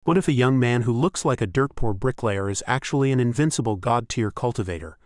What if a young man who looks like a dirt-poor bricklayer is actually an invincible God-Tier Cultivator?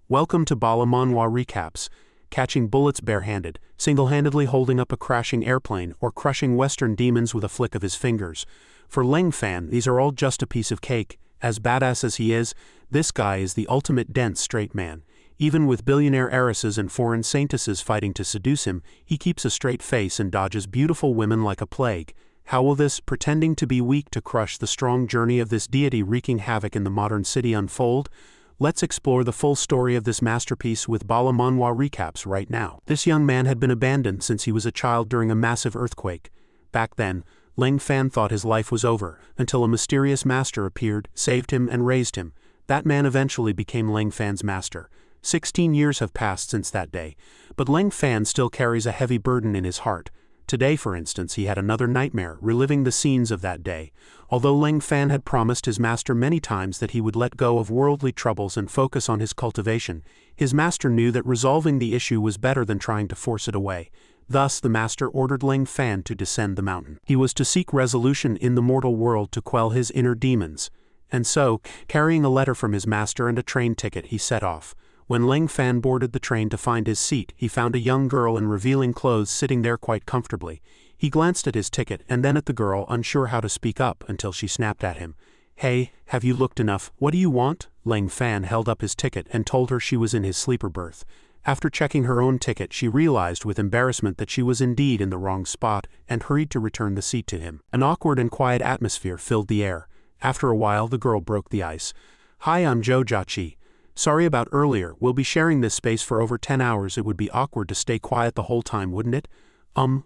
Welcome to BALA Manhua Recaps, catching bullets barehanded, single-handedly holding up a crashing airplane, or crushing Western demons with a flick of his fingers. For Ling Fan, these are all just a piece of cake. As badass as he is, this guy is the ultimate dense straight man. Even with billionaire heiresses and foreign saintesses fighting to seduce him, he keeps a straight face and dodges beautiful women like a plague. How will this pretending to be weak to crush the strong journey of this deity wreaking havoc in the modern city unfold? Let's explore the full story of this masterpiece with BALA Manhua Recaps right now. This young man had been abandoned since he was a child during a massive earthquake. Back then, Ling Fan thought his life was over, until a mysterious master appeared, saved him and raised him. That man eventually became Ling Fan's master. 16 years have passed since that day, but Ling Fan still carries a heavy burden in his heart. Today, for instance, he had another nightmare, reliving the scenes of that day. Although Ling Fan had promised his master many times that he would let go of worldly troubles and focus on his cultivation, his master knew that resolving the issue was better than trying to force it away. Thus, the master ordered Ling Fan to descend the mountain. He was to seek resolution in the mortal world to quell his inner demons. And so, carrying a letter from his master and a train ticket, he set off. When Ling Fan boarded the train to find his seat, he found a young girl in revealing clothes sitting there quite comfortably. He glanced at his ticket and then at the girl, unsure how to speak up, until she snapped at him. "Hey, have you looked enough? What do you want?" Ling Fan held up his ticket and told her she was in his sleeper berth. After checking her own ticket, she realized with embarrassment that she was indeed in the wrong spot and hurried to return the seat to him. An awkward and quiet atmosphere filled the air. After a while, the girl broke the ice. "Hi, I'm Jojachi. Sorry about earlier, we'll be sharing this space for over 10 hours. It would be awkward to stay quiet the whole time, wouldn't it?"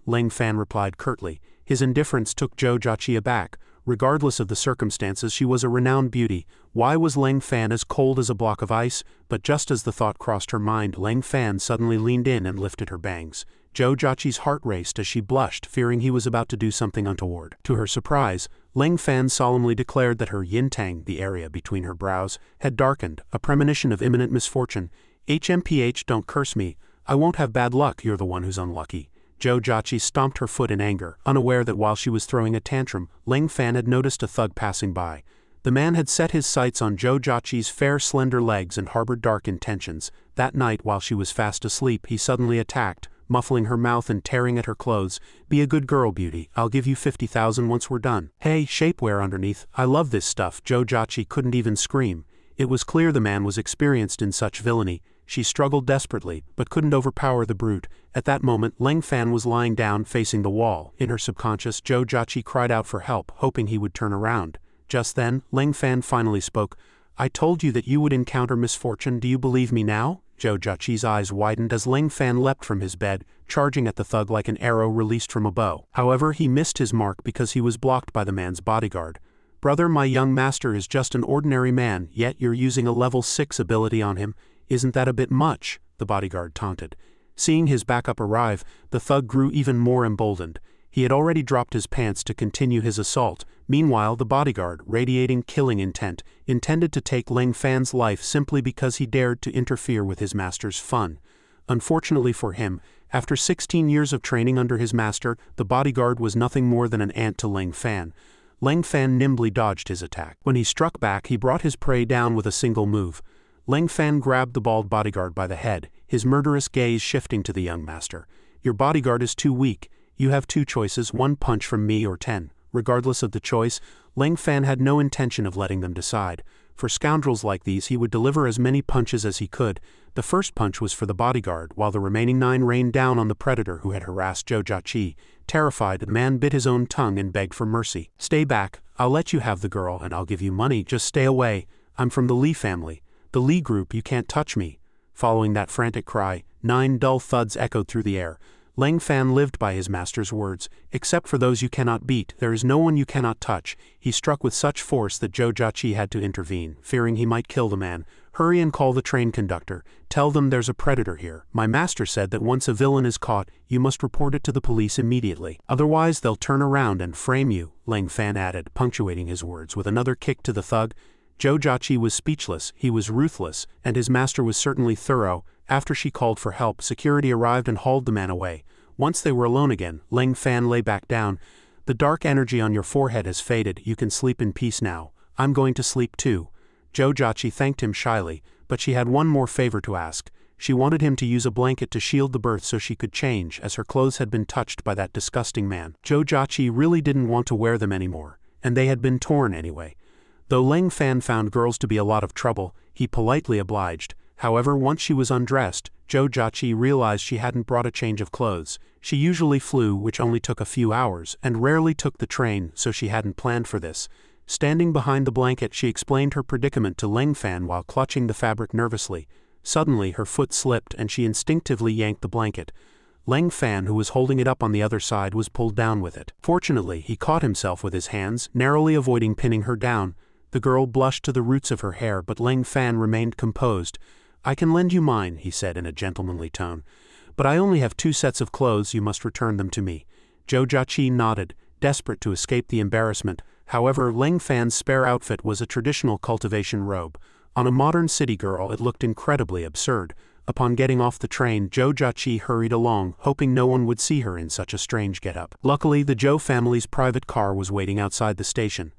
Ling Fan replied curtly. His indifference took Jojachi aback. Regardless of the circumstances, she was a renowned beauty. Why was Ling Fan as cold as a block of ice? But just as the thought crossed her mind, Ling Fan suddenly leaned in and lifted her bangs. Jojachi's heart raced as she blushed, fearing he was about to do something untoward. To her surprise, Ling Fan solemnly declared that her yin-tang, the area between her brows, had darkened, a premonition of imminent misfortune. "HMPH, don't curse me. I won't have bad luck, you're the one who's unlucky." Jojachi stomped her foot in anger, unaware that while she was throwing a tantrum, Ling Fan had noticed a thug passing by. The man had set his sights on Jojachi's fair, slender legs and harbored dark intentions. That night, while she was fast asleep, he suddenly attacked, muffling her mouth and tearing at her clothes. "Be a good girl, beauty. I'll give you 50,000 once we're done." "Hey, shapewear underneath. I love this stuff." Jojachi couldn't even scream. It was clear the man was experienced in such villainy. She struggled desperately, but couldn't overpower the brute. At that moment, Ling Fan was lying down, facing the wall. In her subconscious, Jojachi cried out for help, hoping he would turn around. Just then, Ling Fan finally spoke. "I told you that you would encounter misfortune. Do you believe me now?" Jojachi's eyes widened as Ling Fan leapt from his bed, charging at the thug like an arrow released from a bow. However, he missed his mark because he was blocked by the man's bodyguard. "Brother, my young master is just an ordinary man, yet you're using a level 6 ability on him. Isn't that a bit much?" the bodyguard taunted. Seeing his backup arrive, the thug grew even more emboldened. He had already dropped his pants to continue his assault. Meanwhile, the bodyguard, radiating killing intent, intended to take Ling Fan's life simply because he dared to interfere with his master's fun. Unfortunately for him, after 16 years of training under his master, the bodyguard was nothing more than an ant to Ling Fan. Ling Fan nimbly dodged his attack. When he struck back, he brought his prey down with a single move. Ling Fan grabbed the bald bodyguard by the head, his murderous gaze shifting to the young master. "Your bodyguard is too weak. You have two choices, one punch from me or 10. Regardless of the choice, Ling Fan had no intention of letting them decide. For scoundrels like these, he would deliver as many punches as he could. The first punch was for the bodyguard, while the remaining 9 rained down on the predator who had harassed Jojachi. Terrified, the man bit his own tongue and begged for mercy. "Stay back. I'll let you have the girl, and I'll give you money. Just stay away. I'm from the Lee family. The Lee group, you can't touch me." Following that frantic cry, 9 dull thuds echoed through the air. Ling Fan lived by his master's words. "Except for those you cannot beat, there is no one you cannot touch." He struck with such force that Jojachi had to intervene, fearing he might kill the man. "Hurry and call the train conductor. Tell them there's a predator here. My master said that once a villain is caught, you must report it to the police immediately. Otherwise they'll turn around and frame you," Ling Fan added, punctuating his words with another kick to the thug. Jojachi was speechless. He was ruthless, and his master was certainly thorough. After she called for help, security arrived and hauled the man away. Once they were alone again, Ling Fan lay back down. The dark energy on your forehead has faded, you can sleep in peace now. I'm going to sleep too. Jojachi thanked him shyly, but she had one more favor to ask. She wanted him to use a blanket to shield the berth so she could change, as her clothes had been touched by that disgusting man. Jojachi really didn't want to wear them anymore, and they had been torn anyway. Though Leng Fan found girls to be a lot of trouble, he politely obliged. However, once she was undressed, Jojachi realized she hadn't brought a change of clothes. She usually flew, which only took a few hours, and rarely took the train, so she hadn't planned for this. Standing behind the blanket, she explained her predicament to Leng Fan while clutching the fabric nervously. Suddenly, her foot slipped and she instinctively yanked the blanket. Leng Fan, who was holding it up on the other side, was pulled down with it. Fortunately, he caught himself with his hands, narrowly avoiding pinning her down. The girl blushed to the roots of her hair, but Leng Fan remained composed. "I can lend you mine," he said in a gentlemanly tone. "But I only have 2 sets of clothes, you must return them to me." Jojachi nodded, desperate to escape the embarrassment. However, Leng Fan's spare outfit was a traditional cultivation robe. On a modern city girl, it looked incredibly absurd. Upon getting off the train, Jojachi hurried along, hoping no one would see her in such a strange get-up. Luckily, the Zhou family's private car was waiting outside the station.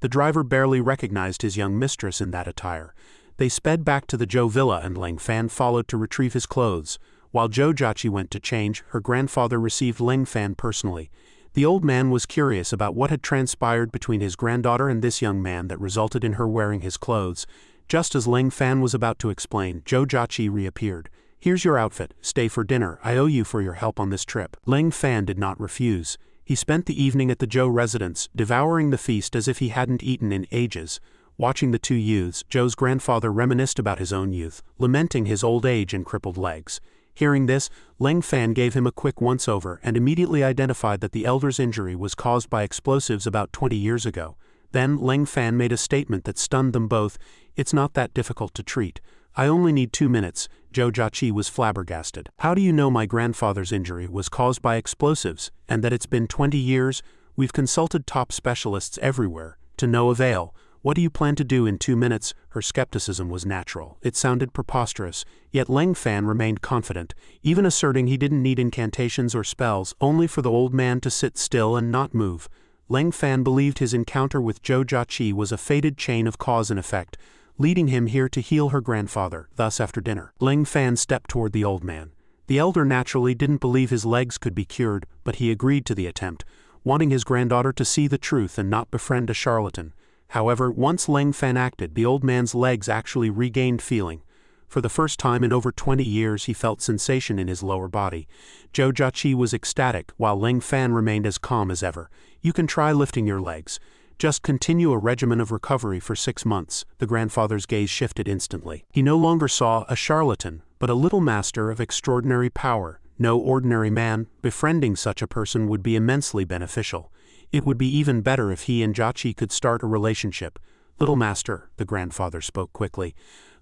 The driver barely recognized his young mistress in that attire. They sped back to the Zhou villa and Leng Fan followed to retrieve his clothes. While Jojachi went to change, her grandfather received Leng Fan personally. The old man was curious about what had transpired between his granddaughter and this young man that resulted in her wearing his clothes. Just as Leng Fan was about to explain, Jojachi reappeared. "Here's your outfit, stay for dinner, I owe you for your help on this trip." Leng Fan did not refuse. He spent the evening at the Zhou residence, devouring the feast as if he hadn't eaten in ages. Watching the 2 youths, Zhou's grandfather reminisced about his own youth, lamenting his old age and crippled legs. Hearing this, Leng Fan gave him a quick once-over and immediately identified that the elder's injury was caused by explosives about 20 years ago. Then Leng Fan made a statement that stunned them both. "It's not that difficult to treat. I only need 2 minutes." Jojachi was flabbergasted. "How do you know my grandfather's injury was caused by explosives, and that it's been 20 years? We've consulted top specialists everywhere. To no avail. What do you plan to do in 2 minutes?" Her skepticism was natural. It sounded preposterous, yet Leng Fan remained confident, even asserting he didn't need incantations or spells, only for the old man to sit still and not move. Leng Fan believed his encounter with Jojachi was a fated chain of cause and effect, leading him here to heal her grandfather. Thus, after dinner, Leng Fan stepped toward the old man. The elder naturally didn't believe his legs could be cured, but he agreed to the attempt, wanting his granddaughter to see the truth and not befriend a charlatan. However, once Leng Fan acted, the old man's legs actually regained feeling. For the first time in over 20 years, he felt sensation in his lower body. Jojachi was ecstatic, while Leng Fan remained as calm as ever. "You can try lifting your legs. Just continue a regimen of recovery for 6 months." The grandfather's gaze shifted instantly. He no longer saw a charlatan, but a little master of extraordinary power. No ordinary man. Befriending such a person would be immensely beneficial. It would be even better if he and Jachi could start a relationship. "Little master," the grandfather spoke quickly,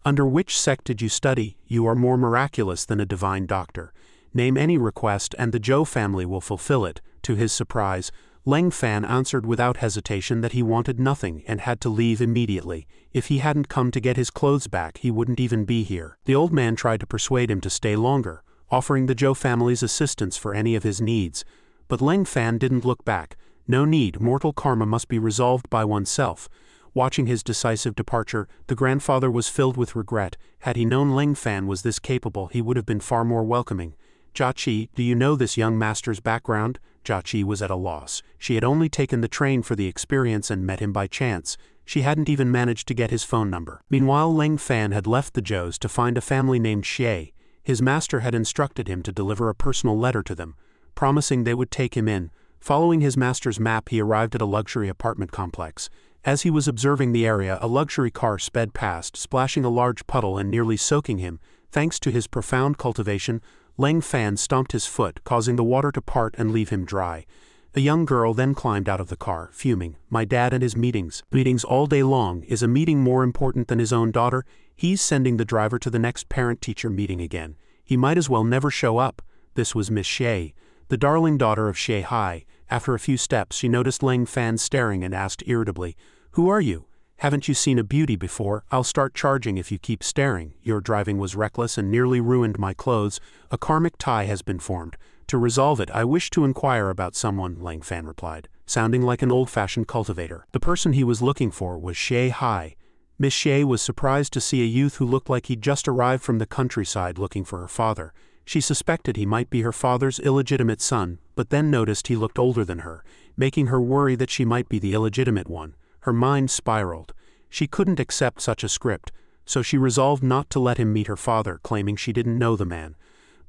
"under which sect did you study? You are more miraculous than a divine doctor. Name any request and the Zhou family will fulfill it." To his surprise, Leng Fan answered without hesitation that he wanted nothing and had to leave immediately. If he hadn't come to get his clothes back, he wouldn't even be here. The old man tried to persuade him to stay longer, offering the Zhou family's assistance for any of his needs. But Leng Fan didn't look back. No need, mortal karma must be resolved by oneself. Watching his decisive departure, the grandfather was filled with regret. Had he known Leng Fan was this capable, he would have been far more welcoming. "Jachi, do you know this young master's background?" Jachi was at a loss. She had only taken the train for the experience and met him by chance. She hadn't even managed to get his phone number. Meanwhile, Leng Fan had left the Zhous to find a family named Xie. His master had instructed him to deliver a personal letter to them, promising they would take him in. Following his master's map, he arrived at a luxury apartment complex. As he was observing the area, a luxury car sped past, splashing a large puddle and nearly soaking him. Thanks to his profound cultivation, Leng Fan stomped his foot, causing the water to part and leave him dry. A young girl then climbed out of the car, fuming. "My dad and his meetings. Meetings all day long. Is a meeting more important than his own daughter? He's sending the driver to the next parent-teacher meeting again. He might as well never show up." This was Miss Xie, the darling daughter of Xie Hai. After a few steps, she noticed Leng Fan staring and asked irritably, "Who are you? Haven't you seen a beauty before? I'll start charging if you keep staring. Your driving was reckless and nearly ruined my clothes. A karmic tie has been formed. To resolve it, I wish to inquire about someone," Leng Fan replied. sounding like an old-fashioned cultivator. The person he was looking for was Shay Hai. Miss Shay was surprised to see a youth who looked like he'd just arrived from the countryside looking for her father. She suspected he might be her father's illegitimate son, but then noticed he looked older than her, making her worry that she might be the illegitimate one. Her mind spiraled. She couldn't accept such a script, so she resolved not to let him meet her father, claiming she didn't know the man.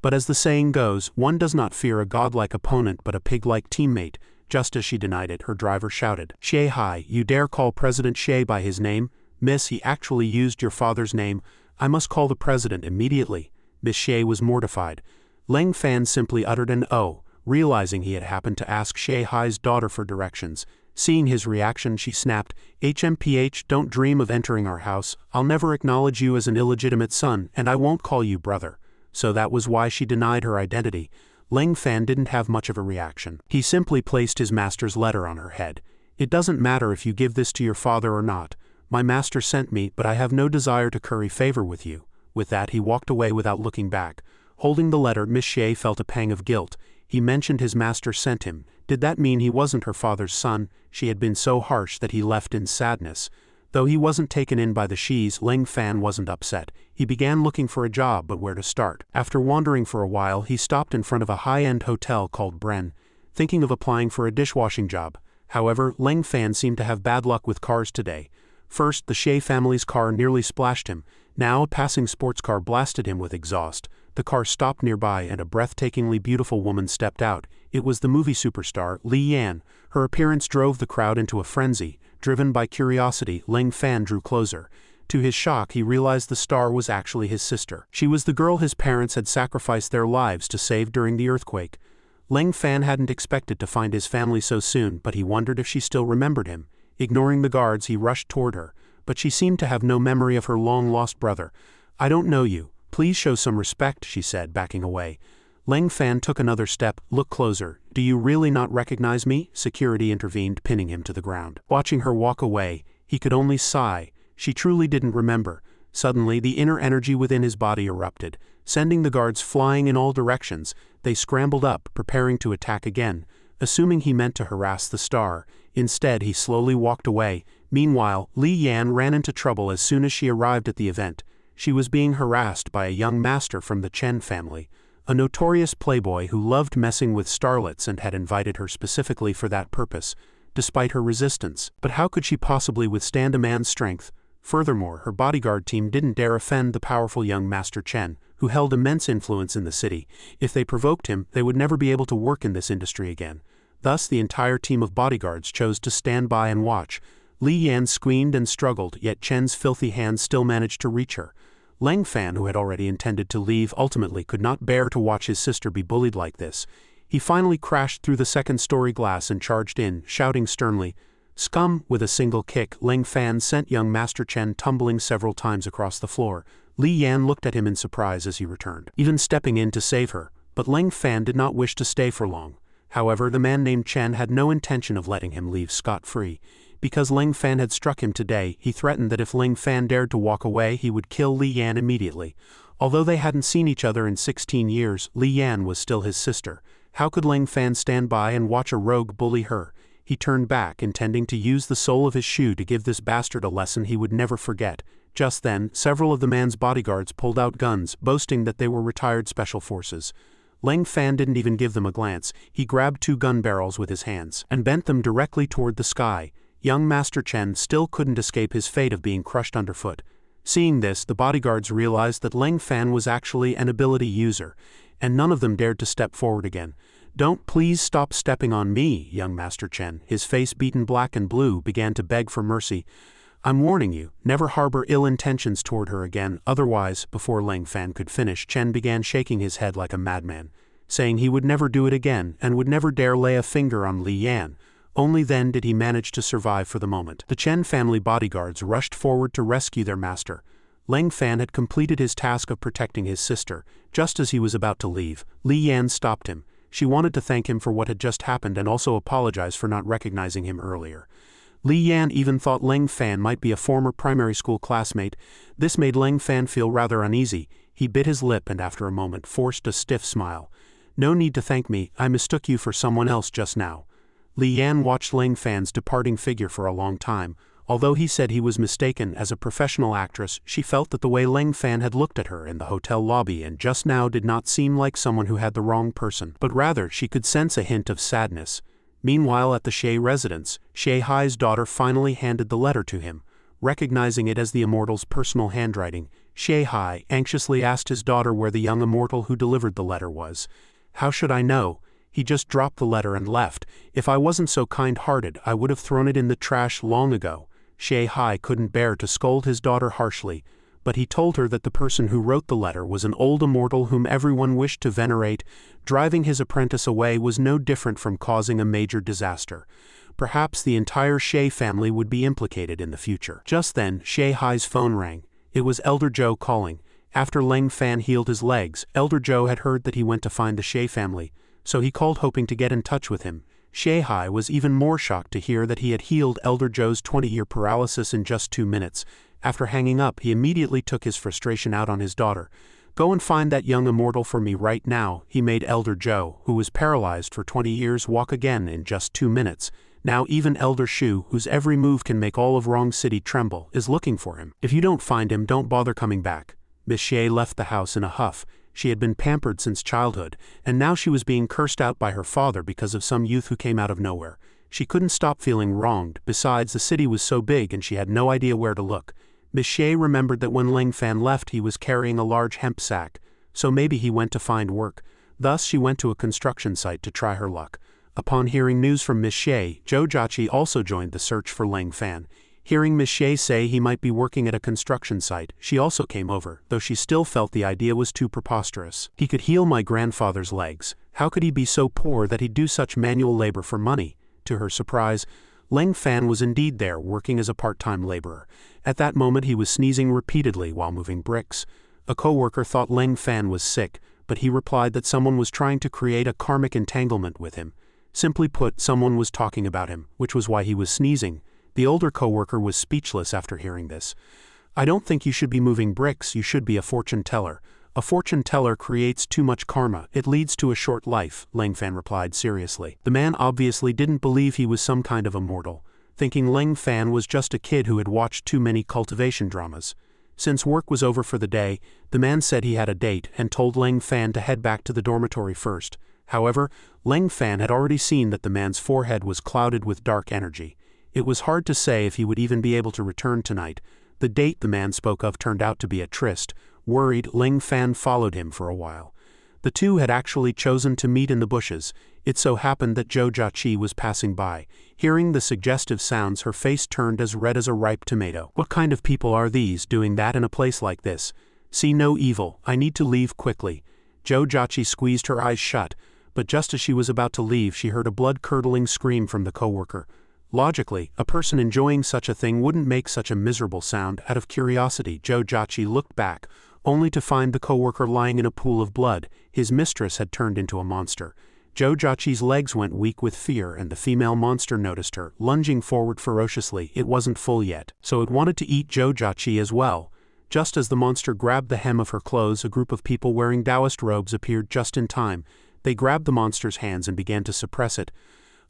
But as the saying goes, one does not fear a godlike opponent but a pig-like teammate. Just as she denied it, her driver shouted, "Shay Hai, you dare call President Shay by his name? Miss, he actually used your father's name. I must call the president immediately." Miss Shay was mortified. Leng Fan simply uttered an "oh," realizing he had happened to ask Shay Hai's daughter for directions. Seeing his reaction, she snapped, "HMPH, don't dream of entering our house. I'll never acknowledge you as an illegitimate son, and I won't call you brother." So that was why she denied her identity. Leng Fan didn't have much of a reaction. He simply placed his master's letter on her head. "It doesn't matter if you give this to your father or not. My master sent me, but I have no desire to curry favor with you." With that, he walked away without looking back. Holding the letter, Miss Shay felt a pang of guilt. He mentioned his master sent him. Did that mean he wasn't her father's son? She had been so harsh that he left in sadness. Though he wasn't taken in by the Shis, Leng Fan wasn't upset. He began looking for a job, but where to start? After wandering for a while, he stopped in front of a high-end hotel called Bren, thinking of applying for a dishwashing job. However, Leng Fan seemed to have bad luck with cars today. First, the Shay family's car nearly splashed him. Now, a passing sports car blasted him with exhaust. The car stopped nearby and a breathtakingly beautiful woman stepped out. It was the movie superstar, Li Yan. Her appearance drove the crowd into a frenzy. Driven by curiosity, Leng Fan drew closer. To his shock, he realized the star was actually his sister. She was the girl his parents had sacrificed their lives to save during the earthquake. Leng Fan hadn't expected to find his family so soon, but he wondered if she still remembered him. Ignoring the guards, he rushed toward her, but she seemed to have no memory of her long-lost brother. "I don't know you. Please show some respect," she said, backing away. Leng Fan took another step. "Look closer. Do you really not recognize me?" Security intervened, pinning him to the ground. Watching her walk away, he could only sigh. She truly didn't remember. Suddenly, the inner energy within his body erupted, sending the guards flying in all directions. They scrambled up, preparing to attack again, assuming he meant to harass the star. Instead, he slowly walked away. Meanwhile, Li Yan ran into trouble as soon as she arrived at the event. She was being harassed by a young master from the Chen family, a notorious playboy who loved messing with starlets and had invited her specifically for that purpose, despite her resistance. But how could she possibly withstand a man's strength? Furthermore, her bodyguard team didn't dare offend the powerful young Master Chen, who held immense influence in the city. If they provoked him, they would never be able to work in this industry again. Thus, the entire team of bodyguards chose to stand by and watch. Li Yan screamed and struggled, yet Chen's filthy hands still managed to reach her. Leng Fan, who had already intended to leave, ultimately could not bear to watch his sister be bullied like this. He finally crashed through the second-story glass and charged in, shouting sternly, "Scum!" With a single kick, Leng Fan sent young Master Chen tumbling several times across the floor. Li Yan looked at him in surprise as he returned, even stepping in to save her. But Leng Fan did not wish to stay for long. However, the man named Chen had no intention of letting him leave scot-free. Because Leng Fan had struck him today, he threatened that if Leng Fan dared to walk away, he would kill Li Yan immediately. Although they hadn't seen each other in 16 years, Li Yan was still his sister. How could Leng Fan stand by and watch a rogue bully her? He turned back, intending to use the sole of his shoe to give this bastard a lesson he would never forget. Just then, several of the man's bodyguards pulled out guns, boasting that they were retired special forces. Leng Fan didn't even give them a glance. He grabbed 2 gun barrels with his hands and bent them directly toward the sky. Young Master Chen still couldn't escape his fate of being crushed underfoot. Seeing this, the bodyguards realized that Leng Fan was actually an ability user, and none of them dared to step forward again. "Don't please stop stepping on me," young Master Chen, his face beaten black and blue, began to beg for mercy. "I'm warning you, never harbor ill intentions toward her again, otherwise," before Leng Fan could finish, Chen began shaking his head like a madman, saying he would never do it again and would never dare lay a finger on Li Yan. Only then did he manage to survive for the moment. The Chen family bodyguards rushed forward to rescue their master. Leng Fan had completed his task of protecting his sister. Just as he was about to leave, Li Yan stopped him. She wanted to thank him for what had just happened and also apologize for not recognizing him earlier. Li Yan even thought Leng Fan might be a former primary school classmate. This made Leng Fan feel rather uneasy. He bit his lip and after a moment forced a stiff smile. "No need to thank me, I mistook you for someone else just now." Li Yan watched Ling Fan's departing figure for a long time. Although he said he was mistaken as a professional actress, she felt that the way Ling Fan had looked at her in the hotel lobby and just now did not seem like someone who had the wrong person, but rather she could sense a hint of sadness. Meanwhile, at the Shay residence, Shay Hai's daughter finally handed the letter to him. Recognizing it as the immortal's personal handwriting, Shay Hai anxiously asked his daughter where the young immortal who delivered the letter was. "How should I know? He just dropped the letter and left. If I wasn't so kind-hearted, I would have thrown it in the trash long ago." Shay Hai couldn't bear to scold his daughter harshly, but he told her that the person who wrote the letter was an old immortal whom everyone wished to venerate. Driving his apprentice away was no different from causing a major disaster. Perhaps the entire Shay family would be implicated in the future. Just then, Shay Hai's phone rang. It was Elder Joe calling. After Ling Fan healed his legs, Elder Joe had heard that he went to find the Shay family, so he called hoping to get in touch with him. Shay Hai was even more shocked to hear that he had healed Elder Joe's 20-year paralysis in just 2 minutes. After hanging up, he immediately took his frustration out on his daughter. "Go and find that young immortal for me right now," he made Elder Joe, who was paralyzed for 20 years, walk again in just 2 minutes. Now even Elder Shu, whose every move can make all of Wrong City tremble, is looking for him. "If you don't find him, don't bother coming back." Miss Shay left the house in a huff. She had been pampered since childhood, and now she was being cursed out by her father because of some youth who came out of nowhere. She couldn't stop feeling wronged. Besides, the city was so big and she had no idea where to look. Miss Shay remembered that when Ling Fan left he was carrying a large hemp sack, so maybe he went to find work. Thus she went to a construction site to try her luck. Upon hearing news from Miss Shay, Zhou Jiaqi also joined the search for Ling Fan. Hearing Miss Shay say he might be working at a construction site, she also came over, though she still felt the idea was too preposterous. "He could heal my grandfather's legs. How could he be so poor that he'd do such manual labor for money?" To her surprise, Ling Fan was indeed there, working as a part-time laborer. At that moment he was sneezing repeatedly while moving bricks. A co-worker thought Ling Fan was sick, but he replied that someone was trying to create a karmic entanglement with him. Simply put, someone was talking about him, which was why he was sneezing. The older co-worker was speechless after hearing this. "I don't think you should be moving bricks, you should be a fortune teller. A fortune teller creates too much karma, it leads to a short life," Ling Fan replied seriously. The man obviously didn't believe he was some kind of immortal, thinking Ling Fan was just a kid who had watched too many cultivation dramas. Since work was over for the day, the man said he had a date and told Ling Fan to head back to the dormitory first. However, Ling Fan had already seen that the man's forehead was clouded with dark energy. It was hard to say if he would even be able to return tonight. The date the man spoke of turned out to be a tryst. Worried, Ling Fan followed him for a while. The two had actually chosen to meet in the bushes. It so happened that Zhou Jiaqi was passing by. Hearing the suggestive sounds, her face turned as red as a ripe tomato. "What kind of people are these, doing that in a place like this? See no evil, I need to leave quickly." Zhou Jiaqi squeezed her eyes shut, but just as she was about to leave she heard a blood-curdling scream from the co-worker. Logically, a person enjoying such a thing wouldn't make such a miserable sound. Out of curiosity, Zhou Jiaqi looked back, only to find the co-worker lying in a pool of blood. His mistress had turned into a monster. Zhou Jiaqi's legs went weak with fear and the female monster noticed her, lunging forward ferociously. It wasn't full yet, so it wanted to eat Zhou Jiaqi as well. Just as the monster grabbed the hem of her clothes, a group of people wearing Taoist robes appeared just in time. They grabbed the monster's hands and began to suppress it.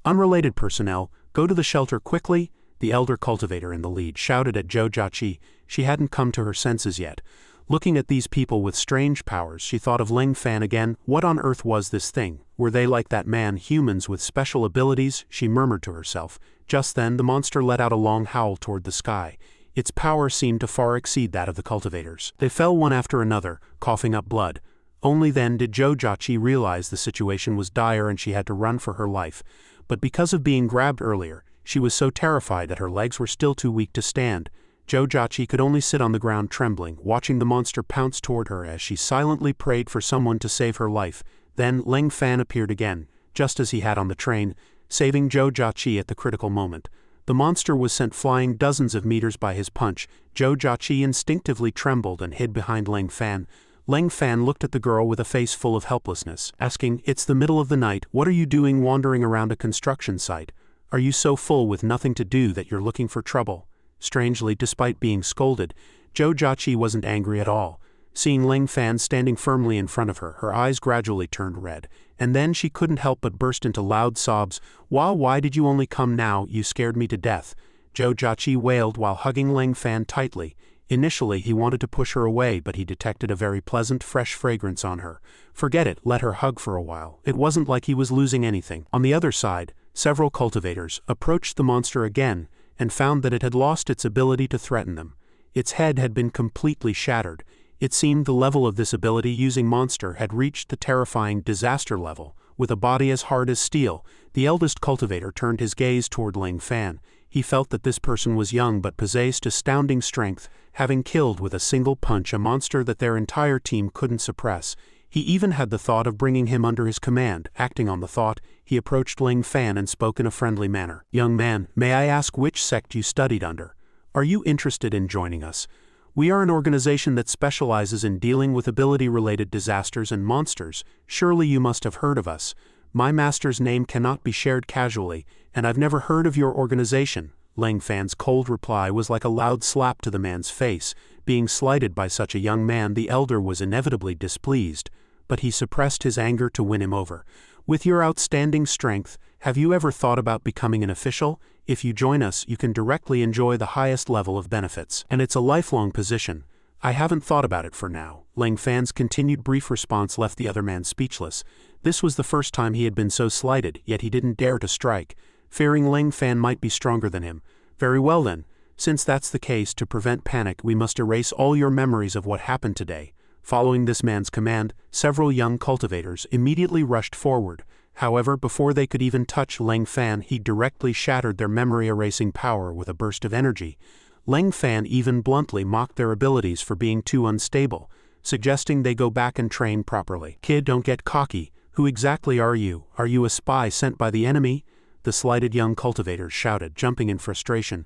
"Unrelated personnel, go to the shelter quickly," the elder cultivator in the lead shouted at Zhou Jiaqi. She hadn't come to her senses yet. Looking at these people with strange powers, she thought of Ling Fan again. What on earth was this thing? Were they like that man, humans with special abilities? She murmured to herself. Just then, the monster let out a long howl toward the sky. Its power seemed to far exceed that of the cultivators. They fell one after another, coughing up blood. Only then did Zhou Jiaqi realize the situation was dire and she had to run for her life. But because of being grabbed earlier, she was so terrified that her legs were still too weak to stand. Zhou Jiaqi could only sit on the ground trembling, watching the monster pounce toward her as she silently prayed for someone to save her life. Then Ling Fan appeared again, just as he had on the train, saving Zhou Jiaqi at the critical moment. The monster was sent flying dozens of meters by his punch. Zhou Jiaqi instinctively trembled and hid behind Ling Fan. Ling Fan looked at the girl with a face full of helplessness, asking, "It's the middle of the night, what are you doing wandering around a construction site? Are you so full with nothing to do that you're looking for trouble?" Strangely, despite being scolded, Zhou Jiaqi wasn't angry at all. Seeing Ling Fan standing firmly in front of her, her eyes gradually turned red, and then she couldn't help but burst into loud sobs. Why did you only come now? You scared me to death," Zhou Jiaqi wailed while hugging Ling Fan tightly. Initially he wanted to push her away, but he detected a very pleasant, fresh fragrance on her. Forget it, let her hug for a while. It wasn't like he was losing anything. On the other side, several cultivators approached the monster again and found that it had lost its ability to threaten them. Its head had been completely shattered. It seemed the level of this ability-using monster had reached the terrifying disaster level. With a body as hard as steel, the eldest cultivator turned his gaze toward Ling Fan. He felt that this person was young but possessed astounding strength, having killed with a single punch a monster that their entire team couldn't suppress. He even had the thought of bringing him under his command. Acting on the thought, he approached Ling Fan and spoke in a friendly manner. "Young man, may I ask which sect you studied under? Are you interested in joining us? We are an organization that specializes in dealing with ability-related disasters and monsters. Surely you must have heard of us. My master's name cannot be shared casually, and I've never heard of your organization." Ling Fan's cold reply was like a loud slap to the man's face. Being slighted by such a young man, the elder was inevitably displeased, but he suppressed his anger to win him over. "With your outstanding strength, have you ever thought about becoming an official? If you join us, you can directly enjoy the highest level of benefits. And it's a lifelong position." "I haven't thought about it for now." Ling Fan's continued brief response left the other man speechless. This was the first time he had been so slighted, yet he didn't dare to strike, fearing Ling Fan might be stronger than him. "Very well then. Since that's the case, to prevent panic, we must erase all your memories of what happened today." Following this man's command, several young cultivators immediately rushed forward. However, before they could even touch Ling Fan, he directly shattered their memory-erasing power with a burst of energy. Ling Fan even bluntly mocked their abilities for being too unstable, suggesting they go back and train properly. "Kid, don't get cocky. Who exactly are you? Are you a spy sent by the enemy?" the slighted young cultivators shouted, jumping in frustration.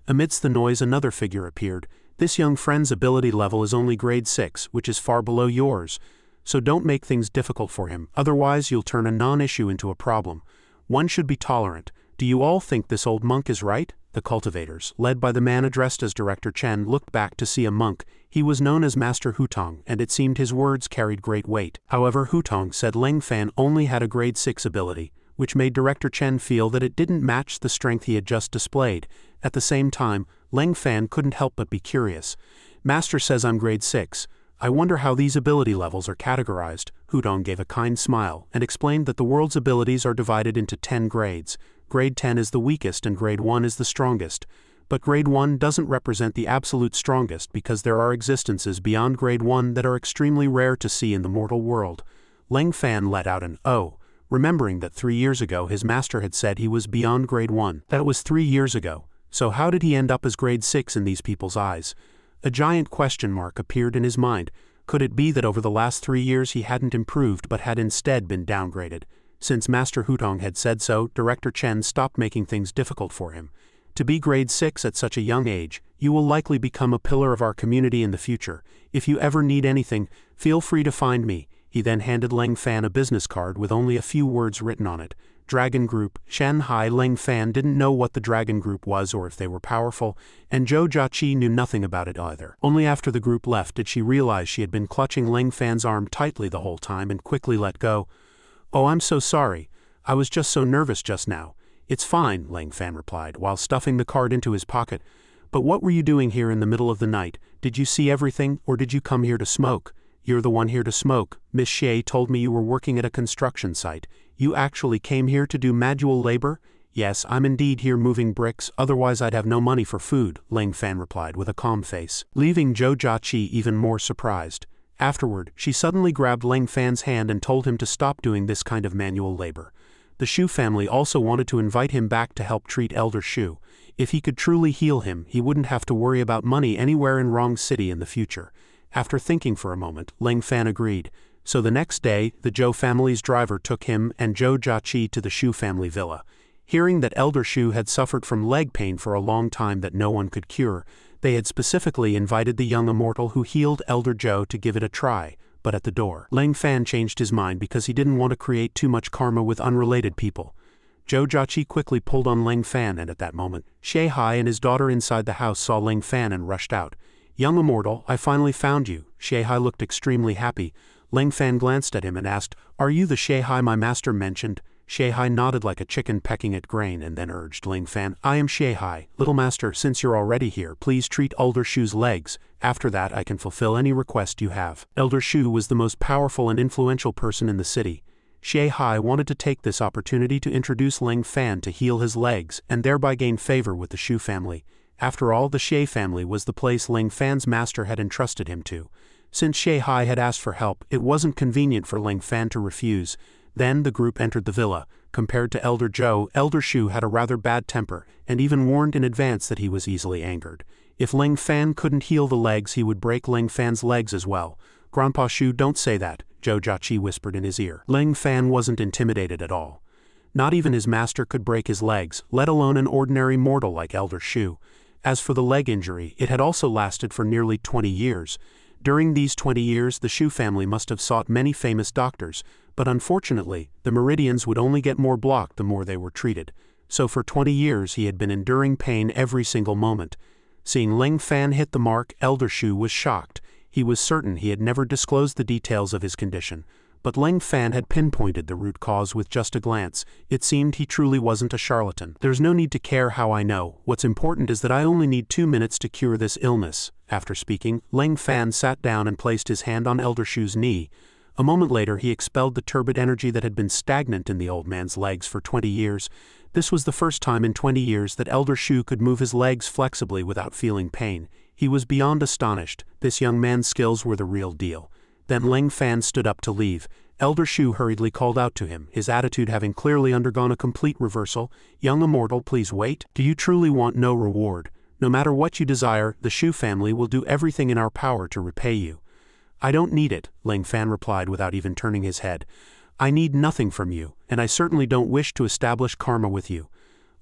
Amidst the noise, another figure appeared. "This young friend's ability level is only grade 6, which is far below yours. So don't make things difficult for him, otherwise you'll turn a non-issue into a problem. One should be tolerant. Do you all think this old monk is right?" The cultivators, led by the man addressed as Director Chen, looked back to see a monk. He was known as Master Hutong, and it seemed his words carried great weight. However, Hutong said Ling Fan only had a grade 6 ability, which made Director Chen feel that it didn't match the strength he had just displayed. At the same time, Ling Fan couldn't help but be curious. "Master says I'm grade 6. I wonder how these ability levels are categorized." Hutong gave a kind smile and explained that the world's abilities are divided into 10 grades. Grade 10 is the weakest and grade 1 is the strongest. But grade 1 doesn't represent the absolute strongest because there are existences beyond grade 1 that are extremely rare to see in the mortal world. Ling Fan let out an "oh," remembering that 3 years ago his master had said he was beyond grade 1. That was 3 years ago. So how did he end up as grade 6 in these people's eyes? A giant question mark appeared in his mind. Could it be that over the last 3 years he hadn't improved but had instead been downgraded? Since Master Hutong had said so, Director Chen stopped making things difficult for him. "To be grade 6 at such a young age, you will likely become a pillar of our community in the future. If you ever need anything, feel free to find me." He then handed Ling Fan a business card with only a few words written on it. Dragon Group, Shanghai. Ling Fan didn't know what the Dragon Group was or if they were powerful, and Zhou Jiaqi knew nothing about it either. Only after the group left did she realize she had been clutching Ling Fan's arm tightly the whole time and quickly let go. "Oh, I'm so sorry. I was just so nervous just now." "It's fine," Ling Fan replied, while stuffing the card into his pocket. "But what were you doing here in the middle of the night? Did you see everything, or did you come here to smoke?" "You're the one here to smoke. Miss Xie told me you were working at a construction site. You actually came here to do manual labor?" "Yes, I'm indeed here moving bricks, otherwise I'd have no money for food," Ling Fan replied with a calm face, leaving Zhou Jiaqi even more surprised. Afterward, she suddenly grabbed Ling Fan's hand and told him to stop doing this kind of manual labor. The Shu family also wanted to invite him back to help treat Elder Shu. If he could truly heal him, he wouldn't have to worry about money anywhere in Wrong City in the future. After thinking for a moment, Ling Fan agreed. So the next day, the Zhou family's driver took him and Zhou Jiaqi to the Shu family villa. Hearing that Elder Shu had suffered from leg pain for a long time that no one could cure, they had specifically invited the young immortal who healed Elder Zhou to give it a try. But at the door, Ling Fan changed his mind because he didn't want to create too much karma with unrelated people. Zhou Jiaqi quickly pulled on Ling Fan, and at that moment, Xie Hai and his daughter inside the house saw Ling Fan and rushed out. Young immortal, I finally found you. Shehai looked extremely happy. Ling Fan glanced at him and asked, "Are you the Shehai my master mentioned?" Shehai nodded like a chicken pecking at grain and then urged Ling Fan, "I am Shehai. Little master, since you're already here, please treat Elder Shu's legs. After that I can fulfill any request you have." Elder Shu was the most powerful and influential person in the city. Shehai wanted to take this opportunity to introduce Ling Fan to heal his legs and thereby gain favor with the Shu family. After all, the She family was the place Ling Fan's master had entrusted him to. Since Shehai had asked for help, it wasn't convenient for Ling Fan to refuse. Then the group entered the villa. Compared to Elder Zhou, Elder Shu had a rather bad temper, and even warned in advance that he was easily angered. If Ling Fan couldn't heal the legs, he would break Ling Fan's legs as well. "Grandpa Shu, don't say that," Zhou Jiaqi whispered in his ear. Ling Fan wasn't intimidated at all. Not even his master could break his legs, let alone an ordinary mortal like Elder Shu. As for the leg injury, it had also lasted for nearly 20 years. During these 20 years, the Shu family must have sought many famous doctors, but unfortunately, the meridians would only get more blocked the more they were treated. So for 20 years he had been enduring pain every single moment. Seeing Ling Fan hit the mark, Elder Shu was shocked. He was certain he had never disclosed the details of his condition. But Ling Fan had pinpointed the root cause with just a glance. It seemed he truly wasn't a charlatan. "There's no need to care how I know. What's important is that I only need 2 minutes to cure this illness." After speaking, Ling Fan sat down and placed his hand on Elder Shu's knee. A moment later he expelled the turbid energy that had been stagnant in the old man's legs for 20 years. This was the first time in 20 years that Elder Shu could move his legs flexibly without feeling pain. He was beyond astonished. This young man's skills were the real deal. Then Ling Fan stood up to leave. Elder Shu hurriedly called out to him, his attitude having clearly undergone a complete reversal. "Young immortal, please wait. Do you truly want no reward? No matter what you desire, the Shu family will do everything in our power to repay you." "I don't need it," Ling Fan replied without even turning his head. "I need nothing from you, and I certainly don't wish to establish karma with you."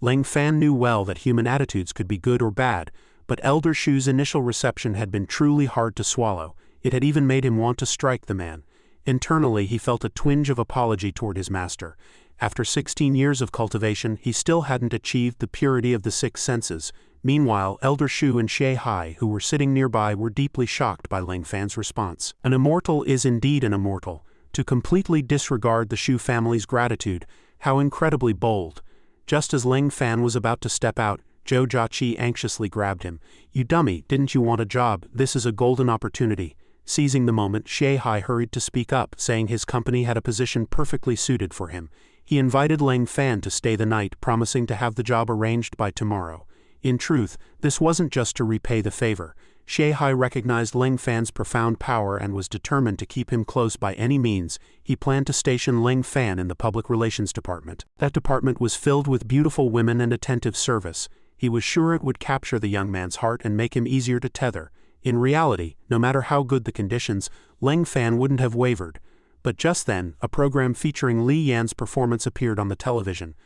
Ling Fan knew well that human attitudes could be good or bad, but Elder Shu's initial reception had been truly hard to swallow. It had even made him want to strike the man. Internally he felt a twinge of apology toward his master. After 16 years of cultivation, he still hadn't achieved the purity of the 6 senses. Meanwhile, Elder Shu and Shehai, who were sitting nearby, were deeply shocked by Ling Fan's response. An immortal is indeed an immortal. To completely disregard the Shu family's gratitude, how incredibly bold. Just as Ling Fan was about to step out, Zhou Jiaqi anxiously grabbed him. "You dummy, didn't you want a job? This is a golden opportunity." Seizing the moment, Shehai hurried to speak up, saying his company had a position perfectly suited for him. He invited Ling Fan to stay the night, promising to have the job arranged by tomorrow. In truth, this wasn't just to repay the favor. Shehai recognized Ling Fan's profound power and was determined to keep him close by any means. He planned to station Ling Fan in the public relations department. That department was filled with beautiful women and attentive service. He was sure it would capture the young man's heart and make him easier to tether. In reality, no matter how good the conditions, Ling Fan wouldn't have wavered. But just then, a program featuring Li Yan's performance appeared on the television.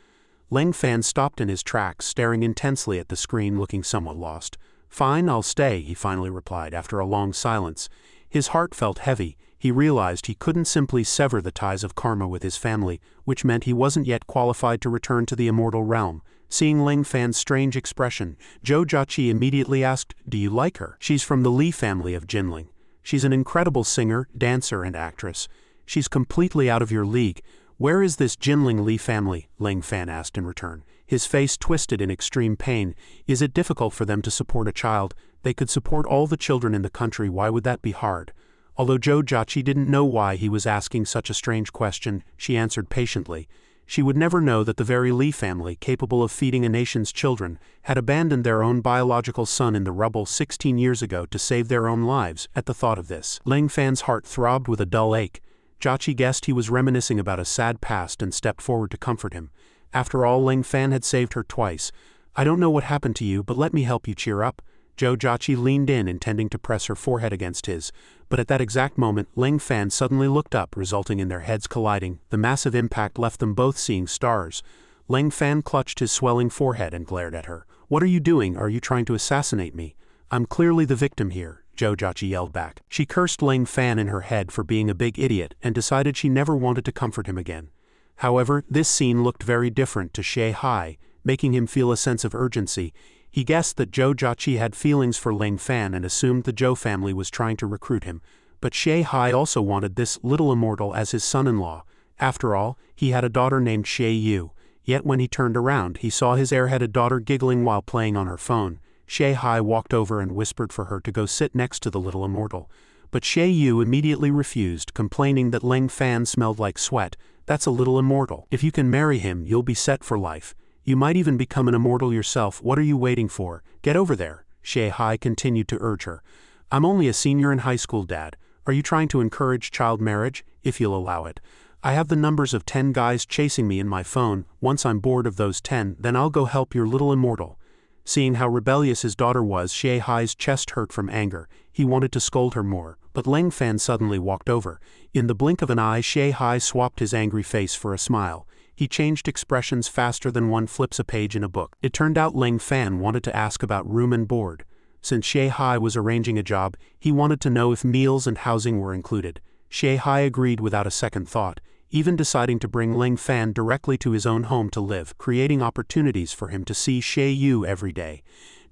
Ling Fan stopped in his tracks, staring intensely at the screen, looking somewhat lost. "Fine, I'll stay," he finally replied after a long silence. His heart felt heavy. He realized he couldn't simply sever the ties of karma with his family, which meant he wasn't yet qualified to return to the immortal realm. Seeing Ling Fan's strange expression, Zhou Jiaqi immediately asked, "Do you like her?" "She's from the Li family of Jinling. She's an incredible singer, dancer, and actress. She's completely out of your league. Where is this Jinling Li family?" Ling Fan asked in return. His face twisted in extreme pain. "Is it difficult for them to support a child? They could support all the children in the country. Why would that be hard?" Although Zhou Jiaqi didn't know why he was asking such a strange question, she answered patiently. She would never know that the very Li family, capable of feeding a nation's children, had abandoned their own biological son in the rubble 16 years ago to save their own lives. At the thought of this, Ling Fan's heart throbbed with a dull ache. Jiaqi guessed he was reminiscing about a sad past and stepped forward to comfort him. After all, Ling Fan had saved her twice. "I don't know what happened to you, but let me help you cheer up." Zhou Jiaqi leaned in, intending to press her forehead against his, but at that exact moment, Ling Fan suddenly looked up, resulting in their heads colliding. The massive impact left them both seeing stars. Ling Fan clutched his swelling forehead and glared at her. "What are you doing? Are you trying to assassinate me?" "I'm clearly the victim here," Zhou Jiaqi yelled back. She cursed Ling Fan in her head for being a big idiot and decided she never wanted to comfort him again. However, this scene looked very different to Shehai, making him feel a sense of urgency. He guessed that Zhou Jiaqi had feelings for Ling Fan and assumed the Zhou family was trying to recruit him, but Xie Hai also wanted this little immortal as his son-in-law. After all, he had a daughter named Xie Yu, yet when he turned around he saw his airheaded daughter giggling while playing on her phone. Xie Hai walked over and whispered for her to go sit next to the little immortal. But Xie Yu immediately refused, complaining that Ling Fan smelled like sweat. That's a little immortal. If you can marry him, you'll be set for life. You might even become an immortal yourself. What are you waiting for? Get over there, Xie Hai continued to urge her. I'm only a senior in high school, Dad. Are you trying to encourage child marriage? If you'll allow it. I have the numbers of 10 guys chasing me in my phone. Once I'm bored of those 10, then I'll go help your little immortal. Seeing how rebellious his daughter was, Xie Hai's chest hurt from anger. He wanted to scold her more, but Ling Fan suddenly walked over. In the blink of an eye, Xie Hai swapped his angry face for a smile. He changed expressions faster than one flips a page in a book. It turned out Ling Fan wanted to ask about room and board. Since Xie Hai was arranging a job, he wanted to know if meals and housing were included. Xie Hai agreed without a second thought, even deciding to bring Ling Fan directly to his own home to live, creating opportunities for him to see Xie Yu every day.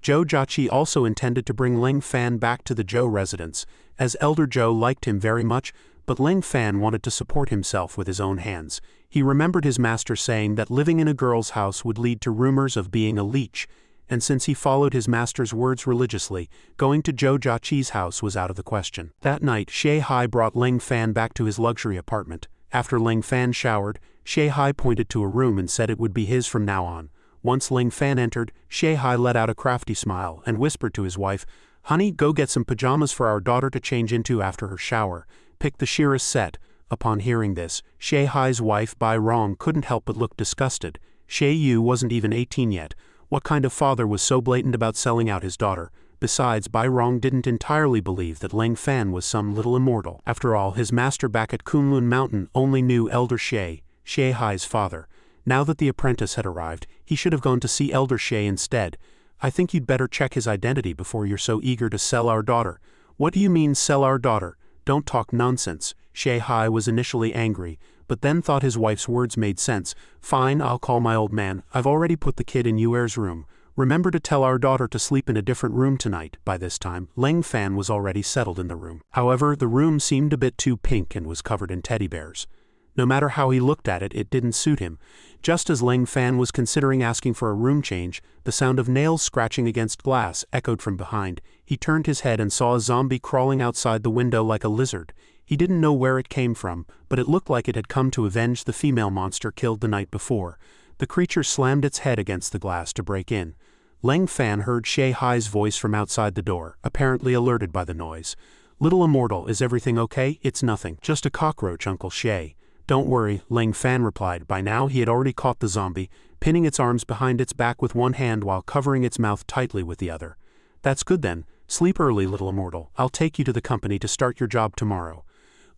Zhou Jiaqi also intended to bring Ling Fan back to the Zhou residence, as Elder Zhou liked him very much, but Ling Fan wanted to support himself with his own hands. He remembered his master saying that living in a girl's house would lead to rumors of being a leech, and since he followed his master's words religiously, going to Zhou Jiaqi's house was out of the question. That night, Xie Hai brought Ling Fan back to his luxury apartment. After Ling Fan showered, Xie Hai pointed to a room and said it would be his from now on. Once Ling Fan entered, Xie Hai let out a crafty smile and whispered to his wife, "Honey, go get some pajamas for our daughter to change into after her shower. Pick the sheerest set." Upon hearing this, Xie Hai's wife Bai Rong couldn't help but look disgusted. Xie Yu wasn't even 18 yet. What kind of father was so blatant about selling out his daughter? Besides, Bai Rong didn't entirely believe that Ling Fan was some little immortal. After all, his master back at Kunlun Mountain only knew Elder Xie, Xie Hai's father. Now that the apprentice had arrived, he should have gone to see Elder Xie instead. "I think you'd better check his identity before you're so eager to sell our daughter." "What do you mean, sell our daughter? Don't talk nonsense." Xie Hai was initially angry, but then thought his wife's words made sense. "Fine, I'll call my old man. I've already put the kid in Yuer's room. Remember to tell our daughter to sleep in a different room tonight." By this time, Ling Fan was already settled in the room. However, the room seemed a bit too pink and was covered in teddy bears. No matter how he looked at it, it didn't suit him. Just as Ling Fan was considering asking for a room change, the sound of nails scratching against glass echoed from behind. He turned his head and saw a zombie crawling outside the window like a lizard. He didn't know where it came from, but it looked like it had come to avenge the female monster killed the night before. The creature slammed its head against the glass to break in. Ling Fan heard Xie Hai's voice from outside the door, apparently alerted by the noise. "Little immortal, is everything okay?" "It's nothing. Just a cockroach, Uncle Xie." "Don't worry," Ling Fan replied. By now he had already caught the zombie, pinning its arms behind its back with one hand while covering its mouth tightly with the other. "That's good then. Sleep early, little immortal. I'll take you to the company to start your job tomorrow."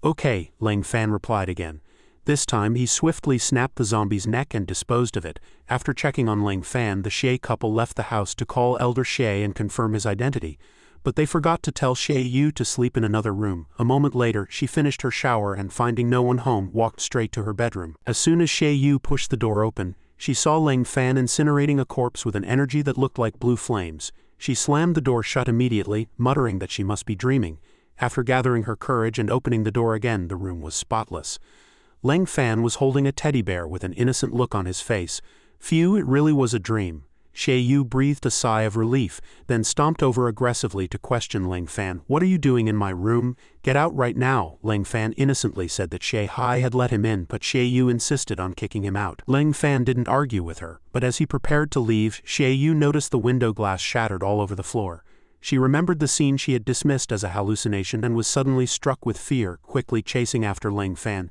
"Okay," Ling Fan replied again. This time he swiftly snapped the zombie's neck and disposed of it. After checking on Ling Fan, the Xie couple left the house to call Elder Xie and confirm his identity. But they forgot to tell Xie Yu to sleep in another room. A moment later, she finished her shower and, finding no one home, walked straight to her bedroom. As soon as Xie Yu pushed the door open, she saw Ling Fan incinerating a corpse with an energy that looked like blue flames. She slammed the door shut immediately, muttering that she must be dreaming. After gathering her courage and opening the door again, the room was spotless. Ling Fan was holding a teddy bear with an innocent look on his face. Phew, it really was a dream. Xie Yu breathed a sigh of relief, then stomped over aggressively to question Ling Fan. "What are you doing in my room? Get out right now." Ling Fan innocently said that Xie Hai had let him in, but Xie Yu insisted on kicking him out. Ling Fan didn't argue with her, but as he prepared to leave, Xie Yu noticed the window glass shattered all over the floor. She remembered the scene she had dismissed as a hallucination and was suddenly struck with fear, quickly chasing after Ling Fan.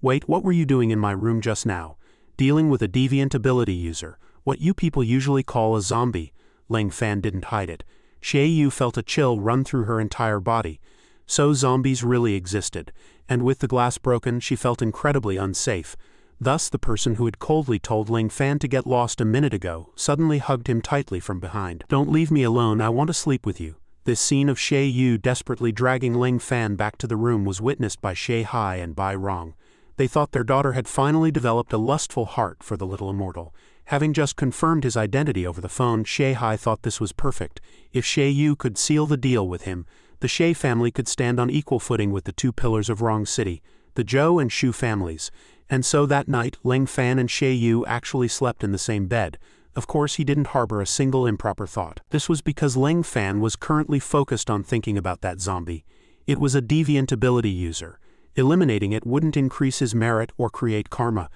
"Wait, what were you doing in my room just now?" "Dealing with a deviant ability user. What you people usually call a zombie." Ling Fan didn't hide it. Xie Yu felt a chill run through her entire body. So zombies really existed, and with the glass broken, she felt incredibly unsafe. Thus, the person who had coldly told Ling Fan to get lost a minute ago suddenly hugged him tightly from behind. "Don't leave me alone, I want to sleep with you." This scene of Xie Yu desperately dragging Ling Fan back to the room was witnessed by Xie Hai and Bai Rong. They thought their daughter had finally developed a lustful heart for the little immortal. Having just confirmed his identity over the phone, Shay Hai thought this was perfect. If Shay Yu could seal the deal with him, the Shay family could stand on equal footing with the two pillars of Rong City, the Zhou and Shu families. And so that night, Ling Fan and Shay Yu actually slept in the same bed. Of course, he didn't harbor a single improper thought. This was because Ling Fan was currently focused on thinking about that zombie. It was a deviant ability user. Eliminating it wouldn't increase his merit or create karma.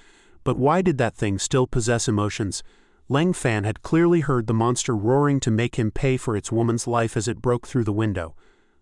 But why did that thing still possess emotions? Ling Fan had clearly heard the monster roaring to make him pay for its woman's life as it broke through the window.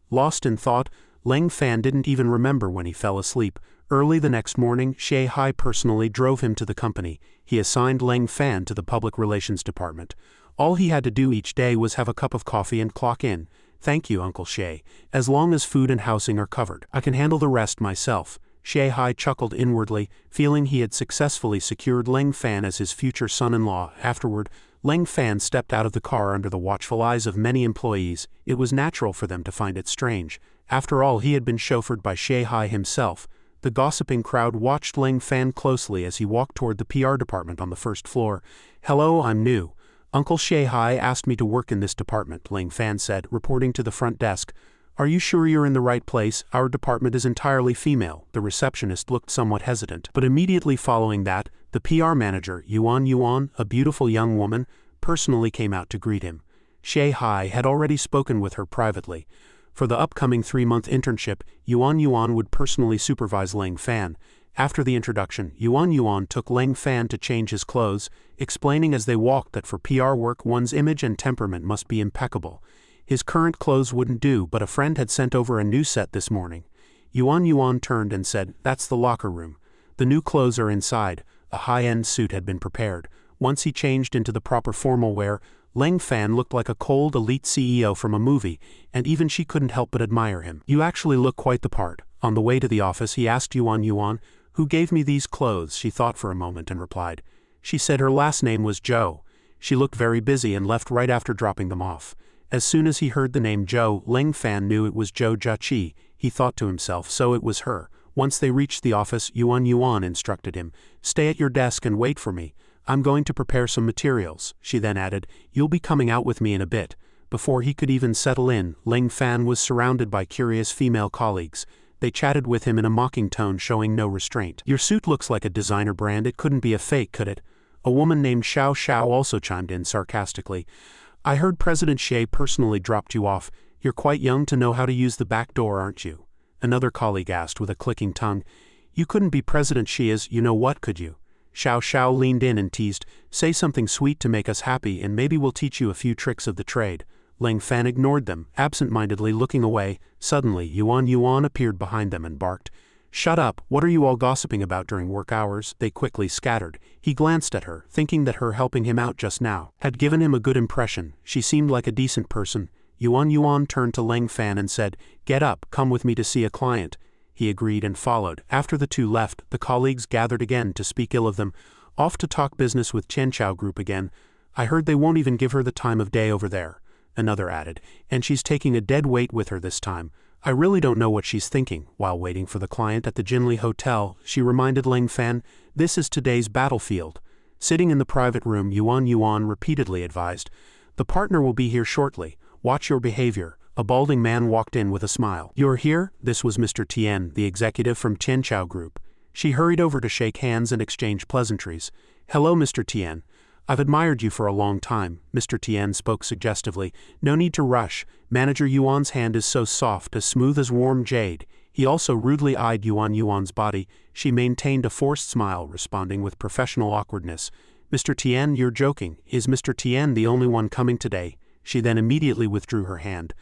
Lost in thought, Ling Fan didn't even remember when he fell asleep. Early the next morning, Shay Hai personally drove him to the company. He assigned Ling Fan to the public relations department. All he had to do each day was have a cup of coffee and clock in. "Thank you, Uncle Shay. As long as food and housing are covered, I can handle the rest myself." Shay Hai chuckled inwardly, feeling he had successfully secured Ling Fan as his future son-in-law. Afterward, Ling Fan stepped out of the car under the watchful eyes of many employees. It was natural for them to find it strange. After all, he had been chauffeured by Shay Hai himself. The gossiping crowd watched Ling Fan closely as he walked toward the PR department on the first floor. "Hello, I'm new. Uncle Shay Hai asked me to work in this department," Ling Fan said, reporting to the front desk. "Are you sure you're in the right place? Our department is entirely female." The receptionist looked somewhat hesitant, but immediately following that, the PR manager, Yuan, a beautiful young woman, personally came out to greet him. Shay Hai had already spoken with her privately. For the upcoming 3-month internship, Yuan would personally supervise Ling Fan. After the introduction, Yuan took Ling Fan to change his clothes, explaining as they walked that for PR work one's image and temperament must be impeccable. His current clothes wouldn't do, but a friend had sent over a new set this morning. Yuan turned and said, "That's the locker room. The new clothes are inside." A high-end suit had been prepared. Once he changed into the proper formal wear, Ling Fan looked like a cold elite CEO from a movie, and even she couldn't help but admire him. "You actually look quite the part." On the way to the office, he asked Yuan, "Who gave me these clothes?" She thought for a moment and replied. She said her last name was Zhou. She looked very busy and left right after dropping them off. As soon as he heard the name Zhou, Ling Fan knew it was Zhou Jiaqi. He thought to himself, so it was her. Once they reached the office, Yuan instructed him, "Stay at your desk and wait for me. I'm going to prepare some materials." She then added, "You'll be coming out with me in a bit." Before he could even settle in, Ling Fan was surrounded by curious female colleagues. They chatted with him in a mocking tone, showing no restraint. "Your suit looks like a designer brand. It couldn't be a fake, could it?" A woman named Xiao also chimed in sarcastically. "I heard President Shay personally dropped you off. You're quite young to know how to use the back door, aren't you?" Another colleague asked with a clicking tongue. "You couldn't be President Shia's you-know-what, could you?" Xiao leaned in and teased, "Say something sweet to make us happy and maybe we'll teach you a few tricks of the trade." Ling Fan ignored them, absent-mindedly looking away. Suddenly, Yuan appeared behind them and barked, "Shut up, what are you all gossiping about during work hours?" They quickly scattered. He glanced at her, thinking that her helping him out just now had given him a good impression. She seemed like a decent person. Yuan turned to Ling Fan and said, "Get up, come with me to see a client." He agreed and followed. After the two left, the colleagues gathered again to speak ill of them. "Off to talk business with Qianchao Group again. I heard they won't even give her the time of day over there," another added, "and she's taking a dead weight with her this time. I really don't know what she's thinking." While waiting for the client at the Jinli Hotel, she reminded Ling Fan, "This is today's battlefield." Sitting in the private room, Yuan repeatedly advised, "The partner will be here shortly. Watch your behavior." A balding man walked in with a smile. "You're here?" This was Mr. Tian, the executive from Qianchao Group. She hurried over to shake hands and exchange pleasantries. "Hello, Mr. Tian. I've admired you for a long time." Mr. Tian spoke suggestively. "No need to rush. Manager Yuan's hand is so soft, as smooth as warm jade." He also rudely eyed Yuan's body. She maintained a forced smile, responding with professional awkwardness. "Mr. Tian, you're joking. Is Mr. Tian the only one coming today?" She then immediately withdrew her hand.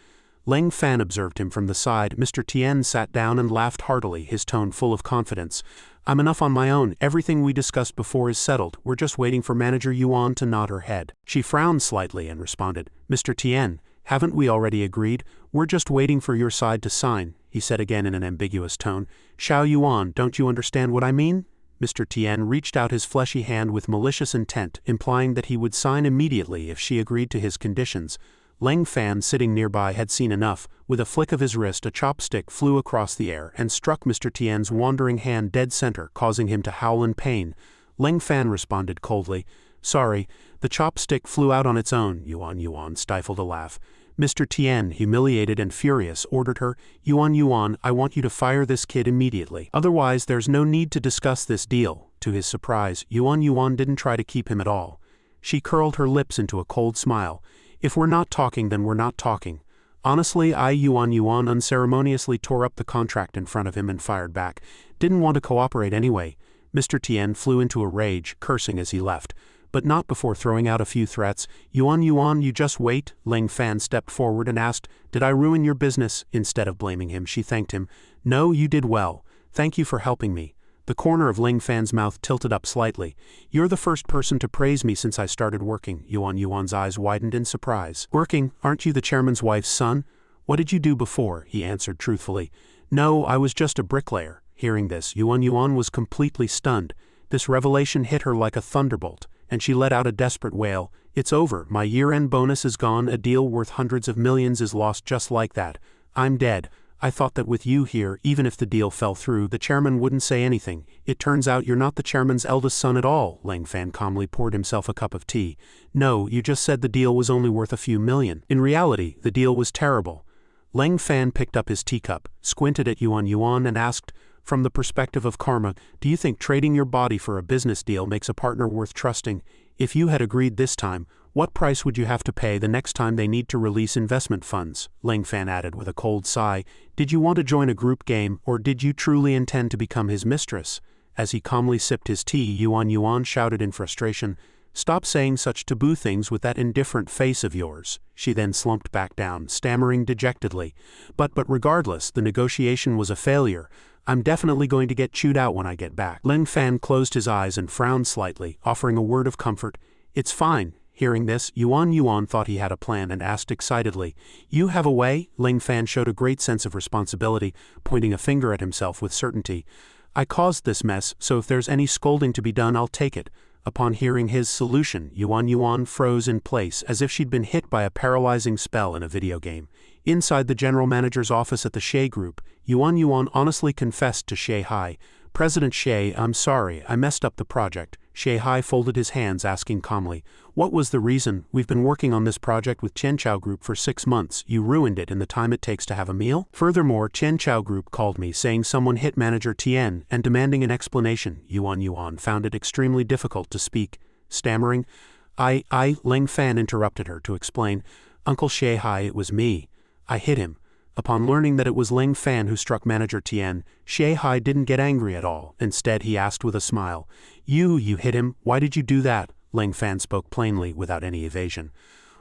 Ling Fan observed him from the side. Mr. Tian sat down and laughed heartily, his tone full of confidence. "I'm enough on my own. Everything we discussed before is settled. We're just waiting for Manager Yuan to nod her head." She frowned slightly and responded, "Mr. Tian, haven't we already agreed? We're just waiting for your side to sign," he said again in an ambiguous tone. "Yuan, don't you understand what I mean?" Mr. Tian reached out his fleshy hand with malicious intent, implying that he would sign immediately if she agreed to his conditions. Ling Fan, sitting nearby, had seen enough. With a flick of his wrist, a chopstick flew across the air and struck Mr. Tian's wandering hand dead center, causing him to howl in pain. Ling Fan responded coldly, Sorry, the chopstick flew out on its own, Yuan stifled a laugh. Mr. Tian, humiliated and furious, ordered her, Yuan, I want you to fire this kid immediately. Otherwise there's no need to discuss this deal. To his surprise, Yuan didn't try to keep him at all. She curled her lips into a cold smile. If we're not talking, then we're not talking. Honestly, Yuan unceremoniously tore up the contract in front of him and fired back. Didn't want to cooperate anyway. Mr. Tian flew into a rage, cursing as he left. But not before throwing out a few threats. Yuan, you just wait. Ling Fan stepped forward and asked, Did I ruin your business? Instead of blaming him, she thanked him. No, you did well. Thank you for helping me. The corner of Ling Fan's mouth tilted up slightly. You're the first person to praise me since I started working. Yuan's eyes widened in surprise. Working? Aren't you the chairman's wife's son? What did you do before? He answered truthfully. No, I was just a bricklayer. Hearing this, Yuan was completely stunned. This revelation hit her like a thunderbolt, and she let out a desperate wail. It's over. My year-end bonus is gone. A deal worth hundreds of millions is lost just like that. I'm dead. I thought that with you here, even if the deal fell through, the chairman wouldn't say anything. It turns out you're not the chairman's eldest son at all. Ling Fan calmly poured himself a cup of tea. No, you just said the deal was only worth a few million. In reality, the deal was terrible. Ling Fan picked up his teacup, squinted at Yuan and asked, From the perspective of karma, do you think trading your body for a business deal makes a partner worth trusting? If you had agreed this time, what price would you have to pay the next time they need to release investment funds? Ling Fan added with a cold sigh. Did you want to join a group game, or did you truly intend to become his mistress? As he calmly sipped his tea, Yuan shouted in frustration, Stop saying such taboo things with that indifferent face of yours. She then slumped back down, stammering dejectedly. But regardless, the negotiation was a failure. I'm definitely going to get chewed out when I get back. Ling Fan closed his eyes and frowned slightly, offering a word of comfort. It's fine. Hearing this, Yuan thought he had a plan and asked excitedly, You have a way? Ling Fan showed a great sense of responsibility, pointing a finger at himself with certainty. I caused this mess, so if there's any scolding to be done, I'll take it. Upon hearing his solution, Yuan froze in place as if she'd been hit by a paralyzing spell in a video game. Inside the general manager's office at the Shea Group, Yuan honestly confessed to Shea Hai, President Shea, I'm sorry, I messed up the project. Shea Hai folded his hands, asking calmly, What was the reason? We've been working on this project with Qianchao Group for 6 months. You ruined it in the time it takes to have a meal? Furthermore, Qianchao Group called me saying someone hit manager Tian and demanding an explanation. Yuan found it extremely difficult to speak. Stammering, Ling Fan interrupted her to explain, Uncle Shea Hai, it was me. I hit him. Upon learning that it was Ling Fan who struck manager Tian, Shea Hai didn't get angry at all. Instead, he asked with a smile, You hit him? Why did you do that? Ling Fan spoke plainly, without any evasion.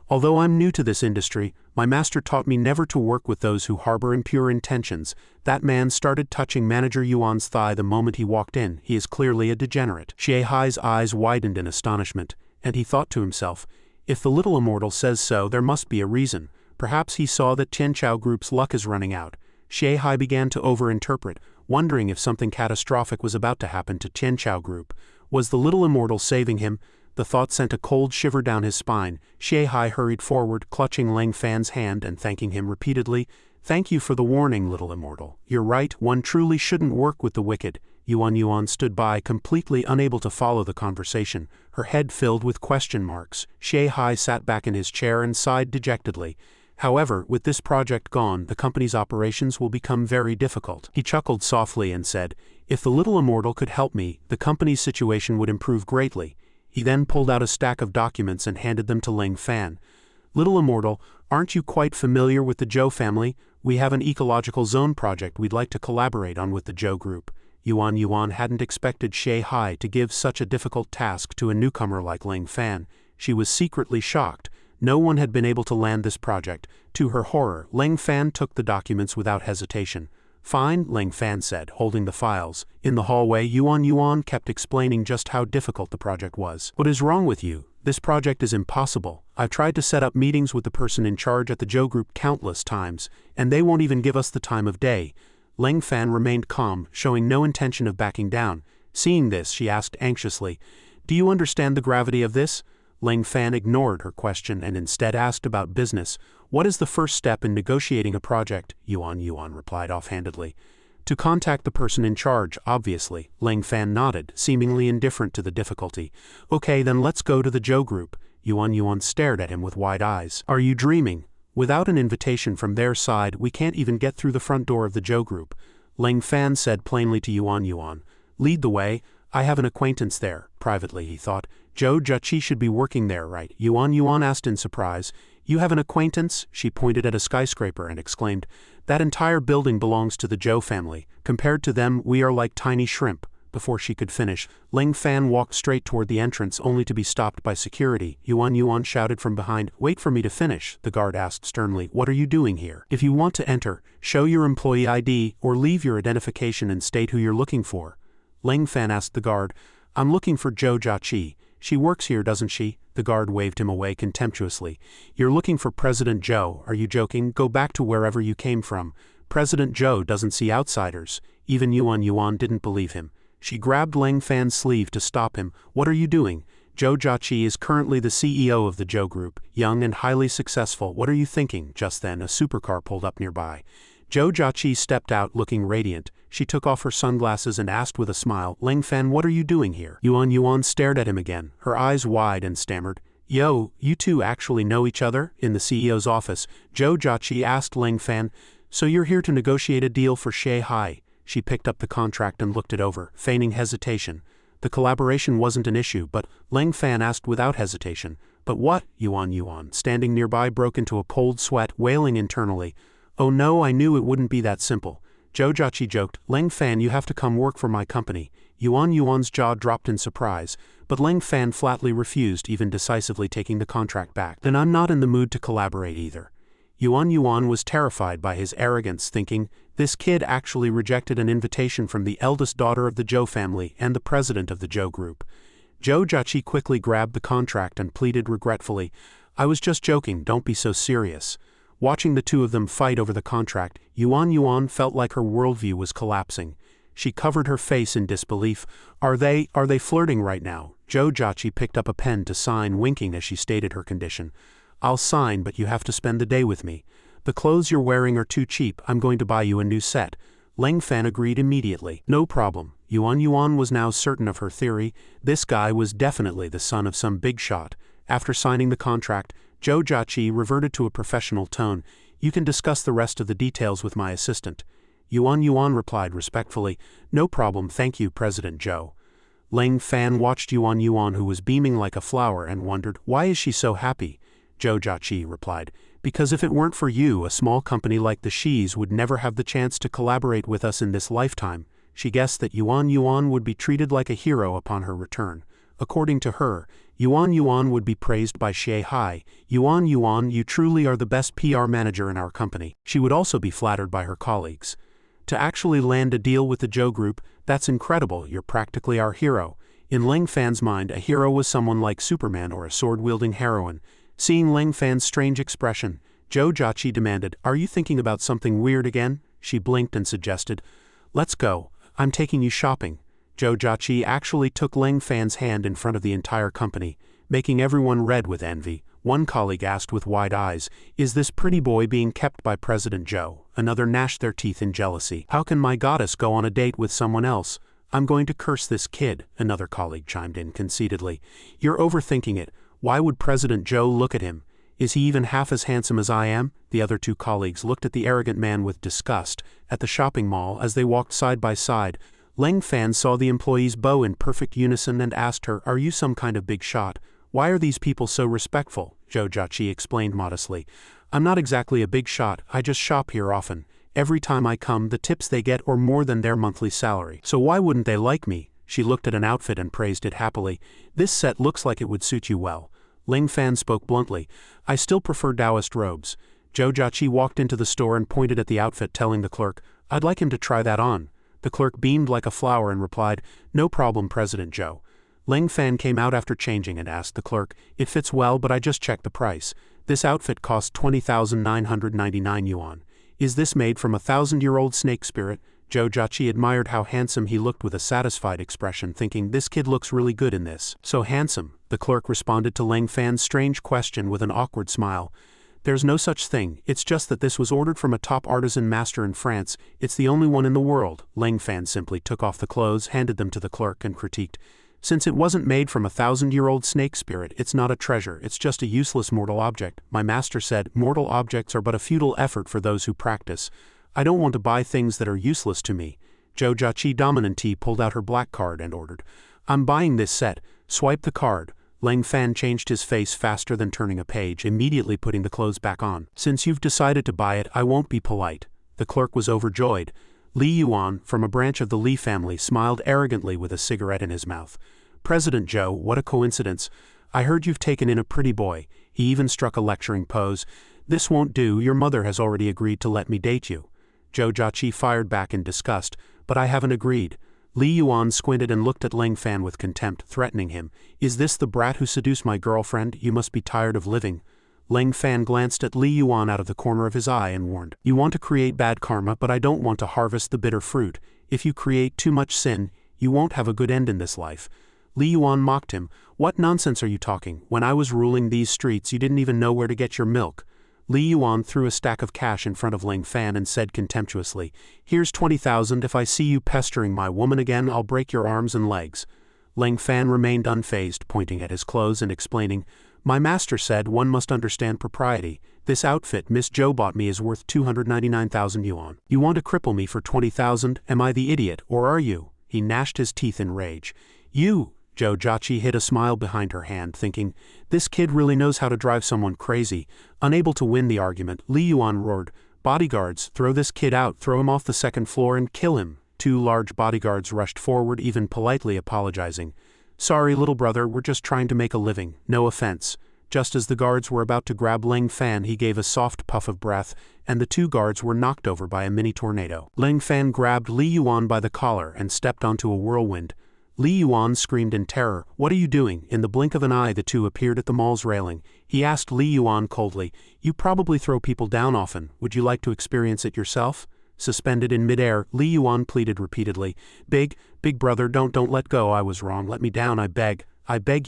Although I'm new to this industry, my master taught me never to work with those who harbor impure intentions. That man started touching manager Yuan's thigh the moment he walked in. He is clearly a degenerate. Shea Hai's eyes widened in astonishment, and he thought to himself, If the little immortal says so, there must be a reason. Perhaps he saw that Qianchao Group's luck is running out. Shea Hai began to overinterpret, wondering if something catastrophic was about to happen to Qianchao Group. Was the little immortal saving him? The thought sent a cold shiver down his spine. Shea Hai hurried forward, clutching Ling Fan's hand and thanking him repeatedly. Thank you for the warning, little immortal. You're right, one truly shouldn't work with the wicked. Yuan stood by, completely unable to follow the conversation, her head filled with question marks. Shea Hai sat back in his chair and sighed dejectedly. However, with this project gone, the company's operations will become very difficult. He chuckled softly and said, If the little immortal could help me, the company's situation would improve greatly. He then pulled out a stack of documents and handed them to Ling Fan. Little immortal, aren't you quite familiar with the Zhou family? We have an ecological zone project we'd like to collaborate on with the Zhou Group. Yuan hadn't expected Shea Hai to give such a difficult task to a newcomer like Ling Fan. She was secretly shocked. No one had been able to land this project. To her horror, Ling Fan took the documents without hesitation. Fine, Ling Fan said, holding the files. In the hallway, Yuan kept explaining just how difficult the project was. What is wrong with you? This project is impossible. I've tried to set up meetings with the person in charge at the Zhou Group countless times, and they won't even give us the time of day. Ling Fan remained calm, showing no intention of backing down. Seeing this, she asked anxiously, Do you understand the gravity of this? Ling Fan ignored her question and instead asked about business. What is the first step in negotiating a project? Yuan replied offhandedly. To contact the person in charge, obviously. Ling Fan nodded, seemingly indifferent to the difficulty. Okay, then let's go to the Joe group. Yuan stared at him with wide eyes. Are you dreaming? Without an invitation from their side, we can't even get through the front door of the Joe group. Ling Fan said plainly to Yuan. Lead the way. I have an acquaintance there. Privately, he thought. Zhou Jiaqi should be working there, right? Yuan asked in surprise. You have an acquaintance? She pointed at a skyscraper and exclaimed. That entire building belongs to the Zhou family. Compared to them, we are like tiny shrimp. Before she could finish, Ling Fan walked straight toward the entrance only to be stopped by security. Yuan shouted from behind. Wait for me to finish, the guard asked sternly. What are you doing here? If you want to enter, show your employee ID or leave your identification and state who you're looking for. Ling Fan asked the guard. I'm looking for Zhou Jiaqi. She works here, doesn't she? The guard waved him away contemptuously. You're looking for President Zhou, are you joking? Go back to wherever you came from. President Zhou doesn't see outsiders. Even Yuan didn't believe him. She grabbed Ling Fan's sleeve to stop him. What are you doing? Zhou Jiaqi is currently the CEO of the Zhou Group, young and highly successful. What are you thinking? Just then, a supercar pulled up nearby. Zhou Jiaqi stepped out looking radiant. She took off her sunglasses and asked with a smile, Ling Fan, what are you doing here? Yuan stared at him again, her eyes wide, and stammered. Yo, you two actually know each other? In the CEO's office, Zhou Jiaqi asked Ling Fan, so you're here to negotiate a deal for Shanghai? She picked up the contract and looked it over, feigning hesitation. The collaboration wasn't an issue, but Ling Fan asked without hesitation. But what? Yuan, standing nearby, broke into a cold sweat, wailing internally. Oh no, I knew it wouldn't be that simple. Zhou Jiaqi joked, Ling Fan, you have to come work for my company. Yuan's jaw dropped in surprise, but Ling Fan flatly refused, even decisively taking the contract back. Then I'm not in the mood to collaborate either. Yuan was terrified by his arrogance, thinking, this kid actually rejected an invitation from the eldest daughter of the Zhou family and the president of the Zhou group. Zhou Jiaqi quickly grabbed the contract and pleaded regretfully, I was just joking, don't be so serious. Watching the two of them fight over the contract, Yuan felt like her worldview was collapsing. She covered her face in disbelief. Are they flirting right now? Zhou Jiaqi picked up a pen to sign, winking as she stated her condition. I'll sign, but you have to spend the day with me. The clothes you're wearing are too cheap, I'm going to buy you a new set. Ling Fan agreed immediately. No problem. Yuan was now certain of her theory. This guy was definitely the son of some big shot. After signing the contract, Zhou Jiaqi reverted to a professional tone. You can discuss the rest of the details with my assistant. Yuan replied respectfully. No problem, thank you, President Zhou. Ling Fan watched Yuan, who was beaming like a flower, and wondered, why is she so happy? Zhou Jiaqi replied, because if it weren't for you, a small company like the Shis would never have the chance to collaborate with us in this lifetime. She guessed that Yuan would be treated like a hero upon her return. According to her, Yuan would be praised by Shanghai. Yuan, you truly are the best PR manager in our company. She would also be flattered by her colleagues. To actually land a deal with the Zhou Group, that's incredible, you're practically our hero. In Ling Fan's mind, a hero was someone like Superman or a sword-wielding heroine. Seeing Ling Fan's strange expression, Zhou Jiaqi demanded, are you thinking about something weird again? She blinked and suggested, let's go, I'm taking you shopping. Zhou Jiaqi actually took Ling Fan's hand in front of the entire company, making everyone red with envy. One colleague asked with wide eyes, is this pretty boy being kept by President Zhou? Another gnashed their teeth in jealousy. How can my goddess go on a date with someone else? I'm going to curse this kid, another colleague chimed in conceitedly. You're overthinking it. Why would President Zhou look at him? Is he even half as handsome as I am? The other two colleagues looked at the arrogant man with disgust. At the shopping mall, as they walked side by side, Ling Fan saw the employees bow in perfect unison and asked her, are you some kind of big shot? Why are these people so respectful? Zhou Jiaqi explained modestly. I'm not exactly a big shot, I just shop here often. Every time I come, the tips they get are more than their monthly salary. So why wouldn't they like me? She looked at an outfit and praised it happily. This set looks like it would suit you well. Ling Fan spoke bluntly. I still prefer Taoist robes. Zhou Jiaqi walked into the store and pointed at the outfit, telling the clerk, I'd like him to try that on. The clerk beamed like a flower and replied, no problem, President Zhou. Ling Fan came out after changing and asked the clerk, it fits well, but I just checked the price. This outfit costs 20,999 yuan. Is this made from a 1,000-year-old snake spirit? Zhou Jiaqi admired how handsome he looked with a satisfied expression, thinking, this kid looks really good in this. So handsome, the clerk responded to Ling Fan's strange question with an awkward smile. There's no such thing, it's just that this was ordered from a top artisan master in France. It's the only one in the world. Ling Fan simply took off the clothes, handed them to the clerk, and critiqued. Since it wasn't made from a 1,000-year-old snake spirit, it's not a treasure, it's just a useless mortal object. My master said, mortal objects are but a futile effort for those who practice. I don't want to buy things that are useless to me. Zhou Dominante pulled out her black card and ordered, I'm buying this set. Swipe the card. Ling Fan changed his face faster than turning a page, immediately putting the clothes back on. Since you've decided to buy it, I won't be polite. The clerk was overjoyed. Li Yuan, from a branch of the Li family, smiled arrogantly with a cigarette in his mouth. President Zhou, what a coincidence. I heard you've taken in a pretty boy. He even struck a lecturing pose. This won't do, your mother has already agreed to let me date you. Zhou fired back in disgust, but I haven't agreed. Li Yuan squinted and looked at Ling Fan with contempt, threatening him. Is this the brat who seduced my girlfriend? You must be tired of living. Ling Fan glanced at Li Yuan out of the corner of his eye and warned, You want to create bad karma, but I don't want to harvest the bitter fruit. If you create too much sin, you won't have a good end in this life. Li Yuan mocked him. What nonsense are you talking? When I was ruling these streets, you didn't even know where to get your milk. Li Yuan threw a stack of cash in front of Ling Fan and said contemptuously, Here's 20,000, if I see you pestering my woman again, I'll break your arms and legs. Ling Fan remained unfazed, pointing at his clothes and explaining, My master said one must understand propriety. This outfit Miss Zhou bought me is worth 299,000 yuan. You want to cripple me for 20,000? Am I the idiot, or are you? He gnashed his teeth in rage. You! Zhou hid a smile behind her hand, thinking, This kid really knows how to drive someone crazy. Unable to win the argument, Li Yuan roared, Bodyguards, throw this kid out, throw him off the second floor and kill him. Two large bodyguards rushed forward, even politely apologizing. Sorry, little brother, we're just trying to make a living, no offense. Just as the guards were about to grab Ling Fan, he gave a soft puff of breath, and the two guards were knocked over by a mini tornado. Ling Fan grabbed Li Yuan by the collar and stepped onto a whirlwind. Li Yuan screamed in terror, What are you doing? In the blink of an eye the two appeared at the mall's railing. He asked Li Yuan coldly, You probably throw people down often, would you like to experience it yourself? Suspended in midair, Li Yuan pleaded repeatedly, Big brother, don't let go, I was wrong, let me down, I beg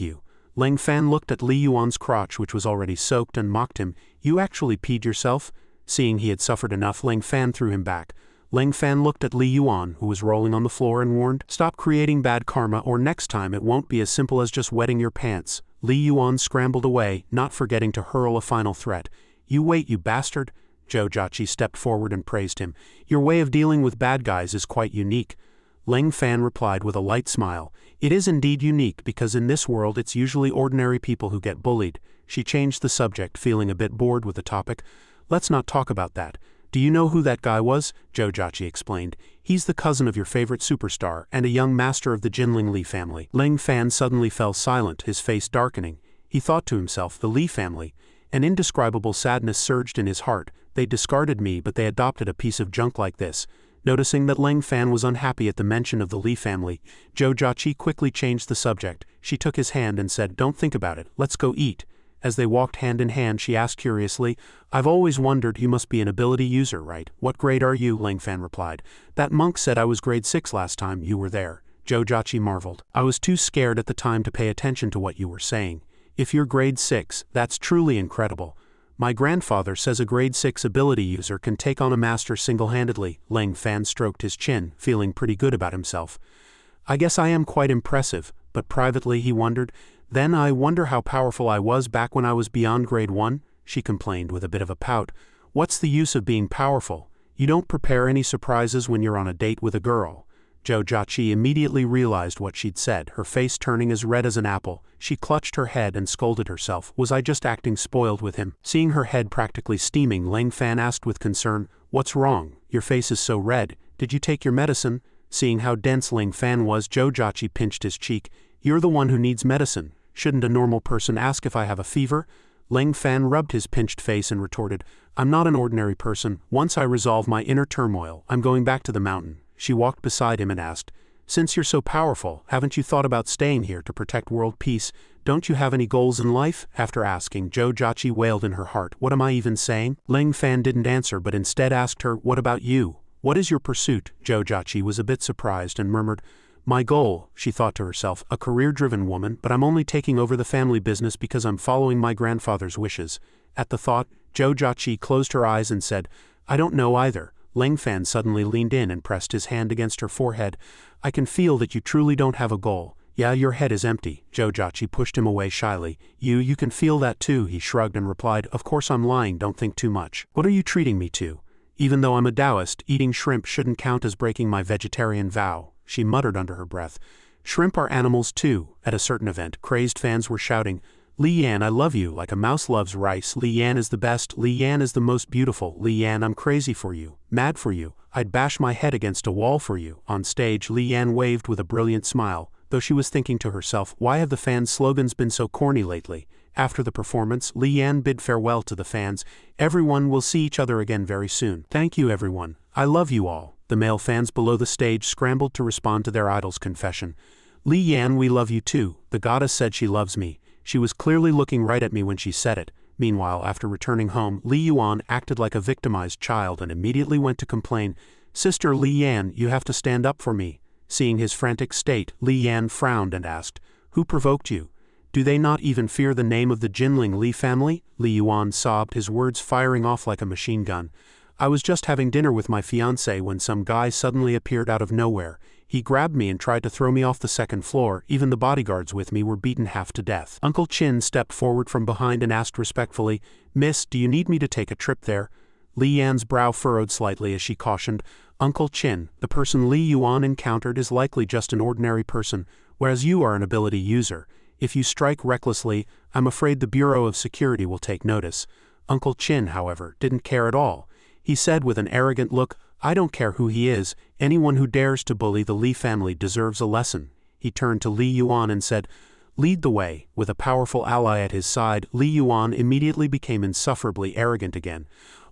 you. Ling Fan looked at Li Yuan's crotch, which was already soaked, and mocked him, You actually peed yourself? Seeing he had suffered enough, Ling Fan threw him back. Ling Fan looked at Li Yuan, who was rolling on the floor, and warned, Stop creating bad karma, or next time it won't be as simple as just wetting your pants. Li Yuan scrambled away, not forgetting to hurl a final threat. You wait, you bastard. Zhou stepped forward and praised him. Your way of dealing with bad guys is quite unique. Ling Fan replied with a light smile. It is indeed unique, because in this world it's usually ordinary people who get bullied. She changed the subject, feeling a bit bored with the topic. Let's not talk about that. Do you know who that guy was? Zhou explained. He's the cousin of your favorite superstar, and a young master of the Jinling Li family. Ling Fan suddenly fell silent, his face darkening. He thought to himself, the Li family. An indescribable sadness surged in his heart. They discarded me, but they adopted a piece of junk like this. Noticing that Ling Fan was unhappy at the mention of the Li family, Zhou quickly changed the subject. She took his hand and said, Don't think about it, let's go eat. As they walked hand in hand, she asked curiously, I've always wondered, you must be an ability user, right? What grade are you? Ling Fan replied. That monk said I was grade 6 last time you were there. Zhou marveled. I was too scared at the time to pay attention to what you were saying. If you're grade 6, that's truly incredible. My grandfather says a grade 6 ability user can take on a master single-handedly. Ling Fan stroked his chin, feeling pretty good about himself. I guess I am quite impressive, but privately he wondered, Then I wonder how powerful I was back when I was beyond grade 1, she complained with a bit of a pout. What's the use of being powerful? You don't prepare any surprises when you're on a date with a girl. Zhou immediately realized what she'd said, her face turning as red as an apple. She clutched her head and scolded herself. Was I just acting spoiled with him? Seeing her head practically steaming, Ling Fan asked with concern, What's wrong? Your face is so red. Did you take your medicine? Seeing how dense Ling Fan was, Zhou pinched his cheek. You're the one who needs medicine. Shouldn't a normal person ask if I have a fever? Ling Fan rubbed his pinched face and retorted, I'm not an ordinary person. Once I resolve my inner turmoil, I'm going back to the mountain. She walked beside him and asked, Since you're so powerful, haven't you thought about staying here to protect world peace? Don't you have any goals in life? After asking, Zhou wailed in her heart, What am I even saying? Ling Fan didn't answer but instead asked her, What about you? What is your pursuit? Zhou was a bit surprised and murmured, My goal, she thought to herself, a career-driven woman, but I'm only taking over the family business because I'm following my grandfather's wishes. At the thought, Zhou Jiaqi closed her eyes and said, I don't know either. Ling Fan suddenly leaned in and pressed his hand against her forehead. I can feel that you truly don't have a goal. Yeah, your head is empty. Zhou Jiaqi pushed him away shyly. You can feel that too, he shrugged and replied, of course I'm lying, don't think too much. What are you treating me to? Even though I'm a Taoist, eating shrimp shouldn't count as breaking my vegetarian vow, she muttered under her breath. Shrimp are animals too. At a certain event, crazed fans were shouting, Li Yan, I love you like a mouse loves rice. Li Yan is the best. Li Yan is the most beautiful. Li Yan, I'm crazy for you, mad for you. I'd bash my head against a wall for you. On stage, Li Yan waved with a brilliant smile, though she was thinking to herself, why have the fans' slogans been so corny lately? After the performance, Li Yan bid farewell to the fans. Everyone will see each other again very soon. Thank you everyone. I love you all. The male fans below the stage scrambled to respond to their idol's confession. Li Yan, we love you too. The goddess said she loves me. She was clearly looking right at me when she said it. Meanwhile, after returning home, Li Yuan acted like a victimized child and immediately went to complain, Sister Li Yan, you have to stand up for me. Seeing his frantic state, Li Yan frowned and asked, Who provoked you? Do they not even fear the name of the Jinling Li family? Li Yuan sobbed, his words firing off like a machine gun. I was just having dinner with my fiancé when some guy suddenly appeared out of nowhere. He grabbed me and tried to throw me off the second floor. Even the bodyguards with me were beaten half to death. Uncle Chin stepped forward from behind and asked respectfully, Miss, do you need me to take a trip there? Li Yan's brow furrowed slightly as she cautioned, Uncle Chin, the person Li Yuan encountered is likely just an ordinary person, whereas you are an ability user. If you strike recklessly, I'm afraid the Bureau of Security will take notice. Uncle Chin, however, didn't care at all. He said with an arrogant look, I don't care who he is, anyone who dares to bully the Li family deserves a lesson. He turned to Li Yuan and said, Lead the way. With a powerful ally at his side, Li Yuan immediately became insufferably arrogant again.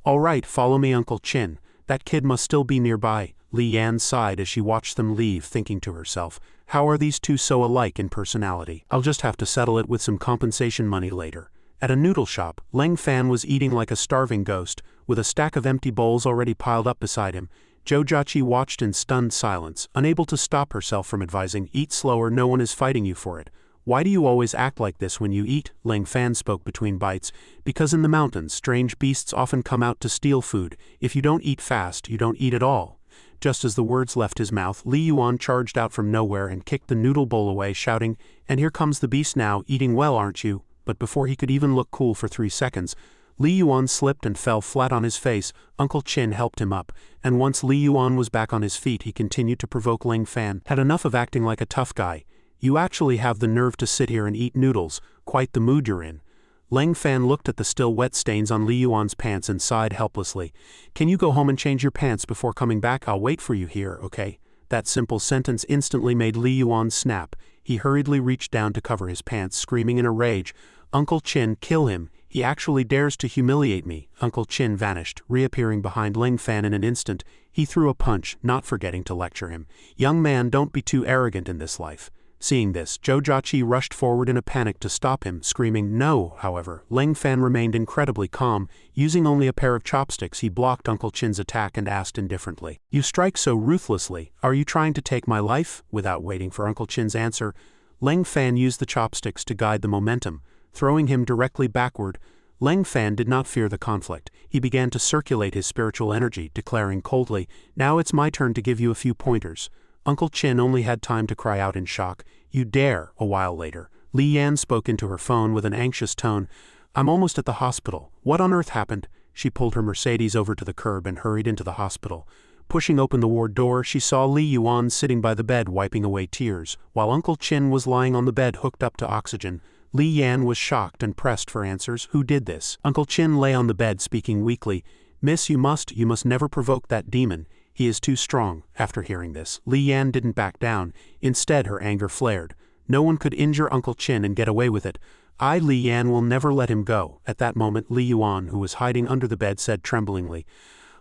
All right, follow me, Uncle Chin. That kid must still be nearby. Li Yan sighed as she watched them leave, thinking to herself, how are these two so alike in personality? I'll just have to settle it with some compensation money later. At a noodle shop, Ling Fan was eating like a starving ghost, with a stack of empty bowls already piled up beside him. Zhou Jiaqi watched in stunned silence, unable to stop herself from advising, Eat slower, no one is fighting you for it. Why do you always act like this when you eat? Ling Fan spoke between bites. Because in the mountains, strange beasts often come out to steal food. If you don't eat fast, you don't eat at all. Just as the words left his mouth, Li Yuan charged out from nowhere and kicked the noodle bowl away, shouting, And here comes the beast now, eating well, aren't you? But before he could even look cool for 3 seconds, Li Yuan slipped and fell flat on his face. Uncle Chin helped him up, and once Li Yuan was back on his feet, he continued to provoke Ling Fan. Had enough of acting like a tough guy. You actually have the nerve to sit here and eat noodles, quite the mood you're in. Ling Fan looked at the still wet stains on Li Yuan's pants and sighed helplessly. Can you go home and change your pants before coming back? I'll wait for you here, okay? That simple sentence instantly made Li Yuan snap. He hurriedly reached down to cover his pants, screaming in a rage, Uncle Chin, kill him. He actually dares to humiliate me. Uncle Chin vanished, reappearing behind Ling Fan in an instant. He threw a punch, not forgetting to lecture him. Young man, don't be too arrogant in this life. Seeing this, Zhou Jiaqi rushed forward in a panic to stop him, screaming no. However, Ling Fan remained incredibly calm. Using only a pair of chopsticks, he blocked Uncle Chin's attack and asked indifferently, You strike so ruthlessly. Are you trying to take my life? Without waiting for Uncle Chin's answer, Ling Fan used the chopsticks to guide the momentum, throwing him directly backward. Ling Fan did not fear the conflict. He began to circulate his spiritual energy, declaring coldly, Now it's my turn to give you a few pointers. Uncle Chin only had time to cry out in shock, You dare. A while later, Li Yan spoke into her phone with an anxious tone, I'm almost at the hospital. What on earth happened? She pulled her Mercedes over to the curb and hurried into the hospital. Pushing open the ward door, she saw Li Yuan sitting by the bed wiping away tears, while Uncle Chin was lying on the bed hooked up to oxygen. Li Yan was shocked and pressed for answers. Who did this? Uncle Chin lay on the bed speaking weakly, Miss, you must never provoke that demon. He is too strong. After hearing this, Li Yan didn't back down. Instead, her anger flared. No one could injure Uncle Chin and get away with it. I, Li Yan, will never let him go. At that moment, Li Yuan, who was hiding under the bed, said tremblingly,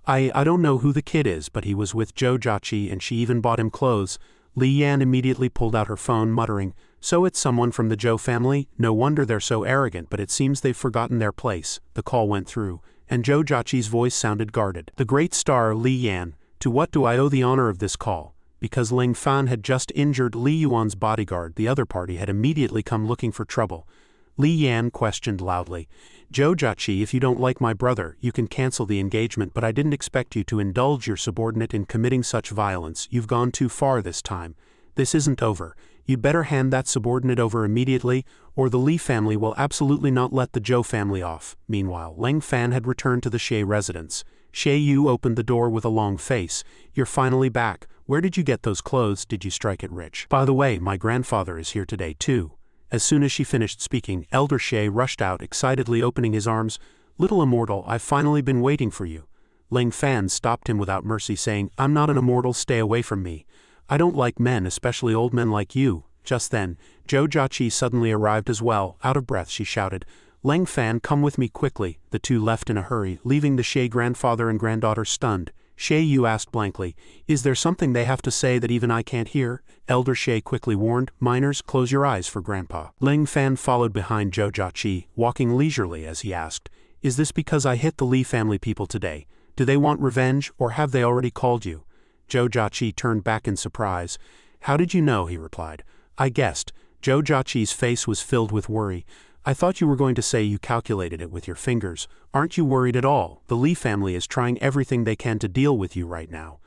I don't know who the kid is, but he was with Zhou Jiaqi and she even bought him clothes. Li Yan immediately pulled out her phone, muttering, So it's someone from the Zhou family? No wonder they're so arrogant, but it seems they've forgotten their place. The call went through, and Zhou Jiaqi's voice sounded guarded. The great star Li Yan. To what do I owe the honor of this call? Because Ling Fan had just injured Li Yuan's bodyguard, the other party had immediately come looking for trouble. Li Yan questioned loudly, Zhou Jiaqi, if you don't like my brother, you can cancel the engagement, but I didn't expect you to indulge your subordinate in committing such violence. You've gone too far this time. This isn't over. You'd better hand that subordinate over immediately, or the Li family will absolutely not let the Zhou family off. Meanwhile, Leng Fan had returned to the Xie residence. Xie Yu opened the door with a long face. You're finally back. Where did you get those clothes? Did you strike it rich? By the way, my grandfather is here today too. As soon as she finished speaking, Elder Xie rushed out, excitedly opening his arms. Little immortal, I've finally been waiting for you. Leng Fan stopped him without mercy, saying, I'm not an immortal, stay away from me. I don't like men, especially old men like you. Just then, Zhou Jiaqi suddenly arrived as well. Out of breath, she shouted, Leng Fan, come with me quickly. The two left in a hurry, leaving the Xie grandfather and granddaughter stunned. Xie Yu asked blankly, is there something they have to say that even I can't hear? Elder Xie quickly warned, minors, close your eyes for Grandpa. Leng Fan followed behind Zhou Jiaqi, walking leisurely as he asked, is this because I hit the Li family people today? Do they want revenge, or have they already called you? Zhou Jiaqi turned back in surprise. How did you know? He replied. I guessed. Zhou Jiaqi's face was filled with worry. I thought you were going to say you calculated it with your fingers. Aren't you worried at all? The Li family is trying everything they can to deal with you right now.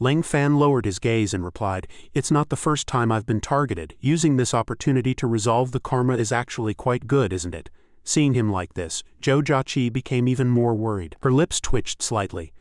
Leng Fan lowered his gaze and replied, it's not the first time I've been targeted. Using this opportunity to resolve the karma is actually quite good, isn't it? Seeing him like this, Zhou Jiaqi became even more worried. Her lips twitched slightly.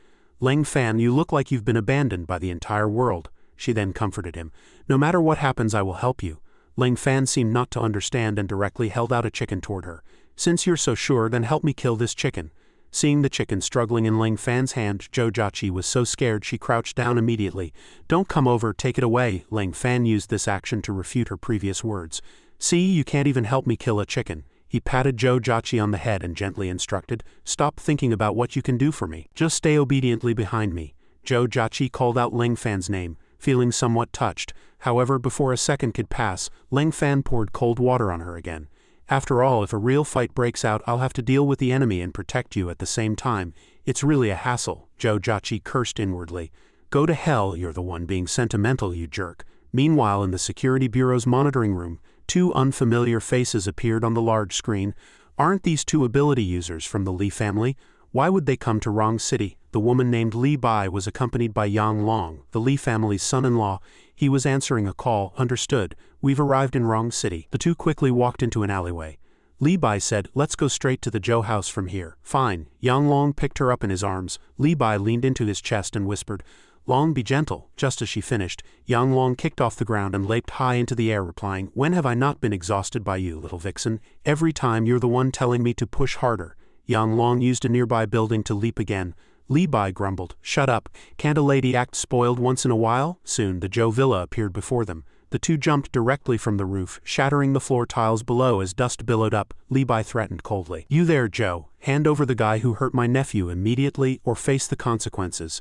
Leng Fan, you look like you've been abandoned by the entire world. She then comforted him. No matter what happens, I will help you. Leng Fan seemed not to understand and directly held out a chicken toward her. Since you're so sure, then help me kill this chicken. Seeing the chicken struggling in Leng Fan's hand, Zhou Jiaqi was so scared she crouched down immediately. Don't come over, take it away. Leng Fan used this action to refute her previous words. See, you can't even help me kill a chicken. He patted Zhou Jiaqi on the head and gently instructed, stop thinking about what you can do for me. Just stay obediently behind me. Zhou Jiaqi called out Leng Fan's name, feeling somewhat touched. However, before a second could pass, Leng Fan poured cold water on her again. After all, if a real fight breaks out, I'll have to deal with the enemy and protect you at the same time. It's really a hassle. Zhou Jiaqi cursed inwardly. Go to hell, you're the one being sentimental, you jerk. Meanwhile, in the security bureau's monitoring room, two unfamiliar faces appeared on the large screen. Aren't these two ability users from the Li family? Why would they come to wrong city? The woman named Li Bai was accompanied by Yang Long, the Li family's son-in-law. He was answering a call. Understood. We've arrived in wrong city. The two quickly walked into an alleyway. Li Bai said, let's go straight to the Zhou house from here. Fine. Yang Long picked her up in his arms. Li Bai leaned into his chest and whispered, Long, be gentle. Just as she finished, Yang Long kicked off the ground and leaped high into the air, replying, when have I not been exhausted by you, little vixen? Every time you're the one telling me to push harder. Yang Long used a nearby building to leap again. Li Bai grumbled, shut up, can't a lady act spoiled once in a while? Soon the Zhou villa appeared before them. The two jumped directly from the roof, shattering the floor tiles below as dust billowed up. Li Bai threatened coldly, you there, Zhou, hand over the guy who hurt my nephew immediately or face the consequences.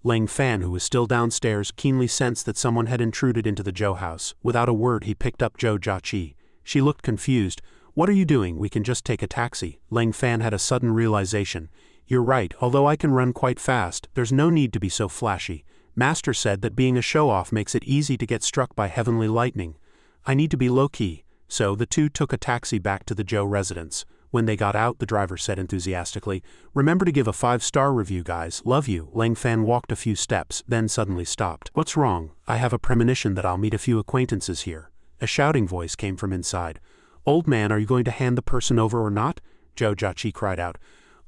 Leng Fan, who was still downstairs, keenly sensed that someone had intruded into the Zhou house. Without a word, he picked up Zhou Jiaqi. She looked confused. What are you doing? We can just take a taxi. Leng Fan had a sudden realization. You're right, although I can run quite fast, there's no need to be so flashy. Master said that being a show-off makes it easy to get struck by heavenly lightning. I need to be low-key. So the two took a taxi back to the Zhou residence. When they got out, the driver said enthusiastically, remember to give a 5-star review, guys. Love you. Leng Fan walked a few steps, then suddenly stopped. What's wrong? I have a premonition that I'll meet a few acquaintances here. A shouting voice came from inside. Old man, are you going to hand the person over or not? Zhou Jiaqi cried out.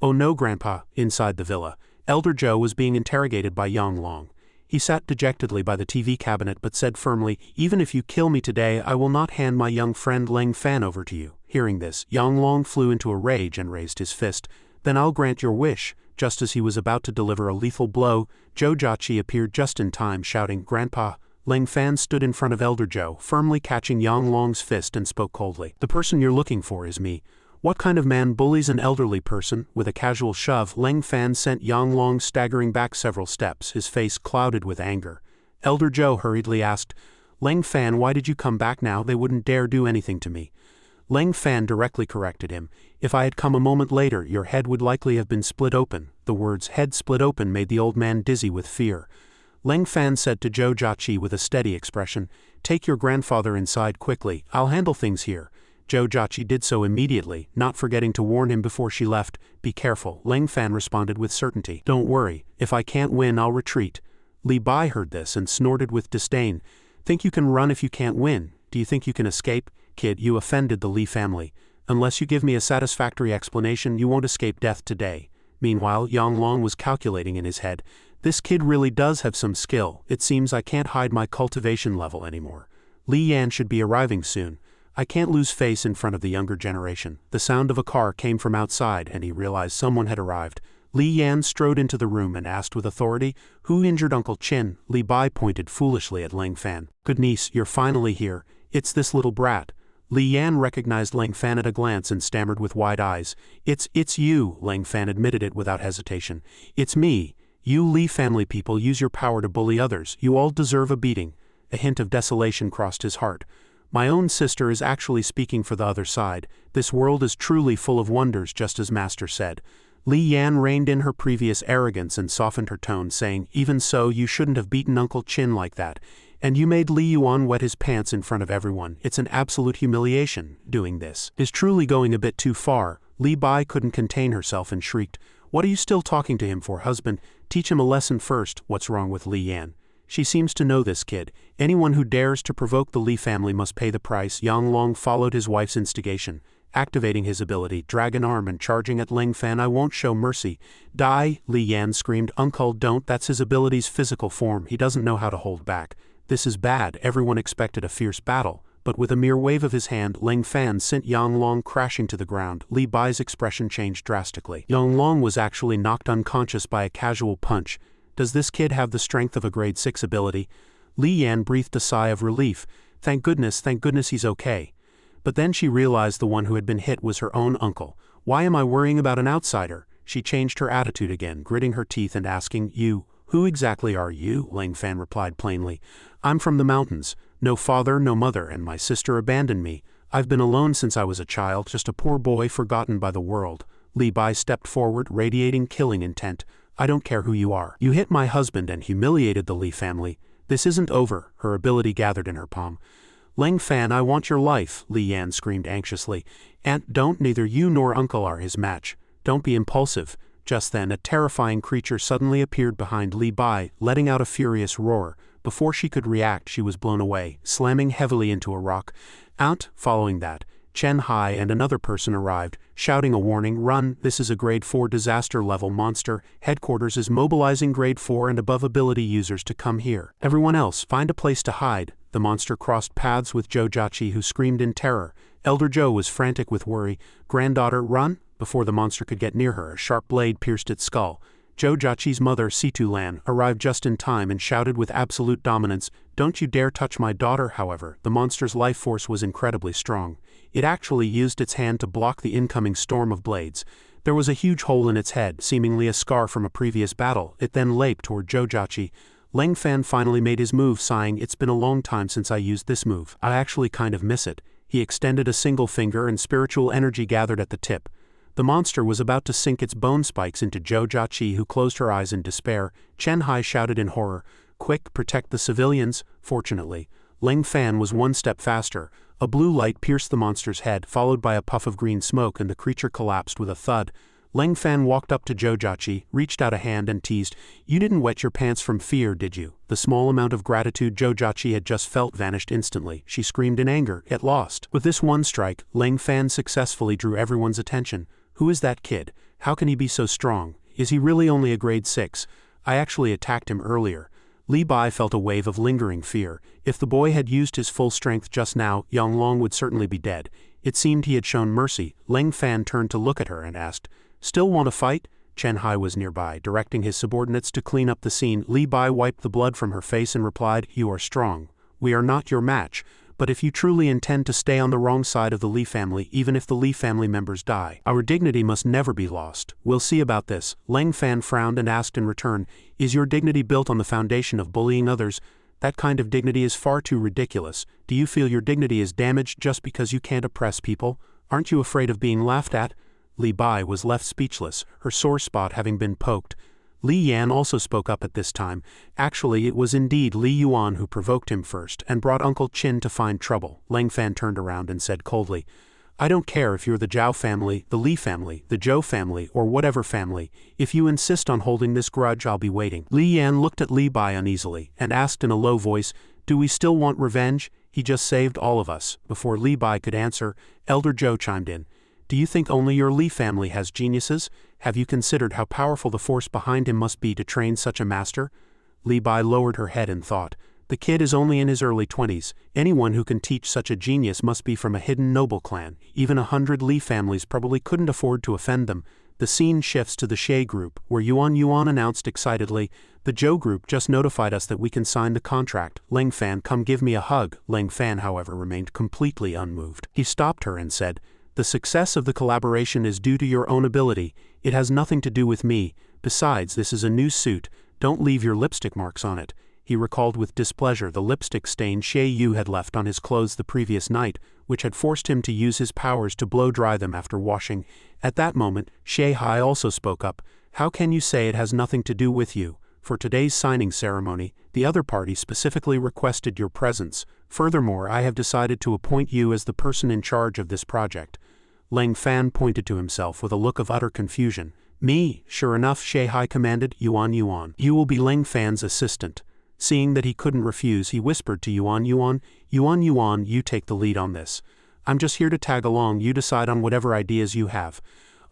Oh no, Grandpa. Inside the villa, Elder Zhou was being interrogated by Yang Long. He sat dejectedly by the TV cabinet but said firmly, even if you kill me today, I will not hand my young friend Leng Fan over to you. Hearing this, Yang Long flew into a rage and raised his fist. Then I'll grant your wish. Just as he was about to deliver a lethal blow, Zhou Jiaqi appeared just in time, shouting, Grandpa. Leng Fan stood in front of Elder Zhou, firmly catching Yang Long's fist, and spoke coldly. The person you're looking for is me. What kind of man bullies an elderly person? With a casual shove, Leng Fan sent Yang Long staggering back several steps, his face clouded with anger. Elder Zhou hurriedly asked, Leng Fan, why did you come back now? They wouldn't dare do anything to me. Leng Fan directly corrected him. If I had come a moment later, your head would likely have been split open. The words head split open made the old man dizzy with fear. Leng Fan said to Zhou Jiaqi with a steady expression, take your grandfather inside quickly, I'll handle things here. Zhou Jiaqi did so immediately, not forgetting to warn him before she left. Be careful, Lang Fan responded with certainty. Don't worry, if I can't win I'll retreat. Li Bai heard this and snorted with disdain. Think you can run if you can't win? Do you think you can escape? Kid, you offended the Li family. Unless you give me a satisfactory explanation you won't escape death today. Meanwhile, Yang Long was calculating in his head. This kid really does have some skill. It seems I can't hide my cultivation level anymore. Li Yan should be arriving soon. I can't lose face in front of the younger generation. The sound of a car came from outside and he realized someone had arrived. Li Yan strode into the room and asked with authority, "Who injured Uncle Qin?" Li Bai pointed foolishly at Lang Fan. "Good niece, you're finally here. It's this little brat." Li Yan recognized Lang Fan at a glance and stammered with wide eyes. It's you," Lang Fan admitted it without hesitation. "It's me. You Li family people use your power to bully others. You all deserve a beating." A hint of desolation crossed his heart. My own sister is actually speaking for the other side. This world is truly full of wonders, just as Master said. Li Yan reined in her previous arrogance and softened her tone, saying, "Even so, you shouldn't have beaten Uncle Qin like that. And you made Li Yuan wet his pants in front of everyone. It's an absolute humiliation. Doing this is truly going a bit too far." Li Bai couldn't contain herself and shrieked, "What are you still talking to him for, husband? Teach him a lesson first." What's wrong with Li Yan? She seems to know this kid. Anyone who dares to provoke the Li family must pay the price. Yang Long followed his wife's instigation, activating his ability, Dragon Arm, and charging at Lang Fan. "I won't show mercy." "Die!" Li Yan screamed. "Uncle, don't. That's his ability's physical form. He doesn't know how to hold back. This is bad." Everyone expected a fierce battle, but with a mere wave of his hand, Lang Fan sent Yang Long crashing to the ground. Li Bai's expression changed drastically. Yang Long was actually knocked unconscious by a casual punch. Does this kid have the strength of a grade 6 ability? Li Yan breathed a sigh of relief. Thank goodness he's okay. But then she realized the one who had been hit was her own uncle. Why am I worrying about an outsider? She changed her attitude again, gritting her teeth and asking, "You, who exactly are you?" Lang Fan replied plainly. "I'm from the mountains. No father, no mother, and my sister abandoned me. I've been alone since I was a child, just a poor boy forgotten by the world." Li Bai stepped forward, radiating killing intent. "I don't care who you are. You hit my husband and humiliated the Li family. This isn't over." Her ability gathered in her palm. "Lang Fan, I want your life," Li Yan screamed anxiously. "Aunt, don't. Neither you nor uncle are his match. Don't be impulsive." Just then, a terrifying creature suddenly appeared behind Li Bai, letting out a furious roar. Before she could react, she was blown away, slamming heavily into a rock. Aunt, following that, Chen Hai and another person arrived, shouting a warning, "Run, this is a grade 4 disaster-level monster. Headquarters is mobilizing grade 4 and above ability users to come here. Everyone else, find a place to hide." The monster crossed paths with Zhou Jiaqi, who screamed in terror. Elder Zhou was frantic with worry. "Granddaughter, run!" Before the monster could get near her, a sharp blade pierced its skull. Zhou Jiaqi's mother, Situ Lan, arrived just in time and shouted with absolute dominance, "Don't you dare touch my daughter." However, the monster's life force was incredibly strong. It actually used its hand to block the incoming storm of blades. There was a huge hole in its head, seemingly a scar from a previous battle. It then leaped toward Zhou Jiaqi. Lang Fan finally made his move, sighing, "It's been a long time since I used this move. I actually kind of miss it." He extended a single finger and spiritual energy gathered at the tip. The monster was about to sink its bone spikes into Zhou Jiaqi, who closed her eyes in despair. Chen Hai shouted in horror, "Quick, protect the civilians." Fortunately, Lang Fan was one step faster. A blue light pierced the monster's head, followed by a puff of green smoke, and the creature collapsed with a thud. Lang Fan walked up to Zhou Jiaqi, reached out a hand and teased, "You didn't wet your pants from fear, did you?" The small amount of gratitude Zhou Jiaqi had just felt vanished instantly. She screamed in anger, "Get lost." With this one strike, Lang Fan successfully drew everyone's attention. Who is that kid? How can he be so strong? Is he really only a grade 6? I actually attacked him earlier. Li Bai felt a wave of lingering fear. If the boy had used his full strength just now, Yang Long would certainly be dead. It seemed he had shown mercy. Lang Fan turned to look at her and asked, "Still want to fight?" Chen Hai was nearby, directing his subordinates to clean up the scene. Li Bai wiped the blood from her face and replied, "You are strong. We are not your match. But if you truly intend to stay on the wrong side of the Li family, even if the Li family members die, our dignity must never be lost. We'll see about this." Lang Fan frowned and asked in return, "Is your dignity built on the foundation of bullying others? That kind of dignity is far too ridiculous. Do you feel your dignity is damaged just because you can't oppress people? Aren't you afraid of being laughed at?" Li Bai was left speechless, her sore spot having been poked. Li Yan also spoke up at this time. Actually, it was indeed Li Yuan who provoked him first and brought Uncle Qin to find trouble. Lang Fan turned around and said coldly, I don't care if you're the Zhao family, the Li family, the Zhou family, or whatever family. If you insist on holding this grudge, I'll be waiting." Li Yan looked at Li Bai uneasily and asked in a low voice, "Do we still want revenge? He just saved all of us." Before Li Bai could answer, Elder Zhou chimed in. "Do you think only your Li family has geniuses? Have you considered how powerful the force behind him must be to train such a master?" Li Bai lowered her head and thought, "The kid is only in his early 20s. Anyone who can teach such a genius must be from a hidden noble clan. Even 100 Li families probably couldn't afford to offend them." The scene shifts to the Shay group, where Yuan announced excitedly, "The Zhou group just notified us that we can sign the contract. Leng Fan, come give me a hug." Leng Fan, however, remained completely unmoved. He stopped her and said, "The success of the collaboration is due to your own ability. It has nothing to do with me. Besides, this is a new suit. Don't leave your lipstick marks on it." He recalled with displeasure the lipstick stain Shay Yu had left on his clothes the previous night, which had forced him to use his powers to blow dry them after washing. At that moment, Shay Hai also spoke up. "How can you say it has nothing to do with you? For today's signing ceremony, the other party specifically requested your presence. Furthermore, I have decided to appoint you as the person in charge of this project." Leng Fan pointed to himself with a look of utter confusion. "Me?" Sure enough, Shay Hai commanded. Yuan. "You will be Leng Fan's assistant." Seeing that he couldn't refuse, he whispered to Yuan, "You take the lead on this. I'm just here to tag along, you decide on whatever ideas you have."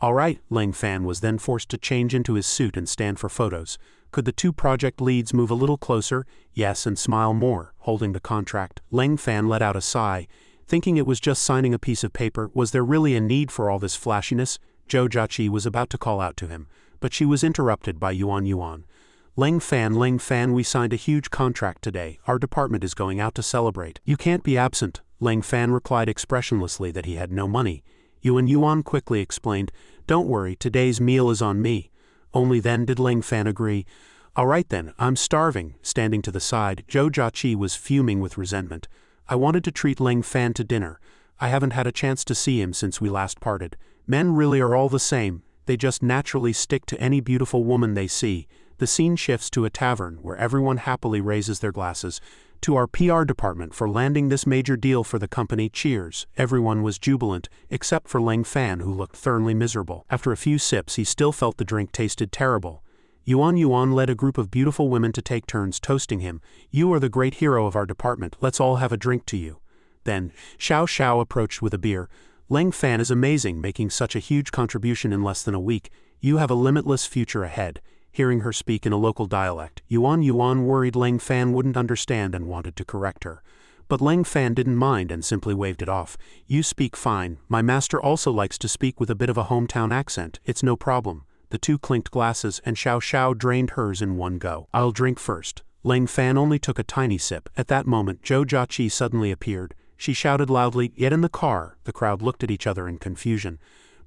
"All right." Leng Fan was then forced to change into his suit and stand for photos. Could the two project leads move a little closer? Yes, and smile more. Holding the contract, Leng Fan let out a sigh. Thinking it was just signing a piece of paper, was there really a need for all this flashiness? Zhou Jiaqi was about to call out to him, but she was interrupted by Yuan. Leng Fan, we signed a huge contract today. Our department is going out to celebrate. You can't be absent." Leng Fan replied expressionlessly that he had no money. Yuan quickly explained, "Don't worry, today's meal is on me." Only then did Leng Fan agree. "All right then, I'm starving." Standing to the side, Zhou Jiaqi was fuming with resentment. "I wanted to treat Leng Fan to dinner. I haven't had a chance to see him since we last parted. Men really are all the same. They just naturally stick to any beautiful woman they see." The scene shifts to a tavern where everyone happily raises their glasses. "To our PR department for landing this major deal for the company, cheers." Everyone was jubilant, except for Leng Fan, who looked thoroughly miserable. After a few sips, he still felt the drink tasted terrible. Yuan led a group of beautiful women to take turns toasting him. "You are the great hero of our department. Let's all have a drink to you." Then, Xiao approached with a beer. "Leng Fan is amazing, making such a huge contribution in less than a week. You have a limitless future ahead." Hearing her speak in a local dialect, Yuan worried Leng Fan wouldn't understand and wanted to correct her. But Leng Fan didn't mind and simply waved it off. "You speak fine. My master also likes to speak with a bit of a hometown accent. It's no problem." The two clinked glasses and Xiao drained hers in one go. "I'll drink first." Leng Fan only took a tiny sip. At that moment, Zhou Jiaqi suddenly appeared. She shouted loudly, "Get in the car." The crowd looked at each other in confusion.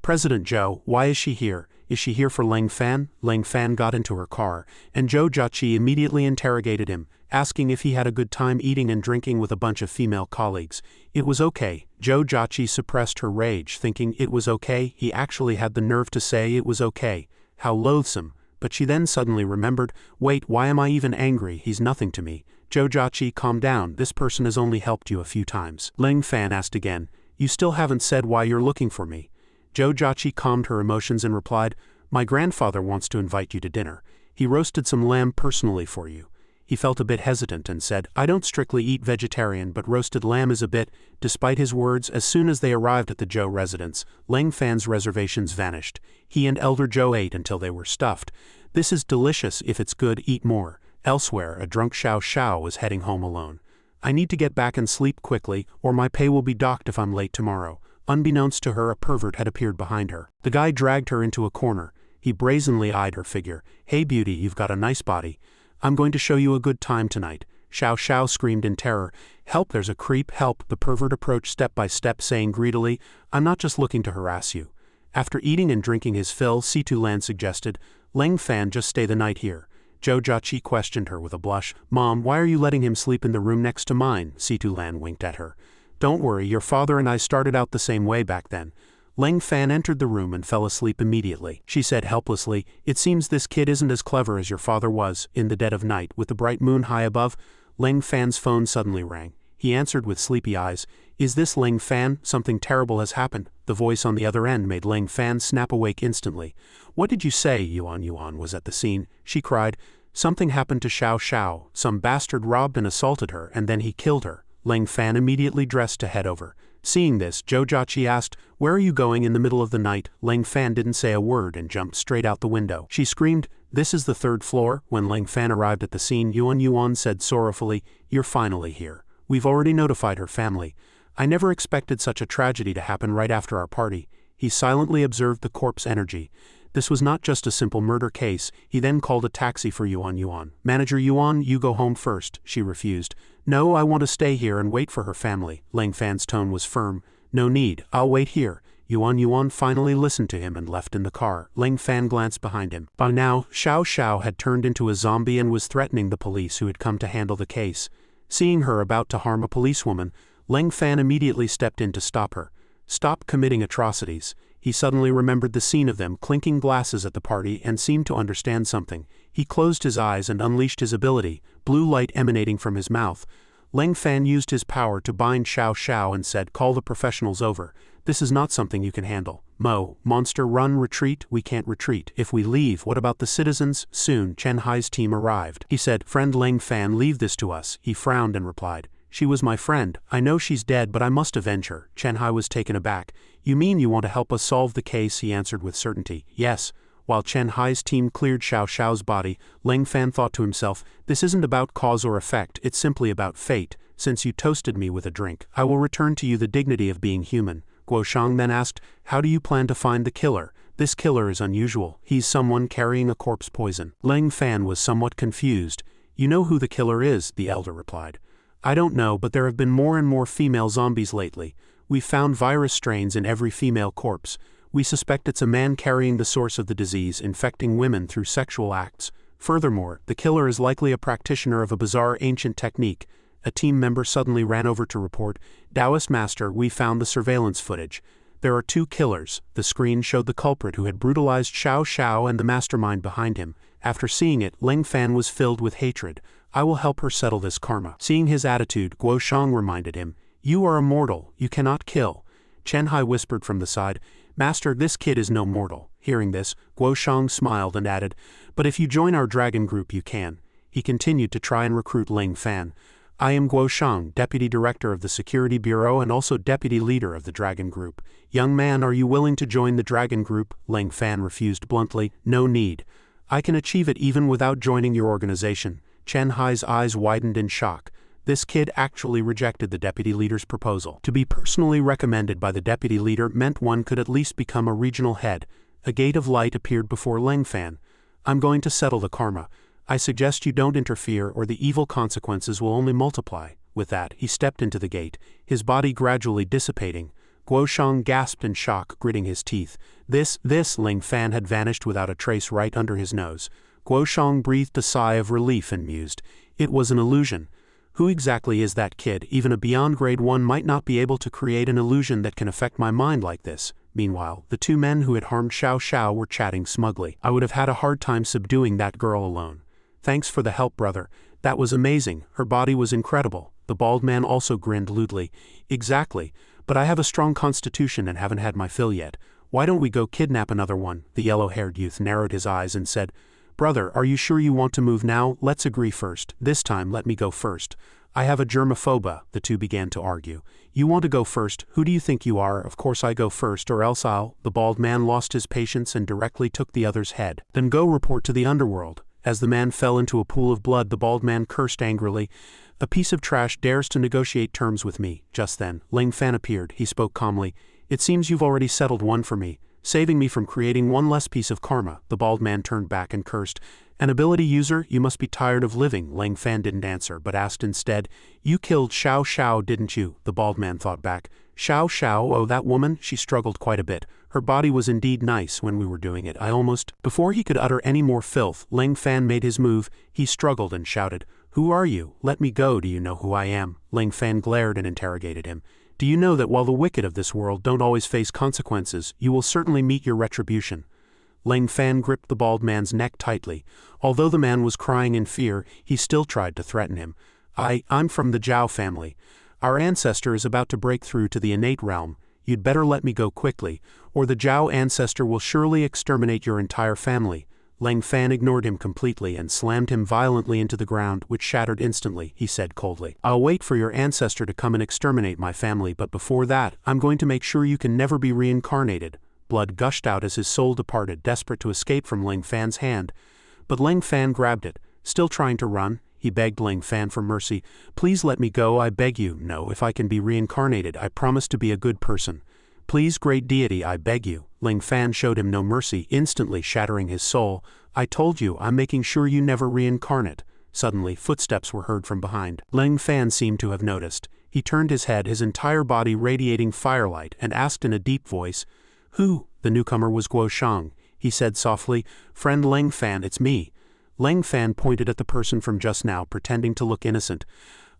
"President Zhou, why is she here? Is she here for Leng Fan?" Leng Fan got into her car, and Zhou Jiaqi immediately interrogated him, asking if he had a good time eating and drinking with a bunch of female colleagues. It was okay. Zhou Jiaqi suppressed her rage, thinking it was okay. He actually had the nerve to say it was okay. How loathsome. But she then suddenly remembered, "Wait, why am I even angry? He's nothing to me." "Zhou Jiaqi, calm down. This person has only helped you a few times." Leng Fan asked again, "You still haven't said why you're looking for me." Zhou Jiaqi calmed her emotions and replied, "My grandfather wants to invite you to dinner. He roasted some lamb personally for you." He felt a bit hesitant and said, "I don't strictly eat vegetarian, but roasted lamb is a bit." Despite his words, as soon as they arrived at the Zhou residence, Leng Fan's reservations vanished. He and Elder Zhou ate until they were stuffed. "This is delicious. If it's good, eat more." Elsewhere, a drunk Xiao was heading home alone. "I need to get back and sleep quickly, or my pay will be docked if I'm late tomorrow." Unbeknownst to her, a pervert had appeared behind her. The guy dragged her into a corner. He brazenly eyed her figure. "Hey beauty, you've got a nice body. I'm going to show you a good time tonight." Xiao screamed in terror. "Help, there's a creep, help." The pervert approached step by step, saying greedily, "I'm not just looking to harass you." After eating and drinking his fill, Situ Lan suggested, "Leng Fan, just stay the night here." Zhou Jiaqi questioned her with a blush. "Mom, why are you letting him sleep in the room next to mine?" Situ Lan winked at her. "Don't worry, your father and I started out the same way back then." Leng Fan entered the room and fell asleep immediately. She said helplessly, "It seems this kid isn't as clever as your father was." In the dead of night, with the bright moon high above, Leng Fan's phone suddenly rang. He answered with sleepy eyes. Is this Ling Fan? Something terrible has happened. The voice on the other end made Ling Fan snap awake instantly. What did you say? Yuan was at the scene. She cried. Something happened to Xiao Xiao. Some bastard robbed and assaulted her, and then he killed her. Ling Fan immediately dressed to head over. Seeing this, Zhou Jiaqi asked, Where are you going in the middle of the night? Ling Fan didn't say a word and jumped straight out the window. She screamed, This is the 3rd floor. When Ling Fan arrived at the scene, Yuan said sorrowfully, You're finally here. We've already notified her family. I never expected such a tragedy to happen right after our party. He silently observed the corpse energy. This was not just a simple murder case. He then called a taxi for Yuan. Manager Yuan, you go home first. She refused. No, I want to stay here and wait for her family. Ling Fan's tone was firm. No need, I'll wait here. Yuan finally listened to him and left in the car. Ling Fan glanced behind him. By now, Xiao Xiao had turned into a zombie and was threatening the police who had come to handle the case. Seeing her about to harm a policewoman, Ling Fan immediately stepped in to stop her. Stop committing atrocities. He suddenly remembered the scene of them clinking glasses at the party and seemed to understand something. He closed his eyes and unleashed his ability, blue light emanating from his mouth. Ling Fan used his power to bind Xiao Xiao and said, Call the professionals over. This is not something you can handle. Monster run, retreat, we can't retreat. If we leave, what about the citizens? Soon, Chen Hai's team arrived. He said, Friend Ling Fan, leave this to us. He frowned and replied, She was my friend. I know she's dead, but I must avenge her. Chen Hai was taken aback. You mean you want to help us solve the case? He answered with certainty. Yes. While Chen Hai's team cleared Xiao Xiao's body, Ling Fan thought to himself, This isn't about cause or effect, it's simply about fate. Since you toasted me with a drink, I will return to you the dignity of being human. Guo Shang then asked, How do you plan to find the killer? This killer is unusual. He's someone carrying a corpse poison. Ling Fan was somewhat confused. You know who the killer is, the elder replied. I don't know, but there have been more and more female zombies lately. We've found virus strains in every female corpse. We suspect it's a man carrying the source of the disease, infecting women through sexual acts. Furthermore, the killer is likely a practitioner of a bizarre ancient technique. A team member suddenly ran over to report, Taoist Master, we found the surveillance footage. There are 2 killers. The screen showed the culprit who had brutalized Xiao Xiao and the mastermind behind him. After seeing it, Ling Fan was filled with hatred. I will help her settle this karma. Seeing his attitude, Guo Shang reminded him, You are a mortal. You cannot kill. Chen Hai whispered from the side, Master, this kid is no mortal. Hearing this, Guo Shang smiled and added, But if you join our dragon group you can. He continued to try and recruit Ling Fan. I am Guo Shang, Deputy Director of the Security Bureau and also Deputy Leader of the Dragon Group. Young man, are you willing to join the Dragon Group? Ling Fan refused bluntly. No need. I can achieve it even without joining your organization. Chen Hai's eyes widened in shock. This kid actually rejected the deputy leader's proposal. To be personally recommended by the deputy leader meant one could at least become a regional head. A gate of light appeared before Ling Fan. I'm going to settle the karma. I suggest you don't interfere or the evil consequences will only multiply. With that, he stepped into the gate, his body gradually dissipating. Guo Shang gasped in shock, gritting his teeth. This Ling Fan had vanished without a trace right under his nose. Guo Shang breathed a sigh of relief and mused. It was an illusion. Who exactly is that kid? Even a beyond grade 1 might not be able to create an illusion that can affect my mind like this. Meanwhile, the 2 men who had harmed Xiao Xiao were chatting smugly. I would have had a hard time subduing that girl alone. Thanks for the help, brother. That was amazing. Her body was incredible. The bald man also grinned lewdly. Exactly. But I have a strong constitution and haven't had my fill yet. Why don't we go kidnap another one? The yellow-haired youth narrowed his eyes and said, Brother, are you sure you want to move now? Let's agree first. This time, let me go first. I have a germophobia. The 2 began to argue. You want to go first? Who do you think you are? Of course I go first, or else I'll... The bald man lost his patience and directly took the other's head. Then go report to the underworld. As the man fell into a pool of blood, the bald man cursed angrily. A piece of trash dares to negotiate terms with me. Just then, Ling Fan appeared. He spoke calmly. It seems you've already settled one for me, saving me from creating one less piece of karma. The bald man turned back and cursed. An ability user, you must be tired of living. Ling Fan didn't answer, but asked instead, You killed Xiao Xiao, didn't you? The bald man thought back. Xiao Xiao, oh that woman, she struggled quite a bit. Her body was indeed nice when we were doing it. I almost... Before he could utter any more filth, Ling Fan made his move. He struggled and shouted, Who are you? Let me go. Do you know who I am? Ling Fan glared and interrogated him. Do you know that while the wicked of this world don't always face consequences, you will certainly meet your retribution? Ling Fan gripped the bald man's neck tightly. Although the man was crying in fear, he still tried to threaten him. I'm from the Zhao family. Our ancestor is about to break through to the innate realm. You'd better let me go quickly, or the Zhao ancestor will surely exterminate your entire family. Lang Fan ignored him completely and slammed him violently into the ground, which shattered instantly, he said coldly. I'll wait for your ancestor to come and exterminate my family, but before that, I'm going to make sure you can never be reincarnated. Blood gushed out as his soul departed, desperate to escape from Lang Fan's hand. But Lang Fan grabbed it. Still trying to run, he begged Lang Fan for mercy. Please let me go, I beg you. No, if I can be reincarnated, I promise to be a good person. Please, great deity, I beg you. Lang Fan showed him no mercy, instantly shattering his soul. I told you, I'm making sure you never reincarnate. Suddenly, footsteps were heard from behind. Lang Fan seemed to have noticed. He turned his head, his entire body radiating firelight, and asked in a deep voice, Who? The newcomer was Guo Shang. He said softly, Friend Lang Fan, it's me. Lang Fan pointed at the person from just now, pretending to look innocent.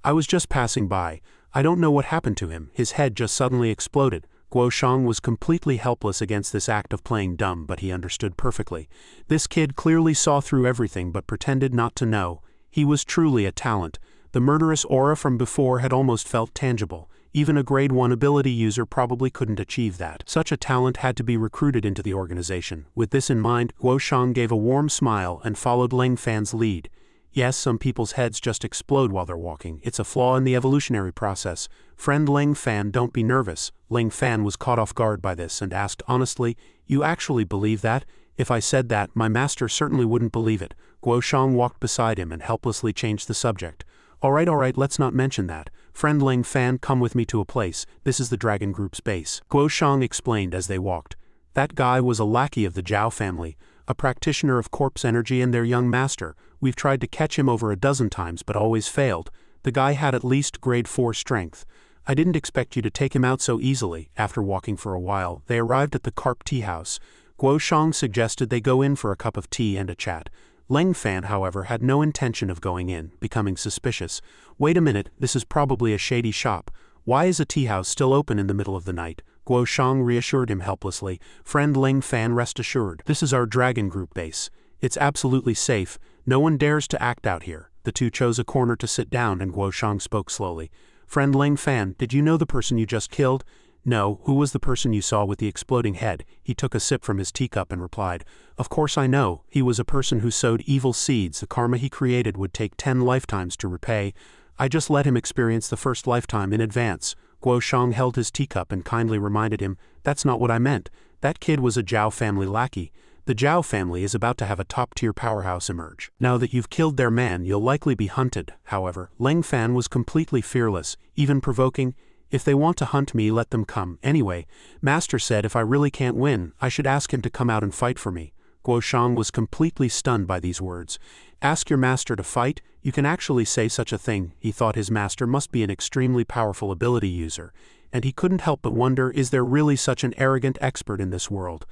I was just passing by. I don't know what happened to him. His head just suddenly exploded. Guo Shang was completely helpless against this act of playing dumb, but he understood perfectly. This kid clearly saw through everything but pretended not to know. He was truly a talent. The murderous aura from before had almost felt tangible. Even a grade 1 ability user probably couldn't achieve that. Such a talent had to be recruited into the organization. With this in mind, Guo Shang gave a warm smile and followed Lang Fan's lead. Yes, some people's heads just explode while they're walking. It's a flaw in the evolutionary process. Friend Lang Fan, don't be nervous. Lang Fan was caught off guard by this and asked honestly, You actually believe that? If I said that, my master certainly wouldn't believe it. Guo Shang walked beside him and helplessly changed the subject. All right, let's not mention that. Friend Lang Fan, come with me to a place. This is the Dragon Group's base. Guo Shang explained as they walked. That guy was a lackey of the Zhao family, a practitioner of corpse energy and their young master. We've tried to catch him over a dozen times but always failed. The guy had at least grade 4 strength. I didn't expect you to take him out so easily. After walking for a while, they arrived at the Carp Tea House. Guo Shang suggested they go in for a cup of tea and a chat. Lang Fan, however, had no intention of going in, becoming suspicious. Wait a minute, this is probably a shady shop. Why is a tea house still open in the middle of the night? Guo Shang reassured him helplessly. Friend Lang Fan, rest assured. This is our Dragon Group base. It's absolutely safe. No one dares to act out here. The two chose a corner to sit down and Guo Shang spoke slowly. Friend Lang Fan, did you know the person you just killed? No, who was the person you saw with the exploding head? He took a sip from his teacup and replied, Of course I know. He was a person who sowed evil seeds. The karma he created would take 10 lifetimes to repay. I just let him experience the first lifetime in advance. Guo Shang held his teacup and kindly reminded him, That's not what I meant. That kid was a Zhao family lackey. The Zhao family is about to have a top-tier powerhouse emerge. Now that you've killed their man, you'll likely be hunted. However, Lang Fan was completely fearless, even provoking. If they want to hunt me, let them come. Anyway, Master said if I really can't win, I should ask him to come out and fight for me. Guo Shang was completely stunned by these words. Ask your master to fight? You can actually say such a thing. He thought his master must be an extremely powerful ability user, and he couldn't help but wonder, is there really such an arrogant expert in this world?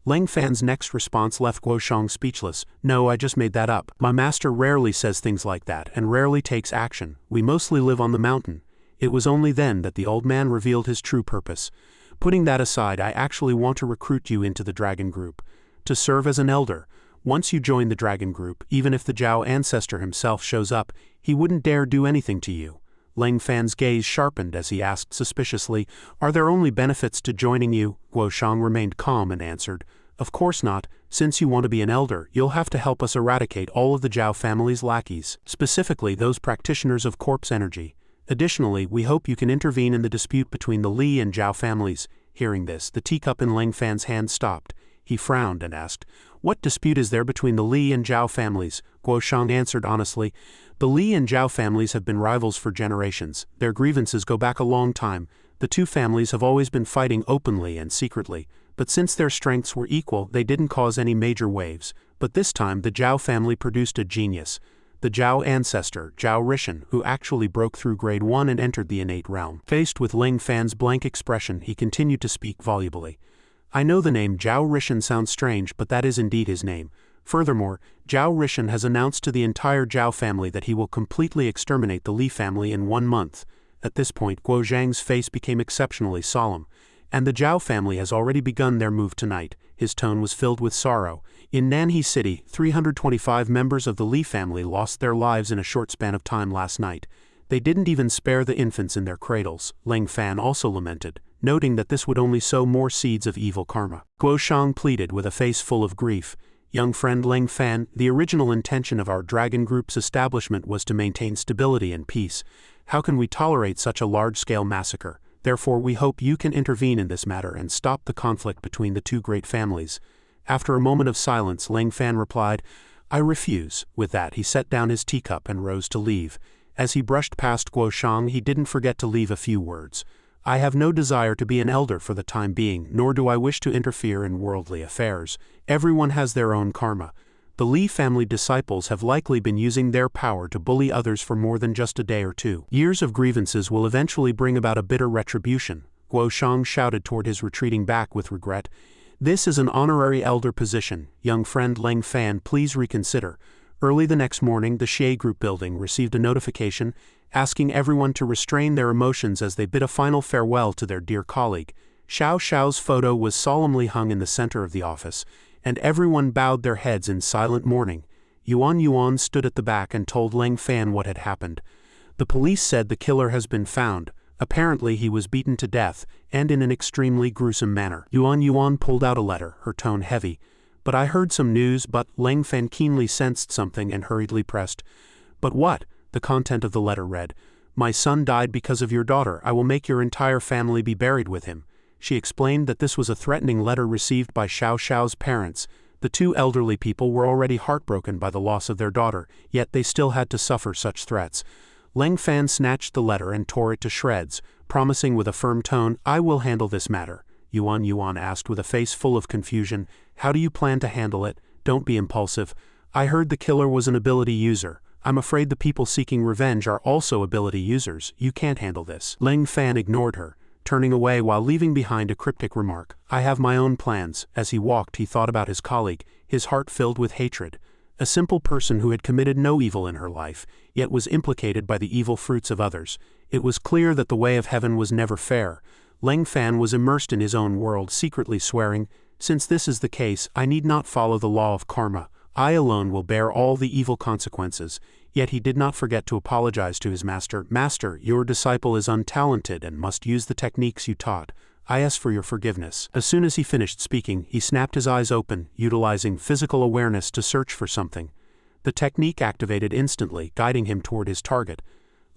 Lang Fan's next response left Guo Shang speechless. No, I just made that up. My master rarely says things like that, and rarely takes action. We mostly live on the mountain. It was only then that the old man revealed his true purpose. Putting that aside, I actually want to recruit you into the Dragon Group. To serve as an elder. Once you join the Dragon Group, even if the Zhao ancestor himself shows up, he wouldn't dare do anything to you. Lang Fan's gaze sharpened as he asked suspiciously, Are there only benefits to joining you? Guo Shang remained calm and answered, Of course not. Since you want to be an elder, you'll have to help us eradicate all of the Zhao family's lackeys, specifically those practitioners of corpse energy. Additionally, we hope you can intervene in the dispute between the Li and Zhao families. Hearing this, the teacup in Lang Fan's hand stopped. He frowned and asked, What dispute is there between the Li and Zhao families? Guo Shang answered honestly, The Li and Zhao families have been rivals for generations. Their grievances go back a long time. The two families have always been fighting openly and secretly, but since their strengths were equal, they didn't cause any major waves. But this time, the Zhao family produced a genius. The Zhao ancestor, Zhao Rishan, who actually broke through grade 1 and entered the innate realm. Faced with Lang Fan's blank expression, he continued to speak volubly. I know the name Zhao Rishan sounds strange, but that is indeed his name. Furthermore, Zhao Rishan has announced to the entire Zhao family that he will completely exterminate the Li family in 1 month. At this point, Guo Zhang's face became exceptionally solemn. And the Zhao family has already begun their move tonight. His tone was filled with sorrow. In Nanhe City, 325 members of the Li family lost their lives in a short span of time last night. They didn't even spare the infants in their cradles, Leng Fan also lamented, noting that this would only sow more seeds of evil karma. Guo Shang pleaded with a face full of grief. Young friend Leng Fan, the original intention of our dragon group's establishment was to maintain stability and peace. How can we tolerate such a large-scale massacre? Therefore we hope you can intervene in this matter and stop the conflict between the two great families. After a moment of silence, Leng Fan replied, I refuse. With that he set down his teacup and rose to leave. As he brushed past Guo Shang, he didn't forget to leave a few words. I have no desire to be an elder for the time being, nor do I wish to interfere in worldly affairs. Everyone has their own karma. The Li family disciples have likely been using their power to bully others for more than just a day or two. Years of grievances will eventually bring about a bitter retribution. Guo Shang shouted toward his retreating back with regret. This is an honorary elder position. Young friend Leng Fan, please reconsider. Early the next morning, the Xie Group building received a notification asking everyone to restrain their emotions as they bid a final farewell to their dear colleague. Xiao Xiao's photo was solemnly hung in the center of the office, and everyone bowed their heads in silent mourning. Yuan stood at the back and told Leng Fan what had happened. The police said the killer has been found. Apparently he was beaten to death, and in an extremely gruesome manner. Yuan pulled out a letter, her tone heavy. But I heard some news, but Leng Fan keenly sensed something and hurriedly pressed. But what? The content of the letter read, My son died because of your daughter. I will make your entire family be buried with him. She explained that this was a threatening letter received by Xiao Xiao's parents. The two elderly people were already heartbroken by the loss of their daughter, yet they still had to suffer such threats. Leng Fan snatched the letter and tore it to shreds, promising with a firm tone, I will handle this matter. Yuan asked with a face full of confusion, How do you plan to handle it? Don't be impulsive. I heard the killer was an ability user. I'm afraid the people seeking revenge are also ability users. You can't handle this. Leng Fan ignored her, turning away while leaving behind a cryptic remark. I have my own plans. As he walked, he thought about his colleague, his heart filled with hatred. A simple person who had committed no evil in her life, yet was implicated by the evil fruits of others. It was clear that the way of heaven was never fair. Leng Fan was immersed in his own world, secretly swearing, Since this is the case, I need not follow the law of karma. I alone will bear all the evil consequences. Yet he did not forget to apologize to his master. Master, your disciple is untalented and must use the techniques you taught. I ask for your forgiveness. As soon as he finished speaking, he snapped his eyes open, utilizing physical awareness to search for something. The technique activated instantly, guiding him toward his target.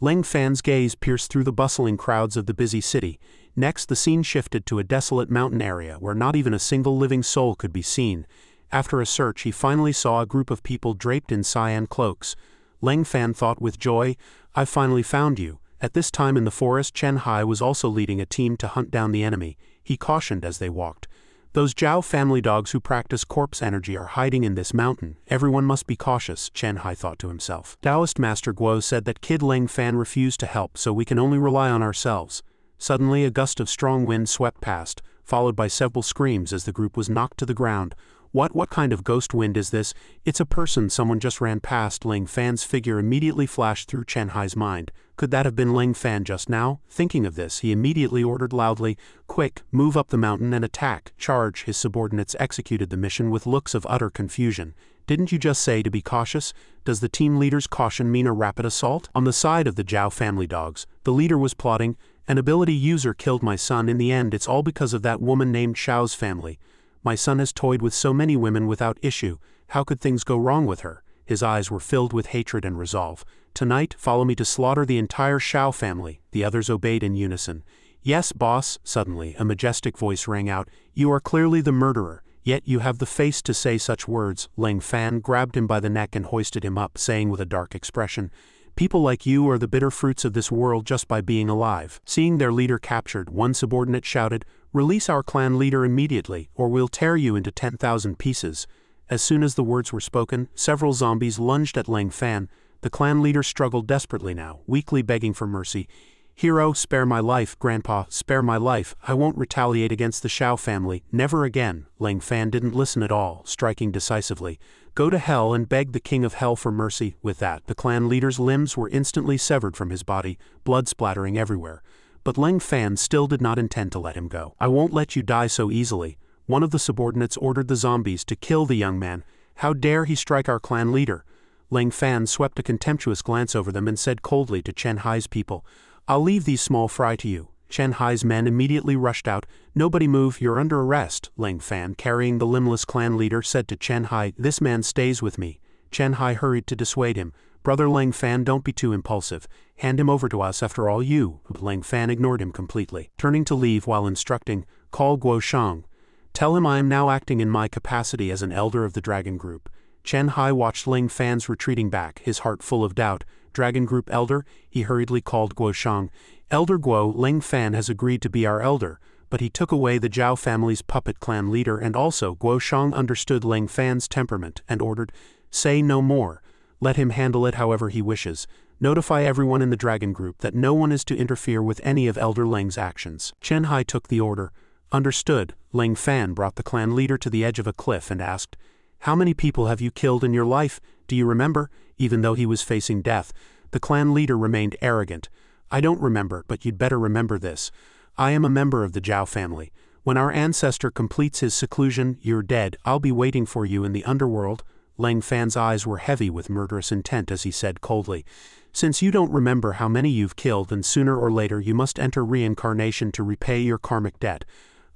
Leng Fan's gaze pierced through the bustling crowds of the busy city. Next, the scene shifted to a desolate mountain area where not even a single living soul could be seen. After a search, he finally saw a group of people draped in cyan cloaks. Leng Fan thought with joy, I've finally found you. At this time in the forest, Chen Hai was also leading a team to hunt down the enemy. He cautioned as they walked. Those Zhao family dogs who practice corpse energy are hiding in this mountain. Everyone must be cautious, Chen Hai thought to himself. Taoist Master Guo said that Kid Leng Fan refused to help, so we can only rely on ourselves. Suddenly a gust of strong wind swept past, followed by several screams as the group was knocked to the ground. What kind of ghost wind is this? It's a person someone just ran past. Leng Fan's figure immediately flashed through Chen Hai's mind. Could that have been Leng Fan just now? Thinking of this, he immediately ordered loudly, Quick, move up the mountain and attack. Charge. His subordinates executed the mission with looks of utter confusion. Didn't you just say to be cautious? Does the team leader's caution mean a rapid assault? On the side of the Zhao family dogs, the leader was plotting, An ability user killed my son. In the end, it's all because of that woman named Xiao's family. My son has toyed with so many women without issue. How could things go wrong with her? His eyes were filled with hatred and resolve. Tonight, follow me to slaughter the entire Xiao family. The others obeyed in unison. Yes, boss. Suddenly, a majestic voice rang out. You are clearly the murderer, yet you have the face to say such words. Leng Fan grabbed him by the neck and hoisted him up, saying with a dark expression, People like you are the bitter fruits of this world just by being alive. Seeing their leader captured, one subordinate shouted, Release our clan leader immediately, or we'll tear you into 10,000 pieces. As soon as the words were spoken, several zombies lunged at Leng Fan. The clan leader struggled desperately now, weakly begging for mercy. Hero, spare my life. Grandpa, spare my life. I won't retaliate against the Xiao family. Never again. Leng Fan didn't listen at all, striking decisively. Go to hell and beg the king of hell for mercy. With that, the clan leader's limbs were instantly severed from his body, blood splattering everywhere. But Leng Fan still did not intend to let him go. I won't let you die so easily. One of the subordinates ordered the zombies to kill the young man. How dare he strike our clan leader? Ling Fan swept a contemptuous glance over them and said coldly to Chen Hai's people, "I'll leave these small fry to you." Chen Hai's men immediately rushed out. "Nobody move, you're under arrest," Ling Fan, carrying the limbless clan leader, said to Chen Hai. "This man stays with me." Chen Hai hurried to dissuade him. "Brother Ling Fan, don't be too impulsive. Hand him over to us after all you." Ling Fan ignored him completely. Turning to leave while instructing, "Call Guo Shang. Tell him I am now acting in my capacity as an elder of the Dragon Group." Chen Hai watched Ling Fan's retreating back, his heart full of doubt. "Dragon Group elder?" He hurriedly called Guo Shang. "Elder Guo, Ling Fan has agreed to be our elder, but he took away the Zhao family's puppet clan leader, and also Guo Shang understood Ling Fan's temperament and ordered, 'Say no more. Let him handle it however he wishes. Notify everyone in the Dragon Group that no one is to interfere with any of Elder Ling's actions.'" Chen Hai took the order. "Understood." Ling Fan brought the clan leader to the edge of a cliff and asked, "How many people have you killed in your life? Do you remember?" Even though he was facing death, the clan leader remained arrogant. "I don't remember, but you'd better remember this. I am a member of the Zhao family. When our ancestor completes his seclusion, you're dead. I'll be waiting for you in the underworld." Ling Fan's eyes were heavy with murderous intent as he said coldly, "Since you don't remember how many you've killed, then sooner or later you must enter reincarnation to repay your karmic debt.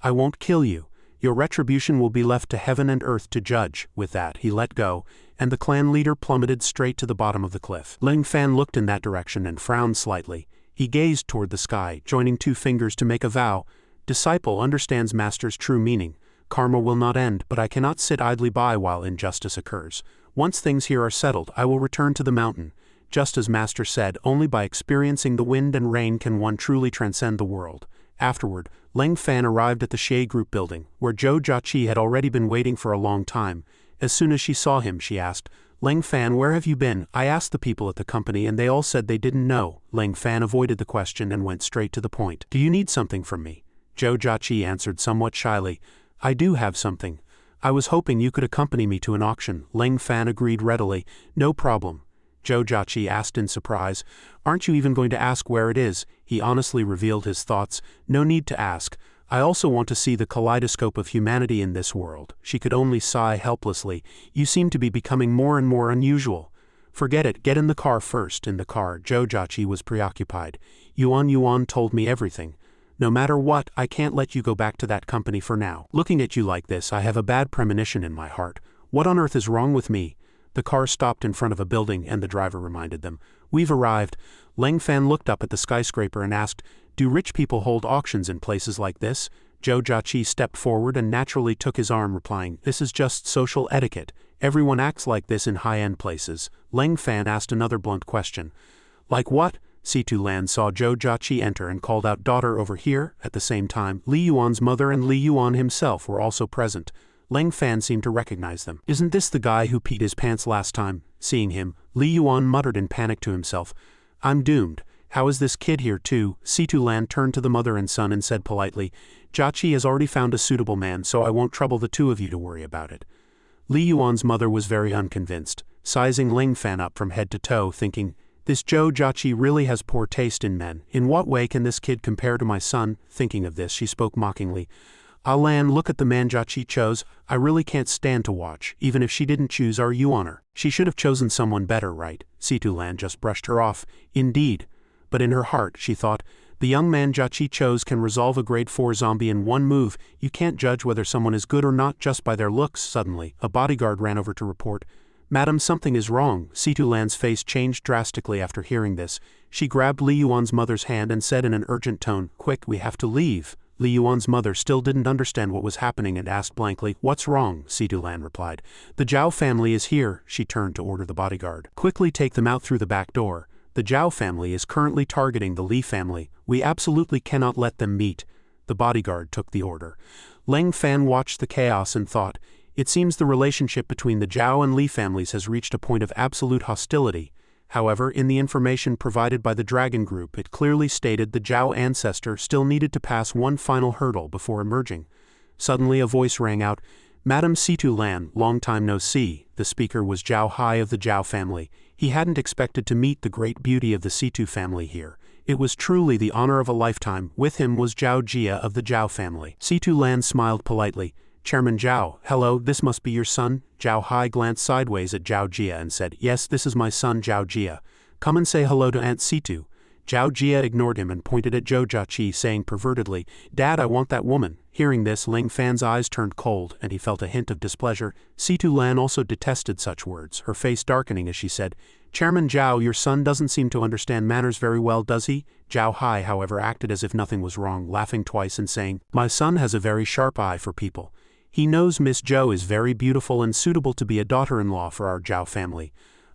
I won't kill you. Your retribution will be left to heaven and earth to judge." With that, he let go, and the clan leader plummeted straight to the bottom of the cliff. Ling Fan looked in that direction and frowned slightly. He gazed toward the sky, joining two fingers to make a vow. "Disciple understands master's true meaning. Karma will not end, but I cannot sit idly by while injustice occurs. Once things here are settled, I will return to the mountain. Just as master said, only by experiencing the wind and rain can one truly transcend the world." Afterward, Ling Fan arrived at the Xie Group building, where Zhou Jiaqi had already been waiting for a long time. As soon as she saw him, she asked, "Ling Fan, where have you been?" "I asked the people at the company and they all said they didn't know." Ling Fan avoided the question and went straight to the point. "Do you need something from me?" Zhou Jiaqi answered somewhat shyly, "I do have something. I was hoping you could accompany me to an auction." Ling Fan agreed readily. "No problem." Zhou Jiaqi asked in surprise, "Aren't you even going to ask where it is?" He honestly revealed his thoughts. "No need to ask. I also want to see the kaleidoscope of humanity in this world." She could only sigh helplessly. "You seem to be becoming more and more unusual." "Forget it, get in the car first." In the car, Zhou Jiaqi was preoccupied. Yuan told me everything. No matter what, I can't let you go back to that company for now. Looking at you like this, I have a bad premonition in my heart. What on earth is wrong with me?" The car stopped in front of a building and the driver reminded them, "We've arrived." Ling Fan looked up at the skyscraper and asked, "Do rich people hold auctions in places like this?" Zhou Jiaqi stepped forward and naturally took his arm, replying, "This is just social etiquette. Everyone acts like this in high-end places." Ling Fan asked another blunt question. "Like what?" Situ Lan saw Zhou Jiaqi enter and called out, "Daughter, over here." At the same time, Li Yuan's mother and Li Yuan himself were also present. Ling Fan seemed to recognize them. "Isn't this the guy who peed his pants last time?" Seeing him, Li Yuan muttered in panic to himself, "I'm doomed. How is this kid here too?" Situ Lan turned to the mother and son and said politely, "Jiaqi has already found a suitable man, so I won't trouble the two of you to worry about it." Li Yuan's mother was very unconvinced, sizing Ling Fan up from head to toe, thinking, "This Zhou Jiaqi really has poor taste in men. In what way can this kid compare to my son?" Thinking of this, she spoke mockingly, "Lan, look at the man Jiaqi chose. I really can't stand to watch, even if she didn't choose our Yuaner. She should have chosen someone better, right?" Situ Lan just brushed her off. "Indeed." But in her heart, she thought, "The young man Jiaqi chose can resolve a grade 4 zombie in one move. You can't judge whether someone is good or not just by their looks." Suddenly, a bodyguard ran over to report, "Madam, something is wrong." Situ Lan's face changed drastically after hearing this. She grabbed Li Yuan's mother's hand and said in an urgent tone, "Quick, we have to leave." Li Yuan's mother still didn't understand what was happening and asked blankly, "What's wrong?" Situ Lan replied, "The Zhao family is here." She turned to order the bodyguard, "Quickly take them out through the back door. The Zhao family is currently targeting the Li family. We absolutely cannot let them meet." The bodyguard took the order. Ling Fan watched the chaos and thought, "It seems the relationship between the Zhao and Li families has reached a point of absolute hostility." However, in the information provided by the Dragon Group, it clearly stated the Zhao ancestor still needed to pass one final hurdle before emerging. Suddenly a voice rang out, "Madam Situ Lan, long time no see." The speaker was Zhao Hai of the Zhao family. He hadn't expected to meet the great beauty of the Situ family here. It was truly the honor of a lifetime. With him was Zhao Jia of the Zhao family. Situ Lan smiled politely. Chairman Zhao, hello, this must be your son? Zhao Hai glanced sideways at Zhao Jia and said, yes, this is my son Zhao Jia. Come and say hello to Aunt Situ. Zhao Jia ignored him and pointed at Zhou Jiaqi, saying pervertedly, Dad, I want that woman. Hearing this, Ling Fan's eyes turned cold, and he felt a hint of displeasure. Situ Lan also detested such words, her face darkening as she said, Chairman Zhao, your son doesn't seem to understand manners very well, does he? Zhao Hai, however, acted as if nothing was wrong, laughing twice and saying, my son has a very sharp eye for people. He knows Miss Zhou is very beautiful and suitable to be a daughter-in-law for our Zhao family.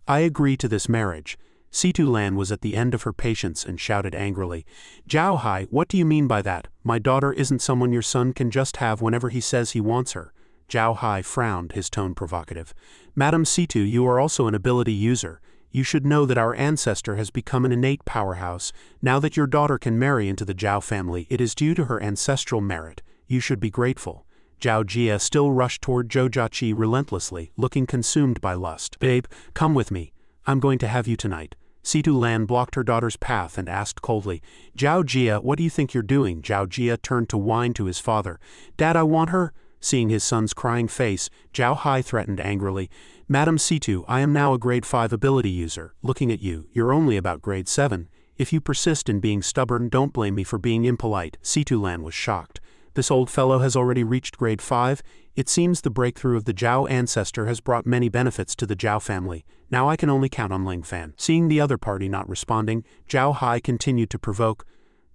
I agree to this marriage. Situ Lan was at the end of her patience and shouted angrily, Zhao Hai, what do you mean by that? My daughter isn't someone your son can just have whenever he says he wants her. Zhao Hai frowned, his tone provocative. Madam Situ, you are also an ability user. You should know that our ancestor has become an innate powerhouse. Now that your daughter can marry into the Zhao family, it is due to her ancestral merit. You should be grateful. Zhao Jia still rushed toward Zhou Jiaqi relentlessly, looking consumed by lust. Babe, come with me. I'm going to have you tonight. Situ Lan blocked her daughter's path and asked coldly, Zhao Jia, what do you think you're doing? Zhao Jia turned to whine to his father. Dad, I want her. Seeing his son's crying face, Zhao Hai threatened angrily, Madam Situ, I am now a grade 5 ability user. Looking at you, you're only about grade 7. If you persist in being stubborn, don't blame me for being impolite. Situ Lan was shocked. This old fellow has already reached grade 5. It seems the breakthrough of the Zhao ancestor has brought many benefits to the Zhao family. Now I can only count on Ling Fan. Seeing the other party not responding, Zhao Hai continued to provoke,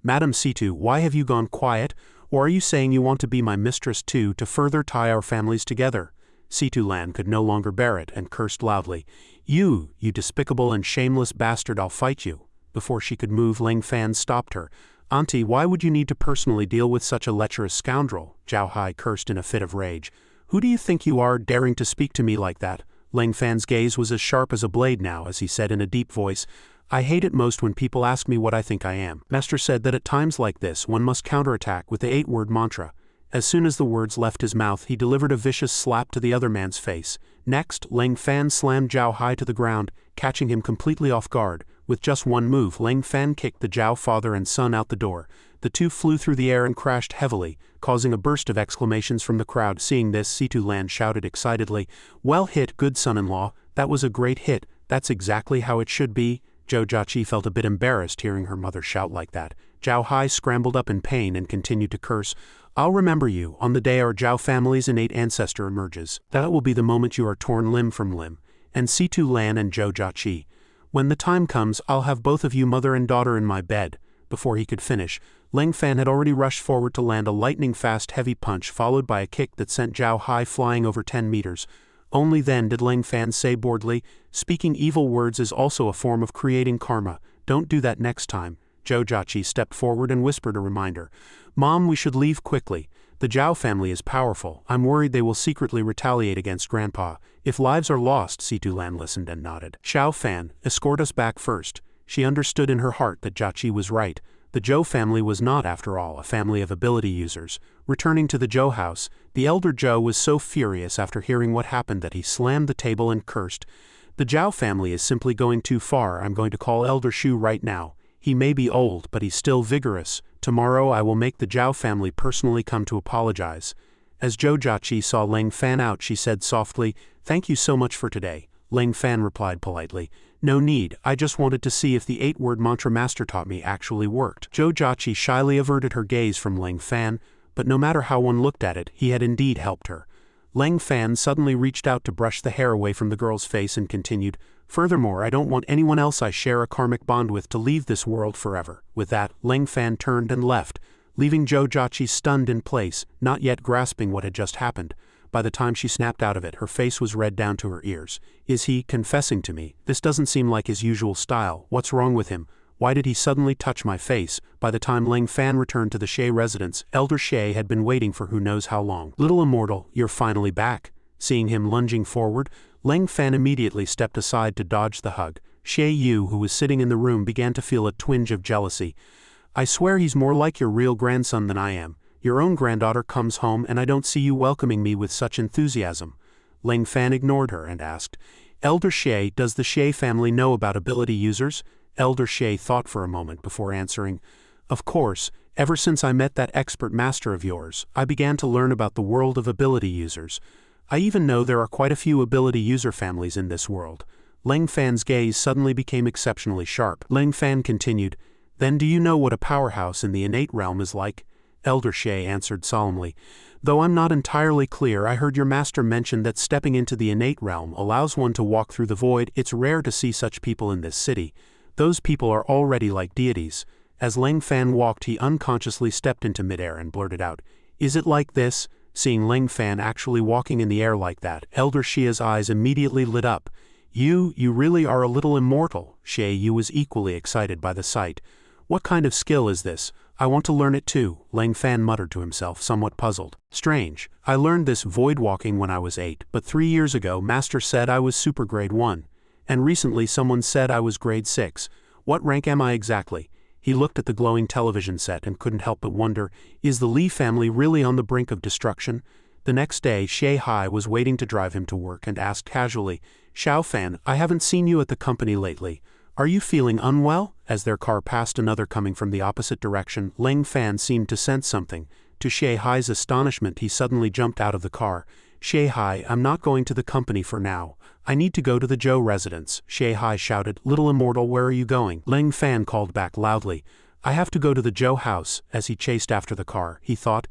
Madam Situ, why have you gone quiet? Or are you saying you want to be my mistress too, to further tie our families together? Situ Lan could no longer bear it and cursed loudly, You despicable and shameless bastard, I'll fight you. Before she could move, Ling Fan stopped her. Auntie, why would you need to personally deal with such a lecherous scoundrel? Zhao Hai cursed in a fit of rage. Who do you think you are, daring to speak to me like that? Ling Fan's gaze was as sharp as a blade now as he said in a deep voice, I hate it most when people ask me what I think I am. Master said that at times like this one must counterattack with the 8-word mantra. As soon as the words left his mouth, he delivered a vicious slap to the other man's face. Next, Ling Fan slammed Zhao Hai to the ground, catching him completely off guard. With just one move, Ling Fan kicked the Zhao father and son out the door. The two flew through the air and crashed heavily, causing a burst of exclamations from the crowd. Seeing this, Situ Lan shouted excitedly, Well hit, good son-in-law. That was a great hit. That's exactly how it should be. Zhou Jiaqi felt a bit embarrassed hearing her mother shout like that. Zhao Hai scrambled up in pain and continued to curse, I'll remember you on the day our Zhao family's innate ancestor emerges. That will be the moment you are torn limb from limb. And Situ Lan and Zhou Jiaqi. When the time comes, I'll have both of you mother and daughter in my bed. Before he could finish, Ling Fan had already rushed forward to land a lightning-fast heavy punch followed by a kick that sent Zhao Hai flying over 10 meters. Only then did Ling Fan say boredly, Speaking evil words is also a form of creating karma. Don't do that next time. Zhou Jiaqi stepped forward and whispered a reminder. Mom, we should leave quickly. The Zhao family is powerful. I'm worried they will secretly retaliate against Grandpa. If lives are lost, Situ Lan listened and nodded. Xiao Fan, escort us back first. She understood in her heart that Jiaqi was right. The Zhou family was not, after all, a family of ability users. Returning to the Zhou house, the elder Zhou was so furious after hearing what happened that he slammed the table and cursed. The Zhao family is simply going too far. I'm going to call Elder Shu right now. He may be old, but he's still vigorous. Tomorrow I will make the Zhao family personally come to apologize. As Zhou Jiaqi saw Ling Fan out, she said softly, Thank you so much for today. Ling Fan replied politely, No need, I just wanted to see if the 8-word mantra Master taught me actually worked. Zhou Jiaqi shyly averted her gaze from Ling Fan, but no matter how one looked at it, he had indeed helped her. Ling Fan suddenly reached out to brush the hair away from the girl's face and continued, Furthermore, I don't want anyone else I share a karmic bond with to leave this world forever. With that, Ling Fan turned and left, leaving Zhou Jiaqi stunned in place, not yet grasping what had just happened. By the time she snapped out of it, her face was red down to her ears. Is he confessing to me? This doesn't seem like his usual style. What's wrong with him? Why did he suddenly touch my face? By the time Ling Fan returned to the Shay residence, Elder Shay had been waiting for who knows how long. Little immortal, you're finally back. Seeing him lunging forward, Ling Fan immediately stepped aside to dodge the hug. Shay Yu, who was sitting in the room, began to feel a twinge of jealousy. I swear he's more like your real grandson than I am. Your own granddaughter comes home and I don't see you welcoming me with such enthusiasm. Ling Fan ignored her and asked, Elder Shay, does the Shay family know about ability users? Elder Shay thought for a moment before answering, Of course, ever since I met that expert master of yours, I began to learn about the world of ability users. I even know there are quite a few ability user families in this world. Leng Fan's gaze suddenly became exceptionally sharp. Leng Fan continued, "Then do you know what a powerhouse in the innate realm is like?" Elder Shay answered solemnly, "Though I'm not entirely clear, I heard your master mention that stepping into the innate realm allows one to walk through the void. It's rare to see such people in this city. Those people are already like deities." As Leng Fan walked, he unconsciously stepped into midair and blurted out, "Is it like this?" Seeing Leng Fan actually walking in the air like that, Elder Shia's eyes immediately lit up. You really are a little immortal." Shay Yu was equally excited by the sight. "What kind of skill is this? I want to learn it too," Leng Fan muttered to himself, somewhat puzzled. "Strange. I learned this void walking when I was 8, but 3 years ago Master said I was super grade 1. And recently someone said I was grade 6. What rank am I exactly?" He looked at the glowing television set and couldn't help but wonder, is the Li family really on the brink of destruction? The next day, Shay Hai was waiting to drive him to work and asked casually, "Xiao Fan, I haven't seen you at the company lately. Are you feeling unwell?" As their car passed another coming from the opposite direction, Leng Fan seemed to sense something. To Shay Hai's astonishment, he suddenly jumped out of the car. "Shay Hai, I'm not going to the company for now. I need to go to the Zhou residence." Shay Hai shouted, "Little immortal, where are you going?" Leng Fan called back loudly, "I have to go to the Zhou house." As he chased after the car, he thought,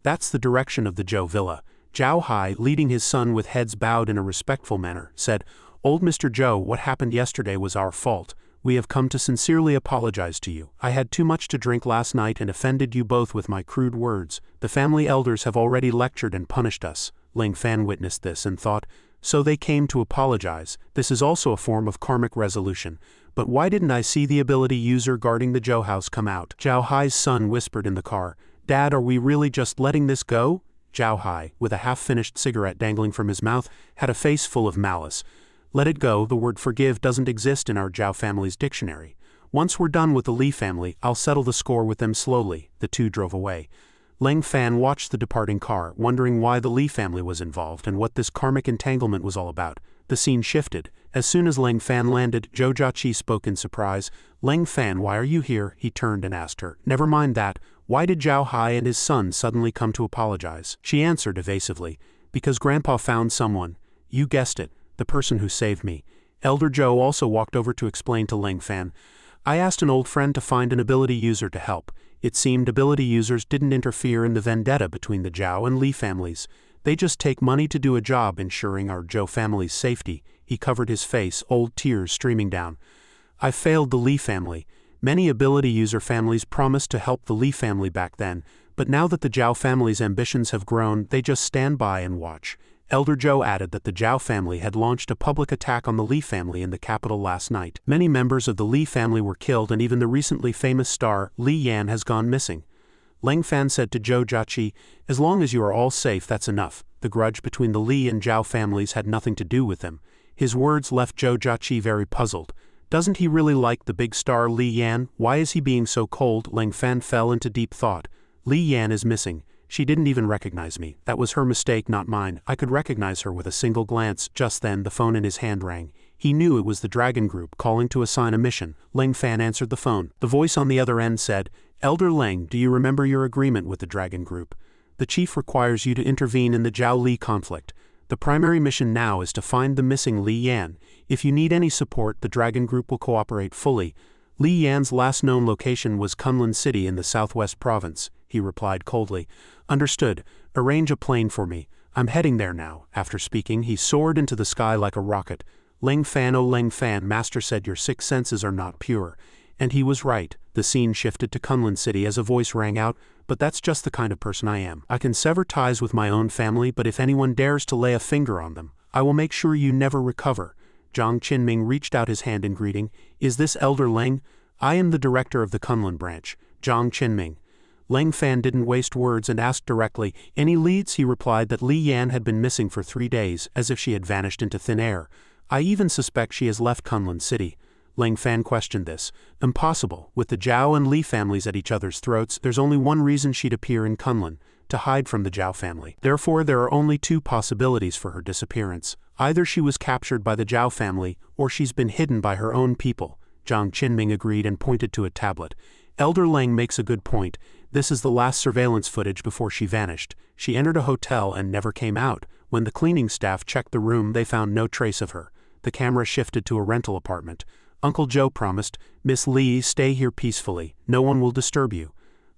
"That's the direction of the Zhou villa." Zhao Hai, leading his son with heads bowed in a respectful manner, said, "Old Mr. Zhou, what happened yesterday was our fault. We have come to sincerely apologize to you. I had too much to drink last night and offended you both with my crude words. The family elders have already lectured and punished us." Leng Fan witnessed this and thought, "So they came to apologize. This is also a form of karmic resolution. But why didn't I see the ability user guarding the Zhou house come out?" Zhao Hai's son whispered in the car, "Dad, are we really just letting this go?" Zhao Hai, with a half-finished cigarette dangling from his mouth, had a face full of malice. "Let it go. The word forgive doesn't exist in our Zhao family's dictionary. Once we're done with the Li family, I'll settle the score with them slowly." The two drove away. Leng Fan watched the departing car, wondering why the Li family was involved and what this karmic entanglement was all about. The scene shifted. As soon as Leng Fan landed, Zhou Jiaqi spoke in surprise. "Leng Fan, why are you here?" He turned and asked her. "Never mind that. Why did Zhao Hai and his son suddenly come to apologize?" She answered evasively, "Because Grandpa found someone. You guessed it, the person who saved me." Elder Zhou also walked over to explain to Leng Fan, "I asked an old friend to find an ability user to help. It seemed ability users didn't interfere in the vendetta between the Zhao and Li families. They just take money to do a job ensuring our Zhou family's safety." He covered his face, old tears streaming down. "I failed the Li family. Many ability user families promised to help the Li family back then, but now that the Zhao family's ambitions have grown, they just stand by and watch." Elder Zhou added that the Zhao family had launched a public attack on the Li family in the capital last night. Many members of the Li family were killed and even the recently famous star, Li Yan, has gone missing. Leng Fan said to Zhou Jiaqi, "As long as you are all safe, that's enough. The grudge between the Li and Zhao families had nothing to do with them." His words left Zhou Jiaqi very puzzled. Doesn't he really like the big star Li Yan? Why is he being so cold? Leng Fan fell into deep thought. Li Yan is missing. She didn't even recognize me. That was her mistake, not mine. I could recognize her with a single glance. Just then, the phone in his hand rang. He knew it was the Dragon Group calling to assign a mission. Leng Fan answered the phone. The voice on the other end said, "Elder Leng, do you remember your agreement with the Dragon Group? The chief requires you to intervene in the Zhao Li conflict. The primary mission now is to find the missing Li Yan. If you need any support, the Dragon Group will cooperate fully." Li Yan's last known location was Kunlun City in the southwest province. He replied coldly, "Understood. Arrange a plane for me. I'm heading there now." After speaking, he soared into the sky like a rocket. "Leng Fan, oh Leng Fan, Master said your 6 senses are not pure." And he was right. The scene shifted to Kunlun City as a voice rang out, "But that's just the kind of person I am. I can sever ties with my own family, but if anyone dares to lay a finger on them, I will make sure you never recover." Zhang Qinming reached out his hand in greeting. "Is this Elder Leng? I am the director of the Kunlun branch." Zhang Qinming. Leng Fan didn't waste words and asked directly, "Any leads?" He replied that Li Yan had been missing for 3 days, as if she had vanished into thin air. "I even suspect she has left Kunlun City." Leng Fan questioned this. "Impossible. With the Zhao and Li families at each other's throats, there's only one reason she'd appear in Kunlun, to hide from the Zhao family. Therefore, there are only 2 possibilities for her disappearance. Either she was captured by the Zhao family, or she's been hidden by her own people." Zhang Qinming agreed and pointed to a tablet. Elder Lang makes a good point. This is the last surveillance footage before she vanished. She entered a hotel and never came out. When the cleaning staff checked the room, they found no trace of her. The camera shifted to a rental apartment. Uncle Joe promised, "Miss Lee, stay here peacefully. No one will disturb you."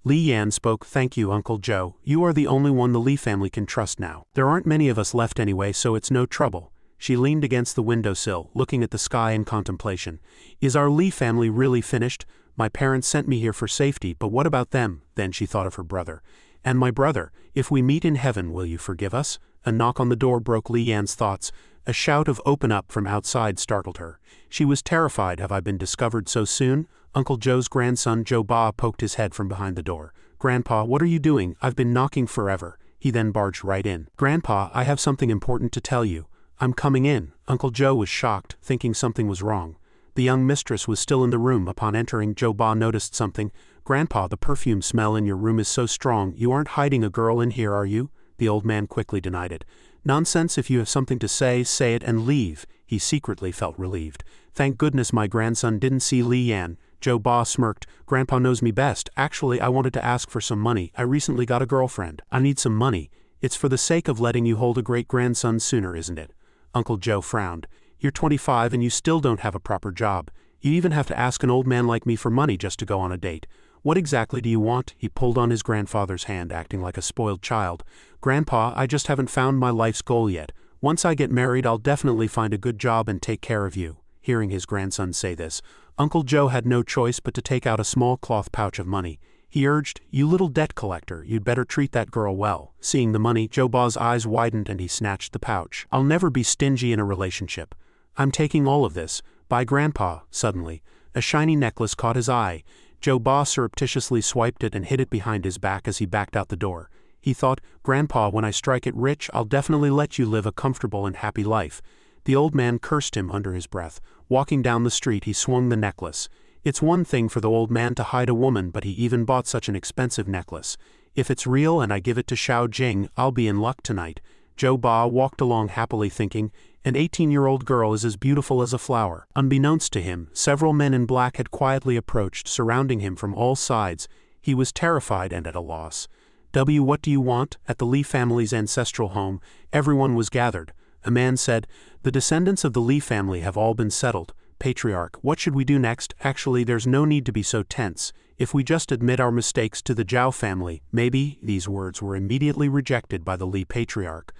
Li Yan spoke, "Thank you, Uncle Joe. You are the only one the Lee family can trust now. There aren't many of us left anyway, so it's no trouble." She leaned against the windowsill, looking at the sky in contemplation. "Is our Lee family really finished? My parents sent me here for safety, but what about them?" Then she thought of her brother. "And my brother, if we meet in heaven, will you forgive us?" A knock on the door broke Li Yan's thoughts. A shout of "Open up" from outside startled her. She was terrified. Have I been discovered so soon? Uncle Joe's grandson Joe Ba poked his head from behind the door. "Grandpa, what are you doing? I've been knocking forever." He then barged right in. "Grandpa, I have something important to tell you." "I'm coming in." Uncle Joe was shocked, thinking something was wrong. The young mistress was still in the room. Upon entering, Joe Ba noticed something. "Grandpa, the perfume smell in your room is so strong. You aren't hiding a girl in here, are you?" The old man quickly denied it. "Nonsense. If you have something to say it and leave." He secretly felt relieved. "Thank goodness my grandson didn't see Li Yan." Joe Ba smirked. "Grandpa knows me best. Actually, I wanted to ask for some money. I recently got a girlfriend. I need some money. It's for the sake of letting you hold a great-grandson sooner, isn't it?" Uncle Joe frowned. "You're 25 and you still don't have a proper job. You even have to ask an old man like me for money just to go on a date. What exactly do you want?" He pulled on his grandfather's hand, acting like a spoiled child. "Grandpa, I just haven't found my life's goal yet. Once I get married, I'll definitely find a good job and take care of you." Hearing his grandson say this, Uncle Joe had no choice but to take out a small cloth pouch of money. He urged, "You little debt collector, you'd better treat that girl well." Seeing the money, Joe Ba's eyes widened and he snatched the pouch. "I'll never be stingy in a relationship. I'm taking all of this." "Bye, Grandpa." Suddenly, a shiny necklace caught his eye. Joe Ba surreptitiously swiped it and hid it behind his back as he backed out the door. He thought, "Grandpa, when I strike it rich, I'll definitely let you live a comfortable and happy life." The old man cursed him under his breath. Walking down the street, he swung the necklace. It's one thing for the old man to hide a woman, but he even bought such an expensive necklace. "If it's real and I give it to Shao Jing, I'll be in luck tonight." Joe Ba walked along happily thinking, "An 18-year-old girl is as beautiful as a flower." Unbeknownst to him, several men in black had quietly approached, surrounding him from all sides. He was terrified and at a loss. What do you want?" At the Lee family's ancestral home, everyone was gathered. A man said, "The descendants of the Lee family have all been settled. Patriarch, what should we do next?" "Actually, there's no need to be so tense. If we just admit our mistakes to the Zhao family, maybe." These words were immediately rejected by the Lee patriarch.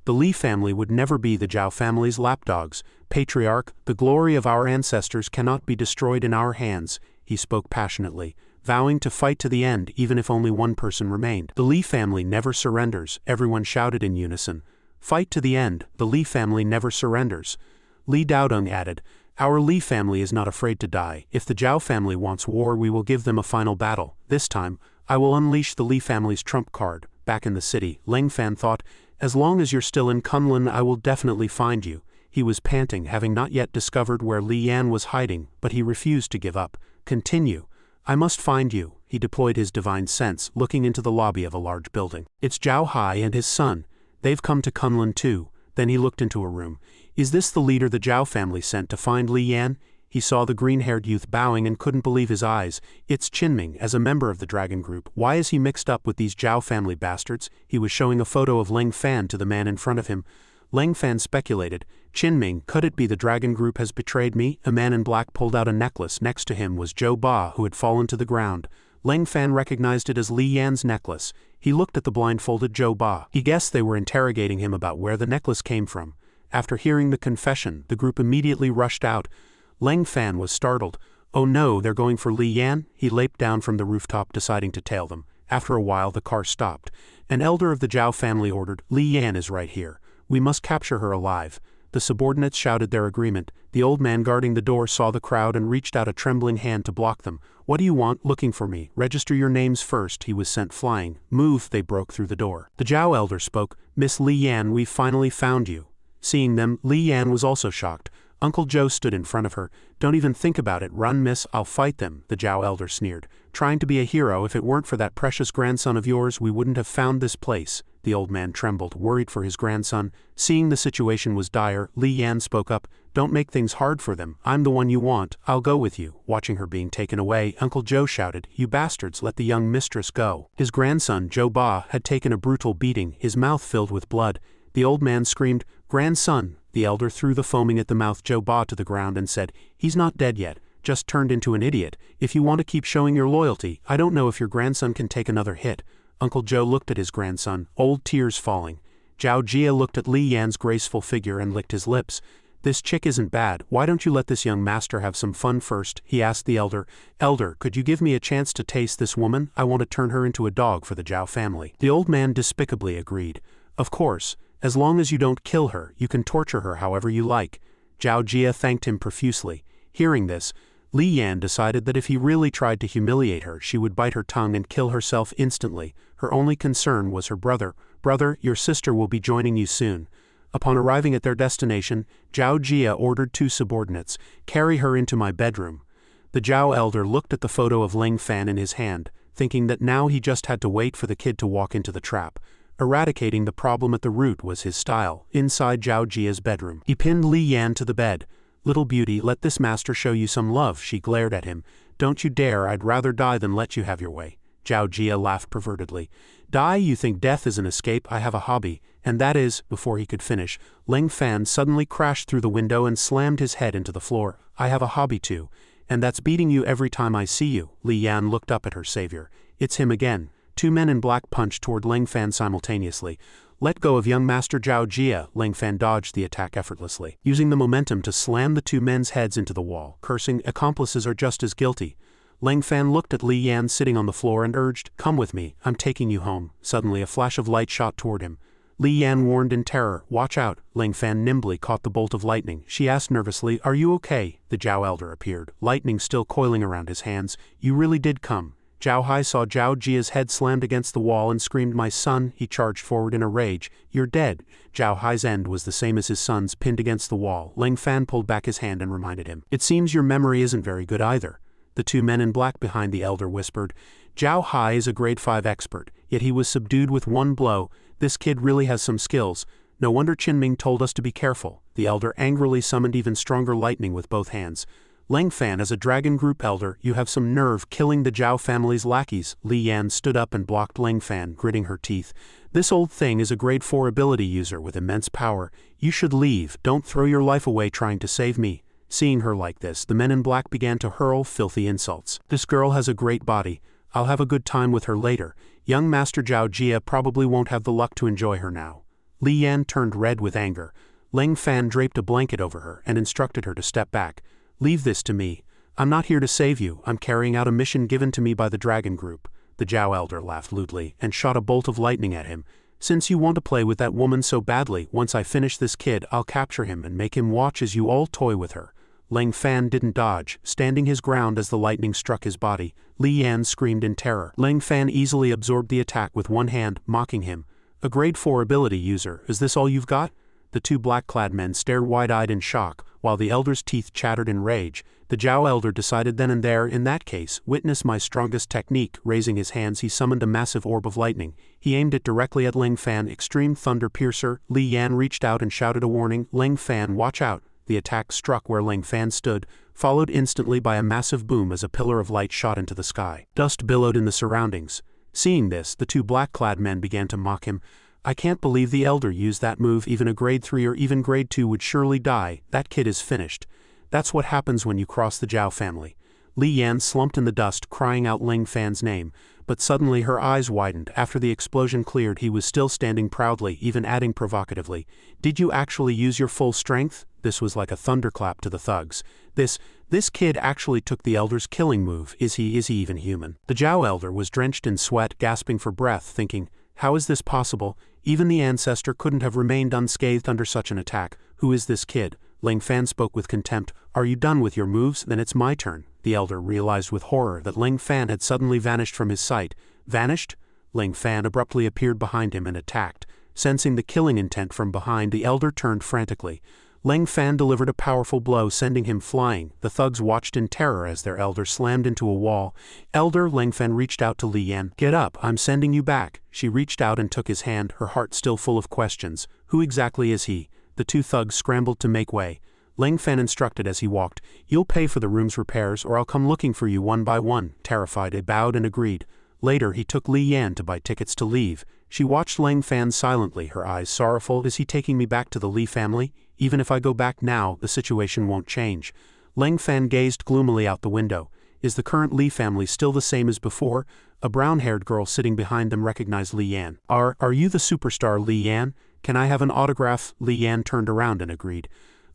The Lee family would never be the Zhao family's lapdogs. "Patriarch, the glory of our ancestors cannot be destroyed in our hands." He spoke passionately, vowing to fight to the end even if only one person remained. "The Lee family never surrenders," everyone shouted in unison. "Fight to the end, the Lee family never surrenders." Li Daodong added, "Our Lee family is not afraid to die. If the Zhao family wants war, we will give them a final battle. This time, I will unleash the Lee family's trump card." Back in the city, Leng Fan thought, "As long as you're still in Kunlun, I will definitely find you." He was panting, having not yet discovered where Li Yan was hiding, but he refused to give up. "Continue. I must find you." He deployed his divine sense, looking into the lobby of a large building. "It's Zhao Hai and his son. They've come to Kunlun too." Then he looked into a room. "Is this the leader the Zhao family sent to find Li Yan?" He saw the green-haired youth bowing and couldn't believe his eyes. "It's Qinming, as a member of the dragon group. Why is he mixed up with these Zhao family bastards?" He was showing a photo of Leng Fan to the man in front of him. Leng Fan speculated, "Qinming, could it be the dragon group has betrayed me?" A man in black pulled out a necklace. Next to him was Joe Ba, who had fallen to the ground. Leng Fan recognized it as Li Yan's necklace. He looked at the blindfolded Joe Ba. He guessed they were interrogating him about where the necklace came from. After hearing the confession, the group immediately rushed out. Leng Fan was startled. "Oh no, they're going for Li Yan?" He leaped down from the rooftop, deciding to tail them. After a while, the car stopped. An elder of the Zhao family ordered, "Li Yan is right here. We must capture her alive." The subordinates shouted their agreement. The old man guarding the door saw the crowd and reached out a trembling hand to block them. "What do you want? Looking for me. Register your names first." He was sent flying. "Move." They broke through the door. The Zhao elder spoke, "Miss Li Yan, we've finally found you." Seeing them, Li Yan was also shocked. Uncle Joe stood in front of her. "Don't even think about it. Run, miss. I'll fight them." The Zhao elder sneered. "Trying to be a hero. If it weren't for that precious grandson of yours, we wouldn't have found this place." The old man trembled, worried for his grandson. Seeing the situation was dire, Li Yan spoke up, Don't make things hard for them. I'm the one you want. I'll go with you." Watching her being taken away, Uncle Joe shouted, "You bastards, let the young mistress go." His grandson, Joe Ba, had taken a brutal beating, his mouth filled with blood. The old man screamed, "Grandson!" The elder threw the foaming at the mouth Joe Ba to the ground and said, "He's not dead yet, just turned into an idiot. If you want to keep showing your loyalty, I don't know if your grandson can take another hit." Uncle Joe looked at his grandson, old tears falling. Zhao Jia looked at Li Yan's graceful figure and licked his lips. "This chick isn't bad. Why don't you let this young master have some fun first?" he asked the elder. "Elder, could you give me a chance to taste this woman? I want to turn her into a dog for the Zhao family." The old man despicably agreed. "Of course, as long as you don't kill her, you can torture her however you like." Zhao Jia thanked him profusely. Hearing this, Li Yan decided that if he really tried to humiliate her, she would bite her tongue and kill herself instantly. Her only concern was her brother. "Brother, your sister will be joining you soon." Upon arriving at their destination, Zhao Jia ordered 2 subordinates, "Carry her into my bedroom." The Zhao elder looked at the photo of Ling Fan in his hand, thinking that now he just had to wait for the kid to walk into the trap. Eradicating the problem at the root was his style. Inside Zhao Jia's bedroom, he pinned Li Yan to the bed. "Little beauty, let this master show you some love," she glared at him. "Don't you dare, I'd rather die than let you have your way." Zhao Jia laughed pervertedly. "Die? You think death is an escape? I have a hobby, and that is—" Before he could finish, Ling Fan suddenly crashed through the window and slammed his head into the floor. "I have a hobby too, and that's beating you every time I see you." Li Yan looked up at her savior. "It's him again." 2 men in black punched toward Ling Fan simultaneously. "Let go of young Master Zhao Jia." Ling Fan dodged the attack effortlessly, using the momentum to slam the 2 men's heads into the wall, cursing, "Accomplices are just as guilty." Ling Fan looked at Li Yan sitting on the floor and urged, "Come with me, I'm taking you home." Suddenly a flash of light shot toward him. Li Yan warned in terror, "Watch out." Ling Fan nimbly caught the bolt of lightning. She asked nervously, "Are you okay?" The Zhao elder appeared, lightning still coiling around his hands. "You really did come." Zhao Hai saw Zhao Jia's head slammed against the wall and screamed, "My son!" He charged forward in a rage. "You're dead." Zhao Hai's end was the same as his son's, pinned against the wall. Ling Fan pulled back his hand and reminded him, "It seems your memory isn't very good either." The 2 men in black behind the elder whispered, "Zhao Hai is a grade 5 expert, yet he was subdued with 1 blow. This kid really has some skills. No wonder Qinming told us to be careful." The elder angrily summoned even stronger lightning with both hands. "Ling Fan, as a dragon group elder, you have some nerve killing the Zhao family's lackeys." Li Yan stood up and blocked Ling Fan, gritting her teeth. "This old thing is a grade 4 ability user with immense power. You should leave. Don't throw your life away trying to save me." Seeing her like this, the men in black began to hurl filthy insults. "This girl has a great body. I'll have a good time with her later. Young Master Zhao Jia probably won't have the luck to enjoy her now." Li Yan turned red with anger. Ling Fan draped a blanket over her and instructed her to step back. "Leave this to me. I'm not here to save you. I'm carrying out a mission given to me by the Dragon Group." The Zhao elder laughed lewdly and shot a bolt of lightning at him. "Since you want to play with that woman so badly, once I finish this kid, I'll capture him and make him watch as you all toy with her." Ling Fan didn't dodge, standing his ground as the lightning struck his body. Li Yan screamed in terror. Ling Fan easily absorbed the attack with 1 hand, mocking him. "A grade 4 ability user, is this all you've got?" The 2 black-clad men stared wide-eyed in shock, while the elder's teeth chattered in rage. The Zhao elder decided then and there, "In that case, witness my strongest technique." Raising his hands, he summoned a massive orb of lightning. He aimed it directly at Ling Fan. "Extreme Thunder Piercer." Li Yan reached out and shouted a warning, "Ling Fan, watch out." The attack struck where Ling Fan stood, followed instantly by a massive boom as a pillar of light shot into the sky. Dust billowed in the surroundings. Seeing this, the 2 black-clad men began to mock him. "I can't believe the elder used that move. Even a grade 3 or even grade 2 would surely die. That kid is finished." "That's what happens when you cross the Zhao family." Li Yan slumped in the dust, crying out Ling Fan's name, but suddenly her eyes widened. After the explosion cleared, he was still standing proudly, even adding provocatively, "Did you actually use your full strength?" This was like a thunderclap to the thugs. This kid actually took the elder's killing move. Is he even human?" The Zhao elder was drenched in sweat, gasping for breath, thinking, "How is this possible? Even the ancestor couldn't have remained unscathed under such an attack. Who is this kid?" Ling Fan spoke with contempt. "Are you done with your moves? Then it's my turn." The elder realized with horror that Ling Fan had suddenly vanished from his sight. Vanished? Ling Fan abruptly appeared behind him and attacked. Sensing the killing intent from behind, the elder turned frantically. Ling Fan delivered a powerful blow, sending him flying. The thugs watched in terror as their elder slammed into a wall. "Elder," Ling Fan reached out to Li Yan. "Get up, I'm sending you back." She reached out and took his hand, her heart still full of questions. Who exactly is he? The 2 thugs scrambled to make way. Ling Fan instructed as he walked. You'll pay for the room's repairs or I'll come looking for you one by one. Terrified, he bowed and agreed. Later, he took Li Yan to buy tickets to leave. She watched Ling Fan silently, her eyes sorrowful. Is he taking me back to the Li family? Even if I go back now, the situation won't change. Ling Fan gazed gloomily out the window. Is the current Li family still the same as before? A brown-haired girl sitting behind them recognized Li Yan. Are you the superstar Li Yan? Can I have an autograph? Li Yan turned around and agreed.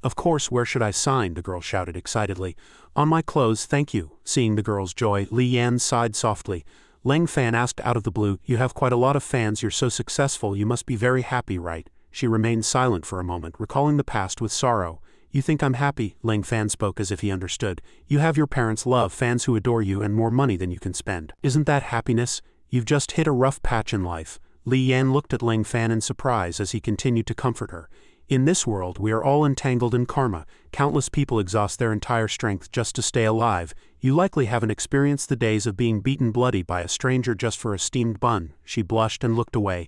Of course, where should I sign? The girl shouted excitedly. On my clothes, thank you. Seeing the girl's joy, Li Yan sighed softly. Ling Fan asked out of the blue, you have quite a lot of fans, you're so successful, you must be very happy, right? She remained silent for a moment, recalling the past with sorrow. You think I'm happy? Ling Fan spoke as if he understood. You have your parents' love, fans who adore you, and more money than you can spend. Isn't that happiness? You've just hit a rough patch in life. Li Yan looked at Ling Fan in surprise as he continued to comfort her. In this world, we are all entangled in karma. Countless people exhaust their entire strength just to stay alive. You likely haven't experienced the days of being beaten bloody by a stranger just for a steamed bun. She blushed and looked away.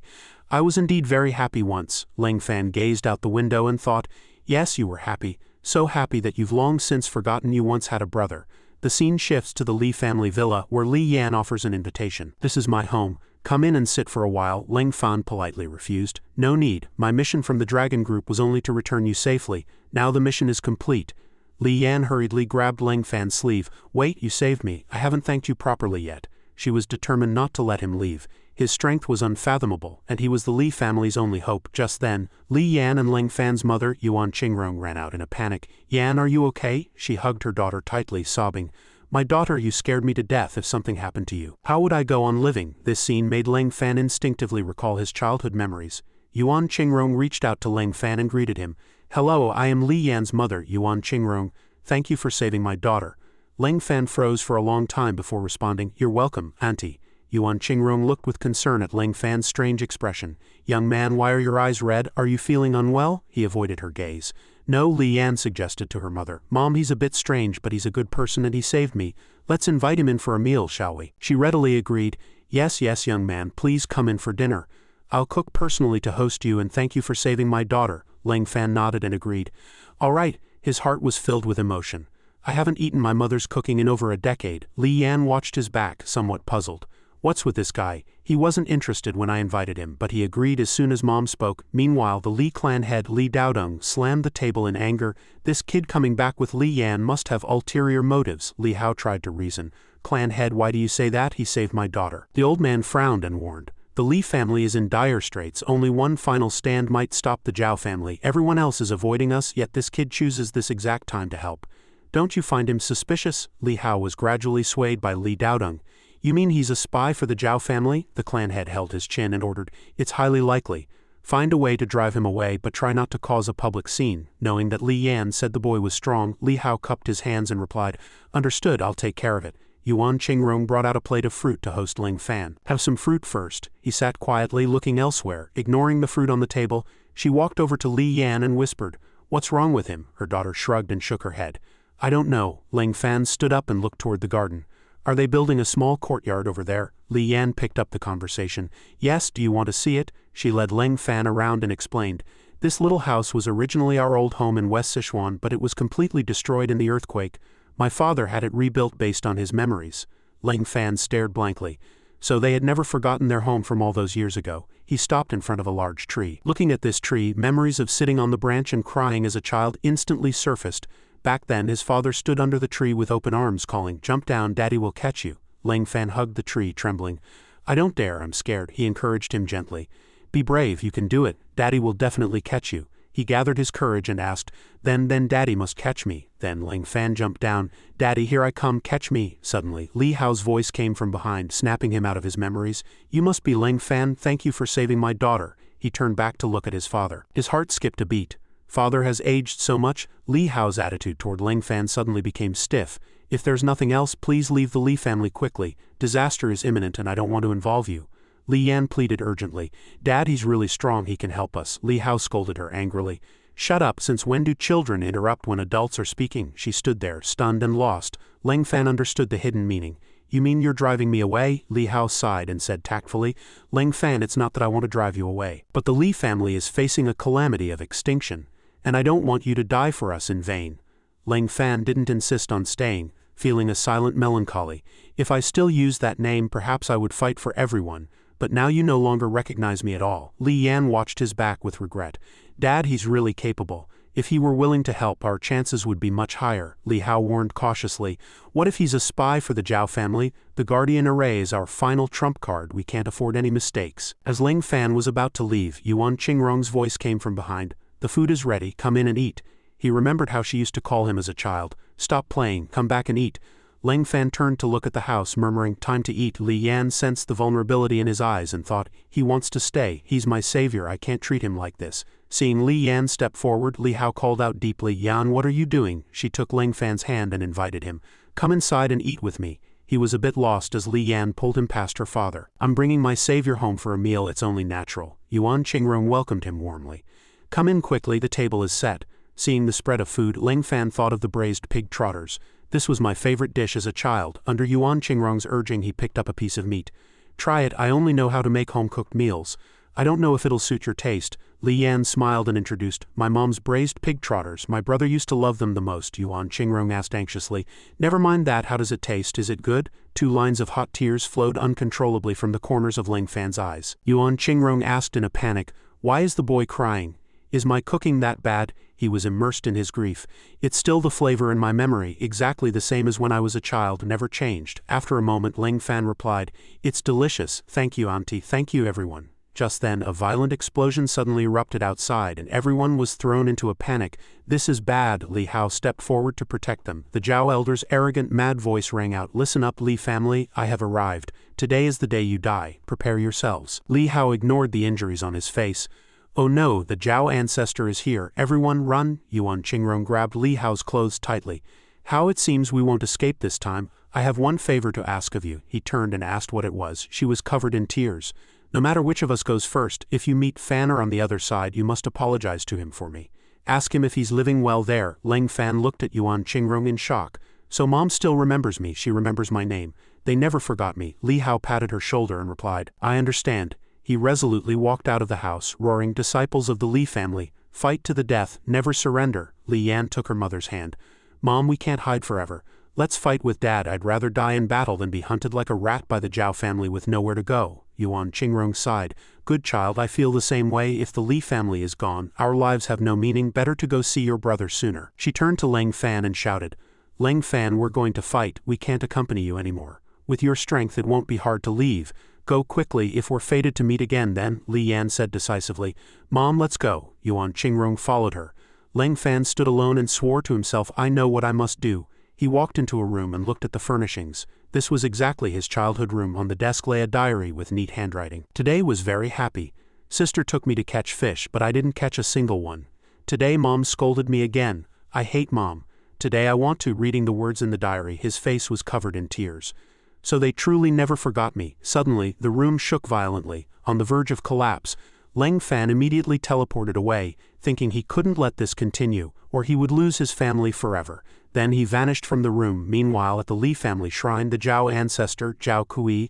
I was indeed very happy once. Ling Fan gazed out the window and thought, yes, you were happy. So happy that you've long since forgotten you once had a brother. The scene shifts to the Li family villa where Li Yan offers an invitation. This is my home. Come in and sit for a while. Ling Fan politely refused. No need. My mission from the Dragon Group was only to return you safely. Now the mission is complete. Li Yan hurriedly grabbed Ling Fan's sleeve. Wait, you saved me. I haven't thanked you properly yet. She was determined not to let him leave. His strength was unfathomable, and he was the Li family's only hope. Just then, Li Yan and Ling Fan's mother, Yuan Qingrong, ran out in a panic. Yan, are you okay? She hugged her daughter tightly, sobbing. My daughter, you scared me to death if something happened to you. How would I go on living? This scene made Ling Fan instinctively recall his childhood memories. Yuan Qingrong reached out to Ling Fan and greeted him. Hello, I am Li Yan's mother, Yuan Qingrong. Thank you for saving my daughter. Ling Fan froze for a long time before responding. You're welcome, Auntie. Yuan Qingrong looked with concern at Ling Fan's strange expression. Young man, why are your eyes red? Are you feeling unwell? He avoided her gaze. No, Li Yan suggested to her mother. Mom, he's a bit strange, but he's a good person and he saved me. Let's invite him in for a meal, shall we? She readily agreed. Yes, young man, please come in for dinner. I'll cook personally to host you and thank you for saving my daughter. Ling Fan nodded and agreed. All right. His heart was filled with emotion. I haven't eaten my mother's cooking in over a decade. Li Yan watched his back, somewhat puzzled. What's with this guy? He wasn't interested when I invited him, but he agreed as soon as Mom spoke. Meanwhile, the Li clan head Li Daodong slammed the table in anger. This kid coming back with Li Yan must have ulterior motives. Li Hao tried to reason. Clan head, why do you say that? He saved my daughter. The old man frowned and warned. The Li family is in dire straits. Only one final stand might stop the Zhao family. Everyone else is avoiding us, yet this kid chooses this exact time to help. Don't you find him suspicious? Li Hao was gradually swayed by Li Daodong. You mean he's a spy for the Zhao family? The clan head held his chin and ordered. It's highly likely. Find a way to drive him away, but try not to cause a public scene. Knowing that Li Yan said the boy was strong, Li Hao cupped his hands and replied, Understood, I'll take care of it. Yuan Qingrong brought out a plate of fruit to host Ling Fan. Have some fruit first. He sat quietly, looking elsewhere, ignoring the fruit on the table. She walked over to Li Yan and whispered, What's wrong with him? Her daughter shrugged and shook her head. I don't know. Ling Fan stood up and looked toward the garden. Are they building a small courtyard over there? Li Yan picked up the conversation. Yes, do you want to see it? She led Ling Fan around and explained. This little house was originally our old home in West Sichuan, but it was completely destroyed in the earthquake. My father had it rebuilt based on his memories. Ling Fan stared blankly. So they had never forgotten their home from all those years ago. He stopped in front of a large tree. Looking at this tree, memories of sitting on the branch and crying as a child instantly surfaced. Back then, his father stood under the tree with open arms calling, Jump down, Daddy will catch you. Ling Fan hugged the tree, trembling. I don't dare, I'm scared. He encouraged him gently. Be brave, you can do it. Daddy will definitely catch you. He gathered his courage and asked, Then Daddy must catch me. Then Ling Fan jumped down. Daddy, here I come, catch me. Suddenly, Li Hao's voice came from behind, snapping him out of his memories. You must be Ling Fan, thank you for saving my daughter. He turned back to look at his father. His heart skipped a beat. Father has aged so much. Li Hao's attitude toward Ling Fan suddenly became stiff. If there's nothing else, please leave the Li family quickly. Disaster is imminent and I don't want to involve you. Li Yan pleaded urgently. Dad, he's really strong, he can help us. Li Hao scolded her angrily. Shut up, since when do children interrupt when adults are speaking? She stood there, stunned and lost. Ling Fan understood the hidden meaning. You mean you're driving me away? Li Hao sighed and said tactfully. Ling Fan, it's not that I want to drive you away. But the Li family is facing a calamity of extinction. and I don't want you to die for us in vain. Leng Fan didn't insist on staying, feeling a silent melancholy. If I still used that name, perhaps I would fight for everyone, but now you no longer recognize me at all. Li Yan watched his back with regret. Dad, he's really capable. If he were willing to help, our chances would be much higher, Li Hao warned cautiously. What if he's a spy for the Zhao family? The guardian array is our final trump card, we can't afford any mistakes. As Leng Fan was about to leave, Yuan Qingrong's voice came from behind. The food is ready, come in and eat. He remembered how she used to call him as a child. Stop playing, come back and eat. Leng Fan turned to look at the house, murmuring, time to eat. Li Yan sensed the vulnerability in his eyes and thought, he wants to stay, he's my savior, I can't treat him like this. Seeing Li Yan step forward, Li Hao called out deeply, Yan, what are you doing? She took Leng Fan's hand and invited him. Come inside and eat with me. He was a bit lost as Li Yan pulled him past her father. I'm bringing my savior home for a meal, it's only natural. Yuan Qingrong welcomed him warmly. Come in quickly, the table is set. Seeing the spread of food, Leng Fan thought of the braised pig trotters. This was my favorite dish as a child. Under Yuan Qingrong's urging, he picked up a piece of meat. Try it, I only know how to make home-cooked meals. I don't know if it'll suit your taste. Li Yan smiled and introduced, my mom's braised pig trotters. My brother used to love them the most, Yuan Qingrong asked anxiously. Never mind that, how does it taste? Is it good? 2 lines of hot tears flowed uncontrollably from the corners of Leng Fan's eyes. Yuan Qingrong asked in a panic, why is the boy crying? Is my cooking that bad? He was immersed in his grief. It's still the flavor in my memory, exactly the same as when I was a child, never changed. After a moment, Leng Fan replied, it's delicious. Thank you, auntie. Thank you, everyone. Just then, a violent explosion suddenly erupted outside and everyone was thrown into a panic. This is bad, Li Hao stepped forward to protect them. The Zhao elder's arrogant, mad voice rang out, listen up, Li family, I have arrived. Today is the day you die. Prepare yourselves. Li Hao ignored the injuries on his face. Oh no, the Zhao ancestor is here. Everyone run. Yuan Qingrong grabbed Li Hao's clothes tightly. How it seems we won't escape this time. I have one favor to ask of you. He turned and asked what it was. She was covered in tears. No matter which of us goes first, if you meet Fanner on the other side, you must apologize to him for me. Ask him if he's living well there. Leng Fan looked at Yuan Qingrong in shock. So mom still remembers me. She remembers my name. They never forgot me. Li Hao patted her shoulder and replied, I understand. He resolutely walked out of the house, roaring, disciples of the Li family, fight to the death, never surrender. Li Yan took her mother's hand. Mom, we can't hide forever. Let's fight with Dad. I'd rather die in battle than be hunted like a rat by the Zhao family with nowhere to go. Yuan Qingrong sighed. Good child, I feel the same way. If the Li family is gone, our lives have no meaning. Better to go see your brother sooner. She turned to Leng Fan and shouted, Leng Fan, we're going to fight. We can't accompany you anymore. With your strength, it won't be hard to leave. Go quickly, if we're fated to meet again then, Li Yan said decisively. Mom, let's go. Yuan Qingrong followed her. Leng Fan stood alone and swore to himself, I know what I must do. He walked into a room and looked at the furnishings. This was exactly his childhood room. On the desk lay a diary with neat handwriting. Today was very happy. Sister took me to catch fish, but I didn't catch a single one. Today Mom scolded me again. I hate Mom. Today I want to. Reading the words in the diary, his face was covered in tears. So they truly never forgot me. Suddenly, the room shook violently, on the verge of collapse. Leng Fan immediately teleported away, thinking he couldn't let this continue, or he would lose his family forever. Then he vanished from the room. Meanwhile, at the Li family shrine, the Zhao ancestor, Zhao Kui,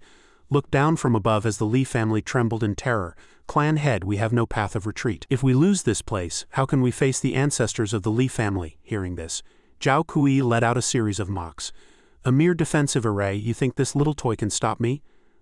looked down from above as the Li family trembled in terror. Clan head, we have no path of retreat. If we lose this place, how can we face the ancestors of the Li family? Hearing this, Zhao Kui let out a series of mocks. A mere defensive array, you think this little toy can stop me?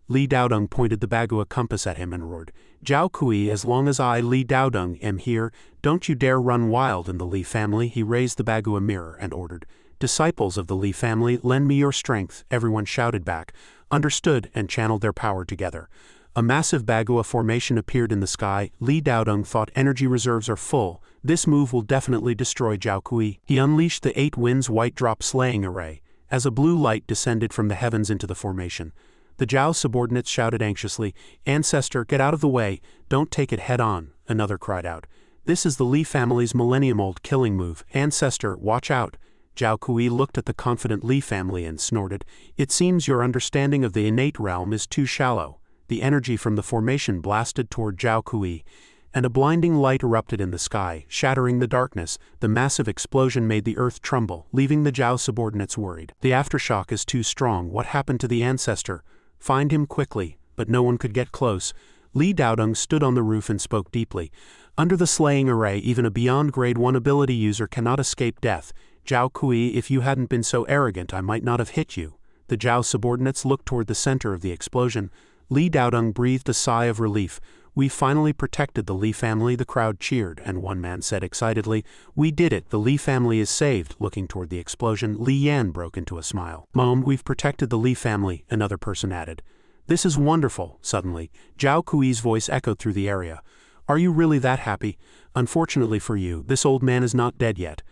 Li Daodong pointed the Bagua compass at him and roared, Zhao Kui, as long as I, Li Daodong, am here, don't you dare run wild in the Li family. He raised the Bagua mirror and ordered, disciples of the Li family, lend me your strength. Everyone shouted back, understood, and channeled their power together. A massive Bagua formation appeared in the sky. Li Daodong thought energy reserves are full. This move will definitely destroy Zhao Kui. He unleashed the 8 winds white drop slaying array. As a blue light descended from the heavens into the formation, the Zhao subordinates shouted anxiously, Ancestor, get out of the way, don't take it head on. Another cried out, this is the Li family's millennium-old killing move. Ancestor, watch out. Zhao Kui looked at the confident Li family and snorted, it seems your understanding of the innate realm is too shallow. The energy from the formation blasted toward Zhao Kui, and a blinding light erupted in the sky, shattering the darkness. The massive explosion made the earth tremble, leaving the Zhao subordinates worried. The aftershock is too strong. What happened to the ancestor? Find him quickly. But no one could get close. Li Daodong stood on the roof and spoke deeply. Under the slaying array, even a beyond grade 1 ability user cannot escape death. Zhao Kui, if you hadn't been so arrogant, I might not have hit you. The Zhao subordinates looked toward the center of the explosion. Li Daodong breathed a sigh of relief. We finally protected the Li family, the crowd cheered, and one man said excitedly, we did it, the Li family is saved. Looking toward the explosion, Li Yan broke into a smile. Mom, we've protected the Li family, another person added. This is wonderful. Suddenly, Zhao Kui's voice echoed through the area. Are you really that happy? Unfortunately for you, this old man is not dead yet.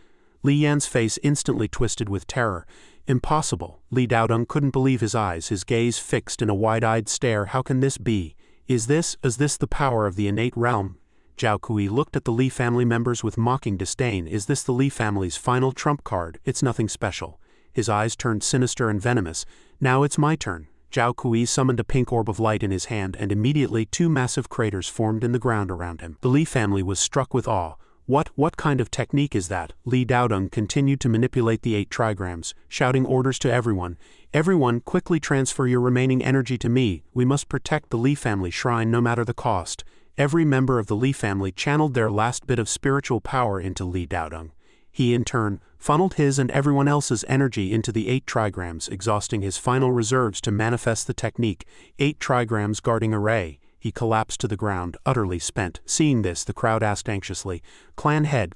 Li Yan's face instantly twisted with terror. Impossible. Li Daodong couldn't believe his eyes, his gaze fixed in a wide-eyed stare. How can this be? Is this the power of the innate realm? Zhao Kui looked at the Li family members with mocking disdain. Is this the Li family's final trump card? It's nothing special. His eyes turned sinister and venomous. Now it's my turn. Zhao Kui summoned a pink orb of light in his hand, and immediately 2 massive craters formed in the ground around him. The Li family was struck with awe. What kind of technique is that? Li Daodong continued to manipulate the 8 trigrams, shouting orders to everyone. Everyone, quickly transfer your remaining energy to me. We must protect the Li family shrine no matter the cost. Every member of the Li family channeled their last bit of spiritual power into Li Daodong. He, in turn, funneled his and everyone else's energy into the 8 trigrams, exhausting his final reserves to manifest the technique. 8 trigrams guarding array. He collapsed to the ground, utterly spent. Seeing this, the crowd asked anxiously, Clan head,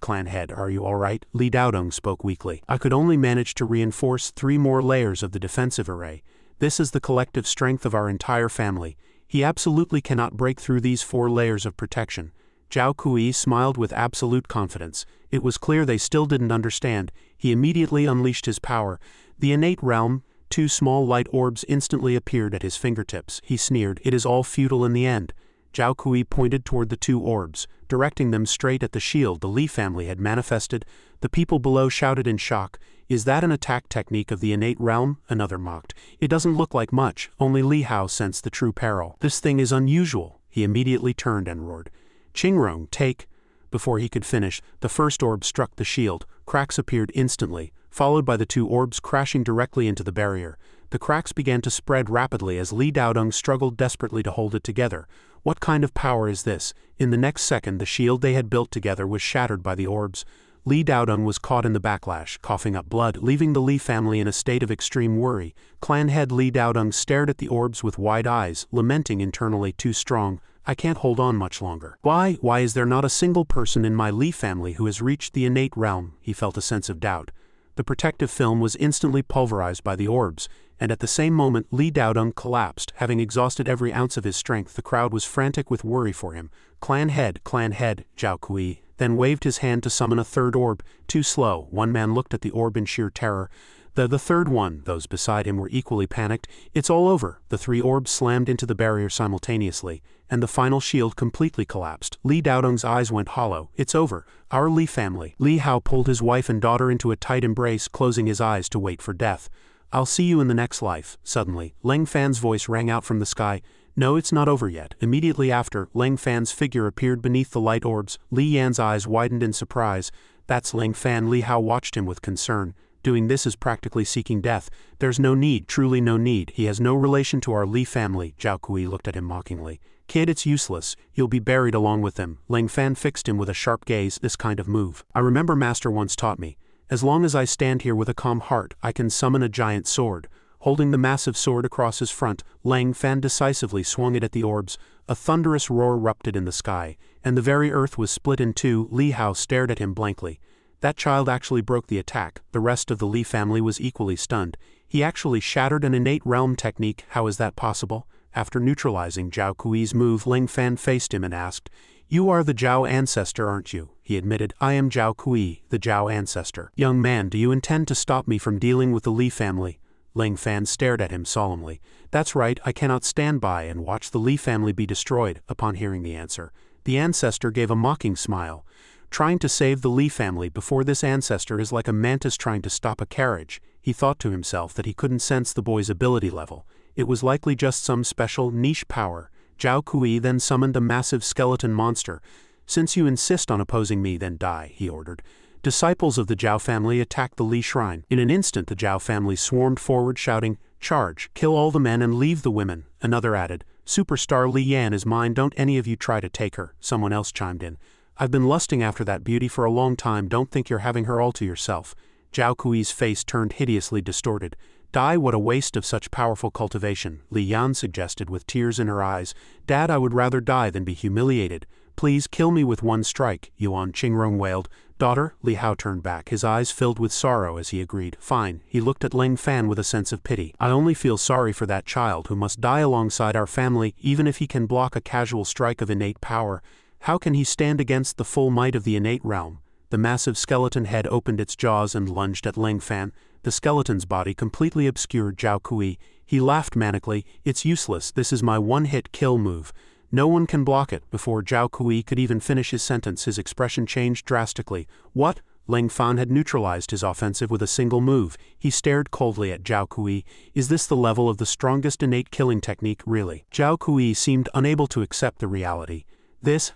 are you all right? Li Daodong spoke weakly. I could only manage to reinforce 3 more layers of the defensive array. This is the collective strength of our entire family. He absolutely cannot break through these 4 layers of protection. Zhao Kui smiled with absolute confidence. It was clear they still didn't understand. He immediately unleashed his power. The innate realm. 2 small light orbs instantly appeared at his fingertips. He sneered, it is all futile in the end. Zhao Kui pointed toward the 2 orbs, directing them straight at the shield the Li family had manifested. The people below shouted in shock. Is that an attack technique of the innate realm? Another mocked. It doesn't look like much. Only Li Hao sensed the true peril. This thing is unusual. He immediately turned and roared. Qingrong, take. Before he could finish, the first orb struck the shield. Cracks appeared instantly, followed by the 2 orbs crashing directly into the barrier. The cracks began to spread rapidly as Li Daodong struggled desperately to hold it together. What kind of power is this? In the next second, the shield they had built together was shattered by the orbs. Li Daodong was caught in the backlash, coughing up blood, leaving the Li family in a state of extreme worry. Clan head Li Daodong stared at the orbs with wide eyes, lamenting internally, too strong. I can't hold on much longer. Why is there not a single person in my Li family who has reached the innate realm? He felt a sense of doubt. The protective film was instantly pulverized by the orbs, and at the same moment Li Daodong collapsed, having exhausted every ounce of his strength. The crowd was frantic with worry for him. Clan head, Zhao Kui then waved his hand to summon a 3rd orb. Too slow. One man looked at the orb in sheer terror. The 3rd one, those beside him were equally panicked. It's all over. The 3 orbs slammed into the barrier simultaneously, and the final shield completely collapsed. Li Daodong's eyes went hollow. It's over. Our Li family. Li Hao pulled his wife and daughter into a tight embrace, closing his eyes to wait for death. I'll see you in the next life. Suddenly, Leng Fan's voice rang out from the sky. No, it's not over yet. Immediately after, Leng Fan's figure appeared beneath the light orbs. Li Yan's eyes widened in surprise. That's Leng Fan. Li Hao watched him with concern. Doing this is practically seeking death. There's no need, truly no need. He has no relation to our Li family. Zhao Kui looked at him mockingly. Kid, it's useless. You'll be buried along with them. Leng Fan fixed him with a sharp gaze. This kind of move. I remember Master once taught me. As long as I stand here with a calm heart, I can summon a giant sword. Holding the massive sword across his front, Leng Fan decisively swung it at the orbs. A thunderous roar erupted in the sky, and the very earth was split in 2. Li Hao stared at him blankly. That child actually broke the attack. The rest of the Li family was equally stunned. He actually shattered an innate realm technique. How is that possible? After neutralizing Zhao Kui's move, Leng Fan faced him and asked, You are the Zhao ancestor, aren't you? He admitted, I am Zhao Kui, the Zhao ancestor. Young man, do you intend to stop me from dealing with the Li family? Leng Fan stared at him solemnly. That's right, I cannot stand by and watch the Li family be destroyed. Upon hearing the answer, the ancestor gave a mocking smile. Trying to save the Li family before this ancestor is like a mantis trying to stop a carriage. He thought to himself that he couldn't sense the boy's ability level. It was likely just some special, niche power. Zhao Kui then summoned a massive skeleton monster. Since you insist on opposing me, then die, he ordered. Disciples of the Zhao family attacked the Li shrine. In an instant the Zhao family swarmed forward shouting, Charge, kill all the men and leave the women. Another added, Superstar Li Yan is mine, don't any of you try to take her. Someone else chimed in. I've been lusting after that beauty for a long time, don't think you're having her all to yourself. Zhao Kui's face turned hideously distorted. Die, what a waste of such powerful cultivation, Li Yan suggested with tears in her eyes. Dad, I would rather die than be humiliated. Please kill me with one strike, Yuan Qingrong wailed. Daughter, Li Hao turned back, his eyes filled with sorrow as he agreed. Fine, he looked at Ling Fan with a sense of pity. I only feel sorry for that child who must die alongside our family, even if he can block a casual strike of innate power. How can he stand against the full might of the innate realm? The massive skeleton head opened its jaws and lunged at Ling Fan. The skeleton's body completely obscured Zhao Kui. He laughed manically. It's useless, this is my one-hit kill move. No one can block it. Before Zhao Kui could even finish his sentence, his expression changed drastically. What? Ling Fan had neutralized his offensive with a single move. He stared coldly at Zhao Kui. Is this the level of the strongest innate killing technique, really? Zhao Kui seemed unable to accept the reality.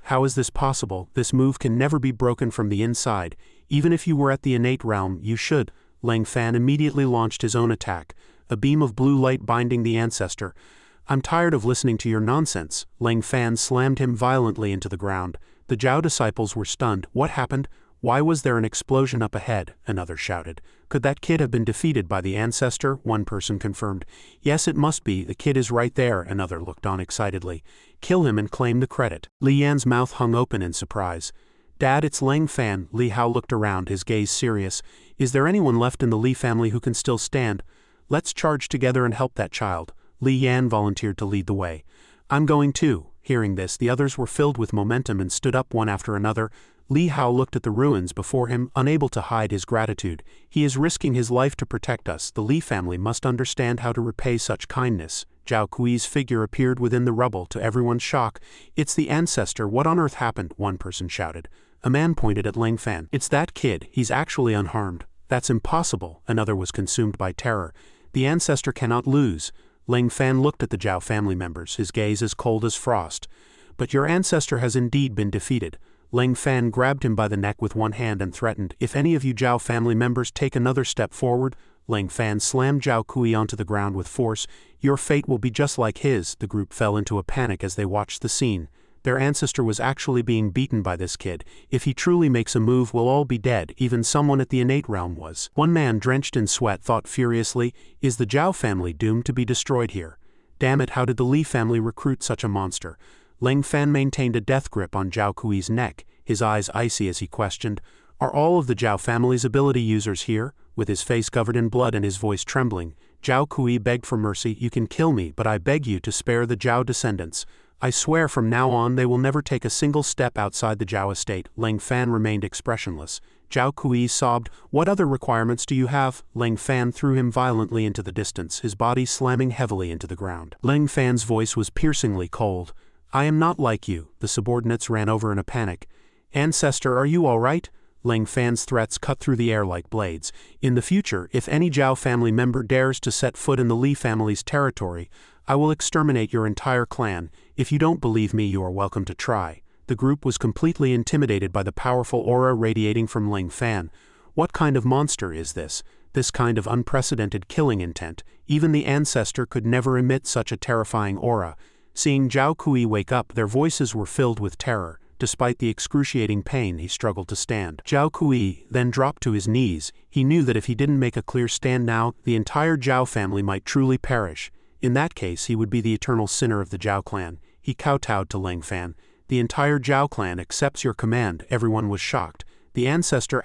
How is this possible? This move can never be broken from the inside. Even if you were at the innate realm, you should. Ling Fan immediately launched his own attack, a beam of blue light binding the ancestor. I'm tired of listening to your nonsense. Ling Fan slammed him violently into the ground. The Zhao disciples were stunned. What happened? Why was there an explosion up ahead? Another shouted. Could that kid have been defeated by the ancestor? One person confirmed. Yes, it must be. The kid is right there. Another looked on excitedly. Kill him and claim the credit. Li Yan's mouth hung open in surprise. Dad, it's Ling Fan. Li Hao looked around, his gaze serious. Is there anyone left in the Li family who can still stand? Let's charge together and help that child. Li Yan volunteered to lead the way. I'm going too. Hearing this, the others were filled with momentum and stood up one after another. Li Hao looked at the ruins before him, unable to hide his gratitude. He is risking his life to protect us. The Li family must understand how to repay such kindness. Zhao Kui's figure appeared within the rubble, to everyone's shock. It's the ancestor. What on earth happened? One person shouted. A man pointed at Ling Fan. It's that kid. He's actually unharmed. That's impossible. Another was consumed by terror. The ancestor cannot lose. Ling Fan looked at the Zhao family members, his gaze as cold as frost. But your ancestor has indeed been defeated. Ling Fan grabbed him by the neck with one hand and threatened, if any of you Zhao family members take another step forward. Ling Fan slammed Zhao Kui onto the ground with force. Your fate will be just like his. The group fell into a panic as they watched the scene. Their ancestor was actually being beaten by this kid. If he truly makes a move, we'll all be dead. Even someone at the innate realm was. One man, drenched in sweat, thought furiously, is the Zhao family doomed to be destroyed here? Damn it, how did the Li family recruit such a monster? Ling Fan maintained a death grip on Zhao Kui's neck, his eyes icy as he questioned, are all of the Zhao family's ability users here? With his face covered in blood and his voice trembling, Zhao Kui begged for mercy. You can kill me, but I beg you to spare the Zhao descendants. I swear from now on they will never take a single step outside the Zhao estate. Ling Fan remained expressionless. Zhao Kui sobbed, what other requirements do you have? Ling Fan threw him violently into the distance, his body slamming heavily into the ground. Ling Fan's voice was piercingly cold. I am not like you. The subordinates ran over in a panic. Ancestor, are you all right? Ling Fan's threats cut through the air like blades. In the future, if any Zhao family member dares to set foot in the Li family's territory, I will exterminate your entire clan. If you don't believe me, you are welcome to try. The group was completely intimidated by the powerful aura radiating from Ling Fan. What kind of monster is this? This kind of unprecedented killing intent. Even the ancestor could never emit such a terrifying aura. Seeing Zhao Kui wake up, their voices were filled with terror. Despite the excruciating pain, he struggled to stand. Zhao Kui then dropped to his knees. He knew that if he didn't make a clear stand now, the entire Zhao family might truly perish. In that case, he would be the eternal sinner of the Zhao clan. He kowtowed to Ling Fan. The entire Zhao clan accepts your command. Everyone was shocked. The ancestor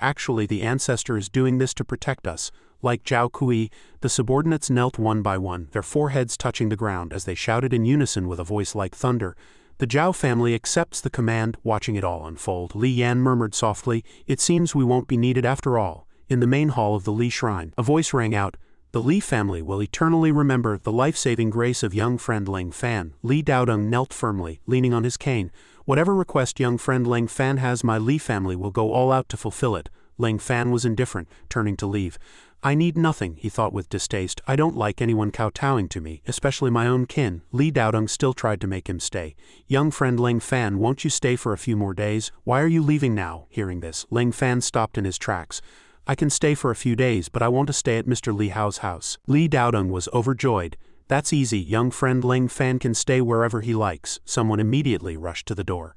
is doing this to protect us. Like Zhao Kui, the subordinates knelt one by one, their foreheads touching the ground as they shouted in unison with a voice like thunder. The Zhao family accepts the command. Watching it all unfold, Li Yan murmured softly, it seems we won't be needed after all. In the main hall of the Li shrine, a voice rang out. The Li family will eternally remember the life-saving grace of young friend Ling Fan. Li Daodong knelt firmly, leaning on his cane. Whatever request young friend Ling Fan has, my Li family will go all out to fulfill it. Ling Fan was indifferent, turning to leave. I need nothing, he thought with distaste. I don't like anyone kowtowing to me, especially my own kin. Li Daodong still tried to make him stay. Young friend Ling Fan, won't you stay for a few more days? Why are you leaving now? Hearing this, Ling Fan stopped in his tracks. I can stay for a few days, but I want to stay at Mr. Li Hao's house. Li Daodong was overjoyed. That's easy, young friend Ling Fan can stay wherever he likes. Someone immediately rushed to the door.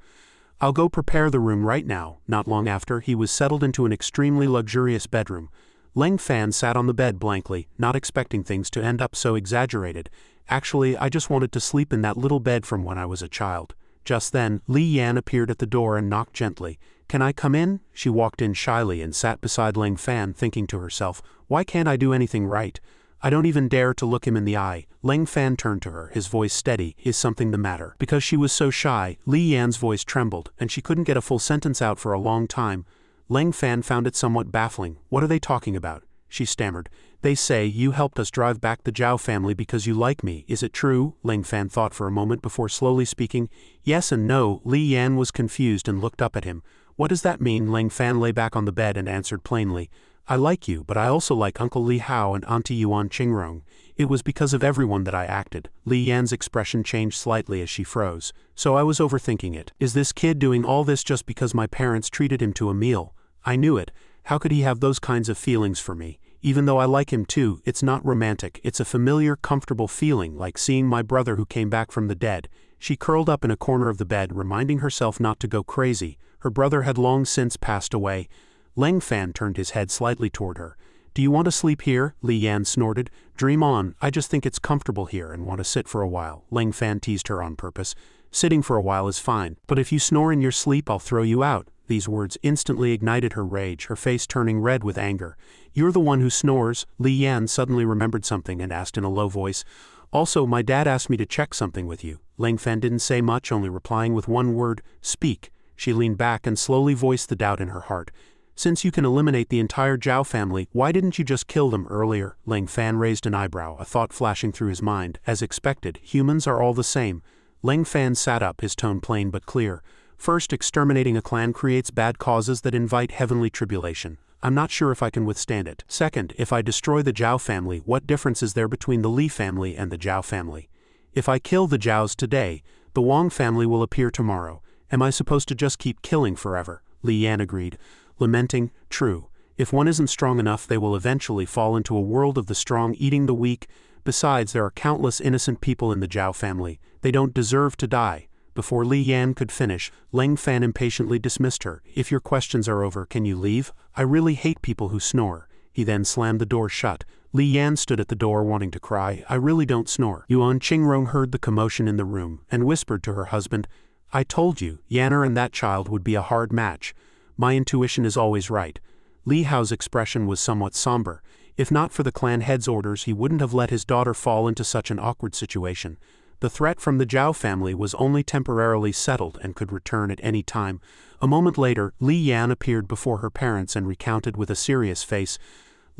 I'll go prepare the room right now." Not long after, he was settled into an extremely luxurious bedroom. Leng Fan sat on the bed blankly, not expecting things to end up so exaggerated. "Actually, I just wanted to sleep in that little bed from when I was a child." Just then, Li Yan appeared at the door and knocked gently. "Can I come in?" She walked in shyly and sat beside Leng Fan, thinking to herself, "Why can't I do anything right? I don't even dare to look him in the eye." Leng Fan turned to her, his voice steady. "Is something the matter?" Because she was so shy, Li Yan's voice trembled, and she couldn't get a full sentence out for a long time. Leng Fan found it somewhat baffling. "What are they talking about?" she stammered. "They say you helped us drive back the Zhao family because you like me. Is it true?" Leng Fan thought for a moment before slowly speaking. "Yes and no." Li Yan was confused and looked up at him. "What does that mean?" Leng Fan lay back on the bed and answered plainly. "I like you, but I also like Uncle Li Hao and Auntie Yuan Qingrong. It was because of everyone that I acted." Li Yan's expression changed slightly as she froze. "So I was overthinking it. Is this kid doing all this just because my parents treated him to a meal? I knew it. How could he have those kinds of feelings for me? Even though I like him too, it's not romantic. It's a familiar, comfortable feeling, like seeing my brother who came back from the dead." She curled up in a corner of the bed, reminding herself not to go crazy. Her brother had long since passed away. Leng Fan turned his head slightly toward her. "Do you want to sleep here?" Li Yan snorted. "Dream on. I just think it's comfortable here and want to sit for a while." Leng Fan teased her on purpose. "Sitting for a while is fine, but if you snore in your sleep, I'll throw you out." These words instantly ignited her rage, her face turning red with anger. "You're the one who snores." Li Yan suddenly remembered something and asked in a low voice, "Also, my dad asked me to check something with you." Leng Fan didn't say much, only replying with one word, "Speak." She leaned back and slowly voiced the doubt in her heart. "Since you can eliminate the entire Zhao family, why didn't you just kill them earlier?" Leng Fan raised an eyebrow, a thought flashing through his mind. As expected, humans are all the same. Leng Fan sat up, his tone plain but clear. "First, exterminating a clan creates bad causes that invite heavenly tribulation. I'm not sure if I can withstand it. Second, if I destroy the Zhao family, what difference is there between the Li family and the Zhao family? If I kill the Zhaos today, the Wang family will appear tomorrow. Am I supposed to just keep killing forever?" Li Yan agreed, lamenting, "True. If one isn't strong enough, they will eventually fall into a world of the strong eating the weak. Besides, there are countless innocent people in the Zhao family. They don't deserve to die." Before Li Yan could finish, Leng Fan impatiently dismissed her. "If your questions are over, can you leave? I really hate people who snore." He then slammed the door shut. Li Yan stood at the door wanting to cry. "I really don't snore." Yuan Qingrong heard the commotion in the room and whispered to her husband, "I told you, Yanner and that child would be a hard match. My intuition is always right." Li Hao's expression was somewhat somber. If not for the clan head's orders, he wouldn't have let his daughter fall into such an awkward situation. The threat from the Zhao family was only temporarily settled and could return at any time. A moment later, Li Yan appeared before her parents and recounted with a serious face.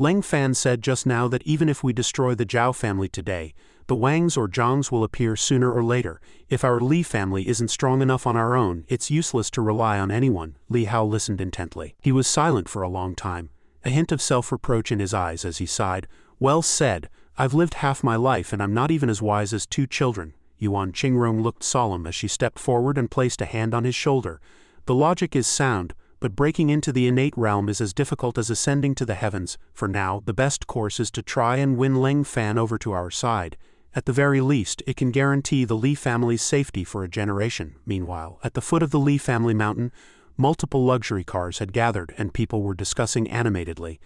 "Leng Fan said just now that even if we destroy the Zhao family today, the Wangs or Zhangs will appear sooner or later. If our Li family isn't strong enough on our own, it's useless to rely on anyone." Li Hao listened intently. He was silent for a long time, a hint of self-reproach in his eyes as he sighed. "Well said. I've lived half my life and I'm not even as wise as 2 children." Yuan Qingrong looked solemn as she stepped forward and placed a hand on his shoulder. "The logic is sound, but breaking into the innate realm is as difficult as ascending to the heavens. For now, the best course is to try and win Leng Fan over to our side. At the very least, it can guarantee the Li family's safety for a generation." Meanwhile, at the foot of the Li family mountain, multiple luxury cars had gathered and people were discussing animatedly.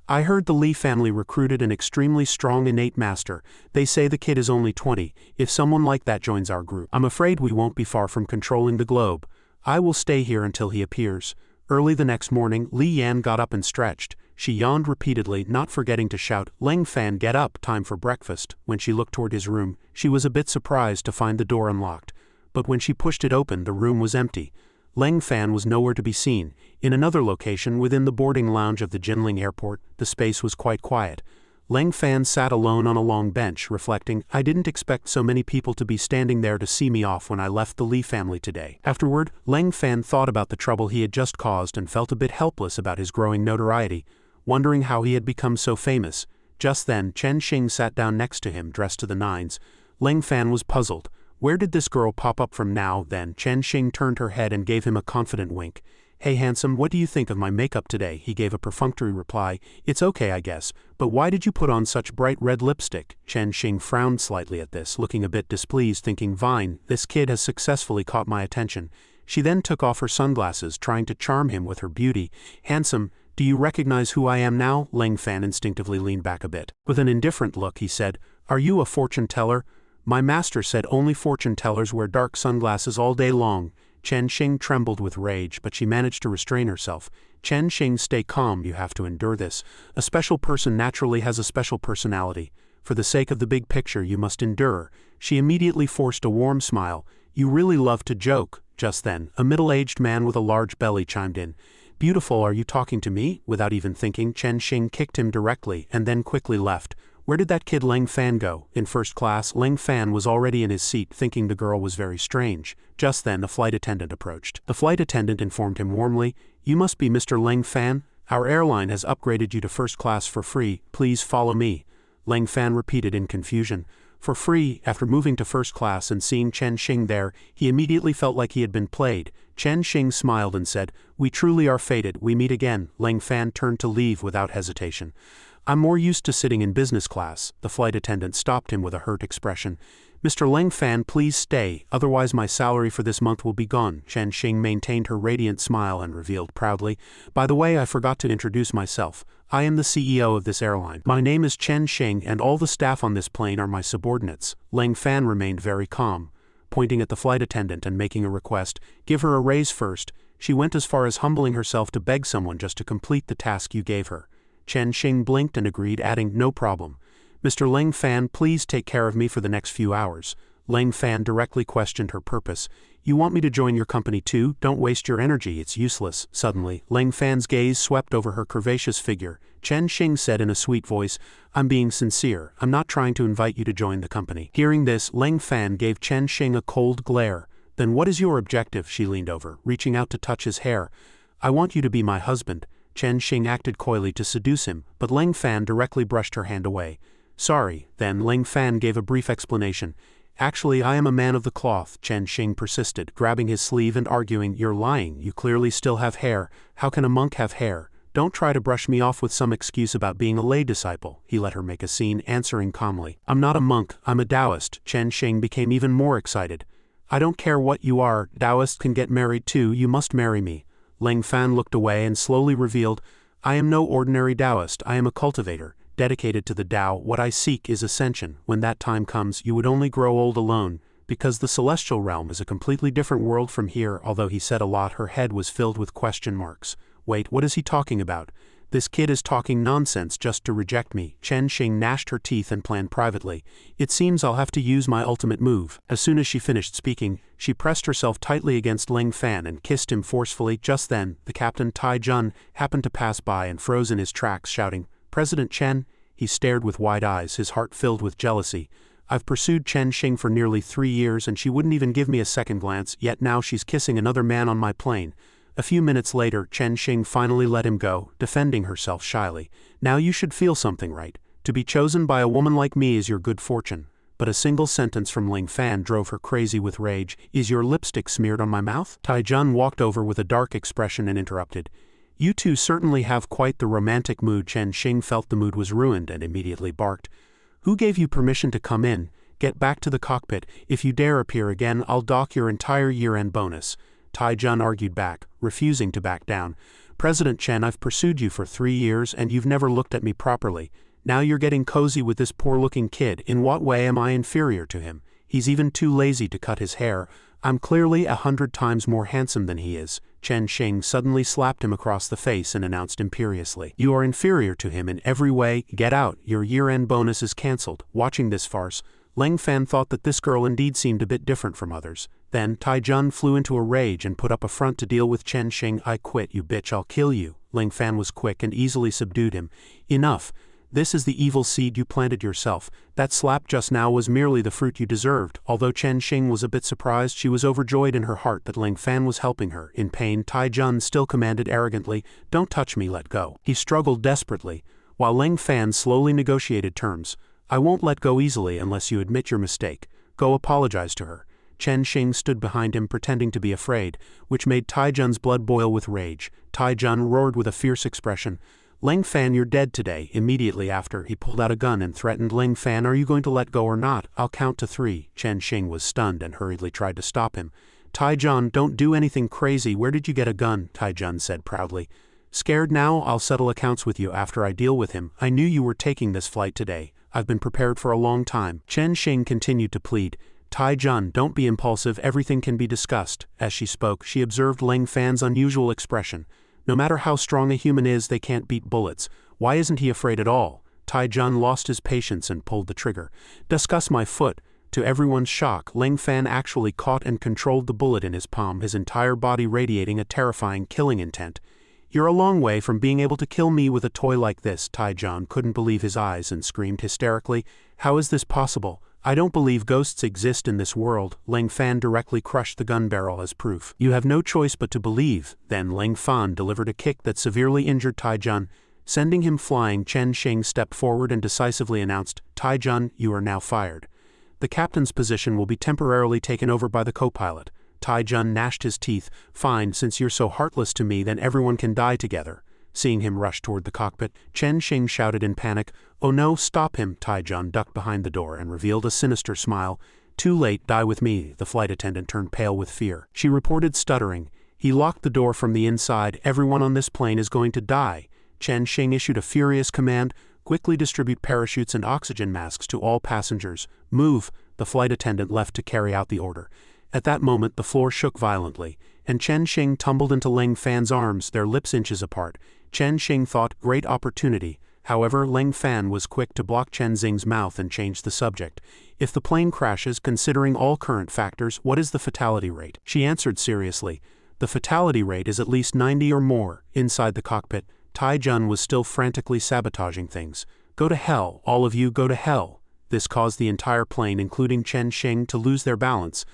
"I heard the Li family recruited an extremely strong innate master. They say the kid is only 20. If someone like that joins our group, I'm afraid we won't be far from controlling the globe. I will stay here until he appears." Early the next morning, Li Yan got up and stretched. She yawned repeatedly, not forgetting to shout, "Leng Fan, get up, time for breakfast." When she looked toward his room, she was a bit surprised to find the door unlocked. But when she pushed it open, the room was empty. Leng Fan was nowhere to be seen. In another location, within the boarding lounge of the Jinling airport, the space was quite quiet. Leng Fan sat alone on a long bench, reflecting, "I didn't expect so many people to be standing there to see me off when I left the Li family today." Afterward, Leng Fan thought about the trouble he had just caused and felt a bit helpless about his growing notoriety, wondering how he had become so famous. Just then, Chen Xing sat down next to him, dressed to the nines. Leng Fan was puzzled. Where did this girl pop up from now? Then Chen Xing turned her head and gave him a confident wink. "Hey handsome, what do you think of my makeup today?" He gave a perfunctory reply. "It's okay, I guess, but why did you put on such bright red lipstick?" Chen Xing frowned slightly at this, looking a bit displeased, thinking, "Vine, this kid has successfully caught my attention." She then took off her sunglasses, trying to charm him with her beauty. "Handsome, do you recognize who I am now?" Ling Fan instinctively leaned back a bit. With an indifferent look, he said, "Are you a fortune teller?" "My master said only fortune tellers wear dark sunglasses all day long." Chen Xing trembled with rage, but she managed to restrain herself. "Chen Xing, stay calm, you have to endure this. A special person naturally has a special personality. For the sake of the big picture, you must endure." She immediately forced a warm smile. "You really love to joke." Just then, a middle-aged man with a large belly chimed in. "Beautiful, are you talking to me?" Without even thinking, Chen Xing kicked him directly and then quickly left. Where did that kid Ling Fan go? In first class, Ling Fan was already in his seat, thinking the girl was very strange. Just then, a flight attendant approached. The flight attendant informed him warmly, "You must be Mr. Ling Fan? Our airline has upgraded you to first class for free. Please follow me." Ling Fan repeated in confusion. For free? After moving to first class and seeing Chen Xing there, he immediately felt like he had been played. Chen Xing smiled and said, "We truly are fated, we meet again." Ling Fan turned to leave without hesitation. "I'm more used to sitting in business class." The flight attendant stopped him with a hurt expression. "Mr. Ling Fan, please stay, otherwise my salary for this month will be gone." Chen Xing maintained her radiant smile and revealed proudly, "By the way, I forgot to introduce myself. I am the CEO of this airline. My name is Chen Xing and all the staff on this plane are my subordinates." Ling Fan remained very calm. Pointing at the flight attendant and making a request, "Give her a raise first." She went as far as humbling herself to beg someone just to complete the task you gave her. Chen Xing blinked and agreed, adding, "No problem. Mr. Ling Fan, please take care of me for the next few hours." Ling Fan directly questioned her purpose. "You want me to join your company too? Don't waste your energy, it's useless." Suddenly, Ling Fan's gaze swept over her curvaceous figure. Chen Xing said in a sweet voice, "I'm being sincere, I'm not trying to invite you to join the company." Hearing this, Ling Fan gave Chen Xing a cold glare. "Then what is your objective?" She leaned over, reaching out to touch his hair. "I want you to be my husband." Chen Xing acted coyly to seduce him, but Ling Fan directly brushed her hand away. "Sorry." Then Ling Fan gave a brief explanation. "Actually, I am a man of the cloth," Chen Xing persisted, grabbing his sleeve and arguing, "You're lying, you clearly still have hair. How can a monk have hair? Don't try to brush me off with some excuse about being a lay disciple." He let her make a scene, answering calmly, "I'm not a monk, I'm a Taoist." Chen Xing became even more excited. "I don't care what you are, Taoists can get married too, you must marry me." Ling Fan looked away and slowly revealed, "I am no ordinary Taoist, I am a cultivator, dedicated to the Tao. What I seek is ascension. When that time comes, you would only grow old alone, because the celestial realm is a completely different world from here." Although he said a lot, her head was filled with question marks. "Wait, what is he talking about? This kid is talking nonsense just to reject me." Chen Xing gnashed her teeth and planned privately, "It seems I'll have to use my ultimate move." As soon as she finished speaking, she pressed herself tightly against Ling Fan and kissed him forcefully. Just then, the captain Tai Jun happened to pass by and froze in his tracks, shouting, "President Chen?" He stared with wide eyes, his heart filled with jealousy. "I've pursued Chen Xing for nearly 3 years and she wouldn't even give me a second glance, yet now she's kissing another man on my plane." A few minutes later, Chen Xing finally let him go, defending herself shyly. "Now you should feel something, right? To be chosen by a woman like me is your good fortune." But a single sentence from Ling Fan drove her crazy with rage. "Is your lipstick smeared on my mouth?" Tai Jun walked over with a dark expression and interrupted. "You two certainly have quite the romantic mood." Chen Xing felt the mood was ruined and immediately barked. "Who gave you permission to come in? Get back to the cockpit. If you dare appear again, I'll dock your entire year-end bonus." Tai Jun argued back, refusing to back down. "President Chen, I've pursued you for 3 years and you've never looked at me properly. Now you're getting cozy with this poor-looking kid. In what way am I inferior to him? He's even too lazy to cut his hair. I'm clearly 100 times more handsome than he is." Chen Xing suddenly slapped him across the face and announced imperiously, "You are inferior to him in every way. Get out, your year-end bonus is cancelled." Watching this farce, Ling Fan thought that this girl indeed seemed a bit different from others. Then Tai Jun flew into a rage and put up a front to deal with Chen Xing. "I quit, you bitch, I'll kill you." Ling Fan was quick and easily subdued him. "Enough. This is the evil seed you planted yourself. That slap just now was merely the fruit you deserved." Although Chen Xing was a bit surprised, she was overjoyed in her heart that Ling Fan was helping her. In pain, Tai Jun still commanded arrogantly, "Don't touch me, let go." He struggled desperately, while Ling Fan slowly negotiated terms. "I won't let go easily unless you admit your mistake. Go apologize to her." Chen Xing stood behind him pretending to be afraid, which made Tai Jun's blood boil with rage. Tai Jun roared with a fierce expression, "Ling Fan, you're dead today." Immediately after, he pulled out a gun and threatened Ling Fan, "Are you going to let go or not? I'll count to 3. Chen Xing was stunned and hurriedly tried to stop him. Taijun, don't do anything crazy. Where did you get a gun? Taijun said proudly. Scared now? I'll settle accounts with you after I deal with him. I knew you were taking this flight today. I've been prepared for a long time. Chen Xing continued to plead. Taijun, don't be impulsive. Everything can be discussed. As she spoke, she observed Leng Fan's unusual expression. No matter how strong a human is, they can't beat bullets. Why isn't he afraid at all? Taijun lost his patience and pulled the trigger. Discuss my foot. To everyone's shock, Leng Fan actually caught and controlled the bullet in his palm, his entire body radiating a terrifying killing intent. You're a long way from being able to kill me with a toy like this. Taijun couldn't believe his eyes and screamed hysterically. How is this possible? I don't believe ghosts exist in this world. Leng Fan directly crushed the gun barrel as proof. You have no choice but to believe. Then Leng Fan delivered a kick that severely injured Taijun. Sending him flying, Chen Xing stepped forward and decisively announced, Taijun, you are now fired. The captain's position will be temporarily taken over by the co-pilot. Taijun gnashed his teeth. Fine, since you're so heartless to me, then everyone can die together. Seeing him rush toward the cockpit, Chen Xing shouted in panic, Oh no, stop him! Taijun ducked behind the door and revealed a sinister smile. Too late, die with me. The flight attendant turned pale with fear. She reported stuttering. He locked the door from the inside. Everyone on this plane is going to die. Chen Xing issued a furious command. Quickly distribute parachutes and oxygen masks to all passengers. Move! The flight attendant left to carry out the order. At that moment the floor shook violently, and Chen Xing tumbled into Leng Fan's arms, their lips inches apart. Chen Xing thought, great opportunity. However, Leng Fan was quick to block Chen Xing's mouth and change the subject. If the plane crashes, considering all current factors, what is the fatality rate? She answered seriously. The fatality rate is at least 90 or more. Inside the cockpit, Taijun was still frantically sabotaging things. Go to hell, all of you, go to hell. This caused the entire plane, including Chen Xing, to lose their balance.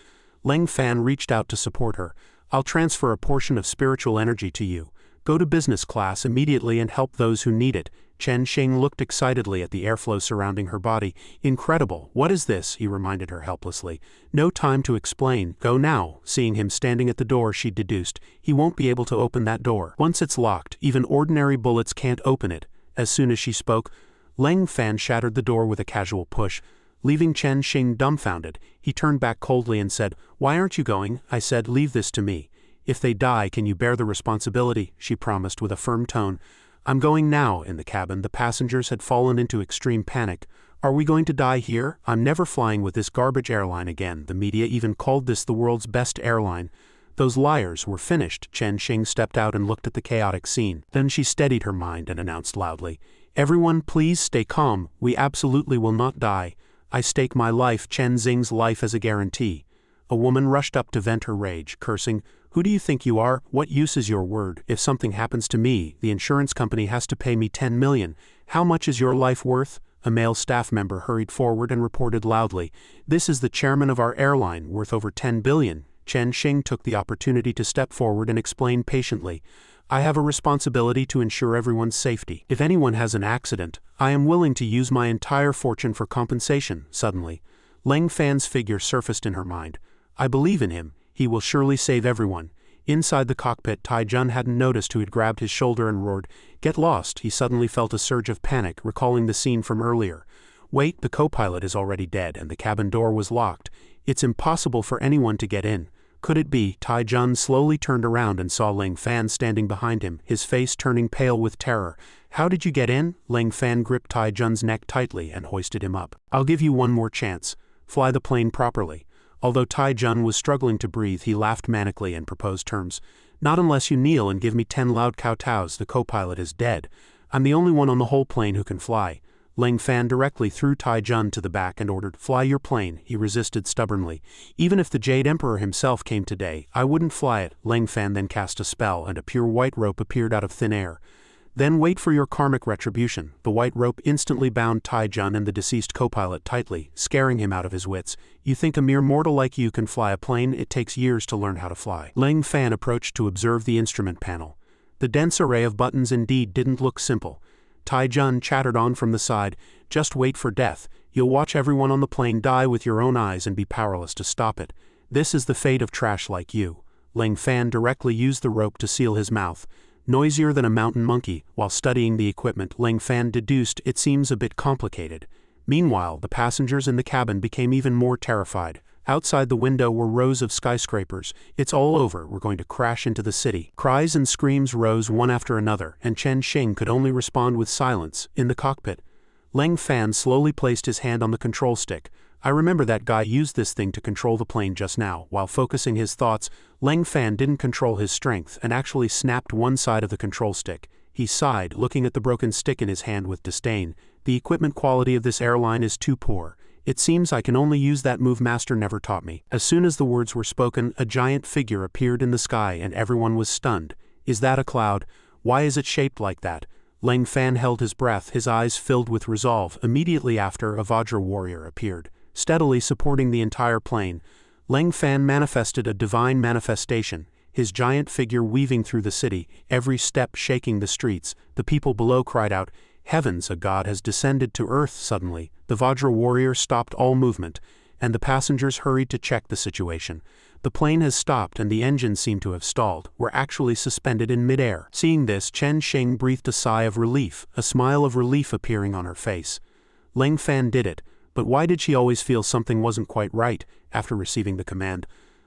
Leng Fan reached out to support her. I'll transfer a portion of spiritual energy to you. Go to business class immediately and help those who need it. Chen Xing looked excitedly at the airflow surrounding her body. Incredible. What is this? He reminded her helplessly. No time to explain. Go now. Seeing him standing at the door, she deduced. He won't be able to open that door. Once it's locked, even ordinary bullets can't open it. As soon as she spoke, Leng Fan shattered the door with a casual push. Leaving Chen Xing dumbfounded, he turned back coldly and said, Why aren't you going? I said, leave this to me. If they die, can you bear the responsibility? She promised with a firm tone. I'm going now. In the cabin, the passengers had fallen into extreme panic. Are we going to die here? I'm never flying with this garbage airline again. The media even called this the world's best airline. Those liars were finished. Chen Xing stepped out and looked at the chaotic scene. Then she steadied her mind and announced loudly, Everyone, please stay calm. We absolutely will not die. I stake my life, Chen Xing's life, as a guarantee. A woman rushed up to vent her rage, cursing, Who do you think you are? What use is your word? If something happens to me, the insurance company has to pay me 10 million. How much is your life worth? A male staff member hurried forward and reported loudly, This is the chairman of our airline, worth over 10 billion. Chen Xing took the opportunity to step forward and explain patiently, I have a responsibility to ensure everyone's safety. If anyone has an accident, I am willing to use my entire fortune for compensation. Suddenly, Leng Fan's figure surfaced in her mind. I believe in him. He will surely save everyone. Inside the cockpit, Taijun hadn't noticed who had grabbed his shoulder and roared, Get lost! He suddenly felt a surge of panic, recalling the scene from earlier. Wait, the co-pilot is already dead and the cabin door was locked. It's impossible for anyone to get in. Could it be? Taijun slowly turned around and saw Leng Fan standing behind him, his face turning pale with terror. How did you get in? Leng Fan gripped Taijun's neck tightly and hoisted him up. I'll give you one more chance. Fly the plane properly. Although Taijun was struggling to breathe, he laughed manically and proposed terms. Not unless you kneel and give me 10 loud kowtows. The co-pilot is dead. I'm the only one on the whole plane who can fly. Leng Fan directly threw Taijun to the back and ordered, Fly your plane. He resisted stubbornly. Even if the Jade Emperor himself came today, I wouldn't fly it. Leng Fan then cast a spell and a pure white rope appeared out of thin air. Then wait for your karmic retribution. The white rope instantly bound Taijun and the deceased co-pilot tightly, scaring him out of his wits. You think a mere mortal like you can fly a plane? It takes years to learn how to fly. Leng Fan approached to observe the instrument panel. The dense array of buttons indeed didn't look simple. Taijun chattered on from the side, Just wait for death. You'll watch everyone on the plane die with your own eyes and be powerless to stop it. This is the fate of trash like you. Leng Fan directly used the rope to seal his mouth. Noisier than a mountain monkey, while studying the equipment, Leng Fan deduced it seems a bit complicated. Meanwhile, the passengers in the cabin became even more terrified. Outside the window were rows of skyscrapers. "It's all over, we're going to crash into the city." Cries and screams rose one after another, and Chen Xing could only respond with silence. In the cockpit, Leng Fan slowly placed his hand on the control stick. "I remember that guy used this thing to control the plane just now." While focusing his thoughts, Leng Fan didn't control his strength and actually snapped one side of the control stick. He sighed, looking at the broken stick in his hand with disdain. "The equipment quality of this airline is too poor. It seems I can only use that move Master never taught me." As soon as the words were spoken, a giant figure appeared in the sky and everyone was stunned. "Is that a cloud? Why is it shaped like that?" Leng Fan held his breath, his eyes filled with resolve. Immediately after, a Vajra warrior appeared, steadily supporting the entire plane. Leng Fan manifested a divine manifestation, his giant figure weaving through the city, every step shaking the streets. The people below cried out, "Heavens, a god has descended to earth!" Suddenly, the Vajra warrior stopped all movement, and the passengers hurried to check the situation. "The plane has stopped and the engines seem to have stalled. We're actually suspended in midair." Seeing this, Chen Xing breathed a sigh of relief, a smile of relief appearing on her face. Leng Fan did it, but why did she always feel something wasn't quite right? After receiving the command,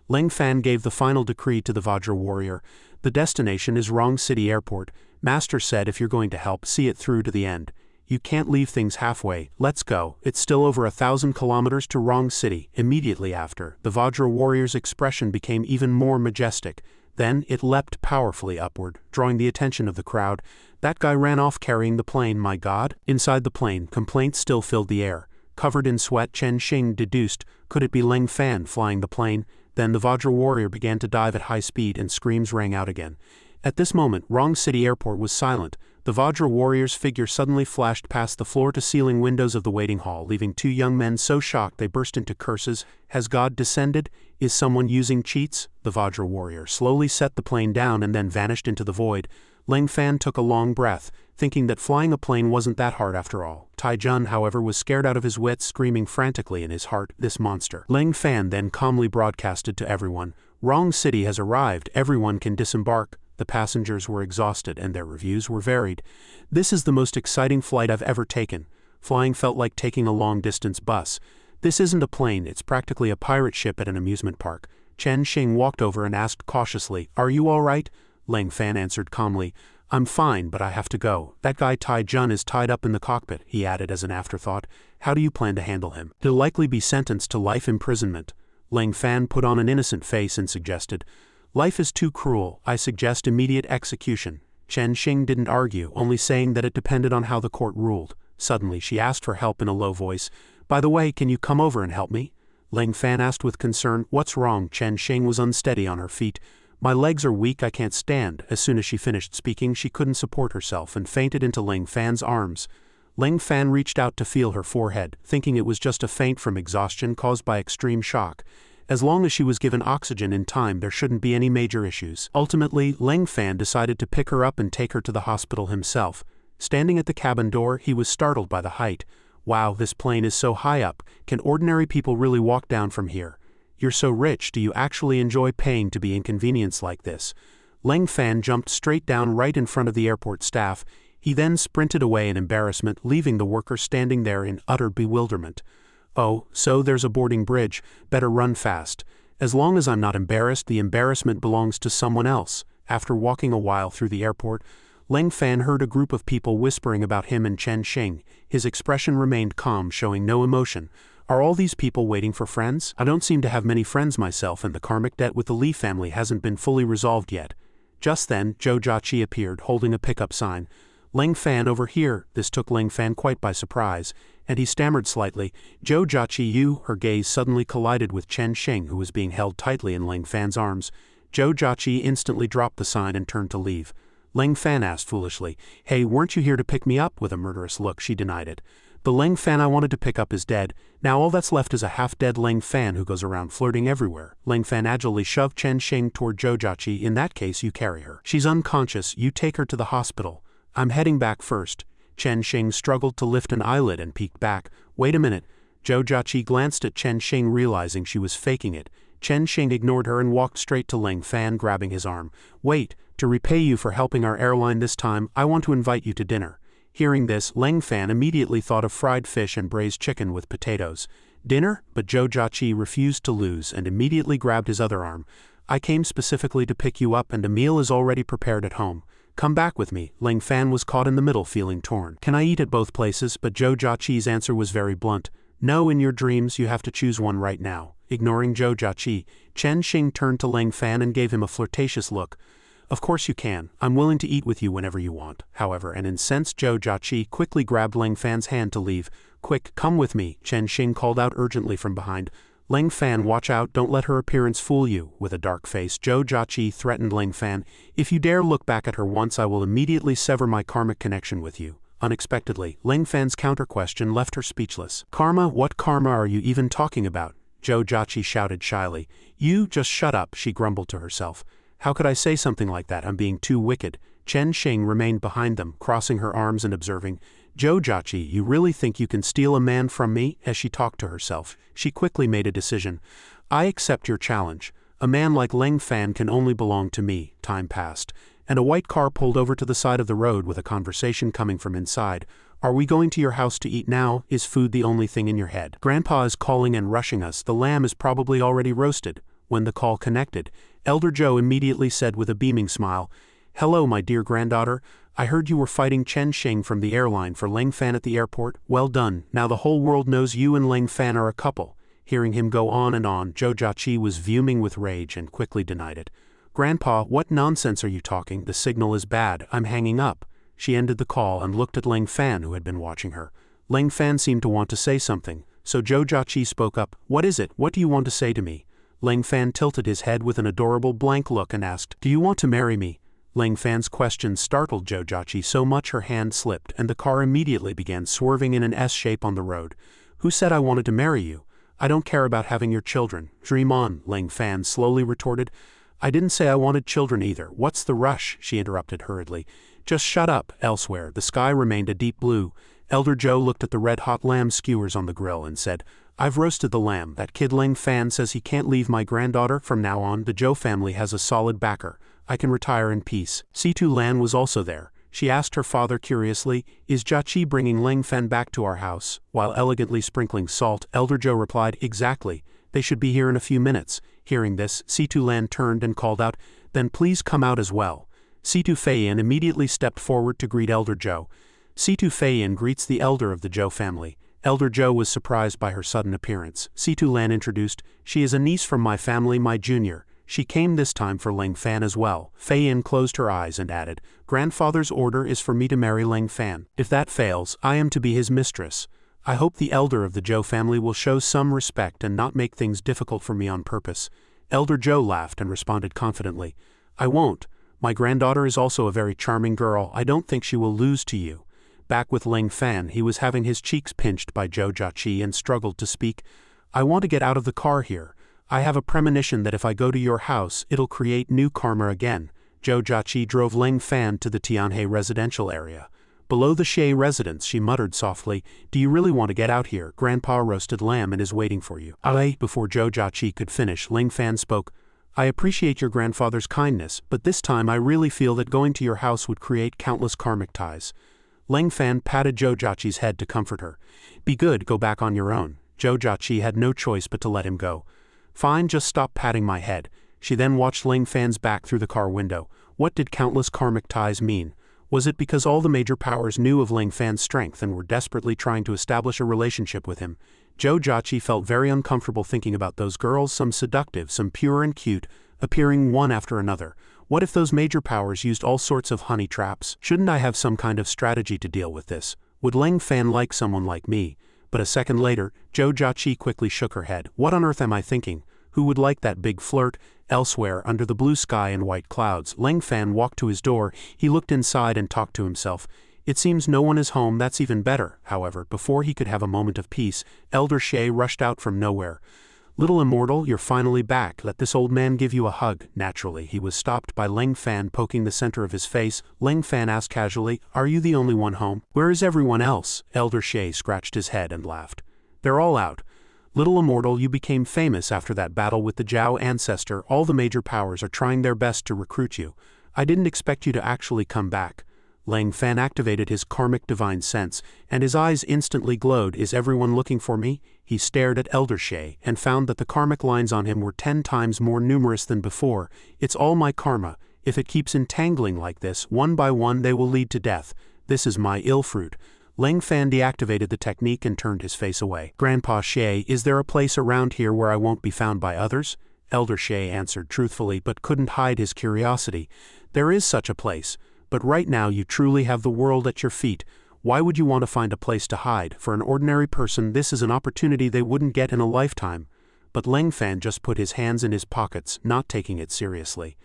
Leng Fan gave the final decree to the Vajra warrior. "The destination is Rong City Airport. Master said if you're going to help, see it through to the end. You can't leave things halfway. Let's go. It's still over 1,000 kilometers to Rong City." Immediately after, the Vajra warrior's expression became even more majestic. Then it leapt powerfully upward, drawing the attention of the crowd. "That guy ran off carrying the plane, my god." Inside the plane, complaints still filled the air. Covered in sweat, Chen Xing deduced, could it be Leng Fan flying the plane? Then the Vajra warrior began to dive at high speed and screams rang out again. At this moment, Rong City Airport was silent. The Vajra warrior's figure suddenly flashed past the floor-to-ceiling windows of the waiting hall, leaving two young men so shocked they burst into curses. "Has God descended? Is someone using cheats?" The Vajra warrior slowly set the plane down and then vanished into the void. Leng Fan took a long breath, thinking that flying a plane wasn't that hard after all. Tai Jun, however, was scared out of his wits, screaming frantically in his heart, "This monster." Leng Fan then calmly broadcasted to everyone, "Rong City has arrived, everyone can disembark." The passengers were exhausted and their reviews were varied. "This is the most exciting flight I've ever taken. Flying felt like taking a long-distance bus. This isn't a plane, it's practically a pirate ship at an amusement park." Chen Xing walked over and asked cautiously, "Are you all right?" Leng Fan answered calmly, "I'm fine, but I have to go. That guy Tai Jun is tied up in the cockpit," he added as an afterthought. "How do you plan to handle him?" "He'll likely be sentenced to life imprisonment." Leng Fan put on an innocent face and suggested, "Life is too cruel, I suggest immediate execution." Chen Xing didn't argue, only saying that it depended on how the court ruled. Suddenly she asked for help in a low voice. "By the way, can you come over and help me?" Leng Fan asked with concern, "What's wrong?" Chen Xing was unsteady on her feet. "My legs are weak, I can't stand." As soon as she finished speaking, she couldn't support herself and fainted into Leng Fan's arms. Leng Fan reached out to feel her forehead, thinking it was just a faint from exhaustion caused by extreme shock. As long as she was given oxygen in time, there shouldn't be any major issues. Ultimately, Leng Fan decided to pick her up and take her to the hospital himself. Standing at the cabin door, he was startled by the height. "Wow, this plane is so high up. Can ordinary people really walk down from here? You're so rich, do you actually enjoy paying to be inconvenienced like this?" Leng Fan jumped straight down right in front of the airport staff. He then sprinted away in embarrassment, leaving the worker standing there in utter bewilderment. "Oh, so there's a boarding bridge, better run fast. As long as I'm not embarrassed, the embarrassment belongs to someone else." After walking a while through the airport, Leng Fan heard a group of people whispering about him and Chen Xing. His expression remained calm, showing no emotion. "Are all these people waiting for friends? I don't seem to have many friends myself, and the karmic debt with the Li family hasn't been fully resolved yet." Just then, Zhou Jiaqi appeared, holding a pickup sign. "Leng Fan, over here." This took Leng Fan quite by surprise, and he stammered slightly, "Zhou Jiaqi, you." Her gaze suddenly collided with Chen Xing, who was being held tightly in Leng Fan's arms. Zhou Jiaqi instantly dropped the sign and turned to leave. Leng Fan asked foolishly, "Hey, weren't you here to pick me up?" With a murderous look, she denied it. "The Leng Fan I wanted to pick up is dead. Now all that's left is a half-dead Leng Fan who goes around flirting everywhere." Leng Fan agilely shoved Chen Xing toward Zhou Jiaqi. "In that case, you carry her. She's unconscious, you take her to the hospital. I'm heading back first." Chen Xing struggled to lift an eyelid and peeked back. "Wait a minute." Zhou Jiaqi glanced at Chen Xing, realizing she was faking it. Chen Xing ignored her and walked straight to Leng Fan, grabbing his arm. "Wait, to repay you for helping our airline this time, I want to invite you to dinner." Hearing this, Leng Fan immediately thought of fried fish and braised chicken with potatoes. Dinner? But Zhou Jiaqi refused to lose and immediately grabbed his other arm. I came specifically to pick you up and a meal is already prepared at home. Come back with me. Ling Fan was caught in the middle feeling torn. Can I eat at both places? But Zhou Jiaqi's answer was very blunt. No, in your dreams you have to choose one right now. Ignoring Zhou Jiaqi, Chen Xing turned to Ling Fan and gave him a flirtatious look. Of course you can. I'm willing to eat with you whenever you want. However, an incensed Zhou Jiaqi quickly grabbed Ling Fan's hand to leave. Quick, come with me, Chen Xing called out urgently from behind. Ling Fan, watch out, don't let her appearance fool you. With a dark face, Zhou Jiaqi threatened Ling Fan. If you dare look back at her once, I will immediately sever my karmic connection with you. Unexpectedly, Ling Fan's counter-question left her speechless. Karma? What karma are you even talking about? Zhou Jiaqi shouted shyly. You just shut up, she grumbled to herself. How could I say something like that? I'm being too wicked. Chen Xing remained behind them, crossing her arms and observing. Zhou Jiaqi, you really think you can steal a man from me? As she talked to herself, she quickly made a decision. I accept your challenge. A man like Ling Fan can only belong to me. Time passed, and a white car pulled over to the side of the road with a conversation coming from inside. Are we going to your house to eat now? Is food the only thing in your head? Grandpa is calling and rushing us. The lamb is probably already roasted. When the call connected, Elder Zhou immediately said with a beaming smile, Hello, my dear granddaughter. I heard you were fighting Chen Xing from the airline for Ling Fan at the airport. Well done. Now the whole world knows you and Ling Fan are a couple. Hearing him go on, Zhou Jiaqi was fuming with rage and quickly denied it. Grandpa, what nonsense are you talking? The signal is bad. I'm hanging up. She ended the call and looked at Ling Fan, who had been watching her. Ling Fan seemed to want to say something, so Zhou Jiaqi spoke up. What is it? What do you want to say to me? Ling Fan tilted his head with an adorable blank look and asked, Do you want to marry me? Ling Fan's question startled Zhou Jiaqi so much her hand slipped and the car immediately began swerving in an S shape on the road. Who said I wanted to marry you? I don't care about having your children. Dream on, Ling Fan slowly retorted. I didn't say I wanted children either. What's the rush? She interrupted hurriedly. Just shut up. Elsewhere, the sky remained a deep blue. Elder Zhou looked at the red-hot lamb skewers on the grill and said, I've roasted the lamb. That kid Ling Fan says he can't leave my granddaughter. From now on, the Zhou family has a solid backer. I can retire in peace. Situ Lan was also there. She asked her father curiously, Is Jiaqi bringing Ling Fan back to our house? While elegantly sprinkling salt, Elder Zhou replied, Exactly. They should be here in a few minutes. Hearing this, Situ Lan turned and called out, Then please come out as well. Situ Feiyin immediately stepped forward to greet Elder Zhou. Situ Feiyin greets the elder of the Zhou family. Elder Zhou was surprised by her sudden appearance. Situ Lan introduced, She is a niece from my family, my junior. She came this time for Ling Fan as well. Feiyin closed her eyes and added, Grandfather's order is for me to marry Ling Fan. If that fails, I am to be his mistress. I hope the elder of the Zhou family will show some respect and not make things difficult for me on purpose. Elder Zhou laughed and responded confidently, I won't. My granddaughter is also a very charming girl. I don't think she will lose to you. Back with Ling Fan, he was having his cheeks pinched by Zhou Jiaqi and struggled to speak. I want to get out of the car here. I have a premonition that if I go to your house, it'll create new karma again. Zhou Jiaqi drove Ling Fan to the Tianhe residential area. Below the Xie residence, she muttered softly, Do you really want to get out here? Grandpa roasted lamb and is waiting for you. Before Zhou Jiaqi could finish, Ling Fan spoke, I appreciate your grandfather's kindness, but this time I really feel that going to your house would create countless karmic ties. Ling Fan patted Zhou Jiaqi's head to comfort her. Be good, go back on your own. Zhou Jiaqi had no choice but to let him go. Fine, just stop patting my head. She then watched Ling Fan's back through the car window. What did countless karmic ties mean? Was it because all the major powers knew of Ling Fan's strength and were desperately trying to establish a relationship with him? Zhou Jiaqi felt very uncomfortable thinking about those girls, some seductive, some pure and cute, appearing one after another. What if those major powers used all sorts of honey traps? Shouldn't I have some kind of strategy to deal with this? Would Ling Fan like someone like me? But a second later, Zhou Jiaqi quickly shook her head. What on earth am I thinking? Who would like that big flirt? Elsewhere, under the blue sky and white clouds, Ling Fan walked to his door. He looked inside and talked to himself. It seems no one is home. That's even better. However, before he could have a moment of peace, Elder Xie rushed out from nowhere. Little immortal, you're finally back. Let this old man give you a hug. Naturally, he was stopped by Ling Fan poking the center of his face. Ling Fan asked casually, Are you the only one home? Where is everyone else? Elder Xie scratched his head and laughed. They're all out. Little immortal, you became famous after that battle with the Zhao ancestor. All the major powers are trying their best to recruit you. I didn't expect you to actually come back. Lang Fan activated his karmic divine sense, and his eyes instantly glowed. Is everyone looking for me? He stared at Elder Shay and found that the karmic lines on him were 10 times more numerous than before. It's all my karma. If it keeps entangling like this, one by one they will lead to death. This is my ill fruit. Lang Fan deactivated the technique and turned his face away. Grandpa Shay, is there a place around here where I won't be found by others? Elder Shay answered truthfully but couldn't hide his curiosity. There is such a place. But right now you truly have the world at your feet. Why would you want to find a place to hide? For an ordinary person, this is an opportunity they wouldn't get in a lifetime. But Lang Fan just put his hands in his pockets, not taking it seriously.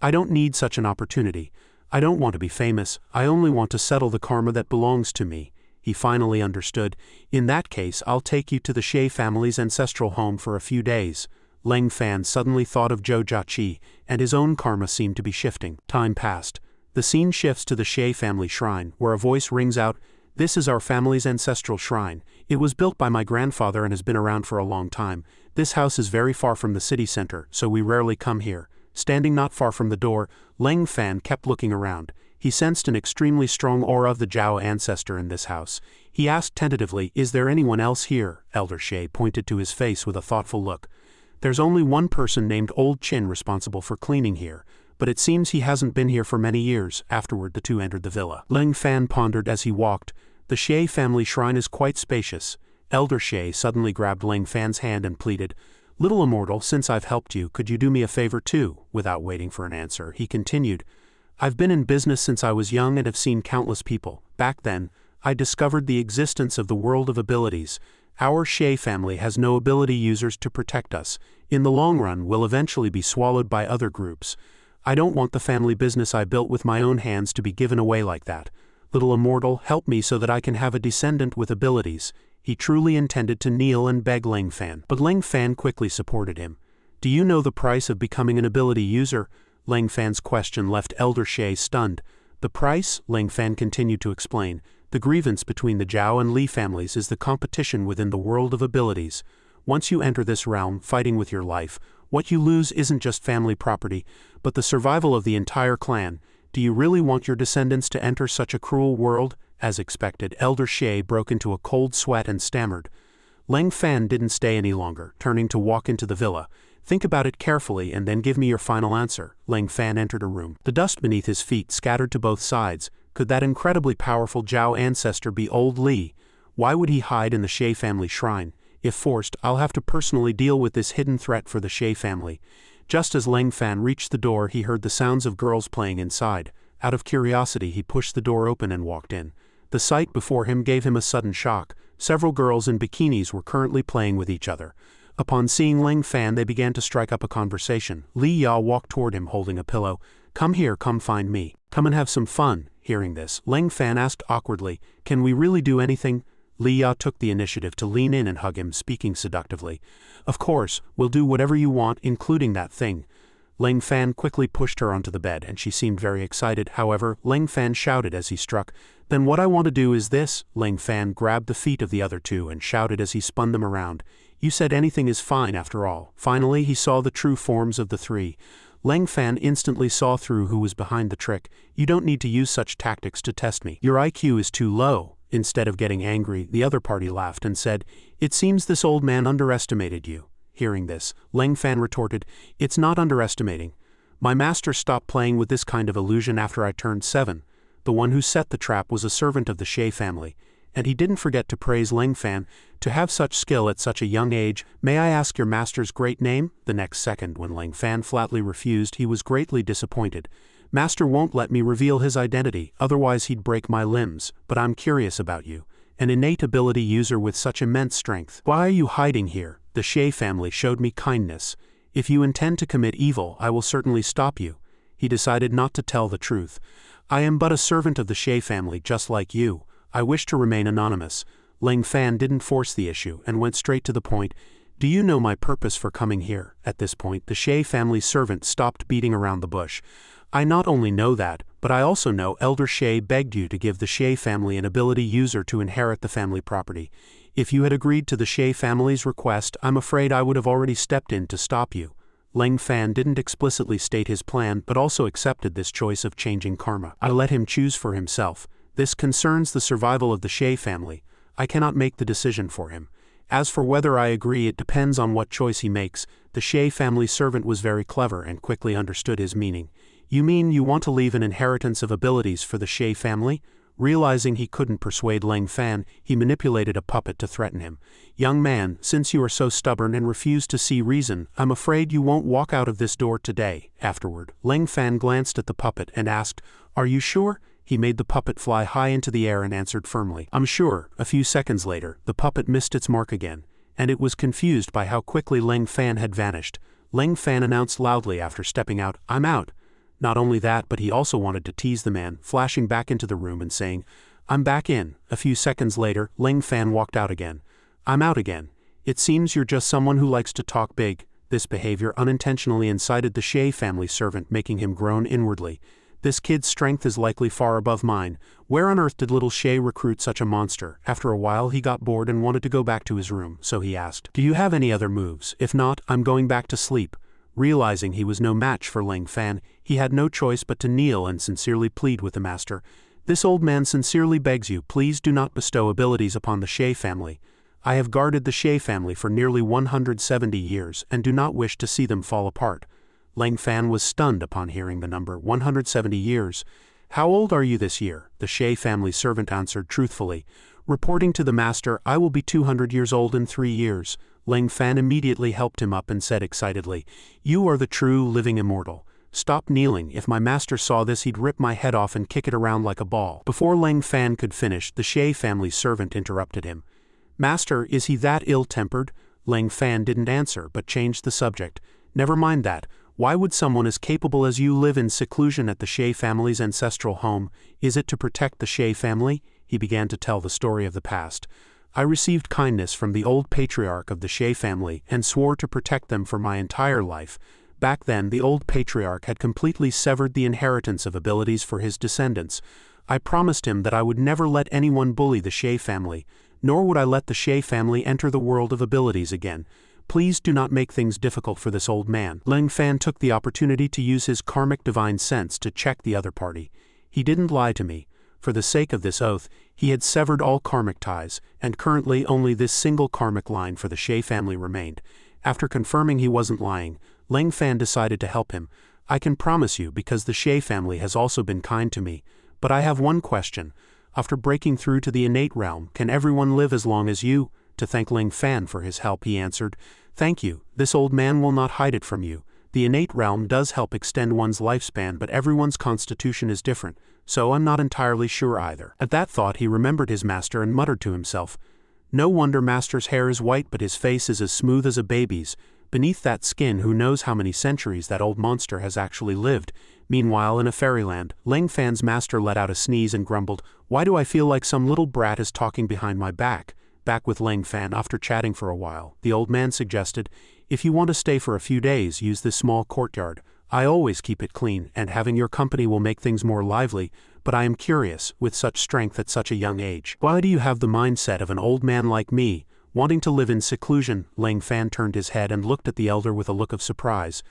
I don't need such an opportunity. I don't want to be famous. I only want to settle the karma that belongs to me. He finally understood. In that case, I'll take you to the Shay family's ancestral home for a few days. Lang Fan suddenly thought of Zhou Jiaqi, and his own karma seemed to be shifting. Time passed. The scene shifts to the Shay family shrine, where a voice rings out, "This is our family's ancestral shrine. It was built by my grandfather and has been around for a long time. This house is very far from the city center, so we rarely come here." Standing not far from the door, Lang Fan kept looking around. He sensed an extremely strong aura of the Zhao ancestor in this house. He asked tentatively, "Is there anyone else here?" Elder Shay pointed to his face with a thoughtful look. "There's only one person named Old Chin responsible for cleaning here. But it seems he hasn't been here for many years." Afterward the two entered the villa. Lang Fan pondered as he walked. The Shay family shrine is quite spacious. Elder Shay suddenly grabbed Lang Fan's hand and pleaded, "Little immortal, since I've helped you, could you do me a favor too?" Without waiting for an answer, he continued, "I've been in business since I was young and have seen countless people. Back then, I discovered the existence of the world of abilities. Our Shay family has no ability users to protect us. In the long run, we'll eventually be swallowed by other groups. I don't want the family business I built with my own hands to be given away like that. Little immortal, help me so that I can have a descendant with abilities." He truly intended to kneel and beg Lang Fan, but Lang Fan quickly supported him. "Do you know the price of becoming an ability user?" Lang Fan's question left Elder Shay stunned. "The price?" Lang Fan continued to explain. "The grievance between the Zhao and Li families is the competition within the world of abilities. Once you enter this realm, fighting with your life, what you lose isn't just family property, but the survival of the entire clan. Do you really want your descendants to enter such a cruel world?" As expected, Elder Shay broke into a cold sweat and stammered. Lang Fan didn't stay any longer, turning to walk into the villa. "Think about it carefully and then give me your final answer." Lang Fan entered a room. The dust beneath his feet scattered to both sides. Could that incredibly powerful Zhao ancestor be Old Li? Why would he hide in the Shay family shrine? If forced, I'll have to personally deal with this hidden threat for the Shay family. Just as Lang Fan reached the door, he heard the sounds of girls playing inside. Out of curiosity, he pushed the door open and walked in. The sight before him gave him a sudden shock. Several girls in bikinis were currently playing with each other. Upon seeing Lang Fan, they began to strike up a conversation. Li Ya walked toward him holding a pillow. "Come here, come find me. Come and have some fun." Hearing this, Lang Fan asked awkwardly, "Can we really do anything?" Li Ya took the initiative to lean in and hug him, speaking seductively. "Of course, we'll do whatever you want, including that thing." Lang Fan quickly pushed her onto the bed, and she seemed very excited. However, Lang Fan shouted as he struck, "Then what I want to do is this." Lang Fan grabbed the feet of the other two and shouted as he spun them around, "You said anything is fine after all." Finally, he saw the true forms of the three. Lang Fan instantly saw through who was behind the trick. "You don't need to use such tactics to test me. Your IQ is too low." Instead of getting angry, the other party laughed and said, "It seems this old man underestimated you." Hearing this, Lang Fan retorted, "It's not underestimating. My master stopped playing with this kind of illusion after I turned 7. The one who set the trap was a servant of the Shay family. And he didn't forget to praise Lang Fan. To have such skill at such a young age, may I ask your master's great name?" The next second, when Lang Fan flatly refused, he was greatly disappointed. "Master won't let me reveal his identity, otherwise he'd break my limbs, but I'm curious about you. An innate ability user with such immense strength. Why are you hiding here? The Shay family showed me kindness. If you intend to commit evil, I will certainly stop you." He decided not to tell the truth. "I am but a servant of the Shay family, just like you. I wish to remain anonymous." Lang Fan didn't force the issue and went straight to the point. "Do you know my purpose for coming here?" At this point, the Shay family servant stopped beating around the bush. "I not only know that, but I also know Elder Shay begged you to give the Shay family an ability user to inherit the family property. If you had agreed to the Shay family's request, I'm afraid I would have already stepped in to stop you." Leng Fan didn't explicitly state his plan but also accepted this choice of changing karma. I let him choose for himself. This concerns the survival of the Shay family. I cannot make the decision for him. As for whether I agree, it depends on what choice he makes. The Shay family servant was very clever and quickly understood his meaning. You mean you want to leave an inheritance of abilities for the Shay family? Realizing he couldn't persuade Leng Fan, he manipulated a puppet to threaten him. Young man, since you are so stubborn and refuse to see reason, I'm afraid you won't walk out of this door today. Afterward, Leng Fan glanced at the puppet and asked, "Are you sure?" He made the puppet fly high into the air and answered firmly, "I'm sure." A few seconds later, the puppet missed its mark again, and it was confused by how quickly Leng Fan had vanished. Leng Fan announced loudly after stepping out, "I'm out." Not only that, but he also wanted to tease the man, flashing back into the room and saying, "I'm back in." A few seconds later, Leng Fan walked out again. "I'm out again. It seems you're just someone who likes to talk big." This behavior unintentionally incited the Shay family servant, making him groan inwardly. This kid's strength is likely far above mine. Where on earth did little Shay recruit such a monster? After a while he got bored and wanted to go back to his room, so he asked, "Do you have any other moves? If not, I'm going back to sleep." Realizing he was no match for Leng Fan, he had no choice but to kneel and sincerely plead with the master. "This old man sincerely begs you, please do not bestow abilities upon the Shay family. I have guarded the Shay family for nearly 170 years and do not wish to see them fall apart." Leng Fan was stunned upon hearing the number 170 years. "How old are you this year?" The Shay family servant answered truthfully. Reporting to the master, "I will be 200 years old in 3 years. Leng Fan immediately helped him up and said excitedly, "You are the true living immortal. Stop kneeling. If my master saw this, he'd rip my head off and kick it around like a ball." Before Leng Fan could finish, the Shay family servant interrupted him. "Master, is he that ill-tempered?" Leng Fan didn't answer but changed the subject. "Never mind that. Why would someone as capable as you live in seclusion at the Shay family's ancestral home? Is it to protect the Shay family?" He began to tell the story of the past. "I received kindness from the old patriarch of the Shay family and swore to protect them for my entire life. Back then, the old patriarch had completely severed the inheritance of abilities for his descendants. I promised him that I would never let anyone bully the Shay family, nor would I let the Shay family enter the world of abilities again. Please do not make things difficult for this old man." Leng Fan took the opportunity to use his karmic divine sense to check the other party. "He didn't lie to me. For the sake of this oath, he had severed all karmic ties, and currently only this single karmic line for the Shay family remained." After confirming he wasn't lying, Leng Fan decided to help him. "I can promise you, because the Shay family has also been kind to me. But I have one question. After breaking through to the innate realm, can everyone live as long as you?" To thank Leng Fan for his help, he answered, "Thank you. This old man will not hide it from you. The innate realm does help extend one's lifespan, but everyone's constitution is different, so I'm not entirely sure either." At that thought, he remembered his master and muttered to himself, "No wonder master's hair is white but his face is as smooth as a baby's. Beneath that skin, who knows how many centuries that old monster has actually lived." Meanwhile, in a fairyland, Leng Fan's master let out a sneeze and grumbled, "Why do I feel like some little brat is talking behind my back?" Back with Leng Fan after chatting for a while, the old man suggested, "If you want to stay for a few days, use this small courtyard. I always keep it clean, and having your company will make things more lively, but I am curious, with such strength at such a young age, why do you have the mindset of an old man like me, wanting to live in seclusion?" Leng Fan turned his head and looked at the elder with a look of surprise.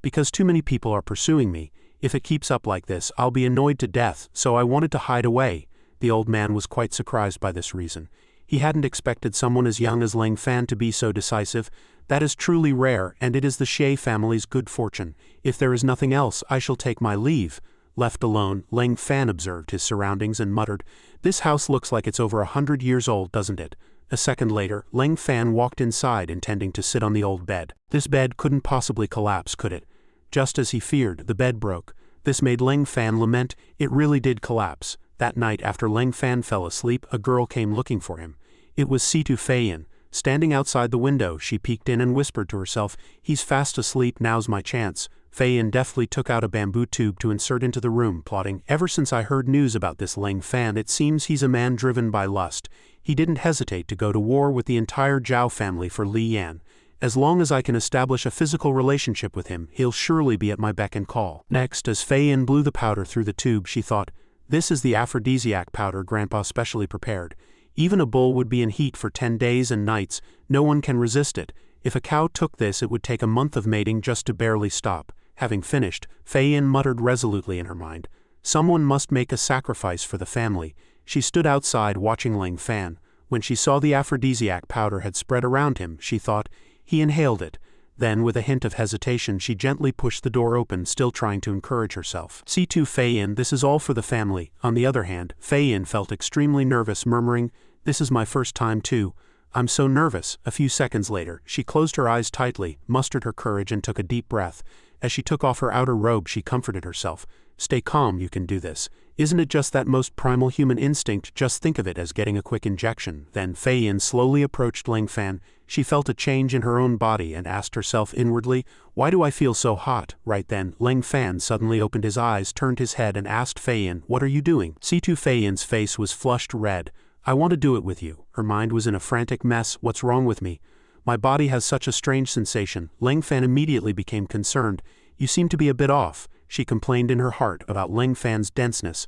"Because too many people are pursuing me. If it keeps up like this, I'll be annoyed to death, so I wanted to hide away." The old man was quite surprised by this reason. He hadn't expected someone as young as Leng Fan to be so decisive. "That is truly rare, and it is the Shay family's good fortune. If there is nothing else, I shall take my leave." Left alone, Leng Fan observed his surroundings and muttered, "This house looks like it's over 100 years old, doesn't it?" A second later, Leng Fan walked inside intending to sit on the old bed. This bed couldn't possibly collapse, could it? Just as he feared, the bed broke. This made Leng Fan lament. It really did collapse. That night, after Leng Fan fell asleep, a girl came looking for him. It was Situ Feiyin. Standing outside the window, she peeked in and whispered to herself, "He's fast asleep, now's my chance." Feiyin deftly took out a bamboo tube to insert into the room, plotting, "Ever since I heard news about this Leng Fan, it seems he's a man driven by lust. He didn't hesitate to go to war with the entire Zhao family for Li Yan. As long as I can establish a physical relationship with him, he'll surely be at my beck and call." Next, as Feiyin blew the powder through the tube, she thought, "This is the aphrodisiac powder Grandpa specially prepared. Even a bull would be in heat for 10 days and nights. No one can resist it. If a cow took this, it would take a month of mating just to barely stop. Having finished, Fei Yin muttered resolutely in her mind, "Someone must make a sacrifice for the family." She stood outside watching Ling Fan. When she saw the aphrodisiac powder had spread around him, she thought, he inhaled it. Then, with a hint of hesitation, she gently pushed the door open, still trying to encourage herself. "See to Fei Yin, this is all for the family." On the other hand, Fei Yin felt extremely nervous, murmuring, "This is my first time too. I'm so nervous." A few seconds later, she closed her eyes tightly, mustered her courage and took a deep breath. As she took off her outer robe, she comforted herself. "Stay calm, you can do this. Isn't it just that most primal human instinct? Just think of it as getting a quick injection." Then Fei Yin slowly approached Ling Fan. She felt a change in her own body and asked herself inwardly, "Why do I feel so hot?" Right then, Ling Fan suddenly opened his eyes, turned his head and asked Fei Yin, "What are you doing?" C2 Fei Yin's face was flushed red. "I want to do it with you." Her mind was in a frantic mess. "What's wrong with me? My body has such a strange sensation." Ling Fan immediately became concerned. "You seem to be a bit off," she complained in her heart about Ling Fan's denseness.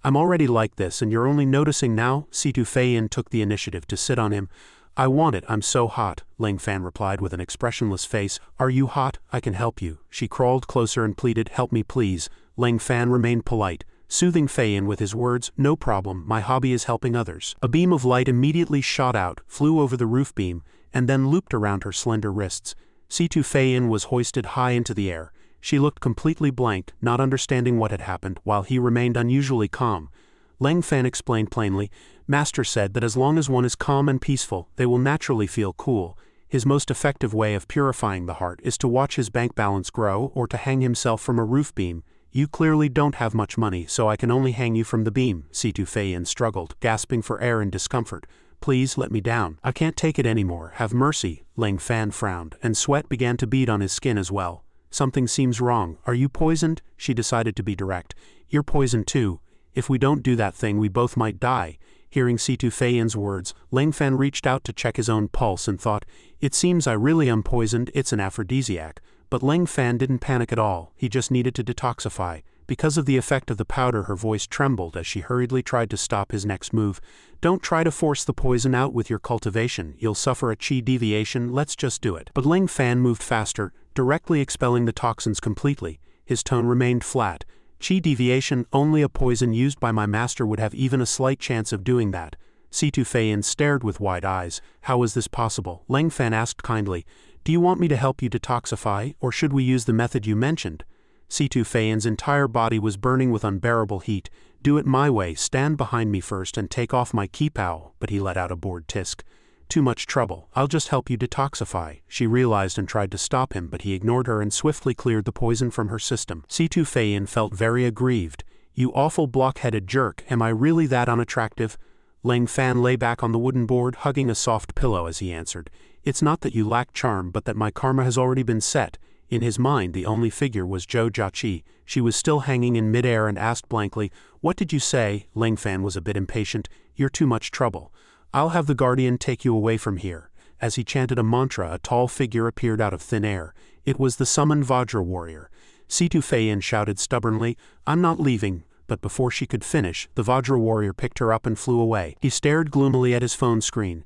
"I'm already like this and you're only noticing now?" C2 Fei Yin took the initiative to sit on him. "I want it, I'm so hot," Ling Fan replied with an expressionless face. "Are you hot? I can help you." She crawled closer and pleaded, "Help me please." Ling Fan remained polite, soothing Fei Yin with his words, "No problem, my hobby is helping others." A beam of light immediately shot out, flew over the roof beam, and then looped around her slender wrists. C2 Fei Yin was hoisted high into the air. She looked completely blank, not understanding what had happened, while he remained unusually calm. Ling Fan explained plainly, "Master said that as long as one is calm and peaceful, they will naturally feel cool. His most effective way of purifying the heart is to watch his bank balance grow or to hang himself from a roof beam. You clearly don't have much money, so I can only hang you from the beam." C2 Fei Yin struggled, gasping for air in discomfort. "Please let me down. I can't take it anymore. Have mercy." Ling Fan frowned, and sweat began to bead on his skin as well. "Something seems wrong. Are you poisoned?" She decided to be direct. "You're poisoned too. If we don't do that thing, we both might die." Hearing C2 Fei Yin's words, Ling Fan reached out to check his own pulse and thought, "It seems I really am poisoned. It's an aphrodisiac." But Ling Fan didn't panic at all. He just needed to detoxify. Because of the effect of the powder, her voice trembled as she hurriedly tried to stop his next move. "Don't try to force the poison out with your cultivation. You'll suffer a chi deviation. Let's just do it." But Ling Fan moved faster, directly expelling the toxins completely. His tone remained flat. "Chi deviation? Only a poison used by my master would have even a slight chance of doing that." C2 Fei Yin stared with wide eyes. "How is this possible?" Ling Fan asked kindly, "Do you want me to help you detoxify, or should we use the method you mentioned?" C2 Fei Yin's entire body was burning with unbearable heat. "Do it my way. Stand behind me first and take off my kipao." But he let out a bored tisk. "Too much trouble. I'll just help you detoxify." She realized and tried to stop him, but he ignored her and swiftly cleared the poison from her system. C2 Fei Yin felt very aggrieved. "You awful block-headed jerk, am I really that unattractive?" Ling Fan lay back on the wooden board, hugging a soft pillow as he answered, "It's not that you lack charm, but that my karma has already been set." In his mind, the only figure was Zhou Jiaqi. She was still hanging in midair and asked blankly, "What did you say?" Ling Fan was a bit impatient. "You're too much trouble. I'll have the guardian take you away from here." As he chanted a mantra, a tall figure appeared out of thin air. It was the summoned Vajra warrior. C2 Fei Yin shouted stubbornly, "I'm not leaving." But before she could finish, the Vajra warrior picked her up and flew away. He stared gloomily at his phone screen.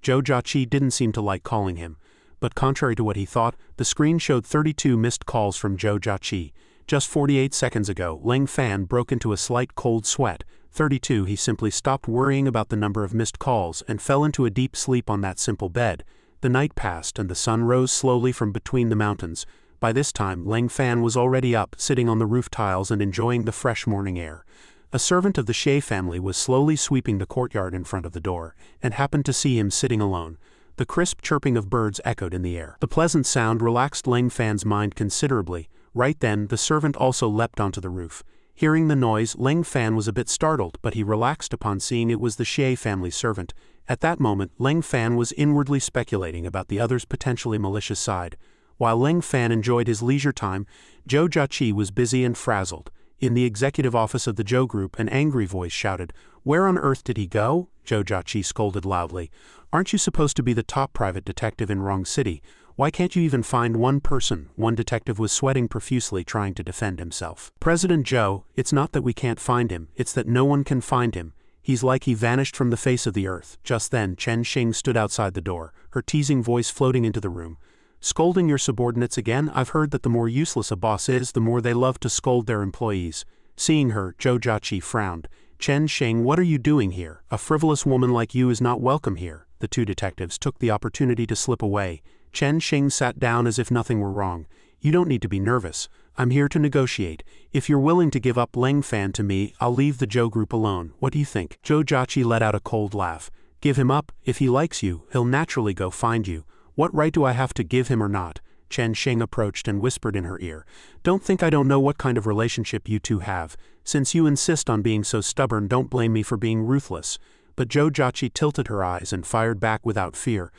Zhou Jiaqi didn't seem to like calling him. But contrary to what he thought, the screen showed 32 missed calls from Zhou Jiaqi. Just 48 seconds ago, Ling Fan broke into a slight cold sweat. 32. He simply stopped worrying about the number of missed calls and fell into a deep sleep on that simple bed. The night passed and the sun rose slowly from between the mountains. By this time, Ling Fan was already up, sitting on the roof tiles and enjoying the fresh morning air. A servant of the Xie family was slowly sweeping the courtyard in front of the door, and happened to see him sitting alone. The crisp chirping of birds echoed in the air. The pleasant sound relaxed Ling Fan's mind considerably. Right then, the servant also leapt onto the roof. Hearing the noise, Ling Fan was a bit startled, but he relaxed upon seeing it was the Xie family servant. At that moment, Ling Fan was inwardly speculating about the other's potentially malicious side. While Ling Fan enjoyed his leisure time, Zhou Jiaqi was busy and frazzled. In the executive office of the Zhou Group, an angry voice shouted, "Where on earth did he go?" Zhou Jiaqi scolded loudly. "Aren't you supposed to be the top private detective in Wrong City? Why can't you even find one person?" One detective was sweating profusely, trying to defend himself. "President Zhou, it's not that we can't find him, it's that no one can find him. He's like he vanished from the face of the earth." Just then, Chen Xing stood outside the door, her teasing voice floating into the room. Scolding your subordinates again? I've heard that the more useless a boss is, the more they love to scold their employees. Seeing her, Zhou Jiaqi frowned. Chen Sheng, what are you doing here? A frivolous woman like you is not welcome here. The two detectives took the opportunity to slip away. Chen Sheng sat down as if nothing were wrong. You don't need to be nervous. I'm here to negotiate. If you're willing to give up Leng Fan to me, I'll leave the Zhou group alone. What do you think? Zhou Jiaqi let out a cold laugh. Give him up? If he likes you, he'll naturally go find you. What right do I have to give him or not? Chen Sheng approached and whispered in her ear. Don't think I don't know what kind of relationship you two have. Since you insist on being so stubborn, don't blame me for being ruthless. But Zhou Jiaqi tilted her eyes and fired back without fear.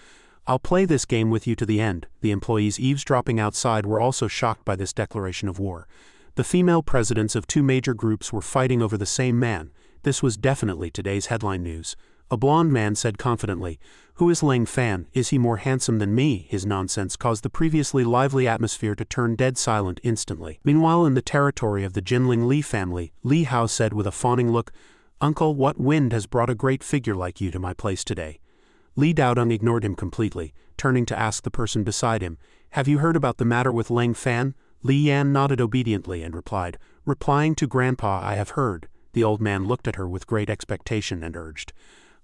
I'll play this game with you to the end. The employees eavesdropping outside were also shocked by this declaration of war. The female presidents of two major groups were fighting over the same man. This was definitely today's headline news. A blond man said confidently, "Who is Leng Fan? Is he more handsome than me?" His nonsense caused the previously lively atmosphere to turn dead silent instantly. Meanwhile, in the territory of the Jinling Li family, Li Hao said with a fawning look, "Uncle, what wind has brought a great figure like you to my place today?" Li Daodong ignored him completely, turning to ask the person beside him, "Have you heard about the matter with Leng Fan?" Li Yan nodded obediently and replied, "Replying to Grandpa, I have heard." The old man looked at her with great expectation and urged,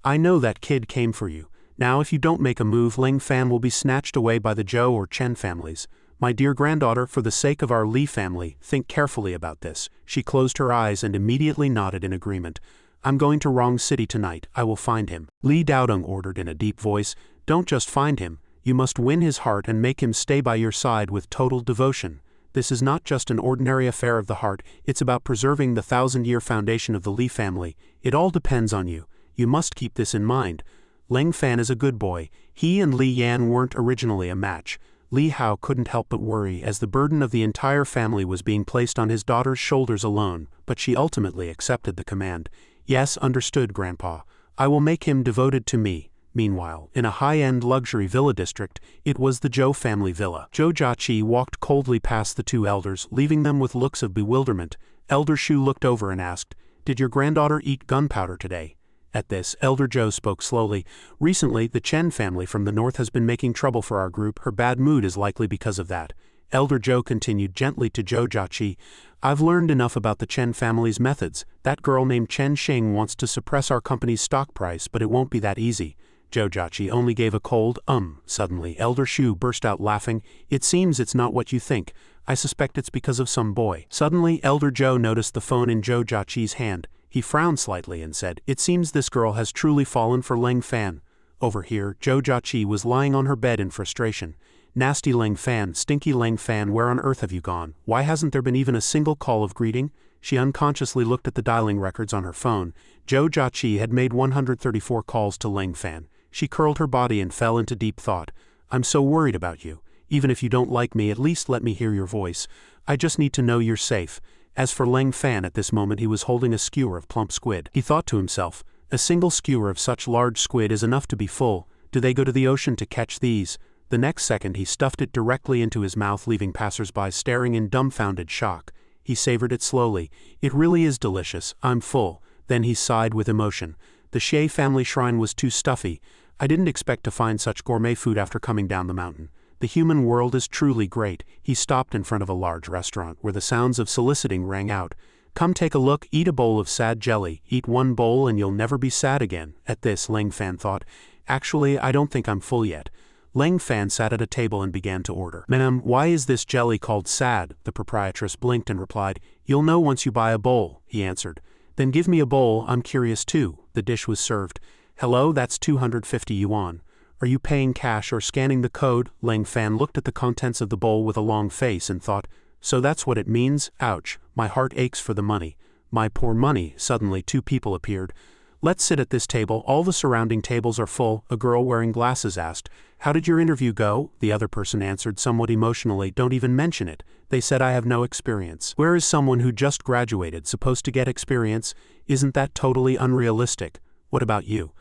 "I know that kid came for you. Now if you don't make a move, Leng Fan will be snatched away by the Zhou or Chen families. My dear granddaughter, for the sake of our Li family, think carefully about this." She closed her eyes and immediately nodded in agreement. "I'm going to Wrong City tonight. I will find him." Li Daodong ordered in a deep voice, "Don't just find him. You must win his heart and make him stay by your side with total devotion. This is not just an ordinary affair of the heart, it's about preserving the 1,000-year foundation of the Li family. It all depends on you. You must keep this in mind. Leng Fan is a good boy. He and Li Yan weren't originally a match." Li Hao couldn't help but worry as the burden of the entire family was being placed on his daughter's shoulders alone, but she ultimately accepted the command. "Yes, understood, Grandpa. I will make him devoted to me." Meanwhile, in a high-end luxury villa district, it was the Zhou family villa. Zhou Jiaqi walked coldly past the two elders, leaving them with looks of bewilderment. Elder Shu looked over and asked, "Did your granddaughter eat gunpowder today?" At this, Elder Zhou spoke slowly. "Recently, the Chen family from the north has been making trouble for our group. Her bad mood is likely because of that." Elder Zhou continued gently to Zhou Jiaqi, "I've learned enough about the Chen family's methods. That girl named Chen Sheng wants to suppress our company's stock price, but it won't be that easy." Zhou Jiaqi only gave a cold, Suddenly, Elder Shu burst out laughing. "It seems it's not what you think. I suspect it's because of some boy." Suddenly, Elder Zhou noticed the phone in Zhou Jiaqi's hand. He frowned slightly and said, "It seems this girl has truly fallen for Leng Fan." Over here, Zhou Jiaqi was lying on her bed in frustration. "Nasty Leng Fan, stinky Leng Fan, where on earth have you gone? Why hasn't there been even a single call of greeting?" She unconsciously looked at the dialing records on her phone. Zhou Jiaqi had made 134 calls to Leng Fan. She curled her body and fell into deep thought. "I'm so worried about you. Even if you don't like me, at least let me hear your voice. I just need to know you're safe." As for Leng Fan, at this moment he was holding a skewer of plump squid. He thought to himself, "A single skewer of such large squid is enough to be full. Do they go to the ocean to catch these?" The next second he stuffed it directly into his mouth, leaving passers-by staring in dumbfounded shock. He savored it slowly. "It really is delicious. I'm full." Then he sighed with emotion. "The Xie family shrine was too stuffy. I didn't expect to find such gourmet food after coming down the mountain. The human world is truly great." He stopped in front of a large restaurant where the sounds of soliciting rang out. "Come take a look, eat a bowl of sad jelly. Eat one bowl and you'll never be sad again." At this, Leng Fan thought, "Actually, I don't think I'm full yet." Leng Fan sat at a table and began to order. "Ma'am, why is this jelly called sad?" The proprietress blinked and replied, "You'll know once you buy a bowl," he answered. "Then give me a bowl, I'm curious too." The dish was served. "Hello, that's 250 yuan. Are you paying cash or scanning the code?" Leng Fan looked at the contents of the bowl with a long face and thought, "So that's what it means? Ouch, my heart aches for the money. My poor money." Suddenly 2 people appeared. "Let's sit at this table, all the surrounding tables are full," a girl wearing glasses asked. "How did your interview go?" The other person answered somewhat emotionally, "Don't even mention it. They said I have no experience." "Where is someone who just graduated supposed to get experience? Isn't that totally unrealistic? What about you?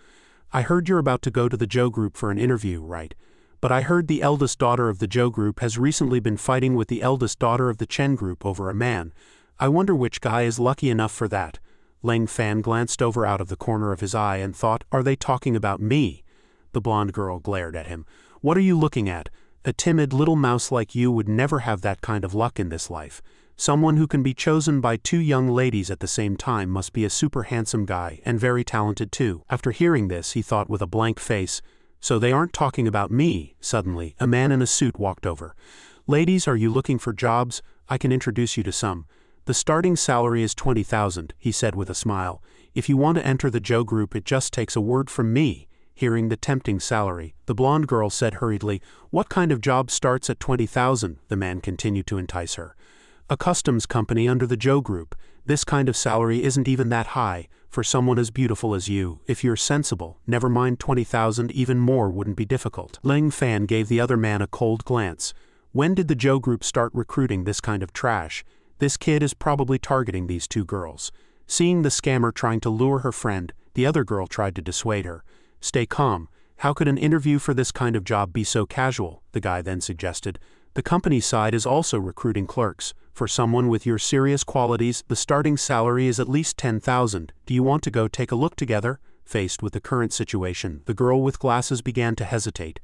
I heard you're about to go to the Zhou group for an interview, right? But I heard the eldest daughter of the Zhou group has recently been fighting with the eldest daughter of the Chen group over a man. I wonder which guy is lucky enough for that." Leng Fan glanced over out of the corner of his eye and thought, "Are they talking about me?" The blonde girl glared at him. "What are you looking at?" A timid little mouse like you would never have that kind of luck in this life. Someone who can be chosen by two young ladies at the same time must be a super handsome guy and very talented too." After hearing this, he thought with a blank face, "So they aren't talking about me." Suddenly, a man in a suit walked over. "Ladies, are you looking for jobs? I can introduce you to some. The starting salary is 20,000, he said with a smile. "If you want to enter the Joe group, it just takes a word from me." Hearing the tempting salary, the blonde girl said hurriedly, "What kind of job starts at 20,000? The man continued to entice her. "A customs company under the Joe group. This kind of salary isn't even that high, for someone as beautiful as you. If you're sensible, never mind 20,000, even more wouldn't be difficult." Ling Fan gave the other man a cold glance. When did the Joe group start recruiting this kind of trash? This kid is probably targeting these two girls. Seeing the scammer trying to lure her friend, the other girl tried to dissuade her. "Stay calm. How could an interview for this kind of job be so casual?" the guy then suggested. "The company side is also recruiting clerks. For someone with your serious qualities, the starting salary is at least 10,000. Do you want to go take a look together?" Faced with the current situation, the girl with glasses began to hesitate.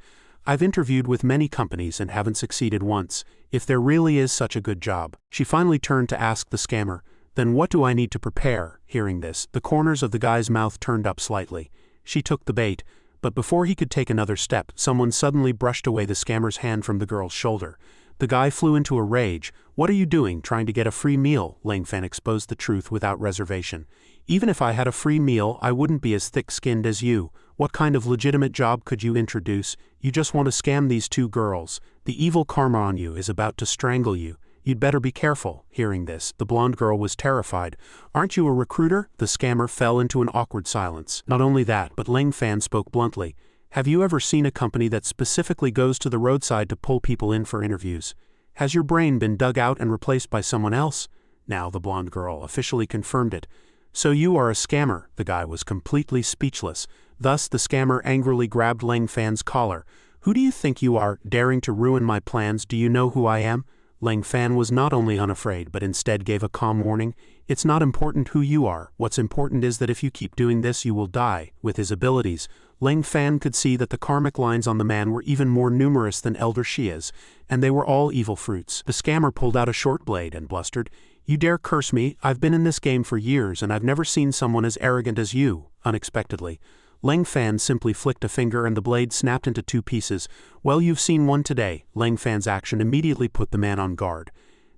"I've interviewed with many companies and haven't succeeded once. If there really is such a good job." She finally turned to ask the scammer, "Then what do I need to prepare?" Hearing this, the corners of the guy's mouth turned up slightly. She took the bait, but before he could take another step, someone suddenly brushed away the scammer's hand from the girl's shoulder. The guy flew into a rage. "What are you doing, trying to get a free meal?" Ling Fan exposed the truth without reservation. "Even if I had a free meal, I wouldn't be as thick-skinned as you. What kind of legitimate job could you introduce? You just want to scam these two girls. The evil karma on you is about to strangle you. You'd better be careful." Hearing this, the blonde girl was terrified. "Aren't you a recruiter?" The scammer fell into an awkward silence. Not only that, but Ling Fan spoke bluntly. "Have you ever seen a company that specifically goes to the roadside to pull people in for interviews? Has your brain been dug out and replaced by someone else?" Now the blonde girl officially confirmed it. "So you are a scammer." The guy was completely speechless. Thus the scammer angrily grabbed Ling Fan's collar. "Who do you think you are, daring to ruin my plans? Do you know who I am?" Ling Fan was not only unafraid but instead gave a calm warning. "It's not important who you are. What's important is that if you keep doing this you will die." With his abilities, Ling Fan could see that the karmic lines on the man were even more numerous than Elder Shia's, and they were all evil fruits. The scammer pulled out a short blade and blustered, "You dare curse me? I've been in this game for years and I've never seen someone as arrogant as you." Unexpectedly, Ling Fan simply flicked a finger and the blade snapped into two pieces. "Well, you've seen one today." Ling Fan's action immediately put the man on guard.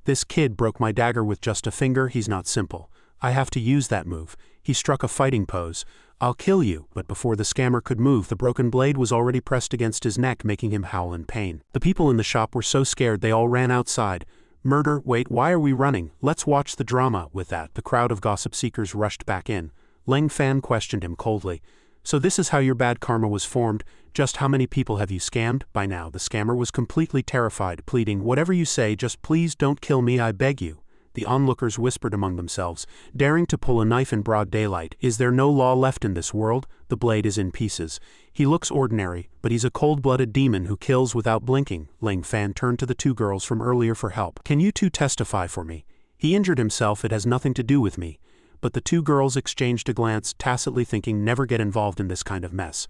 "This kid broke my dagger with just a finger. He's not simple. I have to use that move." He struck a fighting pose. "I'll kill you." But before the scammer could move, the broken blade was already pressed against his neck, making him howl in pain. The people in the shop were so scared they all ran outside. "Murder? Wait, why are we running? Let's watch the drama." With that, the crowd of gossip seekers rushed back in. Ling Fan questioned him coldly. "So this is how your bad karma was formed? Just how many people have you scammed?" By now, the scammer was completely terrified, pleading, "Whatever you say, just please don't kill me, I beg you." The onlookers whispered among themselves, "Daring to pull a knife in broad daylight. Is there no law left in this world? The blade is in pieces. He looks ordinary, but he's a cold-blooded demon who kills without blinking." Ling Fan turned to the two girls from earlier for help. "Can you two testify for me? He injured himself, it has nothing to do with me." But the two girls exchanged a glance, tacitly thinking never get involved in this kind of mess.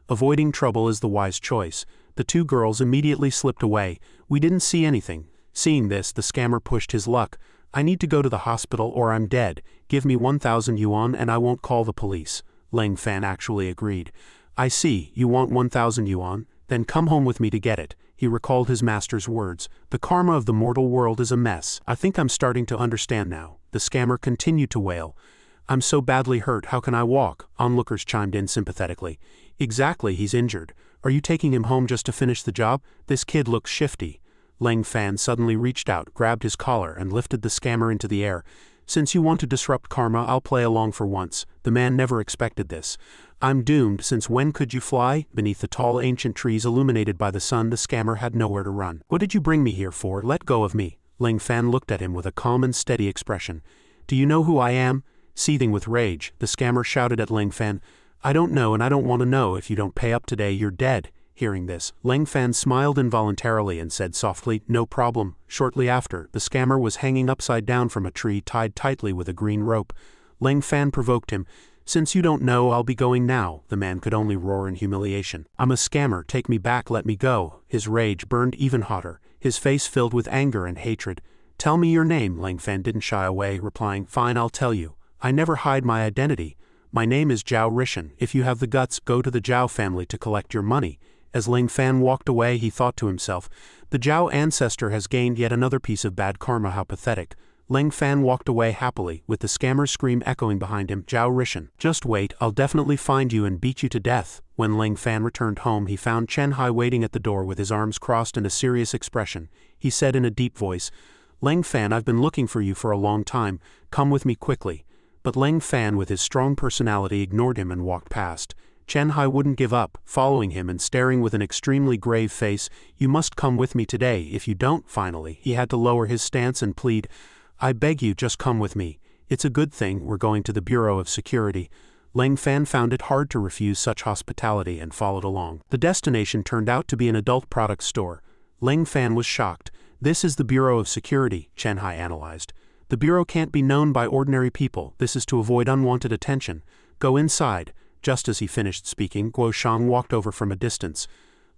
Avoiding trouble is the wise choice. The two girls immediately slipped away. "We didn't see anything." Seeing this, the scammer pushed his luck. "I need to go to the hospital or I'm dead. Give me 1,000 yuan and I won't call the police." Ling Fan actually agreed. "I see, you want 1,000 yuan? Then come home with me to get it." He recalled his master's words. "The karma of the mortal world is a mess. I think I'm starting to understand now." The scammer continued to wail. "I'm so badly hurt, how can I walk?" Onlookers chimed in sympathetically. "Exactly, he's injured. Are you taking him home just to finish the job? This kid looks shifty." Ling Fan suddenly reached out, grabbed his collar, and lifted the scammer into the air. "Since you want to disrupt karma, I'll play along for once." The man never expected this. "I'm doomed. Since when could you fly?" Beneath the tall ancient trees illuminated by the sun, the scammer had nowhere to run. "What did you bring me here for? Let go of me." Ling Fan looked at him with a calm and steady expression. "Do you know who I am?" Seething with rage, the scammer shouted at Ling Fan, "I don't know and I don't want to know. If you don't pay up today, you're dead." Hearing this, Ling Fan smiled involuntarily and said softly, "No problem." Shortly after, the scammer was hanging upside down from a tree tied tightly with a green rope. Ling Fan provoked him, "Since you don't know, I'll be going now," the man could only roar in humiliation. "I'm a scammer, take me back, let me go." His rage burned even hotter, his face filled with anger and hatred. "Tell me your name," Lang Fan didn't shy away, replying, "Fine, I'll tell you. I never hide my identity. My name is Zhao Rishan. If you have the guts, go to the Zhao family to collect your money." As Lang Fan walked away, he thought to himself, the Zhao ancestor has gained yet another piece of bad karma, how pathetic. Lang Fan walked away happily, with the scammer's scream echoing behind him, "Zhao Rishan, just wait, I'll definitely find you and beat you to death." When Lang Fan returned home, he found Chen Hai waiting at the door with his arms crossed and a serious expression. He said in a deep voice, "Lang Fan, I've been looking for you for a long time, come with me quickly." But Lang Fan with his strong personality ignored him and walked past. Chen Hai wouldn't give up, following him and staring with an extremely grave face. "You must come with me today, if you don't." Finally, he had to lower his stance and plead, "I beg you, just come with me. It's a good thing we're going to the Bureau of Security." Lang Fan found it hard to refuse such hospitality and followed along. The destination turned out to be an adult products store. Lang Fan was shocked. "This is the Bureau of Security," Chen Hai analyzed. "The Bureau can't be known by ordinary people. This is to avoid unwanted attention. Go inside." Just as he finished speaking, Guo Shang walked over from a distance.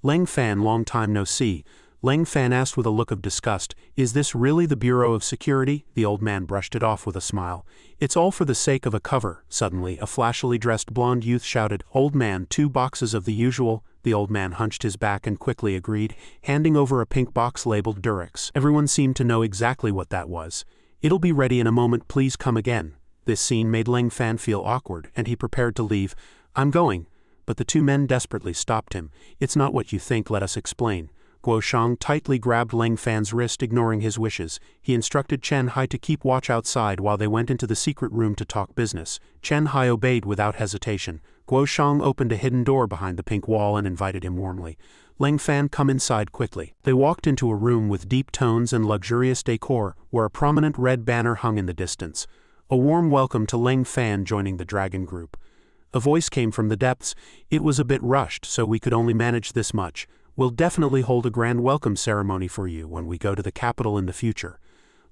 "Lang Fan, long time no see." Lang Fan asked with a look of disgust, "Is this really the Bureau of Security?" The old man brushed it off with a smile. "It's all for the sake of a cover." Suddenly, a flashily dressed blonde youth shouted, "Old man, 2 boxes of the usual." The old man hunched his back and quickly agreed, handing over a pink box labeled Durex. Everyone seemed to know exactly what that was. "It'll be ready in a moment, please come again." This scene made Lang Fan feel awkward, and he prepared to leave. "I'm going." But the 2 men desperately stopped him. "It's not what you think, let us explain." Guo Shang tightly grabbed Lang Fan's wrist, ignoring his wishes. He instructed Chen Hai to keep watch outside while they went into the secret room to talk business. Chen Hai obeyed without hesitation. Guo Shang opened a hidden door behind the pink wall and invited him warmly. "Lang Fan, come inside quickly." They walked into a room with deep tones and luxurious decor, where a prominent red banner hung in the distance. A warm welcome to Lang Fan joining the Dragon Group. A voice came from the depths. "It was a bit rushed, so we could only manage this much. We'll definitely hold a grand welcome ceremony for you when we go to the capital in the future."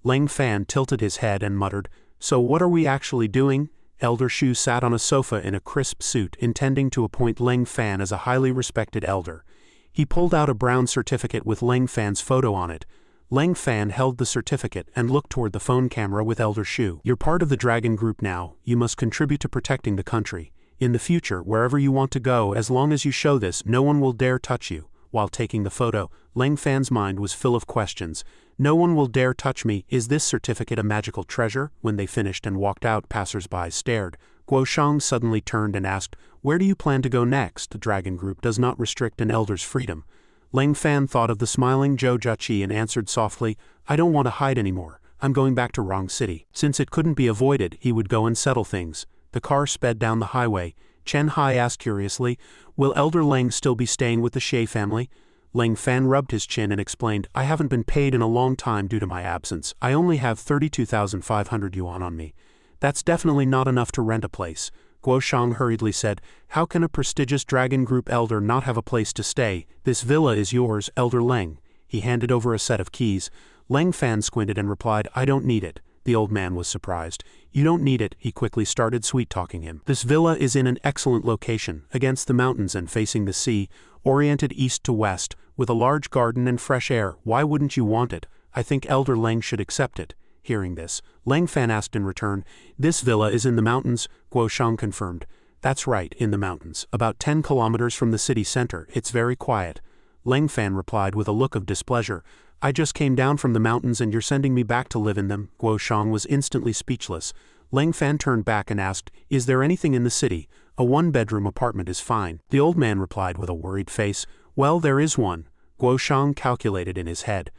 Lang Fan tilted his head and muttered, "So what are we actually doing?" Elder Shu sat on a sofa in a crisp suit, intending to appoint Lang Fan as a highly respected elder. He pulled out a brown certificate with Lang Fan's photo on it. Lang Fan held the certificate and looked toward the phone camera with Elder Shu. "You're part of the Dragon Group now. You must contribute to protecting the country. In the future, wherever you want to go, as long as you show this, no one will dare touch you." While taking the photo, Lang Fan's mind was full of questions. "No one will dare touch me. Is this certificate a magical treasure?" When they finished and walked out, passers-by stared. Guo Shang suddenly turned and asked, "Where do you plan to go next? The Dragon Group does not restrict an elder's freedom." Lang Fan thought of the smiling Zhou Jiaqi and answered softly, "I don't want to hide anymore. I'm going back to Rong City." Since it couldn't be avoided, he would go and settle things. The car sped down the highway. Chen Hai asked curiously, "Will Elder Lang still be staying with the Xie family?" Lang Fan rubbed his chin and explained, "I haven't been paid in a long time due to my absence. I only have 32,500 yuan on me. That's definitely not enough to rent a place." Guo Shang hurriedly said, "How can a prestigious Dragon Group elder not have a place to stay? This villa is yours, Elder Lang." He handed over a set of keys. Lang Fan squinted and replied, "I don't need it." The old man was surprised. "You don't need it," he quickly started sweet-talking him. "This villa is in an excellent location, against the mountains and facing the sea, oriented east to west, with a large garden and fresh air. Why wouldn't you want it? I think Elder Lang should accept it." Hearing this, Lang Fan asked in return, "This villa is in the mountains?" Guo Shang confirmed. "That's right, in the mountains, about 10 kilometers from the city center. It's very quiet." Lang Fan replied with a look of displeasure, "I just came down from the mountains and you're sending me back to live in them." Guo Shang was instantly speechless. Lang Fan turned back and asked, "Is there anything in the city? A 1-bedroom apartment is fine." The old man replied with a worried face, "Well, there is one." Guo Shang calculated in his head.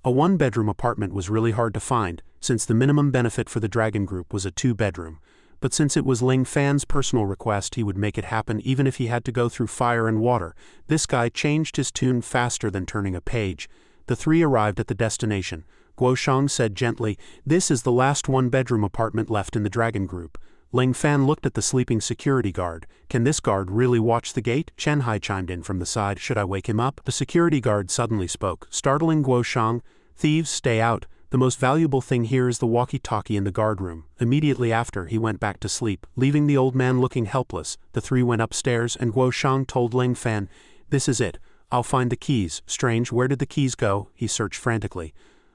A 1-bedroom apartment was really hard to find, since the minimum benefit for the Dragon Group was a 2-bedroom. But since it was Lang Fan's personal request, he would make it happen even if he had to go through fire and water. This guy changed his tune faster than turning a page. The 3 arrived at the destination. Guo Shang said gently, "This is the last 1-bedroom apartment left in the Dragon Group." Lang Fan looked at the sleeping security guard. "Can this guard really watch the gate?" Chen Hai chimed in from the side. "Should I wake him up?" The security guard suddenly spoke, startling Guo Shang. "Thieves, stay out. The most valuable thing here is the walkie-talkie in the guard room. Immediately after, he went back to sleep, leaving the old man looking helpless. The three went upstairs, and Guo Shang told Ling Fan, "This is it. I'll find the keys." Strange, where did the keys go? He searched frantically.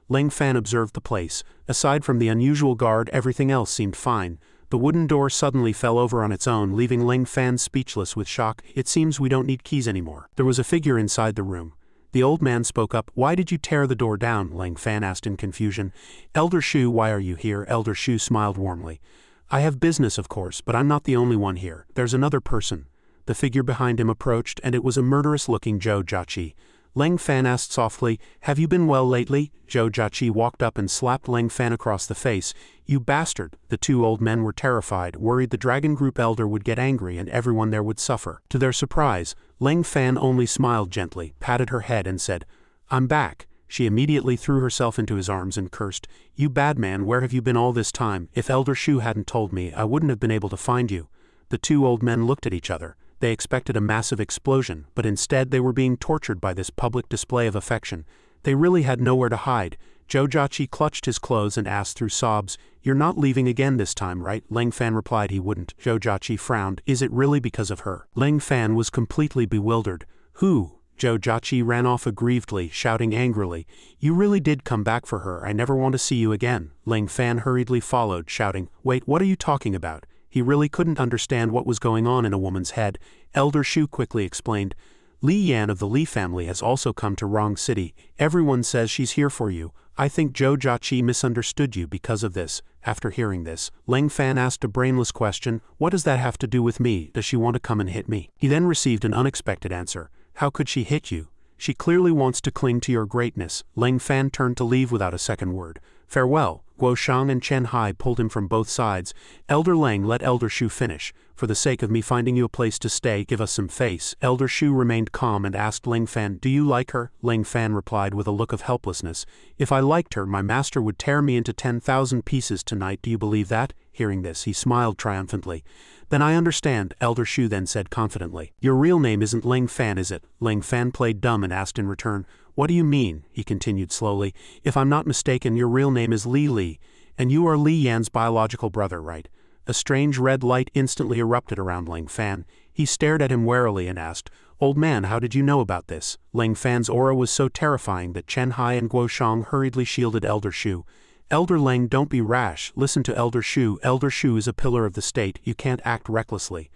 Ling Fan observed the place. Aside from the unusual guard, everything else seemed fine. The wooden door suddenly fell over on its own, leaving Ling Fan speechless with shock. "It seems we don't need keys anymore." There was a figure inside the room. The old man spoke up. "Why did you tear the door down?" Ling Fan asked in confusion. "Elder Shu, why are you here?" Elder Shu smiled warmly. "I have business, of course, but I'm not the only one here. There's another person." The figure behind him approached, and it was a murderous-looking Zhou Jiaqi. Ling Fan asked softly, "Have you been well lately?" Zhou Jiaqi walked up and slapped Ling Fan across the face. "You bastard!" The two old men were terrified, worried the Dragon Group elder would get angry and everyone there would suffer. To their surprise, Ling Fan only smiled gently, patted her head and said, "I'm back." She immediately threw herself into his arms and cursed, "You bad man, where have you been all this time? If Elder Shu hadn't told me, I wouldn't have been able to find you." The two old men looked at each other. They expected a massive explosion, but instead they were being tortured by this public display of affection. They really had nowhere to hide. Zhou Jiaqi clutched his clothes and asked through sobs, "You're not leaving again this time, right?" Ling Fan replied he wouldn't. Zhou Jiaqi frowned. "Is it really because of her?" Ling Fan was completely bewildered. "Who?" Zhou Jiaqi ran off aggrievedly, shouting angrily, "You really did come back for her. I never want to see you again." Ling Fan hurriedly followed, shouting, "Wait, what are you talking about?" He really couldn't understand what was going on in a woman's head. Elder Shu quickly explained, "Li Yan of the Li family has also come to Wrong City. Everyone says she's here for you. I think Zhou Jiaqi misunderstood you because of this." After hearing this, Ling Fan asked a brainless question, "What does that have to do with me? Does she want to come and hit me?" He then received an unexpected answer. "How could she hit you? She clearly wants to cling to your greatness." Ling Fan turned to leave without a second word. "Farewell." Guo Shang and Chen Hai pulled him from both sides. "Elder Lang, let Elder Shu finish. For the sake of me finding you a place to stay, give us some face." Elder Shu remained calm and asked Ling Fan, "Do you like her?" Ling Fan replied with a look of helplessness, "If I liked her, my master would tear me into 10,000 pieces tonight. Do you believe that?" Hearing this, he smiled triumphantly. "Then I understand," Elder Shu then said confidently. "Your real name isn't Ling Fan, is it?" Ling Fan played dumb and asked in return, "What do you mean?" He continued slowly, "If I'm not mistaken, your real name is Li Li, and you are Li Yan's biological brother, right?" A strange red light instantly erupted around Ling Fan. He stared at him warily and asked, "Old man, how did you know about this?" Ling Fan's aura was so terrifying that Chen Hai and Guo Shang hurriedly shielded Elder Shu. "Elder Lang, don't be rash. Listen to Elder Shu. Elder Shu is a pillar of the state. You can't act recklessly."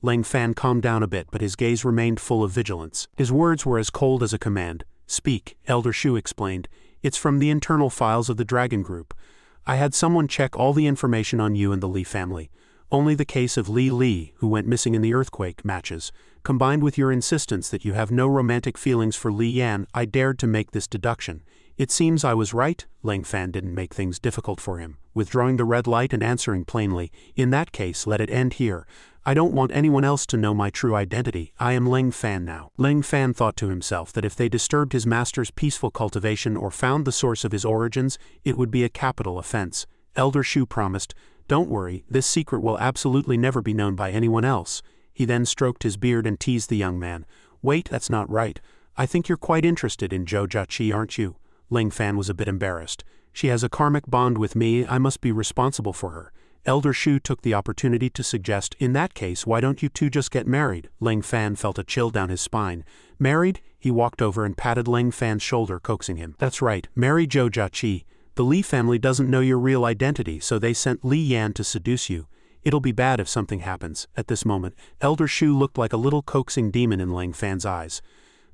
Ling Fan calmed down a bit, but his gaze remained full of vigilance. His words were as cold as a command. "Speak," Elder Shu explained. "It's from the internal files of the Dragon Group. I had someone check all the information on you and the Li family. Only the case of Li Li, who went missing in the earthquake, matches. Combined with your insistence that you have no romantic feelings for Li Yan, I dared to make this deduction. It seems I was right." Ling Fan didn't make things difficult for him, withdrawing the red light and answering plainly, "In that case, let it end here. I don't want anyone else to know my true identity. I am Ling Fan now." Ling Fan thought to himself that if they disturbed his master's peaceful cultivation or found the source of his origins, it would be a capital offense. Elder Shu promised, "Don't worry, this secret will absolutely never be known by anyone else." He then stroked his beard and teased the young man. "Wait, that's not right. I think you're quite interested in Zhou Jiaqi, aren't you?" Ling Fan was a bit embarrassed. "She has a karmic bond with me. I must be responsible for her." Elder Shu took the opportunity to suggest, "In that case, why don't you two just get married?" Ling Fan felt a chill down his spine. "Married?" He walked over and patted Ling Fan's shoulder, coaxing him. "That's right, marry Zhou Jiaqi. The Li family doesn't know your real identity, so they sent Li Yan to seduce you. It'll be bad if something happens." At this moment, Elder Shu looked like a little coaxing demon in Ling Fan's eyes.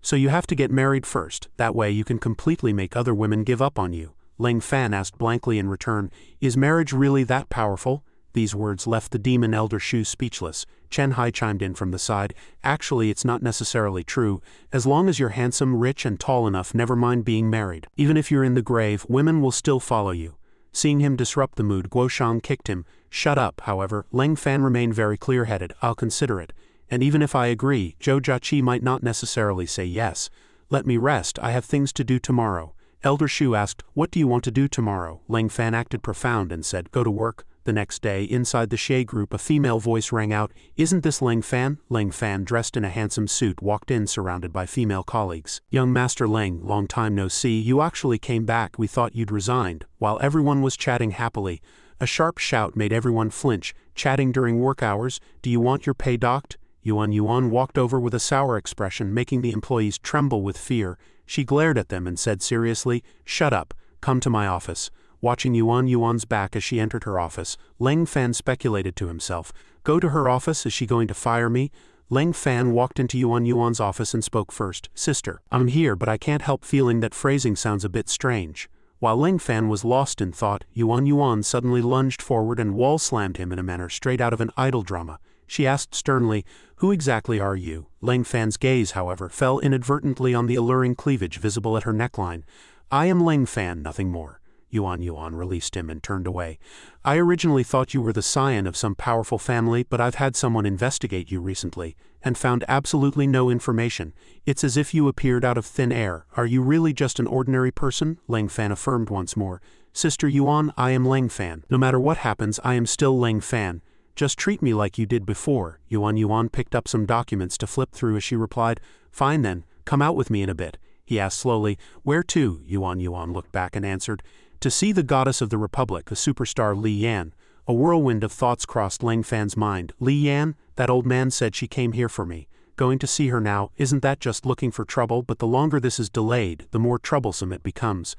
"So you have to get married first. That way you can completely make other women give up on you." Ling Fan asked blankly in return, "Is marriage really that powerful?" These words left the demon Elder Shu speechless. Chen Hai chimed in from the side, "Actually, it's not necessarily true. As long as you're handsome, rich, and tall enough, never mind being married. Even if you're in the grave, women will still follow you." Seeing him disrupt the mood, Guo Shang kicked him. "Shut up." However, Ling Fan remained very clear-headed. "I'll consider it. And even if I agree, Zhou Jiaqi might not necessarily say yes. Let me rest, I have things to do tomorrow." Elder Shu asked, "What do you want to do tomorrow?" Ling Fan acted profound and said, "Go to work." The next day, inside the Shay group, a female voice rang out, "Isn't this Leng Fan?" Leng Fan, dressed in a handsome suit, walked in surrounded by female colleagues. "Young Master Leng, long time no see, you actually came back, we thought you'd resigned." While everyone was chatting happily, a sharp shout made everyone flinch. "Chatting during work hours? Do you want your pay docked?" Yuan walked over with a sour expression, making the employees tremble with fear. She glared at them and said seriously, "Shut up, come to my office." Watching Yuan's back as she entered her office, Leng Fan speculated to himself, "Go to her office, is she going to fire me?" Leng Fan walked into Yuan's office and spoke first. "Sister, I'm here, but I can't help feeling that phrasing sounds a bit strange." While Leng Fan was lost in thought, Yuan suddenly lunged forward and wall-slammed him in a manner straight out of an idol drama. She asked sternly, "Who exactly are you?" Leng Fan's gaze, however, fell inadvertently on the alluring cleavage visible at her neckline. "I am Leng Fan, nothing more." Yuan released him and turned away. "I originally thought you were the scion of some powerful family, but I've had someone investigate you recently, and found absolutely no information. It's as if you appeared out of thin air. Are you really just an ordinary person?" Leng Fan affirmed once more. "Sister Yuan, I am Leng Fan. No matter what happens, I am still Leng Fan. Just treat me like you did before." Yuan picked up some documents to flip through as she replied, "Fine then, come out with me in a bit." He asked slowly, "Where to?" Yuan looked back and answered, "To see the goddess of the Republic, the superstar Li Yan." A whirlwind of thoughts crossed Leng Fan's mind. "Li Yan? That old man said she came here for me. Going to see her now, isn't that just looking for trouble? But the longer this is delayed, the more troublesome it becomes.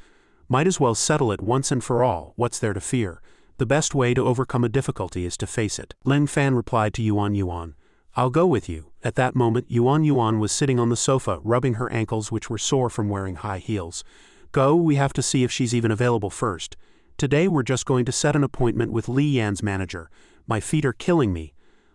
Might as well settle it once and for all. What's there to fear? The best way to overcome a difficulty is to face it." Leng Fan replied to Yuan, "I'll go with you." At that moment, Yuan was sitting on the sofa, rubbing her ankles, which were sore from wearing high heels. "Go, we have to see if she's even available first. Today we're just going to set an appointment with Li Yan's manager. My feet are killing me."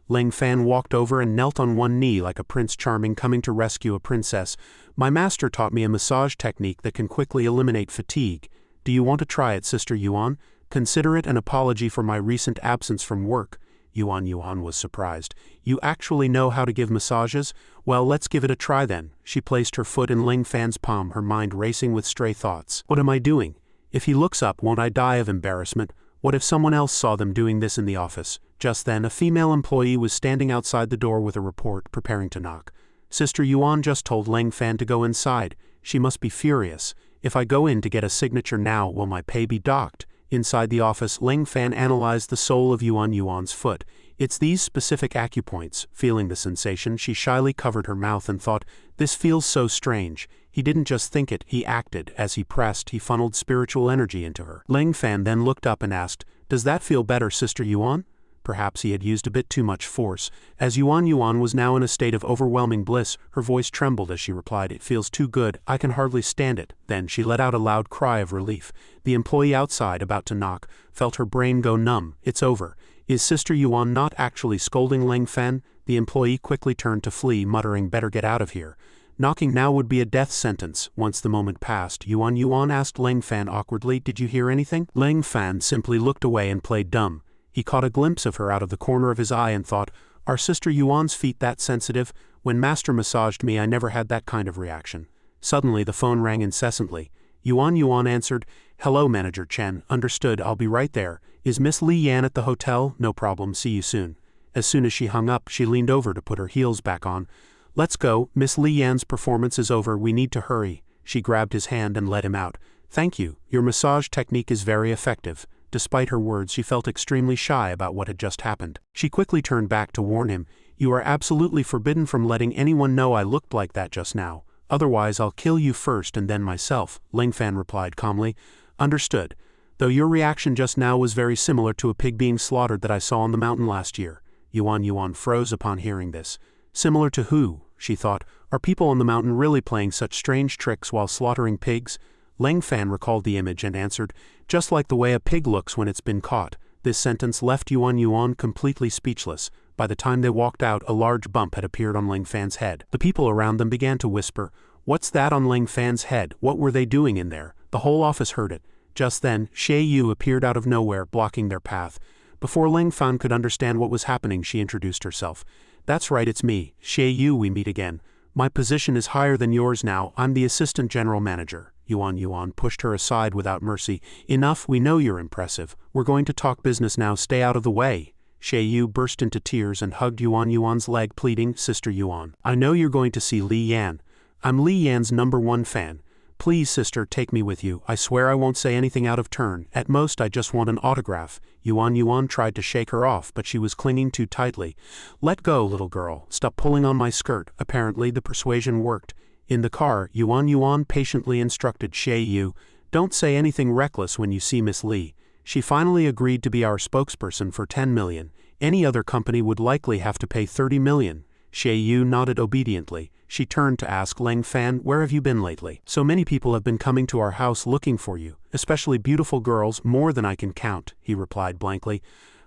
Leng Fan walked over and knelt on one knee like a Prince Charming coming to rescue a princess. "My master taught me a massage technique that can quickly eliminate fatigue. Do you want to try it, Sister Yuan? Consider it an apology for my recent absence from work." Yuan was surprised. "You actually know how to give massages? Well, let's give it a try then." She placed her foot in Leng Fan's palm, her mind racing with stray thoughts. "What am I doing? If he looks up, won't I die of embarrassment? What if someone else saw them doing this in the office?" Just then, a female employee was standing outside the door with a report, preparing to knock. "Sister Yuan just told Leng Fan to go inside. She must be furious. If I go in to get a signature now, will my pay be docked?" Inside the office, Leng Fan analyzed the sole of Yuan's foot. "It's these specific acupoints." Feeling the sensation, she shyly covered her mouth and thought, "This feels so strange." He didn't just think it, he acted. As he pressed, he funneled spiritual energy into her. Leng Fan then looked up and asked, "Does that feel better, Sister Yuan?" Perhaps he had used a bit too much force. As Yuan was now in a state of overwhelming bliss, her voice trembled as she replied, "It feels too good, I can hardly stand it." Then she let out a loud cry of relief. The employee outside, about to knock, felt her brain go numb. "It's over. Is Sister Yuan not actually scolding Leng Fan?" The employee quickly turned to flee, muttering, "Better get out of here." Knocking now would be a death sentence. Once the moment passed, Yuan asked Leng Fan awkwardly, "Did you hear anything?" Leng Fan simply looked away and played dumb. He caught a glimpse of her out of the corner of his eye and thought, "Are Sister Yuan's feet that sensitive? When Master massaged me, I never had that kind of reaction." Suddenly the phone rang incessantly. Yuan answered, "Hello, Manager Chen. Understood, I'll be right there. Is Miss Li Yan at the hotel? No problem, see you soon." As soon as she hung up, she leaned over to put her heels back on. "Let's go, Miss Li Yan's performance is over, we need to hurry." She grabbed his hand and led him out. "Thank you, your massage technique is very effective." Despite her words, she felt extremely shy about what had just happened. She quickly turned back to warn him, "You are absolutely forbidden from letting anyone know I looked like that just now. Otherwise I'll kill you first and then myself." Leng Fan replied calmly, "Understood. Though your reaction just now was very similar to a pig being slaughtered that I saw on the mountain last year." Yuan froze upon hearing this. Similar to who? She thought. Are people on the mountain really playing such strange tricks while slaughtering pigs? Leng Fan recalled the image and answered, "Just like the way a pig looks when it's been caught." This sentence left Yuan completely speechless. By the time they walked out, a large bump had appeared on Leng Fan's head. The people around them began to whisper, "What's that on Leng Fan's head? What were they doing in there?" The whole office heard it. Just then, Shay Yu appeared out of nowhere, blocking their path. Before Leng Fan could understand what was happening, she introduced herself. "That's right, it's me, Shay Yu, we meet again. My position is higher than yours now, I'm the assistant general manager." Yuan pushed her aside without mercy. Enough, we know you're impressive. We're going to talk business now, stay out of the way. Xie Yu burst into tears and hugged Yuan's leg, pleading, Sister Yuan, I know you're going to see Li Yan. I'm Li Yan's #1 fan. Please, sister, take me with you. I swear I won't say anything out of turn. At most, I just want an autograph. Yuan tried to shake her off, but she was clinging too tightly. Let go, little girl. Stop pulling on my skirt. Apparently, the persuasion worked. In the car, Yuan patiently instructed Xie Yu, don't say anything reckless when you see Miss Li. She finally agreed to be our spokesperson for 10 million. Any other company would likely have to pay 30 million. Xie Yu nodded obediently. She turned to ask Leng Fan, where have you been lately? So many people have been coming to our house looking for you, especially beautiful girls, more than I can count, he replied blankly.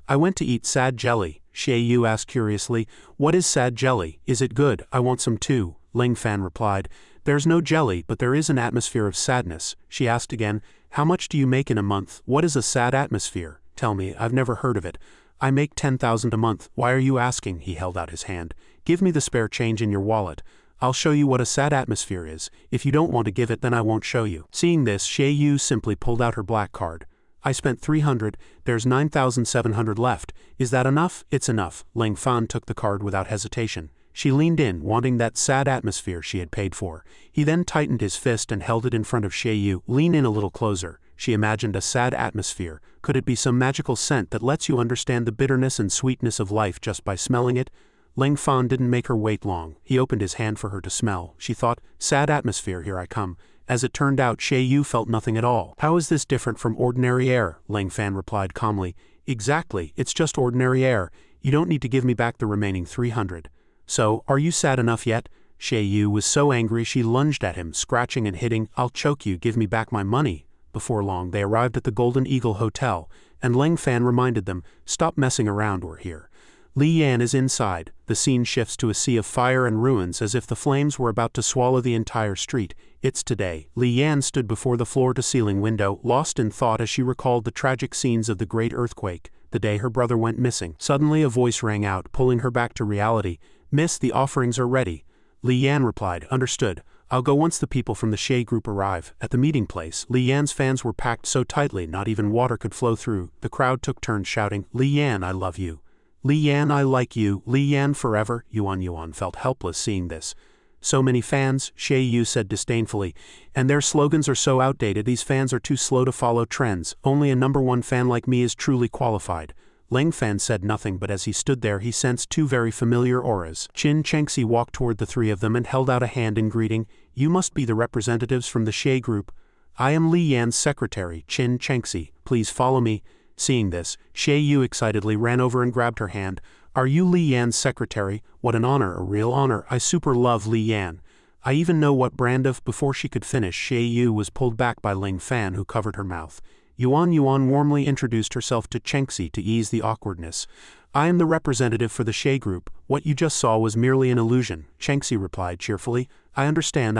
I went to eat sad jelly. Xie Yu asked curiously, what is sad jelly? Is it good? I want some too. Leng Fan replied, there's no jelly, but there is an atmosphere of sadness. She asked again, how much do you make in a month? What is a sad atmosphere? Tell me, I've never heard of it. I make 10,000 a month. Why are you asking? He held out his hand. Give me the spare change in your wallet. I'll show you what a sad atmosphere is. If you don't want to give it, then I won't show you. Seeing this, Xie Yu simply pulled out her black card. I spent 300, there's 9,700 left. Is that enough? It's enough. Leng Fan took the card without hesitation. She leaned in, wanting that sad atmosphere she had paid for. He then tightened his fist and held it in front of Xie Yu. Lean in a little closer. She imagined a sad atmosphere. Could it be some magical scent that lets you understand the bitterness and sweetness of life just by smelling it? Leng Fan didn't make her wait long. He opened his hand for her to smell. She thought, sad atmosphere, here I come. As it turned out, Xie Yu felt nothing at all. How is this different from ordinary air? Leng Fan replied calmly. Exactly, it's just ordinary air. You don't need to give me back the remaining 300. So, are you sad enough yet? Xie Yu was so angry she lunged at him, scratching and hitting. I'll choke you, give me back my money. Before long, they arrived at the Golden Eagle Hotel, and Leng Fan reminded them, stop messing around, we're here. Li Yan is inside. The scene shifts to a sea of fire and ruins as if the flames were about to swallow the entire street. It's today. Li Yan stood before the floor-to-ceiling window, lost in thought as she recalled the tragic scenes of the great earthquake, the day her brother went missing. Suddenly a voice rang out, pulling her back to reality. Miss, the offerings are ready. Li Yan replied, understood. I'll go once the people from the Xie group arrive. At the meeting place, Li Yan's fans were packed so tightly not even water could flow through. The crowd took turns shouting, Li Yan, I love you. Li Yan, I like you. Li Yan forever. Yuan felt helpless seeing this. So many fans, Xie Yu said disdainfully, and their slogans are so outdated. These fans are too slow to follow trends. Only a #1 fan like me is truly qualified. Leng Fan said nothing, but as he stood there he sensed two very familiar auras. Qin Chengxi walked toward the three of them and held out a hand in greeting. You must be the representatives from the Xie group. I am Li Yan's secretary, Qin Chengxi. Please follow me. Seeing this, Xie Yu excitedly ran over and grabbed her hand. Are you Li Yan's secretary? What an honor, a real honor. I super love Li Yan. I even know what brand of. Before she could finish, Xie Yu was pulled back by Leng Fan, who covered her mouth. Yuan warmly introduced herself to Chengxi to ease the awkwardness. I am the representative for the Xie group. What you just saw was merely an illusion, Chengxi replied cheerfully. I understand.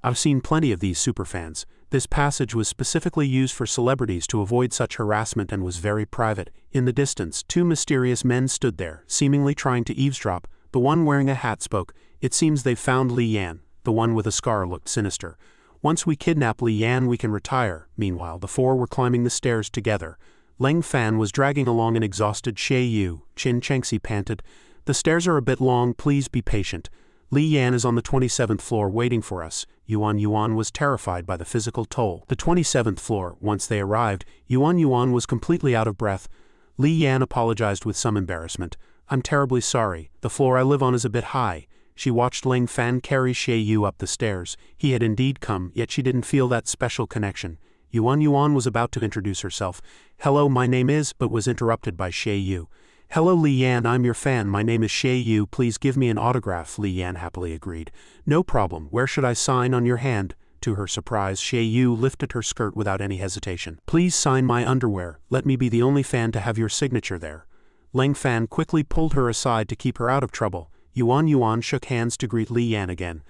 I've seen plenty of these superfans. This passage was specifically used for celebrities to avoid such harassment and was very private. In the distance, two mysterious men stood there, seemingly trying to eavesdrop. The one wearing a hat spoke. It seems they've found Li Yan. The one with a scar looked sinister. Once we kidnap Li Yan, we can retire. Meanwhile, the four were climbing the stairs together. Leng Fan was dragging along an exhausted Xie Yu. Qin Chengxi panted. The stairs are a bit long, please be patient. Li Yan is on the 27th floor waiting for us. Yuan was terrified by the physical toll. The 27th floor. Once they arrived, Yuan was completely out of breath. Li Yan apologized with some embarrassment. I'm terribly sorry. The floor I live on is a bit high. She watched Leng Fan carry Xie Yu up the stairs. He had indeed come, yet she didn't feel that special connection. Yuan was about to introduce herself. Hello, my name is, but was interrupted by Xie Yu. Hello Li Yan, I'm your fan, my name is Xie Yu, please give me an autograph. Li Yan happily agreed. No problem, where should I sign on your hand? To her surprise, Xie Yu lifted her skirt without any hesitation. Please sign my underwear, let me be the only fan to have your signature there. Leng Fan quickly pulled her aside to keep her out of trouble. Yuan shook hands to greet Li Yan again.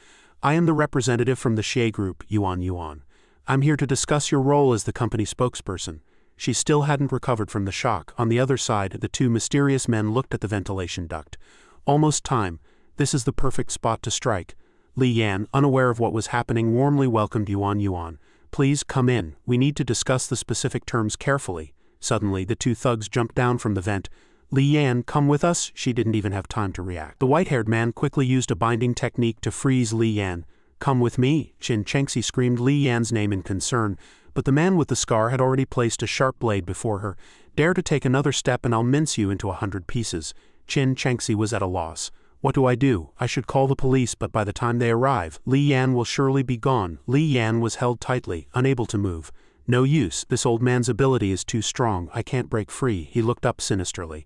I am the representative from the Xie group, Yuan. I'm here to discuss your role as the company spokesperson. She still hadn't recovered from the shock. On the other side, the two mysterious men looked at the ventilation duct. Almost time. This is the perfect spot to strike. Li Yan, unaware of what was happening, warmly welcomed Yuan. please come in. We need to discuss the specific terms carefully. Suddenly, the two thugs jumped down from the vent. Li Yan, come with us. She didn't even have time to react. The white-haired man quickly used a binding technique to freeze Li Yan. Come with me. Qin Chengxi screamed Li Yan's name in concern, but the man with the scar had already placed a sharp blade before her. Dare to take another step and I'll mince you into 100 pieces. Qin Chengxi was at a loss. What do? I should call the police, but by the time they arrive, Li Yan will surely be gone. Li Yan was held tightly, unable to move. No use, this old man's ability is too strong, I can't break free. He looked up sinisterly.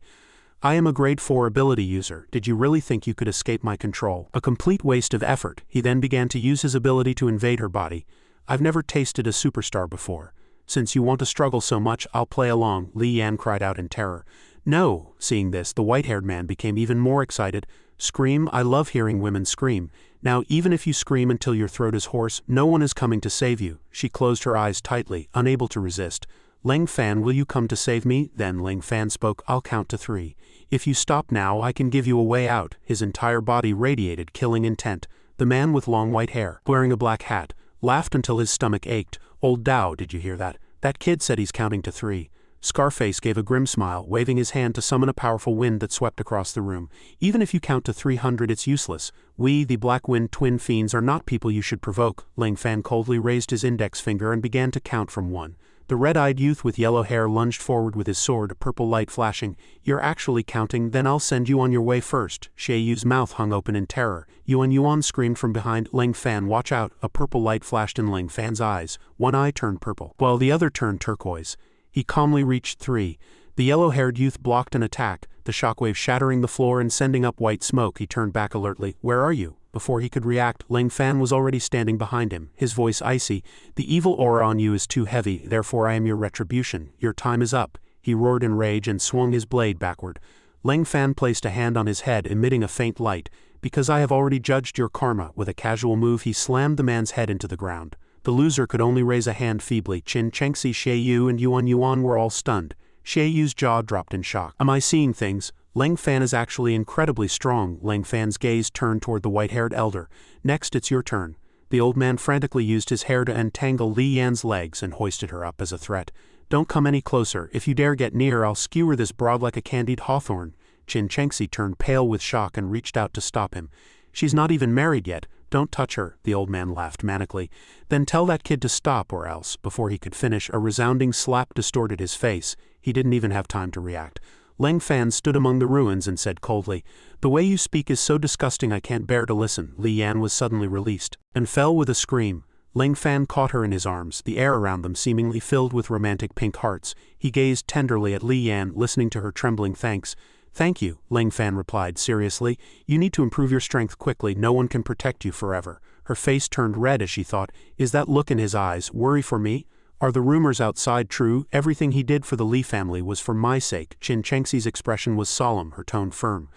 I am a grade 4 ability user. Did you really think you could escape my control? A complete waste of effort. He then began to use his ability to invade her body. I've never tasted a superstar before. Since you want to struggle so much, I'll play along, Li Yan cried out in terror. No! Seeing this, the white-haired man became even more excited. Scream, I love hearing women scream. Now even if you scream until your throat is hoarse, no one is coming to save you. She closed her eyes tightly, unable to resist. Ling Fan, will you come to save me? Then Ling Fan spoke, I'll count to 3. If you stop now, I can give you a way out. His entire body radiated killing intent. The man with long white hair, wearing a black hat, laughed until his stomach ached. Old Dao, did you hear that? That kid said he's counting to 3. Scarface gave a grim smile, waving his hand to summon a powerful wind that swept across the room. Even if you count to 300, it's useless. We, the Black Wind twin fiends, are not people you should provoke. Ling Fan coldly raised his index finger and began to count from 1. The red-eyed youth with yellow hair lunged forward with his sword, purple light flashing. You're actually counting, then I'll send you on your way first. Xie Yu's mouth hung open in terror. Yuan screamed from behind. Ling Fan, watch out. A purple light flashed in Ling Fan's eyes. One eye turned purple, while the other turned turquoise. He calmly reached 3. The yellow-haired youth blocked an attack, the shockwave shattering the floor and sending up white smoke. He turned back alertly. Where are you? Before he could react, Ling Fan was already standing behind him, his voice icy. The evil aura on you is too heavy, therefore I am your retribution. Your time is up. He roared in rage and swung his blade backward. Ling Fan placed a hand on his head, emitting a faint light. Because I have already judged your karma. With a casual move, he slammed the man's head into the ground. The loser could only raise a hand feebly. Qin Chengxi, Xie Yu, and Yuan were all stunned. Xie Yu's jaw dropped in shock. Am I seeing things? Ling Fan is actually incredibly strong. Ling Fan's gaze turned toward the white-haired elder. Next, it's your turn. The old man frantically used his hair to entangle Li Yan's legs and hoisted her up as a threat. Don't come any closer. If you dare get near, I'll skewer this broad like a candied hawthorn. Qin Chengxi turned pale with shock and reached out to stop him. She's not even married yet. Don't touch her, the old man laughed manically. Then tell that kid to stop or else. Before he could finish, a resounding slap distorted his face. He didn't even have time to react. Ling Fan stood among the ruins and said coldly, The way you speak is so disgusting I can't bear to listen. Li Yan was suddenly released, and fell with a scream. Ling Fan caught her in his arms, the air around them seemingly filled with romantic pink hearts. He gazed tenderly at Li Yan, listening to her trembling thanks. Thank you, Ling Fan replied seriously. You need to improve your strength quickly, no one can protect you forever. Her face turned red as she thought, is that look in his eyes worry for me? Are the rumors outside true? Everything he did for the Li family was for my sake. Qin Chengxi's expression was solemn, her tone firm.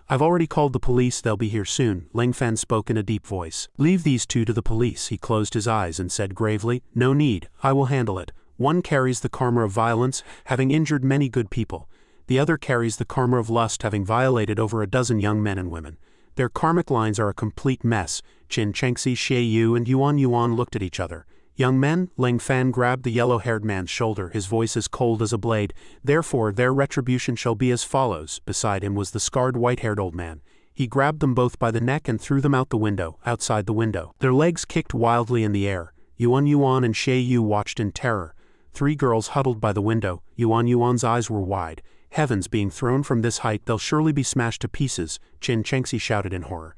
I've already called the police, they'll be here soon. Ling Fan spoke in a deep voice. Leave these two to the police. He closed his eyes and said gravely, No need, I will handle it. One carries the karma of violence, having injured many good people. The other carries the karma of lust, having violated over a dozen young men and women. Their karmic lines are a complete mess. Qin Chengxi, Xie Yu, and Yuan looked at each other. Young men, Ling Fan grabbed the yellow-haired man's shoulder, his voice as cold as a blade. Therefore, their retribution shall be as follows. Beside him was the scarred white-haired old man. He grabbed them both by the neck and threw them out the window, outside the window. Their legs kicked wildly in the air. Yuan and Xie Yu watched in terror. 3 girls huddled by the window. Yuan's eyes were wide. Heavens, being thrown from this height, they'll surely be smashed to pieces. Qin Chengxi shouted in horror.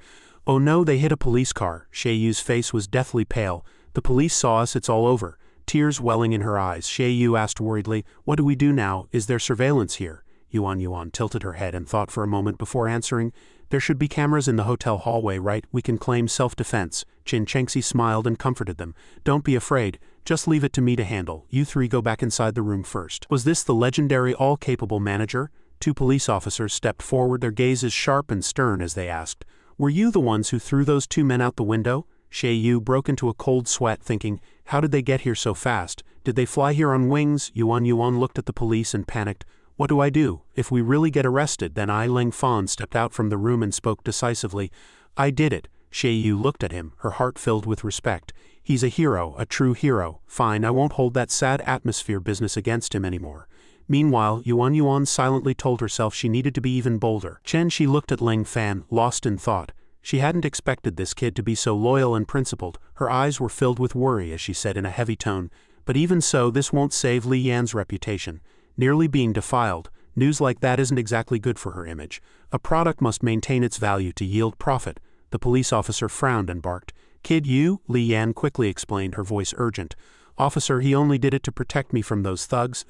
Oh no, they hit a police car. Xie Yu's face was deathly pale. The police saw us, it's all over. Tears welling in her eyes, Xie Yu asked worriedly, What do we do now? Is there surveillance here? Yuan tilted her head and thought for a moment before answering. There should be cameras in the hotel hallway, right? We can claim self-defense. Qin Chengxi smiled and comforted them. Don't be afraid. Just leave it to me to handle. You 3 go back inside the room first. Was this the legendary all-capable manager? 2 police officers stepped forward, their gazes sharp and stern as they asked, Were you the ones who threw those 2 men out the window? Xie Yu broke into a cold sweat thinking, how did they get here so fast? Did they fly here on wings? Yuan looked at the police and panicked. What do I do? If we really get arrested, then Ling Fan stepped out from the room and spoke decisively. I did it. Xie Yu looked at him, her heart filled with respect. He's a hero, a true hero. Fine, I won't hold that sad atmosphere business against him anymore. Meanwhile, Yuan silently told herself she needed to be even bolder. She looked at Ling Fan, lost in thought. She hadn't expected this kid to be so loyal and principled. Her eyes were filled with worry as she said in a heavy tone, "But even so, this won't save Li Yan's reputation. Nearly being defiled, news like that isn't exactly good for her image. A product must maintain its value to yield profit." The police officer frowned and barked. "Kid, you?" Li Yan quickly explained, her voice urgent. "Officer, he only did it to protect me from those thugs.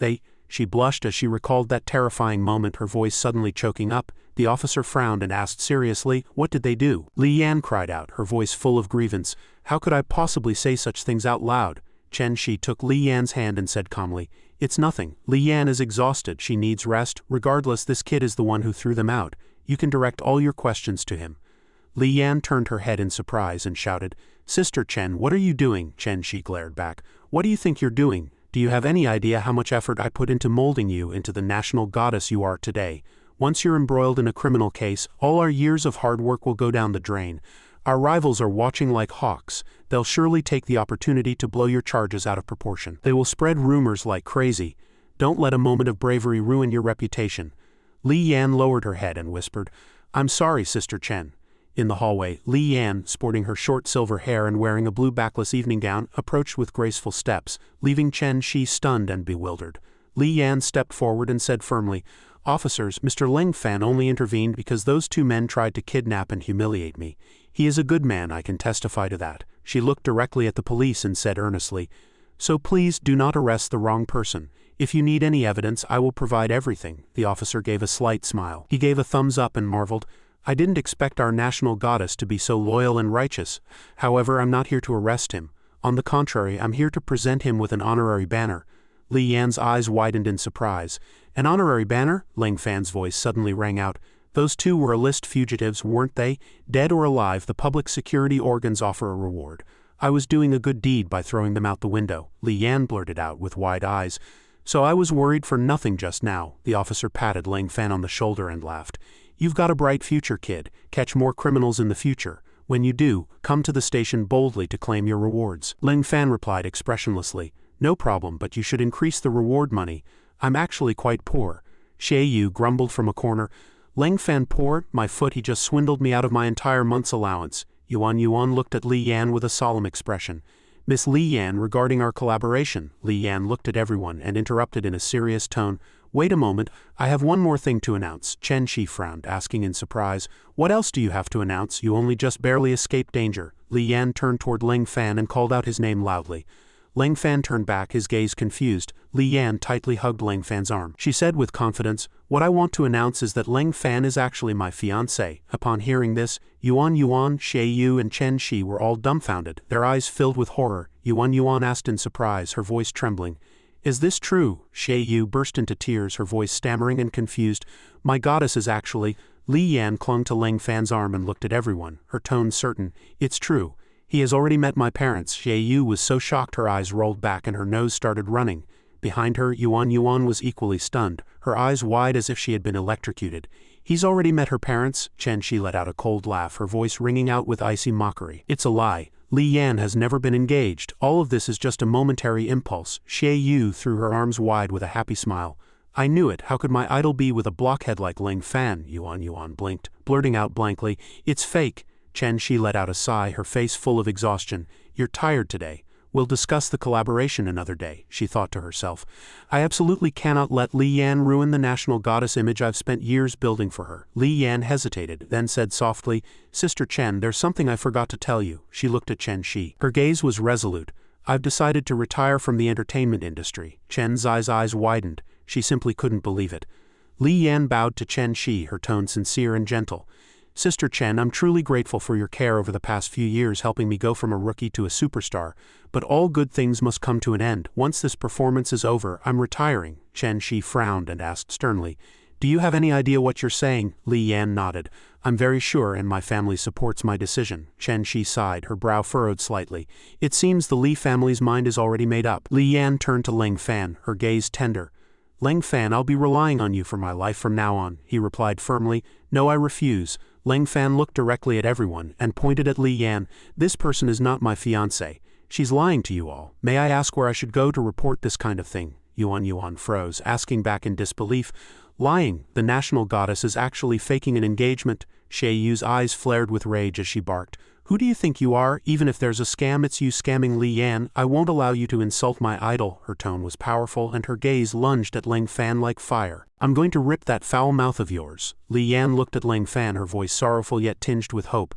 She blushed as she recalled that terrifying moment, her voice suddenly choking up. The officer frowned and asked seriously, "What did they do?" Li Yan cried out, her voice full of grievance. "How could I possibly say such things out loud?" Shi took Li Yan's hand and said calmly, "It's nothing. Li Yan is exhausted. She needs rest. Regardless, this kid is the one who threw them out. You can direct all your questions to him." Li Yan turned her head in surprise and shouted, "Sister Chen, what are you doing?" Shi glared back. "What do you think you're doing? Do you have any idea how much effort I put into molding you into the national goddess you are today? Once you're embroiled in a criminal case, all our years of hard work will go down the drain. Our rivals are watching like hawks. They'll surely take the opportunity to blow your charges out of proportion. They will spread rumors like crazy. Don't let a moment of bravery ruin your reputation." Li Yan lowered her head and whispered, "I'm sorry, Sister Chen." In the hallway, Li Yan, sporting her short silver hair and wearing a blue backless evening gown, approached with graceful steps, leaving Shi stunned and bewildered. Li Yan stepped forward and said firmly, "Officers, Mr. Ling Fan only intervened because those two men tried to kidnap and humiliate me. He is a good man, I can testify to that." She looked directly at the police and said earnestly, "So please do not arrest the wrong person. If you need any evidence, I will provide everything." The officer gave a slight smile. He gave a thumbs up and marveled, "I didn't expect our national goddess to be so loyal and righteous. However, I'm not here to arrest him. On the contrary, I'm here to present him with an honorary banner." Li Yan's eyes widened in surprise. "An honorary banner?" Ling Fan's voice suddenly rang out. "Those two were illicit fugitives, weren't they? Dead or alive, the public security organs offer a reward. I was doing a good deed by throwing them out the window," Li Yan blurted out with wide eyes. "So I was worried for nothing just now." The officer patted Ling Fan on the shoulder and laughed. "You've got a bright future, kid. Catch more criminals in the future. When you do, come to the station boldly to claim your rewards." Ling Fan replied expressionlessly, "No problem, but you should increase the reward money. I'm actually quite poor." Xie Yu grumbled from a corner, "Ling Fan poor? My foot, he just swindled me out of my entire month's allowance." Yuan looked at Li Yan with a solemn expression. "Miss Li Yan, regarding our collaboration." Li Yan looked at everyone and interrupted in a serious tone, "Wait a moment, I have one more thing to announce." Shi frowned, asking in surprise, "What else do you have to announce? You only just barely escaped danger." Li Yan turned toward Ling Fan and called out his name loudly. Ling Fan turned back, his gaze confused. Li Yan tightly hugged Ling Fan's arm. She said with confidence, "What I want to announce is that Ling Fan is actually my fiancé." Upon hearing this, Yuan, Xie Yu and Shi were all dumbfounded, their eyes filled with horror. Yuan asked in surprise, her voice trembling, "Is this true?" Xie Yu burst into tears, her voice stammering and confused. "My goddess is actually—" Li Yan clung to Ling Fan's arm and looked at everyone, her tone certain. "It's true. He has already met my parents." Xie Yu was so shocked her eyes rolled back and her nose started running. Behind her, Yuan was equally stunned, her eyes wide as if she had been electrocuted. "He's already met her parents?" Shi let out a cold laugh, her voice ringing out with icy mockery. "It's a lie. Li Yan has never been engaged. All of this is just a momentary impulse." Xie Yu threw her arms wide with a happy smile. "I knew it. How could my idol be with a blockhead like Ling Fan?" Yuan blinked, blurting out blankly, "It's fake." Shi let out a sigh, her face full of exhaustion. "You're tired today. We'll discuss the collaboration another day," she thought to herself. "I absolutely cannot let Li Yan ruin the national goddess image I've spent years building for her." Li Yan hesitated, then said softly, "Sister Chen, there's something I forgot to tell you." She looked at Shi. Her gaze was resolute. "I've decided to retire from the entertainment industry." Chen's eyes widened. She simply couldn't believe it. Li Yan bowed to Shi, her tone sincere and gentle. "Sister Chen, I'm truly grateful for your care over the past few years, helping me go from a rookie to a superstar. But all good things must come to an end. Once this performance is over, I'm retiring." Shi frowned and asked sternly, "Do you have any idea what you're saying?" Li Yan nodded. "I'm very sure, and my family supports my decision." Shi sighed, her brow furrowed slightly. "It seems the Li family's mind is already made up." Li Yan turned to Ling Fan, her gaze tender. "Ling Fan, I'll be relying on you for my life from now on," he replied firmly. "No, I refuse." Ling Fan looked directly at everyone and pointed at Li Yan. "This person is not my fiancé." She's lying to you all. May I ask where I should go to report this kind of thing? Yuan froze, asking back in disbelief. Lying, the national goddess is actually faking an engagement. Xie Yu's eyes flared with rage as she barked. Who do you think you are? Even if there's a scam, it's you scamming Li Yan. I won't allow you to insult my idol. Her tone was powerful and her gaze lunged at Ling Fan like fire. I'm going to rip that foul mouth of yours. Li Yan looked at Ling Fan, her voice sorrowful yet tinged with hope.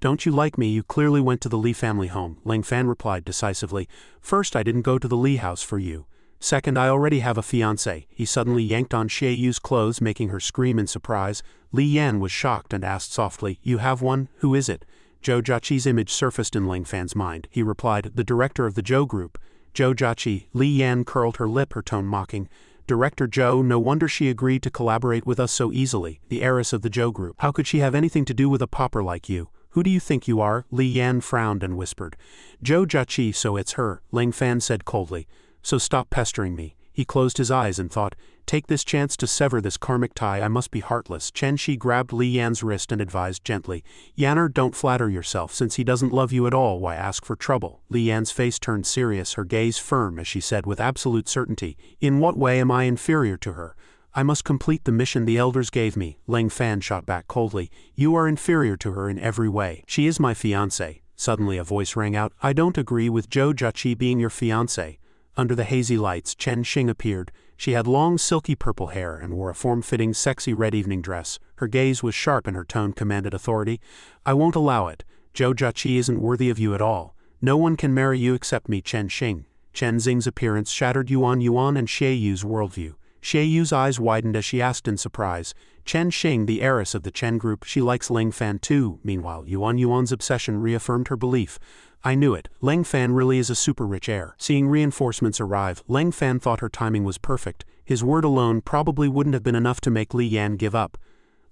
Don't you like me? You clearly went to the Li family home, Ling Fan replied decisively. First, I didn't go to the Li house for you. Second, I already have a fiancé. He suddenly yanked on Xie Yu's clothes, making her scream in surprise. Li Yan was shocked and asked softly, You have one? Who is it? Zhou Jiaqi's image surfaced in Ling Fan's mind. He replied, The director of the Zhou group. Zhou Jiaqi. Li Yan curled her lip, her tone mocking. Director Zhou, no wonder she agreed to collaborate with us so easily, the heiress of the Zhou group. How could she have anything to do with a pauper like you? Who do you think you are? Li Yan frowned and whispered. Zhou Jiaqi, so it's her, Ling Fan said coldly. So stop pestering me. He closed his eyes and thought, Take this chance to sever this karmic tie. I must be heartless. Chen Shi grabbed Li Yan's wrist and advised gently, Yanner, don't flatter yourself. Since he doesn't love you at all, why ask for trouble? Li Yan's face turned serious, her gaze firm as she said with absolute certainty, In what way am I inferior to her? I must complete the mission the elders gave me. Ling Fan shot back coldly, You are inferior to her in every way. She is my fiancé. Suddenly a voice rang out, I don't agree with Zhou Jiaqi being your fiancé. Under the hazy lights, Chen Xing appeared. She had long, silky purple hair and wore a form-fitting, sexy red evening dress. Her gaze was sharp and her tone commanded authority. I won't allow it. Zhou Jiaqi isn't worthy of you at all. No one can marry you except me, Chen Xing. Chen Xing's appearance shattered Yuan and Xie Yu's worldview. Xie Yu's eyes widened as she asked in surprise, Chen Xing, the heiress of the Chen group, she likes Ling Fan too. Meanwhile, Yuan's obsession reaffirmed her belief. I knew it. Ling Fan really is a super rich heir. Seeing reinforcements arrive, Ling Fan thought her timing was perfect. His word alone probably wouldn't have been enough to make Li Yan give up.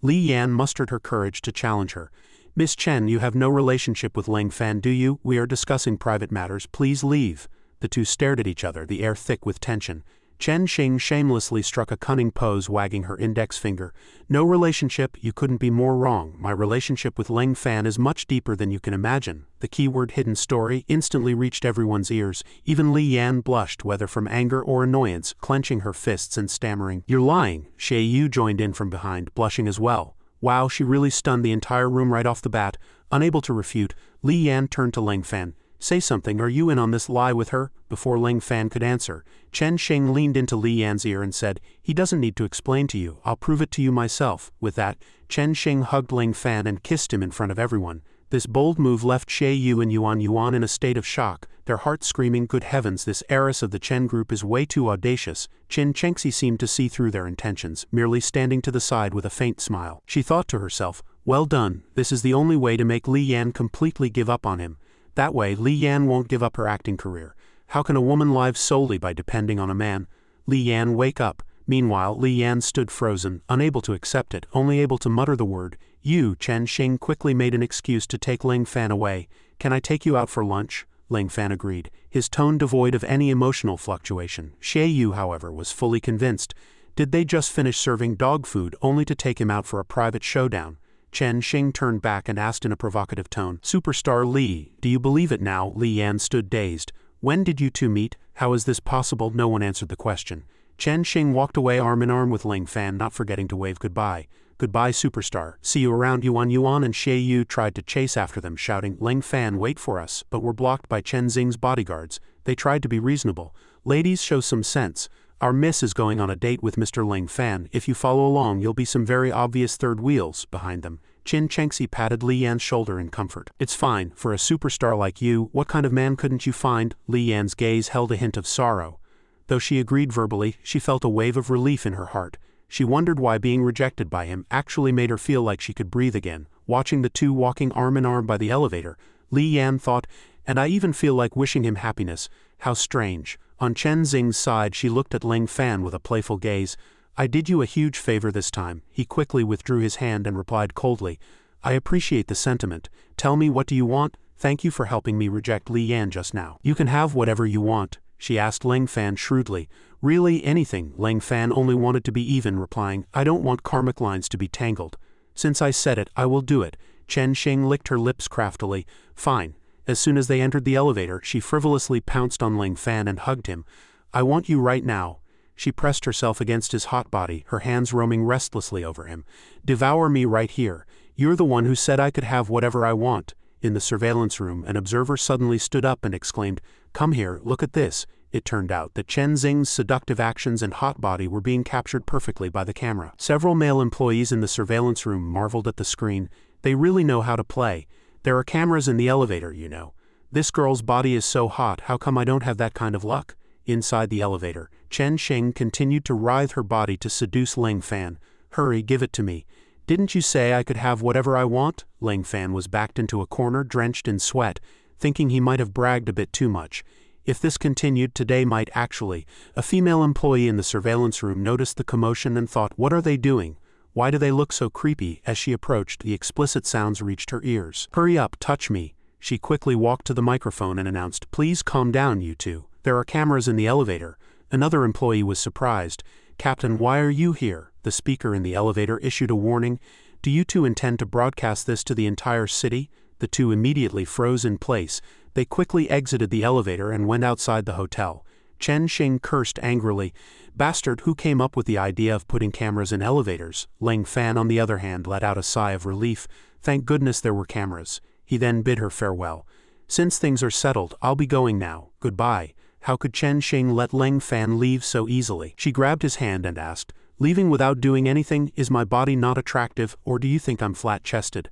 Li Yan mustered her courage to challenge her. Miss Chen, you have no relationship with Ling Fan, do you? We are discussing private matters. Please leave. The two stared at each other, the air thick with tension. Chen Xing shamelessly struck a cunning pose, wagging her index finger. No relationship, you couldn't be more wrong. My relationship with Ling Fan is much deeper than you can imagine. The keyword hidden story instantly reached everyone's ears. Even Li Yan blushed, whether from anger or annoyance, clenching her fists and stammering. You're lying. Xie Yu joined in from behind, blushing as well. Wow, she really stunned the entire room right off the bat. Unable to refute, Li Yan turned to Ling Fan. Say something, are you in on this lie with her? Before Ling Fan could answer, Chen Xing leaned into Li Yan's ear and said, He doesn't need to explain to you, I'll prove it to you myself. With that, Chen Xing hugged Ling Fan and kissed him in front of everyone. This bold move left Xie Yu and Yuan in a state of shock, their hearts screaming, Good heavens, this heiress of the Chen group is way too audacious. Qin Chengxi seemed to see through their intentions, merely standing to the side with a faint smile. She thought to herself, Well done, this is the only way to make Li Yan completely give up on him. That way, Li Yan won't give up her acting career. How can a woman live solely by depending on a man? Li Yan, wake up. Meanwhile, Li Yan stood frozen, unable to accept it, only able to mutter the word. You, Chen Xing quickly made an excuse to take Ling Fan away. Can I take you out for lunch? Ling Fan agreed, his tone devoid of any emotional fluctuation. Xie Yu, however, was fully convinced. Did they just finish serving dog food only to take him out for a private showdown? Chen Xing turned back and asked in a provocative tone, Superstar Li, do you believe it now? Li Yan stood dazed. When did you two meet? How is this possible? No one answered the question. Chen Xing walked away arm in arm with Ling Fan, not forgetting to wave goodbye. Goodbye, Superstar. See you around. Yuan and Xie Yu tried to chase after them, shouting, Ling Fan, wait for us, but were blocked by Chen Xing's bodyguards. They tried to be reasonable. Ladies, show some sense. Our miss is going on a date with Mr. Ling Fan. If you follow along, you'll be some very obvious third wheels behind them. Qin Chengxi patted Li Yan's shoulder in comfort. It's fine, for a superstar like you, what kind of man couldn't you find? Li Yan's gaze held a hint of sorrow. Though she agreed verbally, she felt a wave of relief in her heart. She wondered why being rejected by him actually made her feel like she could breathe again. Watching the two walking arm in arm by the elevator, Li Yan thought, and I even feel like wishing him happiness. How strange. On Chen Xing's side, she looked at Ling Fan with a playful gaze. I did you a huge favor this time. He quickly withdrew his hand and replied coldly, I appreciate the sentiment. Tell me, what do you want? Thank you for helping me reject Li Yan just now. You can have whatever you want, she asked Ling Fan shrewdly. Really, anything. Ling Fan only wanted to be even, replying, I don't want karmic lines to be tangled. Since I said it, I will do it. Chen Xing licked her lips craftily. Fine. As soon as they entered the elevator, she frivolously pounced on Ling Fan and hugged him. "I want you right now." She pressed herself against his hot body, her hands roaming restlessly over him. "Devour me right here. You're the one who said I could have whatever I want." In the surveillance room, an observer suddenly stood up and exclaimed, "Come here, look at this." It turned out that Chen Xing's seductive actions and hot body were being captured perfectly by the camera. Several male employees in the surveillance room marveled at the screen. They really know how to play. There are cameras in the elevator, you know. This girl's body is so hot, how come I don't have that kind of luck? Inside the elevator, Chen Xing continued to writhe her body to seduce Ling Fan. "Hurry, give it to me. Didn't you say I could have whatever I want?" Ling Fan was backed into a corner, drenched in sweat, thinking he might have bragged a bit too much. If this continued, today might actually. A female employee in the surveillance room noticed the commotion and thought, "What are they doing? Why do they look so creepy?" As she approached, the explicit sounds reached her ears. "Hurry up, touch me." She quickly walked to the microphone and announced, "Please calm down, you two. There are cameras in the elevator." Another employee was surprised. "Captain, why are you here?" The speaker in the elevator issued a warning. "Do you two intend to broadcast this to the entire city?" The two immediately froze in place. They quickly exited the elevator and went outside the hotel. Chen Xing cursed angrily. "Bastard, who came up with the idea of putting cameras in elevators?" Ling Fan, on the other hand, let out a sigh of relief. Thank goodness there were cameras. He then bid her farewell. "Since things are settled, I'll be going now. Goodbye." How could Chen Xing let Ling Fan leave so easily? She grabbed his hand and asked, "Leaving without doing anything? Is my body not attractive, or do you think I'm flat-chested?"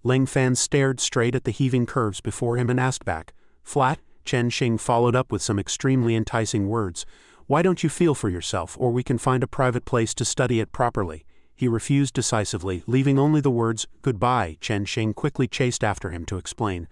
Ling Fan stared straight at the heaving curves before him and asked back, "Flat?" Chen Xing followed up with some extremely enticing words. "Why don't you feel for yourself, or we can find a private place to study it properly?" He refused decisively, leaving only the words, "Goodbye." Chen Xing quickly chased after him to explain.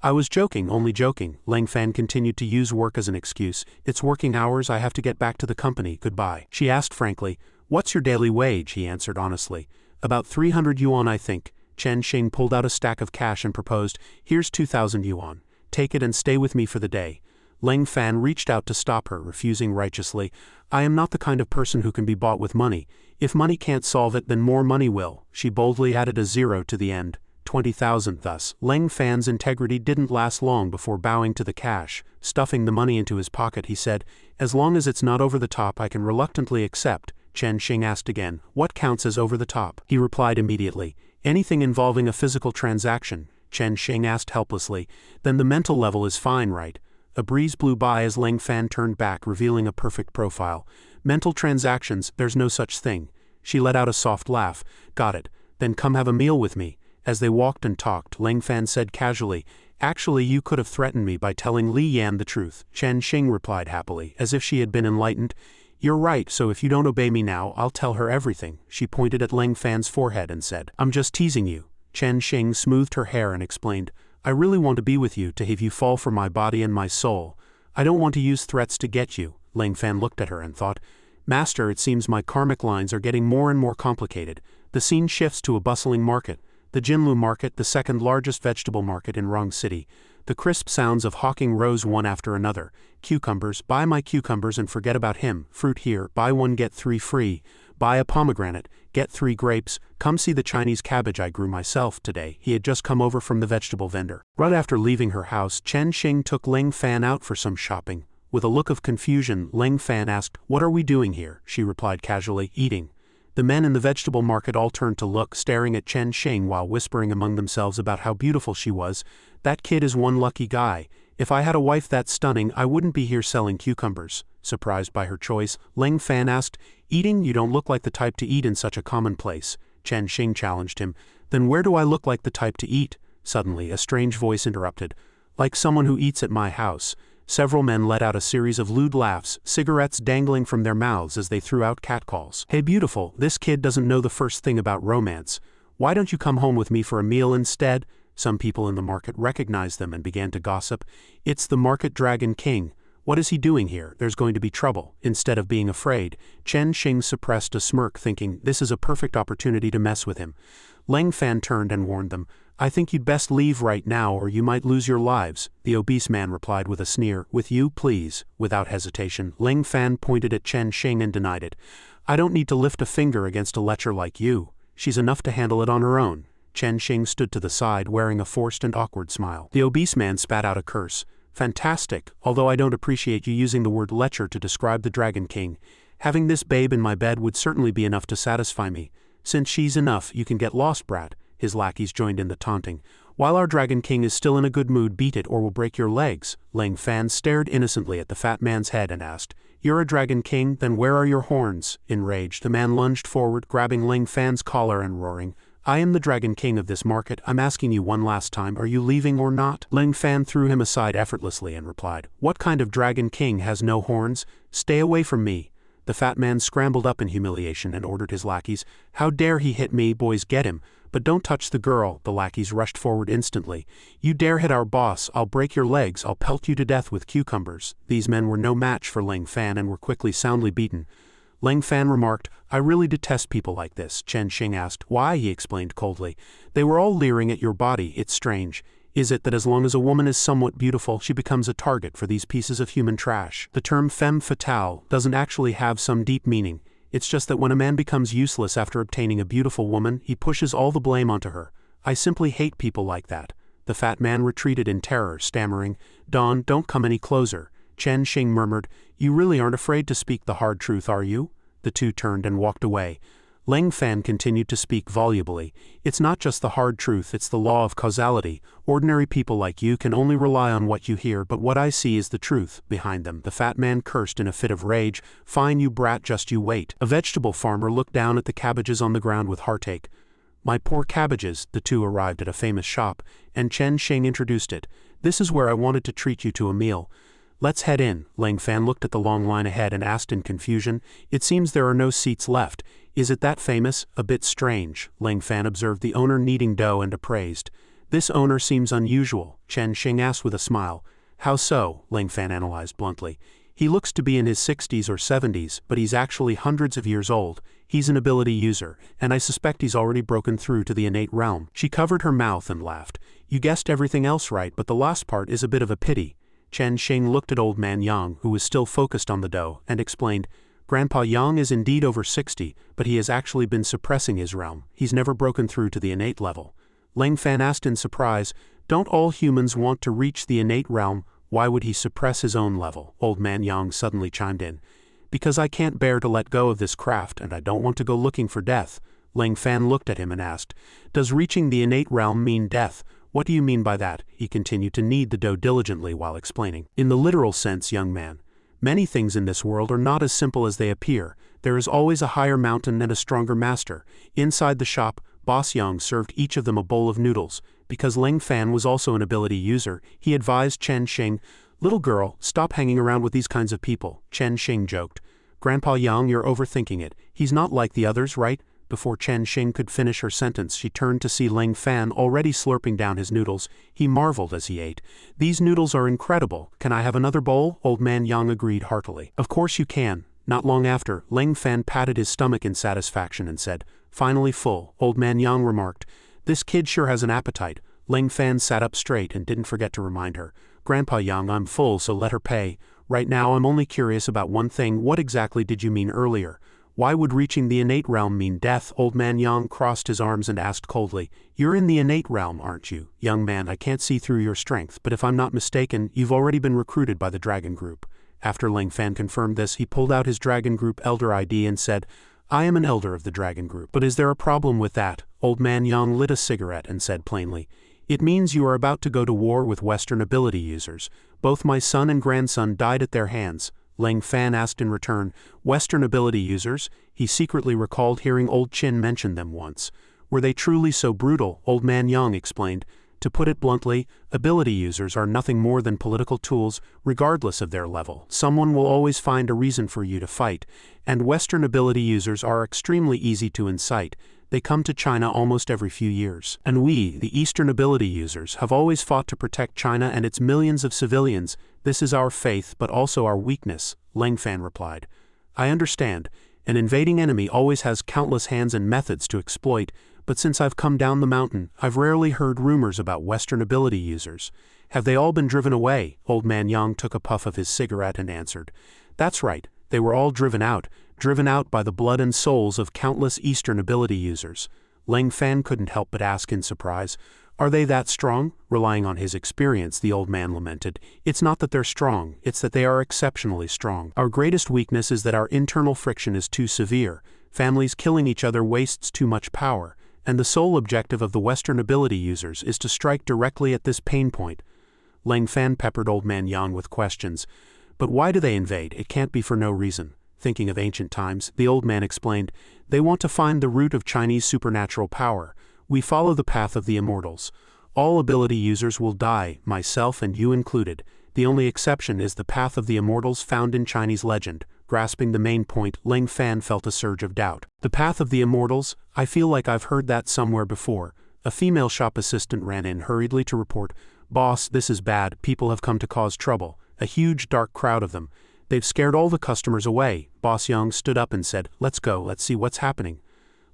"I was joking, only joking." Ling Fan continued to use work as an excuse. "It's working hours, I have to get back to the company, goodbye." She asked frankly, "What's your daily wage?" He answered honestly. "About 300 yuan, I think." Chen Xing pulled out a stack of cash and proposed, "Here's 2,000 yuan. Take it and stay with me for the day." Ling Fan reached out to stop her, refusing righteously. "I am not the kind of person who can be bought with money. If money can't solve it, then more money will." She boldly added a zero to the end. 20,000 thus. Ling Fan's integrity didn't last long before bowing to the cash. Stuffing the money into his pocket, he said, "As long as it's not over the top, I can reluctantly accept." Chen Xing asked again, "What counts as over the top?" He replied immediately, "Anything involving a physical transaction." Chen Xing asked helplessly, "Then the mental level is fine, right?" A breeze blew by as Ling Fan turned back, revealing a perfect profile. "Mental transactions, there's no such thing." She let out a soft laugh. "Got it. Then come have a meal with me." As they walked and talked, Ling Fan said casually, "Actually, you could have threatened me by telling Li Yan the truth." Chen Xing replied happily, as if she had been enlightened, "You're right, so if you don't obey me now, I'll tell her everything." She pointed at Ling Fan's forehead and said, "I'm just teasing you." Chen Xing smoothed her hair and explained, "I really want to be with you, to have you fall for my body and my soul. I don't want to use threats to get you." Ling Fan looked at her and thought, "Master, it seems my karmic lines are getting more and more complicated." The scene shifts to a bustling market. The Jinlu market, the second largest vegetable market in Rong City. The crisp sounds of hawking rose one after another. Cucumbers, buy my cucumbers and forget about him. Fruit here, buy one get 3 free. Buy a pomegranate, get 3 grapes. Come see the Chinese cabbage I grew myself today. He had just come over from the vegetable vendor. Right after leaving her house, Chen Xing took Ling Fan out for some shopping. With a look of confusion, Ling Fan asked, "What are we doing here?" She replied casually, "Eating." The men in the vegetable market all turned to look, staring at Chen Xing while whispering among themselves about how beautiful she was. "That kid is one lucky guy. If I had a wife that stunning, I wouldn't be here selling cucumbers." Surprised by her choice, Ling Fan asked, "Eating? You don't look like the type to eat in such a common place." Chen Xing challenged him, "Then where do I look like the type to eat?" Suddenly, a strange voice interrupted, "Like someone who eats at my house." Several men let out a series of lewd laughs, cigarettes dangling from their mouths as they threw out catcalls. "Hey beautiful, this kid doesn't know the first thing about romance. Why don't you come home with me for a meal instead?" Some people in the market recognized them and began to gossip. "It's the Market Dragon King. What is he doing here? There's going to be trouble." Instead of being afraid, Chen Xing suppressed a smirk, thinking, "This is a perfect opportunity to mess with him." Ling Fan turned and warned them, "I think you'd best leave right now or you might lose your lives." The obese man replied with a sneer, "With you, please." Without hesitation, Ling Fan pointed at Chen Xing and denied it. "I don't need to lift a finger against a lecher like you. She's enough to handle it on her own." Chen Xing stood to the side wearing a forced and awkward smile. The obese man spat out a curse. Fantastic, although I don't appreciate you using the word lecher to describe the Dragon King. Having this babe in my bed would certainly be enough to satisfy me. Since she's enough, you can get lost, brat. His lackeys joined in the taunting. While our Dragon King is still in a good mood, beat it or we'll break your legs. Lang Fan stared innocently at the fat man's head and asked, You're a Dragon King, then where are your horns? Enraged, the man lunged forward, grabbing Lang Fan's collar and roaring, I am the Dragon King of this market. I'm asking you one last time, are you leaving or not? Lang Fan threw him aside effortlessly and replied, What kind of Dragon King has no horns? Stay away from me. The fat man scrambled up in humiliation and ordered his lackeys, How dare he hit me, boys, get him. But don't touch the girl. The lackeys rushed forward instantly. You dare hit our boss, I'll break your legs, I'll pelt you to death with cucumbers. These men were no match for Lang Fan and were quickly soundly beaten. Lang Fan remarked, I really detest people like this. Chen Xing asked, Why? He explained coldly. They were all leering at your body. It's strange. Is it that as long as a woman is somewhat beautiful, she becomes a target for these pieces of human trash? The term femme fatale doesn't actually have some deep meaning. It's just that when a man becomes useless after obtaining a beautiful woman, he pushes all the blame onto her. I simply hate people like that. The fat man retreated in terror, stammering, Don, don't come any closer. Chen Xing murmured, You really aren't afraid to speak the hard truth, are you? The two turned and walked away. Lang Fan continued to speak volubly. It's not just the hard truth, it's the law of causality. Ordinary people like you can only rely on what you hear, but what I see is the truth behind them. The fat man cursed in a fit of rage. Fine, you brat, just you wait. A vegetable farmer looked down at the cabbages on the ground with heartache. My poor cabbages. The two arrived at a famous shop, and Chen Xing introduced it. This is where I wanted to treat you to a meal. Let's head in. Lang Fan looked at the long line ahead and asked in confusion, It seems there are no seats left. Is it that famous? A bit strange. Lang Fan observed the owner kneading dough and appraised. This owner seems unusual. Chen Xing asked with a smile. How so? Lang Fan analyzed bluntly. He looks to be in his 60s or 70s, but he's actually hundreds of years old. He's an ability user, and I suspect he's already broken through to the innate realm. She covered her mouth and laughed. You guessed everything else right, but the last part is a bit of a pity. Chen Xing looked at old man Yang, who was still focused on the dough, and explained, Grandpa Yang is indeed over 60, but he has actually been suppressing his realm. He's never broken through to the innate level. Lang Fan asked in surprise, Don't all humans want to reach the innate realm? Why would he suppress his own level? Old man Yang suddenly chimed in. Because I can't bear to let go of this craft, and I don't want to go looking for death. Lang Fan looked at him and asked, Does reaching the innate realm mean death? What do you mean by that? He continued to knead the dough diligently while explaining. In the literal sense, young man. Many things in this world are not as simple as they appear. There is always a higher mountain and a stronger master. Inside the shop, Boss Yang served each of them a bowl of noodles. Because Lang Fan was also an ability user, he advised Chen Xing, Little girl, stop hanging around with these kinds of people. Chen Xing joked. Grandpa Yang, you're overthinking it. He's not like the others, right? Before Chen Xing could finish her sentence, she turned to see Lang Fan already slurping down his noodles. He marveled as he ate. These noodles are incredible. Can I have another bowl? Old man Yang agreed heartily. Of course you can. Not long after, Lang Fan patted his stomach in satisfaction and said, Finally full. Old man Yang remarked, This kid sure has an appetite. Lang Fan sat up straight and didn't forget to remind her, Grandpa Yang, I'm full, so let her pay. Right now I'm only curious about one thing. What exactly did you mean earlier? Why would reaching the innate realm mean death? Old man Yang crossed his arms and asked coldly, You're in the innate realm, aren't you? Young man, I can't see through your strength, but if I'm not mistaken, you've already been recruited by the Dragon Group. After Lang Fan confirmed this, he pulled out his Dragon Group Elder ID and said, I am an elder of the Dragon Group. But is there a problem with that? Old man Yang lit a cigarette and said plainly, It means you are about to go to war with Western ability users. Both my son and grandson died at their hands. Lang Fan asked in return, Western ability users? He secretly recalled hearing Old Chin mention them once. Were they truly so brutal? Old man Yang explained. To put it bluntly, ability users are nothing more than political tools, regardless of their level. Someone will always find a reason for you to fight, and Western ability users are extremely easy to incite. They come to China almost every few years. And we, the Eastern ability users, have always fought to protect China and its millions of civilians. This is our faith, but also our weakness, Lang Fan replied. I understand. An invading enemy always has countless hands and methods to exploit, but since I've come down the mountain, I've rarely heard rumors about Western ability users. Have they all been driven away? Old man Yang took a puff of his cigarette and answered. That's right. They were all driven out by the blood and souls of countless Eastern ability users. Ling Fan couldn't help but ask in surprise. Are they that strong? Relying on his experience, the old man lamented. It's not that they're strong, it's that they are exceptionally strong. Our greatest weakness is that our internal friction is too severe. Families killing each other wastes too much power, and the sole objective of the Western ability users is to strike directly at this pain point. Ling Fan peppered old man Yang with questions. But why do they invade? It can't be for no reason. Thinking of ancient times, the old man explained, they want to find the root of Chinese supernatural power. We follow the path of the immortals. All ability users will die, myself and you included. The only exception is the path of the immortals found in Chinese legend. Grasping the main point, Ling Fan felt a surge of doubt. The path of the immortals? I feel like I've heard that somewhere before. A female shop assistant ran in hurriedly to report, Boss, this is bad, people have come to cause trouble. A huge dark crowd of them. They've scared all the customers away. Boss Yang stood up and said, let's go, let's see what's happening.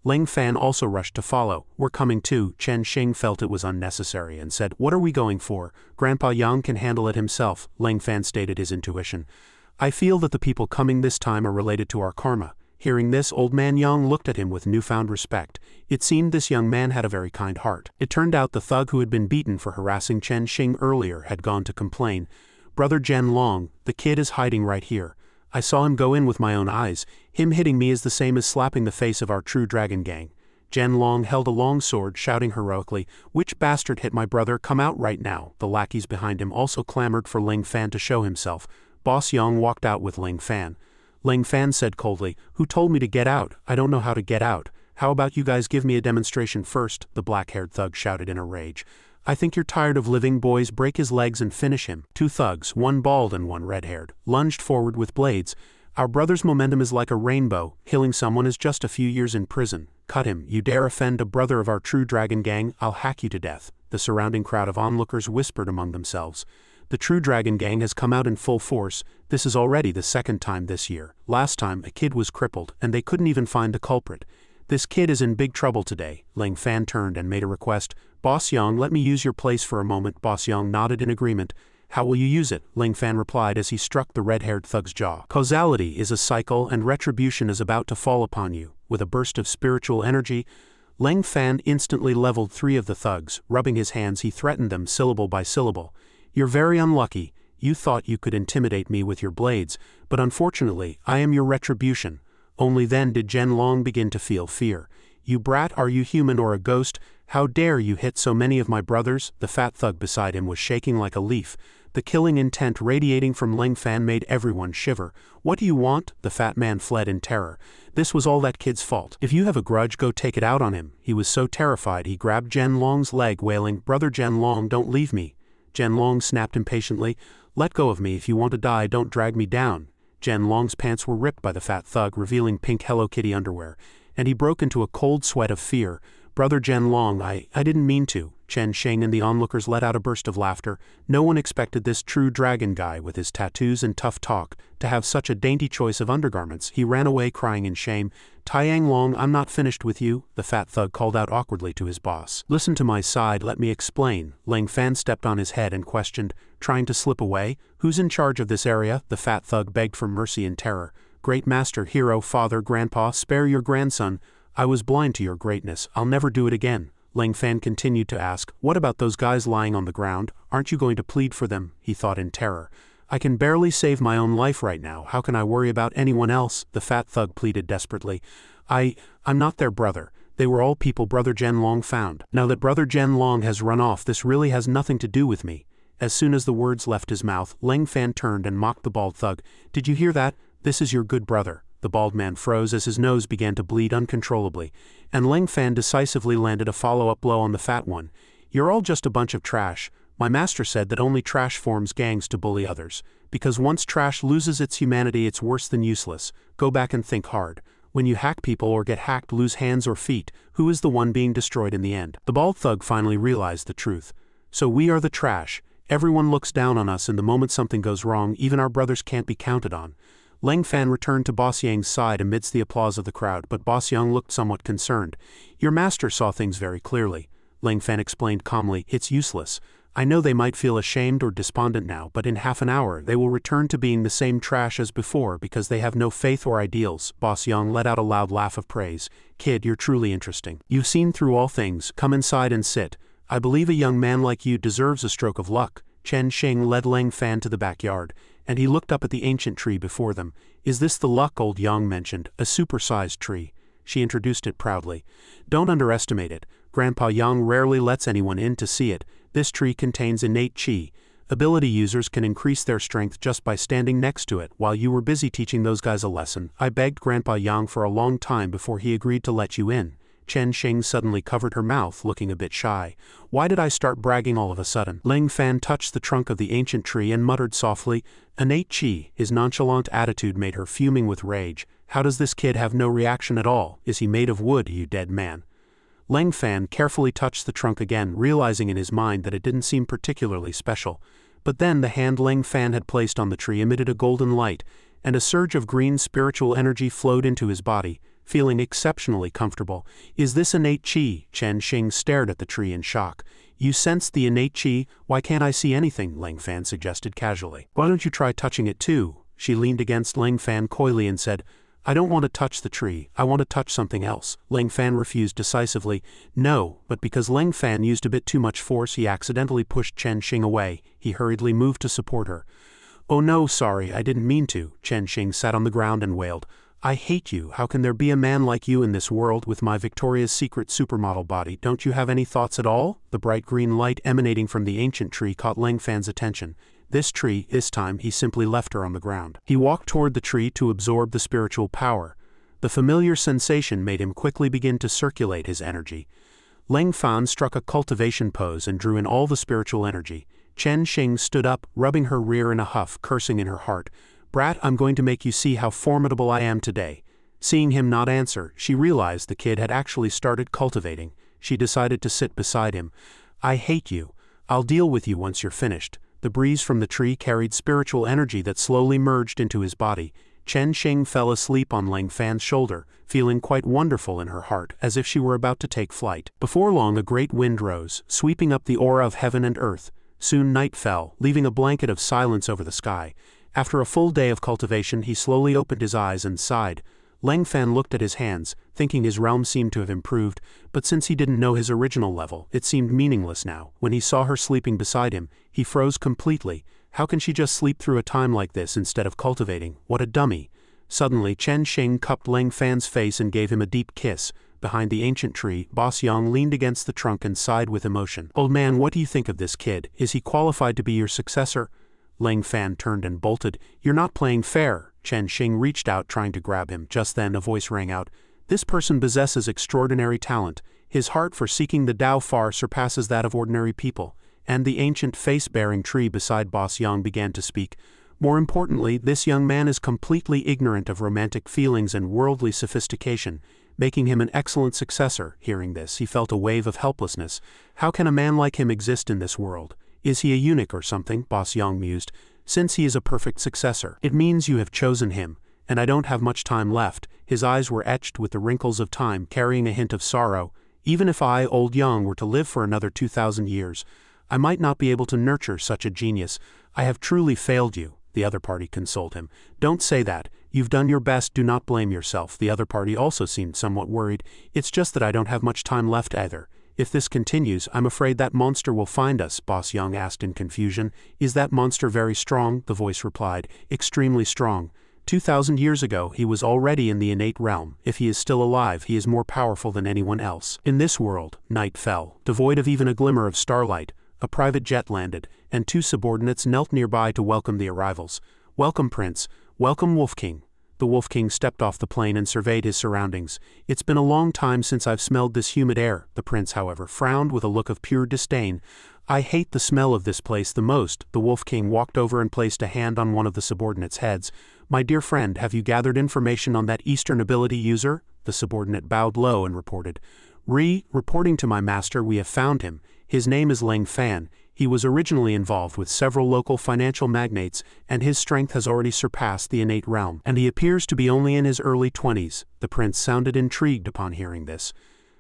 Ling Fan also rushed to follow. We're coming too. Chen Xing felt it was unnecessary and said, what are we going for? Grandpa Yang can handle it himself. Ling Fan stated his intuition. I feel that the people coming this time are related to our karma. Hearing this, old man Yang looked at him with newfound respect. It seemed this young man had a very kind heart. It turned out the thug who had been beaten for harassing Chen Xing earlier had gone to complain. Brother Zhen Long, the kid is hiding right here. I saw him go in with my own eyes. Him hitting me is the same as slapping the face of our true dragon gang. Zhen Long held a long sword, shouting heroically, which bastard hit my brother? Come out right now. The lackeys behind him also clamored for Ling Fan to show himself. Boss Yang walked out with Ling Fan. Ling Fan said coldly, who told me to get out? I don't know how to get out. How about you guys give me a demonstration first? The black-haired thug shouted in a rage. I think you're tired of living, boys. Break his legs and finish him. Two thugs, one bald and one red-haired, lunged forward with blades. Our brother's momentum is like a rainbow. Killing someone is just a few years in prison. Cut him. You dare offend a brother of our true dragon gang, I'll hack you to death. The surrounding crowd of onlookers whispered among themselves. The true dragon gang has come out in full force. This is already the second time this year. Last time, a kid was crippled, and they couldn't even find the culprit. This kid is in big trouble today. Ling Fan turned and made a request. Boss Yang, let me use your place for a moment. Boss Yang nodded in agreement. How will you use it? Ling Fan replied as he struck the red-haired thug's jaw. Causality is a cycle and retribution is about to fall upon you. With a burst of spiritual energy, Ling Fan instantly leveled 3 of the thugs. Rubbing his hands, he threatened them syllable by syllable. You're very unlucky. You thought you could intimidate me with your blades, but unfortunately, I am your retribution. Only then did Zhen Long begin to feel fear. You brat, are you human or a ghost? How dare you hit so many of my brothers? The fat thug beside him was shaking like a leaf. The killing intent radiating from Ling Fan made everyone shiver. What do you want? The fat man fled in terror. This was all that kid's fault. If you have a grudge, go take it out on him. He was so terrified he grabbed Zhen Long's leg, wailing, Brother Zhen Long, don't leave me. Zhen Long snapped impatiently, let go of me. If you want to die, don't drag me down. Zhen Long's pants were ripped by the fat thug, revealing pink Hello Kitty underwear, and he broke into a cold sweat of fear. Brother Zhen Long, I didn't mean to. Chen Xing and the onlookers let out a burst of laughter. No one expected this true dragon guy with his tattoos and tough talk to have such a dainty choice of undergarments. He ran away crying in shame. Taiyang Long, I'm not finished with you, the fat thug called out awkwardly to his boss. Listen to my side, let me explain. Ling Fan stepped on his head and questioned, trying to slip away. Who's in charge of this area? The fat thug begged for mercy in terror. Great master, hero, father, grandpa, spare your grandson. I was blind to your greatness. I'll never do it again. Ling Fan continued to ask, what about those guys lying on the ground? Aren't you going to plead for them? He thought in terror. I can barely save my own life right now. How can I worry about anyone else? The fat thug pleaded desperately. I'm not their brother. They were all people Brother Zhen Long found. Now that Brother Zhen Long has run off, this really has nothing to do with me. As soon as the words left his mouth, Ling Fan turned and mocked the bald thug. Did you hear that? This is your good brother. The bald man froze as his nose began to bleed uncontrollably, and Ling Fan decisively landed a follow-up blow on the fat one. You're all just a bunch of trash. My master said that only trash forms gangs to bully others, because once trash loses its humanity, it's worse than useless. Go back and think hard. When you hack people or get hacked, lose hands or feet, who is the one being destroyed in the end? The bald thug finally realized the truth. So we are the trash. Everyone looks down on us, and the moment something goes wrong, even our brothers can't be counted on. Ling Fan returned to Boss Yang's side amidst the applause of the crowd, but Boss Yang looked somewhat concerned. Your master saw things very clearly. Ling Fan explained calmly, it's useless. I know they might feel ashamed or despondent now, but in half an hour they will return to being the same trash as before because they have no faith or ideals." Boss Young let out a loud laugh of praise. "Kid, you're truly interesting. You've seen through all things. Come inside and sit. I believe a young man like you deserves a stroke of luck." Chen Xing led Lang Fan to the backyard, and he looked up at the ancient tree before them. "Is this the luck old Yang mentioned? A supersized tree." She introduced it proudly. "Don't underestimate it. Grandpa Yang rarely lets anyone in to see it. This tree contains innate qi. Ability users can increase their strength just by standing next to it. While you were busy teaching those guys a lesson, I begged Grandpa Yang for a long time before he agreed to let you in." Chen Xing suddenly covered her mouth, looking a bit shy. "Why did I start bragging all of a sudden?" Lang Fan touched the trunk of the ancient tree and muttered softly, "Innate qi." His nonchalant attitude made her fuming with rage. "How does this kid have no reaction at all? Is he made of wood, you dead man?" Lang Fan carefully touched the trunk again, realizing in his mind that it didn't seem particularly special. But then the hand Lang Fan had placed on the tree emitted a golden light, and a surge of green spiritual energy flowed into his body, feeling exceptionally comfortable. "Is this innate qi?" Chen Xing stared at the tree in shock. "You sense the innate qi? Why can't I see anything?" Lang Fan suggested casually. "Why don't you try touching it too?" She leaned against Lang Fan coyly and said, "I don't want to touch the tree, I want to touch something else." Lang Fan refused decisively. "No," but because Lang Fan used a bit too much force, he accidentally pushed Chen Xing away. He hurriedly moved to support her. "Oh no, sorry, I didn't mean to." Chen Xing sat on the ground and wailed. "I hate you. How can there be a man like you in this world with my Victoria's Secret supermodel body? Don't you have any thoughts at all?" The bright green light emanating from the ancient tree caught Lang Fan's attention. This time he simply left her on the ground. He walked toward the tree to absorb the spiritual power. The familiar sensation made him quickly begin to circulate his energy. Lang Fan struck a cultivation pose and drew in all the spiritual energy. Chen Xing stood up, rubbing her rear in a huff, cursing in her heart. "Brat, I'm going to make you see how formidable I am today." Seeing him not answer, she realized the kid had actually started cultivating. She decided to sit beside him. "I hate you. I'll deal with you once you're finished." The breeze from the tree carried spiritual energy that slowly merged into his body. Chen Xing fell asleep on Lang Fan's shoulder, feeling quite wonderful in her heart, as if she were about to take flight. Before long a great wind rose, sweeping up the aura of heaven and earth. Soon night fell, leaving a blanket of silence over the sky. After a full day of cultivation, he slowly opened his eyes and sighed. Lang Fan looked at his hands, thinking his realm seemed to have improved, but since he didn't know his original level, it seemed meaningless now. When he saw her sleeping beside him, he froze completely. How can she just sleep through a time like this instead of cultivating? What a dummy. Suddenly, Chen Xing cupped Lang Fan's face and gave him a deep kiss. Behind the ancient tree, Boss Yang leaned against the trunk and sighed with emotion. "Old man, what do you think of this kid? Is he qualified to be your successor?" Lang Fan turned and bolted. "You're not playing fair." Chen Xing reached out, trying to grab him. Just then a voice rang out. "This person possesses extraordinary talent. His heart for seeking the Tao far surpasses that of ordinary people." And the ancient face-bearing tree beside Boss Yang began to speak. "More importantly, this young man is completely ignorant of romantic feelings and worldly sophistication, making him an excellent successor." Hearing this, he felt a wave of helplessness. How can a man like him exist in this world? Is he a eunuch or something? Boss Yang mused. "Since he is a perfect successor, it means you have chosen him, and I don't have much time left." His eyes were etched with the wrinkles of time, carrying a hint of sorrow. "Even if I, old Yang, were to live for another 2,000 years, I might not be able to nurture such a genius. I have truly failed you." The other party consoled him. "Don't say that. You've done your best, do not blame yourself." The other party also seemed somewhat worried. "It's just that I don't have much time left either. If this continues, I'm afraid that monster will find us." Boss Yang asked in confusion. "Is that monster very strong?" The voice replied. "Extremely strong. 2,000 years ago, he was already in the innate realm. If he is still alive, he is more powerful than anyone else." In this world, night fell, devoid of even a glimmer of starlight. A private jet landed, and two subordinates knelt nearby to welcome the arrivals. "Welcome, Prince. Welcome, Wolf King." The Wolf King stepped off the plane and surveyed his surroundings. "It's been a long time since I've smelled this humid air." The prince, however, frowned with a look of pure disdain. "I hate the smell of this place the most." The Wolf King walked over and placed a hand on one of the subordinates' heads. "My dear friend, have you gathered information on that Eastern ability user?" The subordinate bowed low and reported. Reporting to my master, we have found him. His name is Lang Fan. He was originally involved with several local financial magnates, and his strength has already surpassed the innate realm, and he appears to be only in his early 20s. The prince sounded intrigued upon hearing this.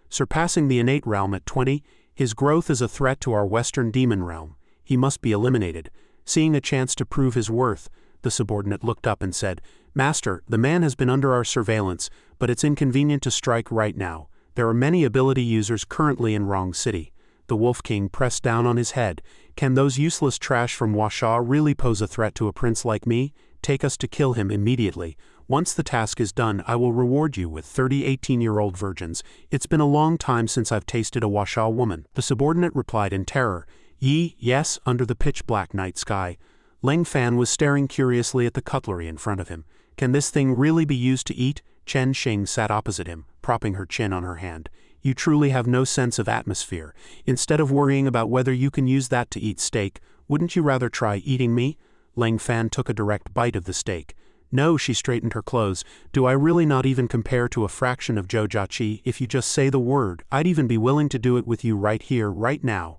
Surpassing the innate realm at 20, his growth is a threat to our Western demon realm. he must be eliminated. Seeing a chance to prove his worth, the subordinate looked up and said, "Master, the man has been under our surveillance, but it's inconvenient to strike right now. There are many ability users currently in Wrong City." The Wolf King pressed down on his head. "Can those useless trash from Washaw really pose a threat to a prince like me? Take us to kill him immediately. Once the task is done, I will reward you with 30 18-year-old virgins. It's been a long time since I've tasted a Washaw woman." The subordinate replied in terror, Yes, under the pitch-black night sky." Leng Fan was staring curiously at the cutlery in front of him. "Can this thing really be used to eat?" Chen Xing sat opposite him, propping her chin on her hand. "You truly have no sense of atmosphere. Instead of worrying about whether you can use that to eat steak, wouldn't you rather try eating me?" Leng Fan took a direct bite of the steak. "No," she straightened her clothes. "Do I really not even compare to a fraction of Zhou Jiaqi? If you just say the word, I'd even be willing to do it with you right here, right now."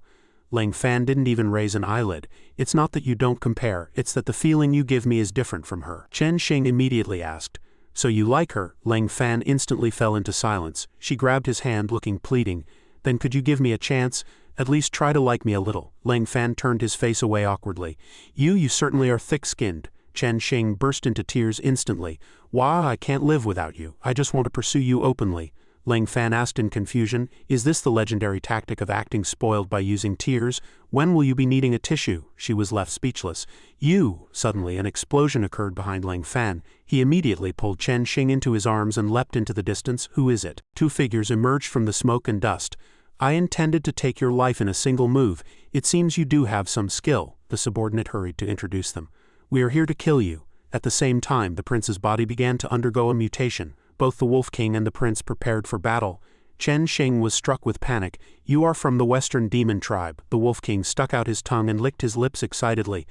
Leng Fan didn't even raise an eyelid. "It's not that you don't compare, it's that the feeling you give me is different from her." Chen Xing immediately asked, "So you like her?" Leng Fan instantly fell into silence. She grabbed his hand, looking pleading. "Then could you give me a chance? At least try to like me a little." Leng Fan turned his face away awkwardly. You certainly are thick-skinned." Chen Xing burst into tears instantly. "Why, I can't live without you. I just want to pursue you openly." Leng Fan asked in confusion, "Is this the legendary tactic of acting spoiled by using tears? When will you be needing a tissue?" She was left speechless. Suddenly an explosion occurred behind Leng Fan. He immediately pulled Chen Xing into his arms and leapt into the distance. "Who is it?" Two figures emerged from the smoke and dust. "I intended to take your life in a single move. It seems you do have some skill." The subordinate hurried to introduce them. "We are here to kill you." At the same time, the prince's body began to undergo a mutation. Both the Wolf King and the prince prepared for battle. Chen Xing was struck with panic. "You are from the Western Demon tribe." The Wolf King stuck out his tongue and licked his lips excitedly.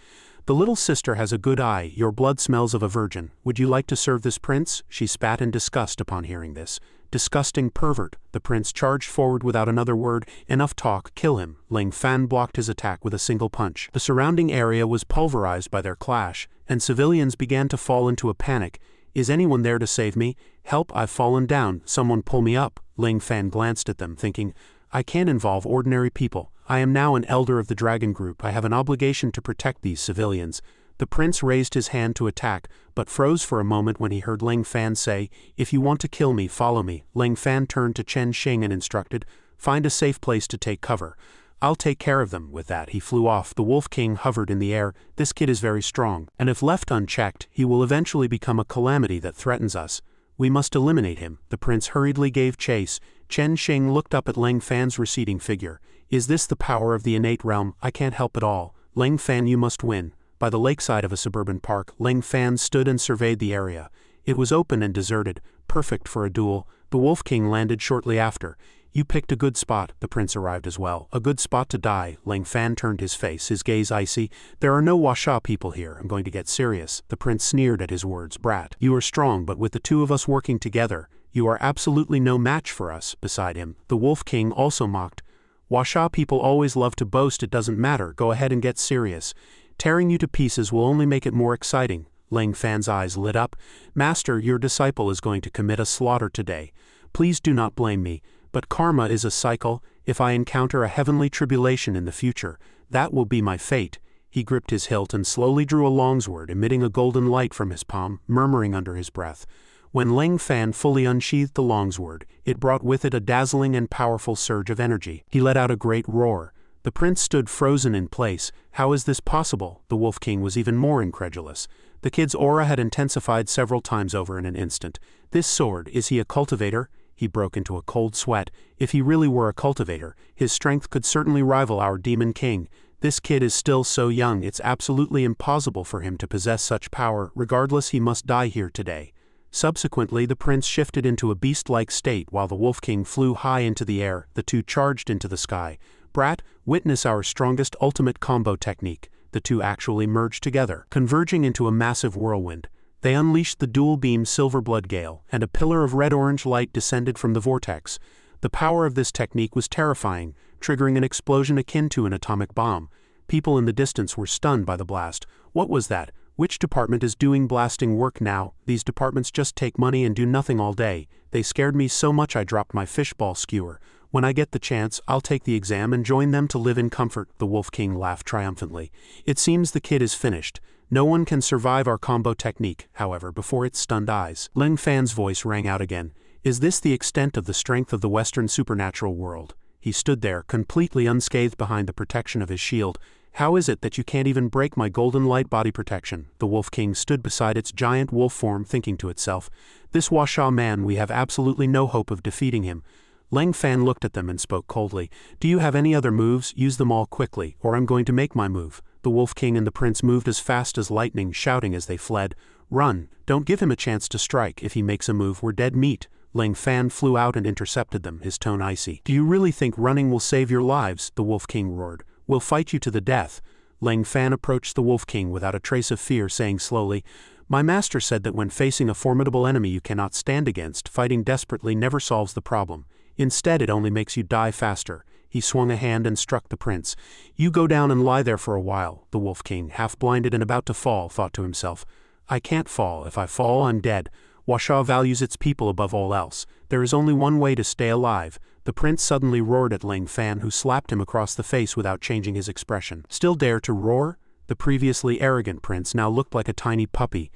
"The little sister has a good eye. Your blood smells of a virgin. Would you like to serve this prince?" She spat in disgust upon hearing this. "Disgusting pervert." The prince charged forward without another word. "Enough talk, kill him." Leng Fan blocked his attack with a single punch. The surrounding area was pulverized by their clash, and civilians began to fall into a panic. "Is anyone there to save me? Help, I've fallen down. Someone pull me up." Leng Fan glanced at them, thinking, "I can't involve ordinary people. I am now an elder of the dragon group. I have an obligation to protect these civilians." The prince raised his hand to attack, but froze for a moment when he heard Leng Fan say, "If you want to kill me, follow me." Leng Fan turned to Chen Xing and instructed, "Find a safe place to take cover. I'll take care of them." With that, he flew off. The Wolf King hovered in the air. "This kid is very strong, and if left unchecked, he will eventually become a calamity that threatens us. We must eliminate him." The prince hurriedly gave chase. Chen Xing looked up at Leng Fan's receding figure. "Is this the power of the innate realm? I can't help it all. Leng Fan, you must win." By the lakeside of a suburban park, Leng Fan stood and surveyed the area. It was open and deserted, perfect for a duel. The Wolf King landed shortly after. "You picked a good spot." The prince arrived as well. "A good spot to die." Leng Fan turned his face, his gaze icy. "There are no Washaw people here. I'm going to get serious." The prince sneered at his words. "Brat, you are strong, but with the two of us working together, you are absolutely no match for us." Beside him, the Wolf King also mocked. "Washaw people always love to boast. It doesn't matter. Go ahead and get serious. Tearing you to pieces will only make it more exciting." Leng Fan's eyes lit up. "Master, your disciple is going to commit a slaughter today. Please do not blame me. But karma is a cycle. If I encounter a heavenly tribulation in the future, that will be my fate." He gripped his hilt and slowly drew a longsword, emitting a golden light from his palm, murmuring under his breath. When Leng Fan fully unsheathed the longsword, it brought with it a dazzling and powerful surge of energy. He let out a great roar. The prince stood frozen in place. "How is this possible?" The Wolf King was even more incredulous. The kid's aura had intensified several times over in an instant. "This sword, is he a cultivator?" He broke into a cold sweat. If he really were a cultivator, his strength could certainly rival our Demon King. This kid is still so young, it's absolutely impossible for him to possess such power. Regardless, he must die here today. Subsequently, the prince shifted into a beast-like state while the Wolf King flew high into the air. The two charged into the sky. "Brat, witness our strongest ultimate combo technique." The two actually merged together, converging into a massive whirlwind. They unleashed the dual-beam silver blood gale, and a pillar of red-orange light descended from the vortex. The power of this technique was terrifying, triggering an explosion akin to an atomic bomb. People in the distance were stunned by the blast. What was that? Which department is doing blasting work now? These departments just take money and do nothing all day. They scared me so much I dropped my fishball skewer. When I get the chance, I'll take the exam and join them to live in comfort, the Wolf King laughed triumphantly. It seems the kid is finished. No one can survive our combo technique, however, before its stunned eyes. Ling Fan's voice rang out again. Is this the extent of the strength of the Western supernatural world? He stood there, completely unscathed behind the protection of his shield. How is it that you can't even break my golden light body protection? The Wolf King stood beside its giant wolf form, thinking to itself, this Washa man, we have absolutely no hope of defeating him. Ling Fan looked at them and spoke coldly. Do you have any other moves? Use them all quickly, or I'm going to make my move. The Wolf King and the prince moved as fast as lightning, shouting as they fled. Run! Don't give him a chance to strike. If he makes a move, we're dead meat. Ling Fan flew out and intercepted them, his tone icy. Do you really think running will save your lives? The Wolf King roared. We'll fight you to the death. Ling Fan approached the Wolf King without a trace of fear, saying slowly, my master said that when facing a formidable enemy you cannot stand against, fighting desperately never solves the problem. Instead, it only makes you die faster. He swung a hand and struck the prince. You go down and lie there for a while. The Wolf King, half blinded and about to fall, thought to himself, I can't fall. If I fall, I'm dead. Washa values its people above all else. There is only one way to stay alive. The prince suddenly roared at Ling Fan, who slapped him across the face without changing his expression. Still dare to roar? The previously arrogant prince now looked like a tiny puppy.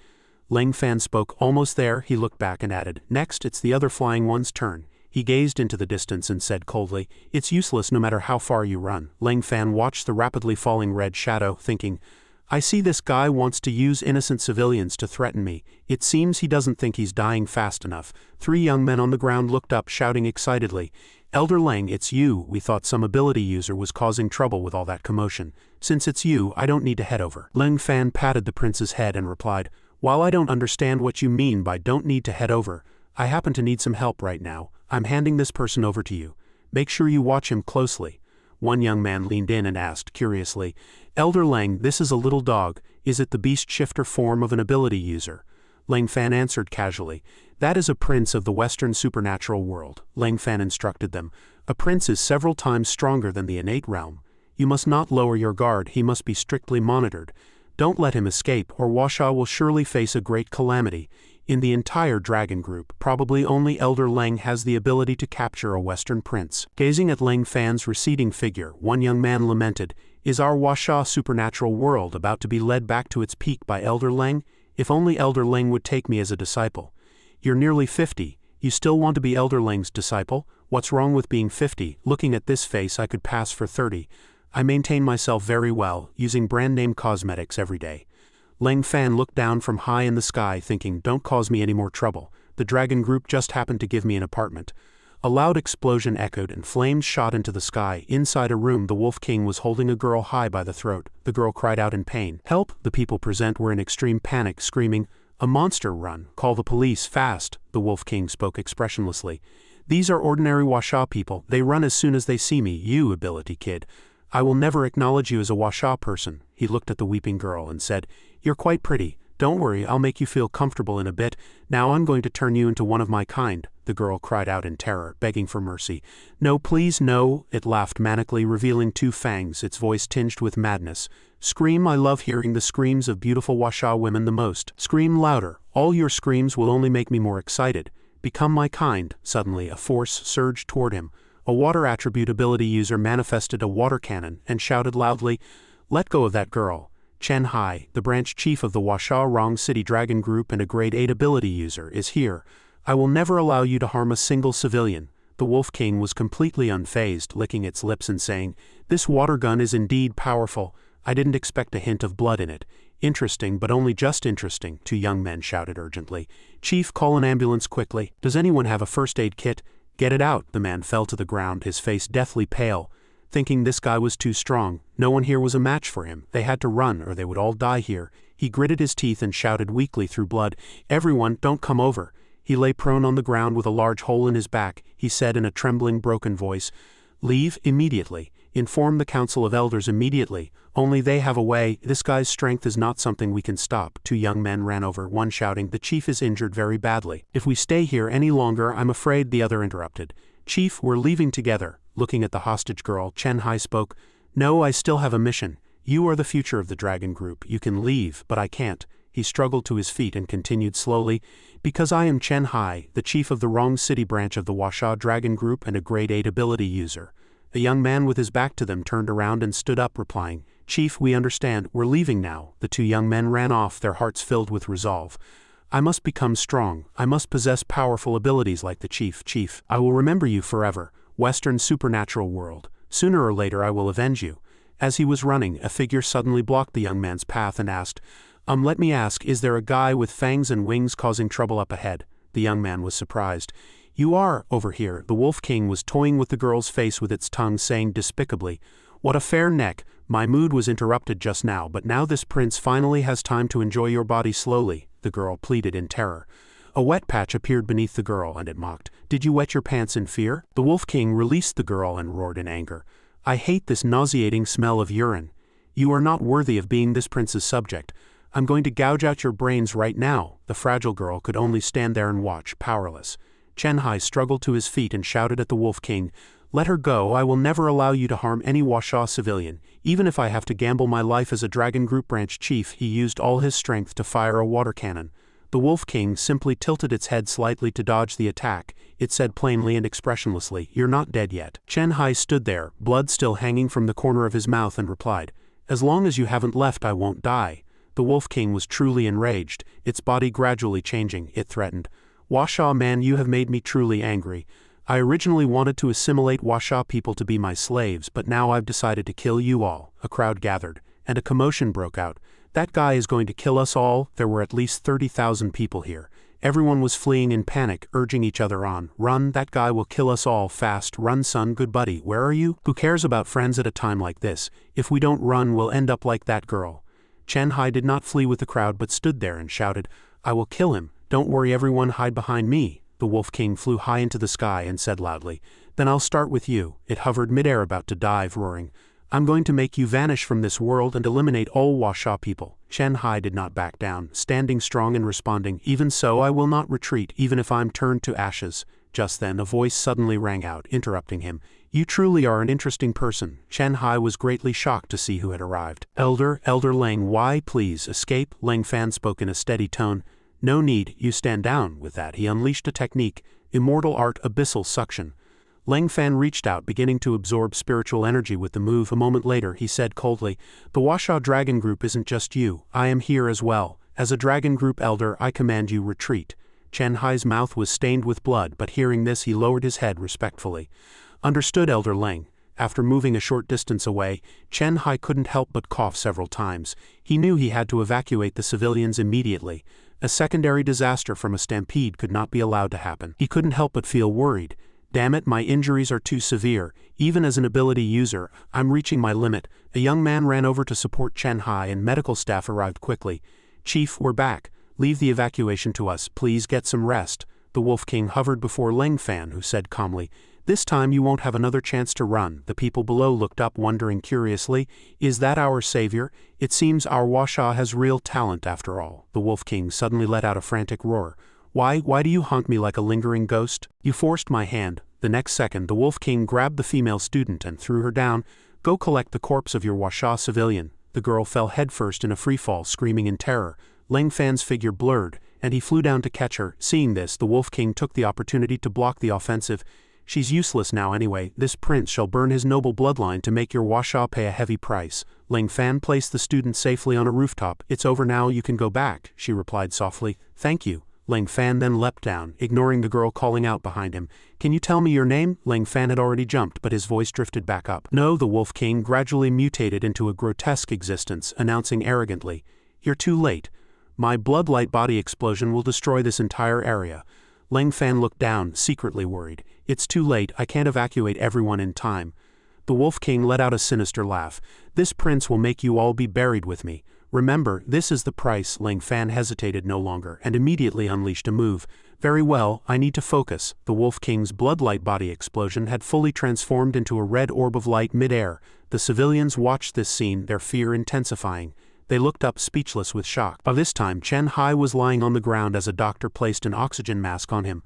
Ling Fan spoke. Almost there, he looked back and added, next, it's the other flying one's turn. He gazed into the distance and said coldly, it's useless no matter how far you run. Ling Fan watched the rapidly falling red shadow, thinking, I see this guy wants to use innocent civilians to threaten me. It seems he doesn't think he's dying fast enough. 3 young men on the ground looked up, shouting excitedly, Elder Lang, it's you. We thought some ability user was causing trouble with all that commotion. Since it's you, I don't need to head over. Ling Fan patted the prince's head and replied, while I don't understand what you mean by don't need to head over, I happen to need some help right now. I'm handing this person over to you. Make sure you watch him closely. One young man leaned in and asked, curiously, Elder Lang, this is a little dog. Is it the beast shifter form of an ability user? Ling Fan answered casually, that is a prince of the Western supernatural world. Ling Fan instructed them, a prince is several times stronger than the innate realm. You must not lower your guard, he must be strictly monitored. Don't let him escape, or Washa will surely face a great calamity. In the entire dragon group, probably only Elder Lang has the ability to capture a Western prince. Gazing at Ling Fan's receding figure, one young man lamented, is our Washa supernatural world about to be led back to its peak by Elder Lang? If only Elder Lang would take me as a disciple. You're nearly 50. You still want to be Elder Lang's disciple? What's wrong with being 50? Looking at this face, I could pass for 30. I maintain myself very well, using brand name cosmetics every day. Ling Fan looked down from high in the sky, thinking, don't cause me any more trouble. The dragon group just happened to give me an apartment. A loud explosion echoed and flames shot into the sky. Inside a room, the Wolf King was holding a girl high by the throat. The girl cried out in pain. Help! The people present were in extreme panic, screaming, a monster, run! Call the police, fast! The Wolf King spoke expressionlessly. These are ordinary Washa people. They run as soon as they see me. You, ability kid. I will never acknowledge you as a Washa person. He looked at the weeping girl and said, you're quite pretty. Don't worry, I'll make you feel comfortable in a bit. Now I'm going to turn you into one of my kind. The girl cried out in terror, begging for mercy. No, please, no. It laughed manically, revealing 2 fangs, its voice tinged with madness. Scream, I love hearing the screams of beautiful Washa women the most. Scream louder. All your screams will only make me more excited. Become my kind. Suddenly, a force surged toward him. A water attribute ability user manifested a water cannon and shouted loudly, let go of that girl. Chen Hai, the branch chief of the Washa Rong City Dragon Group and a grade 8 ability user, is here. I will never allow you to harm a single civilian. The Wolf King was completely unfazed, licking its lips and saying, this water gun is indeed powerful. I didn't expect a hint of blood in it. Interesting, but only just interesting, 2 young men shouted urgently. Chief, call an ambulance quickly. Does anyone have a first aid kit? Get it out. The man fell to the ground, his face deathly pale. Thinking this guy was too strong, no one here was a match for him. They had to run or they would all die here. He gritted his teeth and shouted weakly through blood, everyone, don't come over. He lay prone on the ground with a large hole in his back. He said in a trembling, broken voice, leave immediately. Inform the Council of Elders immediately. Only they have a way. This guy's strength is not something we can stop. 2 young men ran over, one shouting, the chief is injured very badly. If we stay here any longer, I'm afraid, the other interrupted. Chief, we're leaving together. Looking at the hostage girl, Chen Hai spoke, no, I still have a mission. You are the future of the dragon group. You can leave, but I can't. He struggled to his feet and continued slowly, "Because I am Chen Hai, the chief of the Wrong City branch of the Washa Dragon Group and a grade 8 ability user." A young man with his back to them turned around and stood up, replying, "Chief, we understand, we're leaving now." The two young men ran off, their hearts filled with resolve. "I must become strong. I must possess powerful abilities like the chief. Chief, I will remember you forever. Western supernatural world. Sooner or later I will avenge you." As he was running, a figure suddenly blocked the young man's path and asked, Let me ask, is there a guy with fangs and wings causing trouble up ahead?" The young man was surprised. "You are, over here." The Wolf King was toying with the girl's face with its tongue, saying despicably, "What a fair neck. My mood was interrupted just now, but now this prince finally has time to enjoy your body slowly," the girl pleaded in terror. A wet patch appeared beneath the girl, and it mocked, "Did you wet your pants in fear?" The Wolf King released the girl and roared in anger, "I hate this nauseating smell of urine. You are not worthy of being this prince's subject. I'm going to gouge out your brains right now." The fragile girl could only stand there and watch, powerless. Chen Hai struggled to his feet and shouted at the Wolf King, "Let her go. I will never allow you to harm any Washa civilian, even if I have to gamble my life as a Dragon Group branch chief." He used all his strength to fire a water cannon. The Wolf King simply tilted its head slightly to dodge the attack. It said plainly and expressionlessly, "You're not dead yet." Chen Hai stood there, blood still hanging from the corner of his mouth, and replied, "As long as you haven't left, I won't die." The Wolf King was truly enraged, its body gradually changing. It threatened, "Washa man, you have made me truly angry. I originally wanted to assimilate Washa people to be my slaves, but now I've decided to kill you all." A crowd gathered, and a commotion broke out. "That guy is going to kill us all." There were at least 30,000 people here. Everyone was fleeing in panic, urging each other on. "Run, that guy will kill us all. Fast, run son, good buddy, where are you? Who cares about friends at a time like this? If we don't run, we'll end up like that girl." Chen Hai did not flee with the crowd but stood there and shouted, "I will kill him. Don't worry, everyone, hide behind me." The Wolf King flew high into the sky and said loudly, "Then I'll start with you." It hovered midair about to dive, roaring, "I'm going to make you vanish from this world and eliminate all Washa people." Chen Hai did not back down, standing strong and responding, "Even so, I will not retreat, even if I'm turned to ashes." Just then a voice suddenly rang out, interrupting him, "You truly are an interesting person." Chen Hai was greatly shocked to see who had arrived. Elder Lang, why, please, escape?" Lang Fan spoke in a steady tone. "No need, you stand down." With that he unleashed a technique, Immortal Art Abyssal Suction. Lang Fan reached out, beginning to absorb spiritual energy with the move. A moment later he said coldly, "The Washa Dragon Group isn't just you, I am here as well. As a Dragon Group elder, I command you retreat." Chen Hai's mouth was stained with blood, but hearing this he lowered his head respectfully. "Understood, Elder Lang." After moving a short distance away, Chen Hai couldn't help but cough several times. He knew he had to evacuate the civilians immediately. A secondary disaster from a stampede could not be allowed to happen. He couldn't help but feel worried. "Damn it, my injuries are too severe. Even as an ability user, I'm reaching my limit." A young man ran over to support Chen Hai and medical staff arrived quickly. "Chief, we're back. Leave the evacuation to us. Please get some rest." The Wolf King hovered before Lang Fan, who said calmly, "This time you won't have another chance to run." The people below looked up, wondering curiously, "Is that our savior? It seems our Washa has real talent after all." The Wolf King suddenly let out a frantic roar. Why do you haunt me like a lingering ghost? You forced my hand." The next second the Wolf King grabbed the female student and threw her down. "Go collect the corpse of your Washa civilian." The girl fell headfirst in a freefall, screaming in terror. Lang Fan's figure blurred, and he flew down to catch her. Seeing this, the Wolf King took the opportunity to block the offensive. "She's useless now anyway. This prince shall burn his noble bloodline to make your Washa pay a heavy price." Lang Fan placed the student safely on a rooftop. "It's over now, you can go back," she replied softly. "Thank you." Lang Fan then leapt down, ignoring the girl calling out behind him. "Can you tell me your name?" Lang Fan had already jumped, but his voice drifted back up. "No." The Wolf King gradually mutated into a grotesque existence, announcing arrogantly, "You're too late. My bloodlight body explosion will destroy this entire area." Lang Fan looked down, secretly worried. "It's too late, I can't evacuate everyone in time." The Wolf King let out a sinister laugh. "This prince will make you all be buried with me. Remember, this is the price." Lang Fan hesitated no longer, and immediately unleashed a move. "Very well, I need to focus." The Wolf King's bloodlight body explosion had fully transformed into a red orb of light mid-air. The civilians watched this scene, their fear intensifying. They looked up speechless with shock. By this time Chen Hai was lying on the ground as a doctor placed an oxygen mask on him.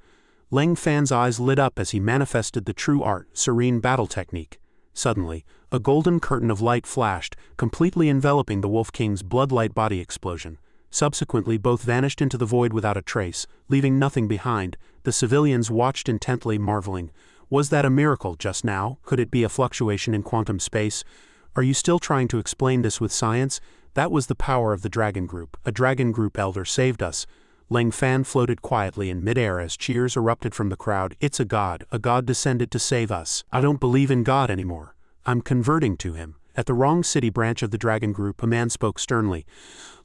Lang Fan's eyes lit up as he manifested the true art, serene battle technique. Suddenly, a golden curtain of light flashed, completely enveloping the Wolf King's bloodlight body explosion. Subsequently, both vanished into the void without a trace, leaving nothing behind. The civilians watched intently, marveling. Was that a miracle just now? Could it be a fluctuation in quantum space? Are you still trying to explain this with science? That was the power of the Dragon Group. A Dragon Group elder saved us. Leng Fan floated quietly in midair as cheers erupted from the crowd. It's a god descended to save us. I don't believe in God anymore. I'm converting to him. At the wrong city branch of the Dragon Group, a man spoke sternly.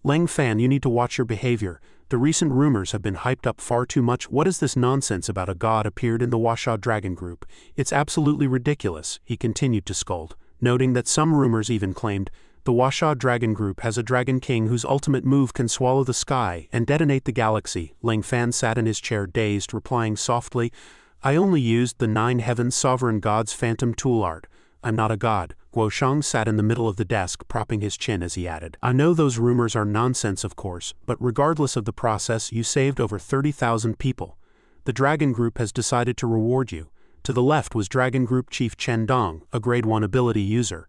Leng Fan, you need to watch your behavior. The recent rumors have been hyped up far too much. What is this nonsense about a god appeared in the Washa Dragon Group? It's absolutely ridiculous, he continued to scold, noting that some rumors even claimed the Washa Dragon Group has a Dragon King whose ultimate move can swallow the sky and detonate the galaxy. Leng Fan sat in his chair dazed, replying softly, I only used the 9 Heavens Sovereign God's phantom tool art. I'm not a god. Guoshang sat in the middle of the desk, propping his chin as he added, I know those rumors are nonsense, of course, but regardless of the process, you saved over 30,000 people. The Dragon Group has decided to reward you. To the left was Dragon Group Chief Chen Dong, a Grade 1 ability user.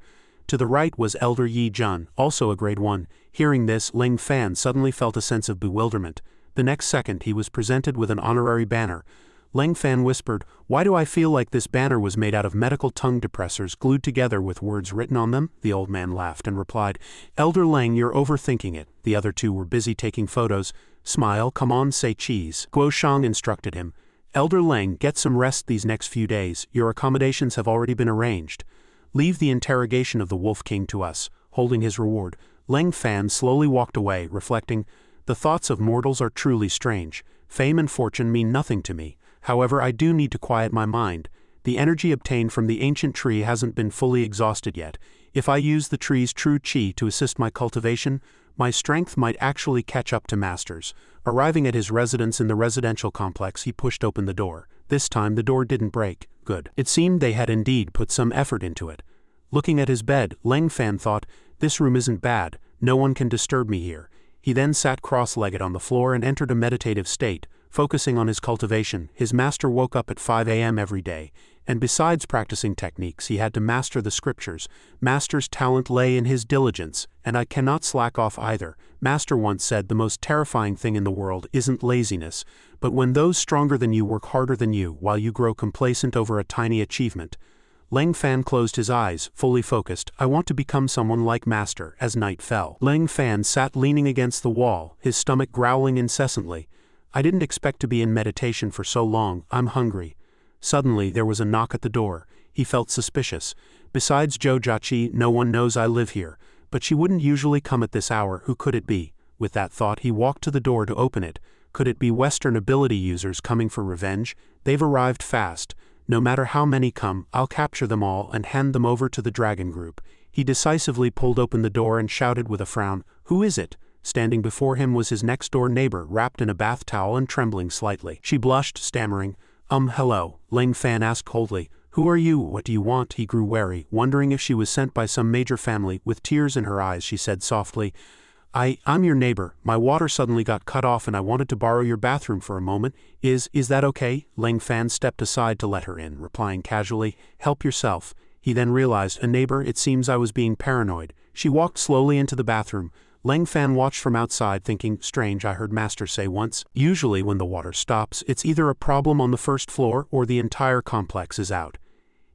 To the right was Elder Yi Jun, also a Grade 1. Hearing this, Leng Fan suddenly felt a sense of bewilderment. The next second he was presented with an honorary banner. Leng Fan whispered, Why do I feel like this banner was made out of medical tongue depressors glued together with words written on them? The old man laughed and replied, Elder Leng, you're overthinking it. The other two were busy taking photos. Smile, come on, say cheese. Guoshang instructed him. Elder Leng, get some rest these next few days. Your accommodations have already been arranged. Leave the interrogation of the Wolf King to us. Holding his reward, Leng Fan slowly walked away, reflecting, The thoughts of mortals are truly strange. Fame and fortune mean nothing to me. However, I do need to quiet my mind. The energy obtained from the ancient tree hasn't been fully exhausted yet. If I use the tree's true chi to assist my cultivation, my strength might actually catch up to Master's. Arriving at his residence in the residential complex, he pushed open the door. This time the door didn't break. Good. It seemed they had indeed put some effort into it. Looking at his bed, Leng Fan thought, This room isn't bad. No one can disturb me here. He then sat cross-legged on the floor and entered a meditative state, focusing on his cultivation. His master woke up at 5 a.m. every day, and besides practicing techniques, he had to master the scriptures. Master's talent lay in his diligence, and I cannot slack off either. Master once said the most terrifying thing in the world isn't laziness, but when those stronger than you work harder than you while you grow complacent over a tiny achievement. Leng Fan closed his eyes, fully focused. I want to become someone like Master. As night fell, Leng Fan sat leaning against the wall, his stomach growling incessantly. I didn't expect to be in meditation for so long. I'm hungry. Suddenly there was a knock at the door. He felt suspicious. Besides Zhou Jiaqi, no one knows I live here, but she wouldn't usually come at this hour. Who could it be? With that thought, he walked to the door to open it. Could it be Western ability users coming for revenge? They've arrived fast. No matter how many come, I'll capture them all and hand them over to the Dragon Group. He decisively pulled open the door and shouted with a frown, Who is it? Standing before him was his next-door neighbor, wrapped in a bath towel and trembling slightly. She blushed, stammering, Hello, Leng Fan asked coldly. Who are you? What do you want? He grew wary, wondering if she was sent by some major family. With tears in her eyes, she said softly, I'm your neighbor. My water suddenly got cut off and I wanted to borrow your bathroom for a moment. Is that okay? Leng Fan stepped aside to let her in, replying casually, Help yourself. He then realized, a neighbor, it seems I was being paranoid. She walked slowly into the bathroom. Leng Fan watched from outside, thinking, strange, I heard Master say once, usually when the water stops, it's either a problem on the first floor or the entire complex is out.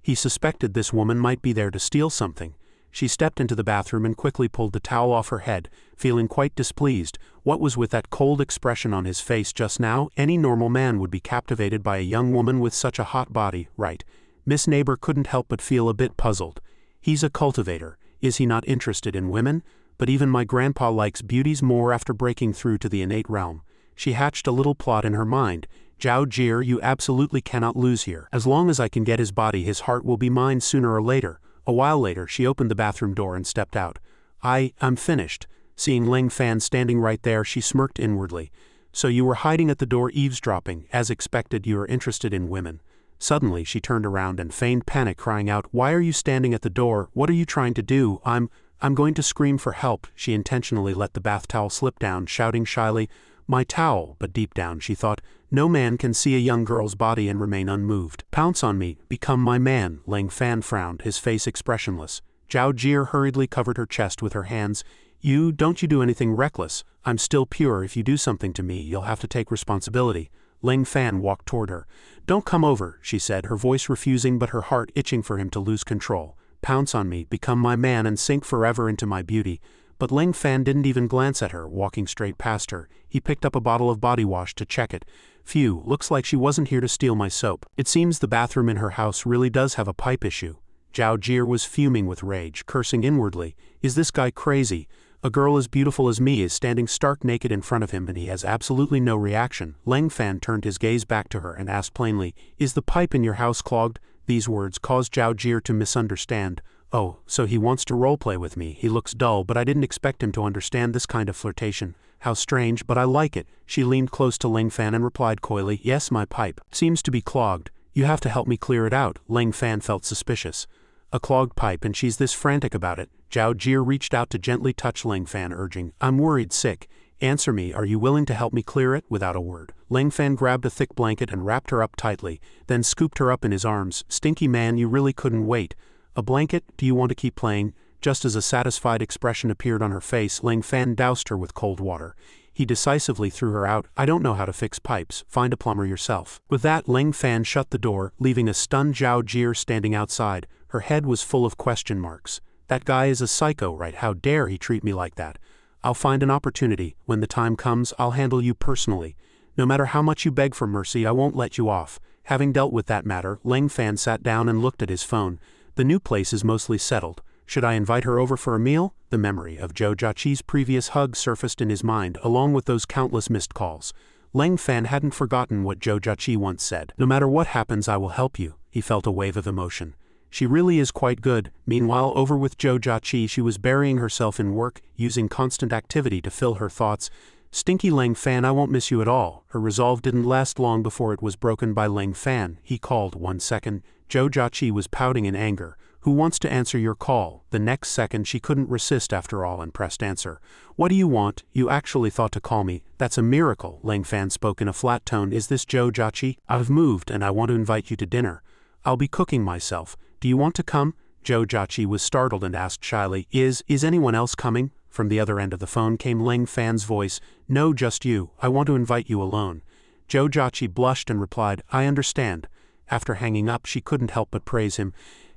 He suspected this woman might be there to steal something. She stepped into the bathroom and quickly pulled the towel off her head, feeling quite displeased. What was with that cold expression on his face just now? Any normal man would be captivated by a young woman with such a hot body, right? Miss Neighbor couldn't help but feel a bit puzzled. He's a cultivator. Is he not interested in women? But even my grandpa likes beauties more after breaking through to the innate realm. She hatched a little plot in her mind. Zhao Jie, you absolutely cannot lose here. As long as I can get his body, his heart will be mine sooner or later. A while later, she opened the bathroom door and stepped out. I'm finished. Seeing Leng Fan standing right there, she smirked inwardly. So you were hiding at the door eavesdropping. As expected, you are interested in women. Suddenly, she turned around and feigned panic, crying out, Why are you standing at the door? What are you trying to do? I'm going to scream for help. She intentionally let the bath towel slip down, shouting shyly, My towel, but deep down she thought, no man can see a young girl's body and remain unmoved. Pounce on me, become my man. Leng Fan frowned, his face expressionless. Zhao Jie hurriedly covered her chest with her hands. Don't you do anything reckless. I'm still pure. If you do something to me, you'll have to take responsibility. Ling Fan walked toward her. Don't come over, she said, her voice refusing but her heart itching for him to lose control. Pounce on me, become my man and sink forever into my beauty. But Ling Fan didn't even glance at her, walking straight past her. He picked up a bottle of body wash to check it. Phew, looks like she wasn't here to steal my soap. It seems the bathroom in her house really does have a pipe issue. Zhao Jie was fuming with rage, cursing inwardly. Is this guy crazy? A girl as beautiful as me is standing stark naked in front of him and he has absolutely no reaction. Ling Fan turned his gaze back to her and asked plainly, is the pipe in your house clogged? These words caused Zhao Jie to misunderstand. Oh, so he wants to roleplay with me. He looks dull, but I didn't expect him to understand this kind of flirtation. How strange, but I like it. She leaned close to Ling Fan and replied coyly, yes, my pipe seems to be clogged. You have to help me clear it out. Ling Fan felt suspicious. A clogged pipe and she's this frantic about it. Zhao Jie reached out to gently touch Ling Fan, urging, I'm worried sick. Answer me, are you willing to help me clear it? Without a word, Ling Fan grabbed a thick blanket and wrapped her up tightly, then scooped her up in his arms. Stinky man, you really couldn't wait. A blanket? Do you want to keep playing? Just as a satisfied expression appeared on her face, Ling Fan doused her with cold water. He decisively threw her out. I don't know how to fix pipes. Find a plumber yourself. With that, Ling Fan shut the door, leaving a stunned Zhao Jie standing outside. Her head was full of question marks. That guy is a psycho, right? How dare he treat me like that? I'll find an opportunity. When the time comes, I'll handle you personally. No matter how much you beg for mercy, I won't let you off. Having dealt with that matter, Ling Fan sat down and looked at his phone. The new place is mostly settled. Should I invite her over for a meal? The memory of Zhou Jiaqi's previous hug surfaced in his mind, along with those countless missed calls. Ling Fan hadn't forgotten what Zhou Jiaqi once said. No matter what happens, I will help you. He felt a wave of emotion. She really is quite good. Meanwhile, over with Zhou Jiaqi, she was burying herself in work, using constant activity to fill her thoughts. Stinky Ling Fan, I won't miss you at all. Her resolve didn't last long before it was broken by Ling Fan. He called. 1 second. Zhou Jiaqi was pouting in anger. Who wants to answer your call? The next second she couldn't resist after all and pressed answer. What do you want? You actually thought to call me. That's a miracle. Ling Fan spoke in a flat tone. Is this Zhou Jiaqi? I've moved and I want to invite you to dinner. I'll be cooking myself. Do you want to come? Zhou Jiaqi was startled and asked shyly, Is anyone else coming? From the other end of the phone came Ling Fan's voice. No, just you. I want to invite you alone. Zhou Jiaqi blushed and replied, I understand. After hanging up, she couldn't help but praise him.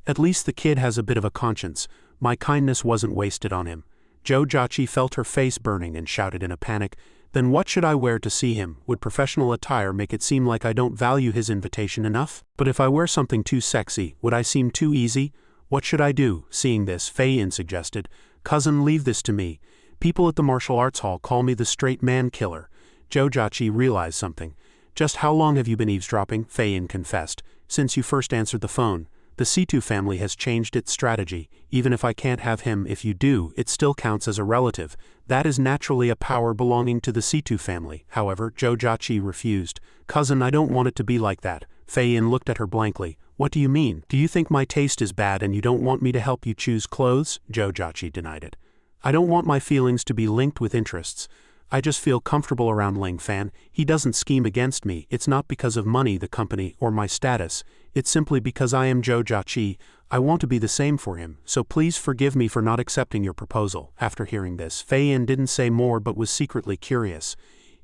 At least the kid has a bit of a conscience. My kindness wasn't wasted on him. Zhou Jiaqi felt her face burning and shouted in a panic, Then what should I wear to see him? Would professional attire make it seem like I don't value his invitation enough? But if I wear something too sexy, would I seem too easy? What should I do? Seeing this, Fei Yin suggested, Cousin, leave this to me. People at the martial arts hall call me the straight man killer. Zhou Jiaqi realized something. Just how long have you been eavesdropping? Fei Yin confessed. Since you first answered the phone. The C2 family has changed its strategy. Even if I can't have him, if you do, it still counts as a relative. That is naturally a power belonging to the C2 family. However, Zhou Jiaqi refused. Cousin, I don't want it to be like that. Fei Yin looked at her blankly. What do you mean? Do you think my taste is bad and you don't want me to help you choose clothes? Zhou Jiaqi denied it. I don't want my feelings to be linked with interests. I just feel comfortable around Ling Fan. He doesn't scheme against me. It's not because of money, the company, or my status. It's simply because I am Zhou Jiaqi. I want to be the same for him, so please forgive me for not accepting your proposal. After hearing this, Fei Yin didn't say more but was secretly curious.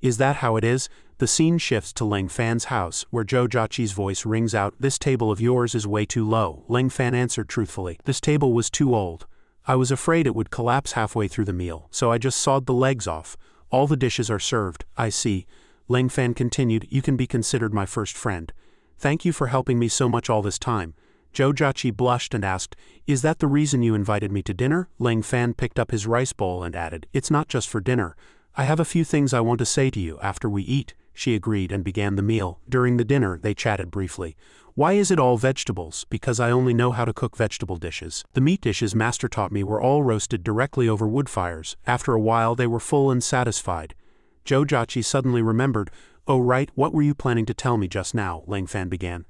Is that how it is? The scene shifts to Ling Fan's house, where Zhou Jiaqi's voice rings out, This table of yours is way too low. Ling Fan answered truthfully. This table was too old. I was afraid it would collapse halfway through the meal, so I just sawed the legs off. All the dishes are served. I see. Ling Fan continued, You can be considered my first friend. Thank you for helping me so much all this time. Zhou Jiaqi blushed and asked, Is that the reason you invited me to dinner? Ling Fan picked up his rice bowl and added, It's not just for dinner. I have a few things I want to say to you after we eat. She agreed and began the meal. During the dinner, they chatted briefly. Why is it all vegetables? Because I only know how to cook vegetable dishes. The meat dishes Master taught me were all roasted directly over wood fires. After a while, they were full and satisfied. Zhou Jiaqi suddenly remembered, Oh right, what were you planning to tell me just now? Ling Fan began.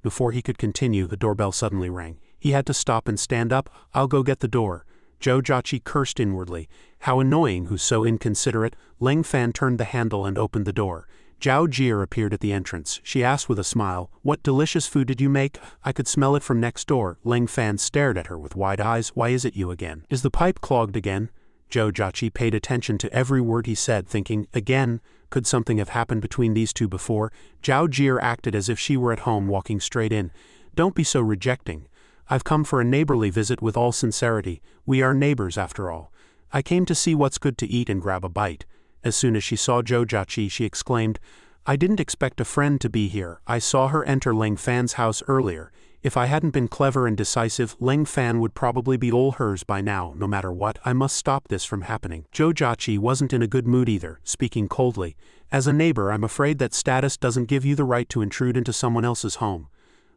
Before he could continue, the doorbell suddenly rang. He had to stop and stand up. I'll go get the door. Zhou Jiaqi cursed inwardly. How annoying, who's so inconsiderate. Ling Fan turned the handle and opened the door. Zhao Jie appeared at the entrance. She asked with a smile, What delicious food did you make? I could smell it from next door. Ling Fan stared at her with wide eyes. Why is it you again? Is the pipe clogged again? Zhou Jiaqi paid attention to every word he said, thinking, again, could something have happened between these two before? Zhao Jie acted as if she were at home, walking straight in. Don't be so rejecting. I've come for a neighborly visit with all sincerity. We are neighbors after all. I came to see what's good to eat and grab a bite. As soon as she saw Zhou Jiaqi, she exclaimed, I didn't expect a friend to be here. I saw her enter Ling Fan's house earlier. If I hadn't been clever and decisive, Ling Fan would probably be all hers by now. No matter what, I must stop this from happening. Zhou Jiaqi wasn't in a good mood either, speaking coldly. As a neighbor, I'm afraid that status doesn't give you the right to intrude into someone else's home.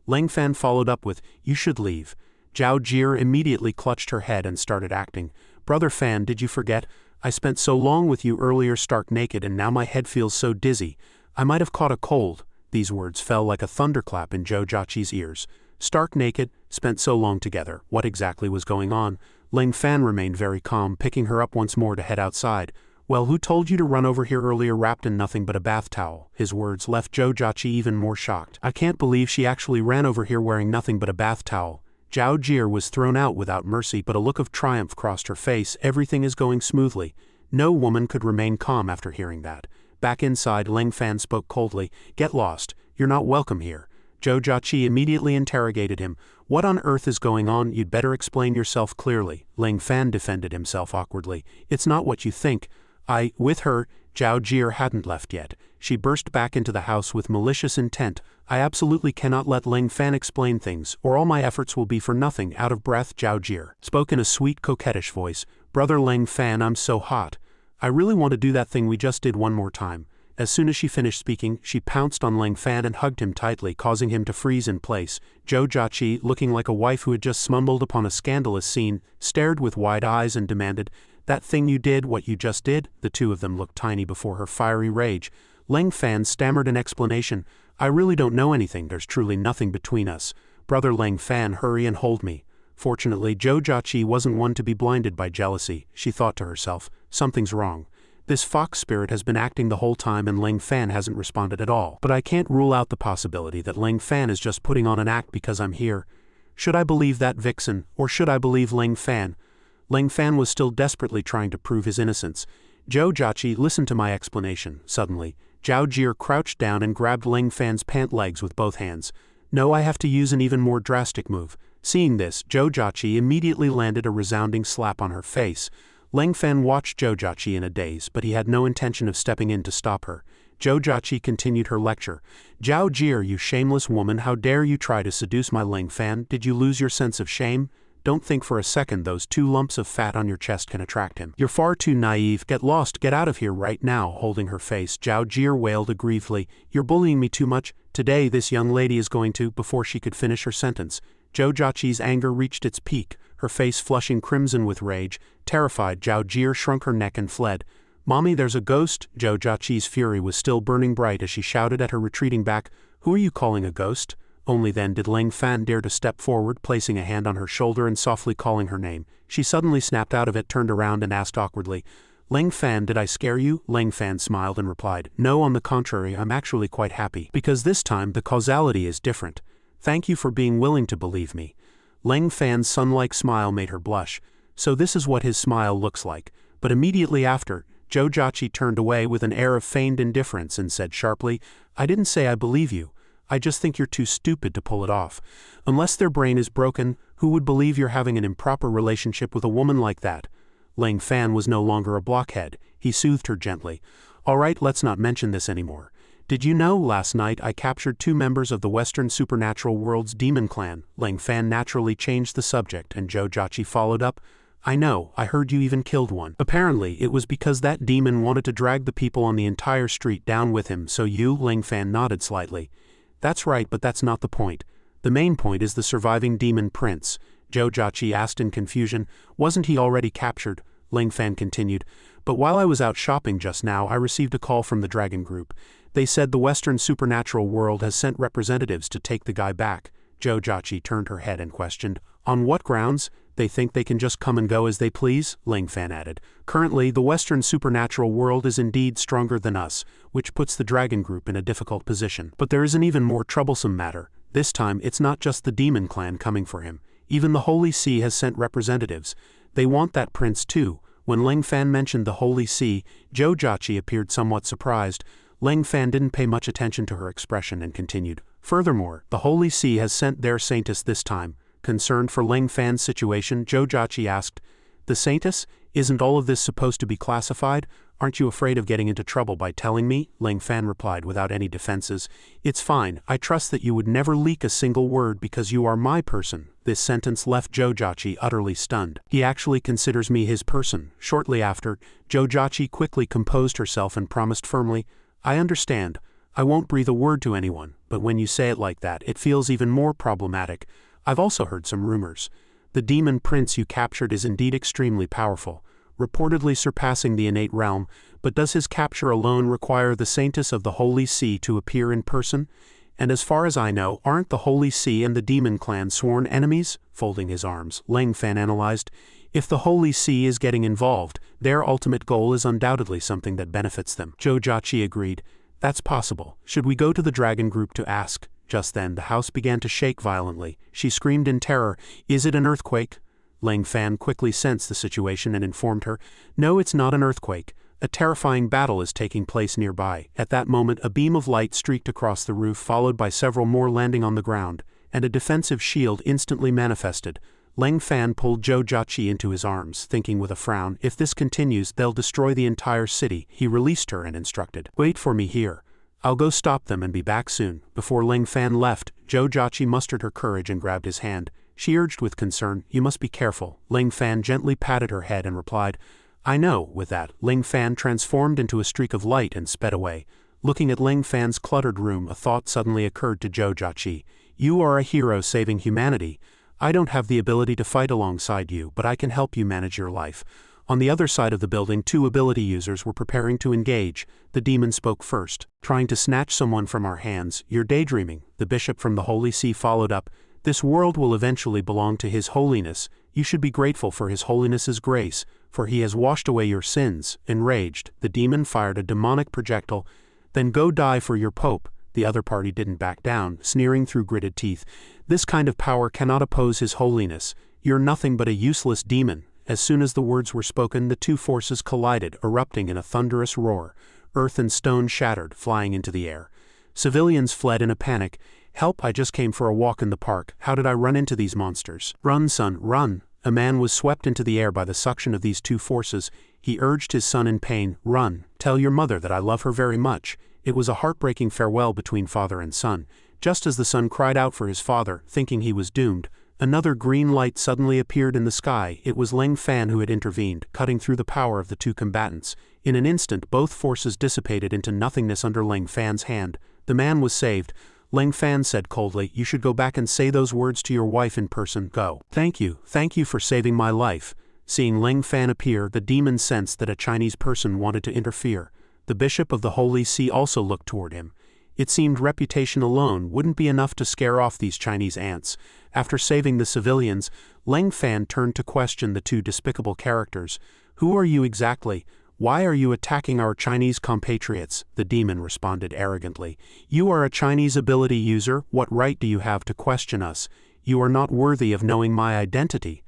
Ling Fan followed up with, you should leave. Zhao Jie immediately clutched her head and started acting. Brother Fan, did you forget? I spent so long with you earlier stark naked, and now my head feels so dizzy. I might have caught a cold. These words fell like a thunderclap in Zhou Jiaqi's ears. Stark naked, spent so long together. What exactly was going on? Ling Fan remained very calm, picking her up once more to head outside. Well, who told you to run over here earlier wrapped in nothing but a bath towel? His words left Zhou Jiaqi even more shocked. I can't believe she actually ran over here wearing nothing but a bath towel. Zhao Jie was thrown out without mercy, but a look of triumph crossed her face. Everything is going smoothly. No woman could remain calm after hearing that. Back inside, Ling Fan spoke coldly. Get lost. You're not welcome here. Zhou Jiaqi immediately interrogated him. What on earth is going on? You'd better explain yourself clearly. Ling Fan defended himself awkwardly. It's not what you think. With her, Zhao Jie hadn't left yet. She burst back into the house with malicious intent. I absolutely cannot let Ling Fan explain things, or all my efforts will be for nothing. Out of breath, Zhao Jie spoke in a sweet, coquettish voice. Brother Ling Fan, I'm so hot. I really want to do that thing we just did one more time. As soon as she finished speaking, she pounced on Ling Fan and hugged him tightly, causing him to freeze in place. Zhou Jiaqi, looking like a wife who had just stumbled upon a scandalous scene, stared with wide eyes and demanded, that thing you did, what you just did? The two of them looked tiny before her fiery rage. Ling Fan stammered an explanation. I really don't know anything. There's truly nothing between us. Brother Ling Fan, hurry and hold me. Fortunately, Zhou Jiaqi wasn't one to be blinded by jealousy. She thought to herself, something's wrong. This fox spirit has been acting the whole time and Ling Fan hasn't responded at all. But I can't rule out the possibility that Ling Fan is just putting on an act because I'm here. Should I believe that vixen, or should I believe Ling Fan? Ling Fan was still desperately trying to prove his innocence. Zhou Jiaqi, listen to my explanation. Suddenly, Zhao Jie crouched down and grabbed Ling Fan's pant legs with both hands. No, I have to use an even more drastic move. Seeing this, Zhou Jiaqi immediately landed a resounding slap on her face. Ling Fan watched Zhou Jiaqi in a daze, but he had no intention of stepping in to stop her. Zhou Jiaqi continued her lecture. Zhao Jie, you shameless woman, how dare you try to seduce my Ling Fan? Did you lose your sense of shame? Don't think for a second those 2 lumps of fat on your chest can attract him. You're far too naive. Get lost. Get out of here right now. Holding her face, Zhao Jie wailed aggrievedly. You're bullying me too much. Today this young lady is going to, before she could finish her sentence. Zhou Jiaqi's anger reached its peak, her face flushing crimson with rage. Terrified, Zhao Jie shrunk her neck and fled. Mommy, there's a ghost. Zhou Jiaqi's fury was still burning bright as she shouted at her retreating back. Who are you calling a ghost? Only then did Ling Fan dare to step forward, placing a hand on her shoulder and softly calling her name. She suddenly snapped out of it, turned around and asked awkwardly, Ling Fan, did I scare you? Ling Fan smiled and replied, no, on the contrary, I'm actually quite happy, because this time the causality is different. Thank you for being willing to believe me. Ling Fan's sun-like smile made her blush. So this is what his smile looks like. But immediately after, Zhou Jiaqi turned away with an air of feigned indifference and said sharply, I didn't say I believe you. I just think you're too stupid to pull it off. Unless their brain is broken, who would believe you're having an improper relationship with a woman like that? Ling Fan was no longer a blockhead. He soothed her gently. All right, let's not mention this anymore. Did you know last night I captured 2 members of the Western supernatural world's demon clan? Ling Fan naturally changed the subject and Zhou Jiaqi followed up. I know, I heard you even killed one. Apparently, it was because that demon wanted to drag the people on the entire street down with him, so you, Ling Fan nodded slightly. That's right, but that's not the point. The main point is the surviving demon prince. Zhou Jiaqi asked in confusion. Wasn't he already captured? Ling Fan continued. But while I was out shopping just now, I received a call from the Dragon Group. They said the Western supernatural world has sent representatives to take the guy back. Zhou Jiaqi turned her head and questioned. On what grounds? They think they can just come and go as they please? Ling Fan added. Currently, the Western supernatural world is indeed stronger than us, which puts the Dragon Group in a difficult position. But there is an even more troublesome matter. This time, it's not just the demon clan coming for him. Even the Holy See has sent representatives. They want that prince too. When Leng Fan mentioned the Holy See, Zhou Jiaqi appeared somewhat surprised. Leng Fan didn't pay much attention to her expression and continued. Furthermore, the Holy See has sent their saintess this time. Concerned for Leng Fan's situation, Zhou Jiaqi asked, "The saintess? Isn't all of this supposed to be classified? Aren't you afraid of getting into trouble by telling me?" Leng Fan replied without any defenses. "It's fine. I trust that you would never leak a single word because you are my person." This sentence left Zhou Jiaqi utterly stunned. He actually considers me his person. Shortly after, Zhou Jiaqi quickly composed herself and promised firmly, "I understand. I won't breathe a word to anyone, but when you say it like that, it feels even more problematic. I've also heard some rumors. The demon prince you captured is indeed extremely powerful, reportedly surpassing the innate realm, but does his capture alone require the saintess of the Holy See to appear in person? And as far as I know, aren't the Holy See and the demon clan sworn enemies?" Folding his arms, Leng Fan analyzed. "If the Holy See is getting involved, their ultimate goal is undoubtedly something that benefits them." Zhou Jiaqi agreed. "That's possible. Should we go to the dragon group to ask?" Just then, the house began to shake violently. She screamed in terror, "Is it an earthquake?" Leng Fan quickly sensed the situation and informed her, "No, it's not an earthquake. A terrifying battle is taking place nearby." At that moment, a beam of light streaked across the roof, followed by several more landing on the ground, and a defensive shield instantly manifested. Leng Fan pulled Zhou Jiaqi into his arms, thinking with a frown, "If this continues, they'll destroy the entire city." He released her and instructed, "Wait for me here. I'll go stop them and be back soon." Before Leng Fan left, Zhou Jiaqi mustered her courage and grabbed his hand. She urged with concern, "You must be careful." Leng Fan gently patted her head and replied, "I know." With that, Leng Fan transformed into a streak of light and sped away. Looking at Leng Fan's cluttered room, a thought suddenly occurred to Zhou Jiaqi. "You are a hero saving humanity. I don't have the ability to fight alongside you, but I can help you manage your life." On the other side of the building, two ability users were preparing to engage. The demon spoke first. "Trying to snatch someone from our hands. You're daydreaming." The bishop from the Holy See followed up. "This world will eventually belong to His Holiness. You should be grateful for His Holiness's grace, for He has washed away your sins." Enraged, the demon fired a demonic projectile. "Then go die for your pope." The other party didn't back down, sneering through gritted teeth. "This kind of power cannot oppose His Holiness. You're nothing but a useless demon." As soon as the words were spoken, the two forces collided, erupting in a thunderous roar. Earth and stone shattered, flying into the air. Civilians fled in a panic. "Help, I just came for a walk in the park. How did I run into these monsters?" "Run, son, run." A man was swept into the air by the suction of these two forces. He urged his son in pain, "Run. Tell your mother that I love her very much." It was a heartbreaking farewell between father and son. Just as the son cried out for his father, thinking he was doomed, another green light suddenly appeared in the sky. It was Leng Fan who had intervened, cutting through the power of the two combatants. In an instant, both forces dissipated into nothingness under Leng Fan's hand. The man was saved. Leng Fan said coldly, "You should go back and say those words to your wife in person. Go." Thank you for saving my life." Seeing Leng Fan appear, the demon sensed that a Chinese person wanted to interfere. The bishop of the Holy See also looked toward him. It seemed reputation alone wouldn't be enough to scare off these Chinese ants. After saving the civilians, Leng Fan turned to question the two despicable characters. "Who are you exactly? Why are you attacking our Chinese compatriots?" The demon responded arrogantly. "You are a Chinese ability user. What right do you have to question us? You are not worthy of knowing my identity."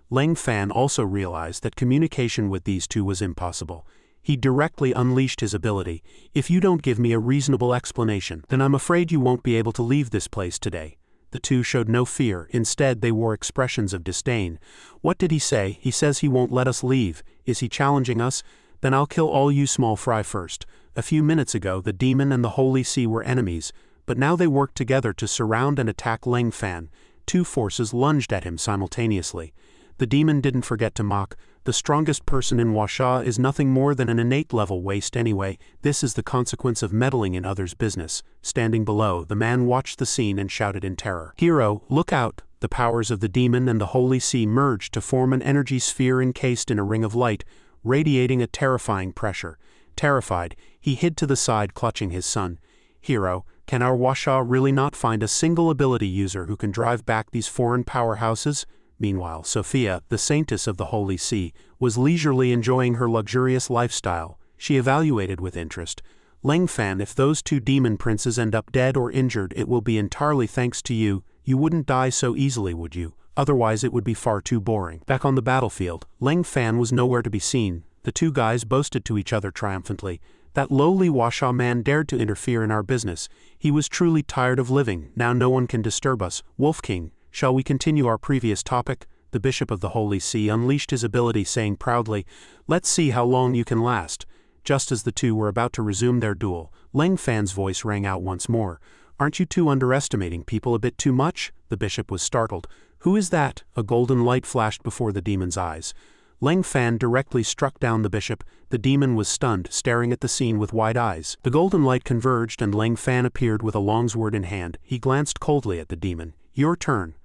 Leng Fan also realized that communication with these two was impossible. He directly unleashed his ability. "If you don't give me a reasonable explanation, then I'm afraid you won't be able to leave this place today." The two showed no fear. Instead, they wore expressions of disdain. "What did he say? He says he won't let us leave. Is he challenging us? Then I'll kill all you small fry first." A few minutes ago, the demon and the Holy See were enemies, but now they worked together to surround and attack Leng Fan. Two forces lunged at him simultaneously. The demon didn't forget to mock. "The strongest person in Huaxia is nothing more than an innate level waste anyway. This is the consequence of meddling in others' business." Standing below, the man watched the scene and shouted in terror, "Hero, look out!" The powers of the demon and the Holy See merged to form an energy sphere encased in a ring of light, radiating a terrifying pressure. Terrified, he hid to the side, clutching his son. "Hero, can our Huaxia really not find a single ability user who can drive back these foreign powerhouses?" Meanwhile, Sophia, the saintess of the Holy See, was leisurely enjoying her luxurious lifestyle. She evaluated with interest. "Leng Fan, if those two demon princes end up dead or injured, it will be entirely thanks to you. You wouldn't die so easily, would you?" otherwise it would be far too boring. Back on the battlefield, Leng Fan was nowhere to be seen. The two guys boasted to each other triumphantly. That lowly Washa man dared to interfere in our business. He was truly tired of living. Now no one can disturb us. Wolf King, shall we continue our previous topic? The Bishop of the Holy See unleashed his ability, saying proudly, "Let's see how long you can last." Just as the two were about to resume their duel, Leng Fan's voice rang out once more. "Aren't you two underestimating people a bit too much?" The bishop was startled. "Who is that?" A golden light flashed before the demon's eyes. Leng Fan directly struck down the bishop. The demon was stunned, staring at the scene with wide eyes. The golden light converged and Leng Fan appeared with a longsword in hand. He glanced coldly at the demon. "Your turn."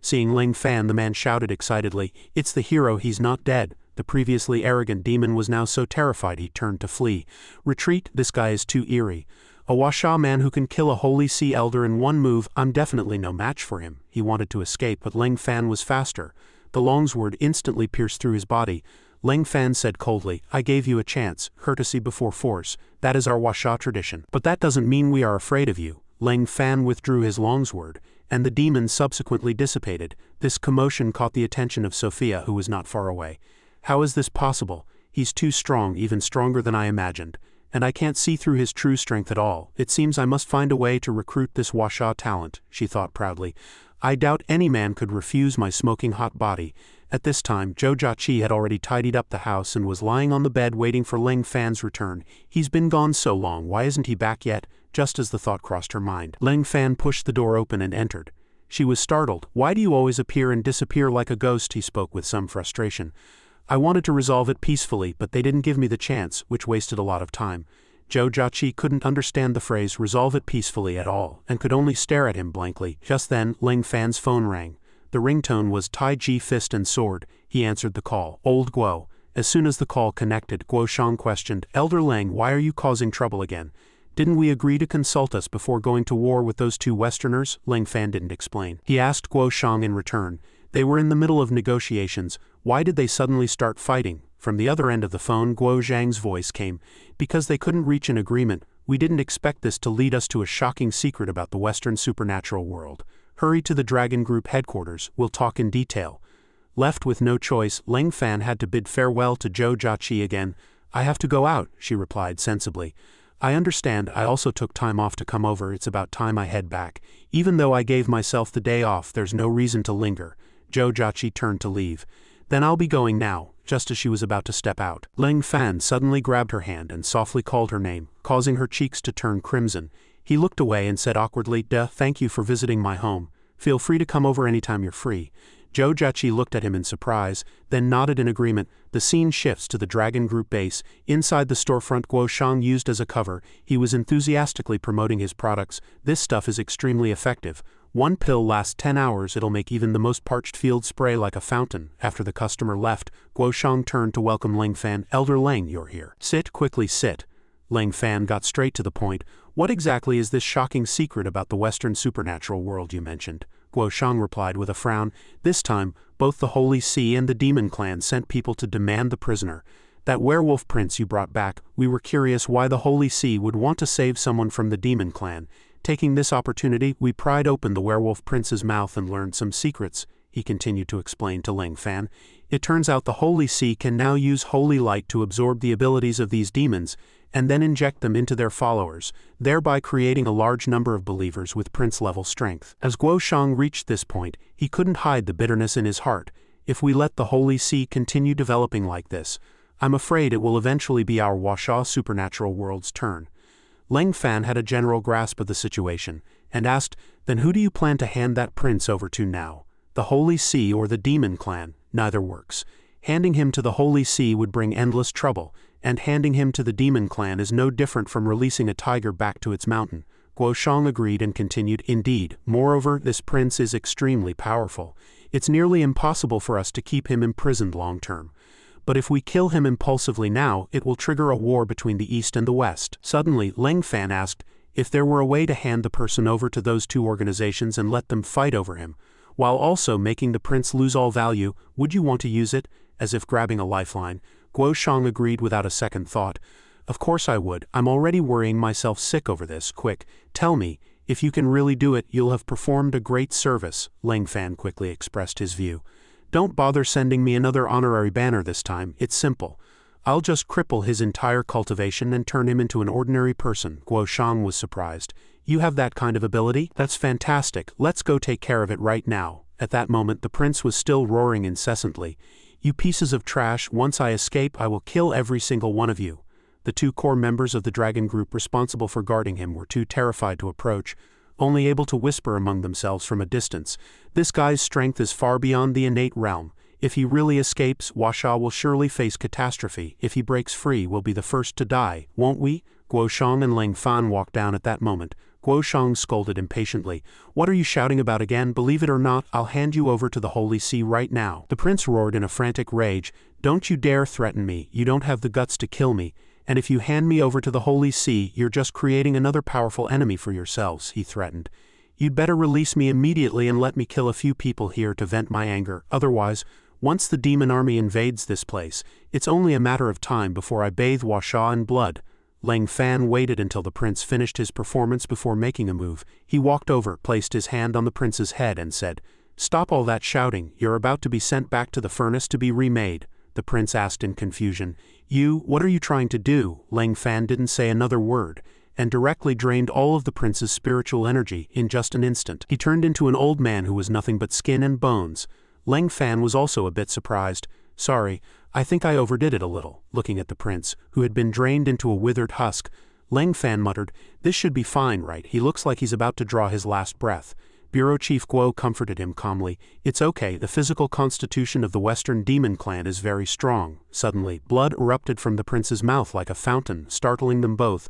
Seeing Leng Fan, the man shouted excitedly, "It's the hero, he's not dead." The previously arrogant demon was now so terrified he turned to flee. "Retreat, this guy is too eerie. A Washa man who can kill a Holy See elder in one move, I'm definitely no match for him." He wanted to escape, but Leng Fan was faster. The longsword instantly pierced through his body. Leng Fan said coldly, "I gave you a chance, courtesy before force. That is our Washa tradition. But that doesn't mean we are afraid of you." Leng Fan withdrew his longsword, and the demon subsequently dissipated. This commotion caught the attention of Sophia, who was not far away. "How is this possible? He's too strong, even stronger than I imagined. And I can't see through his true strength at all. It seems I must find a way to recruit this Washa talent," she thought proudly. "I doubt any man could refuse my smoking hot body." At this time, Zhou Jiaqi had already tidied up the house and was lying on the bed waiting for Leng Fan's return. "He's been gone so long, why isn't he back yet?" Just as the thought crossed her mind, Leng Fan pushed the door open and entered. She was startled. "Why do you always appear and disappear like a ghost?" He spoke with some frustration. "I wanted to resolve it peacefully, but they didn't give me the chance, which wasted a lot of time." Zhou Jiaqi couldn't understand the phrase "resolve it peacefully" at all, and could only stare at him blankly. Just then, Leng Fan's phone rang. The ringtone was Tai Ji Fist and Sword. He answered the call. "Old Guo." As soon as the call connected, Guo Shang questioned, "Elder Leng, why are you causing trouble again? Didn't we agree to consult us before going to war with those two Westerners?" Leng Fan didn't explain. He asked Guo Shang in return. They were in the middle of negotiations. Why did they suddenly start fighting? From the other end of the phone, Guo Zhang's voice came. "Because they couldn't reach an agreement. We didn't expect this to lead us to a shocking secret about the Western supernatural world. Hurry to the Dragon Group headquarters, we'll talk in detail." Left with no choice, Leng Fan had to bid farewell to Zhou Jiaqi again. "I have to go out," she replied sensibly. "I understand, I also took time off to come over, it's about time I head back. Even though I gave myself the day off, there's no reason to linger." Zhou Jiaqi turned to leave. "Then I'll be going now." Just as she was about to step out, Leng Fan suddenly grabbed her hand and softly called her name, causing her cheeks to turn crimson. He looked away and said awkwardly, "Thank you for visiting my home. Feel free to come over anytime you're free." Zhou Jiaqi looked at him in surprise, then nodded in agreement. The scene shifts to the Dragon Group base. Inside the storefront Guo Shang used as a cover, he was enthusiastically promoting his products. "This stuff is extremely effective. One pill lasts 10 hours, it'll make even the most parched field spray like a fountain." After the customer left, Guo Shang turned to welcome Leng Fan. "Elder Leng, you're here. Sit, quickly sit." Leng Fan got straight to the point. "What exactly is this shocking secret about the Western supernatural world you mentioned?" Guo Shang replied with a frown. "This time, both the Holy See and the Demon Clan sent people to demand the prisoner. That werewolf prince you brought back, we were curious why the Holy See would want to save someone from the Demon Clan. Taking this opportunity, we pried open the werewolf prince's mouth and learned some secrets," he continued to explain to Leng Fan. "It turns out the Holy See can now use holy light to absorb the abilities of these demons, and then inject them into their followers, thereby creating a large number of believers with prince-level strength." As Guo Shang reached this point, he couldn't hide the bitterness in his heart. "If we let the Holy See continue developing like this, I'm afraid it will eventually be our Washa supernatural world's turn." Leng Fan had a general grasp of the situation, and asked, "Then who do you plan to hand that prince over to now? The Holy See or the Demon Clan? Neither works. Handing him to the Holy See would bring endless trouble, and handing him to the Demon Clan is no different from releasing a tiger back to its mountain." Guo Shang agreed and continued, "Indeed, moreover, this prince is extremely powerful. It's nearly impossible for us to keep him imprisoned long-term. But if we kill him impulsively now, it will trigger a war between the East and the West." Suddenly, Leng Fan asked, "If there were a way to hand the person over to those two organizations and let them fight over him, while also making the prince lose all value, would you want to use it?" As if grabbing a lifeline, Guo Shang agreed without a second thought. "Of course I would. I'm already worrying myself sick over this. Quick, tell me, If you can really do it, you'll have performed a great service, Leng Fan quickly expressed his view. Don't bother sending me another honorary banner this time, it's simple. I'll just cripple his entire cultivation and turn him into an ordinary person. Guo Shang was surprised. You have that kind of ability? That's fantastic, let's go take care of it right now. At that moment the prince was still roaring incessantly. You pieces of trash, once I escape I will kill every single one of you. The two core members of the dragon group responsible for guarding him were too terrified to approach, only able to whisper among themselves from a distance. This guy's strength is far beyond the innate realm. If he really escapes, Washa will surely face catastrophe. If he breaks free, we'll be the first to die, won't we? Guo Shang and Leng Fan walked down at that moment. Guo Shang scolded impatiently. What are you shouting about again? Believe it or not, I'll hand you over to the Holy See right now. The prince roared in a frantic rage. Don't you dare threaten me, you don't have the guts to kill me. And if you hand me over to the Holy See, you're just creating another powerful enemy for yourselves, he threatened. You'd better release me immediately and let me kill a few people here to vent my anger, otherwise, once the demon army invades this place, it's only a matter of time before I bathe Washa in blood. Leng Fan waited until the prince finished his performance before making a move. He walked over, placed his hand on the prince's head and said, "Stop all that shouting, you're about to be sent back to the furnace to be remade." The prince asked in confusion. What are you trying to do? Leng Fan didn't say another word, and directly drained all of the prince's spiritual energy in just an instant. He turned into an old man who was nothing but skin and bones. Leng Fan was also a bit surprised. Sorry, I think I overdid it a little. Looking at the prince, who had been drained into a withered husk, Leng Fan muttered, "This should be fine, right? He looks like he's about to draw his last breath." Bureau Chief Guo comforted him calmly. "It's okay, the physical constitution of the Western Demon Clan is very strong." Suddenly, blood erupted from the prince's mouth like a fountain, startling them both.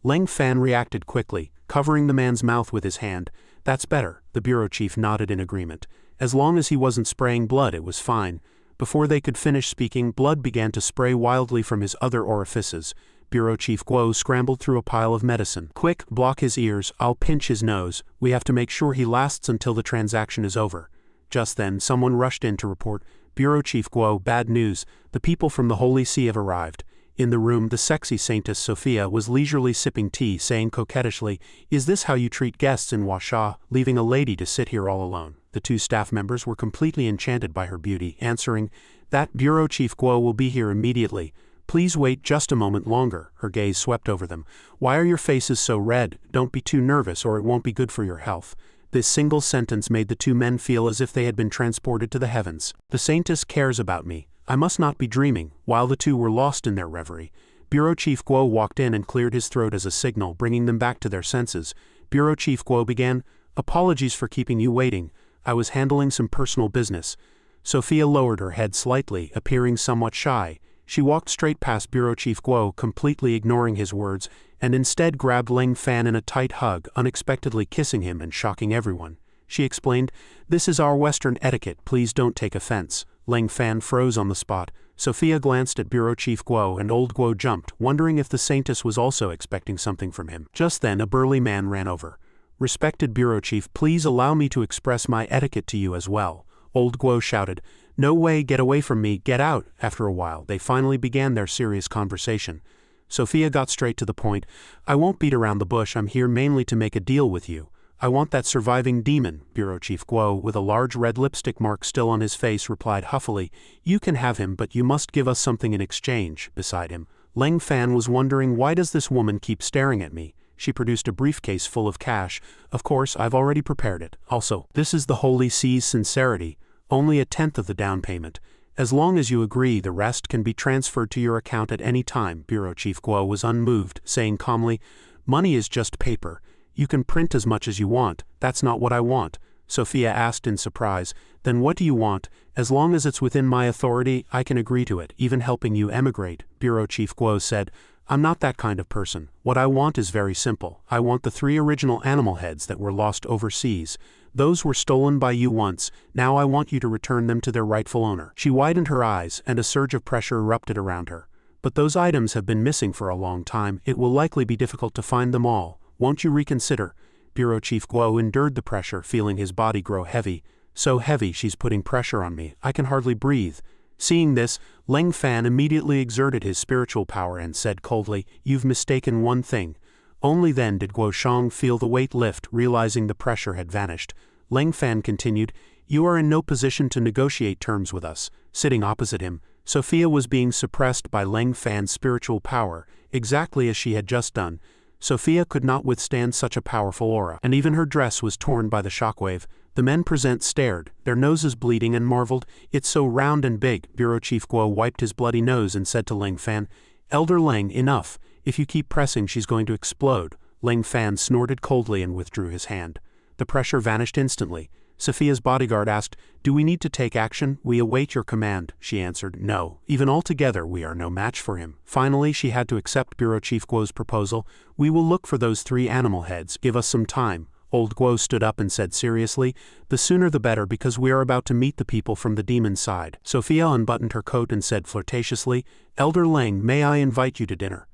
Leng Fan reacted quickly, covering the man's mouth with his hand. "That's better," the bureau chief nodded in agreement. As long as he wasn't spraying blood, it was fine. Before they could finish speaking, blood began to spray wildly from his other orifices. Bureau Chief Guo scrambled through a pile of medicine. "Quick, block his ears, I'll pinch his nose. We have to make sure he lasts until the transaction is over." Just then, someone rushed in to report, "Bureau Chief Guo, bad news. The people from the Holy See have arrived." In the room, the sexy saintess Sophia was leisurely sipping tea, saying coquettishly, "Is this how you treat guests in Washa, leaving a lady to sit here all alone?" The two staff members were completely enchanted by her beauty, answering, "That Bureau Chief Guo will be here immediately. Please wait just a moment longer." Her gaze swept over them. "Why are your faces so red? Don't be too nervous or it won't be good for your health." This single sentence made the two men feel as if they had been transported to the heavens. "The saintess cares about me. I must not be dreaming." While the two were lost in their reverie, Bureau Chief Guo walked in and cleared his throat as a signal, bringing them back to their senses. Bureau Chief Guo began, "Apologies for keeping you waiting. I was handling some personal business." Sophia lowered her head slightly, appearing somewhat shy. She walked straight past Bureau Chief Guo, completely ignoring his words, and instead grabbed Leng Fan in a tight hug, unexpectedly kissing him and shocking everyone. She explained, "This is our Western etiquette, please don't take offense." Leng Fan froze on the spot. Sophia glanced at Bureau Chief Guo and old Guo jumped, wondering if the saintess was also expecting something from him. Just then a burly man ran over. "Respected Bureau Chief, please allow me to express my etiquette to you as well." Old Guo shouted, "No way, get away from me, get out." After a while, they finally began their serious conversation. Sophia got straight to the point. "I won't beat around the bush, I'm here mainly to make a deal with you. I want that surviving demon." Bureau Chief Guo, with a large red lipstick mark still on his face, replied huffily, "You can have him, but you must give us something in exchange." Beside him, Leng Fan was wondering, why does this woman keep staring at me? She produced a briefcase full of cash. "Of course, I've already prepared it. Also, this is the Holy See's sincerity. Only 1/10 of the down payment. As long as you agree, the rest can be transferred to your account at any time." Bureau Chief Guo was unmoved, saying calmly, "Money is just paper. You can print as much as you want. That's not what I want." Sophia asked in surprise, "Then what do you want? As long as it's within my authority, I can agree to it, even helping you emigrate." Bureau Chief Guo said, "I'm not that kind of person. What I want is very simple. I want the 3 original animal heads that were lost overseas. Those were stolen by you once, now I want you to return them to their rightful owner." She widened her eyes, and a surge of pressure erupted around her. "But those items have been missing for a long time. It will likely be difficult to find them all. Won't you reconsider?" Bureau Chief Guo endured the pressure, feeling his body grow heavy. "So heavy, she's putting pressure on me. I can hardly breathe." Seeing this, Leng Fan immediately exerted his spiritual power and said coldly, "You've mistaken one thing. Only then did Guo Shang feel the weight lift, realizing the pressure had vanished. Leng Fan continued, "You are in no position to negotiate terms with us." Sitting opposite him, Sophia was being suppressed by Leng Fan's spiritual power, exactly as she had just done. Sophia could not withstand such a powerful aura, and even her dress was torn by the shockwave. The men present stared, their noses bleeding, and marveled, "It's so round and big." Bureau Chief Guo wiped his bloody nose and said to Leng Fan, "Elder Leng, enough. If you keep pressing, she's going to explode." Leng Fan snorted coldly and withdrew his hand. The pressure vanished instantly. Sophia's bodyguard asked, "Do we need to take action?" "We await your command," she answered. "No. Even altogether, we are no match for him." Finally, she had to accept Bureau Chief Guo's proposal. "We will look for those 3 animal heads. Give us some time." Old Guo stood up and said seriously, "The sooner the better, because we are about to meet the people from the demon side." Sophia unbuttoned her coat and said flirtatiously, "Elder Leng, may I invite you to dinner?"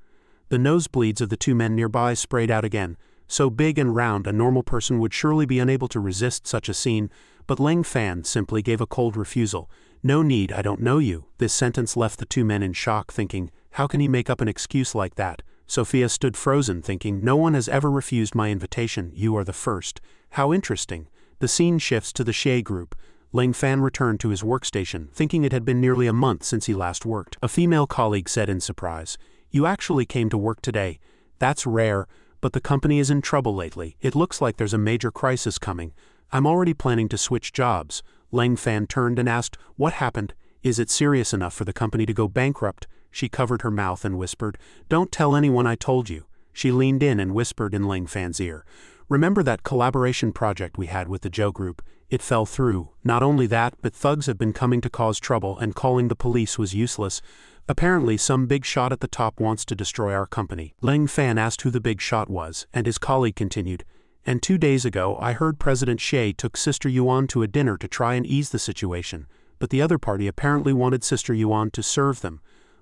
The nosebleeds of the 2 men nearby sprayed out again. So big and round, a normal person would surely be unable to resist such a scene, but Leng Fan simply gave a cold refusal. "No need, I don't know you." This sentence left the 2 men in shock, thinking, how can he make up an excuse like that? Sophia stood frozen, thinking, no one has ever refused my invitation. You are the first. How interesting. The scene shifts to the Shay group. Leng Fan returned to his workstation, thinking it had been nearly a month since he last worked. A female colleague said in surprise, "You actually came to work today. That's rare, but the company is in trouble lately. It looks like there's a major crisis coming. I'm already planning to switch jobs." Leng Fan turned and asked, "What happened? Is it serious enough for the company to go bankrupt?" She covered her mouth and whispered, "Don't tell anyone I told you." She leaned in and whispered in Leng Fan's ear, "Remember that collaboration project we had with the Zhou Group? It fell through. Not only that, but thugs have been coming to cause trouble, and calling the police was useless. Apparently some big shot at the top wants to destroy our company." Leng Fan asked who the big shot was, and his colleague continued, "And 2 days ago I heard President Shay took Sister Yuan to a dinner to try and ease the situation, but the other party apparently wanted Sister Yuan to serve them."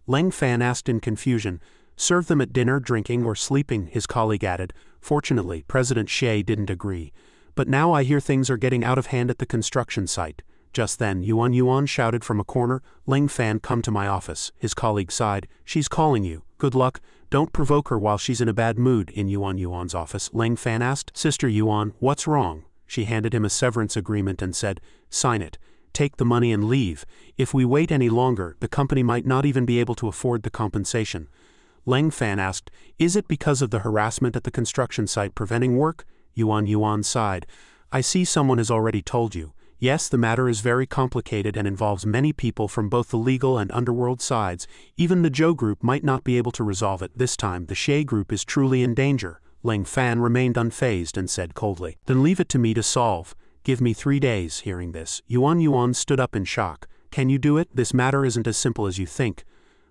Leng Fan asked in confusion, "Serve them at dinner, drinking, or sleeping?" His colleague added, "Fortunately, President Shay didn't agree. But now I hear things are getting out of hand at the construction site." Just then, Yuan shouted from a corner, "Leng Fan, come to my office." His colleague sighed, "She's calling you. Good luck. Don't provoke her while she's in a bad mood." In Yuan's office, Leng Fan asked, "Sister Yuan, what's wrong?" She handed him a severance agreement and said, "Sign it. Take the money and leave. If we wait any longer, the company might not even be able to afford the compensation." Leng Fan asked, "Is it because of the harassment at the construction site preventing work?" Yuan sighed, "I see someone has already told you. Yes, the matter is very complicated and involves many people from both the legal and underworld sides. Even the Zhou Group might not be able to resolve it. This time, the Shay Group is truly in danger." Leng Fan remained unfazed and said coldly, "Then leave it to me to solve. Give me 3 days." Hearing this, Yuan stood up in shock. "Can you do it? This matter isn't as simple as you think."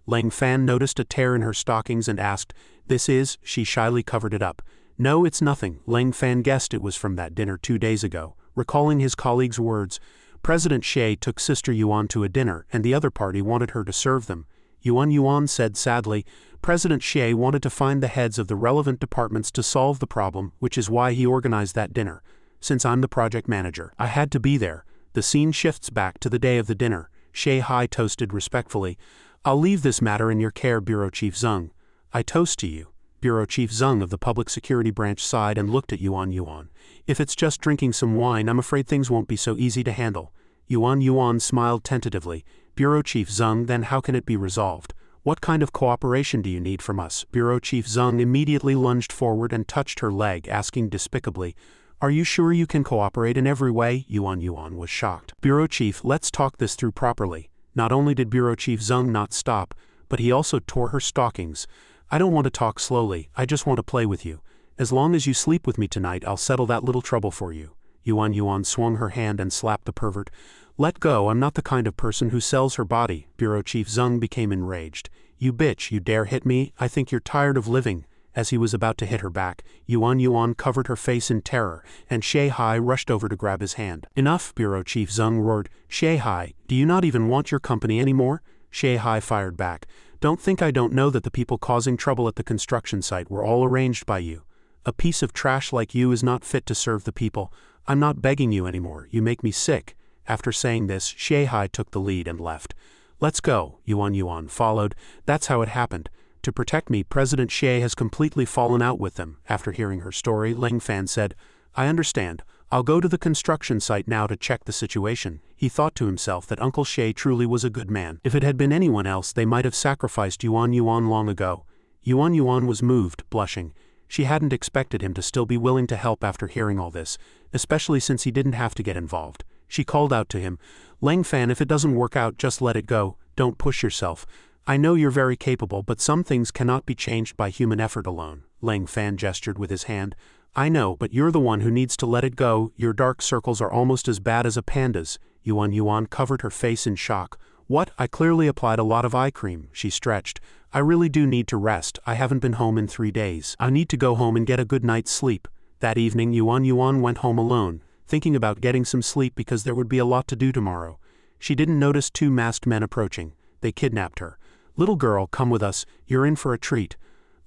Leng Fan noticed a tear in her stockings and asked, "This is?" She shyly covered it up. "No, it's nothing." Leng Fan guessed it was from that dinner 2 days ago. Recalling his colleague's words, President Shay took Sister Yuan to a dinner, and the other party wanted her to serve them. Yuan said sadly, "President Shay wanted to find the heads of the relevant departments to solve the problem, which is why he organized that dinner. Since I'm the project manager, I had to be there." The scene shifts back to the day of the dinner. Shay Hai toasted respectfully, "I'll leave this matter in your care, Bureau Chief Zeng." "I toast to you." Bureau Chief Zeng of the Public Security Branch sighed and looked at Yuan. "If it's just drinking some wine, I'm afraid things won't be so easy to handle." Yuan smiled tentatively. "Bureau Chief Zeng, then how can it be resolved? What kind of cooperation do you need from us?" Bureau Chief Zeng immediately lunged forward and touched her leg, asking despicably, "Are you sure you can cooperate in every way?" Yuan was shocked. "Bureau Chief, let's talk this through properly." Not only did Bureau Chief Zeng not stop, but he also tore her stockings. "I don't want to talk slowly, I just want to play with you. As long as you sleep with me tonight, I'll settle that little trouble for you." Yuan swung her hand and slapped the pervert. "Let go, I'm not the kind of person who sells her body." Bureau Chief Zeng became enraged. "You bitch, you dare hit me? I think you're tired of living." As he was about to hit her back, Yuan covered her face in terror, and Shay Hai rushed over to grab his hand. "Enough," Bureau Chief Zeng roared. "Shay Hai, do you not even want your company anymore?" Shay Hai fired back. "Don't think I don't know that the people causing trouble at the construction site were all arranged by you. A piece of trash like you is not fit to serve the people. I'm not begging you anymore, you make me sick." After saying this, Shay Hai took the lead and left. "Let's go," Yuan followed. "That's how it happened. To protect me, President Xie has completely fallen out with them. After hearing her story, Leng Fan said, I understand. I'll go to the construction site now to check the situation. He thought to himself that Uncle Xie truly was a good man. If it had been anyone else, they might have sacrificed Yuan Yuan long ago. Yuan Yuan was moved, blushing. She hadn't expected him to still be willing to help after hearing all this, especially since he didn't have to get involved. She called out to him, Leng Fan, if it doesn't work out, just let it go. Don't push yourself. I know you're very capable, but some things cannot be changed by human effort alone. Leng Fan gestured with his hand. I know, but you're the one who needs to let it go. Your dark circles are almost as bad as a panda's. Yuan Yuan covered her face in shock. What? I clearly applied a lot of eye cream. She stretched. I really do need to rest. I haven't been home in 3 days. I need to go home and get a good night's sleep. That evening, Yuan Yuan went home alone, thinking about getting some sleep because there would be a lot to do tomorrow. She didn't notice 2 masked men approaching. They kidnapped her. Little girl, come with us. You're in for a treat.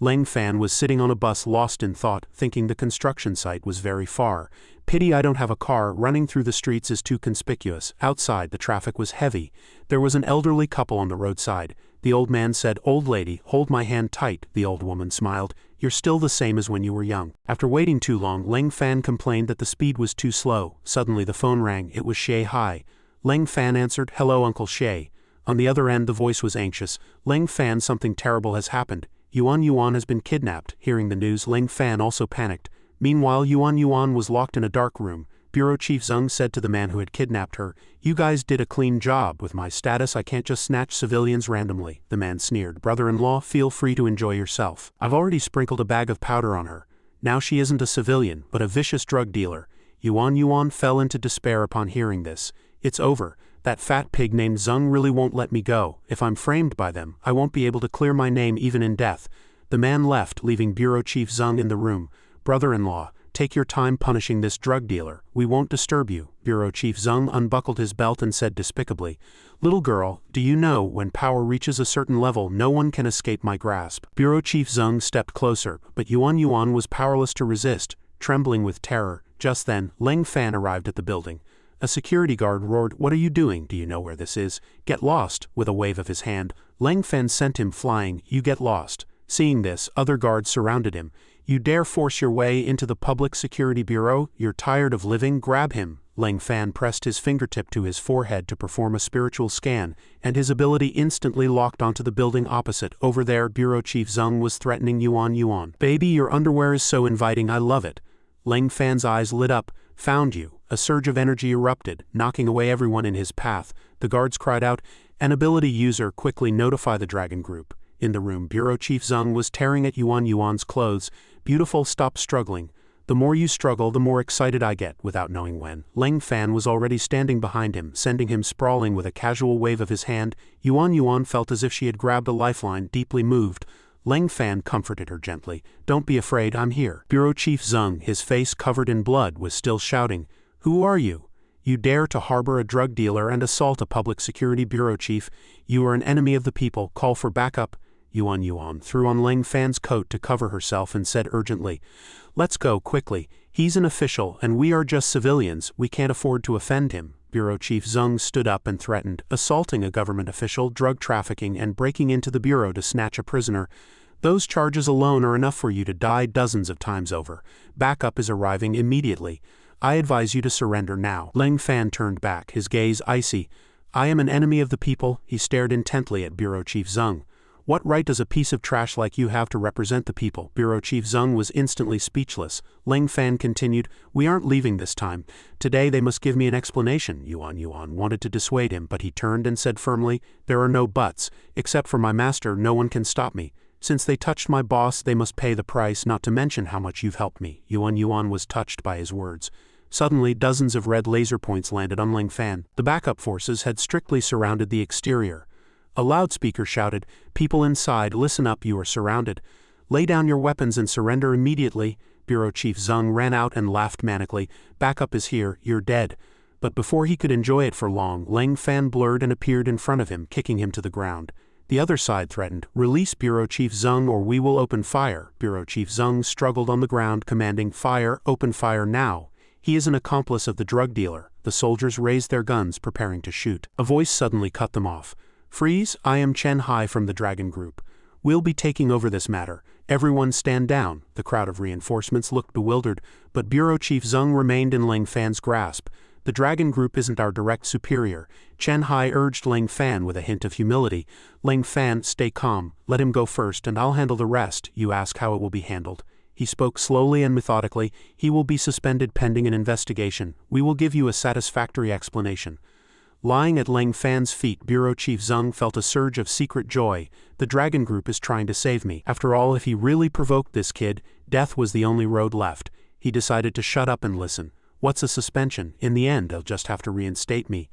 Leng Fan was sitting on a bus lost in thought, thinking the construction site was very far. Pity I don't have a car. Running through the streets is too conspicuous. Outside, the traffic was heavy. There was an elderly couple on the roadside. The old man said, Old lady, hold my hand tight. The old woman smiled. You're still the same as when you were young. After waiting too long, Leng Fan complained that the speed was too slow. Suddenly the phone rang. It was Xie Hai. Leng Fan answered, Hello, Uncle Xie. On the other end, the voice was anxious. Leng Fan, something terrible has happened. Yuan Yuan has been kidnapped. Hearing the news, Leng Fan also panicked. Meanwhile, Yuan Yuan was locked in a dark room. Bureau Chief Zeng said to the man who had kidnapped her, You guys did a clean job. With my status, I can't just snatch civilians randomly. The man sneered. Brother-in-law, feel free to enjoy yourself. I've already sprinkled a bag of powder on her. Now she isn't a civilian, but a vicious drug dealer. Yuan Yuan fell into despair upon hearing this. It's over. That fat pig named Zeng really won't let me go. If I'm framed by them, I won't be able to clear my name even in death. The man left, leaving Bureau Chief Zeng in the room. Brother-in-law, take your time punishing this drug dealer. We won't disturb you. Bureau Chief Zeng unbuckled his belt and said despicably, Little girl, do you know when power reaches a certain level, no one can escape my grasp? Bureau Chief Zeng stepped closer, but Yuan Yuan was powerless to resist, trembling with terror. Just then, Leng Fan arrived at the building. A security guard roared, What are you doing? Do you know where this is? Get lost. With a wave of his hand, Leng Fan sent him flying. You get lost. Seeing this, other guards surrounded him. You dare force your way into the Public Security Bureau? You're tired of living? Grab him. Leng Fan pressed his fingertip to his forehead to perform a spiritual scan, and his ability instantly locked onto the building opposite. Over there, Bureau Chief Zeng was threatening Yuan Yuan. Baby, your underwear is so inviting, I love it. Leng Fan's eyes lit up. Found you. A surge of energy erupted, knocking away everyone in his path. The guards cried out, An ability user, quickly notify the dragon group. In the room, Bureau Chief Zeng was tearing at Yuan Yuan's clothes. Beautiful, stop struggling. The more you struggle, the more excited I get. Without knowing when, Leng Fan was already standing behind him, sending him sprawling with a casual wave of his hand. Yuan Yuan felt as if she had grabbed a lifeline, deeply moved. Leng Fan comforted her gently. Don't be afraid, I'm here. Bureau Chief Zeng, his face covered in blood, was still shouting. Who are you? You dare to harbor a drug dealer and assault a public security bureau chief. You are an enemy of the people. Call for backup. Yuan Yuan threw on Leng Fan's coat to cover herself and said urgently, Let's go, quickly. He's an official, and we are just civilians. We can't afford to offend him. Bureau Chief Zeng stood up and threatened, assaulting a government official, drug trafficking, and breaking into the bureau to snatch a prisoner. Those charges alone are enough for you to die dozens of times over. Backup is arriving immediately. I advise you to surrender now. Leng Fan turned back, his gaze icy. I am an enemy of the people. He stared intently at Bureau Chief Zeng. What right does a piece of trash like you have to represent the people? Bureau Chief Zeng was instantly speechless. Leng Fan continued, We aren't leaving this time. Today they must give me an explanation. Yuan Yuan wanted to dissuade him, but he turned and said firmly, There are no buts. Except for my master, no one can stop me. Since they touched my boss, they must pay the price, not to mention how much you've helped me. Yuan Yuan was touched by his words. Suddenly, dozens of red laser points landed on Leng Fan. The backup forces had strictly surrounded the exterior. A loudspeaker shouted, People inside, listen up, you are surrounded. Lay down your weapons and surrender immediately. Bureau Chief Zeng ran out and laughed manically. Backup is here, you're dead. But before he could enjoy it for long, Leng Fan blurred and appeared in front of him, kicking him to the ground. The other side threatened, Release Bureau Chief Zeng or we will open fire. Bureau Chief Zeng struggled on the ground, commanding, Fire, open fire now. He is an accomplice of the drug dealer. The soldiers raised their guns, preparing to shoot. A voice suddenly cut them off. Freeze, I am Chen Hai from the Dragon Group. We'll be taking over this matter. Everyone stand down. The crowd of reinforcements looked bewildered, but Bureau Chief Zeng remained in Ling Fan's grasp. The Dragon Group isn't our direct superior, Chen Hai urged Ling Fan with a hint of humility. Ling Fan, stay calm, let him go first and I'll handle the rest. You ask how it will be handled. He spoke slowly and methodically. He will be suspended pending an investigation. We will give you a satisfactory explanation. Lying at Ling Fan's feet, Bureau Chief Zeng felt a surge of secret joy. The Dragon Group is trying to save me. After all, if he really provoked this kid, death was the only road left. He decided to shut up and listen. What's a suspension? In the end, they'll just have to reinstate me.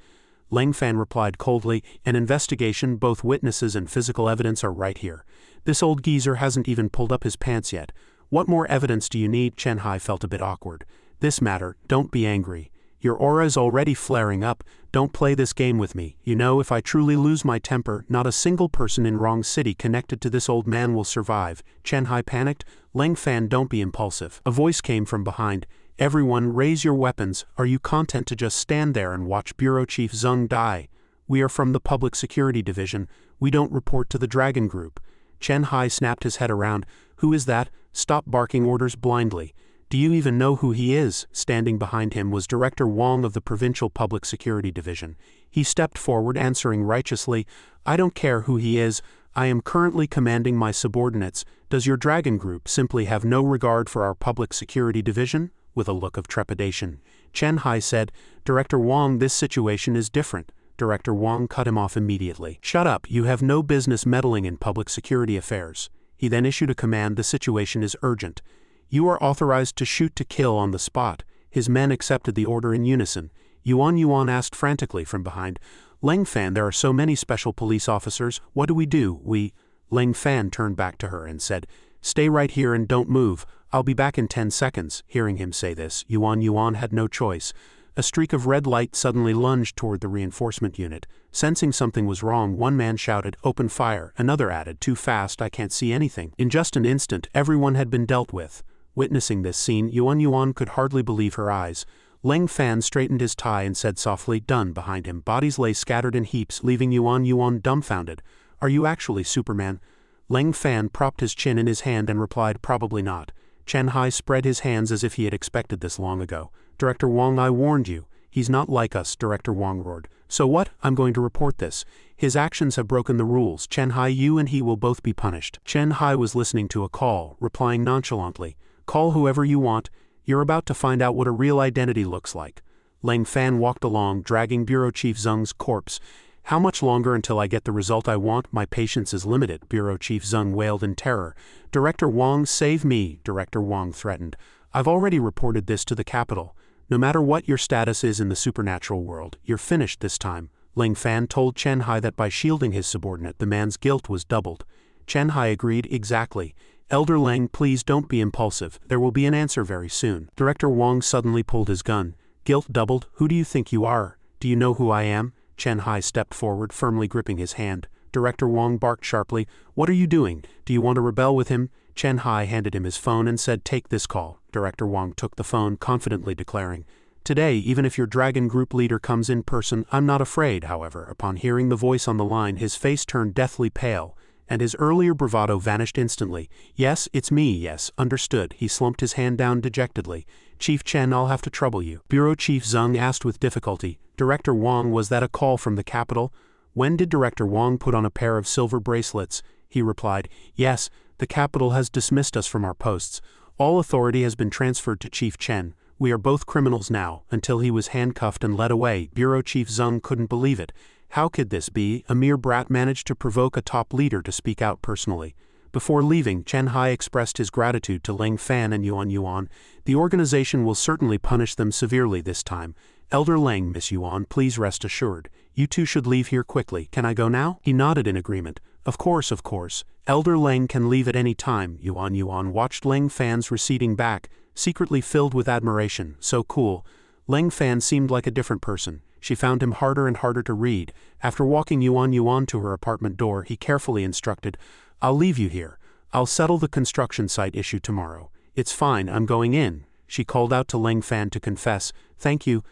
Ling Fan replied coldly, an investigation, both witnesses and physical evidence are right here. This old geezer hasn't even pulled up his pants yet. What more evidence do you need? Chen Hai felt a bit awkward. This matter, don't be angry. Your aura is already flaring up. Don't play this game with me. You know, if I truly lose my temper, not a single person in Wrong City connected to this old man will survive. Chen Hai panicked. Ling Fan, don't be impulsive. A voice came from behind. Everyone, raise your weapons. Are you content to just stand there and watch Bureau Chief Zeng die? We are from the Public Security Division. We don't report to the Dragon Group. Chen Hai snapped his head around. Who is that? Stop barking orders blindly. Do you even know who he is? Standing behind him was Director Wong of the Provincial Public Security Division. He stepped forward, answering righteously, I don't care who he is. I am currently commanding my subordinates. Does your Dragon Group simply have no regard for our Public Security Division? With a look of trepidation, Chen Hai said, Director Wong, this situation is different. Director Wong cut him off immediately. Shut up, you have no business meddling in public security affairs. He then issued a command, the situation is urgent. You are authorized to shoot to kill on the spot. His men accepted the order in unison. Yuan asked frantically from behind, Ling Fan, there are so many special police officers, what do? Ling Fan turned back to her and said, stay right here and don't move. I'll be back in 10 seconds. Hearing him say this, Yuan had no choice. A streak of red light suddenly lunged toward the reinforcement unit. Sensing something was wrong, one man shouted, open fire. Another added, too fast, I can't see anything. In just an instant, everyone had been dealt with. Witnessing this scene, Yuan could hardly believe her eyes. Ling Fan straightened his tie and said softly, done. Behind him, bodies lay scattered in heaps, leaving Yuan dumbfounded. Are you actually Superman? Ling Fan propped his chin in his hand and replied, probably not. Chen Hai spread his hands as if he had expected this long ago. Director Wong, I warned you. He's not like us, Director Wong roared. So what? I'm going to report this. His actions have broken the rules. Chen Hai, you and he will both be punished. Chen Hai was listening to a call, replying nonchalantly. Call whoever you want. You're about to find out what a real identity looks like. Ling Fan walked along, dragging Bureau Chief Zeng's corpse. How much longer until I get the result I want? My patience is limited, Bureau Chief Zeng wailed in terror. Director Wong, save me, Director Wong threatened. I've already reported this to the capital. No matter what your status is in the supernatural world, you're finished this time. Ling Fan told Chen Hai that by shielding his subordinate, the man's guilt was doubled. Chen Hai agreed, exactly. Elder Ling, please don't be impulsive. There will be an answer very soon. Director Wong suddenly pulled his gun. Guilt doubled? Who do you think you are? Do you know who I am? Chen Hai stepped forward, firmly gripping his hand. Director Wong barked sharply. What are you doing? Do you want to rebel with him? Chen Hai handed him his phone and said, take this call. Director Wong took the phone, confidently declaring, today, even if your Dragon Group leader comes in person, I'm not afraid. However, upon hearing the voice on the line, his face turned deathly pale, and his earlier bravado vanished instantly. Yes, it's me, yes, understood. He slumped his hand down dejectedly. Chief Chen, I'll have to trouble you. Bureau Chief Zeng asked with difficulty. Director Wong, was that a call from the capital? When did Director Wong put on a pair of silver bracelets? He replied, yes, the capital has dismissed us from our posts. All authority has been transferred to Chief Chen. We are both criminals now, until he was handcuffed and led away. Bureau Chief Zeng couldn't believe it. How could this be? A mere brat managed to provoke a top leader to speak out personally. Before leaving, Chen Hai expressed his gratitude to Ling Fan and Yuan. The organization will certainly punish them severely this time. Elder Ling, Miss Yuan, please rest assured. You two should leave here quickly. Can I go now? He nodded in agreement. Of course. Elder Ling can leave at any time. Yuan watched Ling Fan's receding back, secretly filled with admiration. So cool. Ling Fan seemed like a different person. She found him harder and harder to read. After walking Yuan to her apartment door, he carefully instructed, I'll leave you here. I'll settle the construction site issue tomorrow. It's fine, I'm going in. she called out to Ling Fan to confess. Thank you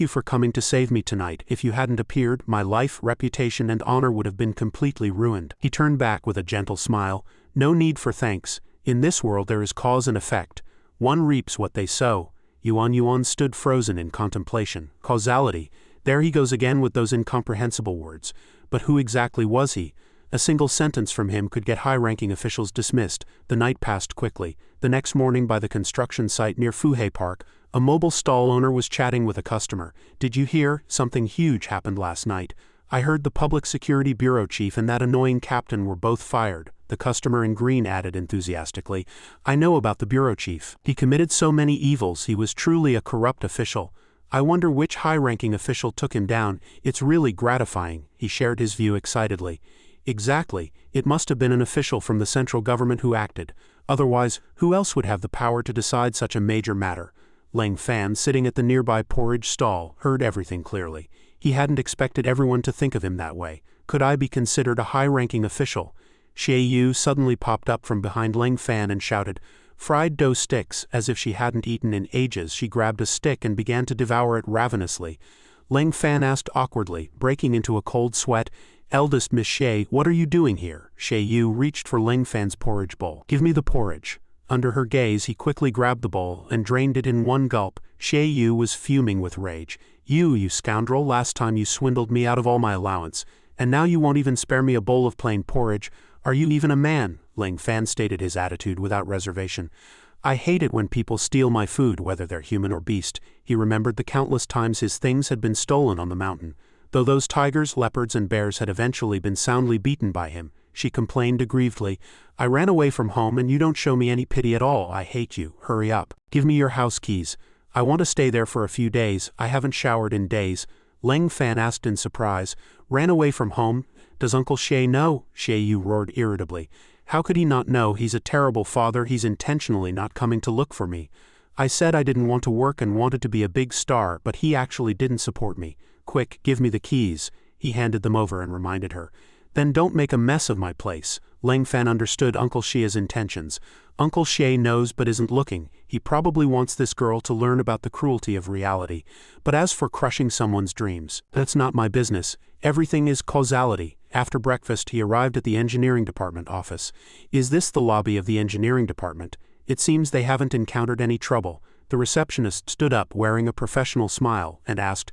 for coming to save me tonight. If you hadn't appeared, my life, reputation and honor would have been completely ruined. He turned back with a gentle smile. No need for thanks. In this world there is cause and effect. One reaps what they sow. Yuan stood frozen in contemplation. Causality. There he goes again with those incomprehensible words. But who exactly was he? A single sentence from him could get high-ranking officials dismissed. The night passed quickly. The next morning by the construction site near Fuhei Park, a mobile stall owner was chatting with a customer. Did you hear? Something huge happened last night. I heard the Public Security Bureau chief and that annoying captain were both fired. The customer in green added enthusiastically. I know about the bureau chief. He committed so many evils, he was truly a corrupt official. I wonder which high-ranking official took him down. It's really gratifying. He shared his view excitedly. Exactly, it must have been an official from the central government who acted. Otherwise, who else would have the power to decide such a major matter? Ling Fan, sitting at the nearby porridge stall, heard everything clearly. He hadn't expected everyone to think of him that way. Could I be considered a high-ranking official? Xie Yu suddenly popped up from behind Ling Fan and shouted, fried dough sticks. As if she hadn't eaten in ages, she grabbed a stick and began to devour it ravenously. Ling Fan asked awkwardly, breaking into a cold sweat, Eldest Miss Xie, what are you doing here? Xie Yu reached for Ling Fan's porridge bowl. Give me the porridge. Under her gaze, he quickly grabbed the bowl and drained it in one gulp. Xie Yu was fuming with rage. You scoundrel, last time you swindled me out of all my allowance, and now you won't even spare me a bowl of plain porridge. Are you even a man? Ling Fan stated his attitude without reservation. I hate it when people steal my food, whether they're human or beast. He remembered the countless times his things had been stolen on the mountain. Though those tigers, leopards and bears had eventually been soundly beaten by him, she complained aggrievedly. I ran away from home and you don't show me any pity at all. I hate you. Hurry up. Give me your house keys. I want to stay there for a few days. I haven't showered in days. Ling Fan asked in surprise. Ran away from home? Does Uncle Xie know? Xie Yu roared irritably. How could he not know? He's a terrible father. He's intentionally not coming to look for me. I said I didn't want to work and wanted to be a big star, but he actually didn't support me. Quick, give me the keys. He handed them over and reminded her. Then don't make a mess of my place. Ling Fan understood Uncle Xie's intentions. Uncle Xie knows but isn't looking. He probably wants this girl to learn about the cruelty of reality. But as for crushing someone's dreams, that's not my business. Everything is causality. After breakfast, he arrived at the engineering department office. Is this the lobby of the engineering department? It seems they haven't encountered any trouble. The receptionist stood up wearing a professional smile and asked,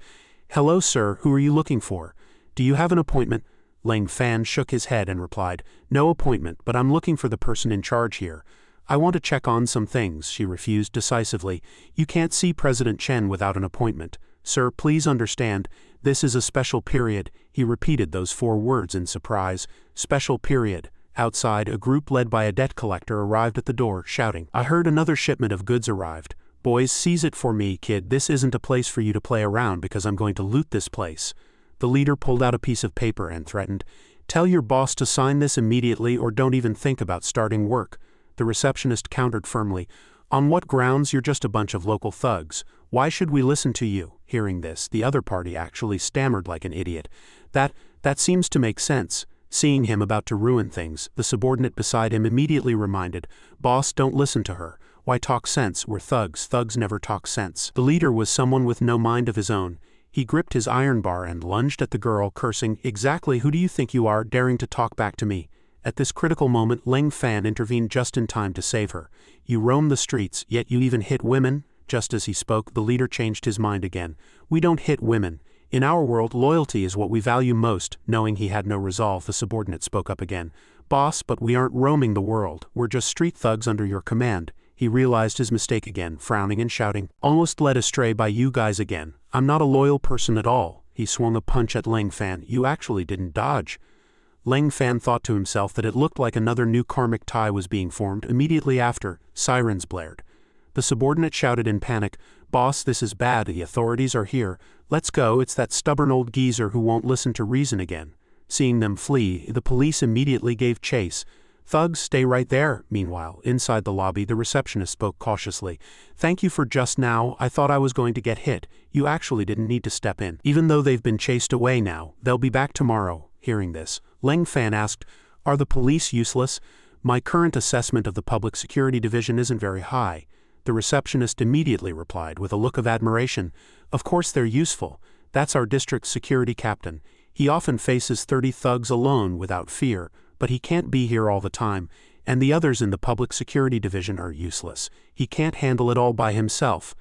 Hello, sir, who are you looking for? Do you have an appointment? Ling Fan shook his head and replied, No appointment, but I'm looking for the person in charge here. I want to check on some things, she refused decisively. You can't see President Chen without an appointment. Sir, please understand, this is a special period. He repeated those 4 words in surprise. Special period. Outside, a group led by a debt collector arrived at the door, shouting, I heard another shipment of goods arrived. Boys, seize it for me, kid. This isn't a place for you to play around because I'm going to loot this place. The leader pulled out a piece of paper and threatened, Tell your boss to sign this immediately or don't even think about starting work. The receptionist countered firmly, On what grounds? You're just a bunch of local thugs. Why should we listen to you? Hearing this, the other party actually stammered like an idiot. That seems to make sense. Seeing him about to ruin things, the subordinate beside him immediately reminded, Boss, don't listen to her. Why talk sense? We're thugs. Thugs never talk sense. The leader was someone with no mind of his own. He gripped his iron bar and lunged at the girl, cursing, Exactly who do you think you are, daring to talk back to me? At this critical moment, Ling Fan intervened just in time to save her. You roam the streets, yet you even hit women? Just as he spoke, the leader changed his mind again. We don't hit women. In our world, loyalty is what we value most. Knowing he had no resolve, the subordinate spoke up again. Boss, but we aren't roaming the world. We're just street thugs under your command. He realized his mistake again, frowning and shouting, Almost led astray by you guys again. I'm not a loyal person at all. He swung a punch at Ling Fan. You actually didn't dodge. Ling Fan thought to himself that it looked like another new karmic tie was being formed. Immediately after, sirens blared. The subordinate shouted in panic, Boss, this is bad. The authorities are here. Let's go. It's that stubborn old geezer who won't listen to reason again. Seeing them flee, the police immediately gave chase. Thugs, stay right there. Meanwhile, inside the lobby, the receptionist spoke cautiously. Thank you for just now. I thought I was going to get hit. You actually didn't need to step in. Even though they've been chased away now, they'll be back tomorrow. Hearing this, Ling Fan asked, Are the police useless? My current assessment of the Public Security Division isn't very high. The the receptionist immediately replied with a look of admiration. Of course they're useful. That's our district's security captain. He often faces 30 thugs alone without fear, but he can't be here all the time, and the others in the public security division are useless. He can't handle it all by himself.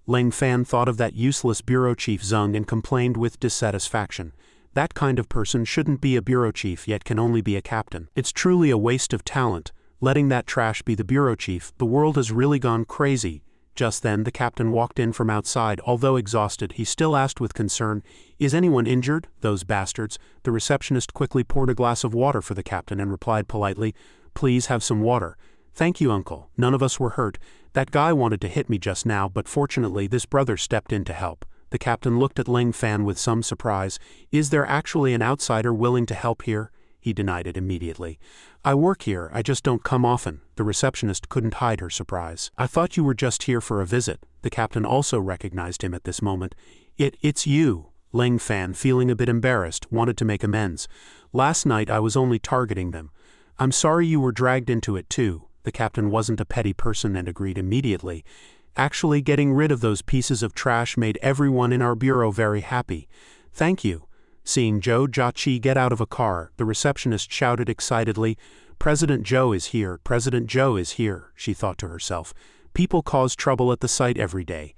Ling Fan thought of that useless bureau chief Zeng and complained with dissatisfaction. That kind of person shouldn't be a bureau chief yet can only be a captain. It's truly a waste of talent, letting that trash be the bureau chief. The world has really gone crazy. Just then the captain walked in from outside. Although exhausted, he still asked with concern, "Is anyone injured? Those bastards." The receptionist quickly poured a glass of water for the captain and replied politely, "Please have some water." "Thank you, uncle. None of us were hurt. That guy wanted to hit me just now, but fortunately this brother stepped in to help." The captain looked at Ling Fan with some surprise. "Is there actually an outsider willing to help here?" He denied it immediately. "I work here, I just don't come often." The receptionist couldn't hide her surprise. "I thought you were just here for a visit." The captain also recognized him at this moment. It's you." Ling Fan, feeling a bit embarrassed, wanted to make amends. "Last night I was only targeting them. I'm sorry you were dragged into it too." The captain wasn't a petty person and agreed immediately. "Actually, getting rid of those pieces of trash made everyone in our bureau very happy. Thank you." Seeing Zhou Jiaqi get out of a car, the receptionist shouted excitedly, "President Zhou is here, President Zhou is here," she thought to herself. "People cause trouble at the site every day.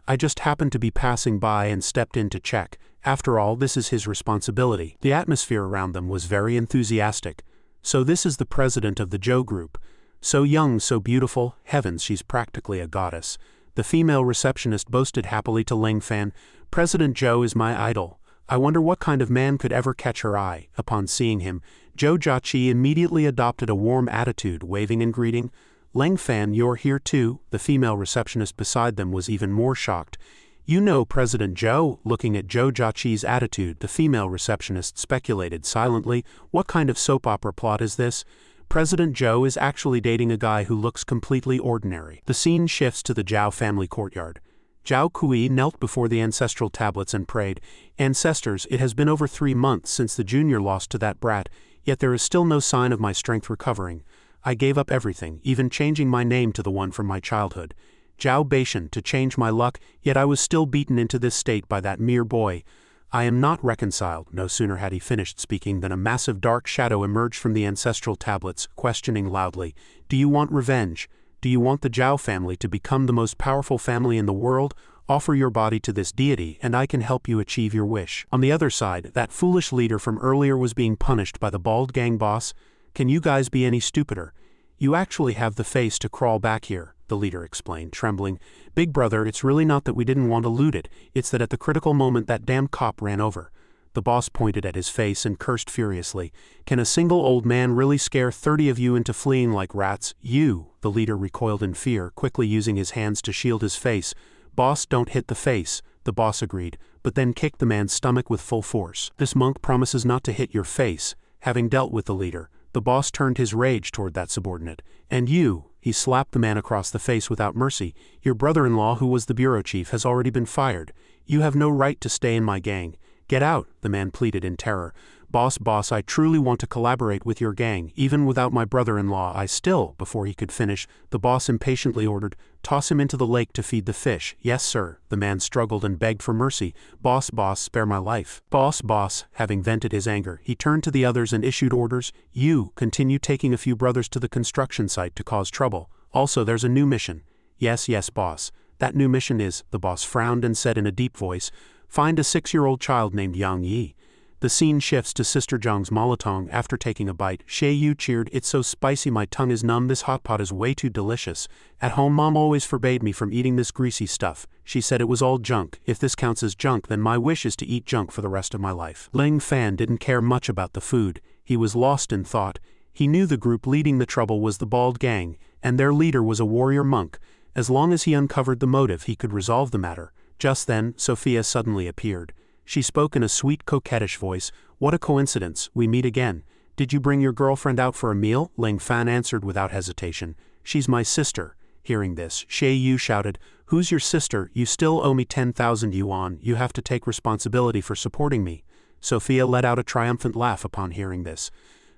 I just happened to be passing by and stepped in to check. After all, this is his responsibility." The atmosphere around them was very enthusiastic. "So this is the president of the Zhou group. So young, so beautiful, heavens, she's practically a goddess." The female receptionist boasted happily to Ling Fan, "President Zhou is my idol. I wonder what kind of man could ever catch her eye." Upon seeing him, Zhou Jiaqi immediately adopted a warm attitude, waving in greeting. "Ling Fan, you're here too?" The female receptionist beside them was even more shocked. "You know President Zhou?" Looking at Zhou Jiaqi's attitude, the female receptionist speculated silently, "What kind of soap opera plot is this? President Zhou is actually dating a guy who looks completely ordinary." The scene shifts to the Zhao family courtyard. Zhao Kui knelt before the ancestral tablets and prayed, "Ancestors, it has been over 3 months since the junior lost to that brat, yet there is still no sign of my strength recovering. I gave up everything, even changing my name to the one from my childhood. Zhao Beishan, to change my luck, yet I was still beaten into this state by that mere boy. I am not reconciled." No sooner had he finished speaking than a massive dark shadow emerged from the ancestral tablets, questioning loudly, "Do you want revenge? Do you want the Zhao family to become the most powerful family in the world? Offer your body to this deity and I can help you achieve your wish." On the other side, that foolish leader from earlier was being punished by the bald gang boss. "Can you guys be any stupider? You actually have the face to crawl back here," the leader explained, trembling. "Big brother, it's really not that we didn't want to loot it, it's that at the critical moment that damn cop ran over." The boss pointed at his face and cursed furiously. "Can a single old man really scare 30 of you into fleeing like rats? You!" The leader recoiled in fear, quickly using his hands to shield his face. "Boss, don't hit the face," the boss agreed, but then kicked the man's stomach with full force. "This monk promises not to hit your face." Having dealt with the leader, the boss turned his rage toward that subordinate. "And you," he slapped the man across the face without mercy, "your brother-in-law who was the bureau chief has already been fired. You have no right to stay in my gang. Get out," the man pleaded in terror. Boss, I truly want to collaborate with your gang, even without my brother-in-law. I still," before he could finish, the boss impatiently ordered, "Toss him into the lake to feed the fish." "Yes, sir." The man struggled and begged for mercy. Boss, spare my life." Boss, having vented his anger, he turned to the others and issued orders. "You, continue taking a few brothers to the construction site to cause trouble. Also, there's a new mission." Yes, boss. "That new mission is," the boss frowned and said in a deep voice, "Find a 6-year-old child named Yang Yi." The scene shifts to Sister Zhang's malotong. After taking a bite, Xie Yu cheered, "It's so spicy my tongue is numb. This hot pot is way too delicious. At home Mom always forbade me from eating this greasy stuff. She said it was all junk. If this counts as junk, then my wish is to eat junk for the rest of my life." Ling Fan didn't care much about the food. He was lost in thought. He knew the group leading the trouble was the Bald Gang, and their leader was a warrior monk. As long as he uncovered the motive, he could resolve the matter. Just then, Sophia suddenly appeared. She spoke in a sweet, coquettish voice. "What a coincidence, we meet again. Did you bring your girlfriend out for a meal?" Ling Fan answered without hesitation. "She's my sister." Hearing this, Xie Yu shouted, "Who's your sister? You still owe me 10,000 yuan. You have to take responsibility for supporting me." Sophia let out a triumphant laugh upon hearing this.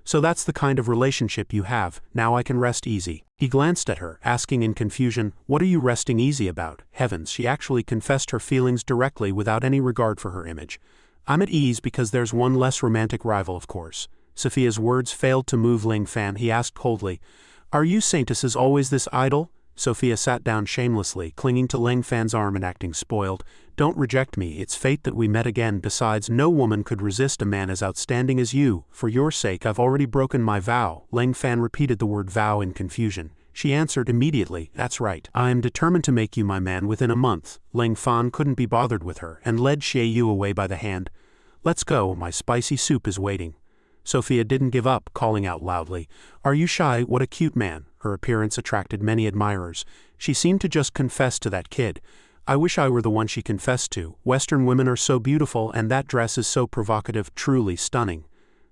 So that's the kind of relationship you have, now I can rest easy. He glanced at her, asking in confusion, what are you resting easy about? Heavens, she actually confessed her feelings directly without any regard for her image. I'm at ease because there's one less romantic rival, of course. Sophia's words failed to move Ling Fan. He asked coldly, are you saintesses always this idle? Sophia sat down shamelessly, clinging to Ling Fan's arm and acting spoiled. Don't reject me, it's fate that we met again. Besides, no woman could resist a man as outstanding as you. For your sake I've already broken my vow. Ling Fan repeated the word vow in confusion. She answered immediately, that's right. I am determined to make you my man within a month. Ling Fan couldn't be bothered with her, and led Xie Yu away by the hand. Let's go, my spicy soup is waiting. Sophia didn't give up, calling out loudly, are you shy? What a cute man. Her appearance attracted many admirers. She seemed to just confess to that kid. I wish I were the one she confessed to. Western women are so beautiful, and that dress is so provocative, truly stunning.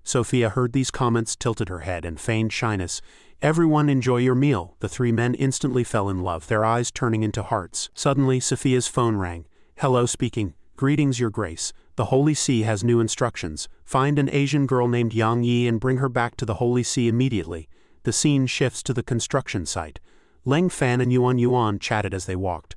Sophia heard these comments, tilted her head, and feigned shyness. Everyone enjoy your meal. The three men instantly fell in love, their eyes turning into hearts. Suddenly, Sophia's phone rang. Hello, speaking. Greetings, Your Grace. The Holy See has new instructions. Find an Asian girl named Yang Yi and bring her back to the Holy See immediately. The scene shifts to the construction site. Ling Fan and Yuan chatted as they walked.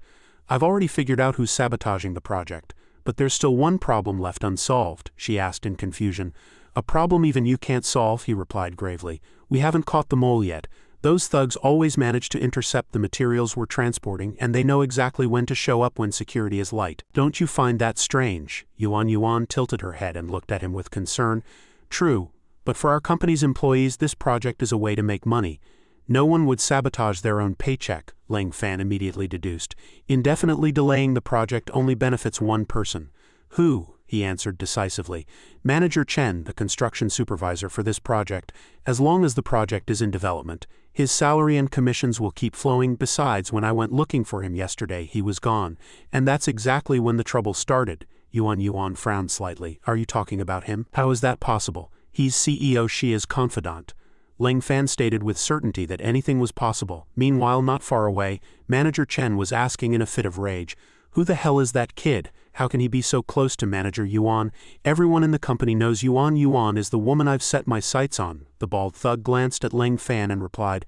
I've already figured out who's sabotaging the project, but there's still one problem left unsolved, she asked in confusion. A problem even you can't solve, he replied gravely. We haven't caught the mole yet. Those thugs always manage to intercept the materials we're transporting, and they know exactly when to show up when security is light. Don't you find that strange? Yuan tilted her head and looked at him with concern. True, but for our company's employees this project is a way to make money. No one would sabotage their own paycheck, Ling Fan immediately deduced. Indefinitely delaying the project only benefits one person. Who? He answered decisively. Manager Chen, the construction supervisor for this project. As long as the project is in development, his salary and commissions will keep flowing. Besides, when I went looking for him yesterday, he was gone. And that's exactly when the trouble started. Yuan frowned slightly. Are you talking about him? How is that possible? He's CEO Xia's confidant. Ling Fan stated with certainty that anything was possible. Meanwhile, not far away, Manager Chen was asking in a fit of rage, who the hell is that kid? How can he be so close to Manager Yuan? Everyone in the company knows Yuan is the woman I've set my sights on. The bald thug glanced at Ling Fan and replied,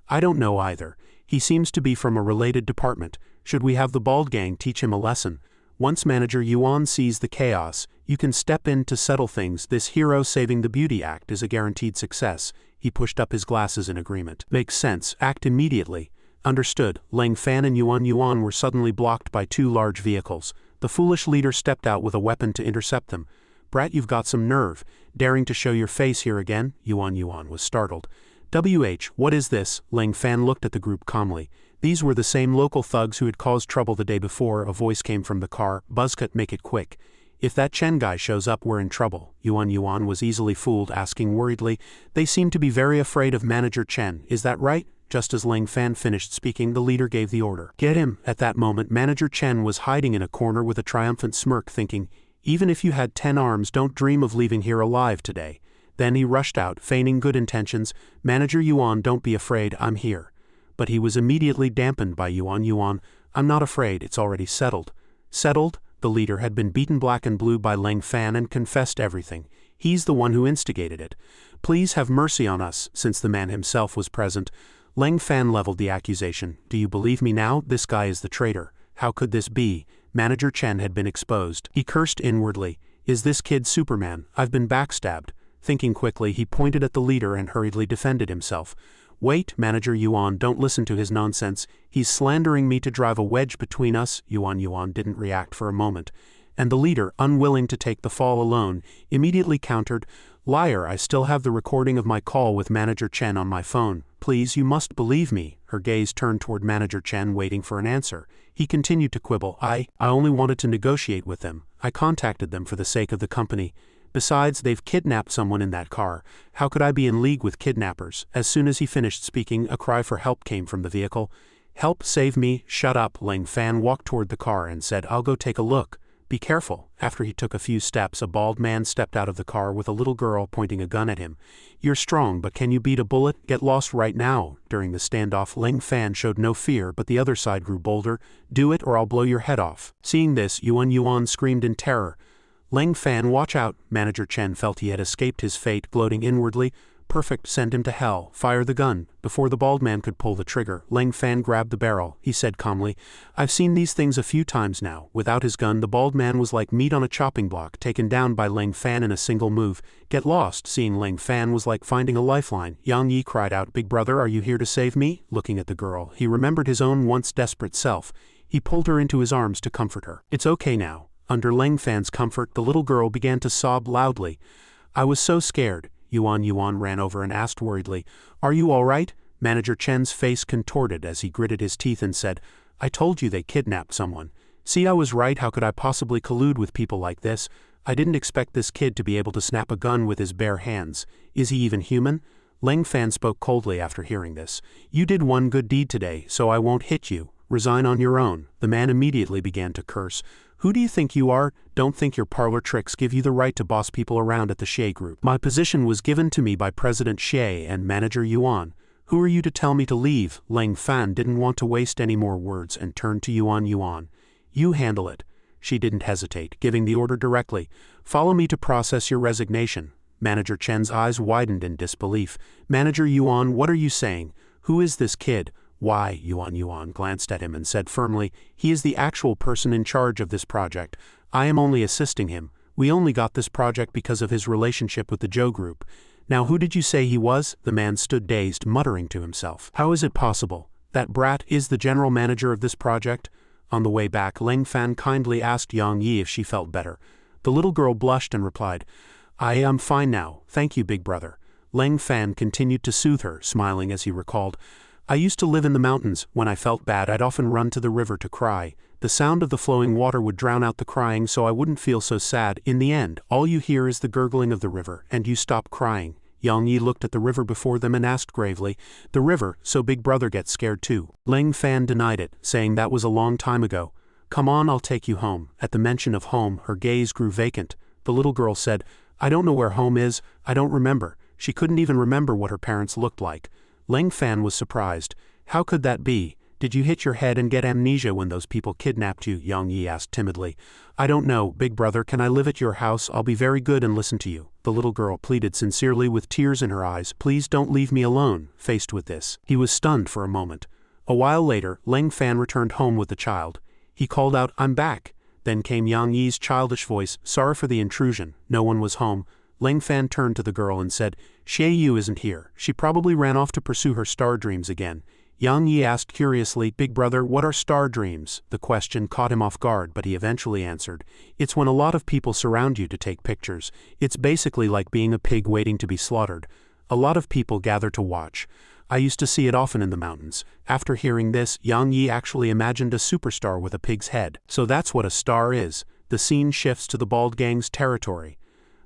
I don't know either. He seems to be from a related department. Should we have the bald gang teach him a lesson? Once Manager Yuan sees the chaos, you can step in to settle things. This hero saving the beauty act is a guaranteed success. He pushed up his glasses in agreement. Makes sense. Act immediately. Understood. Ling Fan and Yuan were suddenly blocked by two large vehicles. The foolish leader stepped out with a weapon to intercept them. Brat, you've got some nerve. Daring to show your face here again? Yuan was startled. What is this? Ling Fan looked at the group calmly. These were the same local thugs who had caused trouble the day before. A voice came from the car. Buzzcut, make it quick. If that Chen guy shows up, we're in trouble. Yuan was easily fooled, asking worriedly. They seem to be very afraid of Manager Chen. Is that right? Just as Ling Fan finished speaking, the leader gave the order. Get him! At that moment, Manager Chen was hiding in a corner with a triumphant smirk, thinking, even if you had 10 arms, don't dream of leaving here alive today. Then he rushed out, feigning good intentions. Manager Yuan, don't be afraid, I'm here. But he was immediately dampened by Yuan. I'm not afraid, it's already settled. Settled? The leader had been beaten black and blue by Ling Fan and confessed everything. He's the one who instigated it. Please have mercy on us, since the man himself was present. Ling Fan leveled the accusation. Do you believe me now? This guy is the traitor. How could this be? Manager Chen had been exposed. He cursed inwardly. Is this kid Superman? I've been backstabbed. Thinking quickly, he pointed at the leader and hurriedly defended himself. Wait, Manager Yuan, don't listen to his nonsense. He's slandering me to drive a wedge between us. Yuan didn't react for a moment. And the leader, unwilling to take the fall alone, immediately countered, Liar, I still have the recording of my call with Manager Chen on my phone. Please, you must believe me. Her gaze turned toward Manager Chen, waiting for an answer. He continued to quibble. I only wanted to negotiate with them. I contacted them for the sake of the company. Besides, they've kidnapped someone in that car. How could I be in league with kidnappers? As soon as he finished speaking, a cry for help came from the vehicle. Help, save me, shut up. Ling Fan walked toward the car and said, I'll go take a look. Be careful. After he took a few steps, a bald man stepped out of the car with a little girl pointing a gun at him. You're strong, but can you beat a bullet? Get lost right now. During the standoff, Ling Fan showed no fear, but the other side grew bolder. Do it or I'll blow your head off. Seeing this, Yuan screamed in terror. Ling Fan, watch out. Manager Chen felt he had escaped his fate, gloating inwardly. perfect, send him to hell, fire the gun. Before the bald man could pull the trigger, Lang Fan grabbed the barrel. He said calmly, I've seen these things a few times now. Without his gun, the bald man was like meat on a chopping block, taken down by Lang Fan in a single move. Get lost. Seeing Lang Fan was like finding a lifeline. Yang Yi cried out, Big brother, are you here to save me? Looking at the girl, he remembered his own once desperate self. He pulled her into his arms to comfort her. It's okay now. Under Lang Fan's comfort, the little girl began to sob loudly. I was so scared. Yuan ran over and asked worriedly, Are you all right? Manager Chen's face contorted as he gritted his teeth and said, I told you they kidnapped someone. See, I was right. How could I possibly collude with people like this? I didn't expect this kid to be able to snap a gun with his bare hands. Is he even human? Lang Fan spoke coldly after hearing this. You did one good deed today, so I won't hit you. Resign on your own. The man immediately began to curse. Who do you think you are? Don't think your parlor tricks give you the right to boss people around at the Xie Group. My position was given to me by President Xie and Manager Yuan. Who are you to tell me to leave? Lang Fan didn't want to waste any more words and turned to Yuan. You handle it. She didn't hesitate, giving the order directly. Follow me to process your resignation. Manager Chen's eyes widened in disbelief. Manager Yuan, what are you saying? Who is this kid? Why? Yuan glanced at him and said firmly, he is the actual person in charge of this project. I am only assisting him. We only got this project because of his relationship with the Zhou Group. Now who did you say he was? The man stood dazed, muttering to himself. How is it possible? That brat is the general manager of this project? On the way back, Lang Fan kindly asked Yang Yi if she felt better. The little girl blushed and replied, I am fine now, thank you, big brother. Lang Fan continued to soothe her, smiling as he recalled, I used to live in the mountains. When I felt bad, I'd often run to the river to cry. The sound of the flowing water would drown out the crying, so I wouldn't feel so sad. In the end, all you hear is the gurgling of the river, and you stop crying. Yang Yi looked at the river before them and asked gravely, The river, so big brother gets scared too. Lang Fan denied it, saying that was a long time ago. Come on, I'll take you home. At the mention of home, her gaze grew vacant. The little girl said, I don't know where home is, I don't remember. She couldn't even remember what her parents looked like. Lang Fan was surprised. How could that be? Did you hit your head and get amnesia when those people kidnapped you? Yang Yi asked timidly. I don't know, big brother, can I live at your house? I'll be very good and listen to you. The little girl pleaded sincerely with tears in her eyes. Please don't leave me alone. Faced with this, he was stunned for a moment. A while later, Lang Fan returned home with the child. He called out, I'm back. Then came Yang Yi's childish voice, Sorry for the intrusion. No one was home. Lang Fan turned to the girl and said, Xie Yu isn't here. She probably ran off to pursue her star dreams again. Yang Yi asked curiously, Big brother, what are star dreams? The question caught him off guard, but he eventually answered, It's when a lot of people surround you to take pictures. It's basically like being a pig waiting to be slaughtered. A lot of people gather to watch. I used to see it often in the mountains. After hearing this, Yang Yi actually imagined a superstar with a pig's head. So that's what a star is. The scene shifts to the bald gang's territory.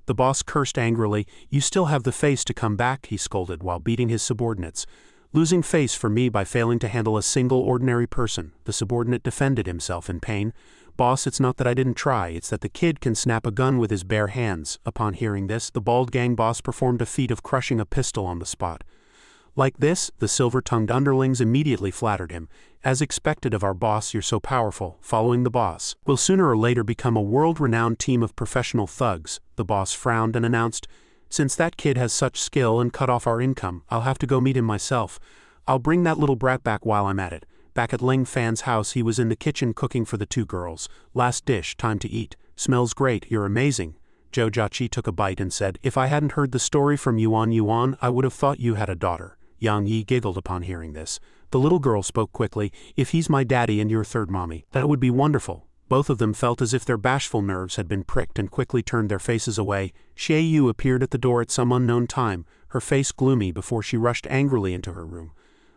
The boss cursed angrily. You still have the face to come back, he scolded while beating his subordinates. Losing face for me by failing to handle a single ordinary person, the subordinate defended himself in pain. Boss, it's not that I didn't try, it's that the kid can snap a gun with his bare hands. Upon hearing this, the bald gang boss performed a feat of crushing a pistol on the spot. Like this, the silver-tongued underlings immediately flattered him. As expected of our boss, you're so powerful. Following the boss, we'll sooner or later become a world-renowned team of professional thugs. The boss frowned and announced, Since that kid has such skill and cut off our income, I'll have to go meet him myself. I'll bring that little brat back while I'm at it. Back at Lang Fan's house, he was in the kitchen cooking for the two girls. Last dish, time to eat. Smells great, you're amazing. Zhou Jiaqi took a bite and said, If I hadn't heard the story from Yuan, I would have thought you had a daughter. Yang Yi giggled upon hearing this. The little girl spoke quickly, If he's my daddy and your third mommy, that would be wonderful. Both of them felt as if their bashful nerves had been pricked and quickly turned their faces away. Xie Yu appeared at the door at some unknown time, her face gloomy before she rushed angrily into her room.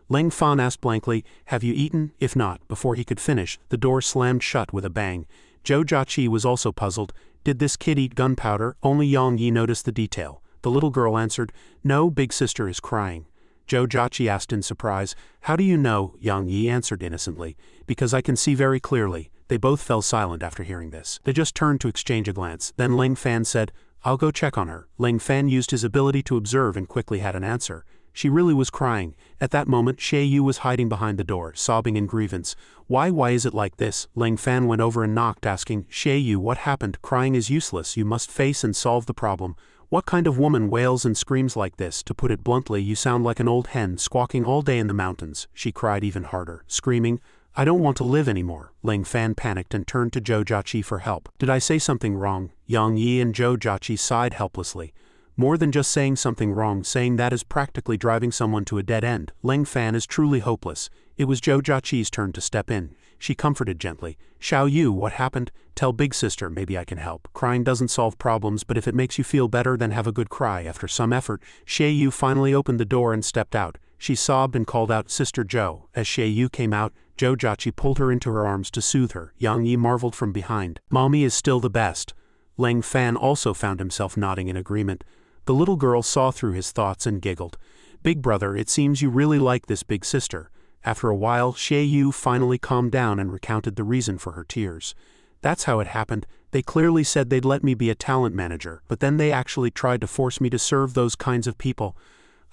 Lang Fan asked blankly, Have you eaten? If not, before he could finish, the door slammed shut with a bang. Zhou Jiaqi was also puzzled. Did this kid eat gunpowder? Only Yang Yi noticed the detail. The little girl answered, No, big sister is crying. Zhou Jiaqi asked in surprise, How do you know? Yang Yi answered innocently, Because I can see very clearly. They both fell silent after hearing this. They just turned to exchange a glance. Then Lang Fan said, I'll go check on her. Lang Fan used his ability to observe and quickly had an answer. She really was crying. At that moment, Xie Yu was hiding behind the door, sobbing in grievance. Why is it like this? Lang Fan went over and knocked, asking, Xie Yu, what happened? Crying is useless. You must face and solve the problem. What kind of woman wails and screams like this? To put it bluntly, you sound like an old hen squawking all day in the mountains, she cried even harder, screaming, I don't want to live anymore. Ling Fan panicked and turned to Zhou Jiaqi for help. Did I say something wrong? Yang Yi and Zhou Jiaqi sighed helplessly. More than just saying something wrong, saying that is practically driving someone to a dead end. Ling Fan is truly hopeless. It was Zhou Jiaqi's turn to step in. She comforted gently. Xiao Yu, what happened? Tell big sister, maybe I can help. Crying doesn't solve problems, but if it makes you feel better, then have a good cry. After some effort, Xie Yu finally opened the door and stepped out. She sobbed and called out, Sister Zhou. As Xie Yu came out, Zhou Jiaqi pulled her into her arms to soothe her. Yang Yi marveled from behind. Mommy is still the best. Ling Fan also found himself nodding in agreement. The little girl saw through his thoughts and giggled. Big brother, it seems you really like this big sister. After a while, Xie Yu finally calmed down and recounted the reason for her tears. That's how it happened. They clearly said they'd let me be a talent manager, but then they actually tried to force me to serve those kinds of people.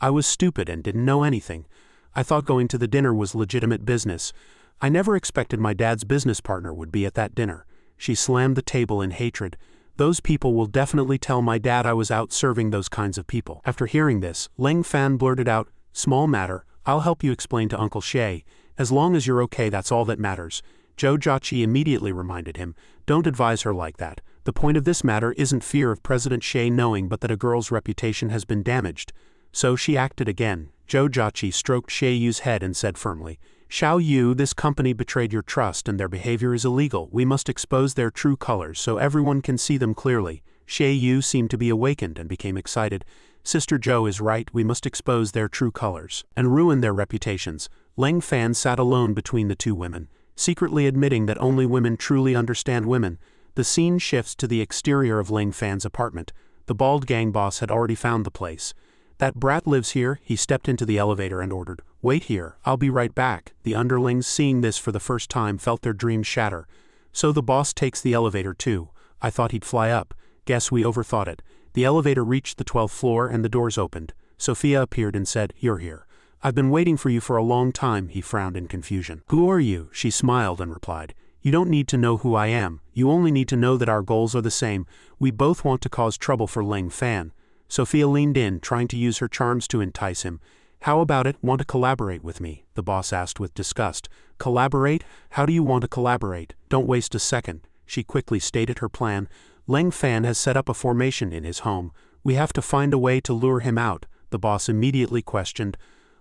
I was stupid and didn't know anything. I thought going to the dinner was legitimate business. I never expected my dad's business partner would be at that dinner. She slammed the table in hatred. Those people will definitely tell my dad I was out serving those kinds of people. After hearing this, Ling Fan blurted out, Small matter, I'll help you explain to Uncle Xie. As long as you're okay, that's all that matters. Zhou Jiaqi immediately reminded him, Don't advise her like that. The point of this matter isn't fear of President Xie knowing, but that a girl's reputation has been damaged. So she acted again. Zhou Jiaqi stroked Xie Yu's head and said firmly, Xiao Yu, this company betrayed your trust and their behavior is illegal. We must expose their true colors so everyone can see them clearly. Xie Yu seemed to be awakened and became excited. Sister Zhou is right, we must expose their true colors and ruin their reputations. Ling Fan sat alone between the two women, secretly admitting that only women truly understand women. The scene shifts to the exterior of Ling Fan's apartment. The bald gang boss had already found the place. That brat lives here. He stepped into the elevator and ordered, Wait here, I'll be right back. The underlings, seeing this for the first time, felt their dreams shatter. So the boss takes the elevator too. I thought he'd fly up. Guess we overthought it. The elevator reached the 12th floor and the doors opened. Sophia appeared and said, You're here. I've been waiting for you for a long time. He frowned in confusion. Who are you? She smiled and replied, You don't need to know who I am. You only need to know that our goals are the same. We both want to cause trouble for Ling Fan. Sophia leaned in, trying to use her charms to entice him. How about it? Want to collaborate with me? The boss asked with disgust. Collaborate? How do you want to collaborate? Don't waste a second. She quickly stated her plan. Ling Fan has set up a formation in his home. We have to find a way to lure him out. The boss immediately questioned.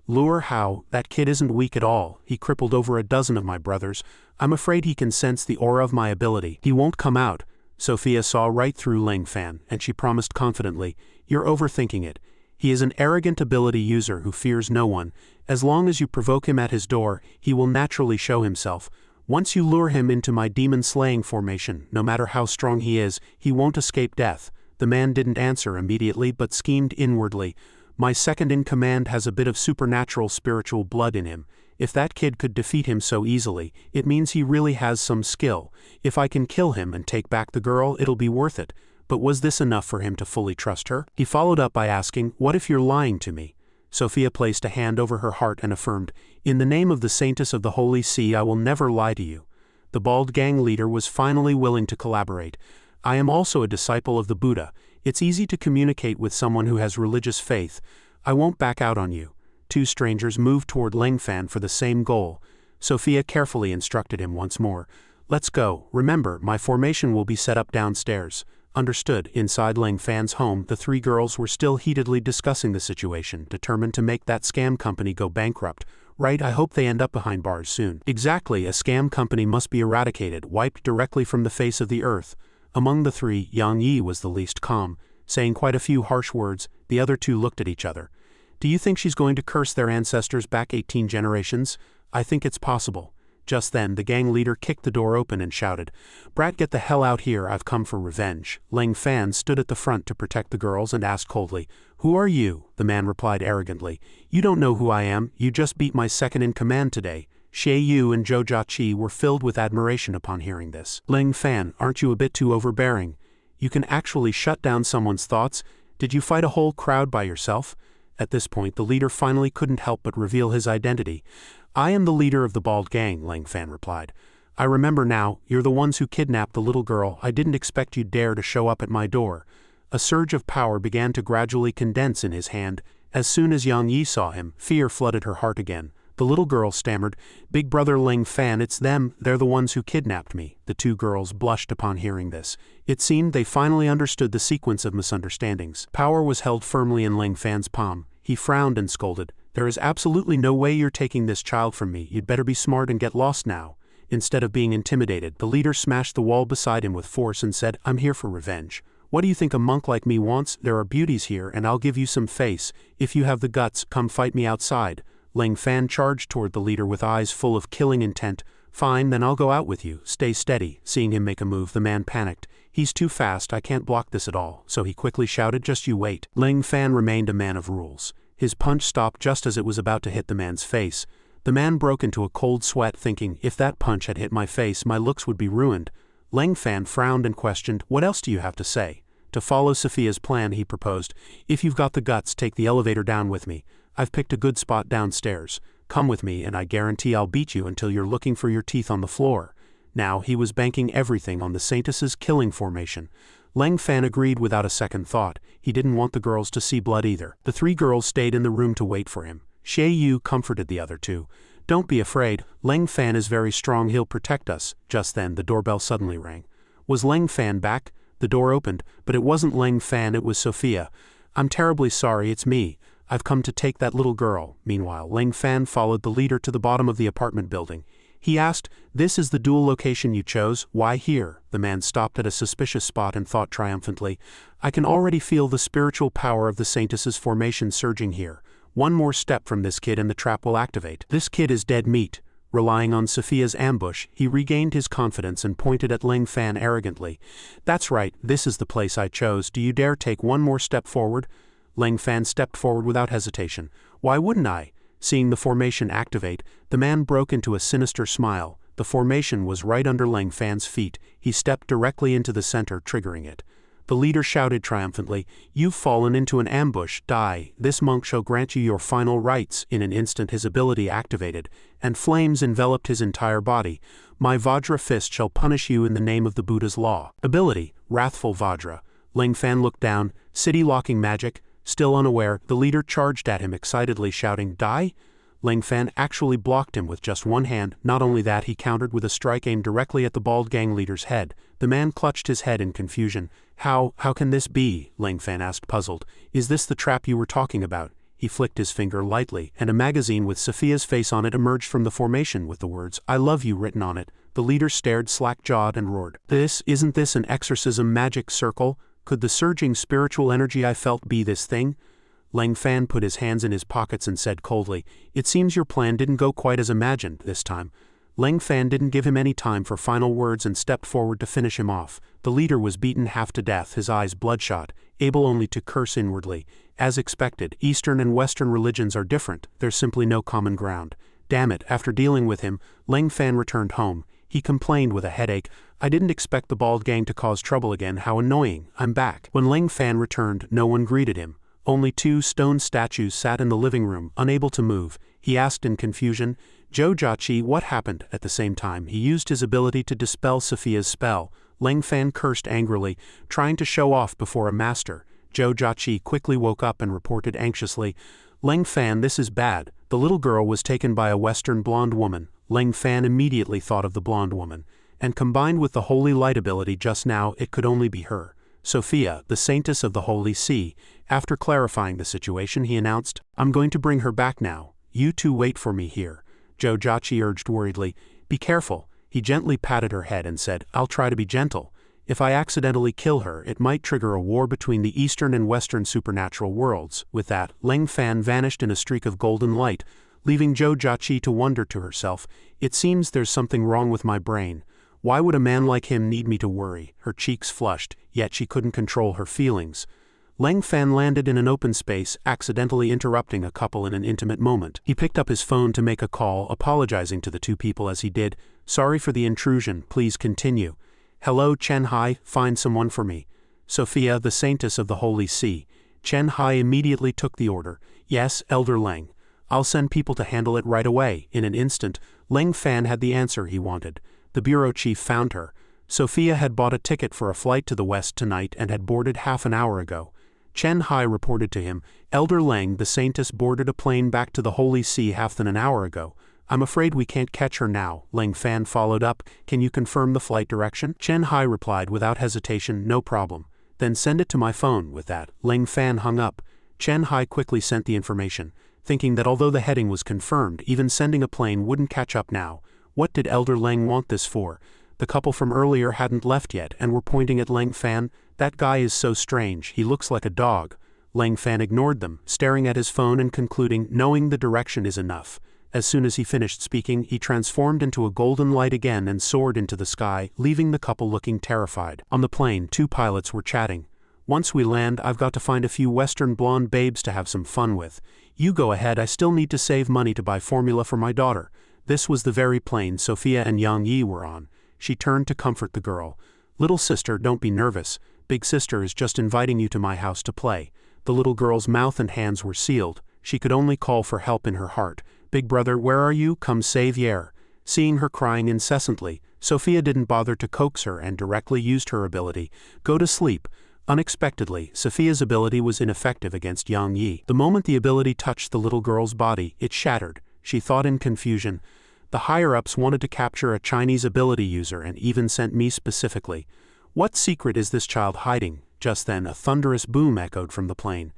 Lure how? That kid isn't weak at all. He crippled over a dozen of my brothers. I'm afraid he can sense the aura of my ability. He won't come out. Sophia saw right through Ling Fan, and she promised confidently, You're overthinking it. He is an arrogant ability user who fears no one. As long as you provoke him at his door, he will naturally show himself. Once you lure him into my demon-slaying formation, no matter how strong he is, he won't escape death. The man didn't answer immediately but schemed inwardly. My second-in-command has a bit of supernatural spiritual blood in him. If that kid could defeat him so easily, it means he really has some skill. If I can kill him and take back the girl, it'll be worth it. But was this enough for him to fully trust her? He followed up by asking, What if you're lying to me? Sophia placed a hand over her heart and affirmed, In the name of the Saintess of the Holy See, I will never lie to you. The bald gang leader was finally willing to collaborate. I am also a disciple of the Buddha. It's easy to communicate with someone who has religious faith. I won't back out on you. Two strangers moved toward Ling Fan for the same goal. Sophia carefully instructed him once more. Let's go. Remember, my formation will be set up downstairs. Understood. Inside Ling Fan's home, the three girls were still heatedly discussing the situation, determined to make that scam company go bankrupt. Right, I hope they end up behind bars soon. Exactly, a scam company must be eradicated, wiped directly from the face of the earth. Among the three, Yang Yi was the least calm, saying quite a few harsh words. The other two looked at each other. Do you think she's going to curse their ancestors back 18 generations? I think it's possible. Just then, the gang leader kicked the door open and shouted, Brat, get the hell out here, I've come for revenge. Ling Fan stood at the front to protect the girls and asked coldly, Who are you? The man replied arrogantly, You don't know who I am, you just beat my second-in-command today. Xie Yu and Zhou Jiaqi were filled with admiration upon hearing this. Ling Fan, aren't you a bit too overbearing? You can actually shut down someone's thoughts? Did you fight a whole crowd by yourself? At this point, the leader finally couldn't help but reveal his identity. I am the leader of the bald gang, Ling Fan replied. I remember now, you're the ones who kidnapped the little girl. I didn't expect you'd dare to show up at my door. A surge of power began to gradually condense in his hand. As soon as Yang Yi saw him, fear flooded her heart again. The little girl stammered, "Big brother Ling Fan, it's them, they're the ones who kidnapped me." The two girls blushed upon hearing this. It seemed they finally understood the sequence of misunderstandings. Power was held firmly in Ling Fan's palm. He frowned and scolded, "There is absolutely no way you're taking this child from me. You'd better be smart and get lost now." Instead of being intimidated, the leader smashed the wall beside him with force and said, "I'm here for revenge. What do you think a monk like me wants? There are beauties here and I'll give you some face. If you have the guts, come fight me outside." Ling Fan charged toward the leader with eyes full of killing intent. "Fine, then I'll go out with you. Stay steady." Seeing him make a move, the man panicked. "He's too fast, I can't block this at all." So he quickly shouted, "Just you wait." Ling Fan remained a man of rules. His punch stopped just as it was about to hit the man's face. The man broke into a cold sweat, thinking, if that punch had hit my face, my looks would be ruined. Ling Fan frowned and questioned, "What else do you have to say?" To follow Sophia's plan, he proposed, "If you've got the guts, take the elevator down with me. I've picked a good spot downstairs. Come with me and I guarantee I'll beat you until you're looking for your teeth on the floor." Now he was banking everything on the Saintess's killing formation. Ling Fan agreed without a second thought. He didn't want the girls to see blood either. The three girls stayed in the room to wait for him. Xie Yu comforted the other two. "Don't be afraid. Ling Fan is very strong, he'll protect us." Just then the doorbell suddenly rang. Was Ling Fan back? The door opened, but it wasn't Ling Fan, it was Sophia. "I'm terribly sorry, it's me. I've come to take that little girl." Meanwhile, Ling Fan followed the leader to the bottom of the apartment building. He asked, "This is the dual location you chose? Why here?" The man stopped at a suspicious spot and thought triumphantly, "I can already feel the spiritual power of the Saintess's formation surging here. One more step from this kid and the trap will activate. This kid is dead meat." Relying on Sophia's ambush, he regained his confidence and pointed at Ling Fan arrogantly. "That's right, this is the place I chose. Do you dare take one more step forward?" Ling Fan stepped forward without hesitation. "Why wouldn't I?" Seeing the formation activate, the man broke into a sinister smile. The formation was right under Ling Fan's feet. He stepped directly into the center, triggering it. The leader shouted triumphantly, "You've fallen into an ambush. Die. This monk shall grant you your final rites." In an instant his ability activated, and flames enveloped his entire body. "My Vajra fist shall punish you in the name of the Buddha's law." Ability, Wrathful Vajra. Ling Fan looked down. City-locking magic. Still unaware, the leader charged at him excitedly, shouting, "Die!" Ling Fan actually blocked him with just one hand. Not only that, he countered with a strike aimed directly at the bald gang leader's head. The man clutched his head in confusion. How can this be?" Ling Fan asked, puzzled. "Is this the trap you were talking about?" He flicked his finger lightly, and a magazine with Sophia's face on it emerged from the formation with the words, "I love you" written on it. The leader stared slack-jawed and roared, Isn't this an exorcism magic circle? Could the surging spiritual energy I felt be this thing?" Ling Fan put his hands in his pockets and said coldly, "It seems your plan didn't go quite as imagined this time." Ling Fan didn't give him any time for final words and stepped forward to finish him off. The leader was beaten half to death, his eyes bloodshot, able only to curse inwardly. As expected, Eastern and Western religions are different. There's simply no common ground. Damn it, after dealing with him, Ling Fan returned home. He complained with a headache, "I didn't expect the bald gang to cause trouble again. How annoying. I'm back." When Ling Fan returned, no one greeted him. Only two stone statues sat in the living room, unable to move. He asked in confusion, "Zhou Jiaqi, what happened?" At the same time, he used his ability to dispel Sophia's spell. Ling Fan cursed angrily, trying to show off before a master. Zhou Jiaqi quickly woke up and reported anxiously, "Ling Fan, this is bad. The little girl was taken by a Western blonde woman." Ling Fan immediately thought of the blonde woman, and combined with the holy light ability just now, it could only be her. Sophia, the saintess of the Holy See. After clarifying the situation, he announced, "I'm going to bring her back now. You two wait for me here." Zhou Jiaqi urged worriedly, "Be careful." He gently patted her head and said, "I'll try to be gentle. If I accidentally kill her, it might trigger a war between the Eastern and Western supernatural worlds." With that, Ling Fan vanished in a streak of golden light, leaving Zhou Jiaqi to wonder to herself, "It seems there's something wrong with my brain. Why would a man like him need me to worry?" Her cheeks flushed, yet she couldn't control her feelings. Ling Fan landed in an open space, accidentally interrupting a couple in an intimate moment. He picked up his phone to make a call, apologizing to the two people as he did. "Sorry for the intrusion, please continue." "Hello, Chen Hai, find someone for me." Sophia, the saintess of the Holy See. Chen Hai immediately took the order. "Yes, Elder Ling. I'll send people to handle it right away." In an instant, Ling Fan had the answer he wanted. The bureau chief found her. Sophia had bought a ticket for a flight to the west tonight and had boarded half an hour ago. Chen Hai reported to him, Elder Lang the Saintess boarded a plane back to the Holy See half than an hour ago. I'm afraid we can't catch her now. Lang Fan followed up, can you confirm the flight direction? Chen Hai replied without hesitation, no problem. Then send it to my phone. With that, Lang Fan hung up. Chen Hai quickly sent the information, thinking that although the heading was confirmed, even sending a plane wouldn't catch up now. What did Elder Lang want this for? The couple from earlier hadn't left yet and were pointing at Lang Fan. That guy is so strange, he looks like a dog. Lang Fan ignored them, staring at his phone and concluding, knowing the direction is enough. As soon as he finished speaking, he transformed into a golden light again and soared into the sky, leaving the couple looking terrified. On the plane, 2 pilots were chatting. Once we land, I've got to find a few Western blonde babes to have some fun with. You go ahead, I still need to save money to buy formula for my daughter. This was the very plane Sophia and Yang Yi were on. She turned to comfort the girl. Little sister, don't be nervous. Big sister is just inviting you to my house to play. The little girl's mouth and hands were sealed. She could only call for help in her heart. Big brother, where are you? Come save Yer. Seeing her crying incessantly, Sophia didn't bother to coax her and directly used her ability. Go to sleep. Unexpectedly, Sophia's ability was ineffective against Yang Yi. The moment the ability touched the little girl's body, it shattered. She thought in confusion. The higher-ups wanted to capture a Chinese ability user and even sent me specifically. What secret is this child hiding? Just then, a thunderous boom echoed from the plane.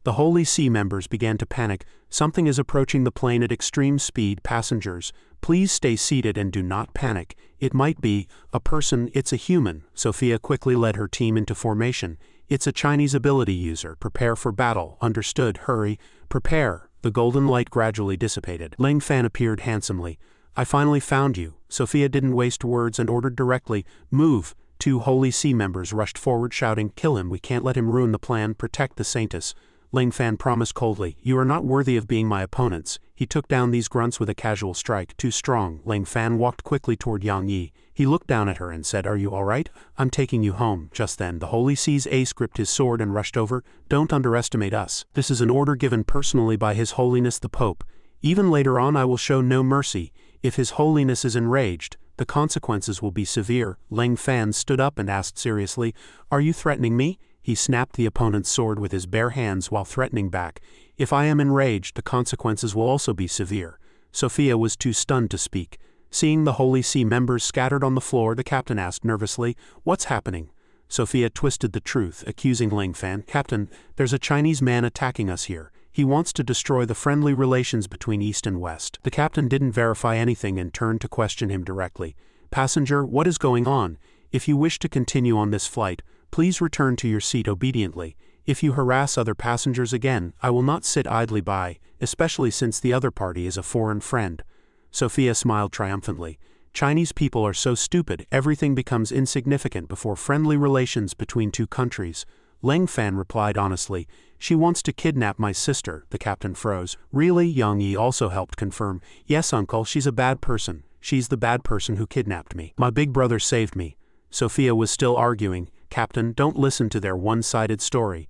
The Holy See members began to panic. Something is approaching the plane at extreme speed. Passengers, please stay seated and do not panic. It might be a person, it's a human. Sophia quickly led her team into formation. It's a Chinese ability user. Prepare for battle. Understood. Hurry. Prepare. The golden light gradually dissipated. Lang Fan appeared handsomely. I finally found you. Sophia didn't waste words and ordered directly, move. 2 Holy See members rushed forward shouting, kill him, we can't let him ruin the plan, protect the Saintess. Lang Fan promised coldly, you are not worthy of being my opponents. He took down these grunts with a casual strike, too strong. Lang Fan walked quickly toward Yang Yi. He looked down at her and said, are you alright? I'm taking you home. Just then, the Holy See's ace gripped his sword and rushed over. Don't underestimate us. This is an order given personally by His Holiness the Pope. Even later on I will show no mercy. If His Holiness is enraged, the consequences will be severe. Lang Fan stood up and asked seriously, are you threatening me? He snapped the opponent's sword with his bare hands while threatening back. If I am enraged, the consequences will also be severe. Sophia was too stunned to speak. Seeing the Holy See members scattered on the floor, the captain asked nervously, what's happening? Sophia twisted the truth, accusing Lang Fan, Captain, there's a Chinese man attacking us here. He wants to destroy the friendly relations between East and West. The captain didn't verify anything and turned to question him directly. Passenger, what is going on? If you wish to continue on this flight, please return to your seat obediently. If you harass other passengers again, I will not sit idly by, especially since the other party is a foreign friend. Sophia smiled triumphantly. Chinese people are so stupid, everything becomes insignificant before friendly relations between 2 countries. Lang Fan replied honestly, she wants to kidnap my sister. The captain froze. Really? Yang Yi also helped confirm. Yes, uncle, she's a bad person. She's the bad person who kidnapped me. My big brother saved me. Sophia was still arguing. Captain, don't listen to their one-sided story.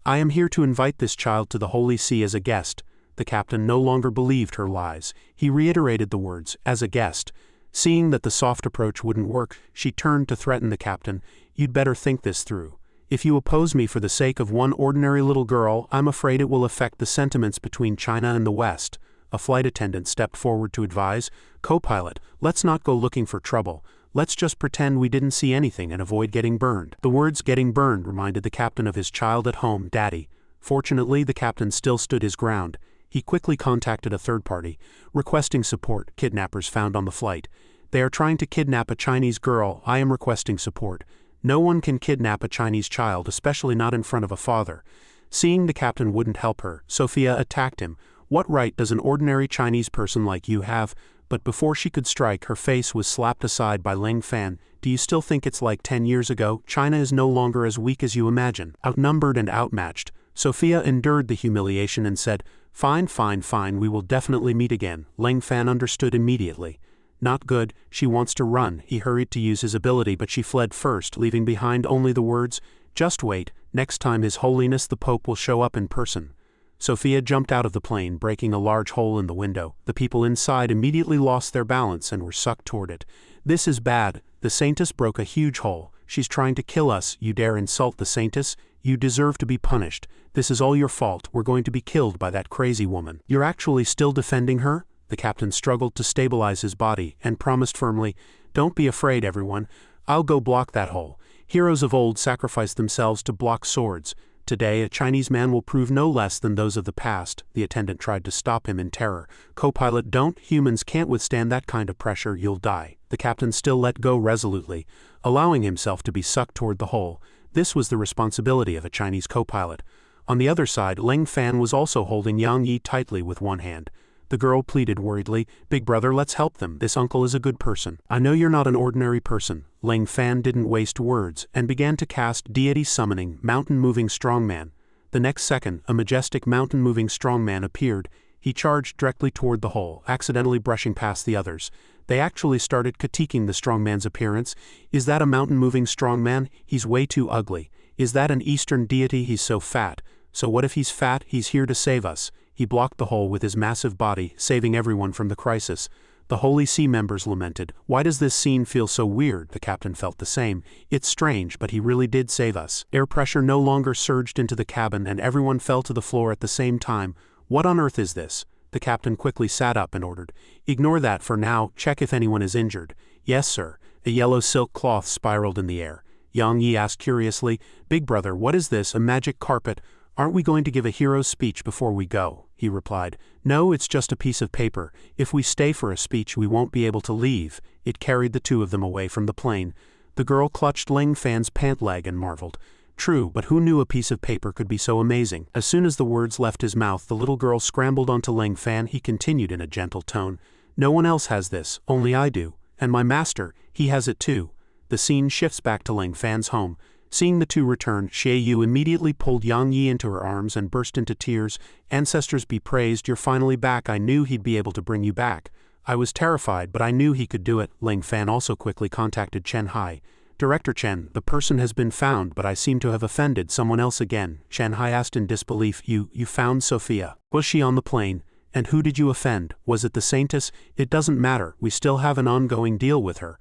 I am here to invite this child to the Holy See as a guest. The captain no longer believed her lies. He reiterated the words, as a guest. Seeing that the soft approach wouldn't work, she turned to threaten the captain. You'd better think this through. If you oppose me for the sake of one ordinary little girl, I'm afraid it will affect the sentiments between China and the West. A flight attendant stepped forward to advise, Co-pilot, let's not go looking for trouble. Let's just pretend we didn't see anything and avoid getting burned. The words getting burned reminded the captain of his child at home, Daddy. Fortunately, the captain still stood his ground. He quickly contacted a third party, requesting support. Kidnappers found on the flight. They are trying to kidnap a Chinese girl. I am requesting support. No one can kidnap a Chinese child, especially not in front of a father. Seeing the captain wouldn't help her, Sophia attacked him. What right does an ordinary Chinese person like you have? But before she could strike, her face was slapped aside by Lang Fan. Do you still think it's like 10 years ago? China is no longer as weak as you imagine. Outnumbered and outmatched, Sophia endured the humiliation and said, Fine, we will definitely meet again. Lang Fan understood immediately. Not good, she wants to run. He hurried to use his ability, but she fled first, leaving behind only the words, just wait, next time His Holiness the Pope will show up in person. Sophia jumped out of the plane, breaking a large hole in the window. The people inside immediately lost their balance and were sucked toward it. This is bad. The saintess broke a huge hole. She's trying to kill us. You dare insult the saintess? You deserve to be punished. This is all your fault. We're going to be killed by that crazy woman. You're actually still defending her? The captain struggled to stabilize his body and promised firmly, "Don't be afraid, everyone. I'll go block that hole." Heroes of old sacrificed themselves to block swords. Today, a Chinese man will prove no less than those of the past. The attendant tried to stop him in terror. "Co-pilot, don't. Humans can't withstand that kind of pressure. You'll die." The captain still let go resolutely, allowing himself to be sucked toward the hole. This was the responsibility of a Chinese co-pilot. On the other side, Ling Fan was also holding Yang Yi tightly with one hand. The girl pleaded worriedly, "Big brother, let's help them. This uncle is a good person." "I know you're not an ordinary person." Ling Fan didn't waste words and began to cast deity summoning mountain-moving strongman. The next second, a majestic mountain-moving strongman appeared. He charged directly toward the hole, accidentally brushing past the others. They actually started critiquing the strongman's appearance. "Is that a mountain-moving strongman? He's way too ugly. Is that an Eastern deity? He's so fat." "So what if he's fat? He's here to save us." He blocked the hole with his massive body, saving everyone from the crisis. The Holy See members lamented. "Why does this scene feel so weird?" The captain felt the same. "It's strange, but he really did save us." Air pressure no longer surged into the cabin and everyone fell to the floor at the same time. "What on earth is this?" The captain quickly sat up and ordered, "Ignore that for now. Check if anyone is injured." "Yes, sir." A yellow silk cloth spiraled in the air. Yang Yi asked curiously, "Big brother, what is this, a magic carpet? Aren't we going to give a hero's speech before we go?" He replied, "No, it's just a piece of paper. If we stay for a speech, we won't be able to leave." It carried the two of them away from the plane. The girl clutched Ling Fan's pant leg and marveled. True, but who knew a piece of paper could be so amazing? As soon as the words left his mouth, the little girl scrambled onto Ling Fan. He continued in a gentle tone, "No one else has this, only I do. And my master, he has it too." The scene shifts back to Ling Fan's home. Seeing the two return, Xie Yu immediately pulled Yang Yi into her arms and burst into tears. "Ancestors be praised, you're finally back. I knew he'd be able to bring you back. I was terrified, but I knew he could do it." Ling Fan also quickly contacted Chen Hai. "Director Chen, the person has been found, but I seem to have offended someone else again." Chen Hai asked in disbelief, You found Sophia? Was she on the plane? And who did you offend? Was it the saintess? It doesn't matter, we still have an ongoing deal with her."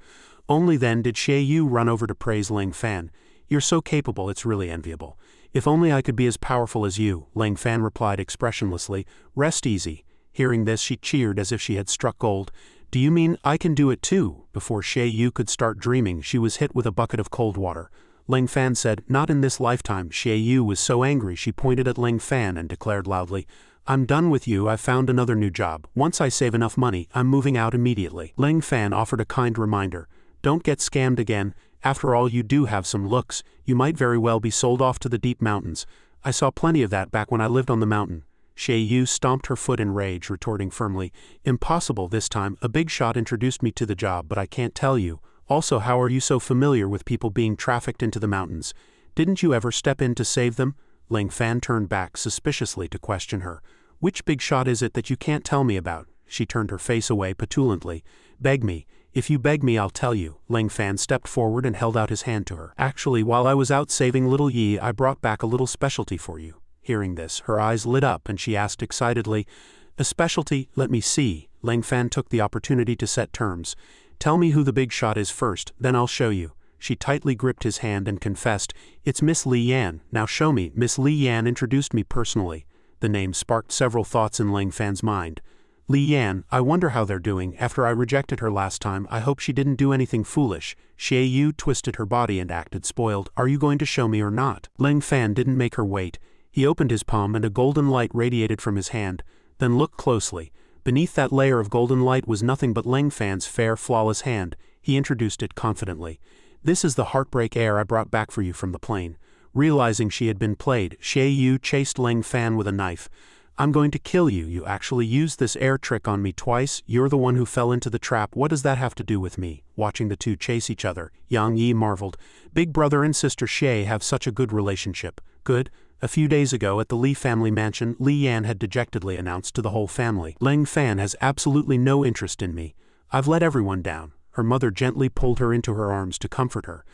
Only then did Xie Yu run over to praise Ling Fan. "You're so capable, it's really enviable. If only I could be as powerful as you," Ling Fan replied expressionlessly. "Rest easy." Hearing this, she cheered as if she had struck gold. "Do you mean I can do it too?" Before Xie Yu could start dreaming, she was hit with a bucket of cold water. Ling Fan said, "Not in this lifetime." Xie Yu was so angry she pointed at Ling Fan and declared loudly, "I'm done with you. I've found another new job. Once I save enough money, I'm moving out immediately." Ling Fan offered a kind reminder. "Don't get scammed again. After all, you do have some looks. You might very well be sold off to the deep mountains. I saw plenty of that back when I lived on the mountain." Xie Yu stomped her foot in rage, retorting firmly, "Impossible this time. A big shot introduced me to the job, but I can't tell you. Also, how are you so familiar with people being trafficked into the mountains? Didn't you ever step in to save them?" Ling Fan turned back suspiciously to question her. "Which big shot is it that you can't tell me about?" She turned her face away petulantly. "Beg me. If you beg me, I'll tell you." Ling Fan stepped forward and held out his hand to her. "Actually, while I was out saving little Yi, I brought back a little specialty for you." Hearing this, her eyes lit up and she asked excitedly, "A specialty? Let me see." Ling Fan took the opportunity to set terms. "Tell me who the big shot is first, then I'll show you." She tightly gripped his hand and confessed, "It's Miss Li Yan. Now show me." Miss Li Yan introduced me personally. The name sparked several thoughts in Ling Fan's mind. Li Yan, I wonder how they're doing. After I rejected her last time, I hope she didn't do anything foolish. Xie Yu twisted her body and acted spoiled. "Are you going to show me or not?" Ling Fan didn't make her wait. He opened his palm and a golden light radiated from his hand. Then looked closely. Beneath that layer of golden light was nothing but Ling Fan's fair, flawless hand. He introduced it confidently. "This is the heartbreak air I brought back for you from the plane." Realizing she had been played, Xie Yu chased Ling Fan with a knife. "I'm going to kill you. You actually used this air trick on me twice. You're the one who fell into the trap. What does that have to do with me?" Watching the two chase each other, Yang Yi marveled. Big brother and sister Xie have such a good relationship. Good. A few days ago at the Li family mansion, Li Yan had dejectedly announced to the whole family, "Ling Fan has absolutely no interest in me. I've let everyone down." Her mother gently pulled her into her arms to comfort her.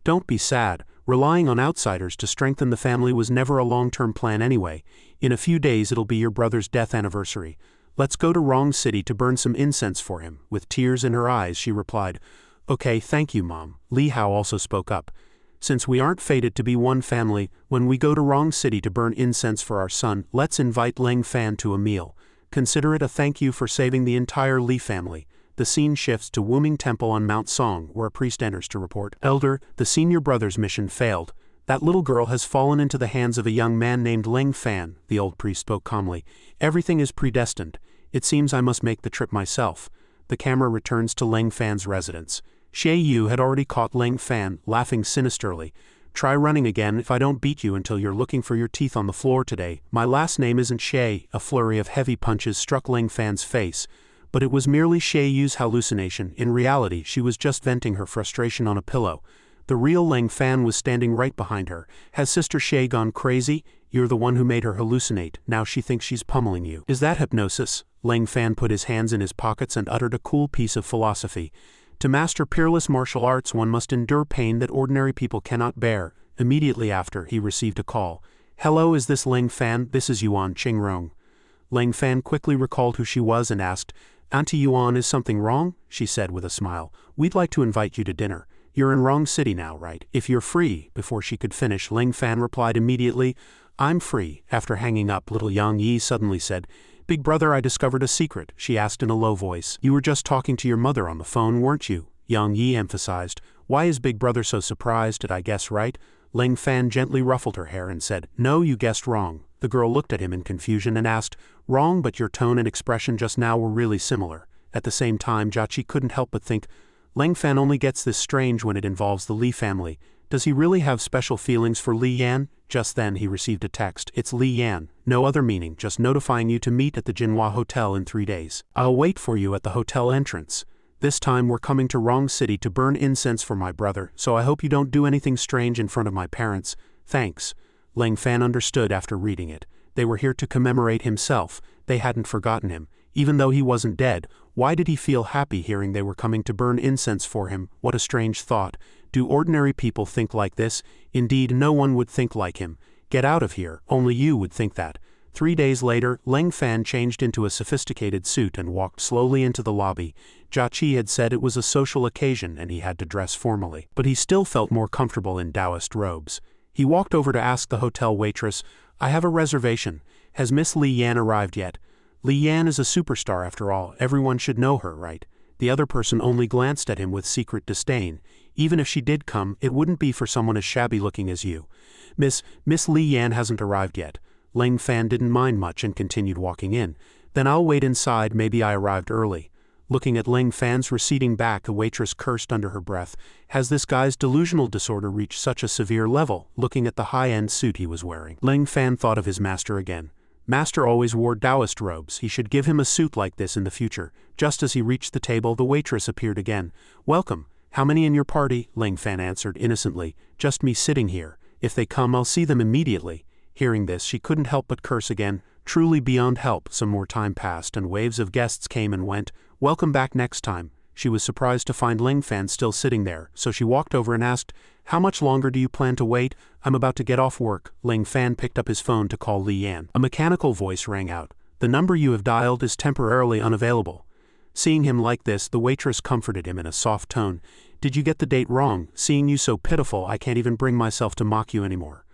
"Don't be sad. Relying on outsiders to strengthen the family was never a long-term plan anyway. In a few days it'll be your brother's death anniversary. Let's go to Wrong City to burn some incense for him." With tears in her eyes, she replied, Okay, thank you, Mom. Li Hao also spoke up. Since we aren't fated to be one family, when we go to wrong city to burn incense for our son, let's invite Leng Fan to a meal. Consider it a thank you for saving the entire Li family. The scene shifts to Wuming Temple on Mount Song, where a priest enters to report. Elder, the senior brother's mission failed. That little girl has fallen into the hands of a young man named Leng Fan, the old priest spoke calmly. Everything is predestined. It seems I must make the trip myself. The camera returns to Leng Fan's residence. Xie Yu had already caught Leng Fan, laughing sinisterly. Try running again if I don't beat you until you're looking for your teeth on the floor today. My last name isn't Xie. A flurry of heavy punches struck Leng Fan's face. But it was merely Xie Yu's hallucination. In reality, she was just venting her frustration on a pillow. The real Leng Fan was standing right behind her. Has Sister Xie gone crazy? You're the one who made her hallucinate. Now she thinks she's pummeling you. Is that hypnosis? Leng Fan put his hands in his pockets and uttered a cool piece of philosophy. To master peerless martial arts, one must endure pain that ordinary people cannot bear. Immediately after, he received a call. Hello, is this Leng Fan? This is Yuan Qingrong. Leng Fan quickly recalled who she was and asked, Auntie Yuan, is something wrong? She said with a smile. We'd like to invite you to dinner. You're in wrong city now, right? If you're free. Before she could finish, Leng Fan replied immediately, I'm free. After hanging up, little Yang Yi suddenly said, Big brother, I discovered a secret, she asked in a low voice. You were just talking to your mother on the phone, weren't you? Yang Yi emphasized. Why is Big brother so surprised? Did I guess right? Leng Fan gently ruffled her hair and said, No, you guessed wrong. The girl looked at him in confusion and asked, Wrong, but your tone and expression just now were really similar. At the same time, Jiaqi couldn't help but think, Leng Fan only gets this strange when it involves the Li family. Does he really have special feelings for Li Yan? Just then he received a text. It's Li Yan. No other meaning, just notifying you to meet at the Jinhua Hotel in 3 days. I'll wait for you at the hotel entrance. This time we're coming to wrong city to burn incense for my brother, so I hope you don't do anything strange in front of my parents. Thanks. Leng Fan understood after reading it. They were here to commemorate himself. They hadn't forgotten him. Even though he wasn't dead, why did he feel happy hearing they were coming to burn incense for him? What a strange thought. Do ordinary people think like this? Indeed, no one would think like him. Get out of here, only you would think that. 3 days later, Leng Fan changed into a sophisticated suit and walked slowly into the lobby. Jiaqi had said it was a social occasion and he had to dress formally, but he still felt more comfortable in Taoist robes. He walked over to ask the hotel waitress, I have a reservation. Has Miss Li Yan arrived yet? Li Yan is a superstar after all, everyone should know her, right? The other person only glanced at him with secret disdain. Even if she did come, it wouldn't be for someone as shabby-looking as you. Miss Li Yan hasn't arrived yet. Leng Fan didn't mind much and continued walking in. Then I'll wait inside, maybe I arrived early. Looking at Leng Fan's receding back, the waitress cursed under her breath. Has this guy's delusional disorder reached such a severe level? Looking at the high-end suit he was wearing, Leng Fan thought of his master again. Master always wore Taoist robes. He should give him a suit like this in the future. Just as he reached the table, the waitress appeared again. Welcome. How many in your party? Leng Fan answered innocently. Just me sitting here. If they come, I'll see them immediately. Hearing this, she couldn't help but curse again. Truly beyond help. Some more time passed and waves of guests came and went. Welcome back next time. She was surprised to find Leng Fan still sitting there, so she walked over and asked, How much longer do you plan to wait? I'm about to get off work. Leng Fan picked up his phone to call Li Yan. A mechanical voice rang out. The number you have dialed is temporarily unavailable. Seeing him like this, the waitress comforted him in a soft tone. Did you get the date wrong? Seeing you so pitiful, I can't even bring myself to mock you anymore.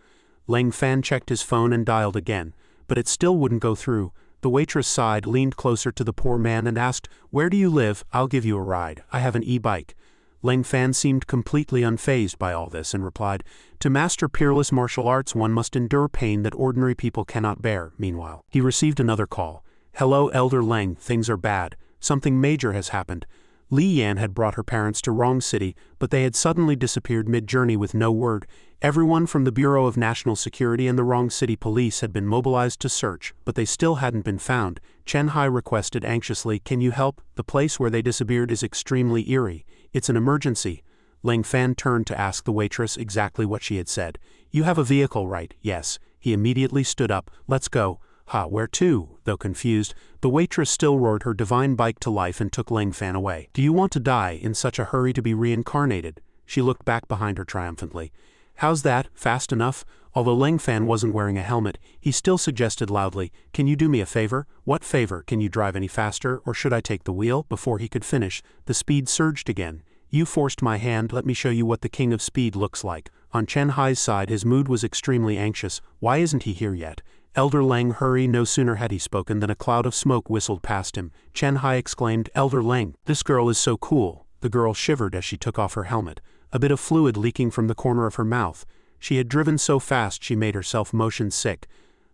Leng Fan checked his phone and dialed again, but it still wouldn't go through. The waitress sighed, leaned closer to the poor man and asked, Where do you live? I'll give you a ride. I have an e-bike. Leng Fan seemed completely unfazed by all this and replied, To master peerless martial arts, one must endure pain that ordinary people cannot bear. Meanwhile, he received another call. Hello, Elder Leng, things are bad. Something major has happened. Li Yan had brought her parents to wrong city, but they had suddenly disappeared mid-journey with no word. Everyone from the Bureau of National Security and the wrong city police had been mobilized to search, but they still hadn't been found. Chen Hai requested anxiously, Can you help? The place where they disappeared is extremely eerie. It's an emergency. Leng Fan turned to ask the waitress exactly what she had said. You have a vehicle, right? Yes. He immediately stood up. Let's go. Ha, where to? Though confused, the waitress still roared her divine bike to life and took Leng Fan away. Do you want to die in such a hurry to be reincarnated? She looked back behind her triumphantly. How's that? Fast enough? Although Leng Fan wasn't wearing a helmet, he still suggested loudly, Can you do me a favor? What favor? Can you drive any faster, or should I take the wheel? Before he could finish, the speed surged again. You forced my hand, let me show you what the king of speed looks like. On Chen Hai's side his mood was extremely anxious. Why isn't he here yet? Elder Leng, hurry! No sooner had he spoken than a cloud of smoke whistled past him. Chen Hai exclaimed, Elder Leng, this girl is so cool. The girl shivered as she took off her helmet, a bit of fluid leaking from the corner of her mouth. She had driven so fast she made herself motion sick.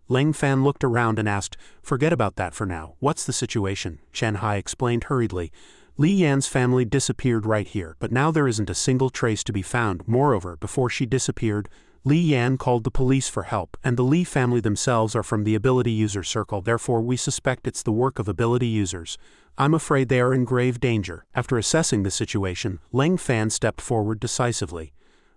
Leng Fan looked around and asked, forget about that for now, what's the situation? Chen Hai explained hurriedly. Li Yan's family disappeared right here, but now there isn't a single trace to be found. Moreover, before she disappeared, Li Yan called the police for help, and the Li family themselves are from the ability user circle, therefore we suspect it's the work of ability users. I'm afraid they are in grave danger. After assessing the situation, Leng Fan stepped forward decisively.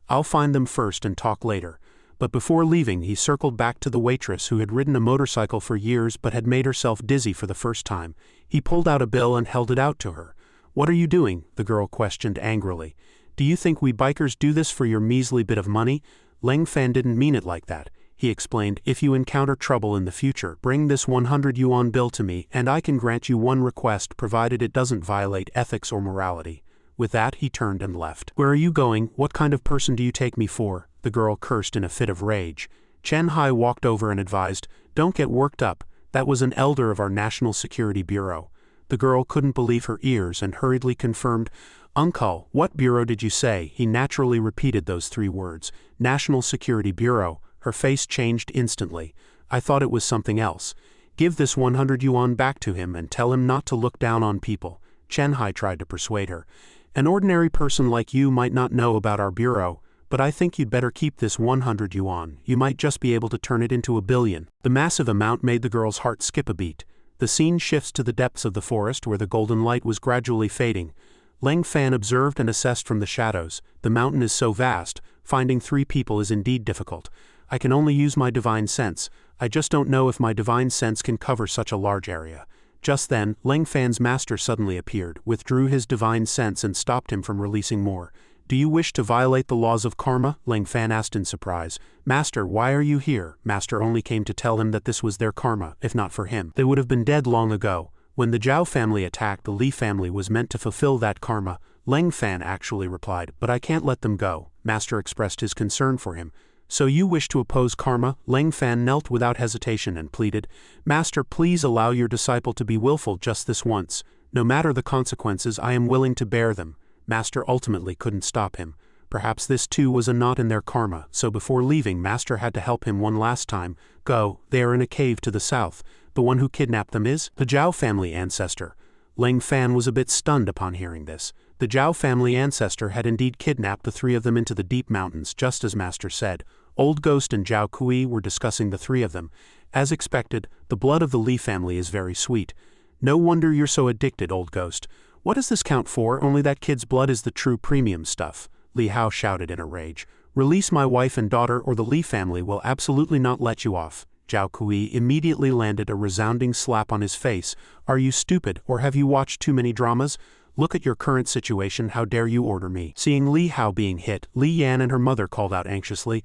I'll find them first and talk later. But before leaving he circled back to the waitress who had ridden a motorcycle for years but had made herself dizzy for the first time. He pulled out a bill and held it out to her. What are you doing? The girl questioned angrily. Do you think we bikers do this for your measly bit of money? Leng Fan didn't mean it like that. He explained, if you encounter trouble in the future, bring this 100 yuan bill to me and I can grant you one request provided it doesn't violate ethics or morality. With that he turned and left. Where are you going? What kind of person do you take me for? The girl cursed in a fit of rage. Chen Hai walked over and advised, don't get worked up, that was an elder of our National Security Bureau. The girl couldn't believe her ears and hurriedly confirmed, Uncle, what bureau did you say? He naturally repeated those 3 words. National Security Bureau. Her face changed instantly. I thought it was something else. Give this 100 yuan back to him and tell him not to look down on people. Chen Hai tried to persuade her. An ordinary person like you might not know about our bureau, but I think you'd better keep this 100 yuan. You might just be able to turn it into 1 billion. The massive amount made the girl's heart skip a beat. The scene shifts to the depths of the forest where the golden light was gradually fading. Leng Fan observed and assessed from the shadows. The mountain is so vast, finding 3 people is indeed difficult. I can only use my divine sense. I just don't know if my divine sense can cover such a large area. Just then, Leng Fan's master suddenly appeared, withdrew his divine sense and stopped him from releasing more. Do you wish to violate the laws of karma? Leng Fan asked in surprise. Master, why are you here? Master only came to tell him that this was their karma. If not for him, they would have been dead long ago. When the Zhao family attacked, the Li family was meant to fulfill that karma. Leng Fan actually replied, but I can't let them go. Master expressed his concern for him. So you wish to oppose karma? Leng Fan knelt without hesitation and pleaded, Master, please allow your disciple to be willful just this once. No matter the consequences, I am willing to bear them. Master ultimately couldn't stop him. Perhaps this too was a knot in their karma, so before leaving Master had to help him one last time. Go, they are in a cave to the south. The one who kidnapped them is the Zhao family ancestor. Leng Fan was a bit stunned upon hearing this. The Zhao family ancestor had indeed kidnapped the 3 of them into the deep mountains, just as Master said. Old Ghost and Zhao Kui were discussing the 3 of them. As expected, the blood of the Li family is very sweet. No wonder you're so addicted, Old Ghost. What does this count for? Only that kid's blood is the true premium stuff. Li Hao shouted in a rage. Release my wife and daughter or the Li family will absolutely not let you off. Zhao Kui immediately landed a resounding slap on his face. Are you stupid, or have you watched too many dramas? Look at your current situation, how dare you order me? Seeing Li Hao being hit, Li Yan and her mother called out anxiously,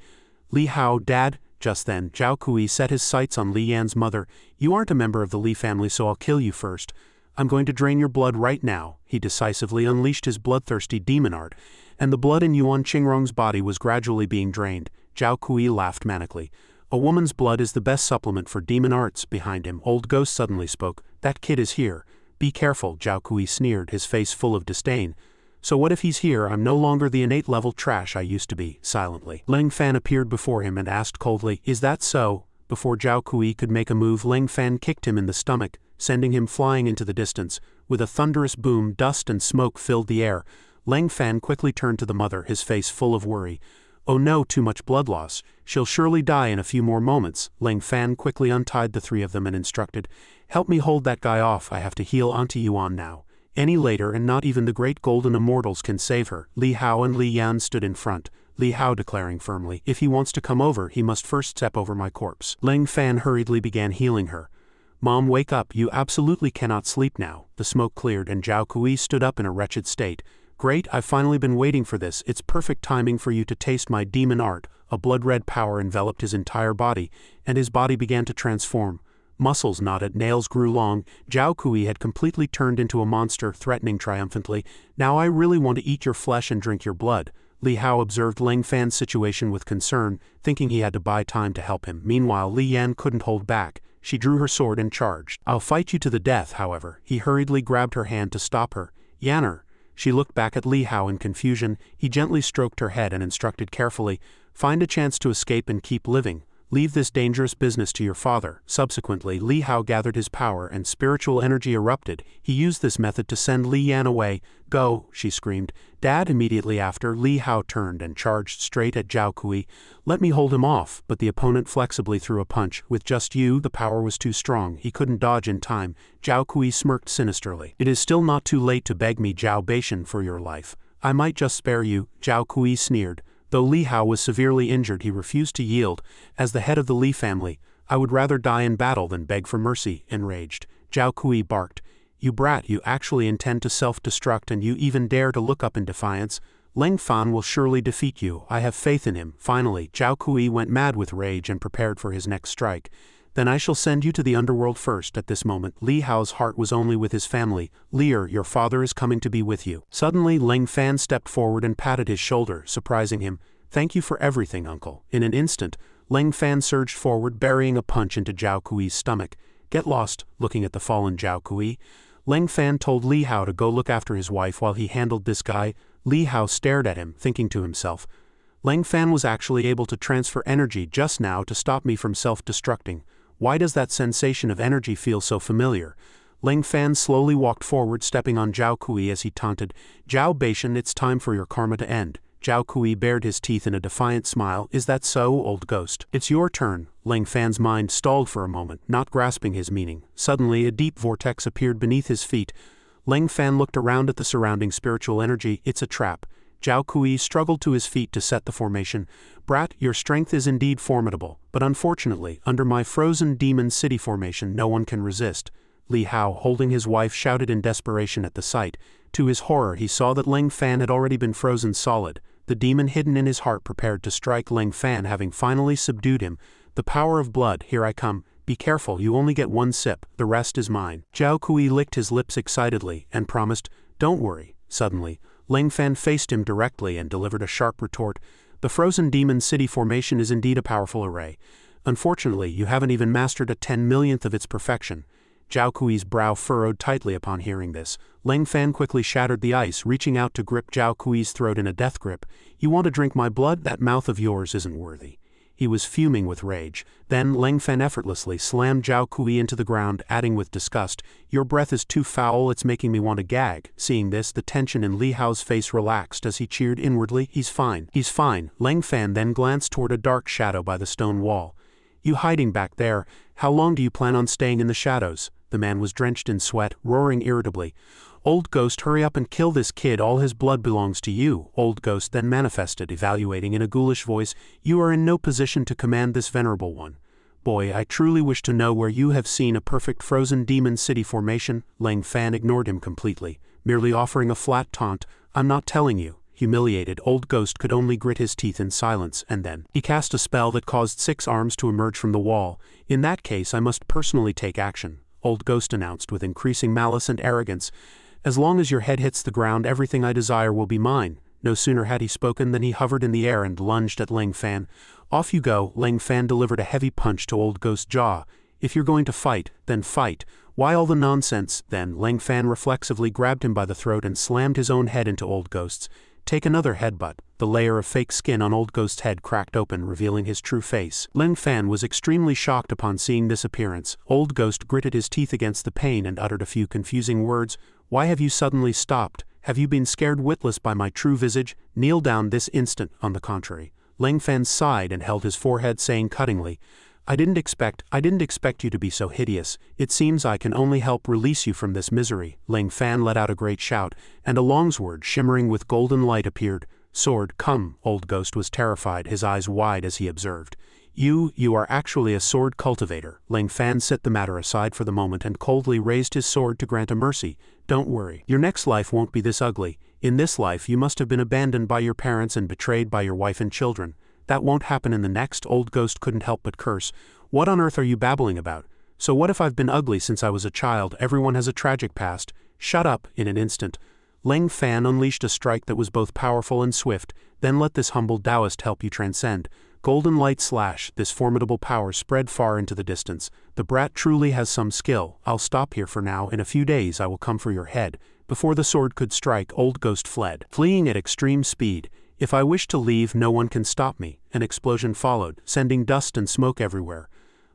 Li Hao, Dad? Just then, Zhao Kui set his sights on Li Yan's mother. You aren't a member of the Li family, so I'll kill you first. I'm going to drain your blood right now. He decisively unleashed his bloodthirsty demon art, and the blood in Yuan Qingrong's body was gradually being drained. Zhao Kui laughed manically. A woman's blood is the best supplement for demon arts. Behind him, Old Ghost suddenly spoke. That kid is here. Be careful, Zhao Kui sneered, his face full of disdain. So what if he's here? I'm no longer the innate level trash I used to be. Silently, Leng Fan appeared before him and asked coldly, Is that so? Before Zhao Kui could make a move, Leng Fan kicked him in the stomach, sending him flying into the distance. With a thunderous boom, dust and smoke filled the air. Leng Fan quickly turned to the mother, his face full of worry. Oh no, too much blood loss. She'll surely die in a few more moments. Leng Fan quickly untied the 3 of them and instructed, Help me hold that guy off. I have to heal Auntie Yuan now. Any later and not even the great golden immortals can save her. Li Hao and Li Yan stood in front. Li Hao declaring firmly, If he wants to come over, he must first step over my corpse. Leng Fan hurriedly began healing her. Mom, wake up, you absolutely cannot sleep now. The smoke cleared and Zhao Kui stood up in a wretched state. Great, I've finally been waiting for this. It's perfect timing for you to taste my demon art. A blood-red power enveloped his entire body, and his body began to transform. Muscles knotted, nails grew long. Zhao Kui had completely turned into a monster, threatening triumphantly. "Now I really want to eat your flesh and drink your blood." Li Hao observed Ling Fan's situation with concern, thinking he had to buy time to help him. Meanwhile, Li Yan couldn't hold back. She drew her sword and charged. "I'll fight you to the death," however. He hurriedly grabbed her hand to stop her. "Yanner." She looked back at Li Hao in confusion. He gently stroked her head and instructed carefully, "Find a chance to escape and keep living. Leave this dangerous business to your father." Subsequently, Li Hao gathered his power and spiritual energy erupted. He used this method to send Li Yan away. "Go," she screamed. "Dad!" Immediately after, Li Hao turned and charged straight at Zhao Kui. "Let me hold him off," but the opponent flexibly threw a punch. With just you, the power was too strong. He couldn't dodge in time. Zhao Kui smirked sinisterly. "It is still not too late to beg me, Zhao Beishan, for your life. I might just spare you," Zhao Kui sneered. Though Li Hao was severely injured, he refused to yield. "As the head of the Li family, I would rather die in battle than beg for mercy." Enraged, Zhao Kui barked, "You brat, you actually intend to self-destruct and you even dare to look up in defiance? Leng Fan will surely defeat you. I have faith in him." Finally, Zhao Kui went mad with rage and prepared for his next strike. "Then I shall send you to the underworld first." At this moment, Li Hao's heart was only with his family. "Lear, your father is coming to be with you." Suddenly, Leng Fan stepped forward and patted his shoulder, surprising him. "Thank you for everything, uncle." In an instant, Leng Fan surged forward, burying a punch into Zhao Kui's stomach. "Get lost." Looking at the fallen Zhao Kui, Leng Fan told Li Hao to go look after his wife while he handled this guy. Li Hao stared at him, thinking to himself, Leng Fan was actually able to transfer energy just now to stop me from self-destructing. Why does that sensation of energy feel so familiar? Leng Fan slowly walked forward, stepping on Zhao Kui as he taunted, "Zhao Beishan, it's time for your karma to end." Zhao Kui bared his teeth in a defiant smile. "Is that so, old ghost?" "It's your turn." Leng Fan's mind stalled for a moment, not grasping his meaning. Suddenly, a deep vortex appeared beneath his feet. Leng Fan looked around at the surrounding spiritual energy. "It's a trap." Zhao Kui struggled to his feet to set the formation. "Brat, your strength is indeed formidable, but unfortunately, under my frozen demon city formation no one can resist." Li Hao, holding his wife, shouted in desperation at the sight. To his horror, he saw that Leng Fan had already been frozen solid. The demon hidden in his heart prepared to strike Leng Fan, having finally subdued him. "The power of blood, here I come. Be careful, you only get one sip, the rest is mine." Zhao Kui licked his lips excitedly and promised, "Don't worry." Suddenly, Leng Fan faced him directly and delivered a sharp retort. "The frozen demon city formation is indeed a powerful array. Unfortunately, you haven't even mastered a 10,000,000th of its perfection." Zhao Kui's brow furrowed tightly upon hearing this. Leng Fan quickly shattered the ice, reaching out to grip Zhao Kui's throat in a death grip. "You want to drink my blood? That mouth of yours isn't worthy." He was fuming with rage. Then Leng Fan effortlessly slammed Zhao Kui into the ground, adding with disgust, "Your breath is too foul, it's making me want to gag." Seeing this, the tension in Li Hao's face relaxed as he cheered inwardly, "He's fine. He's fine." Leng Fan then glanced toward a dark shadow by the stone wall. "You hiding back there, how long do you plan on staying in the shadows?" The man was drenched in sweat, roaring irritably. "Old Ghost, hurry up and kill this kid, all his blood belongs to you." Old Ghost then manifested, evaluating in a ghoulish voice, "You are in no position to command this venerable one. Boy, I truly wish to know where you have seen a perfect frozen demon city formation." Leng Fan ignored him completely, merely offering a flat taunt, "I'm not telling you." Humiliated, Old Ghost could only grit his teeth in silence, and then he cast a spell that caused 6 arms to emerge from the wall. "In that case, I must personally take action," Old Ghost announced with increasing malice and arrogance. "As long as your head hits the ground, everything I desire will be mine." No sooner had he spoken than he hovered in the air and lunged at Leng Fan. "Off you go." Leng Fan delivered a heavy punch to Old Ghost's jaw. "If you're going to fight, then fight. Why all the nonsense?" Then Leng Fan reflexively grabbed him by the throat and slammed his own head into Old Ghost's. "Take another headbutt." The layer of fake skin on Old Ghost's head cracked open, revealing his true face. Leng Fan was extremely shocked upon seeing this appearance. Old Ghost gritted his teeth against the pain and uttered a few confusing words. "Why have you suddenly stopped? Have you been scared witless by my true visage? Kneel down this instant." On the contrary, Leng Fan sighed and held his forehead, saying cuttingly, I didn't expect you to be so hideous. It seems I can only help release you from this misery." Leng Fan let out a great shout, and a longsword shimmering with golden light appeared. "Sword, come." Old Ghost was terrified, his eyes wide as he observed. You are actually a sword cultivator." Leng Fan set the matter aside for the moment and coldly raised his sword to grant a mercy. "Don't worry, your next life won't be this ugly. In this life you must have been abandoned by your parents and betrayed by your wife and children. That won't happen in the next." Old Ghost couldn't help but curse. "What on earth are you babbling about? So what if I've been ugly since I was a child? Everyone has a tragic past. Shut up. In an instant, Leng Fan unleashed a strike that was both powerful and swift. Then let this humble Taoist help you transcend. Golden light slash. This formidable power spread far into the distance. The brat truly has some skill. I'll stop here for now. In a few days I will come for your head. Before the sword could strike, Old Ghost fled, fleeing at extreme speed. If I wish to leave, no one can stop me. An explosion followed, sending dust and smoke everywhere.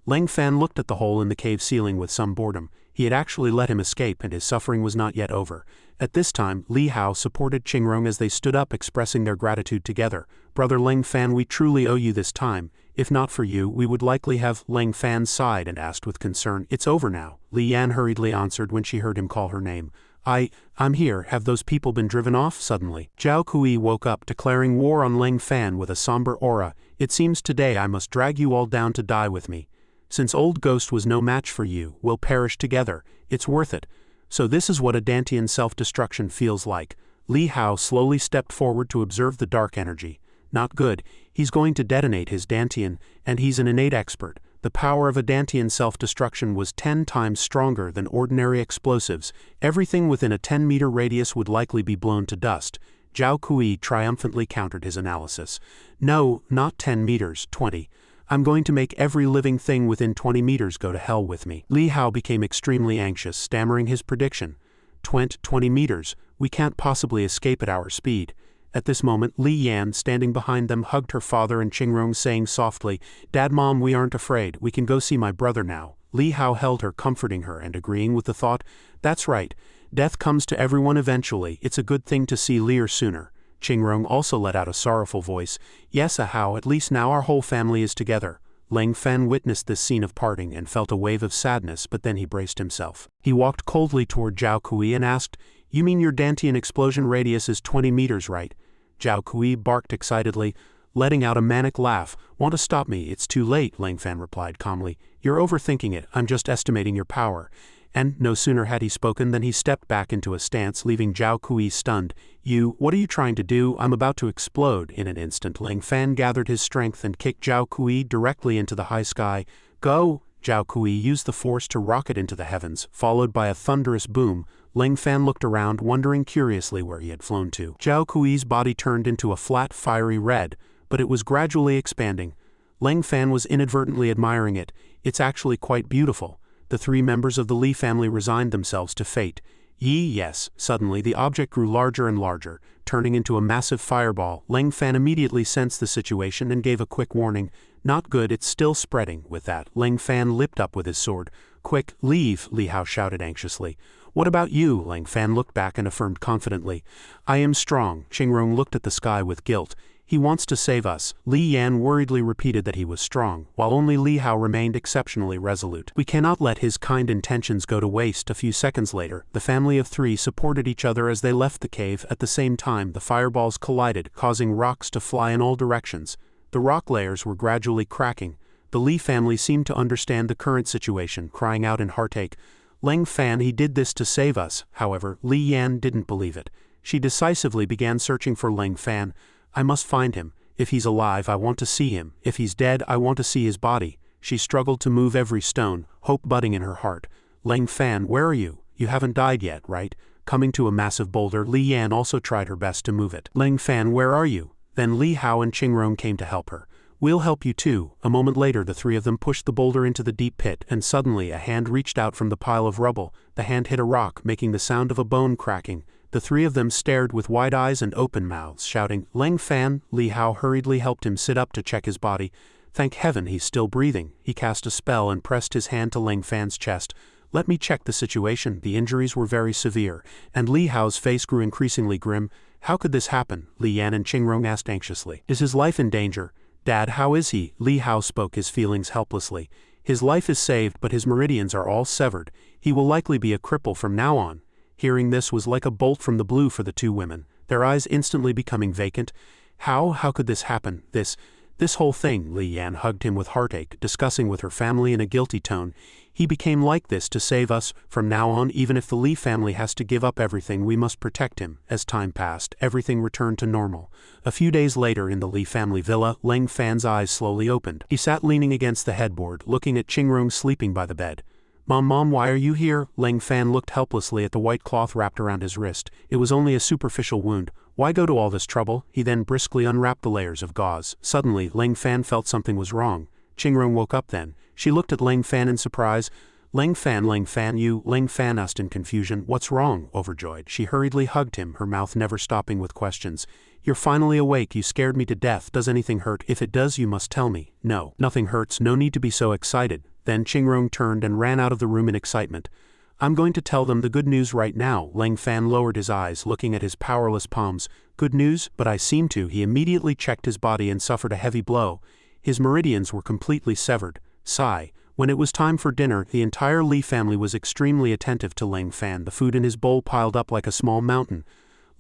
Leng Fan looked at the hole in the cave ceiling with some boredom. He had actually let him escape, and his suffering was not yet over. At this time, Li Hao supported Qingrong as they stood up, expressing their gratitude together. Brother Leng Fan, we truly owe you this time. If not for you, we would likely have. Leng Fan sighed and asked with concern, It's over now. Li Yan hurriedly answered when she heard him call her name. I'm here. Have those people been driven off? Suddenly, Zhao Kui woke up, declaring war on Leng Fan with a somber aura. It seems today I must drag you all down to die with me. Since Old Ghost was no match for you, we'll perish together. It's worth it. So this is what a Dantian self-destruction feels like. Li Hao slowly stepped forward to observe the dark energy. Not good. He's going to detonate his Dantian, and he's an innate expert. The power of a Dantian self-destruction was 10 times stronger than ordinary explosives. Everything within a 10-meter radius would likely be blown to dust. Zhao Kui triumphantly countered his analysis. No, not 10 meters, 20. I'm going to make every living thing within 20 meters go to hell with me. Li Hao became extremely anxious, stammering his prediction. 20 meters, we can't possibly escape at our speed. At this moment, Li Yan, standing behind them, hugged her father and Qingrong, saying softly, Dad, Mom, we aren't afraid. We can go see my brother now. Li Hao held her, comforting her and agreeing with the thought, That's right. Death comes to everyone eventually. It's a good thing to see Lear sooner. Qingrong also let out a sorrowful voice. Yes, Ahao, at least now our whole family is together. Leng Fan witnessed this scene of parting and felt a wave of sadness, but then he braced himself. He walked coldly toward Zhao Kui and asked, You mean your Dantian explosion radius is 20 meters, right? Zhao Kui barked excitedly, letting out a manic laugh. Want to stop me? It's too late, Leng Fan replied calmly. You're overthinking it. I'm just estimating your power. And no sooner had he spoken than he stepped back into a stance, leaving Zhao Kui stunned. What are you trying to do? I'm about to explode. In an instant, Leng Fan gathered his strength and kicked Zhao Kui directly into the high sky. Go! Zhao Kui used the force to rocket into the heavens, followed by a thunderous boom. Leng Fan looked around, wondering curiously where he had flown to. Zhao Kui's body turned into a flat, fiery red, but it was gradually expanding. Leng Fan was inadvertently admiring it. It's actually quite beautiful. The 3 members of the Li family resigned themselves to fate. Yes. Suddenly, the object grew larger and larger, turning into a massive fireball. Leng Fan immediately sensed the situation and gave a quick warning. Not good, it's still spreading. With that, Leng Fan leapt up with his sword. Quick, leave, Li Hao shouted anxiously. What about you? Leng Fan looked back and affirmed confidently. I am strong. Qingrong looked at the sky with guilt. He wants to save us. Li Yan worriedly repeated that he was strong, while only Li Hao remained exceptionally resolute. We cannot let his kind intentions go to waste. A few seconds later, the family of 3 supported each other as they left the cave. At the same time, the fireballs collided, causing rocks to fly in all directions. The rock layers were gradually cracking. The Li family seemed to understand the current situation, crying out in heartache, Leng Fan, he did this to save us. However, Li Yan didn't believe it. She decisively began searching for Leng Fan. I must find him. If he's alive, I want to see him. If he's dead, I want to see his body. She struggled to move every stone, hope budding in her heart. Leng Fan, where are you? You haven't died yet, right? Coming to a massive boulder, Li Yan also tried her best to move it. Leng Fan, where are you? Then Li Hao and Qingrong came to help her. We'll help you too. A moment later, the 3 of them pushed the boulder into the deep pit, and suddenly a hand reached out from the pile of rubble. The hand hit a rock, making the sound of a bone cracking. The 3 of them stared with wide eyes and open mouths, shouting, Leng Fan. Li Hao hurriedly helped him sit up to check his body. Thank heaven he's still breathing. He cast a spell and pressed his hand to Leng Fan's chest. Let me check the situation. The injuries were very severe, and Li Hao's face grew increasingly grim. How could this happen? Li Yan and Qingrong asked anxiously. Is his life in danger? Dad, how is he? Li Hao spoke his feelings helplessly. His life is saved, but his meridians are all severed. He will likely be a cripple from now on. Hearing this was like a bolt from the blue for the 2 women, their eyes instantly becoming vacant. How could this happen? This whole thing, Li Yan hugged him with heartache, discussing with her family in a guilty tone. He became like this to save us. From now on, even if the Li family has to give up everything, we must protect him. As time passed, everything returned to normal. A few days later in the Li family villa, Leng Fan's eyes slowly opened. He sat leaning against the headboard, looking at Qingrong sleeping by the bed. Mom, why are you here?" Lang Fan looked helplessly at the white cloth wrapped around his wrist. "It was only a superficial wound. Why go to all this trouble?" He then briskly unwrapped the layers of gauze. Suddenly, Lang Fan felt something was wrong. Qingrong woke up then. She looked at Lang Fan in surprise. Lang Fan, you," Lang Fan asked in confusion. "What's wrong?" Overjoyed, she hurriedly hugged him, her mouth never stopping with questions. "You're finally awake. You scared me to death. Does anything hurt? If it does, you must tell me." "No, nothing hurts. No need to be so excited." Then Qingrong turned and ran out of the room in excitement. "I'm going to tell them the good news right now." Lang Fan lowered his eyes, looking at his powerless palms. "Good news? But I seem to." He immediately checked his body and suffered a heavy blow. His meridians were completely severed. Sigh. When it was time for dinner, the entire Li family was extremely attentive to Lang Fan. The food in his bowl piled up like a small mountain.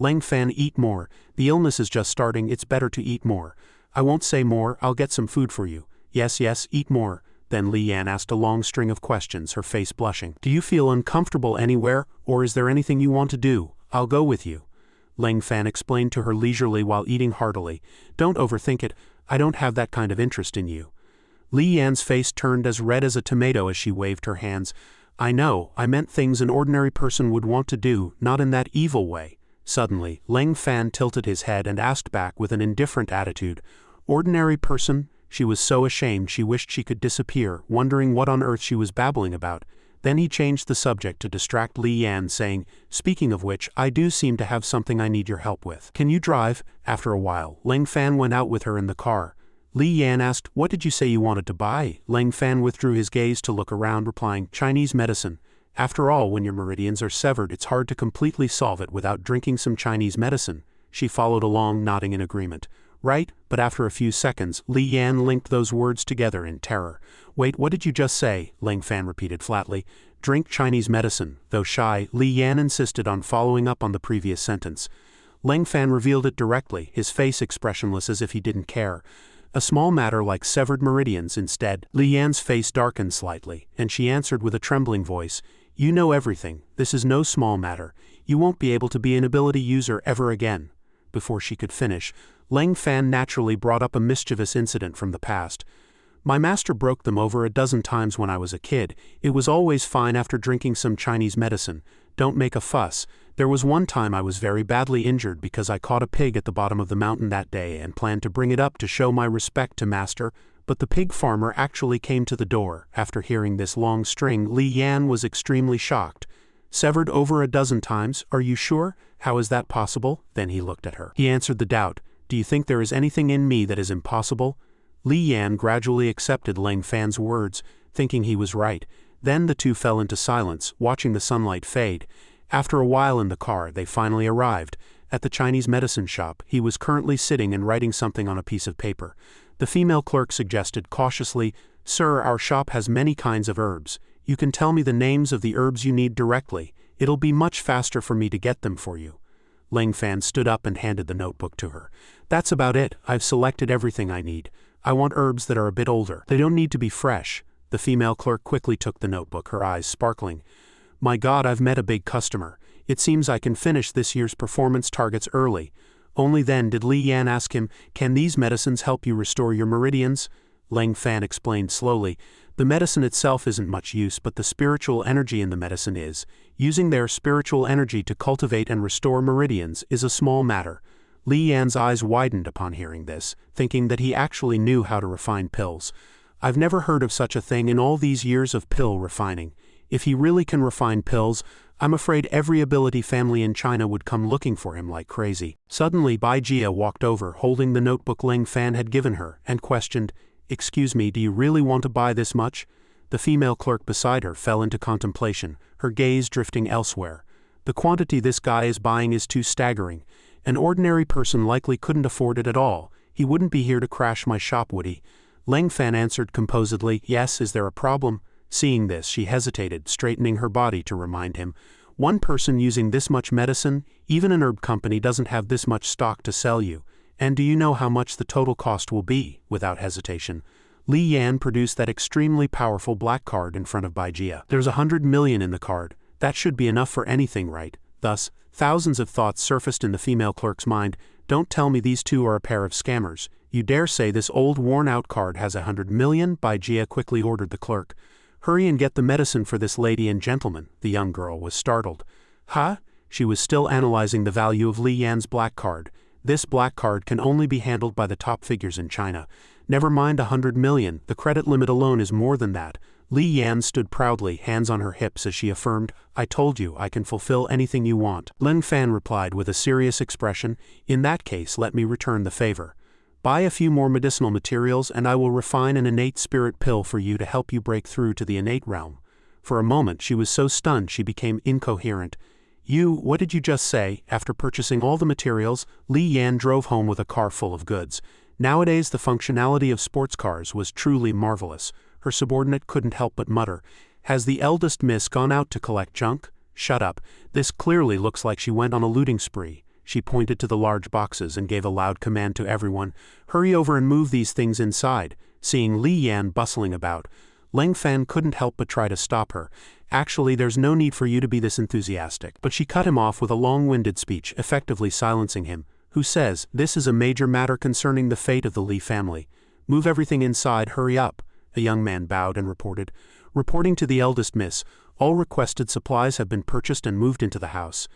"Lang Fan, eat more. The illness is just starting. It's better to eat more." "I won't say more. I'll get some food for you." Yes, eat more." Then Li Yan asked a long string of questions, her face blushing. "Do you feel uncomfortable anywhere, or is there anything you want to do? I'll go with you." Lang Fan explained to her leisurely while eating heartily. "Don't overthink it. I don't have that kind of interest in you." Li Yan's face turned as red as a tomato as she waved her hands. "I know, I meant things an ordinary person would want to do, not in that evil way." Suddenly, Lang Fan tilted his head and asked back with an indifferent attitude, "Ordinary person?" She was so ashamed she wished she could disappear, wondering what on earth she was babbling about. Then he changed the subject to distract Li Yan, saying, "Speaking of which, I do seem to have something I need your help with. Can you drive?" After a while, Lang Fan went out with her in the car. Li Yan asked, "What did you say you wanted to buy?" Lang Fan withdrew his gaze to look around, replying, "Chinese medicine. After all, when your meridians are severed, it's hard to completely solve it without drinking some Chinese medicine." She followed along, nodding in agreement. "Right," but after a few seconds, Li Yan linked those words together in terror. "Wait, what did you just say?" Lang Fan repeated flatly. "Drink Chinese medicine." Though shy, Li Yan insisted on following up on the previous sentence. Lang Fan revealed it directly, his face expressionless as if he didn't care. A small matter like severed meridians instead. Li Yan's face darkened slightly, and she answered with a trembling voice, "You know everything. This is no small matter. You won't be able to be an ability user ever again." Before she could finish, Lang Fan naturally brought up a mischievous incident from the past. "My master broke them over a dozen times when I was a kid. It was always fine after drinking some Chinese medicine. Don't make a fuss. There was one time I was very badly injured because I caught a pig at the bottom of the mountain that day and planned to bring it up to show my respect to master, but the pig farmer actually came to the door." After hearing this long string, Li Yan was extremely shocked. "Severed over a dozen times? Are you sure? How is that possible?" Then he looked at her. He answered the doubt. "Do you think there is anything in me that is impossible?" Li Yan gradually accepted Lang Fan's words, thinking he was right. Then the two fell into silence, watching the sunlight fade. After a while in the car, they finally arrived. At the Chinese medicine shop, he was currently sitting and writing something on a piece of paper. The female clerk suggested cautiously, "Sir, our shop has many kinds of herbs. You can tell me the names of the herbs you need directly. It'll be much faster for me to get them for you." Lang Fan stood up and handed the notebook to her. "That's about it. I've selected everything I need. I want herbs that are a bit older. They don't need to be fresh." The female clerk quickly took the notebook, her eyes sparkling. "My God, I've met a big customer. It seems I can finish this year's performance targets early." Only then did Li Yan ask him, "Can these medicines help you restore your meridians?" Lang Fan explained slowly, "The medicine itself isn't much use, but the spiritual energy in the medicine is. Using their spiritual energy to cultivate and restore meridians is a small matter." Li Yan's eyes widened upon hearing this, thinking that he actually knew how to refine pills. "I've never heard of such a thing in all these years of pill refining. If he really can refine pills, I'm afraid every ability family in China would come looking for him like crazy." Suddenly Bai Jia walked over, holding the notebook Lang Fan had given her, and questioned, "Excuse me, do you really want to buy this much?" The female clerk beside her fell into contemplation, her gaze drifting elsewhere. "The quantity this guy is buying is too staggering. An ordinary person likely couldn't afford it at all. He wouldn't be here to crash my shop, would he?" Lang Fan answered composedly, "Yes, is there a problem?" Seeing this, she hesitated, straightening her body to remind him, "One person using this much medicine, even an herb company doesn't have this much stock to sell you. And do you know how much the total cost will be?" Without hesitation, Li Yan produced that extremely powerful black card in front of Bai Jia. "There's 100 million in the card. That should be enough for anything, right?" Thus, thousands of thoughts surfaced in the female clerk's mind. "Don't tell me these two are a pair of scammers. You dare say this old worn-out card has 100 million? Bai Jia quickly ordered the clerk. Hurry and get the medicine for this lady and gentleman." The young girl was startled. "Huh?" She was still analyzing the value of Li Yan's black card. "This black card can only be handled by the top figures in China. Never mind 100 million, the credit limit alone is more than that." Li Yan stood proudly, hands on her hips as she affirmed, "I told you, I can fulfill anything you want." Lin Fan replied with a serious expression, "In that case, let me return the favor. Buy a few more medicinal materials and I will refine an innate spirit pill for you to help you break through to the innate realm." For a moment she was so stunned she became incoherent. What did you just say?" After purchasing all the materials, Li Yan drove home with a car full of goods. Nowadays the functionality of sports cars was truly marvelous. Her subordinate couldn't help but mutter, "Has the eldest miss gone out to collect junk?" "Shut up. This clearly looks like she went on a looting spree." She pointed to the large boxes and gave a loud command to everyone, "Hurry over and move these things inside." Seeing Li Yan bustling about, Leng Fan couldn't help but try to stop her. "Actually, there's no need for you to be this enthusiastic." But she cut him off with a long-winded speech, effectively silencing him. "Who says? This is a major matter concerning the fate of the Li family. Move everything inside, hurry up." A young man bowed and reported, "Reporting to the eldest miss, all requested supplies have been purchased and moved into the house."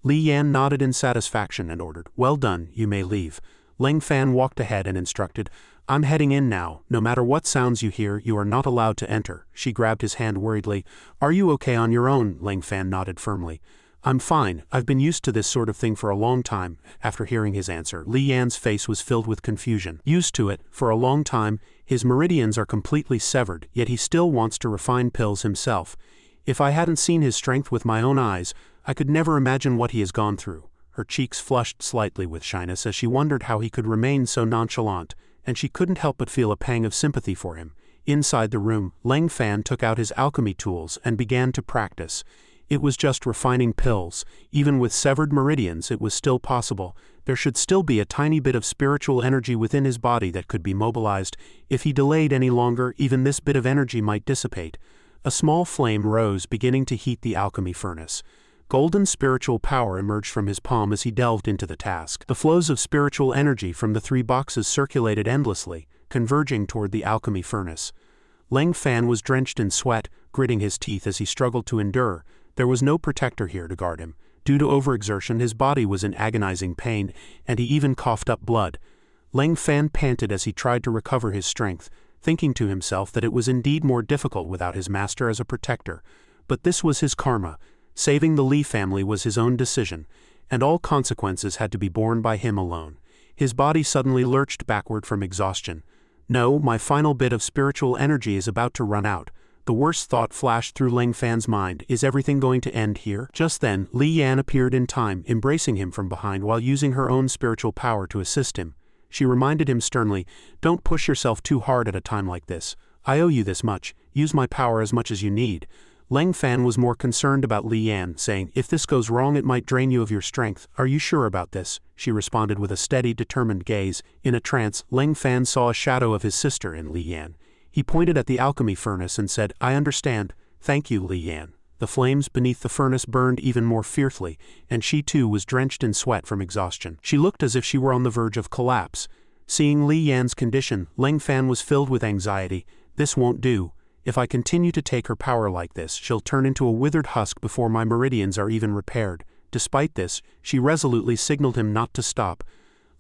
Li Yan nodded in satisfaction and ordered, "Well done, you may leave." Leng Fan walked ahead and instructed, "I'm heading in now. No matter what sounds you hear, you are not allowed to enter." She grabbed his hand worriedly. "Are you okay on your own?" Leng Fan nodded firmly. "I'm fine. I've been used to this sort of thing for a long time." After hearing his answer, Li Yan's face was filled with confusion. Used to it, for a long time, his meridians are completely severed, yet he still wants to refine pills himself. If I hadn't seen his strength with my own eyes, I could never imagine what he has gone through. Her cheeks flushed slightly with shyness as she wondered how he could remain so nonchalant, and she couldn't help but feel a pang of sympathy for him. Inside the room, Leng Fan took out his alchemy tools and began to practice. It was just refining pills. Even with severed meridians, it was still possible. There should still be a tiny bit of spiritual energy within his body that could be mobilized. If he delayed any longer, even this bit of energy might dissipate. A small flame rose, beginning to heat the alchemy furnace. Golden spiritual power emerged from his palm as he delved into the task. The flows of spiritual energy from the 3 boxes circulated endlessly, converging toward the alchemy furnace. Leng Fan was drenched in sweat, gritting his teeth as he struggled to endure. There was no protector here to guard him. Due to overexertion, his body was in agonizing pain, and he even coughed up blood. Leng Fan panted as he tried to recover his strength, thinking to himself that it was indeed more difficult without his master as a protector. But this was his karma. Saving the Li family was his own decision, and all consequences had to be borne by him alone. His body suddenly lurched backward from exhaustion. "No, my final bit of spiritual energy is about to run out." The worst thought flashed through Leng Fan's mind, "Is everything going to end here?" Just then, Li Yan appeared in time, embracing him from behind while using her own spiritual power to assist him. She reminded him sternly, "Don't push yourself too hard at a time like this. I owe you this much. Use my power as much as you need." Leng Fan was more concerned about Li Yan, saying, "If this goes wrong it might drain you of your strength. Are you sure about this?" She responded with a steady, determined gaze. In a trance, Leng Fan saw a shadow of his sister in Li Yan. He pointed at the alchemy furnace and said, "I understand. Thank you, Li Yan." The flames beneath the furnace burned even more fiercely, and she too was drenched in sweat from exhaustion. She looked as if she were on the verge of collapse. Seeing Li Yan's condition, Leng Fan was filled with anxiety. "This won't do. If I continue to take her power like this, she'll turn into a withered husk before my meridians are even repaired." Despite this, she resolutely signaled him not to stop.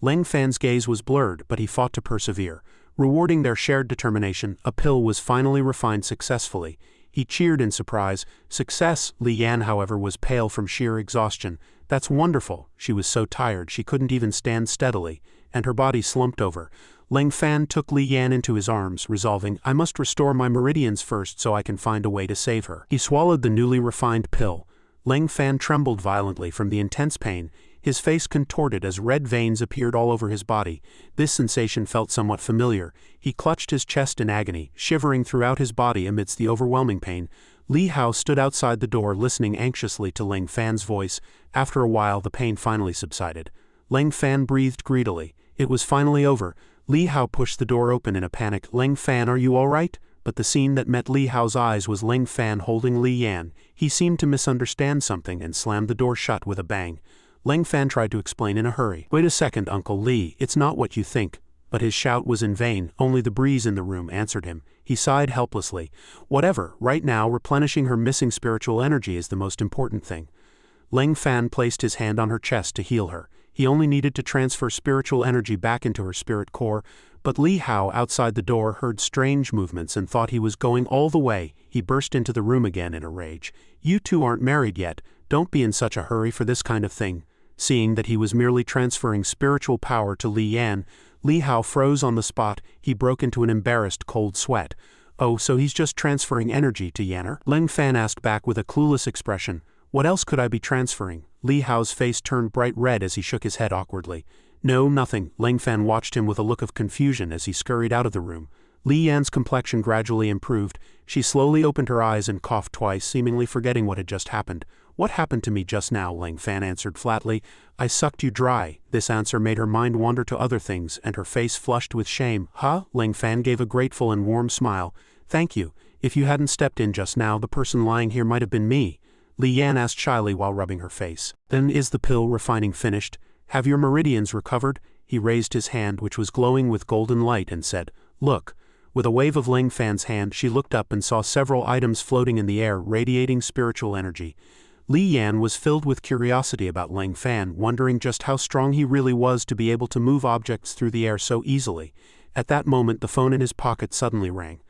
Leng Fan's gaze was blurred, but he fought to persevere. Rewarding their shared determination, a pill was finally refined successfully. He cheered in surprise. "Success!" Li Yan, however, was pale from sheer exhaustion. "That's wonderful." She was so tired she couldn't even stand steadily, and her body slumped over. Leng Fan took Li Yan into his arms, resolving, "I must restore my meridians first so I can find a way to save her." He swallowed the newly refined pill. Leng Fan trembled violently from the intense pain. His face contorted as red veins appeared all over his body. This sensation felt somewhat familiar. He clutched his chest in agony, shivering throughout his body amidst the overwhelming pain. Li Hao stood outside the door listening anxiously to Leng Fan's voice. After a while the pain finally subsided. Leng Fan breathed greedily. It was finally over. Li Hao pushed the door open in a panic. "Leng Fan, are you all right?" But the scene that met Li Hao's eyes was Leng Fan holding Li Yan. He seemed to misunderstand something and slammed the door shut with a bang. Leng Fan tried to explain in a hurry. "Wait a second, Uncle Li, it's not what you think." But his shout was in vain, only the breeze in the room answered him. He sighed helplessly. Whatever, right now replenishing her missing spiritual energy is the most important thing. Leng Fan placed his hand on her chest to heal her. He only needed to transfer spiritual energy back into her spirit core, but Li Hao outside the door heard strange movements and thought he was going all the way. He burst into the room again in a rage. You two aren't married yet, don't be in such a hurry for this kind of thing. Seeing that he was merely transferring spiritual power to Li Yan, Li Hao froze on the spot. He broke into an embarrassed cold sweat. Oh, so he's just transferring energy to Yanner? Leng Fan asked back with a clueless expression. What else could I be transferring? Li Hao's face turned bright red as he shook his head awkwardly. No, nothing. Leng Fan watched him with a look of confusion as he scurried out of the room. Li Yan's complexion gradually improved. She slowly opened her eyes and coughed twice, seemingly forgetting what had just happened. What happened to me just now? Leng Fan answered flatly. I sucked you dry. This answer made her mind wander to other things, and her face flushed with shame. Huh? Leng Fan gave a grateful and warm smile. Thank you. If you hadn't stepped in just now, the person lying here might have been me. Li Yan asked shyly while rubbing her face. Then is the pill refining finished? Have your meridians recovered? He raised his hand, which was glowing with golden light, and said, Look. With a wave of Leng Fan's hand, she looked up and saw several items floating in the air, radiating spiritual energy. Li Yan was filled with curiosity about Leng Fan, wondering just how strong he really was to be able to move objects through the air so easily. At that moment, the phone in his pocket suddenly rang.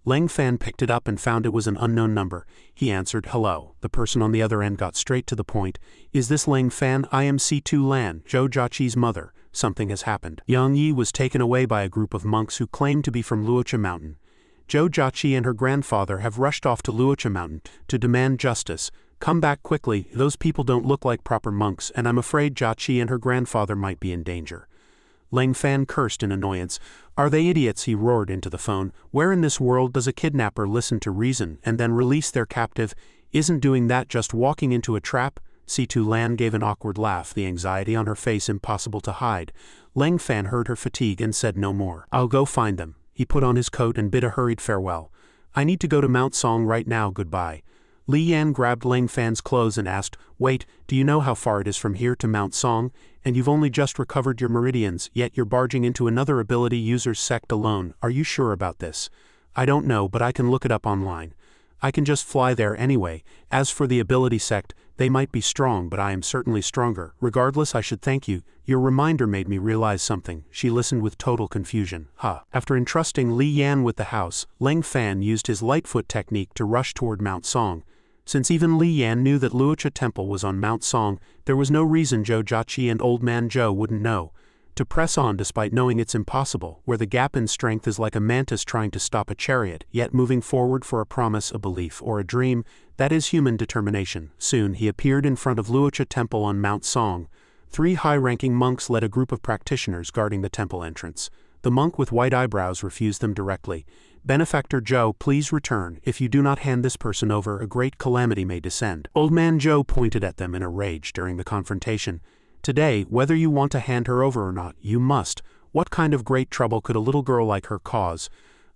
Leng Fan picked it up and found it was an unknown number. He answered, Hello. The person on the other end got straight to the point. Is this Leng Fan? I am C2 Lan, Zhou Jiaqi's mother. Something has happened. Yang Yi was taken away by a group of monks who claimed to be from Luocha Mountain. Zhou Jiaqi and her grandfather have rushed off to Luocha Mountain to demand justice. Come back quickly, those people don't look like proper monks, and I'm afraid Jiaqi and her grandfather might be in danger. Leng Fan cursed in annoyance. Are they idiots? He roared into the phone. Where in this world does a kidnapper listen to reason and then release their captive? Isn't doing that just walking into a trap? C2 Lan gave an awkward laugh, the anxiety on her face impossible to hide. Leng Fan heard her fatigue and said no more. I'll go find them. He put on his coat and bid a hurried farewell. I need to go to Mount Song right now, goodbye. Li Yan grabbed Leng Fan's clothes and asked, Wait, do you know how far it is from here to Mount Song? And you've only just recovered your meridians, yet you're barging into another ability user's sect alone. Are you sure about this? I don't know, but I can look it up online. I can just fly there anyway. As for the ability sect, they might be strong, but I am certainly stronger. Regardless, I should thank you. Your reminder made me realize something. She listened with total confusion. After entrusting Li Yan with the house, Leng Fan used his Lightfoot technique to rush toward Mount Song. Since even Li Yan knew that Luocha Temple was on Mount Song, there was no reason Zhou Jiaqi and Old Man Zhou wouldn't know. To press on despite knowing it's impossible, where the gap in strength is like a mantis trying to stop a chariot, yet moving forward for a promise, a belief, or a dream, that is human determination. Soon he appeared in front of Luocha Temple on Mount Song. 3 high-ranking monks led a group of practitioners guarding the temple entrance. The monk with white eyebrows refused them directly. Benefactor Zhou, please return. If you do not hand this person over, a great calamity may descend. Old Man Zhou pointed at them in a rage during the confrontation. Today, whether you want to hand her over or not, you must. What kind of great trouble could a little girl like her cause?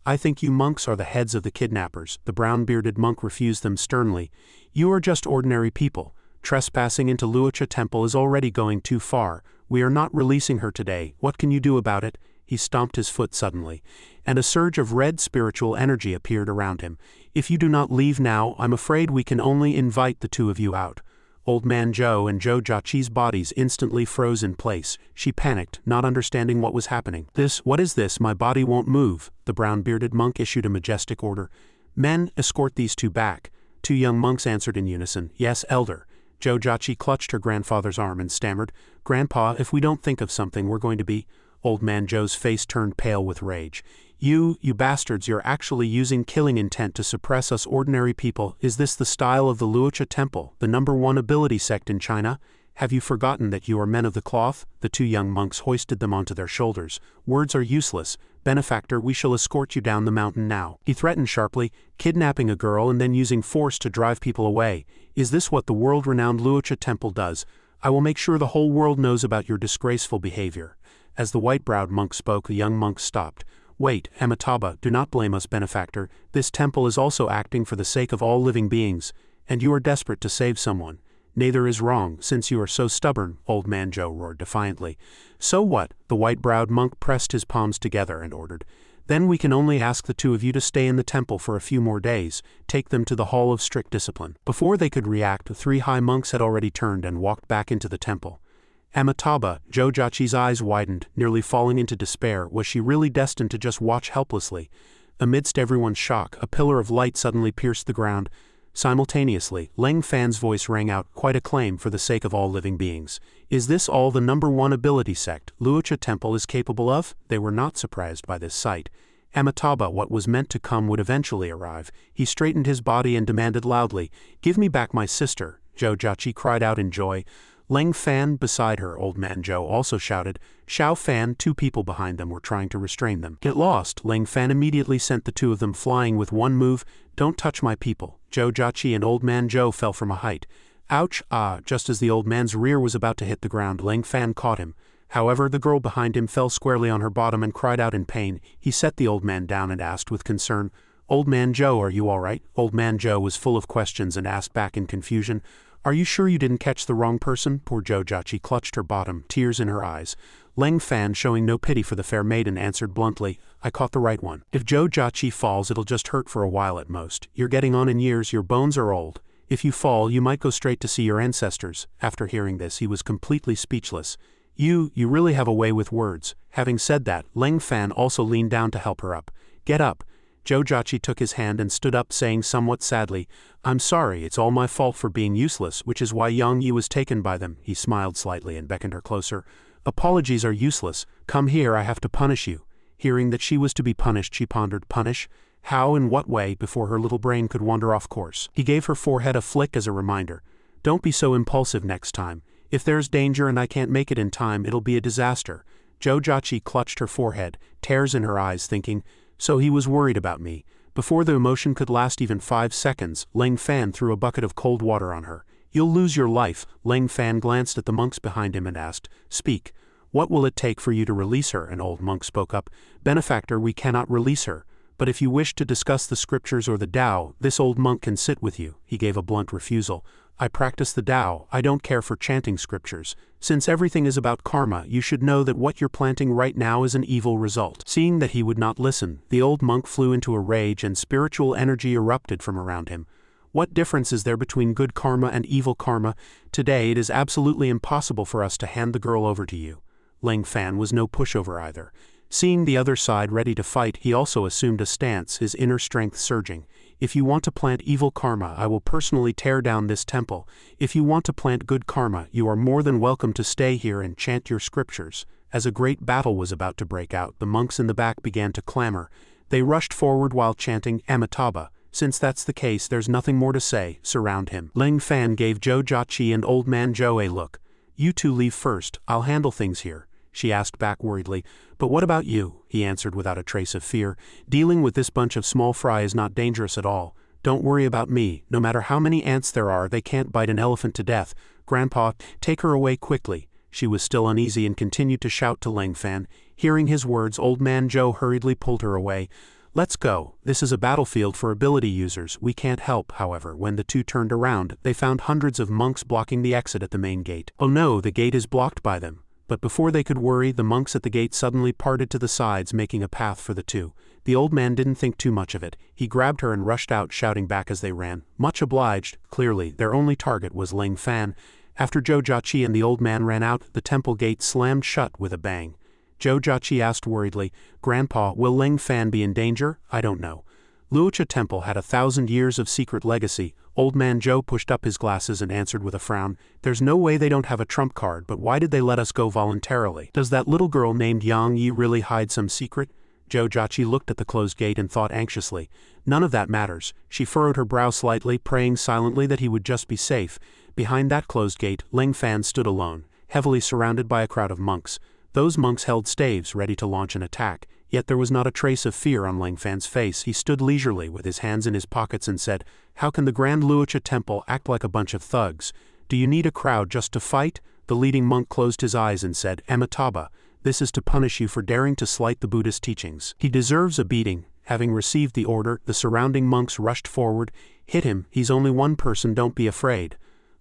I think you monks are the heads of the kidnappers. The brown-bearded monk refused them sternly. You are just ordinary people. Trespassing into Luocha Temple is already going too far. We are not releasing her today. What can you do about it? He stomped his foot suddenly, and a surge of red spiritual energy appeared around him. If you do not leave now, I'm afraid we can only invite the 2 of you out. Old Man Zhou and Zhou Jiaqi's bodies instantly froze in place. She panicked, not understanding what was happening. What is this? My body won't move. The brown-bearded monk issued a majestic order. Men, escort these 2 back. 2 young monks answered in unison. Yes, elder. Zhou Jiaqi clutched her grandfather's arm and stammered, Grandpa, if we don't think of something, we're going to be... Old Man Zhou's face turned pale with rage. You bastards, you're actually using killing intent to suppress us ordinary people. Is this the style of the Luocha Temple, the #1 ability sect in China? Have you forgotten that you are men of the cloth? The 2 young monks hoisted them onto their shoulders. Words are useless. Benefactor, we shall escort you down the mountain now. He threatened sharply, kidnapping a girl and then using force to drive people away. Is this what the world-renowned Luocha Temple does? I will make sure the whole world knows about your disgraceful behavior. As the white-browed monk spoke, the young monk stopped. Wait, Amitabha, do not blame us, benefactor. This temple is also acting for the sake of all living beings, and you are desperate to save someone. Neither is wrong, since you are so stubborn, Old Man Joe roared defiantly. So what? The white-browed monk pressed his palms together and ordered. Then we can only ask the two of you to stay in the temple for a few more days, take them to the hall of strict discipline. Before they could react, the three high monks had already turned and walked back into the temple. Amitabha, Jojachi's eyes widened, nearly falling into despair. Was she really destined to just watch helplessly? Amidst everyone's shock, a pillar of light suddenly pierced the ground. Simultaneously, Leng Fan's voice rang out, quite a claim for the sake of all living beings. Is this all the #1 ability sect Luocha Temple is capable of? They were not surprised by this sight. Amitabha, what was meant to come would eventually arrive. He straightened his body and demanded loudly, "Give me back my sister!" Jojachi cried out in joy. Leng Fan, beside her, Old Man Joe, also shouted. Xiao Fan, two people behind them, were trying to restrain them. Get lost! Leng Fan immediately sent the two of them flying with one move. Don't touch my people. Jojachi and Old Man Joe fell from a height. Ouch! Just as the old man's rear was about to hit the ground, Leng Fan caught him. However, the girl behind him fell squarely on her bottom and cried out in pain. He set the old man down and asked with concern, Old Man Joe, are you all right? Old Man Joe was full of questions and asked back in confusion, Are you sure you didn't catch the wrong person? Poor Jojachi clutched her bottom, tears in her eyes. Leng Fan, showing no pity for the fair maiden, answered bluntly, I caught the right one. If Jojachi falls, it'll just hurt for a while at most. You're getting on in years, your bones are old. If you fall, you might go straight to see your ancestors. After hearing this, he was completely speechless. You really have a way with words. Having said that, Leng Fan also leaned down to help her up. Get up. Jojachi took his hand and stood up, saying somewhat sadly, I'm sorry, it's all my fault for being useless, which is why Yang Yi was taken by them. He smiled slightly and beckoned her closer. Apologies are useless. Come here, I have to punish you. Hearing that she was to be punished, she pondered, punish? How, in what way, before her little brain could wander off course. He gave her forehead a flick as a reminder. Don't be so impulsive next time. If there's danger and I can't make it in time, it'll be a disaster. Jojachi clutched her forehead, tears in her eyes, thinking, so he was worried about me. Before the emotion could last even 5 seconds, Leng Fan threw a bucket of cold water on her. You'll lose your life. Leng Fan glanced at the monks behind him and asked, Speak. What will it take for you to release her? An old monk spoke up. Benefactor, we cannot release her. But if you wish to discuss the scriptures or the Tao, this old monk can sit with you. He gave a blunt refusal. I practice the Tao, I don't care for chanting scriptures. Since everything is about karma, you should know that what you're planting right now is an evil result. Seeing that he would not listen, the old monk flew into a rage and spiritual energy erupted from around him. What difference is there between good karma and evil karma? Today it is absolutely impossible for us to hand the girl over to you. Leng Fan was no pushover either. Seeing the other side ready to fight, he also assumed a stance, his inner strength surging. If you want to plant evil karma, I will personally tear down this temple. If you want to plant good karma, you are more than welcome to stay here and chant your scriptures. As a great battle was about to break out, the monks in the back began to clamor. They rushed forward while chanting Amitabha. Since that's the case, there's nothing more to say. Surround him. Leng Fan gave Jojachi and Old Man Joe a look. You two leave first, I'll handle things here. She asked back worriedly, but what about you? He answered without a trace of fear. Dealing with this bunch of small fry is not dangerous at all. Don't worry about me. No matter how many ants there are, they can't bite an elephant to death. Grandpa, take her away quickly. She was still uneasy and continued to shout to Leng Fan. Hearing his words, Old Man Joe hurriedly pulled her away. Let's go. This is a battlefield for ability users. We can't help, however. When the two turned around, they found hundreds of monks blocking the exit at the main gate. Oh no, the gate is blocked by them. But before they could worry, the monks at the gate suddenly parted to the sides, making a path for the two. The old man didn't think too much of it. He grabbed her and rushed out, shouting back as they ran. Much obliged. Clearly, their only target was Leng Fan. After Jojachi and the old man ran out, the temple gate slammed shut with a bang. Jojachi asked worriedly, Grandpa, will Leng Fan be in danger? I don't know. Luocha Temple had 1,000 years of secret legacy. Old Man Joe pushed up his glasses and answered with a frown, There's no way they don't have a trump card, but why did they let us go voluntarily? Does that little girl named Yang Yi really hide some secret? Jojachi looked at the closed gate and thought anxiously. None of that matters. She furrowed her brow slightly, praying silently that he would just be safe. Behind that closed gate, Leng Fan stood alone, heavily surrounded by a crowd of monks. Those monks held staves ready to launch an attack. Yet there was not a trace of fear on Leng Fan's face. He stood leisurely with his hands in his pockets and said, How can the Grand Luocha Temple act like a bunch of thugs? Do you need a crowd just to fight? The leading monk closed his eyes and said, Amitabha, this is to punish you for daring to slight the Buddhist teachings. He deserves a beating. Having received the order, the surrounding monks rushed forward. Hit him, he's only one person, don't be afraid.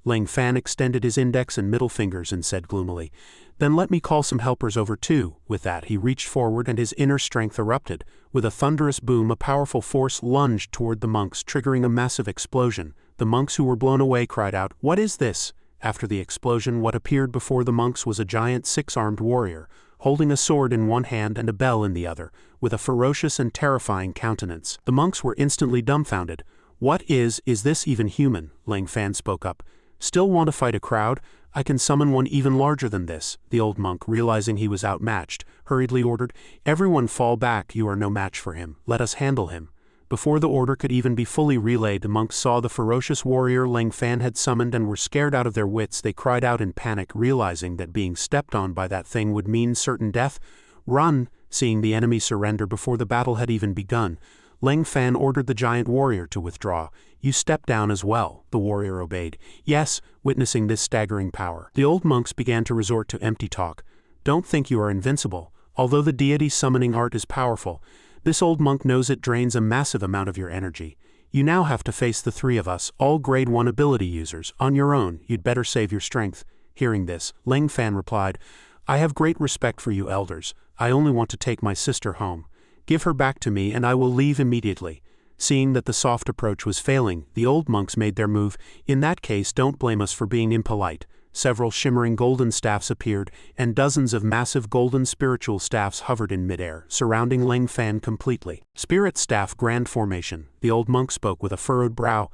Lang Fan extended his index and middle fingers and said gloomily, "Then let me call some helpers over too." With that, he reached forward and his inner strength erupted. With a thunderous boom, a powerful force lunged toward the monks, triggering a massive explosion. The monks who were blown away cried out, "What is this?" After the explosion, what appeared before the monks was a giant six-armed warrior, holding a sword in one hand and a bell in the other, with a ferocious and terrifying countenance. The monks were instantly dumbfounded. "What is this even human?" Lang Fan spoke up. "Still want to fight a crowd? I can summon one even larger than this." The old monk, realizing he was outmatched, hurriedly ordered, "Everyone fall back, you are no match for him. Let us handle him." Before the order could even be fully relayed, the monks saw the ferocious warrior Lang Fan had summoned and were scared out of their wits. They cried out in panic, realizing that being stepped on by that thing would mean certain death. "Run!" Seeing the enemy surrender before the battle had even begun, Lang Fan ordered the giant warrior to withdraw. "You step down as well." The warrior obeyed. "Yes." Witnessing this staggering power, the old monks began to resort to empty talk. "Don't think you are invincible. Although the deity summoning art is powerful, this old monk knows it drains a massive amount of your energy. You now have to face the three of us, all grade 1 ability users, on your own. You'd better save your strength." Hearing this, Lang Fan replied, "I have great respect for you elders. I only want to take my sister home. Give her back to me and I will leave immediately." Seeing that the soft approach was failing, the old monks made their move. "In that case, don't blame us for being impolite." Several shimmering golden staffs appeared, and dozens of massive golden spiritual staffs hovered in midair, surrounding Lang Fan completely. "Spirit Staff Grand Formation," the old monk spoke with a furrowed brow.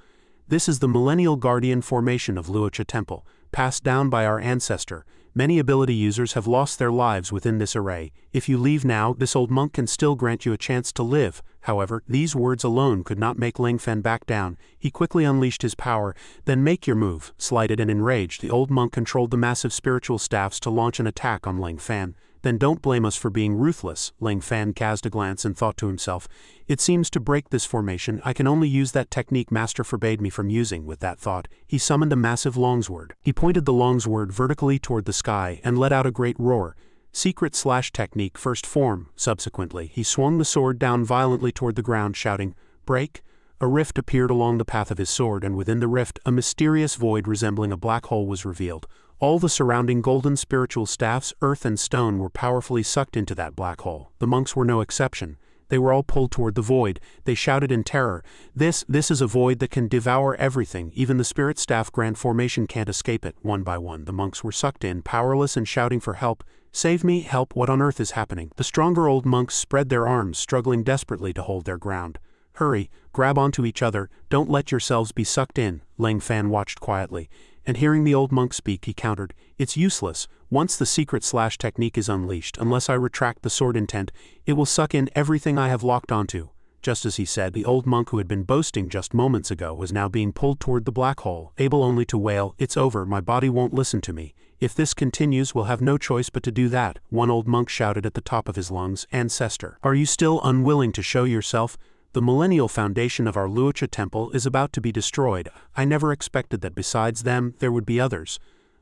"This is the millennial guardian formation of Luocha Temple, passed down by our ancestor. Many ability users have lost their lives within this array. If you leave now, this old monk can still grant you a chance to live." However, these words alone could not make Lang Fan back down. He quickly unleashed his power. "Then make your move." Slighted and enraged, the old monk controlled the massive spiritual staffs to launch an attack on Lang Fan. "Then don't blame us for being ruthless." Lang Fan cast a glance and thought to himself, "It seems to break this formation, I can only use that technique Master forbade me from using." With that thought, he summoned a massive longsword. He pointed the longsword vertically toward the sky and let out a great roar. "Secret / technique first form." Subsequently, he swung the sword down violently toward the ground, shouting, "Break!" A rift appeared along the path of his sword, and within the rift, a mysterious void resembling a black hole was revealed. All the surrounding golden spiritual staffs, earth and stone, were powerfully sucked into that black hole. The monks were no exception. They were all pulled toward the void. They shouted in terror, This is a void that can devour everything. Even the Spirit Staff Grand Formation can't escape it." One by one, the monks were sucked in, powerless and shouting for help. "Save me, help, what on earth is happening?" The stronger old monks spread their arms, struggling desperately to hold their ground. "Hurry, grab onto each other, don't let yourselves be sucked in." Lang Fan watched quietly, and hearing the old monk speak, he countered, "It's useless. Once the secret / technique is unleashed, unless I retract the sword intent, it will suck in everything I have locked onto." Just as he said, the old monk who had been boasting just moments ago was now being pulled toward the black hole, able only to wail, "It's over, my body won't listen to me. If this continues, we'll have no choice but to do that." One old monk shouted at the top of his lungs, "Ancestor, are you still unwilling to show yourself? The millennial foundation of our Luocha temple is about to be destroyed. I never expected that besides them, there would be others."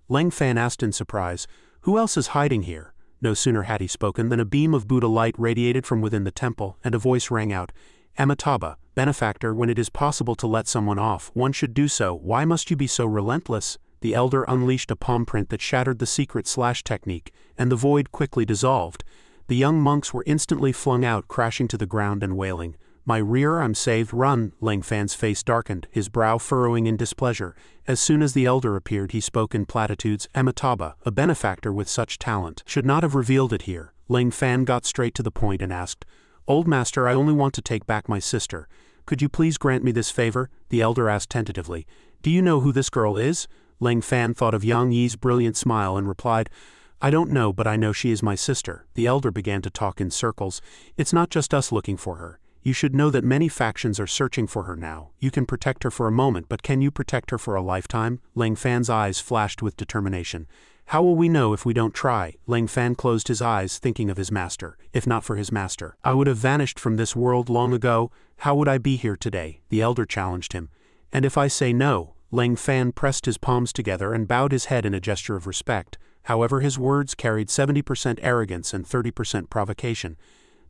Lang Fan asked in surprise, "Who else is hiding here?" No sooner had he spoken than a beam of Buddha light radiated from within the temple, and a voice rang out, "Amitabha, benefactor, when it is possible to let someone off, one should do so. Why must you be so relentless?" The elder unleashed a palm print that shattered the secret / technique, and the void quickly dissolved. The young monks were instantly flung out, crashing to the ground and wailing, "My rear, I'm saved, run!" Lang Fan's face darkened, his brow furrowing in displeasure. As soon as the elder appeared, he spoke in platitudes. "Amitabha, a benefactor with such talent, should not have revealed it here." Lang Fan got straight to the point and asked, "Old master, I only want to take back my sister. Could you please grant me this favor?" The elder asked tentatively, "Do you know who this girl is?" Lang Fan thought of Yang Yi's brilliant smile and replied, "I don't know, but I know she is my sister." The elder began to talk in circles. "It's not just us looking for her. You should know that many factions are searching for her now. You can protect her for a moment, but can you protect her for a lifetime?" Lang Fan's eyes flashed with determination. "How will we know if we don't try?" Lang Fan closed his eyes, thinking of his master. "If not for his master, I would have vanished from this world long ago. How would I be here today?" The elder challenged him. "And if I say no?" Lang Fan pressed his palms together and bowed his head in a gesture of respect. However, his words carried 70% arrogance and 30% provocation.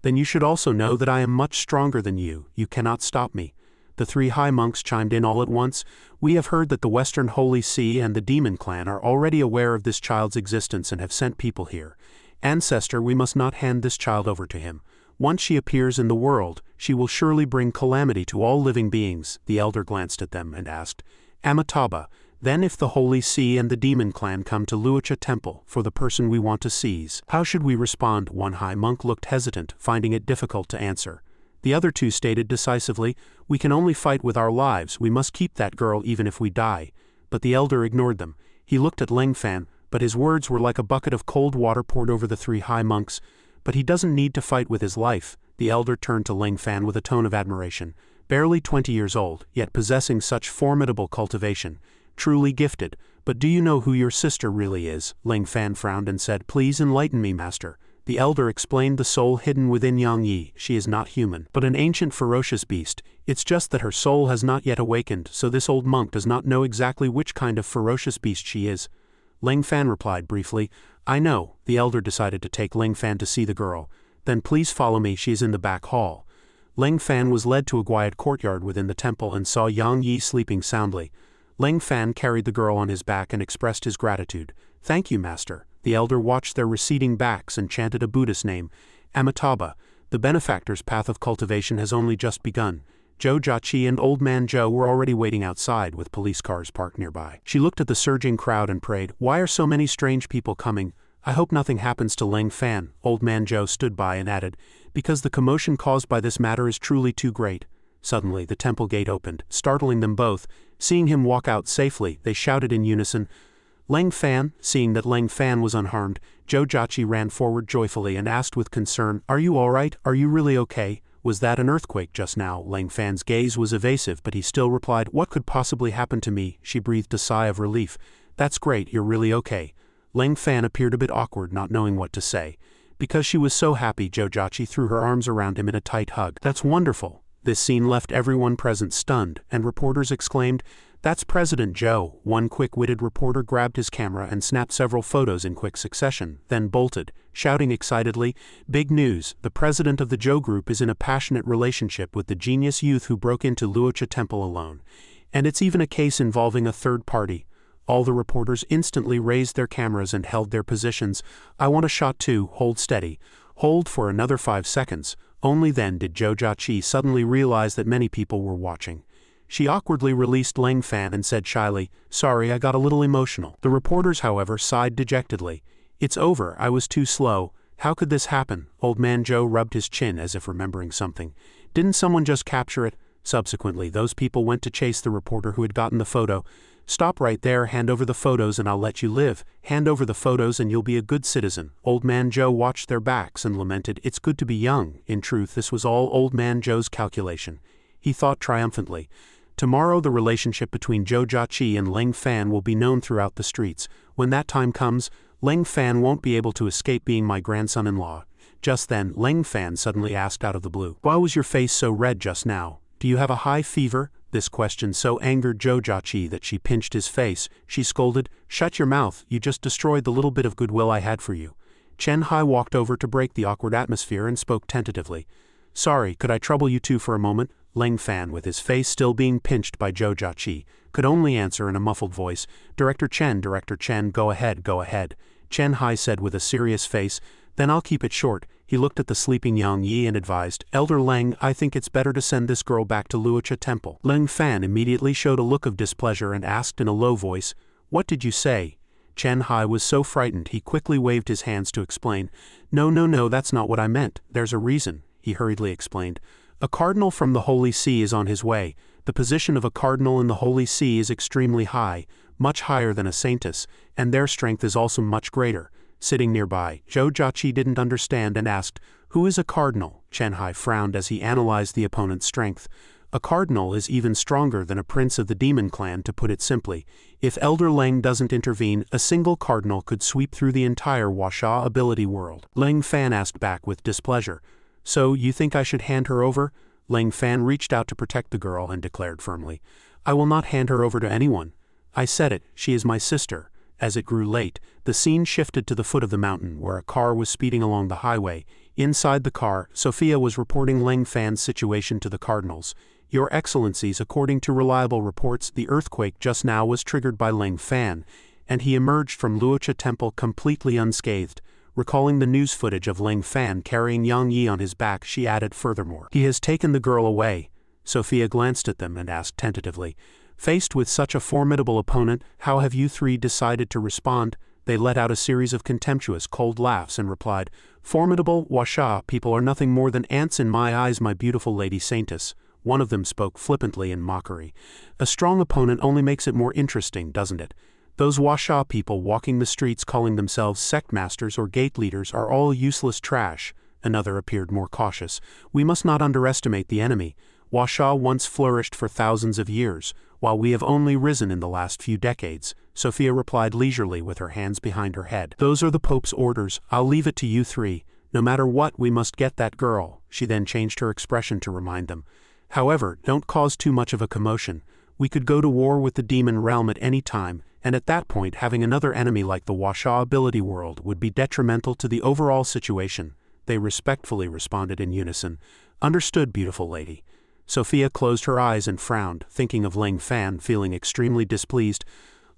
"Then you should also know that I am much stronger than you. You cannot stop me." The three high monks chimed in all at once. We have heard that the Western Holy See and the Demon Clan are already aware of this child's existence and have sent people here. Ancestor, we must not hand this child over to him. Once she appears in the world, she will surely bring calamity to all living beings. The elder glanced at them and asked, Amitabha, then if the Holy See and the Demon Clan come to Luocha Temple for the person we want to seize, how should we respond? One high monk looked hesitant, finding it difficult to answer. The other two stated decisively, we can only fight with our lives, we must keep that girl even if we die. But the elder ignored them. He looked at Ling Fan, but his words were like a bucket of cold water poured over the three high monks. But he doesn't need to fight with his life. The elder turned to Ling Fan with a tone of admiration. Barely 20 years old, yet possessing such formidable cultivation. Truly gifted. But do you know who your sister really is? Ling Fan frowned and said, please enlighten me, master. The elder explained, the soul hidden within Yang Yi. She is not human, but an ancient ferocious beast. It's just that her soul has not yet awakened, so this old monk does not know exactly which kind of ferocious beast she is. Ling Fan replied briefly, I know. The elder decided to take Ling Fan to see the girl. Then please follow me, she is in the back hall. Ling Fan was led to a quiet courtyard within the temple and saw Yang Yi sleeping soundly. Ling Fan carried the girl on his back and expressed his gratitude. Thank you, master. The elder watched their receding backs and chanted a Buddhist name. Amitabha, the benefactor's path of cultivation has only just begun. Zhou Jiaqi and Old Man Zhou were already waiting outside with police cars parked nearby. She looked at the surging crowd and prayed, why are so many strange people coming? I hope nothing happens to Ling Fan. Old Man Zhou stood by and added, because the commotion caused by this matter is truly too great. Suddenly the temple gate opened, startling them both. Seeing him walk out safely, they shouted in unison, Ling Fan. Seeing that Ling Fan was unharmed, Zhou Jiaqi ran forward joyfully and asked with concern, are you all right? Are you really okay? Was that an earthquake just now? Ling Fan's gaze was evasive, but he still replied, what could possibly happen to me? She breathed a sigh of relief. That's great, you're really okay. Ling Fan appeared a bit awkward, not knowing what to say. Because she was so happy, Zhou Jiaqi threw her arms around him in a tight hug. That's wonderful. This scene left everyone present stunned, and reporters exclaimed, that's President Zhou. One quick-witted reporter grabbed his camera and snapped several photos in quick succession, then bolted, shouting excitedly, big news, the president of the Zhou group is in a passionate relationship with the genius youth who broke into Luocha Temple alone. And it's even a case involving a third party. All the reporters instantly raised their cameras and held their positions. I want a shot too, hold steady. Hold for another 5 seconds. Only then did Zhou Jiaqi suddenly realize that many people were watching. She awkwardly released Ling Fan and said shyly, sorry, I got a little emotional. The reporters, however, sighed dejectedly. It's over, I was too slow. How could this happen? Old Man Zhou rubbed his chin as if remembering something. Didn't someone just capture it? Subsequently, those people went to chase the reporter who had gotten the photo. Stop right there, hand over the photos and I'll let you live. Hand over the photos and you'll be a good citizen. Old Man Zhou watched their backs and lamented, it's good to be young. In truth, this was all Old Man Zhou's calculation. He thought triumphantly. Tomorrow the relationship between Zhou Jiaqi and Ling Fan will be known throughout the streets. When that time comes, Ling Fan won't be able to escape being my grandson-in-law. Just then, Ling Fan suddenly asked out of the blue, why was your face so red just now? Do you have a high fever? This question so angered Zhou Jiaqi that she pinched his face. She scolded, shut your mouth, you just destroyed the little bit of goodwill I had for you. Chen Hai walked over to break the awkward atmosphere and spoke tentatively. Sorry, could I trouble you two for a moment? Ling Fan, with his face still being pinched by Zhou Jiaqi, could only answer in a muffled voice, Director Chen, go ahead, go ahead. Chen Hai said with a serious face, then I'll keep it short. He looked at the sleeping Yang Yi and advised, Elder Leng, I think it's better to send this girl back to Luocha Temple. Ling Fan immediately showed a look of displeasure and asked in a low voice, what did you say? Chen Hai was so frightened he quickly waved his hands to explain, no, that's not what I meant, there's a reason, he hurriedly explained. A cardinal from the Holy See is on his way. The position of a cardinal in the Holy See is extremely high, much higher than a saintess, and their strength is also much greater. Sitting nearby, Zhou Jiaqi didn't understand and asked, who is a cardinal? Chen Hai frowned as he analyzed the opponent's strength. A cardinal is even stronger than a prince of the demon clan, to put it simply. If Elder Leng doesn't intervene, a single cardinal could sweep through the entire Huaxia ability world. Ling Fan asked back with displeasure. So, you think I should hand her over? Ling Fan reached out to protect the girl and declared firmly, I will not hand her over to anyone. I said it, she is my sister. As it grew late, the scene shifted to the foot of the mountain where a car was speeding along the highway. Inside the car, Sophia was reporting Ling Fan's situation to the cardinals. Your Excellencies, according to reliable reports, the earthquake just now was triggered by Ling Fan, and he emerged from Luocha Temple completely unscathed. Recalling the news footage of Ling Fan carrying Yang Yi on his back, she added furthermore, "He has taken the girl away." Sophia glanced at them and asked tentatively, "Faced with such a formidable opponent, how have you three decided to respond?" They let out a series of contemptuous, cold laughs and replied, "Formidable, Washa, people are nothing more than ants in my eyes, my beautiful Lady Saintess." One of them spoke flippantly in mockery. "A strong opponent only makes it more interesting, doesn't it? Those Washa people walking the streets calling themselves sect masters or gate leaders are all useless trash." Another appeared more cautious. "We must not underestimate the enemy. Washa once flourished for thousands of years, while we have only risen in the last few decades." Sophia replied leisurely with her hands behind her head. "Those are the Pope's orders. I'll leave it to you three. No matter what, we must get that girl." She then changed her expression to remind them. "However, don't cause too much of a commotion. We could go to war with the demon realm at any time, and at that point having another enemy like the Washa ability world would be detrimental to the overall situation." They respectfully responded in unison. "Understood, beautiful lady." Sophia closed her eyes and frowned, thinking of Ling Fan, feeling extremely displeased.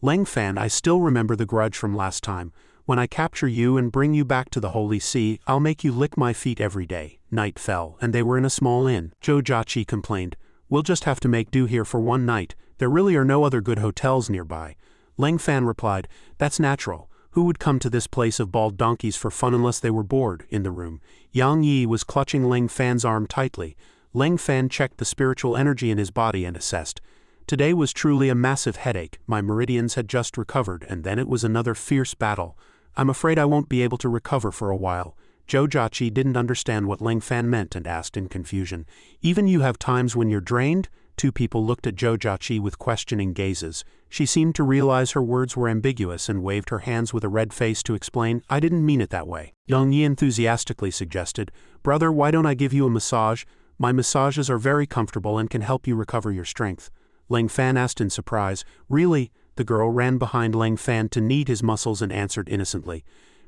"Ling Fan, I still remember the grudge from last time. When I capture you and bring you back to the Holy See, I'll make you lick my feet every day." Night fell, and they were in a small inn. Zhou Jiaqi complained, "We'll just have to make do here for one night. There really are no other good hotels nearby." Ling Fan replied, "That's natural. Who would come to this place of bald donkeys for fun unless they were bored?" In the room, Yang Yi was clutching Ling Fan's arm tightly. Ling Fan checked the spiritual energy in his body and assessed. "Today was truly a massive headache. My meridians had just recovered, and then it was another fierce battle. I'm afraid I won't be able to recover for a while." Zhou Jiaqi didn't understand what Ling Fan meant and asked in confusion, "Even you have times when you're drained?" Two people looked at Zhou Jiaqi with questioning gazes. She seemed to realize her words were ambiguous and waved her hands with a red face to explain, "I didn't mean it that way." Yang Yi enthusiastically suggested, "Brother, why don't I give you a massage? My massages are very comfortable and can help you recover your strength." Ling Fan asked in surprise, "Really?" The girl ran behind Ling Fan to knead his muscles and answered innocently,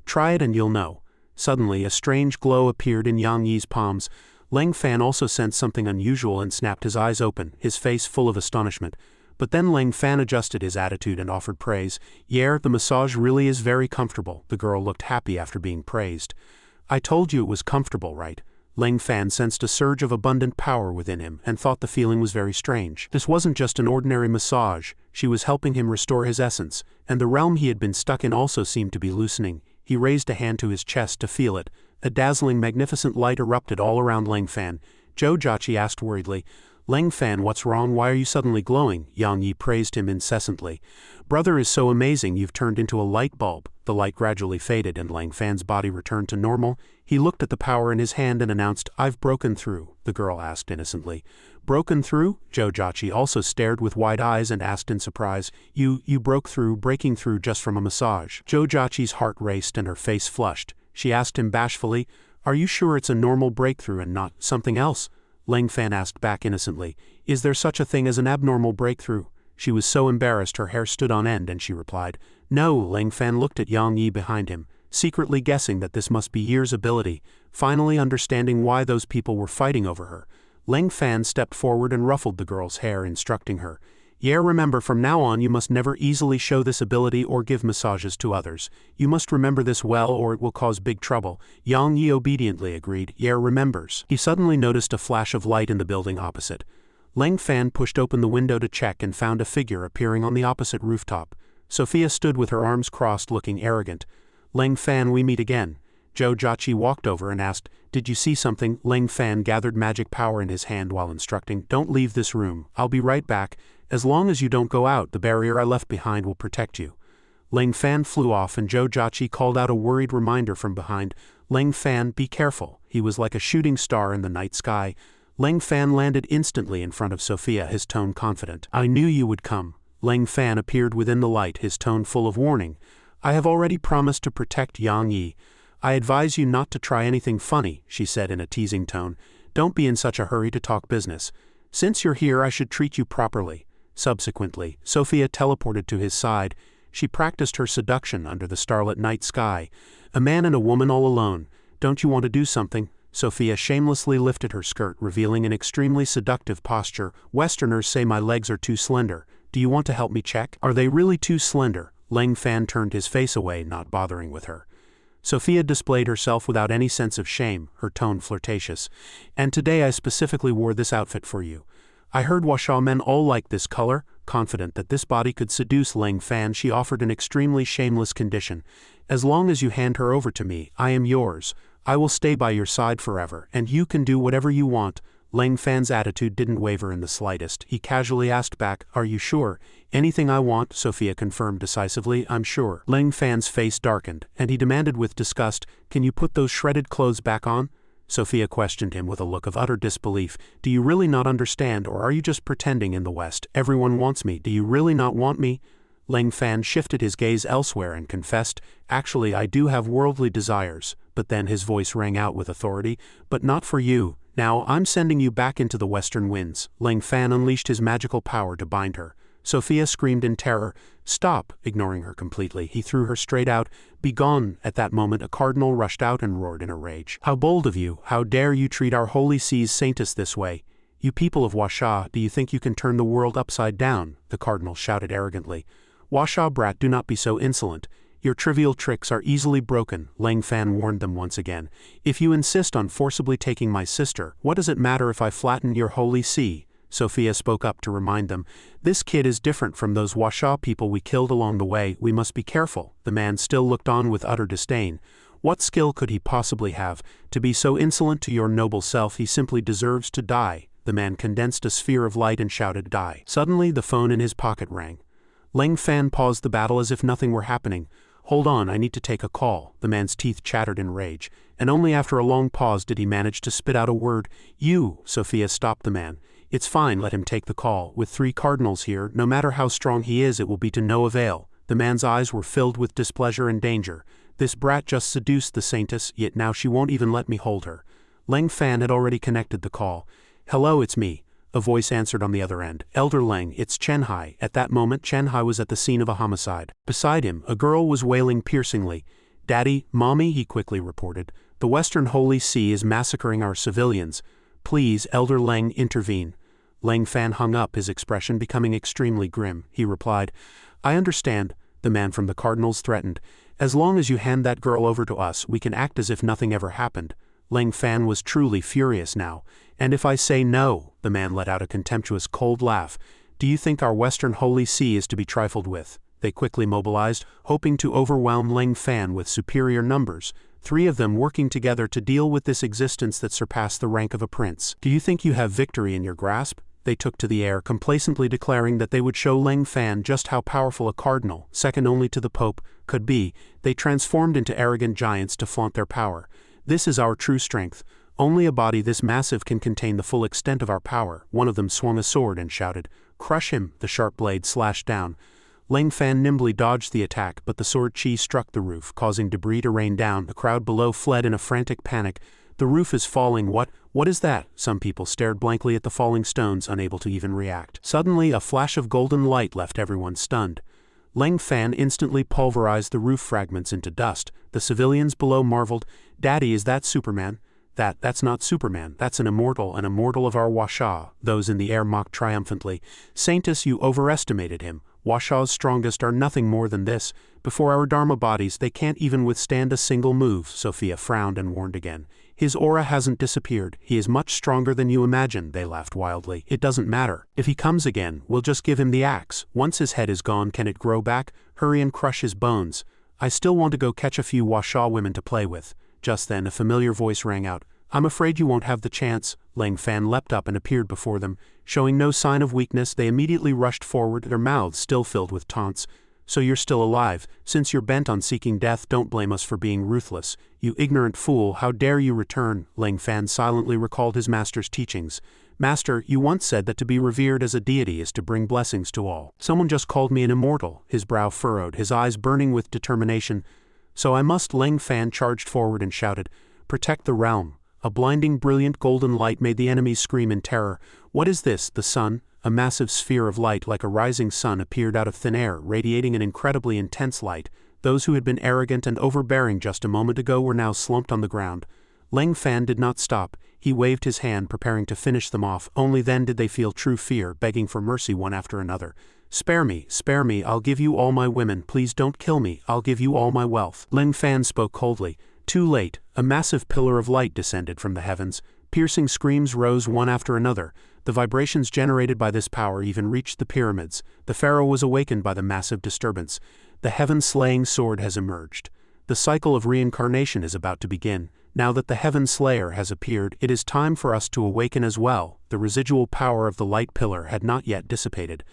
"Try it and you'll know." Suddenly, a strange glow appeared in Yang Yi's palms. Ling Fan also sensed something unusual and snapped his eyes open, his face full of astonishment. But then Ling Fan adjusted his attitude and offered praise. "Yeah, the massage really is very comfortable." The girl looked happy after being praised. "I told you it was comfortable, right?" Ling Fan sensed a surge of abundant power within him and thought the feeling was very strange. This wasn't just an ordinary massage, she was helping him restore his essence, and the realm he had been stuck in also seemed to be loosening. He raised a hand to his chest to feel it. A dazzling, magnificent light erupted all around Ling Fan. Zhou Jiaqi asked worriedly, "Ling Fan, what's wrong? Why are you suddenly glowing?" Yang Yi praised him incessantly. "Brother is so amazing, you've turned into a light bulb." The light gradually faded and Ling Fan's body returned to normal. He looked at the power in his hand and announced, "I've broken through." The girl asked innocently, "Broken through?" Zhou Jiaqi also stared with wide eyes and asked in surprise, You broke through, breaking through just from a massage." Zhou Jiaqi's heart raced and her face flushed. She asked him bashfully, "Are you sure it's a normal breakthrough and not something else?" Ling Fan asked back innocently, "Is there such a thing as an abnormal breakthrough?" She was so embarrassed her hair stood on end and she replied, "No." Ling Fan looked at Yang Yi behind him, secretly guessing that this must be Yi's ability, finally understanding why those people were fighting over her. Ling Fan stepped forward and ruffled the girl's hair, instructing her, Remember, from now on you must never easily show this ability or give massages to others. You must remember this well or it will cause big trouble." Yang Yi obediently agreed. Remembers." He suddenly noticed a flash of light in the building opposite. Ling Fan pushed open the window to check and found a figure appearing on the opposite rooftop. Sophia stood with her arms crossed, looking arrogant. "Ling Fan, we meet again." Zhou Jiaqi walked over and asked, "Did you see something?" Ling Fan gathered magic power in his hand while instructing, "Don't leave this room. I'll be right back. As long as you don't go out, the barrier I left behind will protect you." Ling Fan flew off and Zhou Jiaqi called out a worried reminder from behind, "Ling Fan, be careful." He was like a shooting star in the night sky. Ling Fan landed instantly in front of Sophia, his tone confident. "I knew you would come." Ling Fan appeared within the light, his tone full of warning. "I have already promised to protect Yang Yi. I advise you not to try anything funny," she said in a teasing tone. "Don't be in such a hurry to talk business. Since you're here, I should treat you properly." Subsequently, Sophia teleported to his side. She practiced her seduction under the starlit night sky. "A man and a woman all alone. Don't you want to do something?" Sophia shamelessly lifted her skirt, revealing an extremely seductive posture. Westerners say my legs are too slender. Do you want to help me check? Are they really too slender? Lang Fan turned his face away, not bothering with her. Sophia displayed herself without any sense of shame, her tone flirtatious. And today I specifically wore this outfit for you. I heard Washa men all like this color. Confident that this body could seduce Lang Fan, she offered an extremely shameless condition. As long as you hand her over to me, I am yours. I will stay by your side forever, and you can do whatever you want. Lang Fan's attitude didn't waver in the slightest. He casually asked back, are you sure? Anything I want, Sophia confirmed decisively, I'm sure. Lang Fan's face darkened, and he demanded with disgust, can you put those shredded clothes back on? Sophia questioned him with a look of utter disbelief. Do you really not understand, or are you just pretending? In the West, everyone wants me. Do you really not want me? Lang Fan shifted his gaze elsewhere and confessed, actually I do have worldly desires, but then his voice rang out with authority, but not for you. Now I'm sending you back into the western winds. Lang Fan unleashed his magical power to bind her. Sophia screamed in terror. Stop! Ignoring her completely, he threw her straight out. Be gone! At that moment a cardinal rushed out and roared in a rage. How bold of you! How dare you treat our holy sea's saintess this way? You people of Washa, do you think you can turn the world upside down? The cardinal shouted arrogantly. Washa brat, do not be so insolent. Your trivial tricks are easily broken, Lang Fan warned them once again. If you insist on forcibly taking my sister, what does it matter if I flatten your holy sea? Sophia spoke up to remind them. This kid is different from those Washa people we killed along the way, we must be careful. The man still looked on with utter disdain. What skill could he possibly have? To be so insolent to your noble self, he simply deserves to die. The man condensed a sphere of light and shouted, die. Suddenly the phone in his pocket rang. Lang Fan paused the battle as if nothing were happening. Hold on, I need to take a call. The man's teeth chattered in rage, and only after a long pause did he manage to spit out a word. You! Sophia stopped the man. It's fine, let him take the call. With 3 cardinals here, no matter how strong he is, it will be to no avail. The man's eyes were filled with displeasure and danger. This brat just seduced the saintess, yet now she won't even let me hold her. Lang Fan had already connected the call. Hello, it's me. A voice answered on the other end. Elder Lang, it's Chen Hai. At that moment, Chen Hai was at the scene of a homicide. Beside him, a girl was wailing piercingly. Daddy, Mommy, he quickly reported. The Western Holy See is massacring our civilians. Please, Elder Lang, intervene. Lang Fan hung up, his expression becoming extremely grim. He replied, I understand, the man from the Cardinals threatened. As long as you hand that girl over to us, we can act as if nothing ever happened. Lang Fan was truly furious now. And if I say no, the man let out a contemptuous cold laugh. Do you think our Western Holy See is to be trifled with? They quickly mobilized, hoping to overwhelm Lang Fan with superior numbers, 3 of them working together to deal with this existence that surpassed the rank of a prince. Do you think you have victory in your grasp? They took to the air, complacently declaring that they would show Lang Fan just how powerful a cardinal, second only to the Pope, could be. They transformed into arrogant giants to flaunt their power. This is our true strength. Only a body this massive can contain the full extent of our power. One of them swung a sword and shouted, Crush him! The sharp blade slashed down. Lang Fan nimbly dodged the attack, but the sword chi struck the roof, causing debris to rain down. The crowd below fled in a frantic panic. The roof is falling. What is that? Some people stared blankly at the falling stones, unable to even react. Suddenly, a flash of golden light left everyone stunned. Lang Fan instantly pulverized the roof fragments into dust. The civilians below marveled, Daddy, is that Superman? That's not Superman, that's an immortal of our Washa. Those in the air mocked triumphantly. Saintess, you overestimated him. Washa's strongest are nothing more than this. Before our Dharma bodies, they can't even withstand a single move. Sophia frowned and warned again. His aura hasn't disappeared. He is much stronger than you imagine. They laughed wildly. It doesn't matter. If he comes again, we'll just give him the axe. Once his head is gone, can it grow back? Hurry and crush his bones. I still want to go catch a few Washa women to play with. Just then, a familiar voice rang out. I'm afraid you won't have the chance. Lang Fan leapt up and appeared before them. Showing no sign of weakness, they immediately rushed forward, their mouths still filled with taunts. So you're still alive. Since you're bent on seeking death, don't blame us for being ruthless. You ignorant fool, how dare you return? Lang Fan silently recalled his master's teachings. Master, you once said that to be revered as a deity is to bring blessings to all. Someone just called me an immortal. His brow furrowed, his eyes burning with determination. So I must. Lang Fan charged forward and shouted, Protect the realm. A blinding, brilliant golden light made the enemies scream in terror. What is this? The sun? A massive sphere of light like a rising sun appeared out of thin air, radiating an incredibly intense light. Those who had been arrogant and overbearing just a moment ago were now slumped on the ground. Leng Fan did not stop. He waved his hand, preparing to finish them off. Only then did they feel true fear, begging for mercy one after another. Spare me, I'll give you all my women, please don't kill me, I'll give you all my wealth. Leng Fan spoke coldly. Too late, a massive pillar of light descended from the heavens. Piercing screams rose one after another. The vibrations generated by this power even reached the pyramids. The pharaoh was awakened by the massive disturbance. The heaven-slaying sword has emerged. The cycle of reincarnation is about to begin. Now that the Heaven Slayer has appeared, it is time for us to awaken as well. The residual power of the light pillar had not yet dissipated.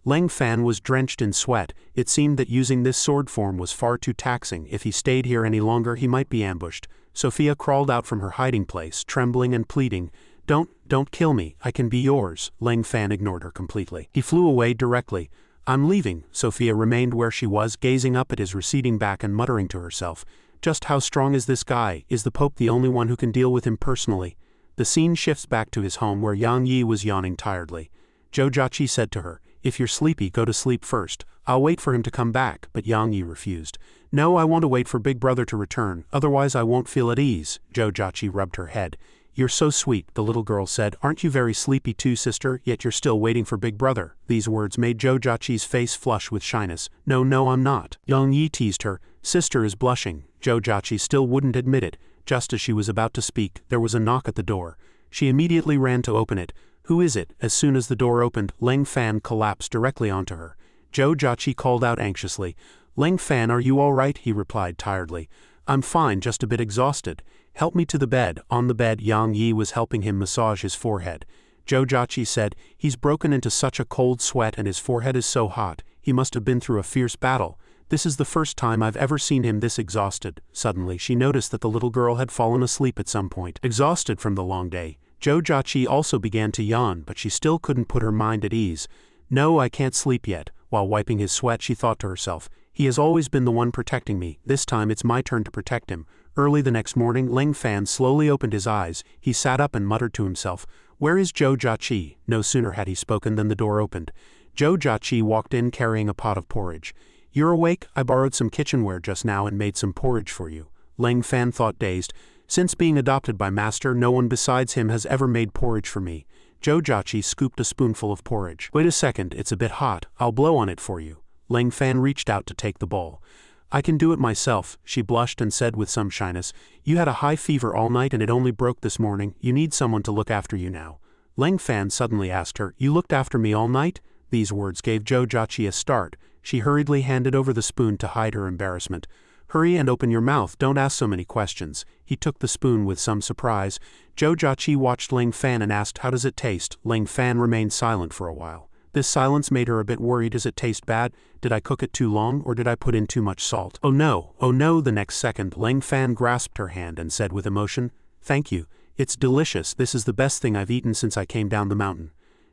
Leng Fan was drenched in sweat. It seemed that using this sword form was far too taxing. If he stayed here any longer, he might be ambushed. Sophia crawled out from her hiding place, trembling and pleading. Don't kill me, I can be yours." Leng Fan ignored her completely. He flew away directly. "I'm leaving." Sophia remained where she was, gazing up at his receding back and muttering to herself. Just how strong is this guy? Is the Pope the only one who can deal with him personally? The scene shifts back to his home where Yang Yi was yawning tiredly. Zhou Jiaqi said to her, "If you're sleepy, go to sleep first. I'll wait for him to come back," but Yang Yi refused. "No, I want to wait for Big Brother to return, otherwise I won't feel at ease." Zhou Jiaqi rubbed her head. "You're so sweet," the little girl said. "Aren't you very sleepy too, sister? Yet you're still waiting for Big Brother." These words made Zhou Jiaqi's face flush with shyness. No, I'm not." Yang Yi teased her. "Sister is blushing." Zhou Jiaqi still wouldn't admit it. Just as she was about to speak, there was a knock at the door. She immediately ran to open it. "Who is it?" As soon as the door opened, Leng Fan collapsed directly onto her. Zhou Jiaqi called out anxiously. "Leng Fan, are you all right?" he replied tiredly. "I'm fine, just a bit exhausted." "Help me to the bed." On the bed, Yang Yi was helping him massage his forehead. Zhou Jiaqi said, "He's broken into such a cold sweat and his forehead is so hot. He must have been through a fierce battle. This is the first time I've ever seen him this exhausted." Suddenly, she noticed that the little girl had fallen asleep at some point, exhausted from the long day. Zhou Jiaqi also began to yawn, but she still couldn't put her mind at ease. "No, I can't sleep yet." While wiping his sweat, she thought to herself, "He has always been the one protecting me. This time it's my turn to protect him." Early the next morning, Leng Fan slowly opened his eyes. He sat up and muttered to himself, "Where is Zhou Jiaqi?" No sooner had he spoken than the door opened. Zhou Jiaqi walked in carrying a pot of porridge. "You're awake? I borrowed some kitchenware just now and made some porridge for you." Leng Fan thought, dazed. "Since being adopted by Master, no one besides him has ever made porridge for me." Zhou Jiaqi scooped a spoonful of porridge. "Wait a second, it's a bit hot. I'll blow on it for you." Leng Fan reached out to take the bowl. "I can do it myself," she blushed and said with some shyness. "You had a high fever all night and it only broke this morning. You need someone to look after you now." Leng Fan suddenly asked her, "You looked after me all night?" These words gave Zhou Jiaqi a start. She hurriedly handed over the spoon to hide her embarrassment. "Hurry and open your mouth, don't ask so many questions." He took the spoon with some surprise. Zhou Jiaqi watched Leng Fan and asked, "How does it taste?" Leng Fan remained silent for a while. This silence made her a bit worried. "Does it taste bad? Did I cook it too long, or did I put in too much salt?" Oh no. The next second, Leng Fan grasped her hand and said with emotion, "Thank you. It's delicious. This is the best thing I've eaten since I came down the mountain."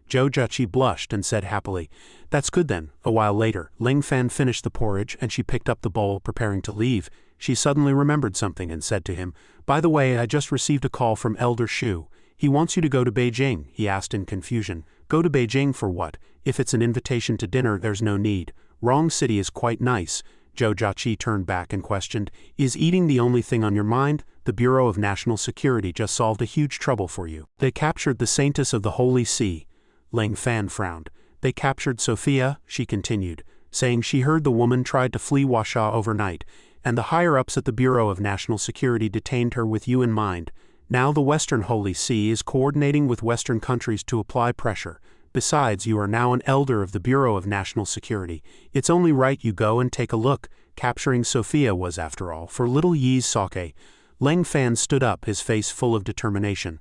Zhou Jiaqi blushed and said happily, "That's good then." A while later, Leng Fan finished the porridge and she picked up the bowl, preparing to leave. She suddenly remembered something and said to him, "By the way, I just received a call from Elder Shu. He wants you to go to Beijing." He asked in confusion. "Go to Beijing for what? If it's an invitation to dinner, there's no need. Wrong city is quite nice." Zhou Jiaqi turned back and questioned, "Is eating the only thing on your mind? The Bureau of National Security just solved a huge trouble for you. They captured the Saintess of the Holy See." Leng Fan frowned. "They captured Sophia," she continued, saying she heard the woman tried to flee Huasha overnight, and the higher-ups at the Bureau of National Security detained her with you in mind. Now the Western Holy See is coordinating with Western countries to apply pressure. Besides, you are now an elder of the Bureau of National Security. It's only right you go and take a look. Capturing Sophia was, after all, for little Yi's sake. Leng Fan stood up, his face full of determination.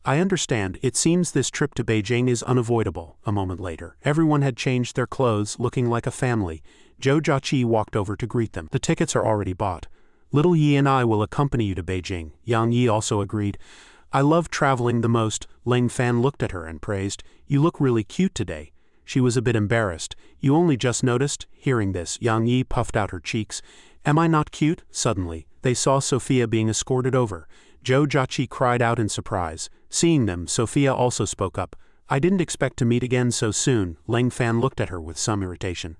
"I understand. It seems this trip to Beijing is unavoidable." A moment later, everyone had changed their clothes, looking like a family. Zhou Jiaqi walked over to greet them. "The tickets are already bought. Little Yi and I will accompany you to Beijing." Yang Yi also agreed. "I love traveling the most." Leng Fan looked at her and praised, "You look really cute today." She was a bit embarrassed. "You only just noticed?" Hearing this, Yang Yi puffed out her cheeks. "Am I not cute?" Suddenly, they saw Sophia being escorted over. Zhou Jiaqi cried out in surprise. Seeing them, Sophia also spoke up. "I didn't expect to meet again so soon." Leng Fan looked at her with some irritation.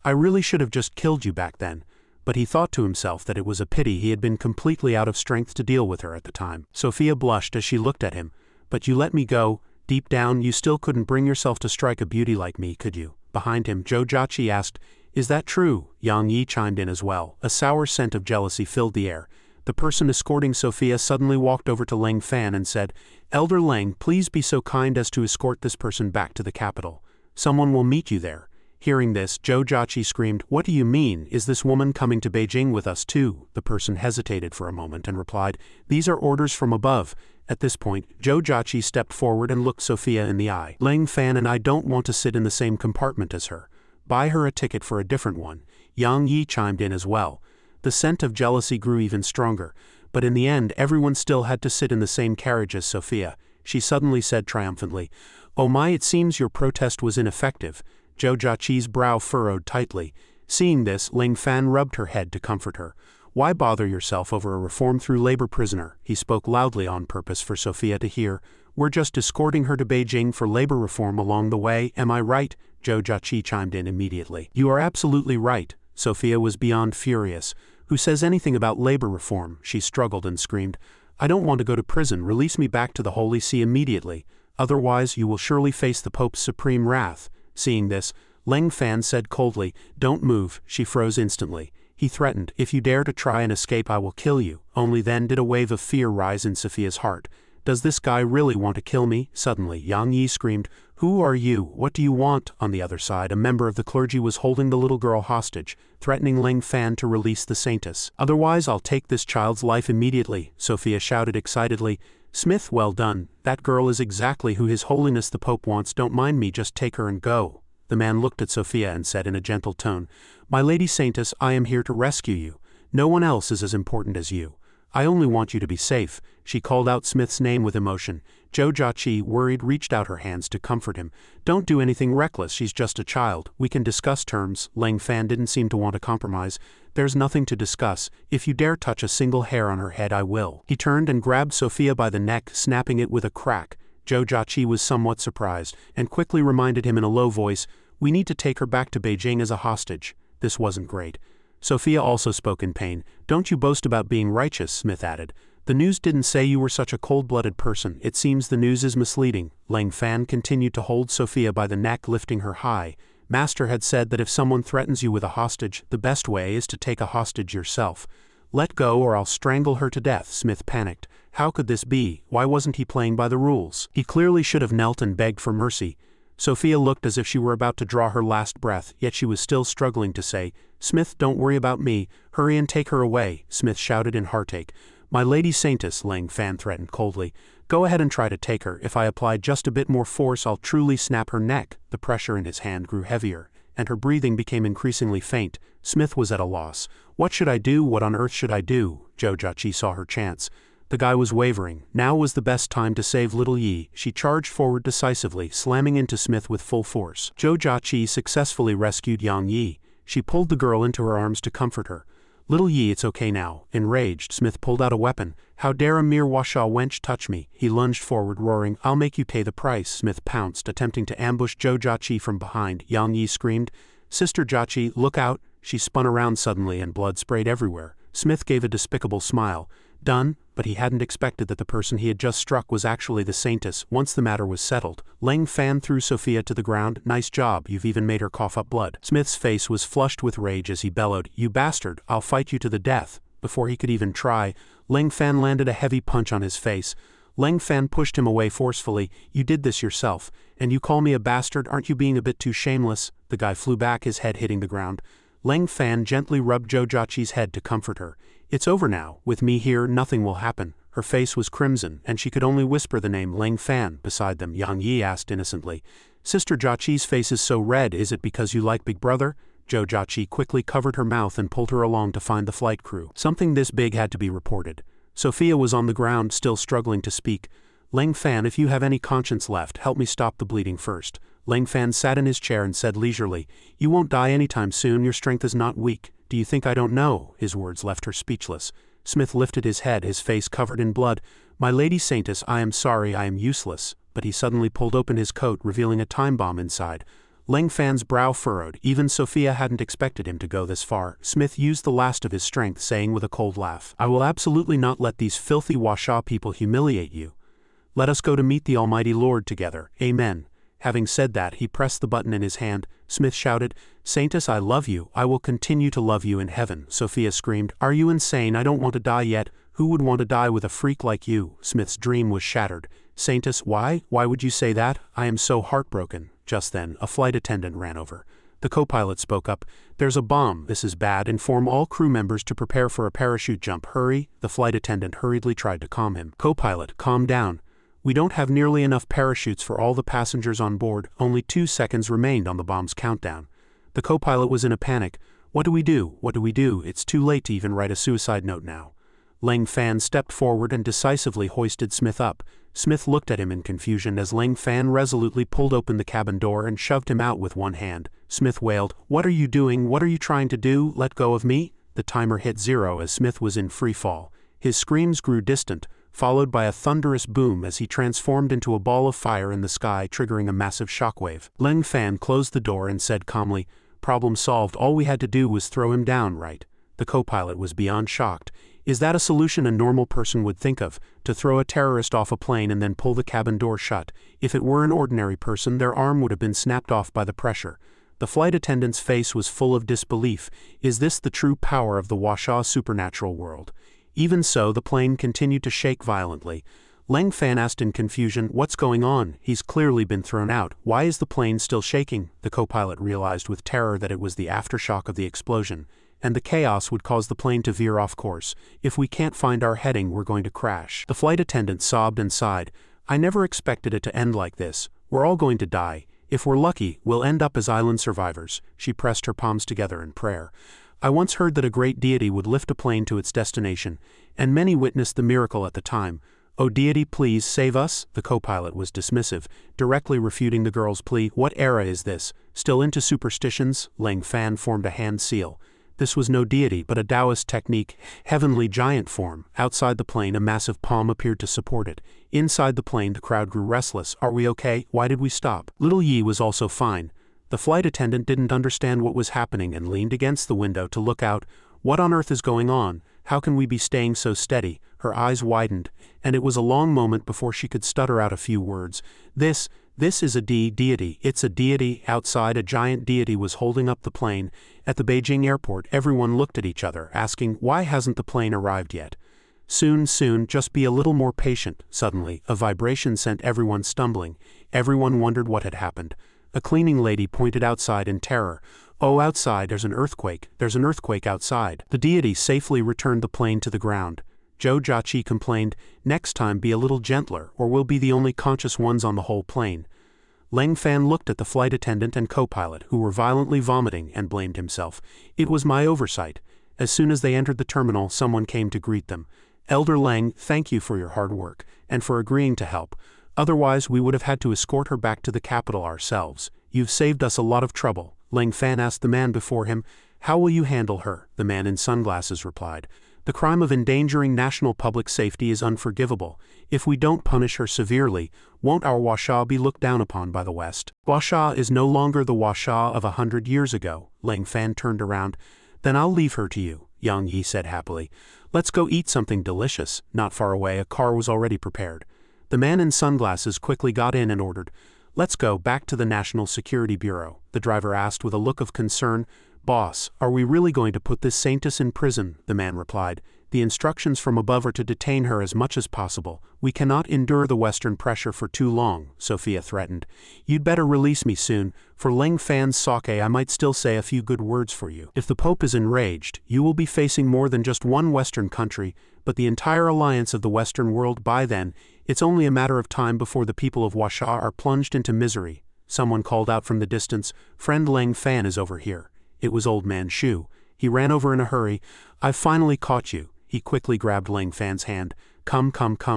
"I really should have just killed you back then." but he thought to himself that it was a pity he had been completely out of strength to deal with her at the time. Sophia blushed as she looked at him. "But you let me go. Deep down, you still couldn't bring yourself to strike a beauty like me, could you?" Behind him, Jojachi asked, "Is that true?" Yang Yi chimed in as well. A sour scent of jealousy filled the air. The person escorting Sophia suddenly walked over to Leng Fan and said, "Elder Leng, please be so kind as to escort this person back to the capital. Someone will meet you there." Hearing this, Jojachi screamed, "What do you mean? Is this woman coming to Beijing with us too?" The person hesitated for a moment and replied, "These are orders from above." At this point, Jojachi stepped forward and looked Sophia in the eye. "Leng Fan and I don't want to sit in the same compartment as her. Buy her a ticket for a different one." Yang Yi chimed in as well. The scent of jealousy grew even stronger, but in the end everyone still had to sit in the same carriage as Sophia. She suddenly said triumphantly, "Oh my, it seems your protest was ineffective." Jojachi's brow furrowed tightly. Seeing this, Leng Fan rubbed her head to comfort her. "Why bother yourself over a reform-through labor prisoner?" He spoke loudly on purpose for Sophia to hear. "We're just escorting her to Beijing for labor reform along the way, am I right?" Jojachi chimed in immediately. "You are absolutely right." Sophia was beyond furious. "Who says anything about labor reform?" She struggled and screamed. "I don't want to go to prison. Release me back to the Holy See immediately. Otherwise you will surely face the Pope's supreme wrath." Seeing this, Leng Fan said coldly, "Don't move." She froze instantly. He threatened, "If you dare to try and escape I will kill you." Only then did a wave of fear rise in Sophia's heart. "Does this guy really want to kill me?" Suddenly, Yang Yi screamed, "Who are you? What do you want?" On the other side, a member of the clergy was holding the little girl hostage, threatening Leng Fan to release the saintess. "Otherwise I'll take this child's life immediately," Sophia shouted excitedly. "Smith, well done. That girl is exactly who His Holiness the Pope wants. Don't mind me, just take her and go." The man looked at Sophia and said in a gentle tone, "My lady saintess, I am here to rescue you. No one else is as important as you. I only want you to be safe." She called out Smith's name with emotion. Jojachi, worried, reached out her hands to comfort him. "Don't do anything reckless, she's just a child. We can discuss terms." Leng Fan didn't seem to want to compromise. "There's nothing to discuss. If you dare touch a single hair on her head I will." He turned and grabbed Sophia by the neck, snapping it with a crack. Jojachi was somewhat surprised, and quickly reminded him in a low voice, "We need to take her back to Beijing as a hostage." This wasn't great. Sophia also spoke in pain. "Don't you boast about being righteous," Smith added. "The news didn't say you were such a cold-blooded person. It seems the news is misleading." Leng Fan continued to hold Sophia by the neck, lifting her high. "Master had said that if someone threatens you with a hostage, the best way is to take a hostage yourself." "Let go or I'll strangle her to death," Smith panicked. How could this be? Why wasn't he playing by the rules? He clearly should have knelt and begged for mercy. Sophia looked as if she were about to draw her last breath, yet she was still struggling to say, "Smith, don't worry about me. Hurry and take her away," Smith shouted in heartache. "My lady saintess," Leng Fan threatened coldly. "Go ahead and try to take her. If I apply just a bit more force I'll truly snap her neck." The pressure in his hand grew heavier, and her breathing became increasingly faint. Smith was at a loss. What should I do? What on earth should I do? Jojachi saw her chance. The guy was wavering. Now was the best time to save little Yi. She charged forward decisively, slamming into Smith with full force. Jojachi successfully rescued Yang Yi. She pulled the girl into her arms to comfort her. "Little Yi, it's okay now." Enraged, Smith pulled out a weapon. "How dare a mere washaw wench touch me?" He lunged forward, roaring, "I'll make you pay the price." Smith pounced, attempting to ambush Jojachi from behind. Yang Yi screamed, "Sister Jachi, look out!" She spun around suddenly and blood sprayed everywhere. Smith gave a despicable smile. Done? But he hadn't expected that the person he had just struck was actually the saintess. Once the matter was settled, Leng Fan threw Sophia to the ground. "Nice job, you've even made her cough up blood." Smith's face was flushed with rage as he bellowed, "You bastard, I'll fight you to the death." Before he could even try, Leng Fan landed a heavy punch on his face. Leng Fan pushed him away forcefully. "You did this yourself. And you call me a bastard? Aren't you being a bit too shameless?" The guy flew back, his head hitting the ground. Leng Fan gently rubbed Jojachi's head to comfort her. "It's over now. With me here, nothing will happen." Her face was crimson, and she could only whisper the name Leng Fan beside them. Yang Yi asked innocently, "Sister Jachi's face is so red, is it because you like Big Brother?" Jojachi quickly covered her mouth and pulled her along to find the flight crew. Something this big had to be reported. Sophia was on the ground, still struggling to speak. "Leng Fan, if you have any conscience left, help me stop the bleeding first." Leng Fan sat in his chair and said leisurely, "You won't die anytime soon, your strength is not weak. Do you think I don't know?" His words left her speechless. Smith lifted his head, his face covered in blood. "My lady saintess, I am sorry, I am useless." But he suddenly pulled open his coat, revealing a time bomb inside. Ling Fan's brow furrowed. Even Sophia hadn't expected him to go this far. Smith used the last of his strength, saying with a cold laugh, "I will absolutely not let these filthy Washaw people humiliate you. Let us go to meet the Almighty Lord together. Amen." Having said that, he pressed the button in his hand. Smith shouted, "Saintus, I love you. I will continue to love you in heaven." Sophia screamed, "Are you insane? I don't want to die yet. Who would want to die with a freak like you?" Smith's dream was shattered. "Saintus, why? Why would you say that? I am so heartbroken." Just then, a flight attendant ran over. The co-pilot spoke up. "There's a bomb. This is bad. Inform all crew members to prepare for a parachute jump. Hurry." The flight attendant hurriedly tried to calm him. "Co-pilot, calm down. We don't have nearly enough parachutes for all the passengers on board. Only 2 seconds remained on the bomb's countdown." The co-pilot was in a panic. "What do we do? What do we do? It's too late to even write a suicide note now." Ling Fan stepped forward and decisively hoisted Smith up. Smith looked at him in confusion as Ling Fan resolutely pulled open the cabin door and shoved him out with one hand. Smith wailed, "What are you doing? What are you trying to do? Let go of me?" The timer hit 0 as Smith was in free fall. His screams grew distant, followed by a thunderous boom as he transformed into a ball of fire in the sky, triggering a massive shockwave. Ling Fan closed the door and said calmly, "Problem solved. All we had to do was throw him down, right?" The co-pilot was beyond shocked. Is that a solution a normal person would think of, to throw a terrorist off a plane and then pull the cabin door shut? If it were an ordinary person, their arm would have been snapped off by the pressure. The flight attendant's face was full of disbelief. Is this the true power of the Washaw supernatural world? Even so, the plane continued to shake violently. Ling Fan asked in confusion, "What's going on? He's clearly been thrown out. Why is the plane still shaking?" The co-pilot realized with terror that it was the aftershock of the explosion, and the chaos would cause the plane to veer off course. "If we can't find our heading, we're going to crash." The flight attendant sobbed and sighed. "I never expected it to end like this. We're all going to die. If we're lucky, we'll end up as island survivors." She pressed her palms together in prayer. "I once heard that a great deity would lift a plane to its destination, and many witnessed the miracle at the time. Oh deity, please save us." The co-pilot was dismissive, directly refuting the girl's plea. "What era is this? Still into superstitions?" Ling Fan formed a hand seal. This was no deity, but a Taoist technique, heavenly giant form. Outside the plane, a massive palm appeared to support it. Inside the plane, the crowd grew restless. "Are we okay? Why did we stop?" Little Yi was also fine. The flight attendant didn't understand what was happening and leaned against the window to look out. "What on earth is going on? How can we be staying so steady?" Her eyes widened, and it was a long moment before she could stutter out a few words. This is a deity. It's a deity." Outside, a giant deity was holding up the plane. At the Beijing airport, everyone looked at each other, asking, "Why hasn't the plane arrived yet?" Soon, just be a little more patient." Suddenly, a vibration sent everyone stumbling. Everyone wondered what had happened. A cleaning lady pointed outside in terror. "Oh, outside, there's an earthquake. There's an earthquake outside." The deity safely returned the plane to the ground. Zhou Jiaqi complained, "Next time be a little gentler, or we'll be the only conscious ones on the whole plane." Ling Fan looked at the flight attendant and co-pilot, who were violently vomiting, and blamed himself. "It was my oversight." As soon as they entered the terminal, someone came to greet them. "Elder Lang, thank you for your hard work, and for agreeing to help. Otherwise, we would have had to escort her back to the capital ourselves. You've saved us a lot of trouble." Ling Fan asked the man before him, "How will you handle her?" The man in sunglasses replied, "The crime of endangering national public safety is unforgivable. If we don't punish her severely, won't our Washaw be looked down upon by the West?" "Washaw is no longer the Washaw of 100 years ago." Ling Fan turned around. "Then I'll leave her to you," Yang Yi said happily. "Let's go eat something delicious." Not far away, a car was already prepared. The man in sunglasses quickly got in and ordered, "Let's go back to the National Security Bureau." The driver asked with a look of concern, "Boss, are we really going to put this saintess in prison?" The man replied, "The instructions from above are to detain her as much as possible. We cannot endure the Western pressure for too long," Sophia threatened. "You'd better release me soon. For Ling Fan's sake, I might still say a few good words for you. If the Pope is enraged, you will be facing more than just one Western country, but the entire alliance of the Western world. By then, it's only a matter of time before the people of Washaw are plunged into misery." Someone called out from the distance, "Friend Ling Fan is over here." It was Old Man Shu. He ran over in a hurry. "I've finally caught you." He quickly grabbed Ling Fan's hand. Come,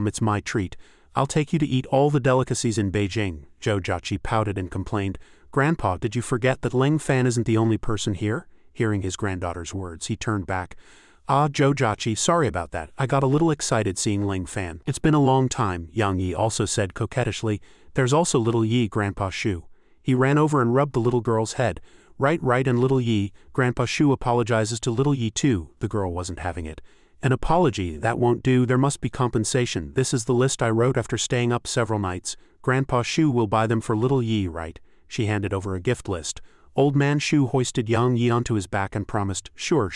it's my treat. I'll take you to eat all the delicacies in Beijing." Zhou Jiaqi pouted and complained, "Grandpa, did you forget that Ling Fan isn't the only person here?" Hearing his granddaughter's words, he turned back. "Ah, Zhou Jiaqi, sorry about that. I got a little excited seeing Ling Fan." "It's been a long time," Yang Yi also said coquettishly. "There's also little Yi, Grandpa Shu." He ran over and rubbed the little girl's head. Right, and little Yi, Grandpa Shu apologizes to little Yi too. The girl wasn't having it. An apology, that won't do, there must be compensation. This is the list I wrote after staying up several nights. Grandpa Shu will buy them for little Yi, right? She handed over a gift list. Old man Shu hoisted young Yi onto his back and promised, sure,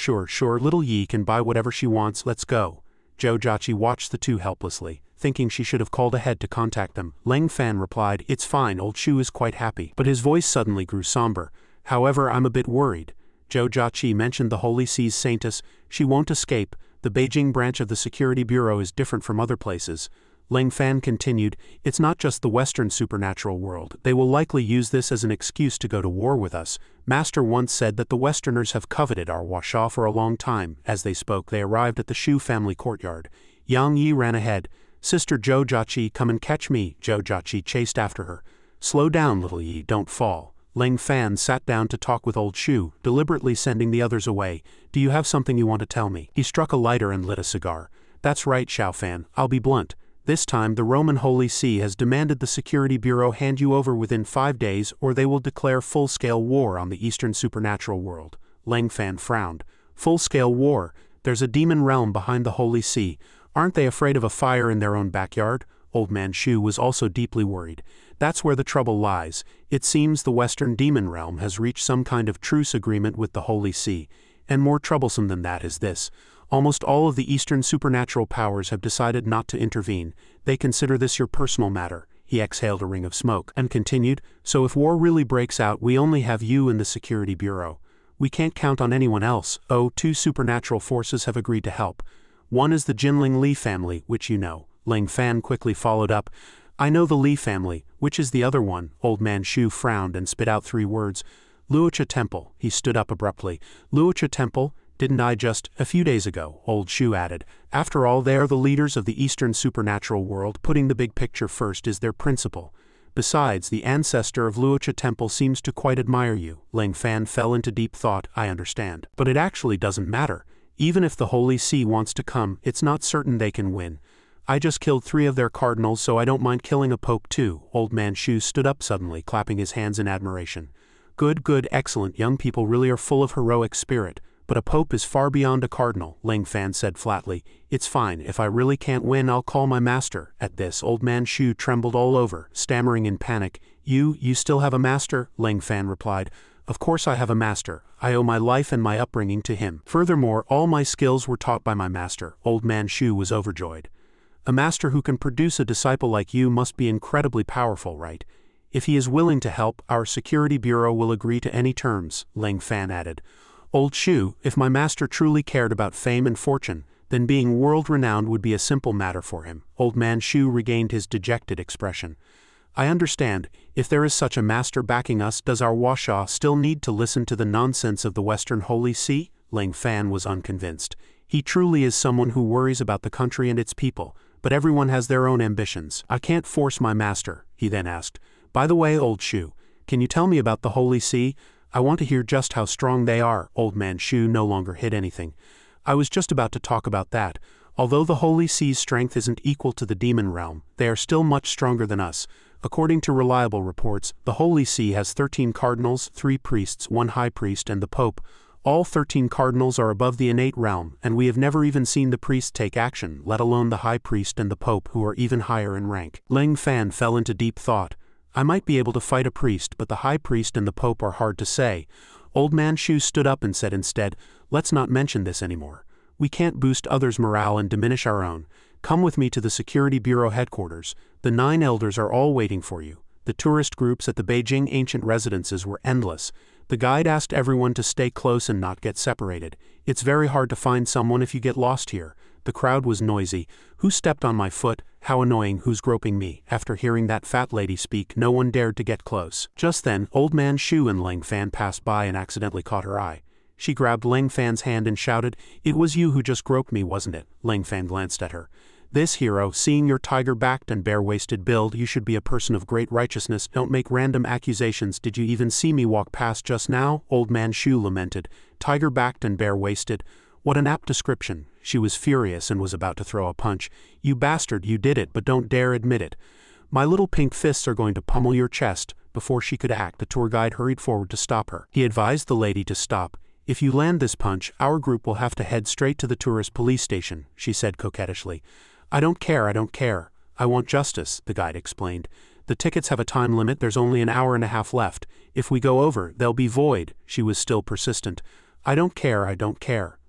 little Yi can buy whatever she wants, let's go. Zhou Jiaqi watched the two helplessly, thinking she should have called ahead to contact them. Leng Fan replied, it's fine, old Shu is quite happy. But his voice suddenly grew somber. However, I'm a bit worried. Zhou Jiaqi mentioned the Holy See's saintess. She won't escape. The Beijing branch of the Security Bureau is different from other places. Leng Fan continued, it's not just the Western supernatural world. They will likely use this as an excuse to go to war with us. Master once said that the Westerners have coveted our Washa for a long time. As they spoke, they arrived at the Shu family courtyard. Yang Yi ran ahead. Sister Zhou Jiaqi, come and catch me. Zhou Jiaqi chased after her. Slow down, little Yi, don't fall. Leng Fan sat down to talk with old Shu, deliberately sending the others away. Do you have something you want to tell me? He struck a lighter and lit a cigar. That's right, Xiao Fan, I'll be blunt. This time the Roman Holy See has demanded the Security Bureau hand you over within 5 days or they will declare full-scale war on the Eastern supernatural world. Leng Fan frowned. Full-scale war? There's a demon realm behind the Holy See. Aren't they afraid of a fire in their own backyard? Old man Shu was also deeply worried. That's where the trouble lies. It seems the Western demon realm has reached some kind of truce agreement with the Holy See. And more troublesome than that is this. Almost all of the Eastern supernatural powers have decided not to intervene. They consider this your personal matter. He exhaled a ring of smoke and continued, so if war really breaks out, we only have you and the Security Bureau. We can't count on anyone else. Oh, 2 supernatural forces have agreed to help. One is the Jinling Li family, which you know. Leng Fan quickly followed up. I know the Li family. Which is the other one? Old man Shu frowned and spit out 3 words. Luocha Temple. He stood up abruptly. Luocha Temple? Didn't I just, a few days ago, old Shu added. After all, they are the leaders of the Eastern supernatural world. Putting the big picture first is their principle. Besides, the ancestor of Luocha Temple seems to quite admire you. Leng Fan fell into deep thought. I understand. But it actually doesn't matter. Even if the Holy See wants to come, it's not certain they can win. I just killed 3 of their cardinals, so I don't mind killing a pope too. Old man Shu stood up suddenly, clapping his hands in admiration. Good, excellent. Young people really are full of heroic spirit. But a pope is far beyond a cardinal, Leng Fan said flatly. It's fine, if I really can't win I'll call my master. At this, old man Shu trembled all over, stammering in panic. You still have a master? Leng Fan replied. Of course I have a master. I owe my life and my upbringing to him. Furthermore, all my skills were taught by my master. Old man Shu was overjoyed. A master who can produce a disciple like you must be incredibly powerful, right? If he is willing to help, our Security Bureau will agree to any terms, Leng Fan added. Old Shu, if my master truly cared about fame and fortune, then being world-renowned would be a simple matter for him. Old man Shu regained his dejected expression. I understand. If there is such a master backing us, does our Washa still need to listen to the nonsense of the Western Holy See? Leng Fan was unconvinced. He truly is someone who worries about the country and its people, but everyone has their own ambitions. I can't force my master, he then asked. By the way, old Shu, can you tell me about the Holy See? I want to hear just how strong they are. Old man Shu no longer hid anything. I was just about to talk about that. Although the Holy See's strength isn't equal to the demon realm, they are still much stronger than us. According to reliable reports, the Holy See has 13 cardinals, 3 priests, 1 high priest and the Pope. All 13 cardinals are above the innate realm, and we have never even seen the priests take action, let alone the high priest and the Pope, who are even higher in rank. Leng Fan fell into deep thought. I might be able to fight a priest, but the high priest and the Pope are hard to say. Old man Shu stood up and said instead, let's not mention this anymore. We can't boost others' morale and diminish our own. Come with me to the Security Bureau headquarters. The 9 elders are all waiting for you. The tourist groups at the Beijing ancient residences were endless. The guide asked everyone to stay close and not get separated. It's very hard to find someone if you get lost here. The crowd was noisy. Who stepped on my foot? How annoying, who's groping me? After hearing that fat lady speak, no one dared to get close. Just then, old man Shu and Leng Fan passed by and accidentally caught her eye. She grabbed Leng Fan's hand and shouted, It was you who just groped me, wasn't it? Leng Fan glanced at her. This hero, seeing your tiger-backed and bare-waisted build, you should be a person of great righteousness. Don't make random accusations. Did you even see me walk past just now? Old man Shu lamented. Tiger-backed and bare-waisted. What an apt description. She was furious and was about to throw a punch. You bastard, you did it, but don't dare admit it. My little pink fists are going to pummel your chest. Before she could act, the tour guide hurried forward to stop her. He advised the lady to stop. "If you land this punch, our group will have to head straight to the tourist police station," she said coquettishly. I don't care. I want justice," the guide explained. "The tickets have a time limit, there's only an hour and a half left. If we go over, they'll be void." She was still persistent. I don't care.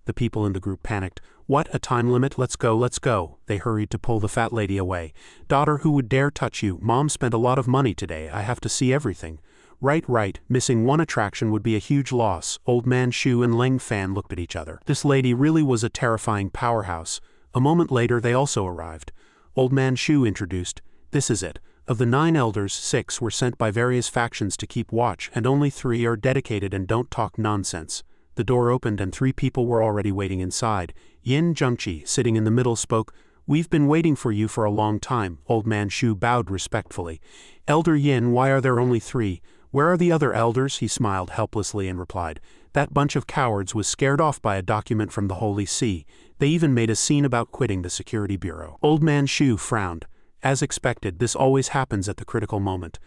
The people in the group panicked. "What, a time limit? Let's go. They hurried to pull the fat lady away. "Daughter, who would dare touch you? Mom spent a lot of money today, I have to see everything." Right. Missing one attraction would be a huge loss." Old Man Shu and Ling Fan looked at each other. This lady really was a terrifying powerhouse. A moment later they also arrived. Old Man Shu introduced, "This is it. Of the 9 elders, 6 were sent by various factions to keep watch, and only 3 are dedicated and don't talk nonsense." The door opened and 3 people were already waiting inside. Yin Zhengqi, sitting in the middle, spoke. "We've been waiting for you for a long time." Old Man Shu bowed respectfully. "Elder Yin, why are there only 3? Where are the other elders?" He smiled helplessly and replied, "That bunch of cowards was scared off by a document from the Holy See. They even made a scene about quitting the security bureau." Old Man Shu frowned. As expected, this always happens at the critical moment.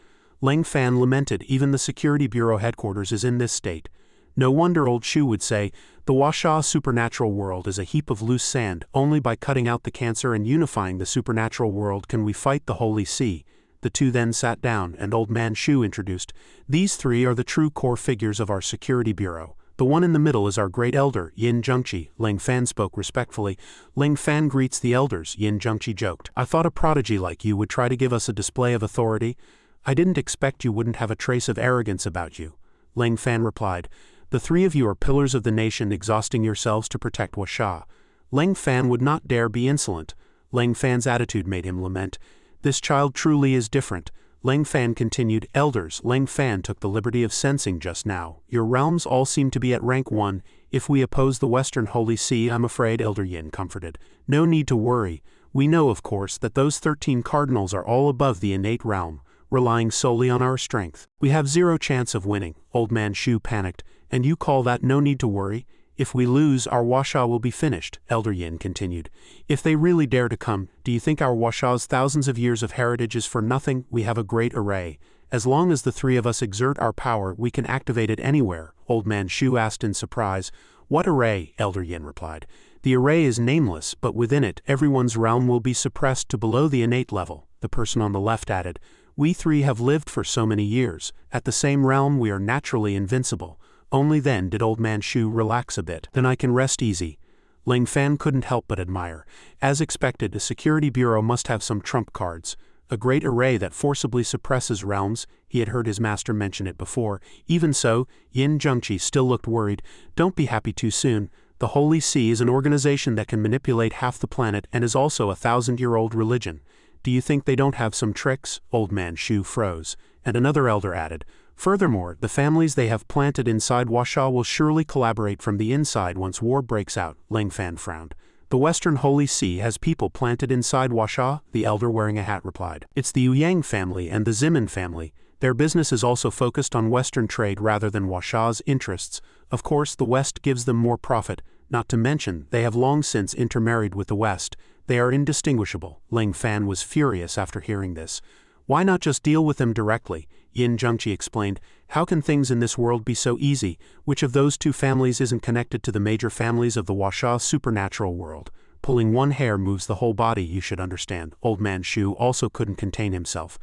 Ling Fan lamented, "Even the security bureau headquarters is in this state." No wonder Old Shu would say, "The Washa supernatural world is a heap of loose sand. Only by cutting out the cancer and unifying the supernatural world can we fight the Holy See." The two then sat down, and Old Man Shu introduced, "These 3 are the true core figures of our security bureau. The one in the middle is our great elder, Yin Zhengqi." Ling Fan spoke respectfully. "Ling Fan greets the elders," Yin Zhengqi joked. "I thought a prodigy like you would try to give us a display of authority. I didn't expect you wouldn't have a trace of arrogance about you." Ling Fan replied, "The 3 of you are pillars of the nation, exhausting yourselves to protect Washa." Ling Fan would not dare be insolent. Ling Fan's attitude made him lament. "This child truly is different." Ling Fan continued, "Elders, Ling Fan took the liberty of sensing just now. Your realms all seem to be at rank 1. If we oppose the Western Holy See, I'm afraid," Elder Yin comforted. "No need to worry. We know, of course, that those 13 cardinals are all above the innate realm, relying solely on our strength. We have 0 chance of winning." Old Man Shu panicked. "And you call that no need to worry? If we lose, our Washa will be finished," Elder Yin continued. "If they really dare to come, do you think our Washa's thousands of years of heritage is for nothing? We have a great array. As long as the 3 of us exert our power, we can activate it anywhere." Old Man Shu asked in surprise. "What array?" Elder Yin replied. "The array is nameless, but within it, everyone's realm will be suppressed to below the innate level." The person on the left added, "We 3 have lived for so many years. At the same realm, we are naturally invincible." Only then did Old Man Shu relax a bit. "Then I can rest easy." Ling Fan couldn't help but admire. As expected, a security bureau must have some trump cards. A great array that forcibly suppresses realms. He had heard his master mention it before. Even so, Yin Zhengqi still looked worried. "Don't be happy too soon. The Holy See is an organization that can manipulate half the planet and is also a 1,000-year-old religion. Do you think they don't have some tricks?" Old Man Shu froze. And another elder added, "Furthermore, the families they have planted inside Washa will surely collaborate from the inside once war breaks out." Ling Fan frowned. "The Western Holy See has people planted inside Washa?" the elder wearing a hat replied. "It's the Ouyang family and the Zimin family. Their business is also focused on Western trade rather than Washa's interests. Of course, the West gives them more profit, not to mention they have long since intermarried with the West. They are indistinguishable." Ling Fan was furious after hearing this. "Why not just deal with them directly?" Yin Zhengqi explained. "How can things in this world be so easy? Which of those 2 families isn't connected to the major families of the Washa supernatural world? Pulling one hair moves the whole body, you should understand." Old Man Shu also couldn't contain himself.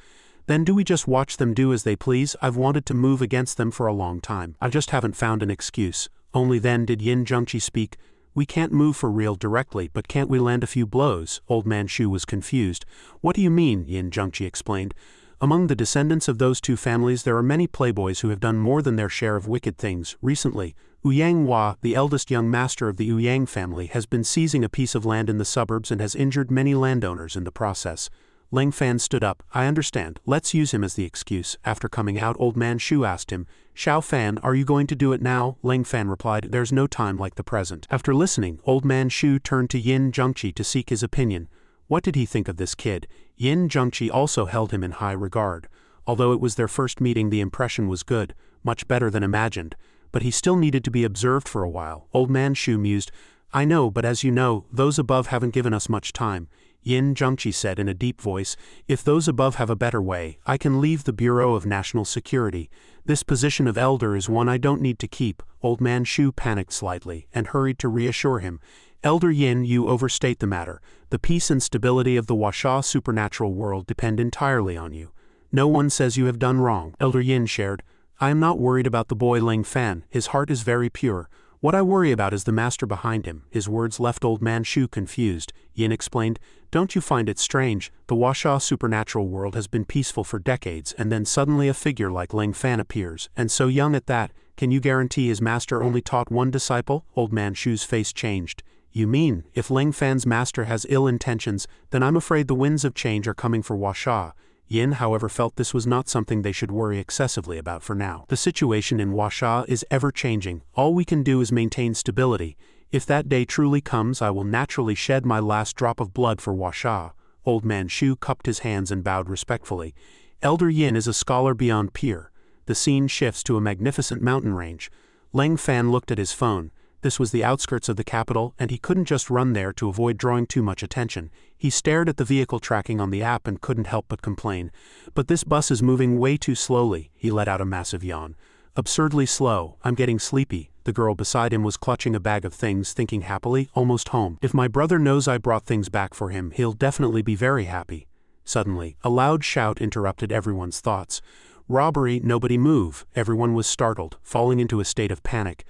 "Then do we just watch them do as they please? I've wanted to move against them for a long time. I just haven't found an excuse." Only then did Yin Zhengqi speak. "We can't move for real directly, but can't we land a few blows?" Old Man Shu was confused. "What do you mean?" Yin Zhengqi explained. "Among the descendants of those 2 families there are many playboys who have done more than their share of wicked things. Recently, Ouyang Hua, the eldest young master of the Ouyang family, has been seizing a piece of land in the suburbs and has injured many landowners in the process." Ling Fan stood up. "I understand. Let's use him as the excuse." After coming out, Old Man Shu asked him, "Xiao Fan, are you going to do it now?" Ling Fan replied, "There's no time like the present." After listening, Old Man Shu turned to Yin Zhengqi to seek his opinion. What did he think of this kid? Yin Zhengqi also held him in high regard. Although it was their first meeting, the impression was good, much better than imagined. But he still needed to be observed for a while. Old Man Shu mused, "I know, but as you know, those above haven't given us much time." Yin Zhengqi said in a deep voice, if those above have a better way, I can leave the Bureau of National Security. This position of elder is one I don't need to keep. Old man Shu panicked slightly and hurried to reassure him. Elder Yin, you overstate the matter. The peace and stability of the Huaxia supernatural world depend entirely on you. No one says you have done wrong. Elder Yin shared, I am not worried about the boy Ling Fan, his heart is very pure. What I worry about is the master behind him. His words left old man Shu confused. Yin explained, don't you find it strange? The Huaxia supernatural world has been peaceful for decades, and then suddenly a figure like Ling Fan appears, and so young at that. Can you guarantee his master only taught one disciple? Old man Shu's face changed. You mean, if Ling Fan's master has ill intentions, then I'm afraid the winds of change are coming for Huaxia. Yin, however, felt this was not something they should worry excessively about for now. The situation in Huaxia is ever-changing. All we can do is maintain stability. If that day truly comes, I will naturally shed my last drop of blood for Huaxia. Old man Shu cupped his hands and bowed respectfully. Elder Yin is a scholar beyond peer. The scene shifts to a magnificent mountain range. Ling Fan looked at his phone. This was the outskirts of the capital, and he couldn't just run there to avoid drawing too much attention. He stared at the vehicle tracking on the app and couldn't help but complain. But this bus is moving way too slowly. He let out a massive yawn. Absurdly slow. I'm getting sleepy. The girl beside him was clutching a bag of things, thinking happily, almost home. If my brother knows I brought things back for him, he'll definitely be very happy. Suddenly, a loud shout interrupted everyone's thoughts. Robbery, nobody move. Everyone was startled, falling into a state of panic.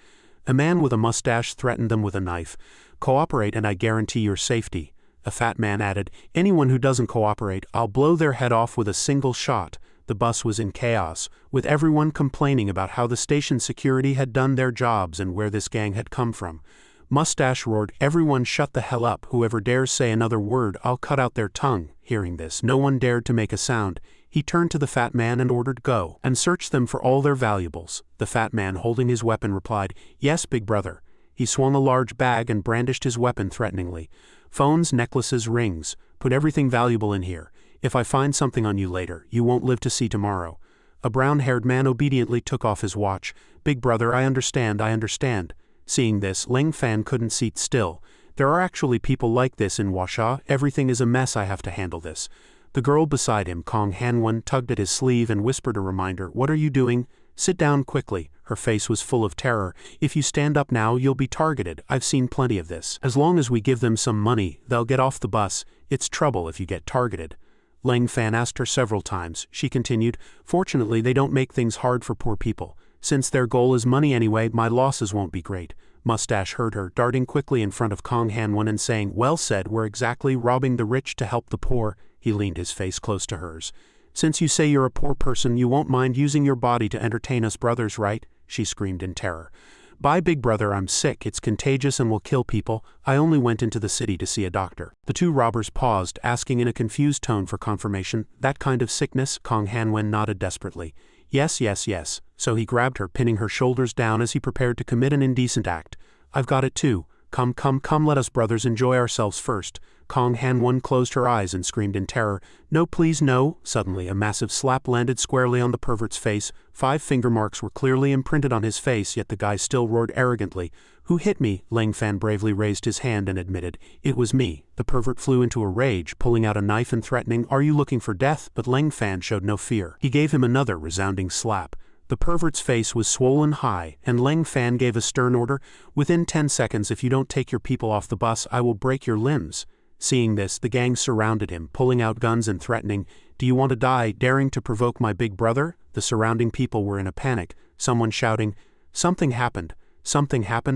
A man with a mustache threatened them with a knife. Cooperate and I guarantee your safety. A fat man added, anyone who doesn't cooperate, I'll blow their head off with a single shot. The bus was in chaos, with everyone complaining about how the station security had done their jobs and where this gang had come from. Mustache roared, everyone shut the hell up, whoever dares say another word, I'll cut out their tongue. Hearing this, no one dared to make a sound. He turned to the fat man and ordered, go, and search them for all their valuables. The fat man, holding his weapon, replied, yes, big brother. He swung a large bag and brandished his weapon threateningly. Phones, necklaces, rings. Put everything valuable in here. If I find something on you later, you won't live to see tomorrow. A brown-haired man obediently took off his watch. Big brother, I understand, I understand. Seeing this, Ling Fan couldn't sit still. There are actually people like this in Huaxia. Everything is a mess, I have to handle this. The girl beside him, Kong Hanwen, tugged at his sleeve and whispered a reminder, what are you doing? Sit down quickly. Her face was full of terror. If you stand up now, you'll be targeted. I've seen plenty of this. As long as we give them some money, they'll get off the bus. It's trouble if you get targeted. Ling Fan asked her several times. She continued, fortunately they don't make things hard for poor people. Since their goal is money anyway, my losses won't be great. Mustache heard her, darting quickly in front of Kong Hanwen and saying, well said, we're exactly robbing the rich to help the poor. He leaned his face close to hers. Since you say you're a poor person, you won't mind using your body to entertain us brothers, right? She screamed in terror. Bye, big brother, I'm sick, it's contagious and will kill people. I only went into the city to see a doctor. The two robbers paused, asking in a confused tone for confirmation. That kind of sickness? Kong Hanwen nodded desperately. Yes, yes, yes. So he grabbed her, pinning her shoulders down as he prepared to commit an indecent act. I've got it too. Come, come, come, let us brothers enjoy ourselves first. Kong Hanwen closed her eyes and screamed in terror. No, please, no. Suddenly, a massive slap landed squarely on the pervert's face. 5 finger marks were clearly imprinted on his face, yet the guy still roared arrogantly. Who hit me? Ling Fan bravely raised his hand and admitted, it was me. The pervert flew into a rage, pulling out a knife and threatening, are you looking for death? But Ling Fan showed no fear. He gave him another resounding slap. The pervert's face was swollen high, and Ling Fan gave a stern order, within 10 seconds if you don't take your people off the bus, I will break your limbs. Seeing this, the gang surrounded him, pulling out guns and threatening, do you want to die, daring to provoke my big brother? The surrounding people were in a panic, someone shouting, something happened,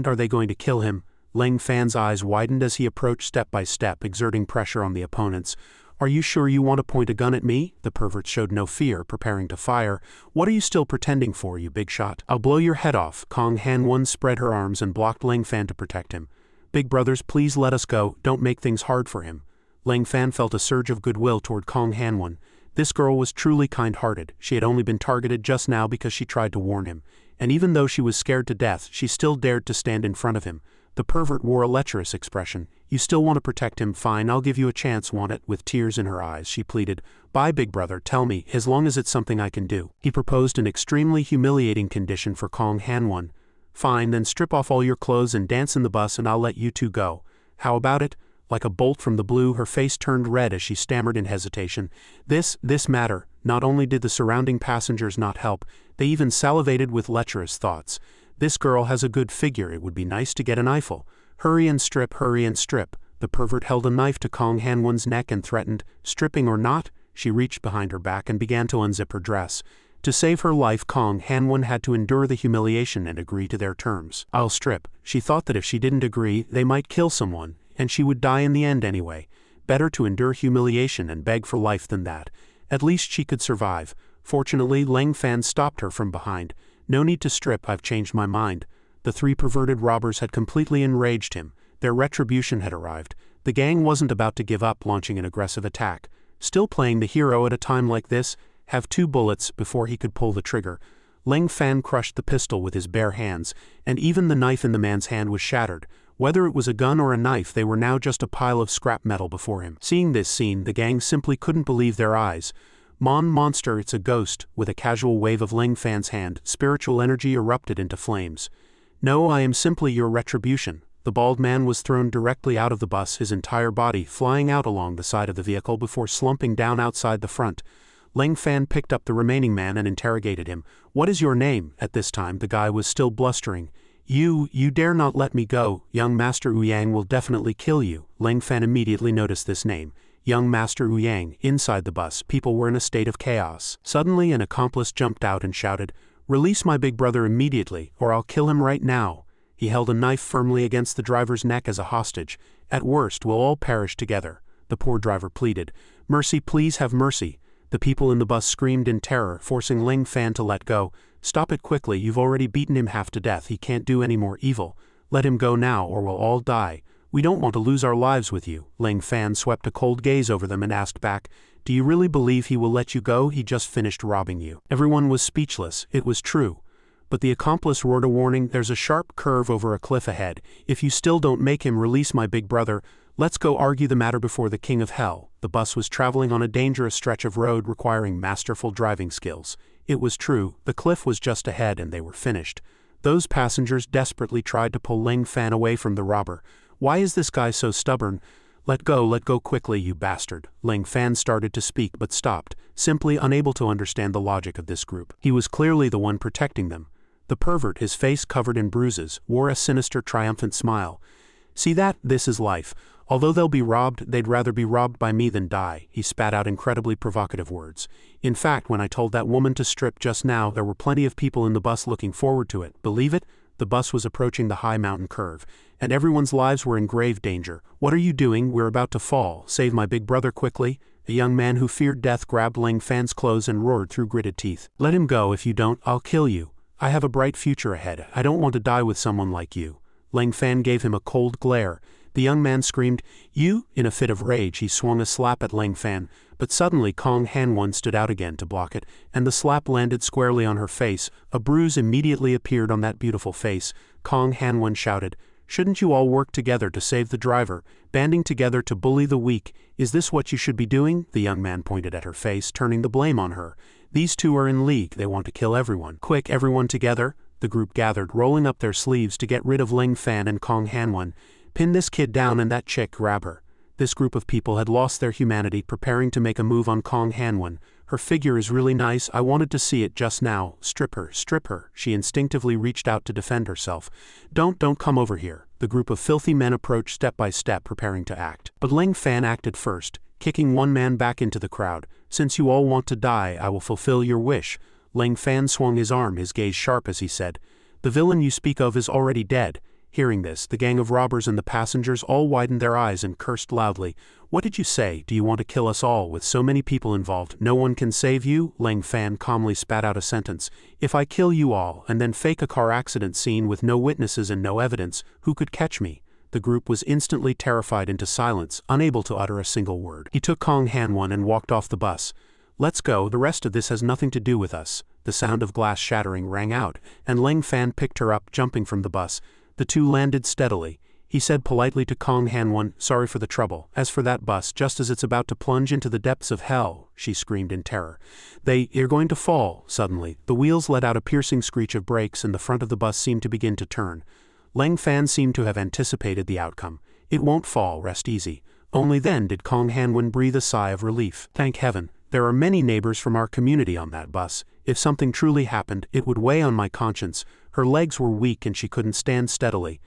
are they going to kill him? Ling Fan's eyes widened as he approached step by step, exerting pressure on the opponents. Are you sure you want to point a gun at me? The pervert showed no fear, preparing to fire. What are you still pretending for, you big shot? I'll blow your head off. Kong Hanwen spread her arms and blocked Ling Fan to protect him. Big brothers, please let us go, don't make things hard for him. Ling Fan felt a surge of goodwill toward Kong Hanwen. This girl was truly kind-hearted. She had only been targeted just now because she tried to warn him. And even though she was scared to death, she still dared to stand in front of him. The pervert wore a lecherous expression. You still want to protect him? Fine, I'll give you a chance, want it? With tears in her eyes, she pleaded. Bye, big brother, tell me, as long as it's something I can do. He proposed an extremely humiliating condition for Kong Hanwen. Fine, then strip off all your clothes and dance in the bus and I'll let you two go. How about it? Like a bolt from the blue, her face turned red as she stammered in hesitation. This matter. Not only did the surrounding passengers not help, they even salivated with lecherous thoughts. This girl has a good figure, it would be nice to get an eyeful. Hurry and strip, hurry and strip. The pervert held a knife to Kong Hanwon's neck and threatened, stripping or not. She reached behind her back and began to unzip her dress. To save her life, Kong Hanwon had to endure the humiliation and agree to their terms. I'll strip. She thought that if she didn't agree, they might kill someone, and she would die in the end anyway. Better to endure humiliation and beg for life than that. At least she could survive. Fortunately, Lang Fan stopped her from behind. No need to strip, I've changed my mind. The three perverted robbers had completely enraged him. Their retribution had arrived. The gang wasn't about to give up, launching an aggressive attack. Still playing the hero at a time like this, have 2 bullets before he could pull the trigger. Lang Fan crushed the pistol with his bare hands, and even the knife in the man's hand was shattered. Whether it was a gun or a knife, they were now just a pile of scrap metal before him. Seeing this scene, the gang simply couldn't believe their eyes. Monster, it's a ghost. With a casual wave of Lang Fan's hand, spiritual energy erupted into flames. No, I am simply your retribution. The bald man was thrown directly out of the bus, his entire body flying out along the side of the vehicle before slumping down outside the front. Lang Fan picked up the remaining man and interrogated him. What is your name? At this time, the guy was still blustering. You dare not let me go. Young Master Ouyang will definitely kill you. Lang Fan immediately noticed this name. Young Master Ouyang. Inside the bus, people were in a state of chaos. Suddenly, an accomplice jumped out and shouted, "Release my big brother immediately, or I'll kill him right now." He held a knife firmly against the driver's neck as a hostage. At worst, we'll all perish together. The poor driver pleaded. Mercy, please have mercy. The people in the bus screamed in terror, forcing Lang Fan to let go. Stop it quickly, you've already beaten him half to death, he can't do any more evil. Let him go now or we'll all die. We don't want to lose our lives with you. Lang Fan swept a cold gaze over them and asked back, do you really believe he will let you go? He just finished robbing you. Everyone was speechless, it was true. But the accomplice roared a warning, there's a sharp curve over a cliff ahead. If you still don't make him release my big brother, let's go argue the matter before the King of Hell. The bus was traveling on a dangerous stretch of road requiring masterful driving skills. It was true, the cliff was just ahead and they were finished. Those passengers desperately tried to pull Lang Fan away from the robber. Why is this guy so stubborn? Let go quickly, you bastard. Lang Fan started to speak but stopped, simply unable to understand the logic of this group. He was clearly the one protecting them. The pervert, his face covered in bruises, wore a sinister, triumphant smile. See that? This is life. Although they'll be robbed, they'd rather be robbed by me than die. He spat out incredibly provocative words. In fact, when I told that woman to strip just now, there were plenty of people in the bus looking forward to it. Believe it? The bus was approaching the high mountain curve, and everyone's lives were in grave danger. What are you doing? We're about to fall. Save my big brother quickly. A young man who feared death grabbed Lang Fan's clothes and roared through gritted teeth. Let him go. If you don't, I'll kill you. I have a bright future ahead. I don't want to die with someone like you. Lang Fan gave him a cold glare. The young man screamed, "You!" In a fit of rage, he swung a slap at Lang Fan, but suddenly Kong Hanwon stood out again to block it, and the slap landed squarely on her face. A bruise immediately appeared on that beautiful face. Kong Hanwon shouted, "Shouldn't you all work together to save the driver, banding together to bully the weak? Is this what you should be doing?" The young man pointed at her face, turning the blame on her. "These two are in league, they want to kill everyone. Quick, everyone together." The group gathered, rolling up their sleeves to get rid of Lang Fan and Kong Hanwon. "Pin this kid down and that chick, grab her." This group of people had lost their humanity, preparing to make a move on Kong Hanwon. "Her figure is really nice, I wanted to see it just now. Strip her, strip her." She instinctively reached out to defend herself. Don't come over here." The group of filthy men approached step by step, preparing to act. But Lang Fan acted first, kicking one man back into the crowd. "Since you all want to die, I will fulfill your wish." Lang Fan swung his arm, his gaze sharp as he said, "The villain you speak of is already dead." Hearing this, the gang of robbers and the passengers all widened their eyes and cursed loudly. "What did you say? Do you want to kill us all? With so many people involved, no one can save you?" Lang Fan calmly spat out a sentence. "If I kill you all, and then fake a car accident scene with no witnesses and no evidence, who could catch me?" The group was instantly terrified into silence, unable to utter a single word. He took Kong Hanwon and walked off the bus. "Let's go, the rest of this has nothing to do with us." The sound of glass shattering rang out, and Lang Fan picked her up, jumping from the bus. The two landed steadily. He said politely to Kong Hanwon, "Sorry for the trouble. As for that bus, just as it's about to plunge into the depths of hell," she screamed in terror. You're going to fall." Suddenly, the wheels let out a piercing screech of brakes and the front of the bus seemed to begin to turn. Lang Fan seemed to have anticipated the outcome. It won't fall, rest easy. Only then did Kong Hanwen breathe a sigh of relief. Thank heaven, there are many neighbors from our community on that bus. If something truly happened, it would weigh on my conscience. Her legs were weak and she couldn't stand steadily.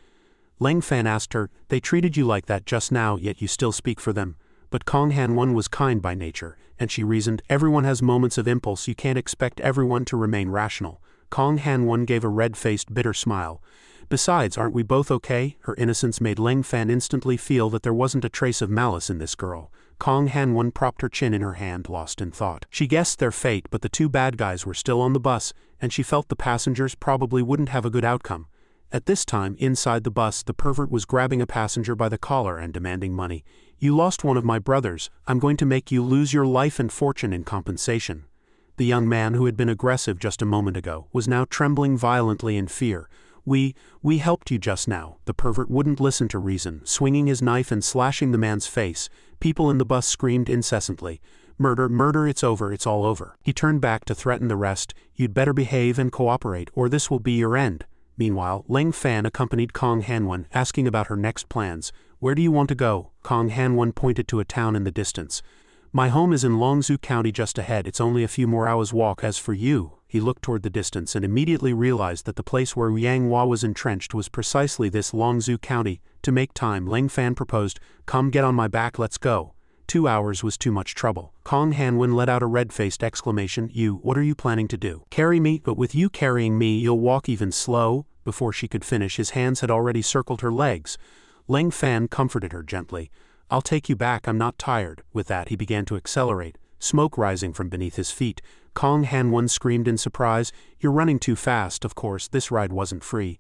Leng Fan asked her, they treated you like that just now, yet you still speak for them. But Kong Hanwen was kind by nature, and she reasoned, everyone has moments of impulse, you can't expect everyone to remain rational. Kong Hanwen gave a red-faced, bitter smile. Besides, aren't we both okay? Her innocence made Leng Fan instantly feel that there wasn't a trace of malice in this girl. Kong Hanwen propped her chin in her hand, lost in thought. She guessed their fate, but the two bad guys were still on the bus, and she felt the passengers probably wouldn't have a good outcome. At this time, inside the bus, the pervert was grabbing a passenger by the collar and demanding money. You lost one of my brothers. I'm going to make you lose your life and fortune in compensation. The young man, who had been aggressive just a moment ago, was now trembling violently in fear. We helped you just now. The pervert wouldn't listen to reason, swinging his knife and slashing the man's face. People in the bus screamed incessantly. Murder, murder, it's over, it's all over. He turned back to threaten the rest. You'd better behave and cooperate, or this will be your end. Meanwhile, Leng Fan accompanied Kong Hanwen, asking about her next plans. Where do you want to go? Kong Hanwen pointed to a town in the distance. My home is in Longzhou County just ahead, it's only a few more hours' walk. As for you, he looked toward the distance and immediately realized that the place where Yang Hua was entrenched was precisely this Longzhou County. To make time, Leng Fan proposed, come get on my back, let's go. 2 hours was too much trouble. Kong Hanwen let out a red-faced exclamation. What are you planning to do? Carry me? But with you carrying me, you'll walk even slow. Before she could finish, his hands had already circled her legs. Leng Fan comforted her gently. I'll take you back, I'm not tired. With that, he began to accelerate, smoke rising from beneath his feet. Kong Hanwen screamed in surprise. You're running too fast. Of course, this ride wasn't free.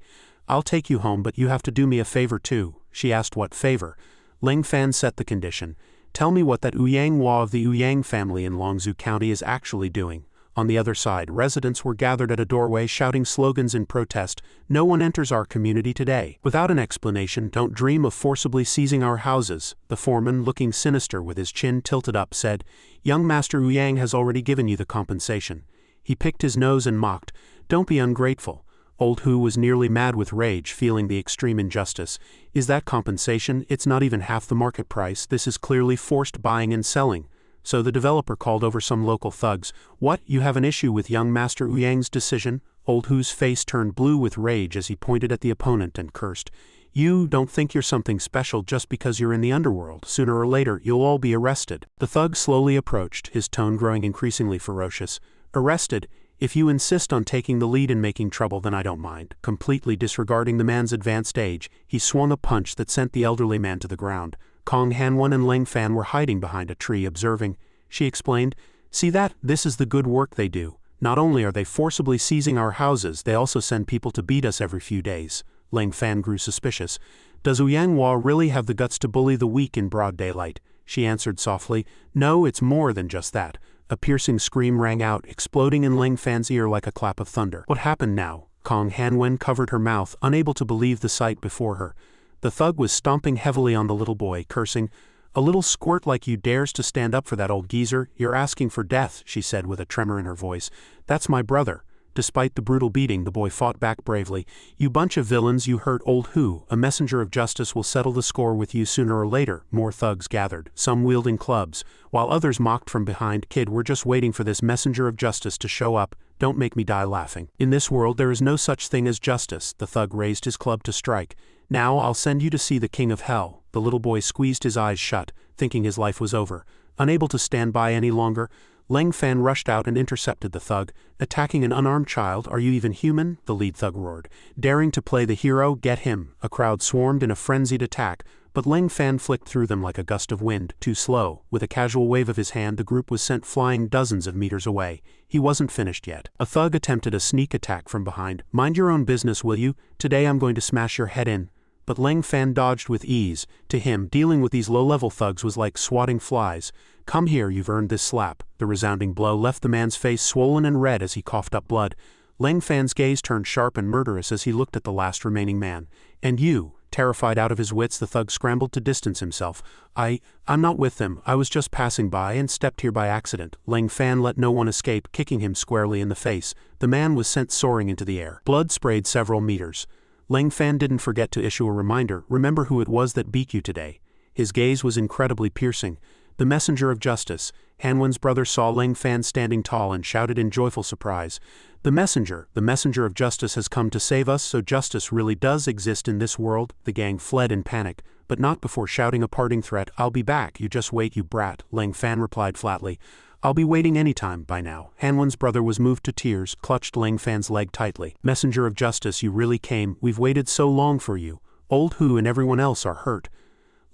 I'll take you home, but you have to do me a favor too. She asked what favor. Leng Fan set the condition. Tell me what that Yang Hua of the Yang family in Longzhou County is actually doing. On the other side, residents were gathered at a doorway shouting slogans in protest. No one enters our community today. Without an explanation, don't dream of forcibly seizing our houses. The foreman, looking sinister with his chin tilted up, said, Young Master Yang has already given you the compensation. He picked his nose and mocked, Don't be ungrateful. Old Hu was nearly mad with rage, feeling the extreme injustice. Is that compensation? It's not even half the market price. This is clearly forced buying and selling. So the developer called over some local thugs. What, you have an issue with young Master Yang's decision? Old Hu's face turned blue with rage as he pointed at the opponent and cursed. You don't think you're something special just because you're in the underworld. Sooner or later, you'll all be arrested. The thug slowly approached, his tone growing increasingly ferocious. Arrested? If you insist on taking the lead in making trouble, then I don't mind. Completely disregarding the man's advanced age, he swung a punch that sent the elderly man to the ground. Kong Hanwen and Leng Fan were hiding behind a tree, observing. She explained, See that? This is the good work they do. Not only are they forcibly seizing our houses, they also send people to beat us every few days. Leng Fan grew suspicious. Does Yang Hua really have the guts to bully the weak in broad daylight? She answered softly, No, it's more than just that. A piercing scream rang out, exploding in Leng Fan's ear like a clap of thunder. What happened now? Kong Hanwen covered her mouth, unable to believe the sight before her. The thug was stomping heavily on the little boy, cursing, A little squirt like you dares to stand up for that old geezer? You're asking for death, she said with a tremor in her voice. That's my brother. Despite the brutal beating, the boy fought back bravely. You bunch of villains, you hurt Old Hu. A messenger of justice will settle the score with you sooner or later. More thugs gathered, some wielding clubs, while others mocked from behind. Kid, we're just waiting for this messenger of justice to show up. Don't make me die laughing. In this world there is no such thing as justice. The thug raised his club to strike. Now I'll send you to see the king of hell. The little boy squeezed his eyes shut, thinking his life was over. Unable to stand by any longer, Leng Fan rushed out and intercepted the thug. Attacking an unarmed child, are you even human? The lead thug roared. Daring to play the hero, get him. A crowd swarmed in a frenzied attack, but Leng Fan flicked through them like a gust of wind, too slow. With a casual wave of his hand, the group was sent flying dozens of meters away. He wasn't finished yet. A thug attempted a sneak attack from behind. Mind your own business, will you? Today I'm going to smash your head in. But Leng Fan dodged with ease. To him, dealing with these low-level thugs was like swatting flies. Come here, you've earned this slap. The resounding blow left the man's face swollen and red as he coughed up blood. Leng Fan's gaze turned sharp and murderous as he looked at the last remaining man. And you? Terrified out of his wits, the thug scrambled to distance himself. I'm not with them. I was just passing by and stepped here by accident. Leng Fan let no one escape, kicking him squarely in the face. The man was sent soaring into the air. Blood sprayed several meters. Lang Fan didn't forget to issue a reminder, remember who it was that beat you today. His gaze was incredibly piercing. The messenger of justice. Hanwen's brother saw Lang Fan standing tall and shouted in joyful surprise. The messenger of justice has come to save us, so justice really does exist in this world. The gang fled in panic, but not before shouting a parting threat. I'll be back, you just wait, you brat, Lang Fan replied flatly. I'll be waiting anytime by now. Hanwen's brother was moved to tears, clutched Lang Fan's leg tightly. Messenger of justice, you really came, we've waited so long for you. Old Hu and everyone else are hurt.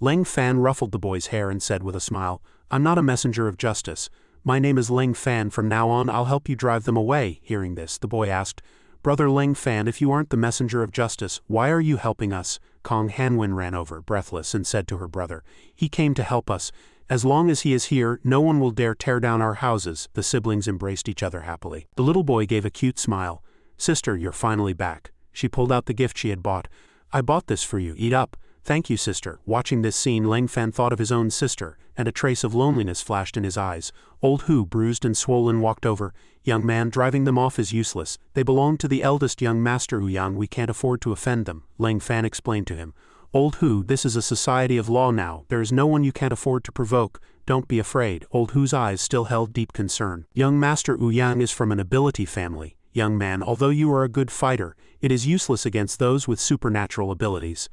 Lang Fan ruffled the boy's hair and said with a smile, I'm not a messenger of justice. My name is Lang Fan, from now on I'll help you drive them away. Hearing this, the boy asked, Brother Lang Fan, if you aren't the messenger of justice, why are you helping us? Kong Hanwen ran over, breathless, and said to her brother, He came to help us. As long as he is here, no one will dare tear down our houses. The siblings embraced each other happily. The little boy gave a cute smile. Sister, you're finally back. She pulled out the gift she had bought. I bought this for you, eat up. Thank you, sister. Watching this scene, Lang Fan thought of his own sister, and a trace of loneliness flashed in his eyes. Old Hu, bruised and swollen, walked over. Young man, driving them off is useless. They belong to the eldest young master Ouyang. We can't afford to offend them, Lang Fan explained to him. Old Hu, this is a society of law now. There is no one you can't afford to provoke. Don't be afraid. Old Hu's eyes still held deep concern. Young Master Ouyang is from an ability family. Young man, although you are a good fighter, it is useless against those with supernatural abilities.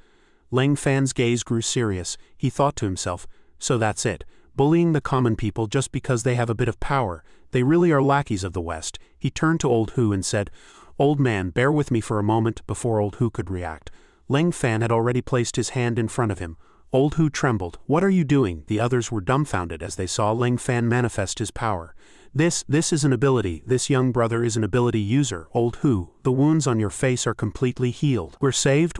Lang Fan's gaze grew serious. He thought to himself, so that's it. Bullying the common people just because they have a bit of power. They really are lackeys of the West. He turned to Old Hu and said, Old man, bear with me for a moment. Before Old Hu could react, Lang Fan had already placed his hand in front of him. Old Hu trembled. What are you doing? The others were dumbfounded as they saw Lang Fan manifest his power. This is an ability. This young brother is an ability user. Old Hu, the wounds on your face are completely healed. We're saved,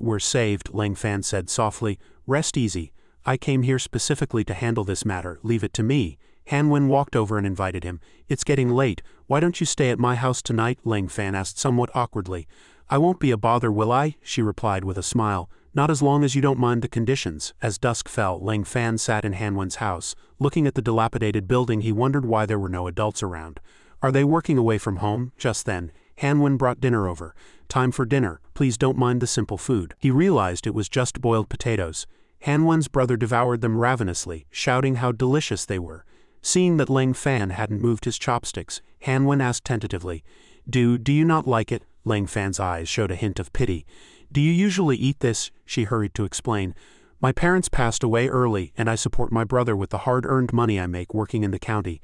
Lang Fan said softly. Rest easy. I came here specifically to handle this matter. Leave it to me. Hanwen walked over and invited him. It's getting late. Why don't you stay at my house tonight? Lang Fan asked somewhat awkwardly. I won't be a bother, will I? She replied with a smile. Not as long as you don't mind the conditions. As dusk fell, Lang Fan sat in Hanwen's house. Looking at the dilapidated building, he wondered why there were no adults around. Are they working away from home? Just then, Hanwen brought dinner over. Time for dinner. Please don't mind the simple food. He realized it was just boiled potatoes. Hanwen's brother devoured them ravenously, shouting how delicious they were. Seeing that Lang Fan hadn't moved his chopsticks, Hanwen asked tentatively, Do you not like it? Lang Fan's eyes showed a hint of pity. Do you usually eat this? She hurried to explain. My parents passed away early, and I support my brother with the hard-earned money I make working in the county.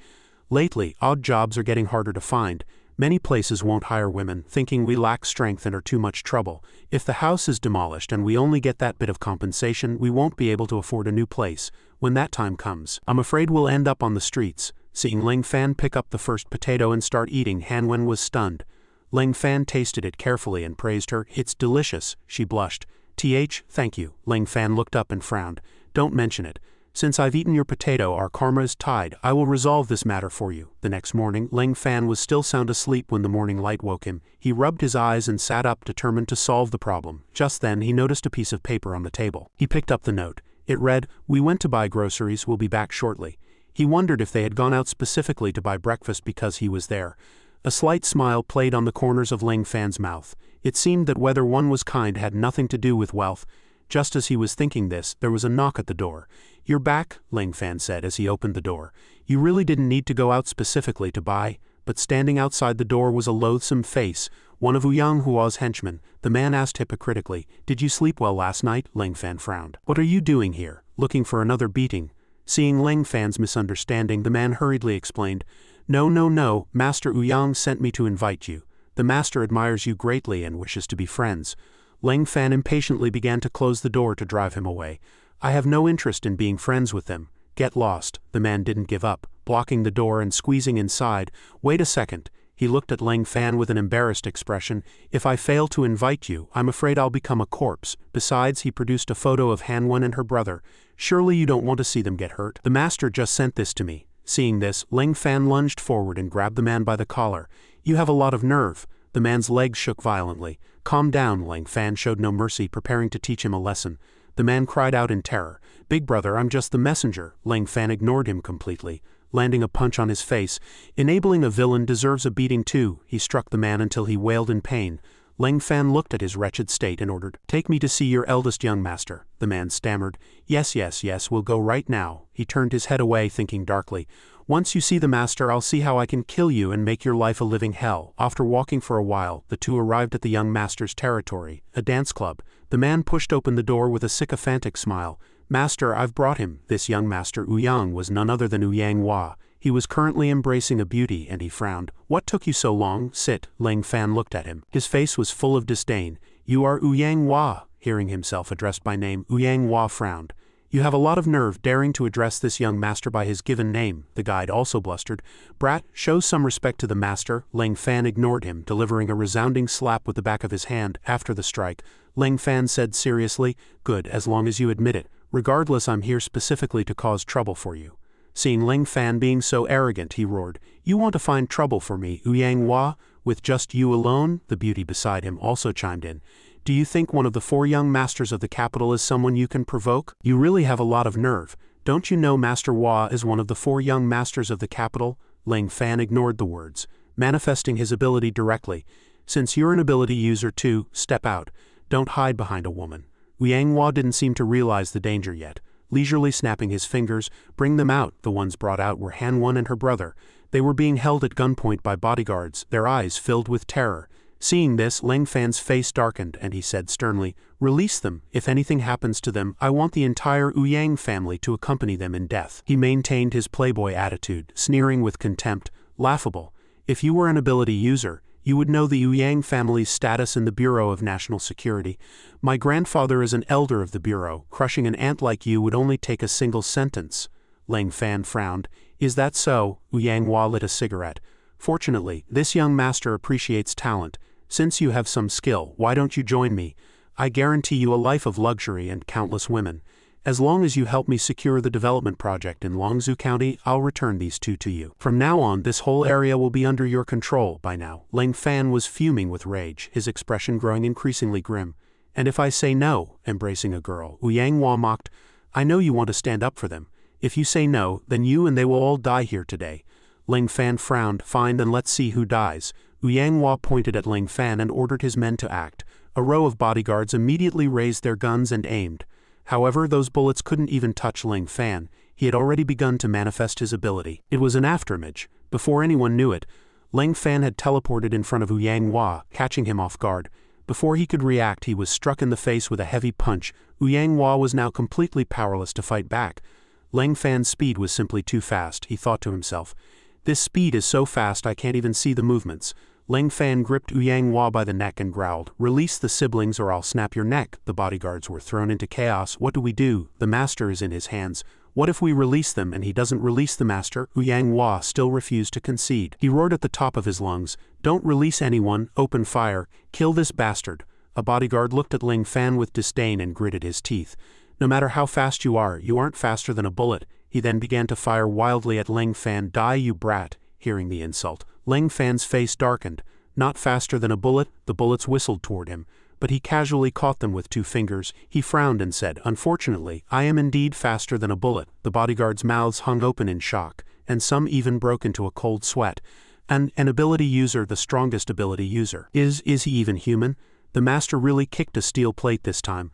Lately, odd jobs are getting harder to find. Many places won't hire women, thinking we lack strength and are too much trouble. If the house is demolished and we only get that bit of compensation, we won't be able to afford a new place. When that time comes, I'm afraid we'll end up on the streets. Seeing Lang Fan pick up the first potato and start eating, Hanwen was stunned. Lang Fan tasted it carefully and praised her. It's delicious, she blushed. Thank you. Lang Fan looked up and frowned. Don't mention it. Since I've eaten your potato, our karma is tied. I will resolve this matter for you. The next morning, Lang Fan was still sound asleep when the morning light woke him. He rubbed his eyes and sat up, determined to solve the problem. Just then, he noticed a piece of paper on the table. He picked up the note. It read, We went to buy groceries, we'll be back shortly. He wondered if they had gone out specifically to buy breakfast because he was there. A slight smile played on the corners of Lang Fan's mouth. It seemed that whether one was kind had nothing to do with wealth. Just as he was thinking this, there was a knock at the door. You're back, Lang Fan said as he opened the door. You really didn't need to go out specifically to buy, but standing outside the door was a loathsome face, one of Ouyang Hua's henchmen. The man asked hypocritically, Did you sleep well last night? Lang Fan frowned. What are you doing here? Looking for another beating? Seeing Lang Fan's misunderstanding, the man hurriedly explained, No, Master Ouyang sent me to invite you. The master admires you greatly and wishes to be friends. Lang Fan impatiently began to close the door to drive him away. I have no interest in being friends with them. Get lost. The man didn't give up, blocking the door and squeezing inside. Wait a second. He looked at Lang Fan with an embarrassed expression. If I fail to invite you, I'm afraid I'll become a corpse. Besides, he produced a photo of Hanwen and her brother. Surely you don't want to see them get hurt. The master just sent this to me. Seeing this, Lang Fan lunged forward and grabbed the man by the collar. You have a lot of nerve. The man's legs shook violently. Calm down, Lang Fan showed no mercy, preparing to teach him a lesson. The man cried out in terror. Big brother, I'm just the messenger. Lang Fan ignored him completely, landing a punch on his face. Enabling a villain deserves a beating too. He struck the man until he wailed in pain. Ling Fan looked at his wretched state and ordered, "Take me to see your eldest young master." The man stammered, "Yes, yes, yes, we'll go right now." He turned his head away, thinking darkly, "Once you see the master, I'll see how I can kill you and make your life a living hell." After walking for a while, the two arrived at the young master's territory, a dance club. The man pushed open the door with a sycophantic smile. "Master, I've brought him." This young master Ouyang was none other than Ouyang Hua. He was currently embracing a beauty, and he frowned. "What took you so long? Sit." Ling Fan looked at him. His face was full of disdain. "You are Ouyang Hua." Hearing himself addressed by name, Ouyang Hua frowned. "You have a lot of nerve daring to address this young master by his given name." The guide also blustered. "Brat, show some respect to the master." Ling Fan ignored him, delivering a resounding slap with the back of his hand. After the strike, Ling Fan said seriously, "Good, as long as you admit it. Regardless, I'm here specifically to cause trouble for you." Seeing Ling Fan being so arrogant, he roared, "You want to find trouble for me, Ouyang Hua? With just you alone?" The beauty beside him also chimed in. "Do you think one of the 4 young masters of the capital is someone you can provoke? You really have a lot of nerve. Don't you know Master Hua is one of the 4 young masters of the capital?" Ling Fan ignored the words, manifesting his ability directly. "Since you're an ability user too, step out. Don't hide behind a woman." Ouyang Hua didn't seem to realize the danger yet. Leisurely snapping his fingers, "Bring them out." The ones brought out were Han-Won and her brother. They were being held at gunpoint by bodyguards, their eyes filled with terror. Seeing this, Ling Fan's face darkened, and he said sternly, "Release them. If anything happens to them, I want the entire Ouyang family to accompany them in death." He maintained his playboy attitude, sneering with contempt. "Laughable. If you were an ability user, you would know the Ouyang family's status in the Bureau of National Security. My grandfather is an elder of the Bureau. Crushing an ant like you would only take a single sentence." Ling Fan frowned. "Is that so?" Ouyang Hua lit a cigarette. "Fortunately, this young master appreciates talent. Since you have some skill, why don't you join me? I guarantee you a life of luxury and countless women. As long as you help me secure the development project in Longzhou County, I'll return these 2 to you. From now on, this whole area will be under your control." By now, Ling Fan was fuming with rage, his expression growing increasingly grim. "And if I say no?" Embracing a girl, Ouyang Hua mocked, "I know you want to stand up for them. If you say no, then you and they will all die here today." Ling Fan frowned. "Fine, then let's see who dies." Ouyang Hua pointed at Ling Fan and ordered his men to act. A row of bodyguards immediately raised their guns and aimed. However, those bullets couldn't even touch Ling Fan. He had already begun to manifest his ability. It was an afterimage. Before anyone knew it, Ling Fan had teleported in front of Ouyang Hua, catching him off guard. Before he could react, he was struck in the face with a heavy punch. Ouyang Hua was now completely powerless to fight back. Ling Fan's speed was simply too fast, he thought to himself. "This speed is so fast I can't even see the movements." Ling Fan gripped Ouyang Hua by the neck and growled, "Release the siblings or I'll snap your neck." The bodyguards were thrown into chaos. "What do we do? The master is in his hands. What if we release them and he doesn't release the master?" Ouyang Hua still refused to concede. He roared at the top of his lungs, "Don't release anyone, open fire, kill this bastard." A bodyguard looked at Ling Fan with disdain and gritted his teeth. "No matter how fast you aren't faster than a bullet." He then began to fire wildly at Ling Fan. "Die, you brat." Hearing the insult, Ling Fan's face darkened. Not faster than a bullet, the bullets whistled toward him, but he casually caught them with 2 fingers. He frowned and said, "Unfortunately, I am indeed faster than a bullet." The bodyguards' mouths hung open in shock, and some even broke into a cold sweat. An ability user, the strongest ability user. Is he even human? The master really kicked a steel plate this time.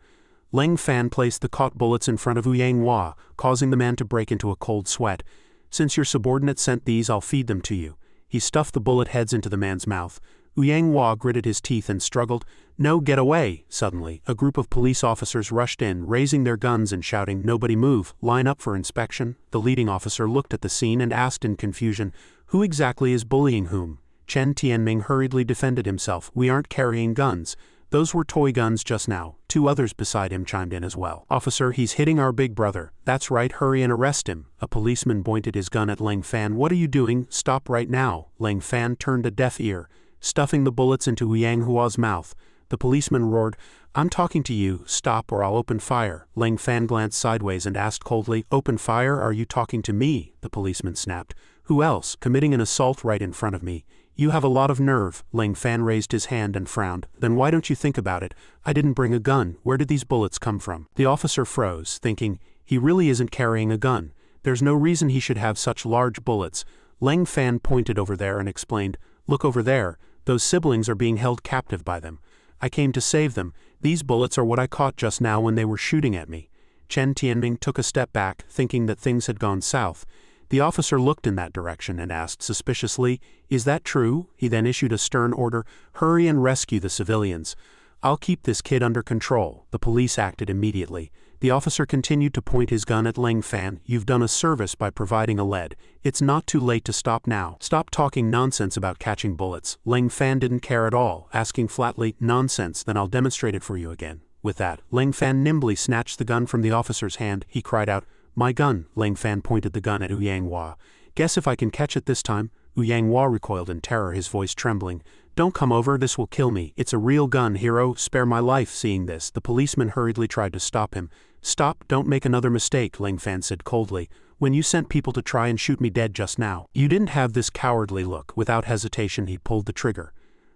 Ling Fan placed the caught bullets in front of Ouyang Hua, causing the man to break into a cold sweat. "Since your subordinate sent these, I'll feed them to you." He stuffed the bullet heads into the man's mouth. Ouyang Hua gritted his teeth and struggled. "No, get away!" Suddenly, a group of police officers rushed in, raising their guns and shouting, "Nobody move, line up for inspection." The leading officer looked at the scene and asked in confusion, "Who exactly is bullying whom?" Chen Tianming hurriedly defended himself. "We aren't carrying guns. Those were toy guns just now." 2 others beside him chimed in as well. "Officer, he's hitting our big brother." "That's right, hurry and arrest him." A policeman pointed his gun at Ling Fan. "What are you doing? Stop right now." Ling Fan turned a deaf ear, stuffing the bullets into Ouyang Hua's mouth. The policeman roared, "I'm talking to you, stop or I'll open fire." Ling Fan glanced sideways and asked coldly, "Open fire? Are you talking to me?" The policeman snapped, "Who else? Committing an assault right in front of me. You have a lot of nerve." Ling Fan raised his hand and frowned. "Then why don't you think about it? I didn't bring a gun. Where did these bullets come from?" The officer froze, thinking, he really isn't carrying a gun. There's no reason he should have such large bullets. Ling Fan pointed over there and explained, "Look over there. Those siblings are being held captive by them." I came to save them. These bullets are what I caught just now when they were shooting at me." Chen Tianming took a step back, thinking that things had gone south. The officer looked in that direction and asked suspiciously, "Is that true?" He then issued a stern order, "Hurry and rescue the civilians. I'll keep this kid under control." The police acted immediately. The officer continued to point his gun at Leng Fan. "You've done a service by providing a lead. It's not too late to stop now. Stop talking nonsense about catching bullets." Leng Fan didn't care at all, asking flatly, "Nonsense, then I'll demonstrate it for you again." With that, Leng Fan nimbly snatched the gun from the officer's hand. He cried out, "My gun!" Leng Fan pointed the gun at Ouyang Hua. "Guess if I can catch it this time?" Ouyang Hua recoiled in terror, his voice trembling. "Don't come over, this will kill me. It's a real gun, hero, spare my life." Seeing this, the policeman hurriedly tried to stop him. "Stop, don't make another mistake," Leng Fan said coldly. "When you sent people to try and shoot me dead just now, you didn't have this cowardly look." Without hesitation, he pulled the trigger.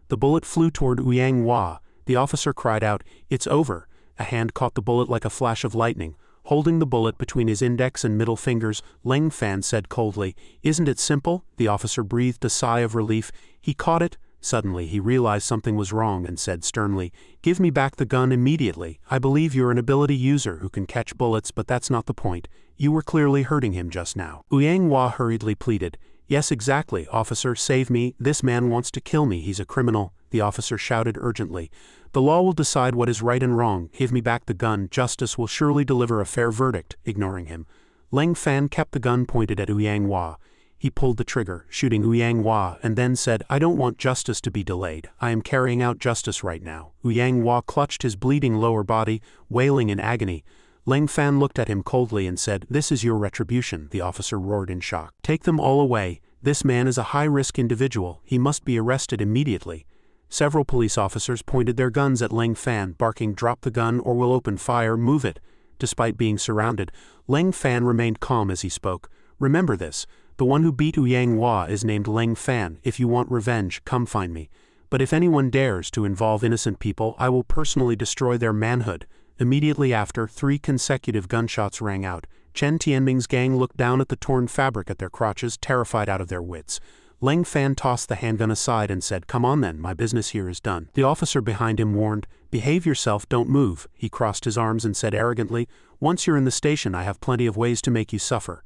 The bullet flew toward Ouyang Hua. The officer cried out, "It's over." A hand caught the bullet like a flash of lightning. Holding the bullet between his index and middle fingers, Leng Fan said coldly, "Isn't it simple?" The officer breathed a sigh of relief. He caught it. Suddenly, he realized something was wrong and said sternly, "Give me back the gun immediately. I believe you're an ability user who can catch bullets, but that's not the point. You were clearly hurting him just now." Ouyang Hua hurriedly pleaded, "Yes, exactly, officer, save me. This man wants to kill me. He's a criminal." The officer shouted urgently, "The law will decide what is right and wrong. Give me back the gun. Justice will surely deliver a fair verdict." Ignoring him, Leng Fan kept the gun pointed at Ouyang Hua. He pulled the trigger, shooting Ouyang Hua, and then said, "I don't want justice to be delayed. I am carrying out justice right now." Ouyang Hua clutched his bleeding lower body, wailing in agony. Leng Fan looked at him coldly and said, "This is your retribution." The officer roared in shock. "Take them all away. This man is a high-risk individual. He must be arrested immediately." Several police officers pointed their guns at Leng Fan, barking, "Drop the gun or we'll open fire, move it." Despite being surrounded, Leng Fan remained calm as he spoke. "Remember this. The one who beat Ouyang Hua is named Leng Fan. If you want revenge, come find me. But if anyone dares to involve innocent people, I will personally destroy their manhood." Immediately after, 3 consecutive gunshots rang out. Chen Tianming's gang looked down at the torn fabric at their crotches, terrified out of their wits. Leng Fan tossed the handgun aside and said, "Come on then, my business here is done." The officer behind him warned, "Behave yourself, don't move." He crossed his arms and said arrogantly, "Once you're in the station, I have plenty of ways to make you suffer."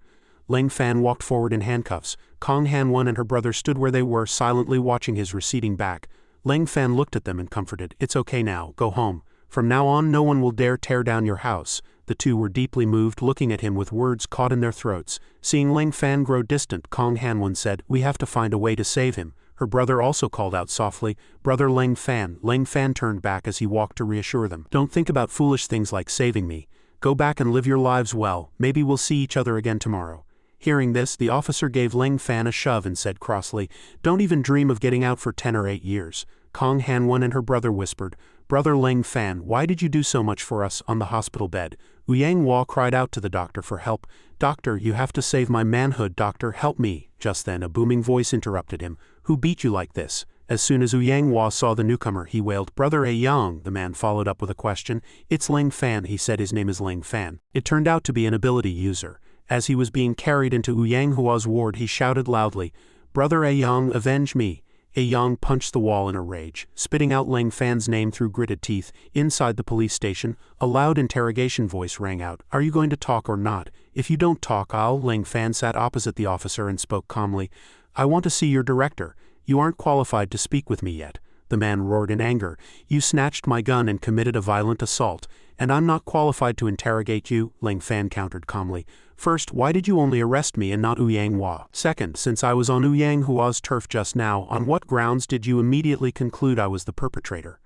Leng Fan walked forward in handcuffs. Kong Hanwon and her brother stood where they were, silently watching his receding back. Leng Fan looked at them and comforted, "It's okay now, go home. From now on, no one will dare tear down your house." The two were deeply moved, looking at him with words caught in their throats. Seeing Leng Fan grow distant, Kong Hanwon said, "We have to find a way to save him." Her brother also called out softly, "Brother Leng Fan." Leng Fan turned back as he walked to reassure them. "Don't think about foolish things like saving me. Go back and live your lives well. Maybe we'll see each other again tomorrow." Hearing this, the officer gave Leng Fan a shove and said crossly, "Don't even dream of getting out for 10 or 8 years. Kong Hanwon and her brother whispered, "Brother Leng Fan, why did you do so much for us?" On the hospital bed, Ouyang Hua cried out to the doctor for help. "Doctor, you have to save my manhood, doctor, help me." Just then a booming voice interrupted him. "Who beat you like this?" As soon as Ouyang Hua saw the newcomer, he wailed, "Brother A Yang." The man followed up with a question. "It's Leng Fan," he said. His name is Leng Fan. It turned out to be an ability user. As he was being carried into Ouyang Hua's ward, he shouted loudly, "Brother A Yang, avenge me." A Yang punched the wall in a rage, spitting out Leng Fan's name through gritted teeth. Inside the police station, a loud interrogation voice rang out, "Are you going to talk or not? If you don't talk, I'll." Leng Fan sat opposite the officer and spoke calmly, "I want to see your director. You aren't qualified to speak with me yet." The man roared in anger, "You snatched my gun and committed a violent assault, and I'm not qualified to interrogate you." Leng Fan countered calmly, "First, why did you only arrest me and not Ouyang Hua? Second, since I was on Ouyang Hua's turf just now, on what grounds did you immediately conclude I was the perpetrator?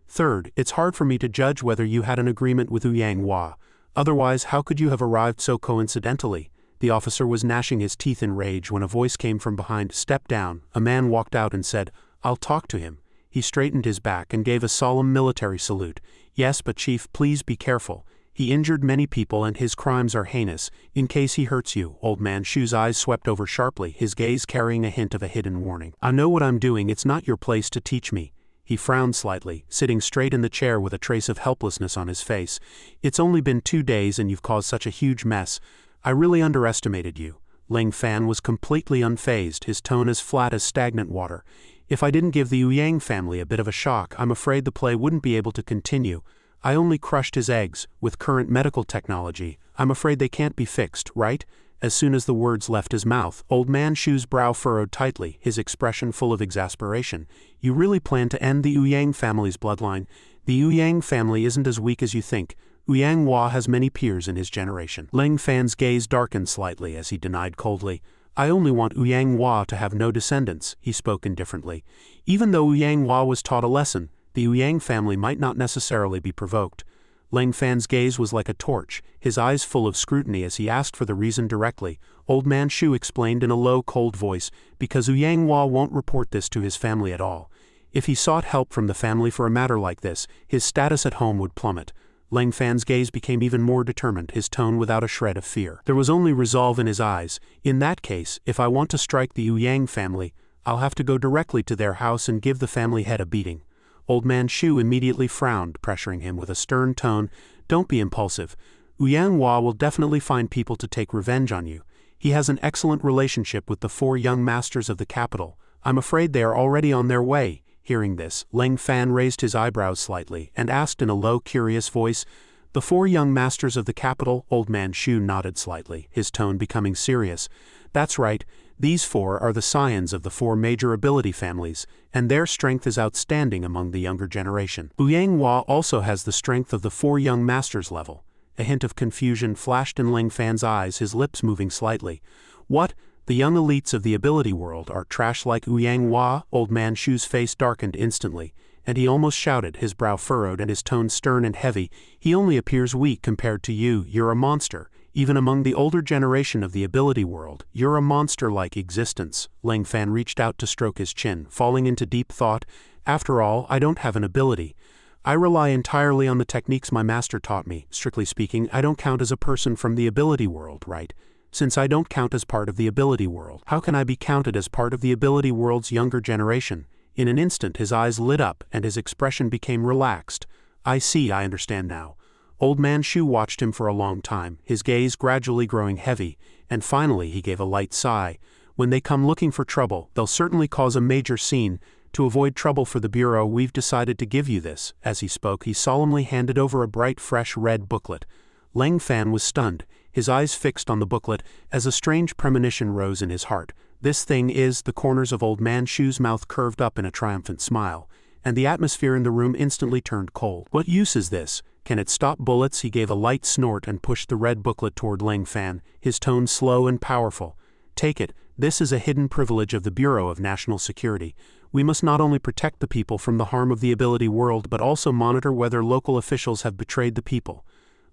Third, it's hard for me to judge whether you had an agreement with Ouyang Hua. Otherwise, how could you have arrived so coincidentally?" The officer was gnashing his teeth in rage when a voice came from behind. "Step down." A man walked out and said, "I'll talk to him." He straightened his back and gave a solemn military salute. "Yes, but Chief, please be careful. He injured many people and his crimes are heinous. In case he hurts you." Old Man Shu's eyes swept over sharply, his gaze carrying a hint of a hidden warning. "I know what I'm doing. It's not your place to teach me." He frowned slightly, sitting straight in the chair with a trace of helplessness on his face. "It's only been 2 days and you've caused such a huge mess. I really underestimated you." Leng Fan was completely unfazed, his tone as flat as stagnant water. If I didn't give the Yang family a bit of a shock, I'm afraid the play wouldn't be able to continue. I only crushed his eggs. With current medical technology, I'm afraid they can't be fixed, right? As soon as the words left his mouth, Old Man Shu's brow furrowed tightly, his expression full of exasperation. You really plan to end the Yang family's bloodline? The Yang family isn't as weak as you think. Yang Hua has many peers in his generation. Leng Fan's gaze darkened slightly as he denied coldly. I only want Yang Hua to have no descendants, he spoke indifferently. Even though Yang Hua was taught a lesson, the Yang family might not necessarily be provoked. Leng Fan's gaze was like a torch, his eyes full of scrutiny as he asked for the reason directly. Old Man Shu explained in a low, cold voice, because Yang Hua won't report this to his family at all. If he sought help from the family for a matter like this, his status at home would plummet. Leng Fan's gaze became even more determined, his tone without a shred of fear. There was only resolve in his eyes. In that case, if I want to strike the Yang family, I'll have to go directly to their house and give the family head a beating. Old Man Shu immediately frowned, pressuring him with a stern tone. Don't be impulsive. Yang Hua will definitely find people to take revenge on you. He has an excellent relationship with the 4 young masters of the capital. I'm afraid they are already on their way. Hearing this, Leng Fan raised his eyebrows slightly and asked in a low, curious voice, The 4 young masters of the capital? Old Man Shu nodded slightly, his tone becoming serious. That's right. These 4 are the scions of the 4 major ability families, and their strength is outstanding among the younger generation. Yang Hua also has the strength of the 4 young masters level. A hint of confusion flashed in Leng Fan's eyes, his lips moving slightly. What? The young elites of the ability world are trash like Yang Hua? Old Man Shu's face darkened instantly, and he almost shouted, his brow furrowed and his tone stern and heavy. He only appears weak compared to you. You're a monster. Even among the older generation of the ability world, you're a monster-like existence. Leng Fan reached out to stroke his chin, falling into deep thought. After all, I don't have an ability. I rely entirely on the techniques my master taught me. Strictly speaking, I don't count as a person from the ability world, right? Since I don't count as part of the ability world, how can I be counted as part of the ability world's younger generation? In an instant his eyes lit up and his expression became relaxed. I see, I understand now. Old Man Shu watched him for a long time, his gaze gradually growing heavy, and finally he gave a light sigh. When they come looking for trouble, they'll certainly cause a major scene. To avoid trouble for the Bureau, we've decided to give you this. As he spoke, he solemnly handed over a bright, fresh red booklet. Leng Fan was stunned, his eyes fixed on the booklet, as a strange premonition rose in his heart. This thing is, the corners of Old Man Shu's mouth curved up in a triumphant smile, and the atmosphere in the room instantly turned cold. What use is this? Can it stop bullets? He gave a light snort and pushed the red booklet toward Leng Fan, his tone slow and powerful. Take it. This is a hidden privilege of the Bureau of National Security. We must not only protect the people from the harm of the ability world but also monitor whether local officials have betrayed the people.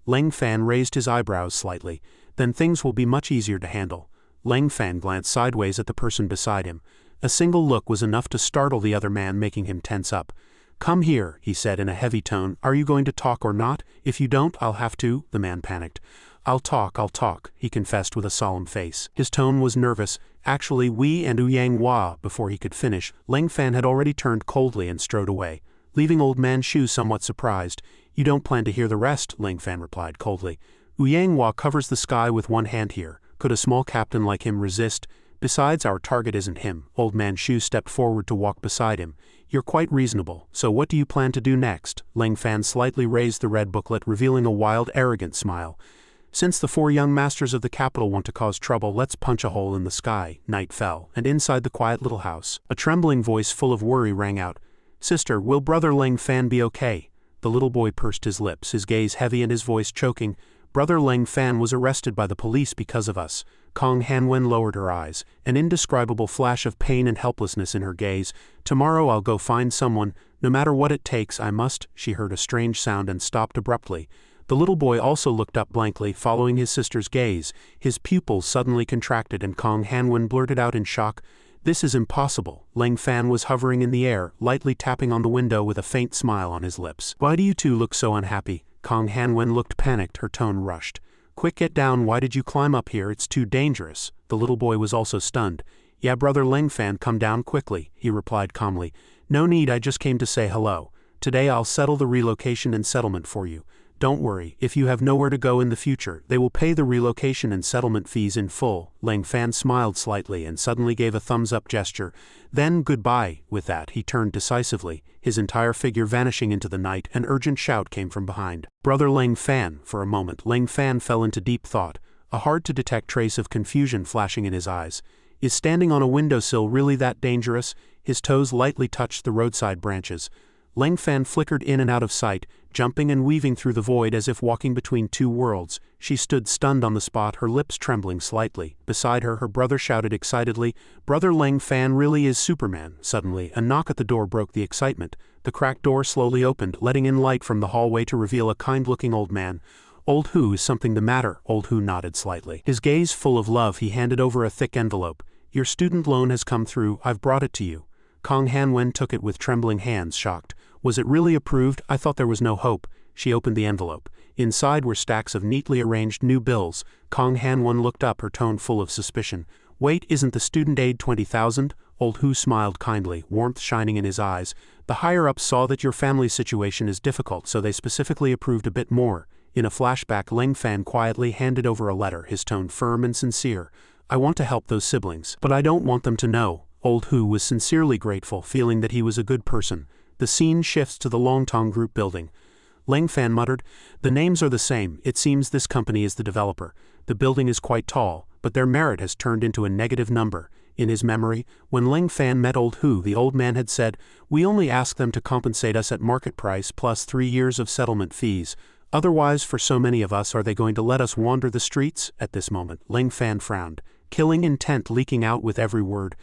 Leng Fan raised his eyebrows slightly. Then things will be much easier to handle. Leng Fan glanced sideways at the person beside him. A single look was enough to startle the other man, making him tense up. Come here, he said in a heavy tone. Are you going to talk or not? If you don't, I'll have to. The man panicked. I'll talk, he confessed with a solemn face. His tone was nervous. Actually, we and Yang Hua. Before he could finish, Leng Fan had already turned coldly and strode away, leaving Old Man Shu somewhat surprised. You don't plan to hear the rest, Leng Fan replied coldly. Yang Hua covers the sky with one hand here. Could a small captain like him resist? Besides, our target isn't him. Old Man Shu stepped forward to walk beside him. You're quite reasonable, so what do you plan to do next? Leng Fan slightly raised the red booklet, revealing a wild, arrogant smile. Since the 4 young masters of the capital want to cause trouble, let's punch a hole in the sky. Night fell, and inside the quiet little house, a trembling voice full of worry rang out. Sister, will Brother Leng Fan be okay? The little boy pursed his lips, his gaze heavy and his voice choking. Brother Leng Fan was arrested by the police because of us. Kong Hanwen lowered her eyes, an indescribable flash of pain and helplessness in her gaze. Tomorrow I'll go find someone. No matter what it takes, I must. She heard a strange sound and stopped abruptly. The little boy also looked up blankly, following his sister's gaze. His pupils suddenly contracted and Kong Hanwen blurted out in shock, This is impossible. Leng Fan was hovering in the air, lightly tapping on the window with a faint smile on his lips. Why do you two look so unhappy? Kong Hanwen looked panicked, her tone rushed. Quick, get down. Why did you climb up here? It's too dangerous. The little boy was also stunned. Yeah, Brother Leng Fan, come down quickly, he replied calmly. No need, I just came to say hello. Today I'll settle the relocation and settlement for you. Don't worry, if you have nowhere to go in the future, they will pay the relocation and settlement fees in full. Lang Fan smiled slightly and suddenly gave a thumbs-up gesture. Then goodbye. With that, he turned decisively, his entire figure vanishing into the night. An urgent shout came from behind. Brother Lang Fan. For a moment, Lang Fan fell into deep thought, a hard-to-detect trace of confusion flashing in his eyes. Is standing on a windowsill really that dangerous? His toes lightly touched the roadside branches. Lang Fan flickered in and out of sight, jumping and weaving through the void as if walking between two worlds. She stood stunned on the spot, her lips trembling slightly. Beside her, her brother shouted excitedly, "Brother Lang Fan really is Superman." Suddenly, a knock at the door broke the excitement. The cracked door slowly opened, letting in light from the hallway to reveal a kind-looking old man. "Old Hu, is something the matter?" Old Hu nodded slightly. His gaze full of love, he handed over a thick envelope. "Your student loan has come through, I've brought it to you." Kong Hanwen took it with trembling hands, shocked. "Was it really approved? I thought there was no hope." She opened the envelope. Inside were stacks of neatly arranged new bills. Kong Hanwen looked up, her tone full of suspicion. "Wait, isn't the student aid 20,000? Old Hu smiled kindly, warmth shining in his eyes. "The higher-ups saw that your family's situation is difficult, so they specifically approved a bit more." In a flashback, Lang Fan quietly handed over a letter, his tone firm and sincere. "I want to help those siblings, but I don't want them to know." Old Hu was sincerely grateful, feeling that he was a good person. The scene shifts to the Longtong Group building. Lang Fan muttered, "The names are the same. It seems this company is the developer. The building is quite tall, but their merit has turned into a negative number." In his memory, when Lang Fan met Old Hu, the old man had said, "We only ask them to compensate us at market price plus 3 years of settlement fees. Otherwise, for so many of us, are they going to let us wander the streets?" At this moment, Lang Fan frowned, killing intent leaking out with every word.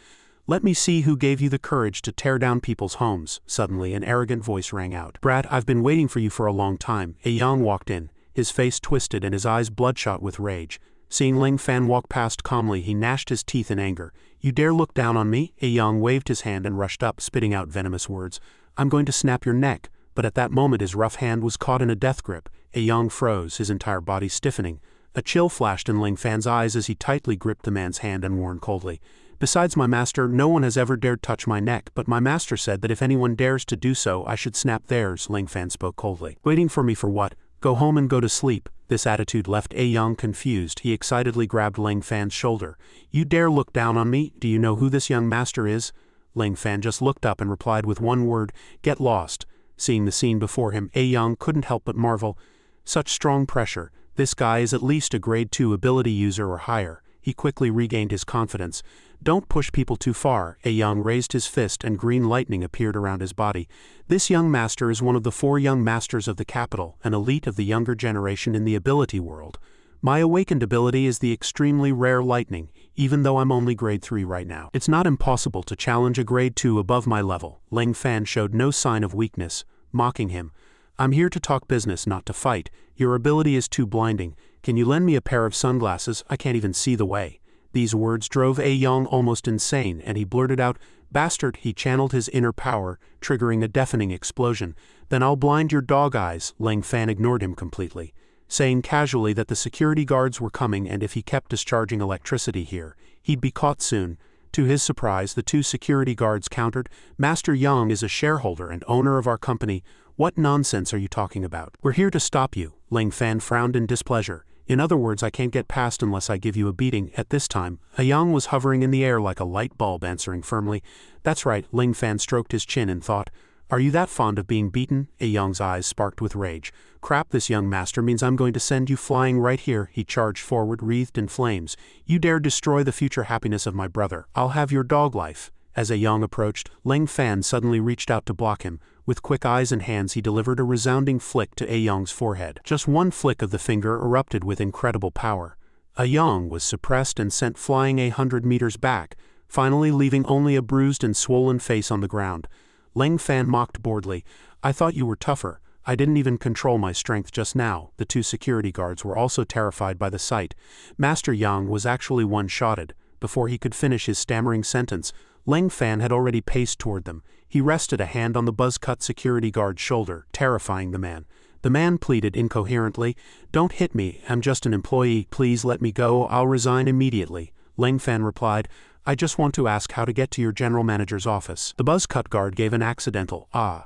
"Let me see who gave you the courage to tear down people's homes." Suddenly, an arrogant voice rang out. "Brad, I've been waiting for you for a long time." A Yang walked in, his face twisted and his eyes bloodshot with rage. Seeing Lang Fan walk past calmly, he gnashed his teeth in anger. "You dare look down on me?" A Yang waved his hand and rushed up, spitting out venomous words. "I'm going to snap your neck." But at that moment his rough hand was caught in a death grip. A Yang froze, his entire body stiffening. A chill flashed in Lang Fan's eyes as he tightly gripped the man's hand and warned coldly, "Besides my master, no one has ever dared touch my neck, but my master said that if anyone dares to do so, I should snap theirs." Lang Fan spoke coldly. "Waiting for me for what? Go home and go to sleep." This attitude left A Yang confused. He excitedly grabbed Lang Fan's shoulder. "You dare look down on me? Do you know who this young master is?" Lang Fan just looked up and replied with one word, "Get lost." Seeing the scene before him, A Yang couldn't help but marvel. Such strong pressure. This guy is at least a grade 2 ability user or higher. He quickly regained his confidence. "Don't push people too far." A Yang raised his fist and green lightning appeared around his body. "This young master is one of the 4 young masters of the capital, an elite of the younger generation in the ability world. My awakened ability is the extremely rare lightning, even though I'm only grade 3 right now. It's not impossible to challenge a grade 2 above my level." Lang Fan showed no sign of weakness, mocking him. "I'm here to talk business, not to fight. Your ability is too blinding. Can you lend me a pair of sunglasses? I can't even see the way." These words drove A Yang almost insane, and he blurted out, "Bastard!" He channeled his inner power, triggering a deafening explosion. "Then I'll blind your dog eyes." Lang Fan ignored him completely, saying casually that the security guards were coming and if he kept discharging electricity here, he'd be caught soon. To his surprise, the 2 security guards countered, "Master Yang is a shareholder and owner of our company. What nonsense are you talking about? We're here to stop you." Lang Fan frowned in displeasure. "In other words, I can't get past unless I give you a beating." At this time, A Yang was hovering in the air like a light bulb, answering firmly, "That's right." Lang Fan stroked his chin and thought, "Are you that fond of being beaten?" A Yang's eyes sparked with rage. "Crap, this young master means I'm going to send you flying right here." He charged forward, wreathed in flames. "You dare destroy the future happiness of my brother. I'll have your dog life." As A Yang approached, Lang Fan suddenly reached out to block him. With quick eyes and hands he delivered a resounding flick to A Yang's forehead. Just one flick of the finger erupted with incredible power. A Yang was suppressed and sent flying 100 meters back, finally leaving only a bruised and swollen face on the ground. Lang Fan mocked boredly, "I thought you were tougher. I didn't even control my strength just now." The 2 security guards were also terrified by the sight. Master Yang was actually one-shotted. Before he could finish his stammering sentence, Lang Fan had already paced toward them. He rested a hand on the buzz-cut security guard's shoulder, terrifying the man. The man pleaded incoherently, "Don't hit me, I'm just an employee. Please let me go, I'll resign immediately." Lang Fan replied, "I just want to ask how to get to your general manager's office." The buzz-cut guard gave an accidental, "Ah."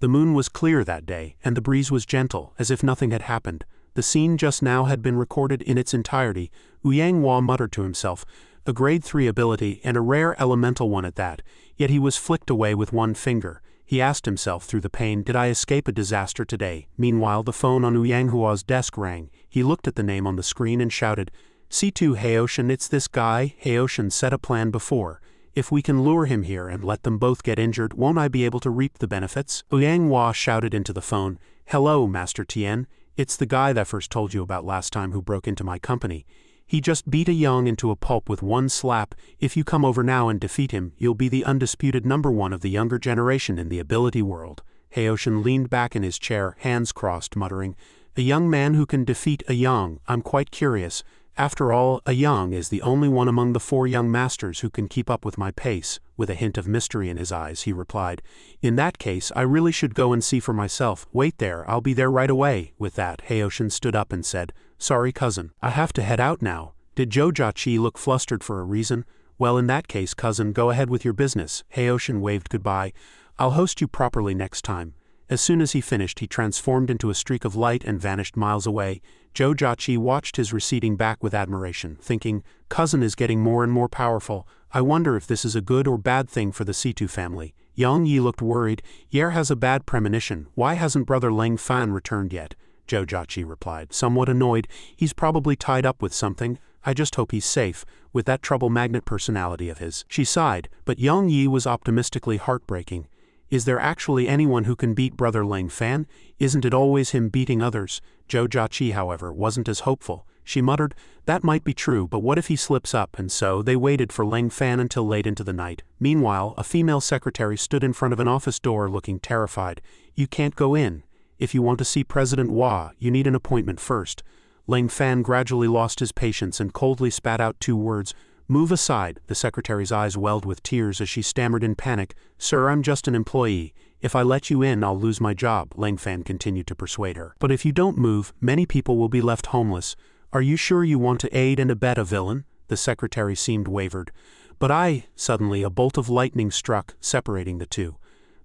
The moon was clear that day, and the breeze was gentle, as if nothing had happened. The scene just now had been recorded in its entirety. Ouyang Hua muttered to himself, a grade 3 ability and a rare elemental one at that, yet he was flicked away with one finger. He asked himself through the pain, did I escape a disaster today? Meanwhile, the phone on Ouyang Hua's desk rang. He looked at the name on the screen and shouted, C2 Heoshan, it's this guy. Heoshan set a plan before. If we can lure him here and let them both get injured, won't I be able to reap the benefits? Ouyang Hua shouted into the phone, hello, Master Tien. It's the guy that first told you about last time who broke into my company. He just beat a young into a pulp with one slap. If you come over now and defeat him, you'll be the undisputed #1 of the younger generation in the ability world. Heoshan leaned back in his chair, hands crossed, muttering, a young man who can defeat a young. I'm quite curious. After all, a young is the only one among the 4 young masters who can keep up with my pace. With a hint of mystery in his eyes, he replied, in that case, I really should go and see for myself. Wait there, I'll be there right away. With that, Heoshan stood up and said, sorry cousin, I have to head out now. Did Zhou look flustered for a reason? Well, in that case, cousin, go ahead with your business. Heoshan waved goodbye. I'll host you properly next time. As soon as he finished, he transformed into a streak of light and vanished miles away. Zhou watched his receding back with admiration, thinking, cousin is getting more and more powerful. I wonder if this is a good or bad thing for the C2 family. Yang Yi looked worried. Yer has a bad premonition. Why hasn't brother Leng Fan returned yet? Zhou replied, somewhat annoyed. He's probably tied up with something. I just hope he's safe, with that trouble magnet personality of his. She sighed, but Yang Yi was optimistically heartbreaking. Is there actually anyone who can beat brother Leng Fan? Isn't it always him beating others? Zhou, however, wasn't as hopeful. She muttered, that might be true, but what if he slips up? And so they waited for Leng Fan until late into the night. Meanwhile, a female secretary stood in front of an office door looking terrified. You can't go in. If you want to see President Hua, you need an appointment first. Leng Fan gradually lost his patience and coldly spat out 2 words. Move aside. The secretary's eyes welled with tears as she stammered in panic. Sir, I'm just an employee. If I let you in, I'll lose my job, Leng Fan continued to persuade her. But if you don't move, many people will be left homeless. Are you sure you want to aid and abet a villain? The secretary seemed wavered. But suddenly a bolt of lightning struck, separating the two.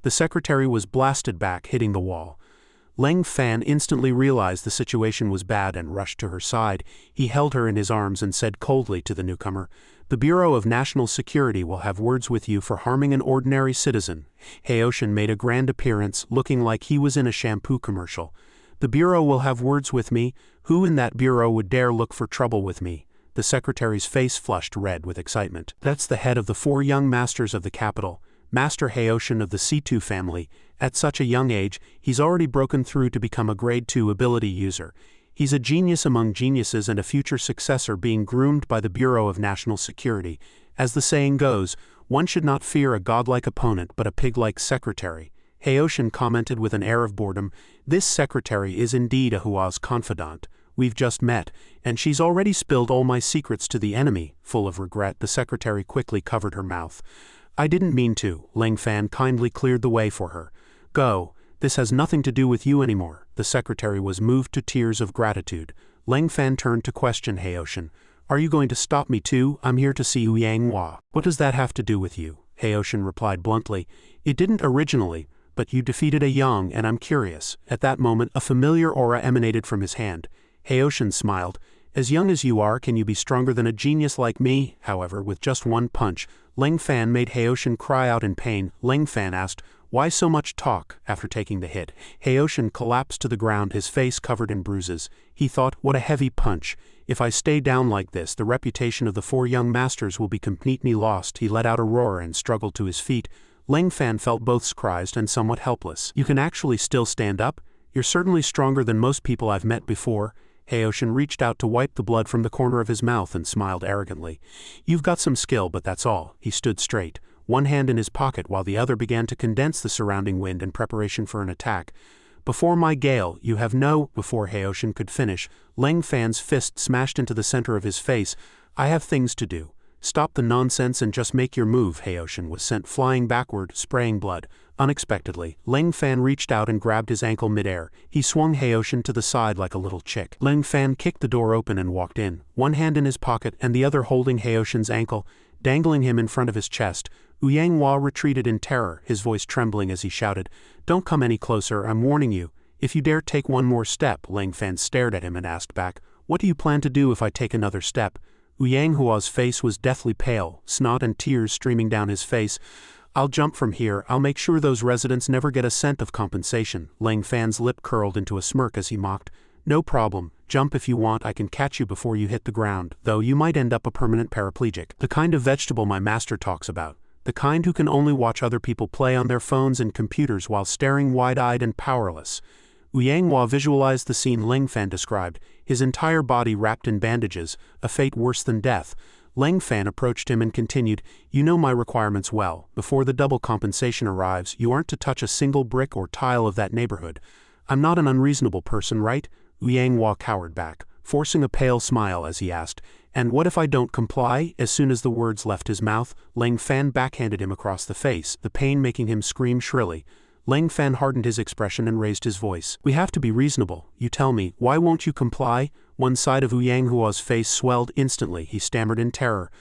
The secretary was blasted back, hitting the wall. Leng Fan instantly realized the situation was bad and rushed to her side. He held her in his arms and said coldly to the newcomer, the Bureau of National Security will have words with you for harming an ordinary citizen. Heoshan made a grand appearance, looking like he was in a shampoo commercial. The Bureau will have words with me. Who in that Bureau would dare look for trouble with me? The secretary's face flushed red with excitement. That's the head of the 4 young masters of the capital, Master Heoshan of the C2 family. At such a young age, he's already broken through to become a grade 2 ability user. He's a genius among geniuses and a future successor being groomed by the Bureau of National Security. As the saying goes, one should not fear a godlike opponent but a pig-like secretary. Heoshan commented with an air of boredom, this secretary is indeed a Hua's confidant. We've just met, and she's already spilled all my secrets to the enemy. Full of regret, the secretary quickly covered her mouth. I didn't mean to. Leng Fan kindly cleared the way for her. Go. This has nothing to do with you anymore. The secretary was moved to tears of gratitude. Leng Fan turned to question Heoshan. Are you going to stop me too? I'm here to see Ouyang Hua. What does that have to do with you? Heoshan replied bluntly. It didn't originally, but you defeated a young and I'm curious. At that moment, a familiar aura emanated from his hand. Heoshan smiled. As young as you are, can you be stronger than a genius like me? However, with just one punch, Leng Fan made Heoshan cry out in pain. Leng Fan asked, why so much talk? After taking the hit, Heoshan collapsed to the ground, his face covered in bruises. He thought, what a heavy punch. If I stay down like this, the reputation of the 4 young masters will be completely lost. He let out a roar and struggled to his feet. Leng Fan felt both surprised and somewhat helpless. You can actually still stand up? You're certainly stronger than most people I've met before. Heoshan reached out to wipe the blood from the corner of his mouth and smiled arrogantly. You've got some skill, but that's all. He stood straight, one hand in his pocket while the other began to condense the surrounding wind in preparation for an attack. Before my gale, you have no... Before Heoshan could finish, Leng Fan's fist smashed into the center of his face. I have things to do. Stop the nonsense and just make your move. Heoshan was sent flying backward, spraying blood. Unexpectedly, Leng Fan reached out and grabbed his ankle midair. He swung Heoshan to the side like a little chick. Leng Fan kicked the door open and walked in, one hand in his pocket and the other holding Heoshan's ankle. dangling him in front of his chest. Yang Hua retreated in terror, his voice trembling as he shouted, "Don't come any closer, I'm warning you. If you dare take one more step." Lang Fan stared at him and asked back, "What do you plan to do if I take another step?" Yang Hua's face was deathly pale, snot and tears streaming down his face. "I'll jump from here, I'll make sure those residents never get a cent of compensation." Lang Fan's lip curled into a smirk as he mocked. "No problem, jump if you want, I can catch you before you hit the ground, though you might end up a permanent paraplegic. The kind of vegetable my master talks about. The kind who can only watch other people play on their phones and computers while staring wide-eyed and powerless." Yang Hua visualized the scene Lang Fan described, his entire body wrapped in bandages, a fate worse than death. Lang Fan approached him and continued, "You know my requirements well. Before the double compensation arrives, you aren't to touch a single brick or tile of that neighborhood. I'm not an unreasonable person, right?" Yang Hua cowered back, forcing a pale smile as he asked, "And what if I don't comply?" As soon as the words left his mouth, Lang Fan backhanded him across the face, the pain making him scream shrilly. Lang Fan hardened his expression and raised his voice. "We have to be reasonable. You tell me, why won't you comply?" One side of Yang Hua's face swelled instantly. He stammered in terror.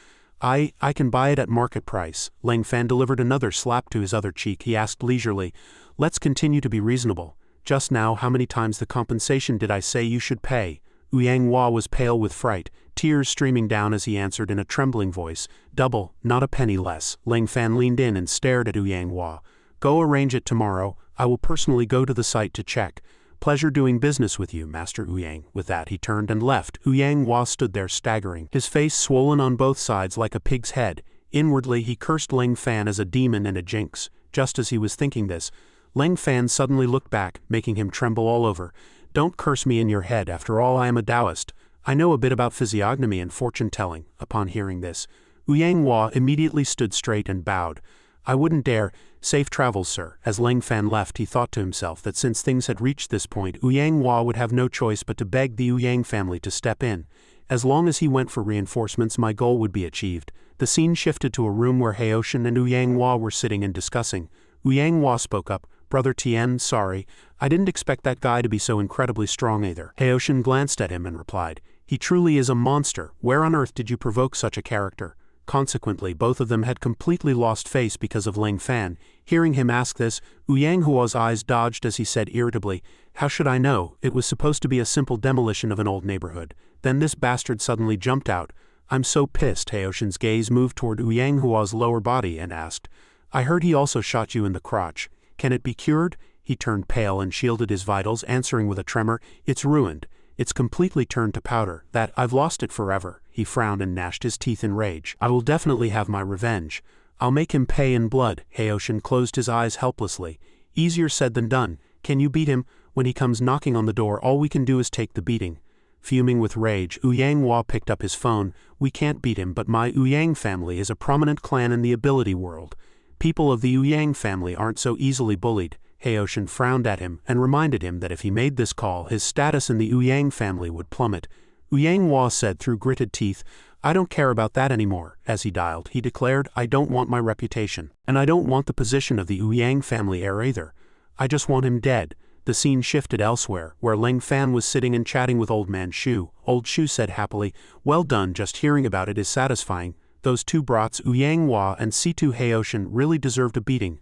I can buy it at market price." Lang Fan delivered another slap to his other cheek. He asked leisurely, "Let's continue to be reasonable. Just now, how many times the compensation did I say you should pay?" Yang Hua was pale with fright, tears streaming down as he answered in a trembling voice, "Double, not a penny less." Lang Fan leaned in and stared at Yang Hua. "Go arrange it tomorrow. I will personally go to the site to check. Pleasure doing business with you, Master Yang." With that he turned and left. Yang Hua stood there staggering, his face swollen on both sides like a pig's head. Inwardly he cursed Lang Fan as a demon and a jinx. Just as he was thinking this, Lang Fan suddenly looked back, making him tremble all over. "Don't curse me in your head, after all I am a Taoist. I know a bit about physiognomy and fortune-telling." Upon hearing this, Yang Hua immediately stood straight and bowed. "I wouldn't dare. Safe travels, sir." As Lang Fan left, he thought to himself that since things had reached this point, Yang Hua would have no choice but to beg the Yang family to step in. As long as he went for reinforcements, my goal would be achieved. The scene shifted to a room where Heoshin and Yang Hua were sitting and discussing. Yang Hua spoke up, "Brother Tien, sorry. I didn't expect that guy to be so incredibly strong either." Heoshin glanced at him and replied, "He truly is a monster. Where on earth did you provoke such a character?" Consequently, both of them had completely lost face because of Lang Fan. Hearing him ask this, Yang Hua's eyes dodged as he said irritably, "How should I know? It was supposed to be a simple demolition of an old neighborhood. Then this bastard suddenly jumped out. I'm so pissed." Heoshin's gaze moved toward Yang Hua's lower body and asked, "I heard he also shot you in the crotch. Can it be cured?" He turned pale and shielded his vitals, answering with a tremor, "It's ruined. It's completely turned to powder. I've lost it forever." He frowned and gnashed his teeth in rage. "I will definitely have my revenge. I'll make him pay in blood." Heoshin closed his eyes helplessly. "Easier said than done. Can you beat him? When he comes knocking on the door, all we can do is take the beating." Fuming with rage, Yang Hua picked up his phone. "We can't beat him, but my Yang family is a prominent clan in the ability world. People of the Yang family aren't so easily bullied." Heoshin frowned at him and reminded him that if he made this call, his status in the Yang family would plummet. Yang Hua said through gritted teeth, "I don't care about that anymore." As he dialed, he declared, "I don't want my reputation. And I don't want the position of the Yang family heir either. I just want him dead." The scene shifted elsewhere, where Lang Fan was sitting and chatting with Old Man Shu. Old Shu said happily, "Well done, just hearing about it is satisfying. Those two brats, Yang Hua and C2 Heoshin, really deserved a beating."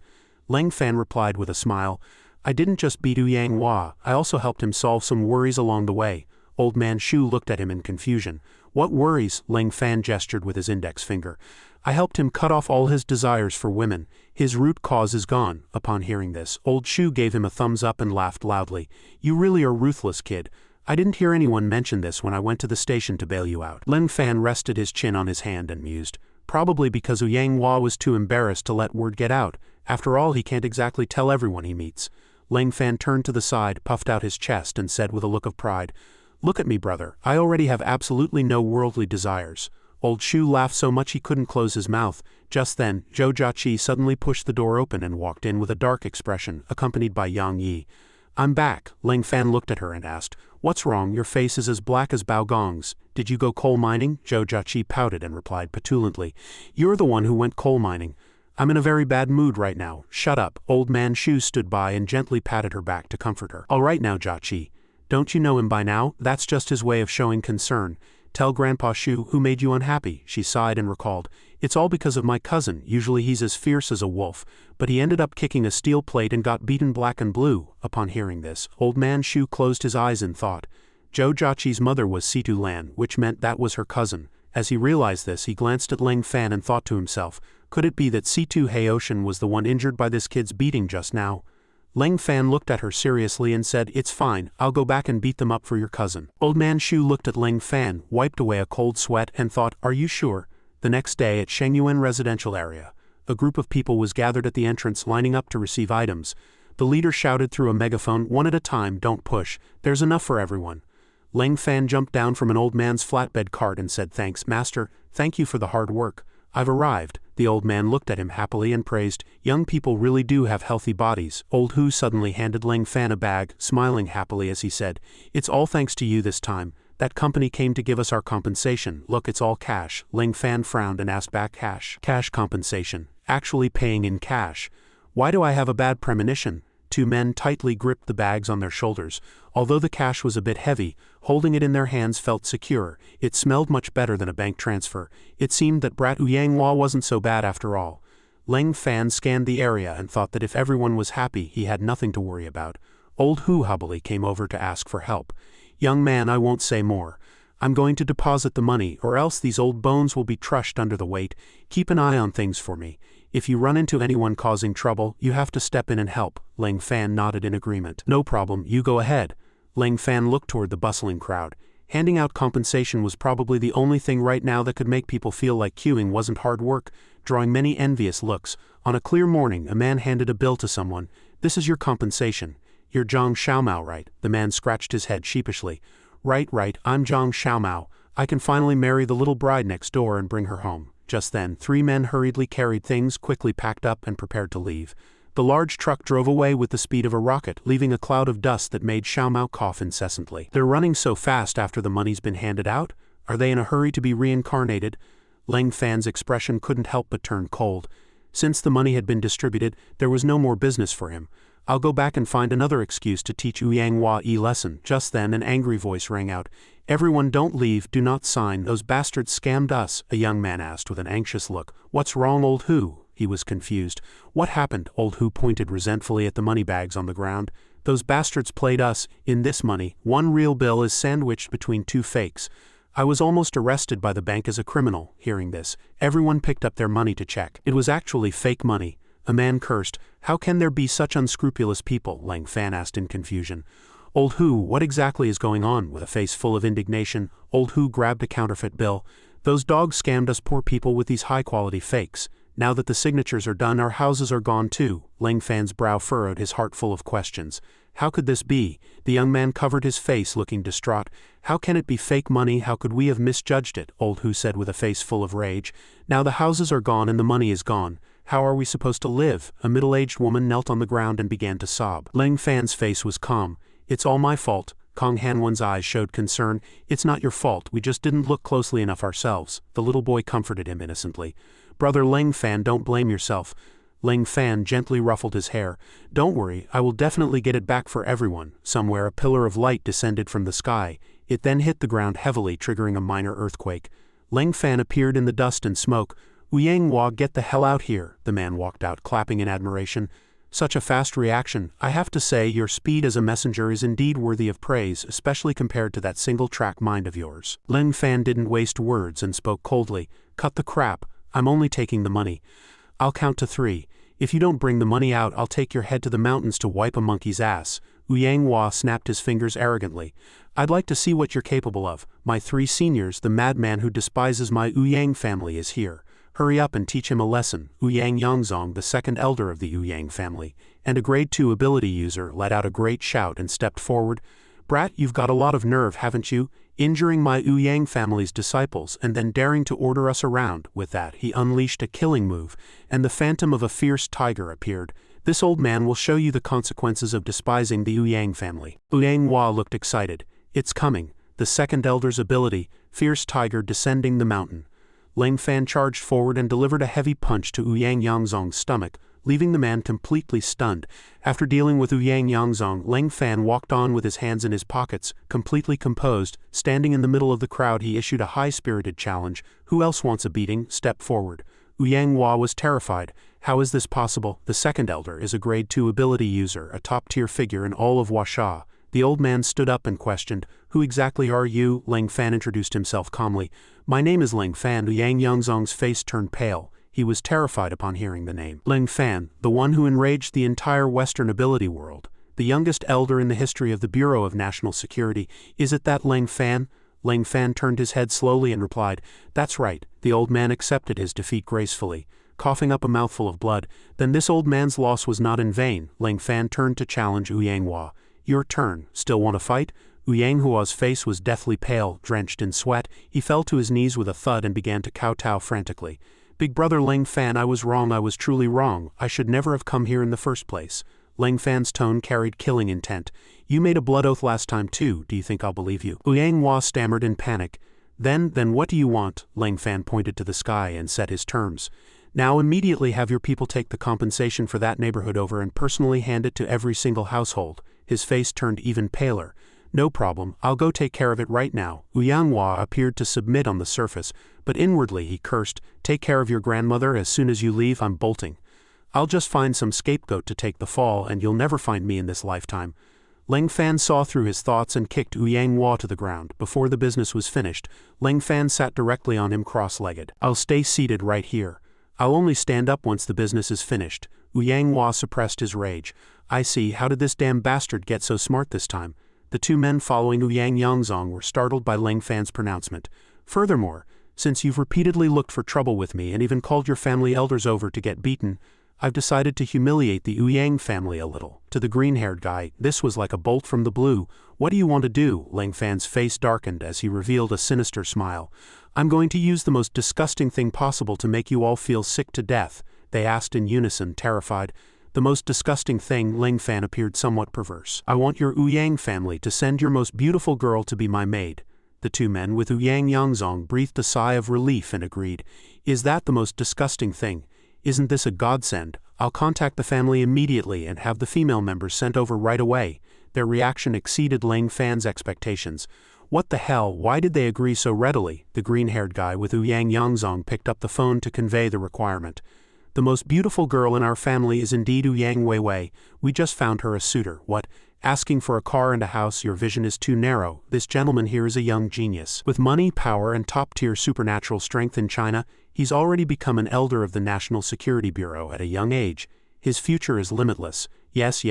Lang Fan replied with a smile, "I didn't just beat Yang Hua, I also helped him solve some worries along the way." Old Man Shu looked at him in confusion. "What worries?" Lang Fan gestured with his index finger. "I helped him cut off all his desires for women. His root cause is gone." Upon hearing this, Old Shu gave him a thumbs up and laughed loudly. "You really are ruthless, kid. I didn't hear anyone mention this when I went to the station to bail you out." Lang Fan rested his chin on his hand and mused. Probably because Yang Hua was too embarrassed to let word get out. After all, he can't exactly tell everyone he meets. Lang Fan turned to the side, puffed out his chest, and said with a look of pride, "Look at me, brother. I already have absolutely no worldly desires." Old Shu laughed so much he couldn't close his mouth. Just then, Zhou Jiaqi suddenly pushed the door open and walked in with a dark expression, accompanied by Yang Yi. "I'm back." Lang Fan looked at her and asked, "What's wrong? Your face is as black as Bao Gong's. Did you go coal mining?" Zhou Jiaqi pouted and replied petulantly, "You're the one who went coal mining. I'm in a very bad mood right now." "Shut up." Old Man Shu stood by and gently patted her back to comfort her. "All right now, Jiaqi. Don't you know him by now? That's just his way of showing concern. Tell Grandpa Shu who made you unhappy." She sighed and recalled, It's all because of my cousin. Usually he's as fierce as a wolf, but he ended up kicking a steel plate and got beaten black and blue." Upon hearing this, Old Man Shu closed his eyes in thought. Zhou Jiaqi's mother was Situ Lan, which meant that was her cousin. As he realized this, he glanced at Ling Fan and thought to himself, could it be that Situ Haoshan was the one injured by this kid's beating just now? Ling Fan looked at her seriously and said, "It's fine, I'll go back and beat them up for your cousin." Old Man Shu looked at Ling Fan, wiped away a cold sweat, and thought, "Are you sure?" The next day at Shengyuan residential area, a group of people was gathered at the entrance lining up to receive items. The leader shouted through a megaphone, "One at a time, don't push, there's enough for everyone." Ling Fan jumped down from an old man's flatbed cart and said, "Thanks, master, thank you for the hard work. I've arrived." The old man looked at him happily and praised, "Young people really do have healthy bodies." Old Hu suddenly handed Ling Fan a bag, smiling happily as he said, "It's all thanks to you this time. That company came to give us our compensation. Look, it's all cash." Ling Fan frowned and asked back, "Cash? Cash compensation? Actually paying in cash? Why do I have a bad premonition?" Two men tightly gripped the bags on their shoulders. Although the cash was a bit heavy, holding it in their hands felt secure. It smelled much better than a bank transfer. It seemed that Brat Ouyang wasn't so bad after all. Ling Fan scanned the area and thought that if everyone was happy, he had nothing to worry about. Old Hu hubbily came over to ask for help. "Young man, I won't say more. I'm going to deposit the money, or else these old bones will be crushed under the weight. Keep an eye on things for me. If you run into anyone causing trouble, you have to step in and help." Ling Fan nodded in agreement. "No problem, you go ahead." Ling Fan looked toward the bustling crowd. Handing out compensation was probably the only thing right now that could make people feel like queuing wasn't hard work, drawing many envious looks. On a clear morning, a man handed a bill to someone. "This is your compensation. You're Zhang Xiaomao, right?" The man scratched his head sheepishly. Right, I'm Zhang Xiaomao. I can finally marry the little bride next door and bring her home." Just then, three men hurriedly carried things, quickly packed up and prepared to leave. The large truck drove away with the speed of a rocket, leaving a cloud of dust that made Xiaomao cough incessantly. "They're running so fast after the money's been handed out? Are they in a hurry to be reincarnated?" Ling Fan's expression couldn't help but turn cold. Since the money had been distributed, there was no more business for him. "I'll go back and find another excuse to teach Ouyang a lesson." Just then an angry voice rang out. "Everyone, don't leave, do not sign, those bastards scammed us." A young man asked with an anxious look, "What's wrong, Old Hu?" He was confused. "What happened?" Old Hu pointed resentfully at the money bags on the ground. "Those bastards played us. In this money, one real bill is sandwiched between two fakes. I was almost arrested by the bank as a criminal." Hearing this, everyone picked up their money to check. It was actually fake money. A man cursed. "How can there be such unscrupulous people?" Ling Fan asked in confusion. "Old Hu, what exactly is going on?" With a face full of indignation, Old Hu grabbed a counterfeit bill. "Those dogs scammed us poor people with these high-quality fakes. Now that the signatures are done, our houses are gone too." Ling Fan's brow furrowed, his heart full of questions. How could this be? The young man covered his face, looking distraught. "How can it be fake money? How could we have misjudged it?" Old Hu said with a face full of rage. "Now the houses are gone and the money is gone. How are we supposed to live?" A middle-aged woman knelt on the ground and began to sob. Ling Fan's face was calm. "It's all my fault." Kong Hanwan's eyes showed concern. "It's not your fault, we just didn't look closely enough ourselves." The little boy comforted him innocently. "Brother Ling Fan, don't blame yourself." Ling Fan gently ruffled his hair. "Don't worry, I will definitely get it back for everyone." Somewhere a pillar of light descended from the sky. It then hit the ground heavily, triggering a minor earthquake. Ling Fan appeared in the dust and smoke. "Ouyang, get the hell out here." The man walked out, clapping in admiration. "Such a fast reaction. I have to say, your speed as a messenger is indeed worthy of praise, especially compared to that single-track mind of yours." Ling Fan didn't waste words and spoke coldly. "Cut the crap. I'm only taking the money. I'll count to 3. If you don't bring the money out, I'll take your head to the mountains to wipe a monkey's ass." Ouyang snapped his fingers arrogantly. "I'd like to see what you're capable of. My 3 seniors, the madman who despises my Ouyang family, is here. Hurry up and teach him a lesson." Ouyang Yangzong, the second elder of the Ouyang family, and a grade 2 ability user, let out a great shout and stepped forward. "Brat, you've got a lot of nerve, haven't you? Injuring my Ouyang family's disciples and then daring to order us around." With that, he unleashed a killing move, and the phantom of a fierce tiger appeared. "This old man will show you the consequences of despising the Ouyang family." Ouyang looked excited. "It's coming. The second elder's ability, fierce tiger descending the mountain." Ling Fan charged forward and delivered a heavy punch to Ouyang Yangzong's stomach. leaving the man completely stunned. After dealing with Ouyang Yangzong, Leng Fan walked on with his hands in his pockets, completely composed. Standing in the middle of the crowd, he issued a high-spirited challenge. Who else wants a beating? Step forward. Ouyang Hua was terrified. How is this possible? The second elder is a grade 2 ability user, a top-tier figure in all of Huasha. The old man stood up and questioned, "Who exactly are you?" Leng Fan introduced himself calmly. "My name is Leng Fan." Ouyang Yangzong's face turned pale. He was terrified upon hearing the name. Leng Fan, the one who enraged the entire Western ability world. The youngest elder in the history of the Bureau of National Security. Is it that Leng Fan? Leng Fan turned his head slowly and replied, "That's right." The old man accepted his defeat gracefully, coughing up a mouthful of blood. Then this old man's loss was not in vain. Leng Fan turned to challenge Ouyang Hua. "Your turn. Still want to fight?" Ouyang Hua's face was deathly pale, drenched in sweat. He fell to his knees with a thud and began to kowtow frantically. "Big brother Leng Fan, I was wrong. I was truly wrong. I should never have come here in the first place." Leng Fan's tone carried killing intent. "You made a blood oath last time too. Do you think I'll believe you?" Ouyang Hua stammered in panic. Then what do you want?" Leng Fan pointed to the sky and set his terms. "Now immediately have your people take the compensation for that neighborhood over and personally hand it to every single household." His face turned even paler. "No problem, I'll go take care of it right now." Ouyang Hua appeared to submit on the surface, but inwardly he cursed, "Take care of your grandmother. As soon as you leave, I'm bolting. I'll just find some scapegoat to take the fall and you'll never find me in this lifetime." Leng Fan saw through his thoughts and kicked Ouyang Hua to the ground. Before the business was finished, Leng Fan sat directly on him cross-legged. "I'll stay seated right here. I'll only stand up once the business is finished." Ouyang Hua suppressed his rage. "I see, how did this damn bastard get so smart this time?" The two men following Ouyang Yangzong were startled by Leng Fan's pronouncement. "Furthermore, since you've repeatedly looked for trouble with me and even called your family elders over to get beaten, I've decided to humiliate the Ouyang family a little." To the green-haired guy, this was like a bolt from the blue. "What do you want to do?" Leng Fan's face darkened as he revealed a sinister smile. "I'm going to use the most disgusting thing possible to make you all feel sick to death," they asked in unison, terrified. "The most disgusting thing?" Leng Fan appeared somewhat perverse. "I want your Ouyang family to send your most beautiful girl to be my maid." The two men with Ouyang Yangzong breathed a sigh of relief and agreed. "Is that the most disgusting thing? Isn't this a godsend? I'll contact the family immediately and have the female members sent over right away." Their reaction exceeded Leng Fan's expectations. "What the hell, why did they agree so readily?" The green-haired guy with Ouyang Yangzong picked up the phone to convey the requirement. "The most beautiful girl in our family is indeed Ouyang Weiwei. We just found her a suitor." "What? Asking for a car and a house? Your vision is too narrow. This gentleman here is a young genius. With money, power, and top-tier supernatural strength in China, he's already become an elder of the National Security Bureau at a young age. His future is limitless. Yes,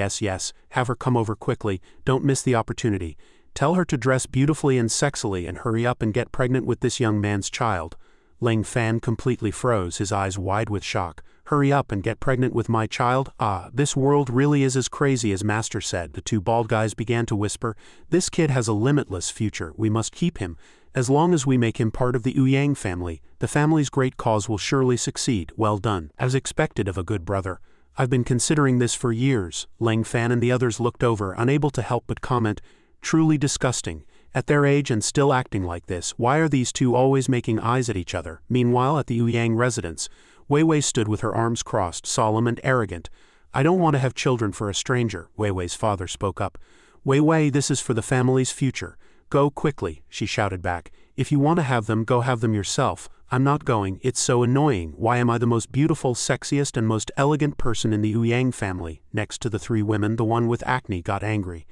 have her come over quickly. Don't miss the opportunity. Tell her to dress beautifully and sexily and hurry up and get pregnant with this young man's child." Leng Fan completely froze, his eyes wide with shock. "Hurry up and get pregnant with my child? Ah, this world really is as crazy as Master said." The two bald guys began to whisper. "This kid has a limitless future. We must keep him. As long as we make him part of the Ouyang family, the family's great cause will surely succeed." "Well done. As expected of a good brother. I've been considering this for years." Leng Fan and the others looked over, unable to help but comment, "Truly disgusting. At their age and still acting like this, why are these two always making eyes at each other?" Meanwhile, at the Ouyang residence, Weiwei stood with her arms crossed, solemn and arrogant. "I don't want to have children for a stranger," Weiwei's father spoke up. "Weiwei, this is for the family's future. Go quickly," she shouted back. "If you want to have them, go have them yourself. I'm not going. It's so annoying. Why am I the most beautiful, sexiest, and most elegant person in the Ouyang family?" Next to the three women, the one with acne got angry.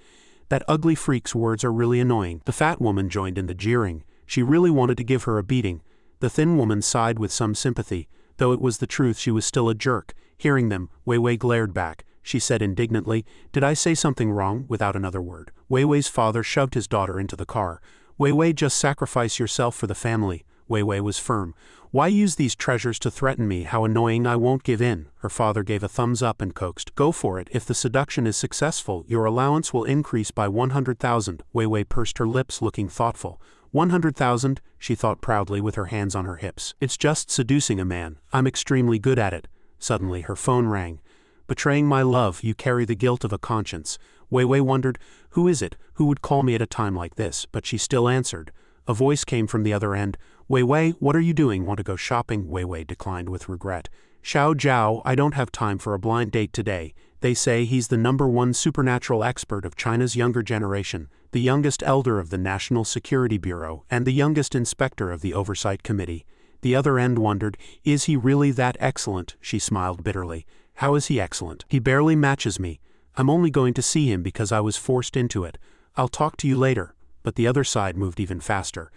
"That ugly freak's words are really annoying." The fat woman joined in the jeering. She really wanted to give her a beating. The thin woman sighed with some sympathy. Though it was the truth, she was still a jerk. Hearing them, Weiwei glared back. She said indignantly, "Did I say something wrong?" Without another word, Weiwei's father shoved his daughter into the car. "Weiwei, just sacrifice yourself for the family." Weiwei was firm. "Why use these treasures to threaten me? How annoying. I won't give in." Her father gave a thumbs up and coaxed, "Go for it. If the seduction is successful, your allowance will increase by 100,000. Weiwei pursed her lips, looking thoughtful. 100,000, she thought proudly with her hands on her hips. "It's just seducing a man. I'm extremely good at it." Suddenly her phone rang. "Betraying my love, you carry the guilt of a conscience." Weiwei wondered, who is it who would call me at a time like this, but she still answered. A voice came from the other end. "Weiwei, what are you doing? Want to go shopping?" Weiwei declined with regret. Xiao Zhao, I don't have time for a blind date today. They say he's the #1 supernatural expert of China's younger generation, the youngest elder of the National Security Bureau, and the youngest inspector of the Oversight Committee. The other end wondered, is he really that excellent? She smiled bitterly. How is he excellent? He barely matches me. I'm only going to see him because I was forced into it. I'll talk to you later. But the other side moved even faster.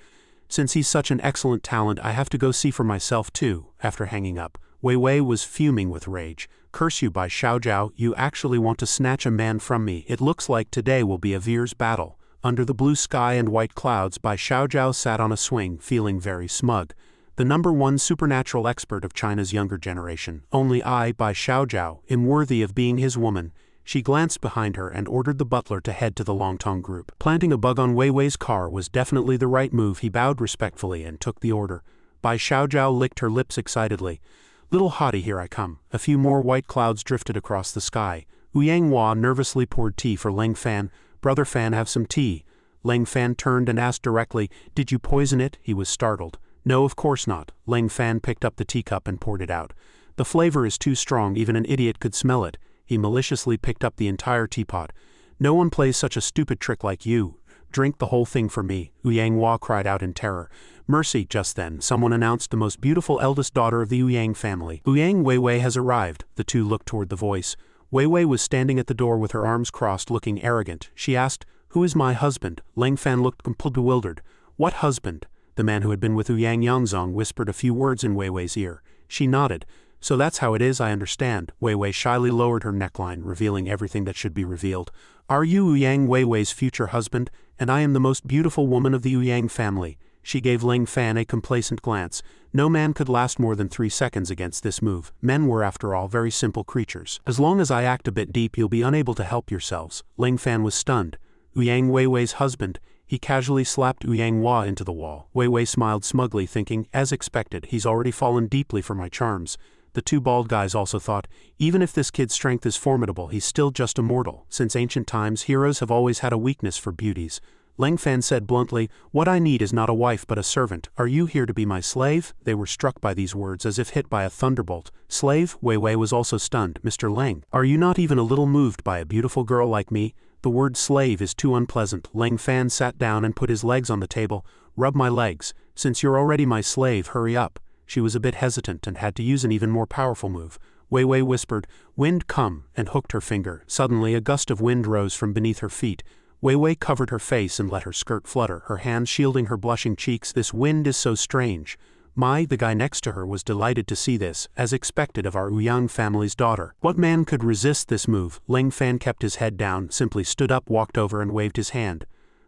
Since he's such an excellent talent, I have to go see for myself too. After hanging up, Wei Wei was fuming with rage. Curse you, by Xiao Zhao, you actually want to snatch a man from me. It looks like today will be a fierce battle. Under the blue sky and white clouds, Bai Xiao Zhao sat on a swing, feeling very smug. The #1 supernatural expert of China's younger generation. Only I, Bai Xiao Zhao, am worthy of being his woman. She glanced behind her and ordered the butler to head to the Longtong group. Planting a bug on Wei Wei's car was definitely the right move. He bowed respectfully and took the order. Bai Xiao Zhao licked her lips excitedly. Little hottie, here I come. A few more white clouds drifted across the sky. Yang Hua nervously poured tea for Leng Fan. Brother Fan, have some tea. Leng Fan turned and asked directly, did you poison it? He was startled. No, of course not. Leng Fan picked up the teacup and poured it out. The flavor is too strong, even an idiot could smell it. He maliciously picked up the entire teapot. No one plays such a stupid trick like you. Drink the whole thing for me, Yang Hua cried out in terror. Mercy. Just then, someone announced the most beautiful eldest daughter of the Yang family. Yang Wei Wei has arrived. The two looked toward the voice. Wei Wei was standing at the door with her arms crossed, looking arrogant. She asked, who is my husband? Leng Fan looked completely bewildered. What husband? The man who had been with Yang Yangzong whispered a few words in Wei Wei's ear. She nodded. So that's how it is, I understand. Wei Wei shyly lowered her neckline, revealing everything that should be revealed. Are you Yang Wei Wei's future husband? And I am the most beautiful woman of the Yang family. She gave Leng Fan a complacent glance. No man could last more than 3 seconds against this move. Men were, after all, very simple creatures. As long as I act a bit deep, you'll be unable to help yourselves. Leng Fan was stunned. Yang Wei Wei's husband. He casually slapped Yang Hua into the wall. Wei Wei smiled smugly, thinking, as expected, he's already fallen deeply for my charms. The two bald guys also thought, even if this kid's strength is formidable, he's still just a mortal. Since ancient times, heroes have always had a weakness for beauties. Leng Fan said bluntly, what I need is not a wife but a servant. Are you here to be my slave? They were struck by these words as if hit by a thunderbolt. Slave? Wei Wei was also stunned. Mr. Leng, are you not even a little moved by a beautiful girl like me? The word slave is too unpleasant. Leng Fan sat down and put his legs on the table. Rub my legs. Since you're already my slave, hurry up. She was a bit hesitant and had to use an even more powerful move. Wei Wei whispered, wind come, and hooked her finger. Suddenly a gust of wind rose from beneath her feet. Wei Wei covered her face and let her skirt flutter, her hands shielding her blushing cheeks. This wind is so strange. The guy next to her was delighted to see this, as expected of our Yang family's daughter. What man could resist this move? Leng Fan kept his head down, simply stood up, walked over and waved his hand.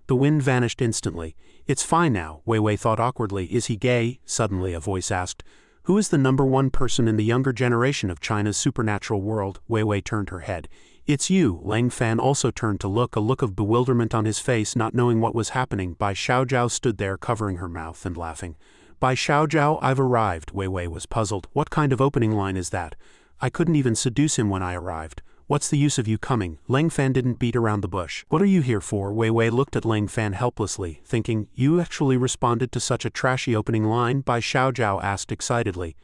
The wind vanished instantly. It's fine now, Wei Wei thought awkwardly. Is he gay? Suddenly a voice asked. Who is the #1 person in the younger generation of China's supernatural world? Wei Wei turned her head. It's you. Leng Fan also turned to look, a look of bewilderment on his face, not knowing what was happening. Bai Xiao Zhao stood there covering her mouth and laughing. Bai Xiao Zhao, I've arrived. Wei Wei was puzzled. What kind of opening line is that? I couldn't even seduce him when I arrived. What's the use of you coming? Leng Fan didn't beat around the bush. What are you here for? Wei Wei looked at Leng Fan helplessly, thinking, you actually responded to such a trashy opening line? Bai Xiao Zhao asked excitedly.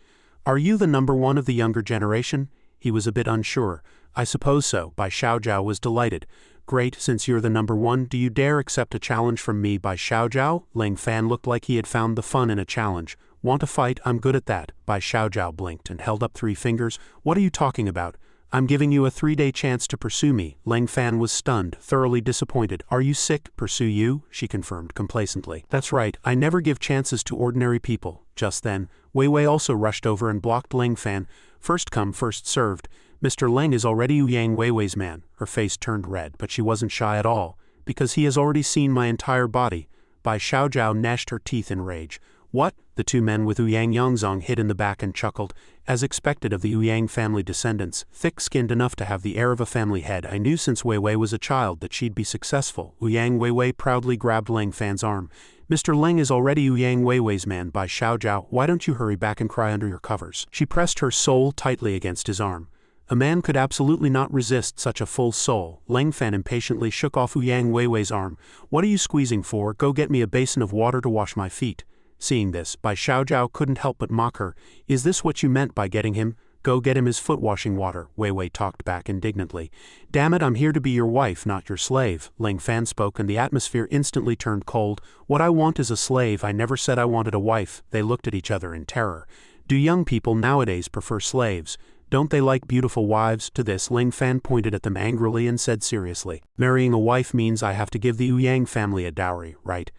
Are you the #1 of the younger generation? He was a bit unsure. I suppose so. Bai Xiao Zhao was delighted. Great, since you're the #1, do you dare accept a challenge from me? Bai Xiao Zhao? Leng Fan looked like he had found the fun in a challenge. Want to fight? I'm good at that. Bai Xiao Zhao blinked and held up 3 fingers. What are you talking about? I'm giving you a 3-day chance to pursue me. Leng Fan was stunned, thoroughly disappointed. Are you sick? Pursue you? She confirmed complacently. That's right, I never give chances to ordinary people. Just then, Wei Wei also rushed over and blocked Leng Fan. First come, first served. Mr. Leng is already Yang Wei Wei's man. Her face turned red, but she wasn't shy at all, because he has already seen my entire body. Bai Xiao Zhao gnashed her teeth in rage. What? The two men with Yang Yangzong hid in the back and chuckled. As expected of the Yang family descendants, thick-skinned enough to have the air of a family head, I knew since Wei Wei was a child that she'd be successful. Yang Wei Wei proudly grabbed Leng Fan's arm. Mr. Leng is already Yang Wei Wei's man. Bai Xiao Zhao, why don't you hurry back and cry under your covers? She pressed her soul tightly against his arm. A man could absolutely not resist such a full soul. Leng Fan impatiently shook off Yang Wei Wei's arm. What are you squeezing for? Go get me a basin of water to wash my feet. Seeing this, Bai Xiao Zhao couldn't help but mock her. Is this what you meant by getting him? Go get him his foot-washing water, Wei Wei talked back indignantly. Damn it, I'm here to be your wife, not your slave, Ling Fan spoke, and the atmosphere instantly turned cold. What I want is a slave, I never said I wanted a wife. They looked at each other in terror. Do young people nowadays prefer slaves? Don't they like beautiful wives? To this, Ling Fan pointed at them angrily and said seriously, marrying a wife means I have to give the Yang family a dowry, right?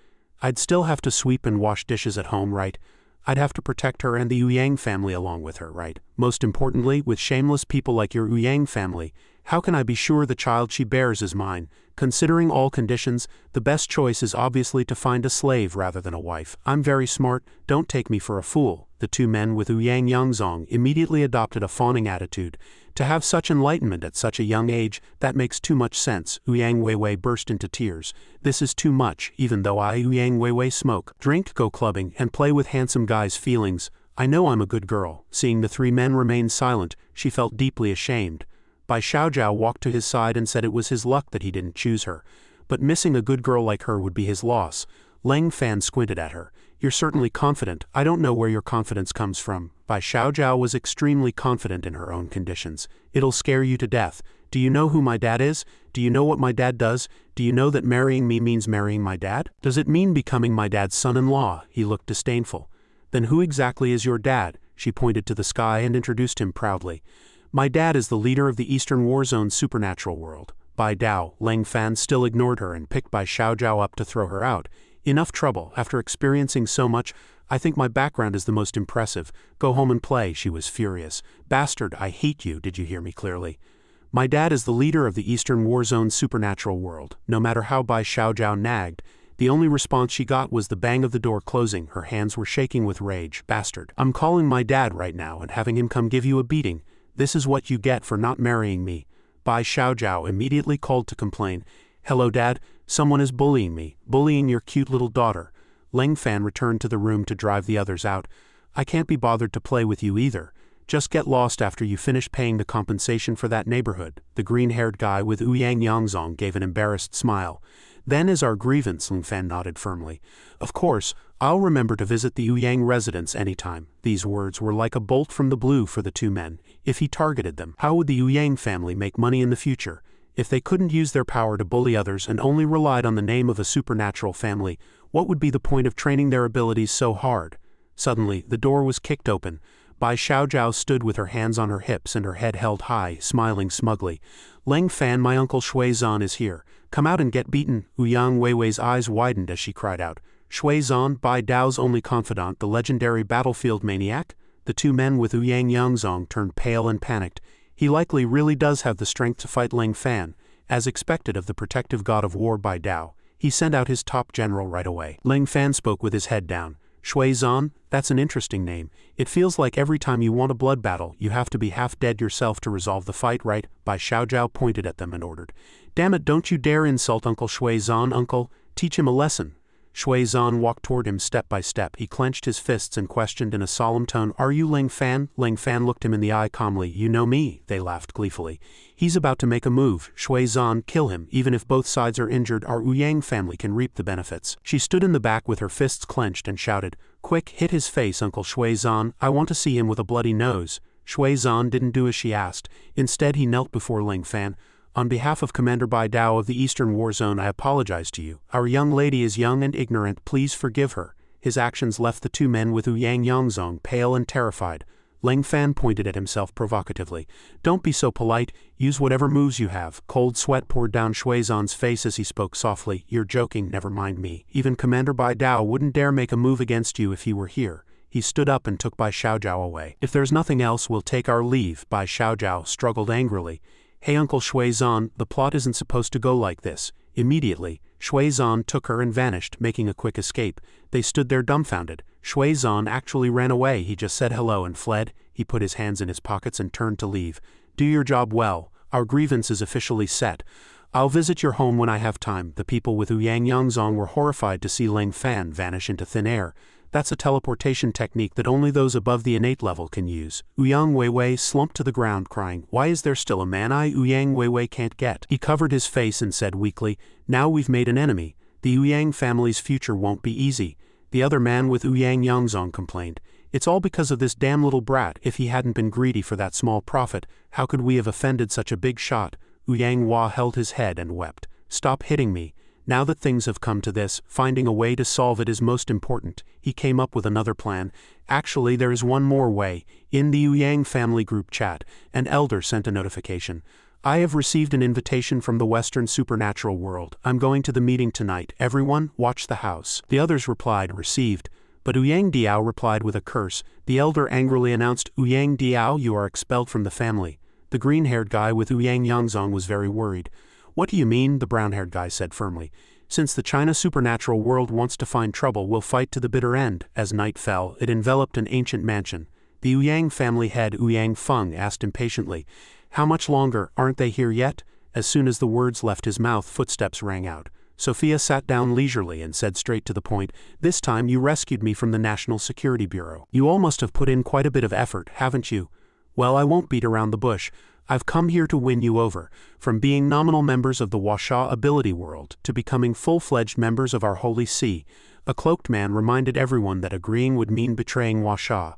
I'd still have to sweep and wash dishes at home, right? I'd have to protect her and the Yang family along with her, right? Most importantly, with shameless people like your Yang family, how can I be sure the child she bears is mine? Considering all conditions, the best choice is obviously to find a slave rather than a wife. I'm very smart, don't take me for a fool. The two men with Ouyang Yangzong immediately adopted a fawning attitude. To have such enlightenment at such a young age, that makes too much sense. Ouyang Weiwei burst into tears. This is too much, even though I Ouyang Weiwei smoke, drink, go clubbing, and play with handsome guys' feelings. I know I'm a good girl. Seeing the three men remain silent, she felt deeply ashamed. Bai Xiaojiao walked to his side and said it was his luck that he didn't choose her. But missing a good girl like her would be his loss. Ling Fan squinted at her. You're certainly confident. I don't know where your confidence comes from. Bai Xiaojiao was extremely confident in her own conditions. It'll scare you to death. Do you know who my dad is? Do you know what my dad does? Do you know that marrying me means marrying my dad? Does it mean becoming my dad's son-in-law? He looked disdainful. Then who exactly is your dad? She pointed to the sky and introduced him proudly. My dad is the leader of the Eastern Warzone supernatural world. Bai Dao. Ling Fan still ignored her and picked Bai Xiaojiao up to throw her out. Enough trouble. After experiencing so much, I think my background is the most impressive. Go home and play. She was furious. Bastard, I hate you. Did you hear me clearly? My dad is the leader of the Eastern Warzone supernatural world. No matter how Bai Xiaojiao nagged, the only response she got was the bang of the door closing. Her hands were shaking with rage. Bastard. I'm calling my dad right now and having him come give you a beating. This is what you get for not marrying me. Bai Xiaojiao immediately called to complain. Hello, Dad. Someone is bullying me. Bullying your cute little daughter. Ling Fan returned to the room to drive the others out. I can't be bothered to play with you either. Just get lost after you finish paying the compensation for that neighborhood. The green-haired guy with Ouyang Yangzong gave an embarrassed smile. Then is our grievance, Ling Fan nodded firmly. Of course, I'll remember to visit the Ouyang residence anytime. These words were like a bolt from the blue for the two men. If he targeted them, how would the Ouyang family make money in the future? If they couldn't use their power to bully others and only relied on the name of a supernatural family, what would be the point of training their abilities so hard? Suddenly, the door was kicked open. Bai Xiaojiao stood with her hands on her hips and her head held high, smiling smugly. Ling Fan, my uncle Shui Zan is here. Come out and get beaten. Ouyang Weiwei's eyes widened as she cried out. Shui Zan, Bai Dao's only confidant, the legendary battlefield maniac? The two men with Ouyang Yangzong turned pale and panicked. He likely really does have the strength to fight Ling Fan. As expected of the protective god of war Bai Dao, he sent out his top general right away. Ling Fan spoke with his head down. Shui Zan, that's an interesting name. It feels like every time you want a blood battle, you have to be half dead yourself to resolve the fight, right? Bai Xiaojiao pointed at them and ordered. Damn it, don't you dare insult Uncle Shui Zan, uncle. Teach him a lesson. Shui Zan walked toward him step by step. He clenched his fists and questioned in a solemn tone, Are you Ling Fan? Ling Fan looked him in the eye calmly. You know me. They laughed gleefully. He's about to make a move. Shui Zan, kill him. Even if both sides are injured, our Ouyang family can reap the benefits. She stood in the back with her fists clenched and shouted, Quick, hit his face, Uncle Shui Zan. I want to see him with a bloody nose. Shui Zan didn't do as she asked. Instead, he knelt before Ling Fan. On behalf of Commander Bai Dao of the Eastern War Zone, I apologize to you. Our young lady is young and ignorant. Please forgive her. His actions left the two men with Ouyang Yangzong pale and terrified. Ling Fan pointed at himself provocatively. Don't be so polite. Use whatever moves you have. Cold sweat poured down Shui Zan's face as he spoke softly. You're joking, never mind me. Even Commander Bai Dao wouldn't dare make a move against you if he were here. He stood up and took Bai Xiaojiao away. If there's nothing else, we'll take our leave. Bai Xiaojiao struggled angrily. Hey Uncle Shui Zan, the plot isn't supposed to go like this. Immediately, Shui Zan took her and vanished, making a quick escape. They stood there dumbfounded. Shui Zan actually ran away. He just said hello and fled. He put his hands in his pockets and turned to leave. Do your job well. Our grievance is officially set. I'll visit your home when I have time. The people with Ouyang Yangzong were horrified to see Ling Fan vanish into thin air. That's a teleportation technique that only those above the innate level can use. Ouyang Weiwei slumped to the ground crying, Why is there still a man Ouyang Weiwei can't get? He covered his face and said weakly, Now we've made an enemy. The Ouyang family's future won't be easy. The other man with Ouyang Yangzong complained, It's all because of this damn little brat. If he hadn't been greedy for that small profit, how could we have offended such a big shot? Yang Hua held his head and wept. Stop hitting me. Now that things have come to this, finding a way to solve it is most important. He came up with another plan. Actually, there is one more way. In the Yang family group chat, an elder sent a notification. I have received an invitation from the Western supernatural world. I'm going to the meeting tonight. Everyone, watch the house. The others replied, received. But Yang Diao replied with a curse. The elder angrily announced, Yang Diao, you are expelled from the family. The green-haired guy with Yang Yangzong was very worried. What do you mean? The brown-haired guy said firmly. Since the China supernatural world wants to find trouble, we'll fight to the bitter end. As night fell, it enveloped an ancient mansion. The Yang family head Yang Feng asked impatiently, how much longer? Aren't they here yet? As soon as the words left his mouth, footsteps rang out. Sophia sat down leisurely and said straight to the point, this time you rescued me from the National Security Bureau. You all must have put in quite a bit of effort, haven't you? Well, I won't beat around the bush. I've come here to win you over, from being nominal members of the Washa ability world to becoming full-fledged members of our holy see. A cloaked man reminded everyone that agreeing would mean betraying Washa.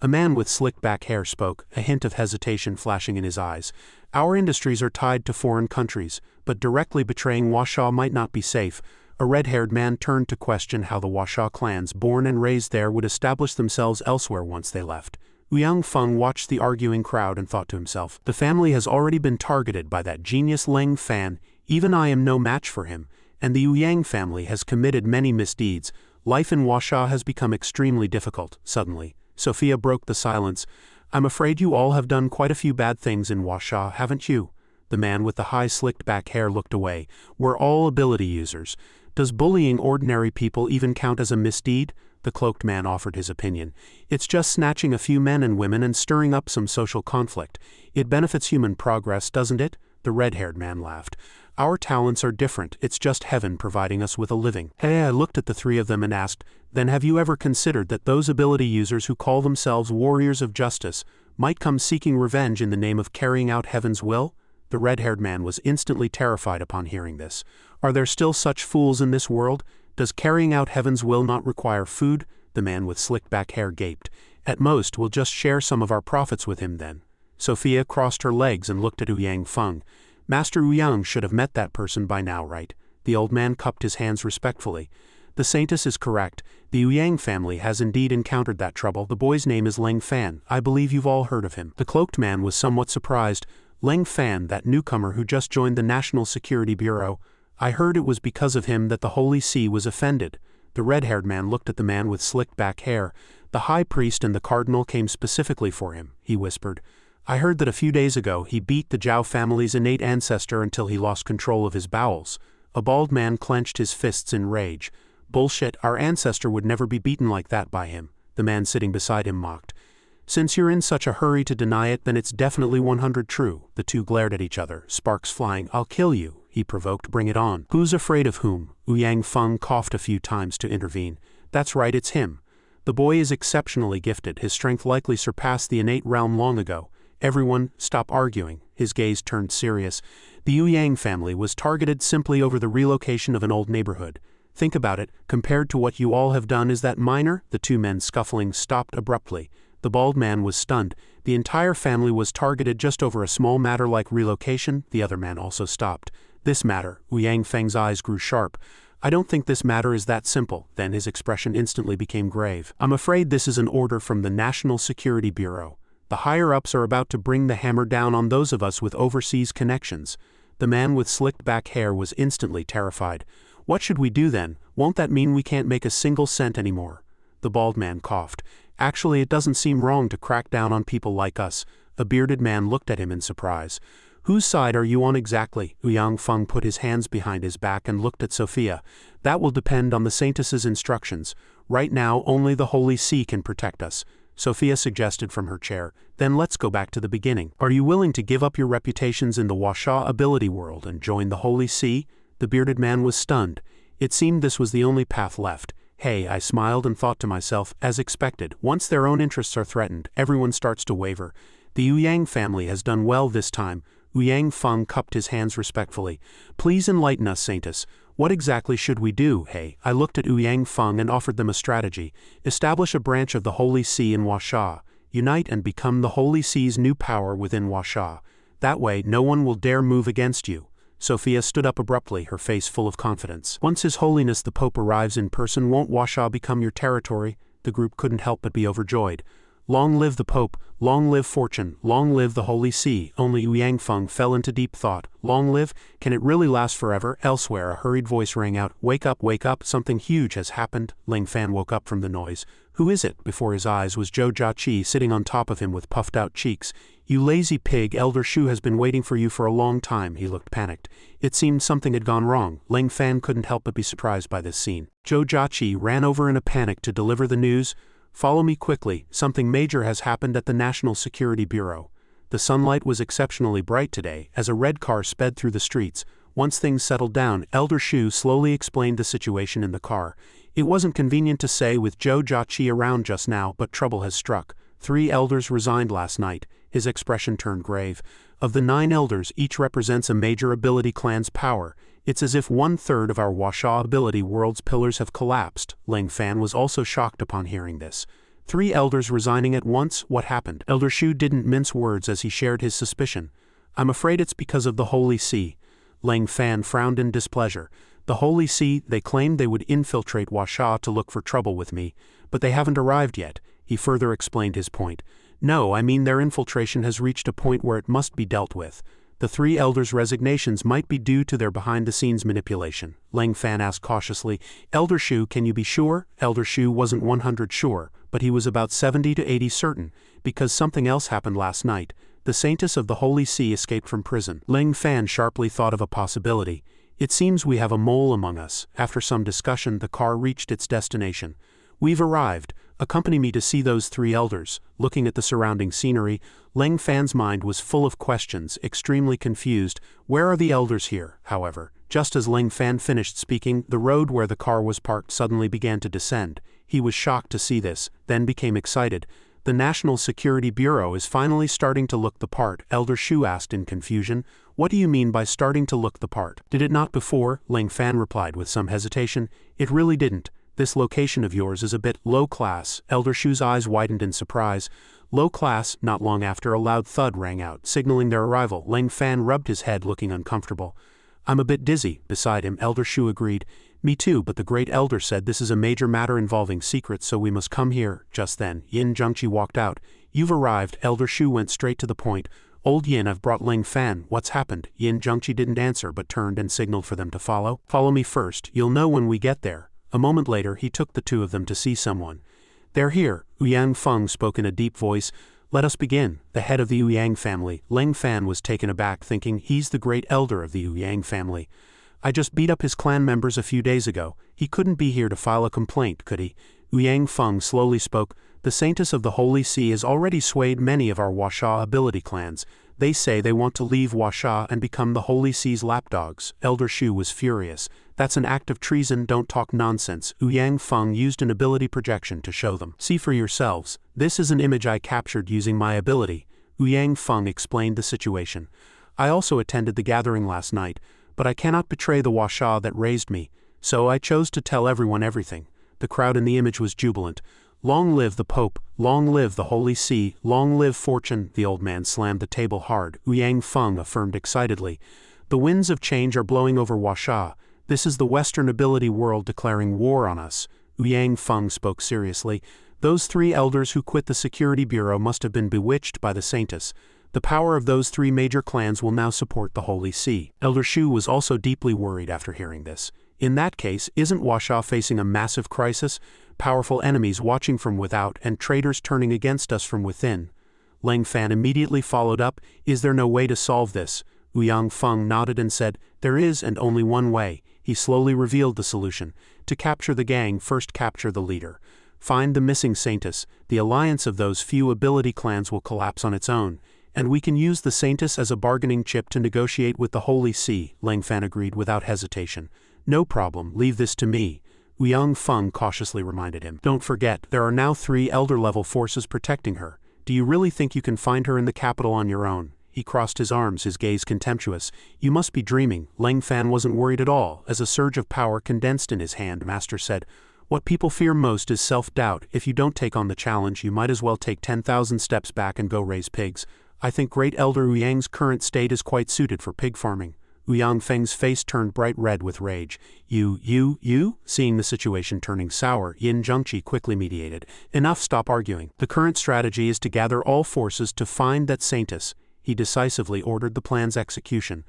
A man with slicked back hair spoke, a hint of hesitation flashing in his eyes. Our industries are tied to foreign countries, but directly betraying Washa might not be safe. A red-haired man turned to question how the Washa clans born and raised there would establish themselves elsewhere once they left. Yang Feng watched the arguing crowd and thought to himself, the family has already been targeted by that genius Leng Fan, even I am no match for him, and the Yang family has committed many misdeeds. Life in Washa has become extremely difficult. Suddenly, Sophia broke the silence. I'm afraid you all have done quite a few bad things in Washa, haven't you? The man with the high slicked back hair looked away. We're all ability users. Does bullying ordinary people even count as a misdeed? The cloaked man offered his opinion. It's just snatching a few men and women and stirring up some social conflict. It benefits human progress, doesn't it? The red-haired man laughed. Our talents are different. It's just heaven providing us with a living. Hey, I looked at the three of them and asked, then have you ever considered that those ability users who call themselves warriors of justice might come seeking revenge in the name of carrying out heaven's will? The red-haired man was instantly terrified upon hearing this. Are there still such fools in this world? Does carrying out heaven's will not require food? The man with slicked back hair gaped. At most, we'll just share some of our profits with him then. Sophia crossed her legs and looked at Yang Feng. Master Yang should have met that person by now, right? The old man cupped his hands respectfully. The saintess is correct. The Yang family has indeed encountered that trouble. The boy's name is Leng Fan. I believe you've all heard of him. The cloaked man was somewhat surprised. Leng Fan, that newcomer who just joined the National Security Bureau. I heard it was because of him that the Holy See was offended. The red-haired man looked at the man with slicked back hair. The high priest and the cardinal came specifically for him, he whispered. I heard that a few days ago he beat the Zhao family's innate ancestor until he lost control of his bowels. A bald man clenched his fists in rage. Bullshit, our ancestor would never be beaten like that by him, the man sitting beside him mocked. Since you're in such a hurry to deny it, then it's definitely 100 true. The two glared at each other, sparks flying. I'll kill you, he provoked. Bring it on. Who's afraid of whom? Yang Feng coughed a few times to intervene. That's right, it's him. The boy is exceptionally gifted. His strength likely surpassed the innate realm long ago. Everyone, stop arguing. His gaze turned serious. The Yang family was targeted simply over the relocation of an old neighborhood. Think about it, compared to what you all have done, is that minor? The two men scuffling stopped abruptly. The bald man was stunned. The entire family was targeted just over a small matter like relocation. The other man also stopped. This matter, Yang Feng's eyes grew sharp. I don't think this matter is that simple. Then his expression instantly became grave. I'm afraid this is an order from the National Security Bureau. The higher-ups are about to bring the hammer down on those of us with overseas connections. The man with slicked back hair was instantly terrified. What should we do then? Won't that mean we can't make a single cent anymore? The bald man coughed. Actually, it doesn't seem wrong to crack down on people like us. A bearded man looked at him in surprise. Whose side are you on exactly? Yang Feng put his hands behind his back and looked at Sophia. That will depend on the saintess's instructions. Right now, only the Holy See can protect us. Sophia suggested from her chair. Then let's go back to the beginning. Are you willing to give up your reputations in the Washa ability world and join the Holy See? The bearded man was stunned. It seemed this was the only path left. Hey, I smiled and thought to myself, as expected, once their own interests are threatened, everyone starts to waver. The Yang family has done well this time. Yang Feng cupped his hands respectfully. Please enlighten us, saintess. What exactly should we do, hey? I looked at Ouyang Feng and offered them a strategy. Establish a branch of the Holy See in Huasha. Unite and become the Holy See's new power within Huasha. That way, no one will dare move against you. Sophia stood up abruptly, her face full of confidence. Once His Holiness the Pope arrives in person, won't Huasha become your territory? The group couldn't help but be overjoyed. Long live the Pope, long live fortune, long live the Holy See. Only Ouyang Feng fell into deep thought. Long live? Can it really last forever? Elsewhere, a hurried voice rang out. Wake up, something huge has happened. Ling Fan woke up from the noise. Who is it? Before his eyes was Zhou Jiaqi sitting on top of him with puffed out cheeks. You lazy pig, Elder Shu has been waiting for you for a long time. He looked panicked. It seemed something had gone wrong. Ling Fan couldn't help but be surprised by this scene. Zhou Jiaqi ran over in a panic to deliver the news. Follow me quickly, something major has happened at the National Security Bureau. The sunlight was exceptionally bright today, as a red car sped through the streets. Once things settled down, Elder Shu slowly explained the situation in the car. It wasn't convenient to say with Zhou Jiaqi around just now, but trouble has struck. 3 elders resigned last night. His expression turned grave. Of the 9 elders, each represents a major ability clan's power. It's as if 1/3 of our Huasha ability world's pillars have collapsed. Ling Fan was also shocked upon hearing this. 3 elders resigning at once? What happened? Elder Shu didn't mince words as he shared his suspicion. I'm afraid it's because of the Holy See. Ling Fan frowned in displeasure. The Holy See, they claimed they would infiltrate Huasha to look for trouble with me, but they haven't arrived yet. He further explained his point. No, I mean their infiltration has reached a point where it must be dealt with. The 3 elders' resignations might be due to their behind-the-scenes manipulation. Ling Fan asked cautiously, Elder Shu, can you be sure? Elder Shu wasn't 100 sure, but he was about 70 to 80 certain, because something else happened last night. The Saintess of the Holy See escaped from prison. Ling Fan sharply thought of a possibility. It seems we have a mole among us. After some discussion, the car reached its destination. We've arrived. Accompany me to see those 3 elders. Looking at the surrounding scenery, Ling Fan's mind was full of questions, extremely confused. Where are the elders here, however? Just as Ling Fan finished speaking, the road where the car was parked suddenly began to descend. He was shocked to see this, then became excited. The National Security Bureau is finally starting to look the part, Elder Shu asked in confusion. What do you mean by starting to look the part? Did it not before? Ling Fan replied with some hesitation. It really didn't. This location of yours is a bit low class. Elder Shu's eyes widened in surprise. Low class? Not long after, a loud thud rang out, signaling their arrival. Ling Fan rubbed his head, looking uncomfortable. I'm a bit dizzy. Beside him, Elder Shu agreed. Me too, but the great elder said this is a major matter involving secrets, so we must come here. Just then, Yin Zhengqi walked out. You've arrived. Elder Shu went straight to the point. Old Yin, I've brought Ling Fan. What's happened? Yin Zhengqi didn't answer, but turned and signaled for them to follow. Follow me first. You'll know when we get there. A moment later, he took the 2 of them to see someone. They're here. Ouyang Feng spoke in a deep voice. Let us begin. The head of the Ouyang family. Ling Fan was taken aback, thinking he's the great elder of the Ouyang family. I just beat up his clan members a few days ago. He couldn't be here to file a complaint, could he? Ouyang Feng slowly spoke. The Saintess of the Holy See has already swayed many of our Huasha ability clans. They say they want to leave Huasha and become the Holy See's lapdogs. Elder Shu was furious. That's an act of treason, don't talk nonsense. Ouyang Feng used an ability projection to show them. See for yourselves. This is an image I captured using my ability. Ouyang Feng explained the situation. I also attended the gathering last night, but I cannot betray the Huasha that raised me, so I chose to tell everyone everything. The crowd in the image was jubilant. Long live the Pope, long live the Holy See, long live fortune. The old man slammed the table hard. Ouyang Feng affirmed excitedly. The winds of change are blowing over Huasha. This is the Western ability world declaring war on us. Ouyang Feng spoke seriously. Those 3 elders who quit the Security Bureau must have been bewitched by the Saintess. The power of those 3 major clans will now support the Holy See. Elder Shu was also deeply worried after hearing this. In that case, isn't Huasha facing a massive crisis? Powerful enemies watching from without and traitors turning against us from within. Ling Fan immediately followed up. Is there no way to solve this? Ouyang Feng nodded and said, there is, and only one way. He slowly revealed the solution. To capture the gang, first capture the leader. Find the missing Saintess. The alliance of those few ability clans will collapse on its own, and we can use the Saintess as a bargaining chip to negotiate with the Holy See. Ling Fan agreed without hesitation. No problem, leave this to me. Ouyang Feng cautiously reminded him. Don't forget, there are now 3 elder-level forces protecting her. Do you really think you can find her in the capital on your own? He crossed his arms, his gaze contemptuous. You must be dreaming. Lang Fan wasn't worried at all. As a surge of power condensed in his hand, Master said, what people fear most is self-doubt. If you don't take on the challenge, you might as well take 10,000 steps back and go raise pigs. I think Great Elder Ouyang's current state is quite suited for pig farming. Ouyang Feng's face turned bright red with rage. You? Seeing the situation turning sour, Yin Zhengqi quickly mediated. Enough, stop arguing. The current strategy is to gather all forces to find that saintess. He decisively ordered the plan's execution.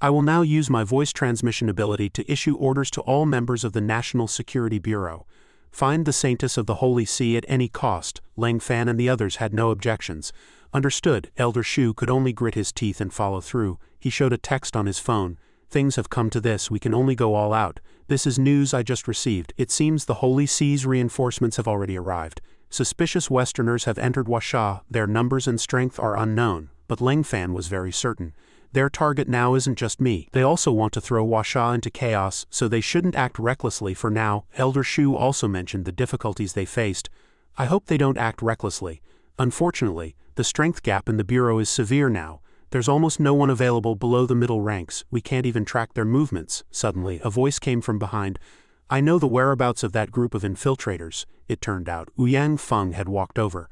I will now use my voice transmission ability to issue orders to all members of the National Security Bureau. Find the saintess of the Holy See at any cost. Lang Fan and the others had no objections. Understood. Elder Shu could only grit his teeth and follow through. He showed a text on his phone. Things have come to this, we can only go all out. This is news I just received. It seems the Holy See's reinforcements have already arrived. Suspicious Westerners have entered Huasha. Their numbers and strength are unknown, but Lang Fan was very certain. Their target now isn't just me. They also want to throw Huasha into chaos, so they shouldn't act recklessly for now. Elder Shu also mentioned the difficulties they faced. I hope they don't act recklessly. Unfortunately, the strength gap in the Bureau is severe now. There's almost no one available below the middle ranks. We can't even track their movements. Suddenly, a voice came from behind. I know the whereabouts of that group of infiltrators. It turned out Ouyang Feng had walked over.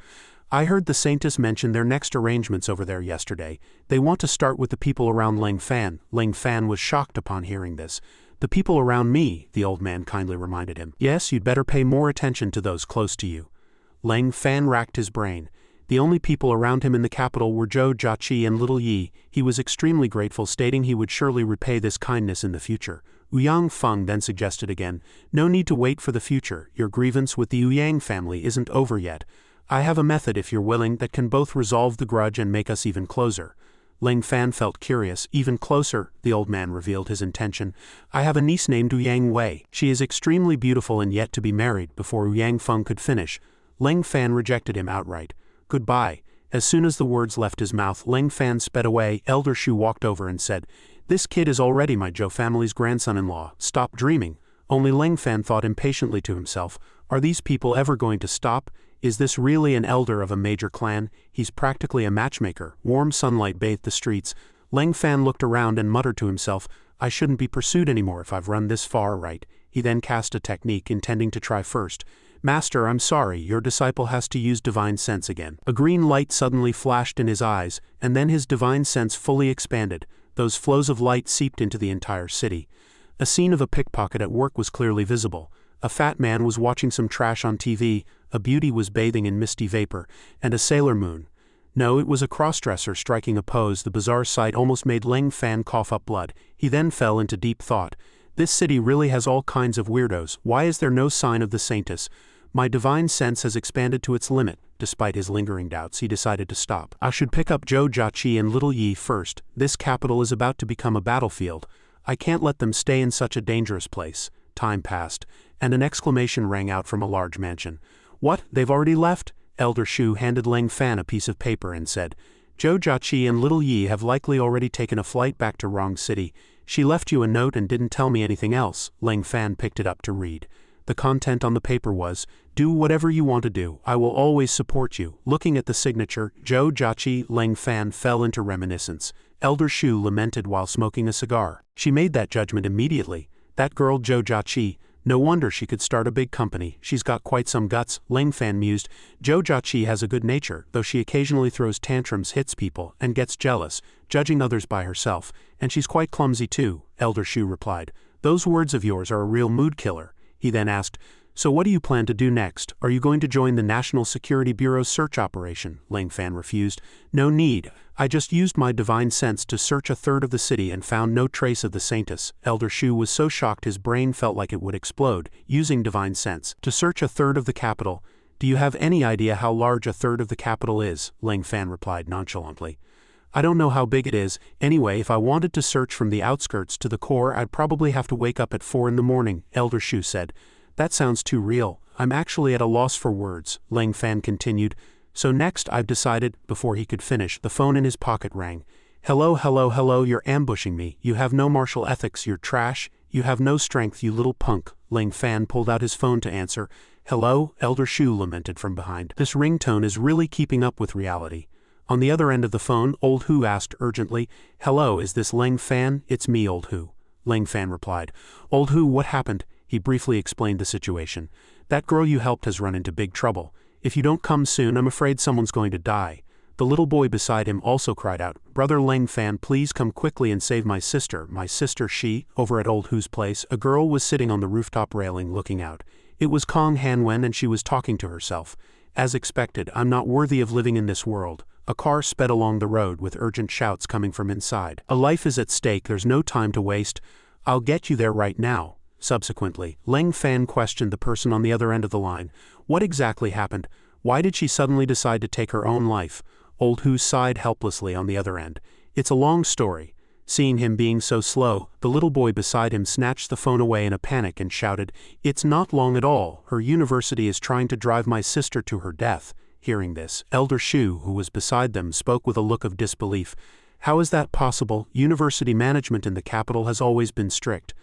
I heard the saintess mention their next arrangements over there yesterday. They want to start with the people around Lang Fan. Lang Fan was shocked upon hearing this. The people around me, the old man kindly reminded him. Yes, you'd better pay more attention to those close to you. Lang Fan racked his brain. The only people around him in the capital were Zhou Jiaqi and Little Yi. He was extremely grateful, stating he would surely repay this kindness in the future. Ouyang Feng then suggested again, no need to wait for the future. Your grievance with the Ouyang family isn't over yet. I have a method, if you're willing, that can both resolve the grudge and make us even closer. Lang Fan felt curious. Even closer, the old man revealed his intention. I have a niece named Ouyang Wei. She is extremely beautiful and yet to be married. Before Ouyang Feng could finish, Lang Fan rejected him outright. Goodbye. As soon as the words left his mouth, Lang Fan sped away. Elder Shu walked over and said, this kid is already my Zhou family's grandson-in-law. Stop dreaming. Only Lang Fan thought impatiently to himself, are these people ever going to stop? Is this really an elder of a major clan? He's practically a matchmaker. Warm sunlight bathed the streets. Lang Fan looked around and muttered to himself, I shouldn't be pursued anymore if I've run this far right. He then cast a technique intending to try first. Master, I'm sorry, your disciple has to use divine sense again. A green light suddenly flashed in his eyes, and then his divine sense fully expanded. Those flows of light seeped into the entire city. A scene of a pickpocket at work was clearly visible. A fat man was watching some trash on TV, a beauty was bathing in misty vapor, and a sailor moon. No, it was a crossdresser striking a pose. The bizarre sight almost made Lang Fan cough up blood. He then fell into deep thought. This city really has all kinds of weirdos. Why is there no sign of the saintess? My divine sense has expanded to its limit. Despite his lingering doubts, he decided to stop. I should pick up Zhou Jiaqi and Little Yi first. This capital is about to become a battlefield. I can't let them stay in such a dangerous place. Time passed, and an exclamation rang out from a large mansion. What, they've already left? Elder Shu handed Lang Fan a piece of paper and said, Zhou Jiaqi and Little Yi have likely already taken a flight back to Wrong City. She left you a note and didn't tell me anything else. Lang Fan picked it up to read. The content on the paper was, do whatever you want to do, I will always support you. Looking at the signature, Zhou Jiaqi, Lang Fan fell into reminiscence. Elder Shu lamented while smoking a cigar. She made that judgment immediately. That girl Zhou Jiaqi, no wonder she could start a big company. She's got quite some guts. Lang Fan mused. Zhou Jiaqi has a good nature, though she occasionally throws tantrums, hits people, and gets jealous, judging others by herself. And she's quite clumsy too, Elder Shu replied. Those words of yours are a real mood killer. He then asked, so what do you plan to do next? Are you going to join the National Security Bureau's search operation? Lang Fan refused. No need. I just used my divine sense to search a third of the city and found no trace of the saintess. Elder Shu was so shocked his brain felt like it would explode. Using divine sense to search a third of the capital. Do you have any idea how large a third of the capital is? Lang Fan replied nonchalantly. I don't know how big it is. Anyway, if I wanted to search from the outskirts to the core, I'd probably have to wake up at 4 in the morning, Elder Shu said. That sounds too real. I'm actually at a loss for words, Lang Fan continued. So next I've decided, before he could finish, the phone in his pocket rang. Hello, you're ambushing me. You have no martial ethics, you're trash. You have no strength, you little punk. Lang Fan pulled out his phone to answer. Hello, Elder Shu lamented from behind. This ringtone is really keeping up with reality. On the other end of the phone, Old Hu asked urgently, "Hello, is this Leng Fan?" "It's me, Old Hu," Leng Fan replied. "Old Hu, what happened?" He briefly explained the situation. "That girl you helped has run into big trouble. If you don't come soon, I'm afraid someone's going to die." The little boy beside him also cried out, "Brother Leng Fan, please come quickly and save my sister." My sister, she, over at Old Hu's place, a girl was sitting on the rooftop railing looking out. It was Kong Hanwen and she was talking to herself. As expected, "I'm not worthy of living in this world." A car sped along the road with urgent shouts coming from inside. "A life is at stake, there's no time to waste. I'll get you there right now." Subsequently, Leng Fan questioned the person on the other end of the line. What exactly happened? Why did she suddenly decide to take her own life? Old Hu sighed helplessly on the other end. "It's a long story." Seeing him being so slow, the little boy beside him snatched the phone away in a panic and shouted, "It's not long at all. Her university is trying to drive my sister to her death." Hearing this, Elder Shu, who was beside them, spoke with a look of disbelief. "How is that possible? University management in the capital has always been strict.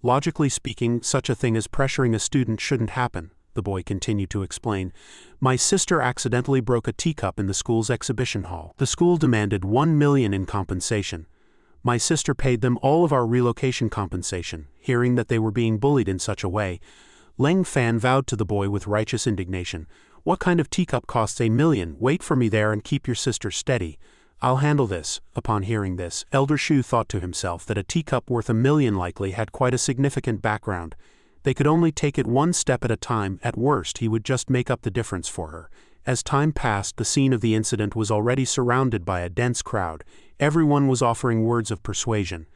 Logically speaking, such a thing as pressuring a student shouldn't happen," the boy continued to explain. "My sister accidentally broke a teacup in the school's exhibition hall. The school demanded 1 million in compensation. My sister paid them all of our relocation compensation." Hearing that they were being bullied in such a way, Leng Fan vowed to the boy with righteous indignation, "What kind of teacup costs 1 million? Wait for me there and keep your sister steady. I'll handle this." Upon hearing this, Elder Shu thought to himself that a teacup worth 1 million likely had quite a significant background. They could only take it one step at a time. At worst, he would just make up the difference for her. As time passed, the scene of the incident was already surrounded by a dense crowd. Everyone was offering words of persuasion.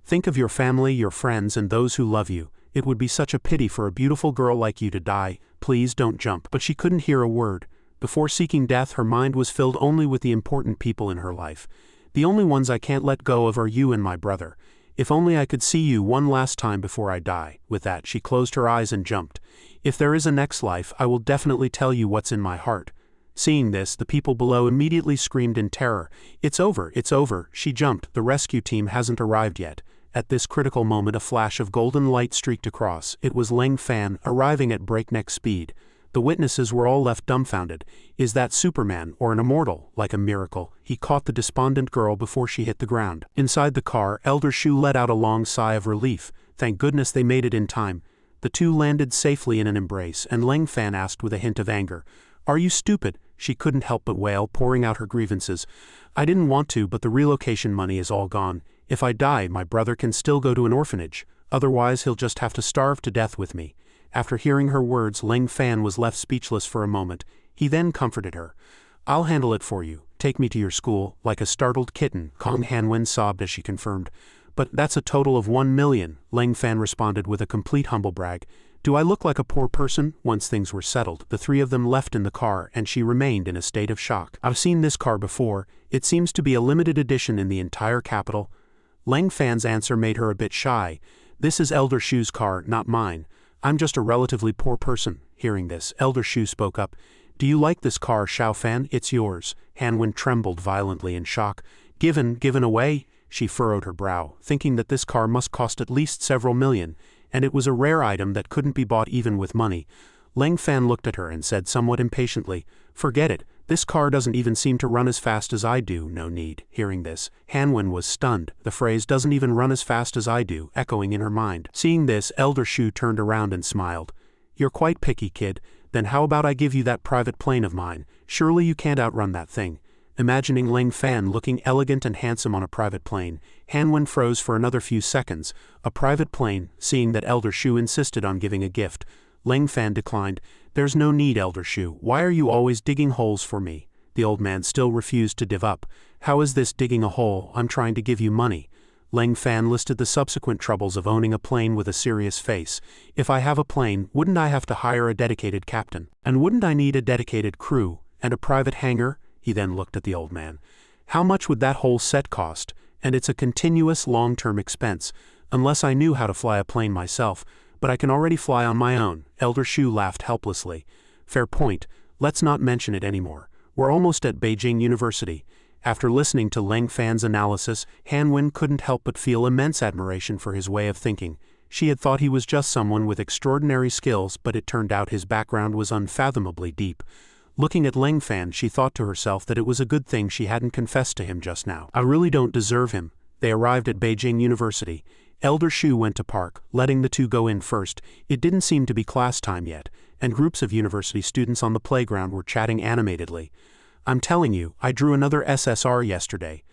"Think of your family, your friends, and those who love you. It would be such a pity for a beautiful girl like you to die. Please don't jump." But she couldn't hear a word. Before seeking death, her mind was filled only with the important people in her life. "The only ones I can't let go of are you and my brother. If only I could see you one last time before I die." With that, she closed her eyes and jumped. "If there is a next life, I will definitely tell you what's in my heart." Seeing this, the people below immediately screamed in terror. "It's over, it's over." She jumped. The rescue team hasn't arrived yet. At this critical moment, a flash of golden light streaked across. It was Leng Fan, arriving at breakneck speed. The witnesses were all left dumbfounded. Is that Superman, or an immortal? Like a miracle, he caught the despondent girl before she hit the ground. Inside the car, Elder Shu let out a long sigh of relief. Thank goodness they made it in time. The two landed safely in an embrace, and Leng Fan asked with a hint of anger, "Are you stupid?" She couldn't help but wail, pouring out her grievances. "I didn't want to, but the relocation money is all gone. If I die, my brother can still go to an orphanage. Otherwise, he'll just have to starve to death with me." After hearing her words, Leng Fan was left speechless for a moment. He then comforted her. "I'll handle it for you. Take me to your school." Like a startled kitten, Kong Hanwen sobbed as she confirmed. "But that's a total of 1 million, Leng Fan responded with a complete humble brag. "Do I look like a poor person?" Once things were settled, the three of them left in the car, and she remained in a state of shock. "I've seen this car before. It seems to be a limited edition in the entire capital." Leng Fan's answer made her a bit shy. "This is Elder Shu's car, not mine. I'm just a relatively poor person." Hearing this, Elder Shu spoke up. "Do you like this car, Xiao Fan? It's yours." Hanwen trembled violently in shock. Given away?" She furrowed her brow, thinking that this car must cost at least several million, and it was a rare item that couldn't be bought even with money. Leng Fan looked at her and said somewhat impatiently, "Forget it. This car doesn't even seem to run as fast as I do. No need." Hearing this, Hanwen was stunned. The phrase "doesn't even run as fast as I do" echoing in her mind. Seeing this, Elder Shu turned around and smiled. "You're quite picky, kid. Then how about I give you that private plane of mine? Surely you can't outrun that thing." Imagining Leng Fan looking elegant and handsome on a private plane, Hanwen froze for another few seconds. A private plane? Seeing that Elder Shu insisted on giving a gift, Leng Fan declined. "There's no need, Elder Shu. Why are you always digging holes for me?" The old man still refused to give up. "How is this digging a hole? I'm trying to give you money." Leng Fan listed the subsequent troubles of owning a plane with a serious face. "If I have a plane, wouldn't I have to hire a dedicated captain? And wouldn't I need a dedicated crew? And a private hangar?" He then looked at the old man. "How much would that whole set cost? And it's a continuous long-term expense. Unless I knew how to fly a plane myself. But I can already fly on my own." Elder Shu laughed helplessly. "Fair point. Let's not mention it anymore. We're almost at Beijing University." After listening to Leng Fan's analysis, Hanwen couldn't help but feel immense admiration for his way of thinking. She had thought he was just someone with extraordinary skills, but it turned out his background was unfathomably deep. Looking at Ling Fan, she thought to herself that it was a good thing she hadn't confessed to him just now. I really don't deserve him. They arrived at Beijing University. Elder Shu went to park, letting the two go in first. It didn't seem to be class time yet, and groups of university students on the playground were chatting animatedly. I'm telling you, I drew another SSR yesterday.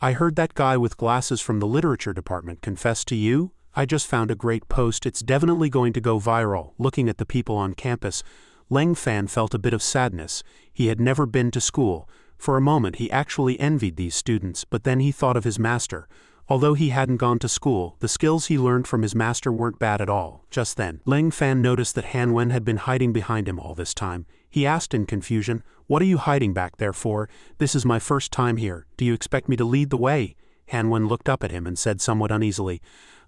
I heard that guy with glasses from the literature department confess to you. I just found a great post. It's definitely going to go viral. Looking at the people on campus, Ling Fan felt a bit of sadness. He had never been to school. For a moment he actually envied these students, but then he thought of his master. Although he hadn't gone to school, the skills he learned from his master weren't bad at all. Just then, Ling Fan noticed that Han Wen had been hiding behind him all this time. He asked in confusion, "What are you hiding back there for? This is my first time here. Do you expect me to lead the way?" Han Wen looked up at him and said somewhat uneasily,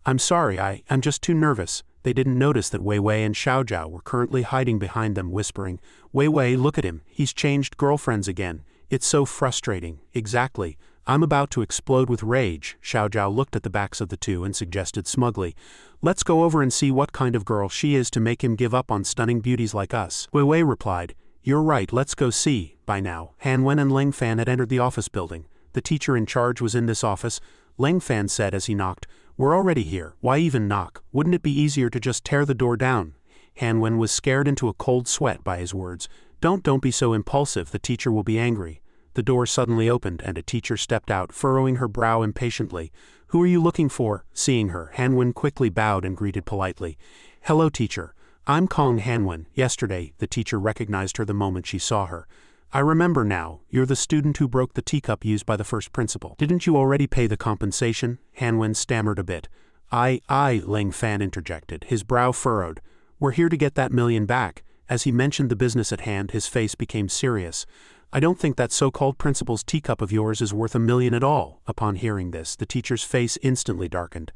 "I'm sorry, I'm just too nervous." They didn't notice that Wei Wei and Xiaojiao were currently hiding behind them, whispering, "Wei Wei, look at him. He's changed girlfriends again. It's so frustrating." "Exactly. I'm about to explode with rage." Xiaojiao looked at the backs of the two and suggested smugly, "Let's go over and see what kind of girl she is to make him give up on stunning beauties like us." Wei Wei replied, "You're right, let's go see." By now, Han Wen and Ling Fan had entered the office building. The teacher in charge was in this office. Ling Fan said as he knocked, "We're already here. Why even knock? Wouldn't it be easier to just tear the door down?" Han Wen was scared into a cold sweat by his words. Don't be so impulsive, the teacher will be angry." The door suddenly opened and a teacher stepped out, furrowing her brow impatiently. "Who are you looking for?" Seeing her, Han Wen quickly bowed and greeted politely. "Hello, teacher. I'm Kong Han Wen. Yesterday, the teacher recognized her the moment she saw her. "I remember now. You're the student who broke the teacup used by the first principal. Didn't you already pay the compensation?" Han Wen stammered a bit. I, Ling Fan interjected, his brow furrowed. "We're here to get that million back." As he mentioned the business at hand, his face became serious. "I don't think that so-called principal's teacup of yours is worth $1 million at all." Upon hearing this, the teacher's face instantly darkened.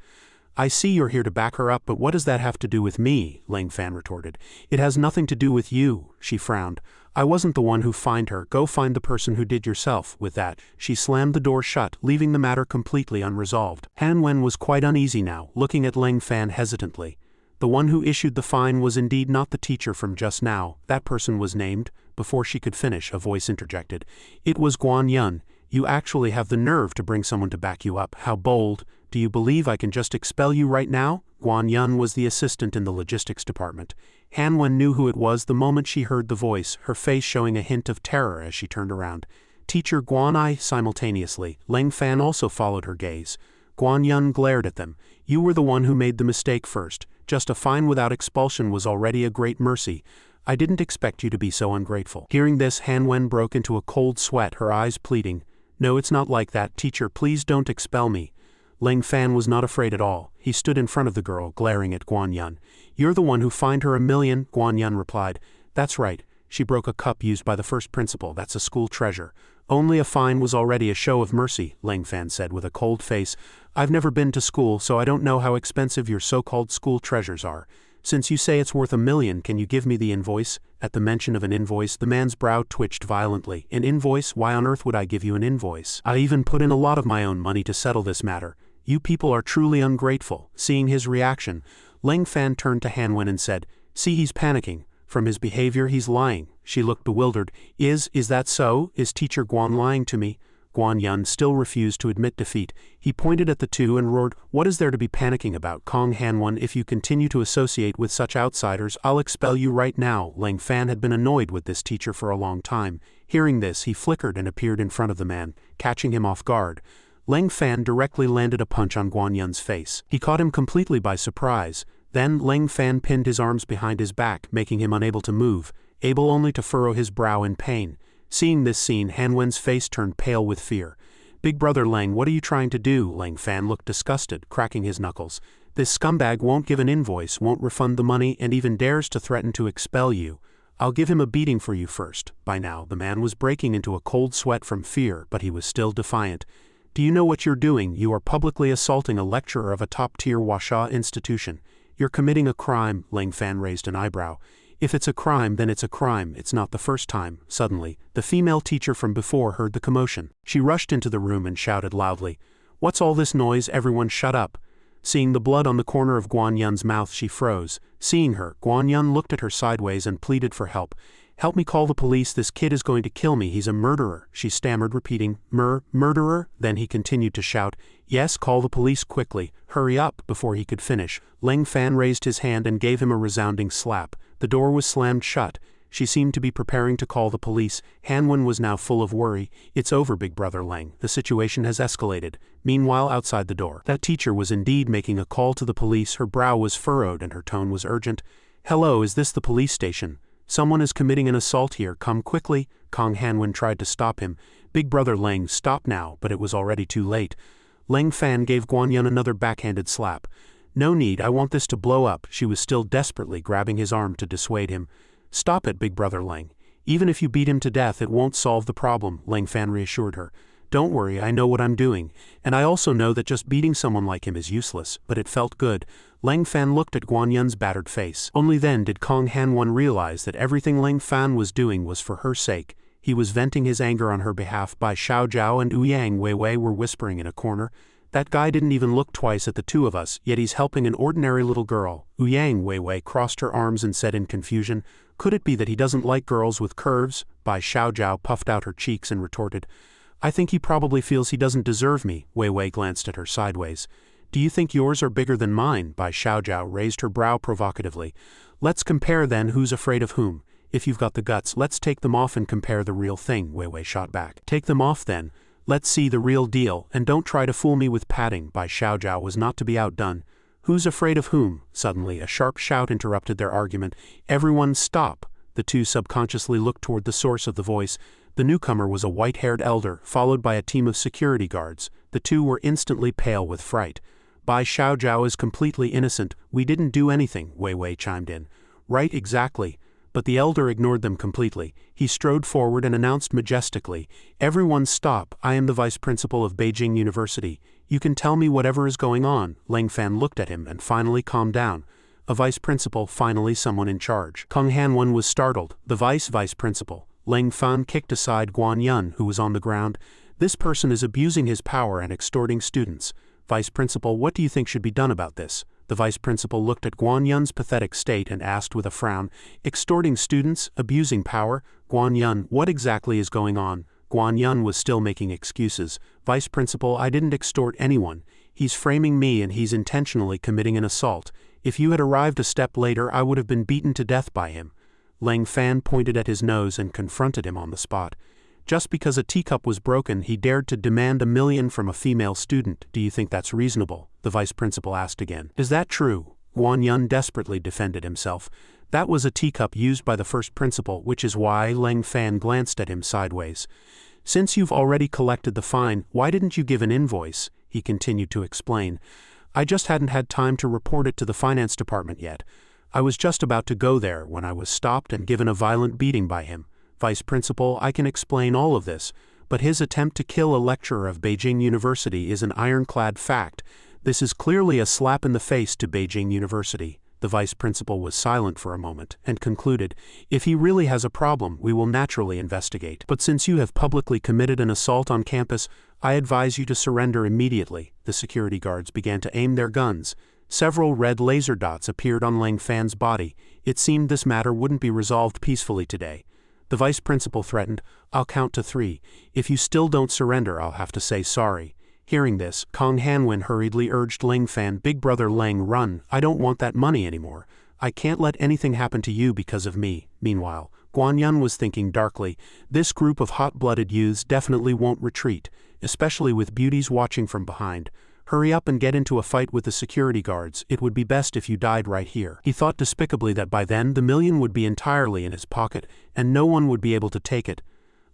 "I see you're here to back her up, but what does that have to do with me?" Ling Fan retorted. "It has nothing to do with you." She frowned. "I wasn't the one who fined her. Go find the person who did yourself." With that, she slammed the door shut, leaving the matter completely unresolved. Han Wen was quite uneasy now, looking at Ling Fan hesitantly. The one who issued the fine was indeed not the teacher from just now. That person was named. Before she could finish, a voice interjected. "It was Guan Yun. You actually have the nerve to bring someone to back you up. How bold. Do you believe I can just expel you right now?" Guan Yun was the assistant in the logistics department. Han Wen knew who it was the moment she heard the voice, her face showing a hint of terror as she turned around. "Teacher Guan I." Simultaneously, Ling Fan also followed her gaze. Guan Yun glared at them. "You were the one who made the mistake first. Just a fine without expulsion was already a great mercy. I didn't expect you to be so ungrateful." Hearing this, Han Wen broke into a cold sweat, her eyes pleading. "No, it's not like that. Teacher, please don't expel me." Ling Fan was not afraid at all. He stood in front of the girl, glaring at Guan Yun. "You're the one who fined her $1 million, Guan Yun replied. "That's right. She broke a cup used by the first principal. That's a school treasure." "Only a fine was already a show of mercy," Ling Fan said with a cold face. "I've never been to school, so I don't know how expensive your so-called school treasures are. Since you say it's worth $1 million, can you give me the invoice?" At the mention of an invoice, the man's brow twitched violently. "An invoice? Why on earth would I give you an invoice? I even put in a lot of my own money to settle this matter. You people are truly ungrateful." Seeing his reaction, Ling Fan turned to Han Wen and said, "See, he's panicking. From his behavior, he's lying." She looked bewildered. Is that so? Is Teacher Guan lying to me?" Guan Yun still refused to admit defeat. He pointed at the two and roared, "What is there to be panicking about, Kong Han Wen? If you continue to associate with such outsiders, I'll expel you right now." Ling Fan had been annoyed with this teacher for a long time. Hearing this, he flickered and appeared in front of the man, catching him off guard. Ling Fan directly landed a punch on Guan Yun's face. He caught him completely by surprise. Then Ling Fan pinned his arms behind his back, making him unable to move, able only to furrow his brow in pain. Seeing this scene, Han Wen's face turned pale with fear. "Big brother Ling, what are you trying to do?" Ling Fan looked disgusted, cracking his knuckles. "This scumbag won't give an invoice, won't refund the money, and even dares to threaten to expel you. I'll give him a beating for you first." By now, the man was breaking into a cold sweat from fear, but he was still defiant. "Do you know what you're doing? You are publicly assaulting a lecturer of a top-tier Huaxia institution. You're committing a crime." Ling Fan raised an eyebrow. "If it's a crime, then it's a crime. It's not the first time." Suddenly, the female teacher from before heard the commotion. She rushed into the room and shouted loudly, "What's all this noise? Everyone shut up." Seeing the blood on the corner of Guan Yun's mouth, she froze. Seeing her, Guan Yun looked at her sideways and pleaded for help. "Help me call the police, this kid is going to kill me, he's a murderer," she stammered, repeating, Murderer? Then he continued to shout, "Yes, call the police quickly, hurry up," before he could finish. Lang Fan raised his hand and gave him a resounding slap. The door was slammed shut. She seemed to be preparing to call the police. Hanwen was now full of worry. "It's over, Big Brother Lang. The situation has escalated." Meanwhile, outside the door, that teacher was indeed making a call to the police. Her brow was furrowed and her tone was urgent. "Hello, is this the police station? Someone is committing an assault here, come quickly." Kong Hanwen tried to stop him. "Big Brother Lang, stop now," but it was already too late. Lang Fan gave Guan Yun another backhanded slap. "No need, I want this to blow up." She was still desperately grabbing his arm to dissuade him. "Stop it, Big Brother Lang. Even if you beat him to death, it won't solve the problem," Lang Fan reassured her. "Don't worry, I know what I'm doing. And I also know that just beating someone like him is useless," but it felt good. Lang Fan looked at Guan Yun's battered face. Only then did Kong Hanwen realize that everything Lang Fan was doing was for her sake. He was venting his anger on her behalf. Bai Xiaojiao and Ouyang Weiwei were whispering in a corner. "That guy didn't even look twice at the two of us, yet he's helping an ordinary little girl." Ouyang Weiwei crossed her arms and said in confusion, "Could it be that he doesn't like girls with curves?" Bai Xiaojiao puffed out her cheeks and retorted, "I think he probably feels he doesn't deserve me." Weiwei glanced at her sideways. "Do you think yours are bigger than mine?" Bai Xiaojiao raised her brow provocatively. "Let's compare then, who's afraid of whom. If you've got the guts, let's take them off and compare the real thing," Weiwei shot back. "Take them off then. Let's see the real deal, and don't try to fool me with padding." Bai Xiaojiao was not to be outdone. "Who's afraid of whom?" Suddenly, a sharp shout interrupted their argument. "Everyone stop!" The two subconsciously looked toward the source of the voice. The newcomer was a white-haired elder, followed by a team of security guards. The two were instantly pale with fright. "Bai Xiaojiao is completely innocent. We didn't do anything," Weiwei chimed in. "Right, exactly." But the elder ignored them completely. He strode forward and announced majestically, "Everyone stop, I am the vice principal of Beijing University. You can tell me whatever is going on." Lang Fan looked at him and finally calmed down. A vice principal, finally someone in charge. Kong Hanwen was startled. The vice principal. Lang Fan kicked aside Guan Yun, who was on the ground. "This person is abusing his power and extorting students. Vice principal, what do you think should be done about this?" The vice principal looked at Guan Yun's pathetic state and asked with a frown, "Extorting students? Abusing power? Guan Yun, what exactly is going on?" Guan Yun was still making excuses. "Vice principal, I didn't extort anyone. He's framing me and he's intentionally committing an assault. If you had arrived a step later, I would have been beaten to death by him." Lang Fan pointed at his nose and confronted him on the spot. "Just because a teacup was broken, he dared to demand $1 million from a female student. Do you think that's reasonable?" the vice principal asked again. "Is that true?" Guan Yun desperately defended himself. "That was a teacup used by the first principal, which is why." Lang Fan glanced at him sideways. "Since you've already collected the fine, why didn't you give an invoice?" he continued to explain. "I just hadn't had time to report it to the finance department yet. I was just about to go there when I was stopped and given a violent beating by him. Vice principal, I can explain all of this, but his attempt to kill a lecturer of Beijing University is an ironclad fact. This is clearly a slap in the face to Beijing University." The vice principal was silent for a moment and concluded, "If he really has a problem, we will naturally investigate. But since you have publicly committed an assault on campus, I advise you to surrender immediately." The security guards began to aim their guns. Several red laser dots appeared on Lang Fan's body. It seemed this matter wouldn't be resolved peacefully today. The vice principal threatened, "I'll count to 3. If you still don't surrender, I'll have to say sorry." Hearing this, Kong Hanwen hurriedly urged Lang Fan, "Big Brother Lang, run. I don't want that money anymore. I can't let anything happen to you because of me." Meanwhile, Guan Yun was thinking darkly, "This group of hot-blooded youths definitely won't retreat, especially with beauties watching from behind. Hurry up and get into a fight with the security guards. It would be best if you died right here." He thought despicably that by then the $1 million would be entirely in his pocket, and no one would be able to take it.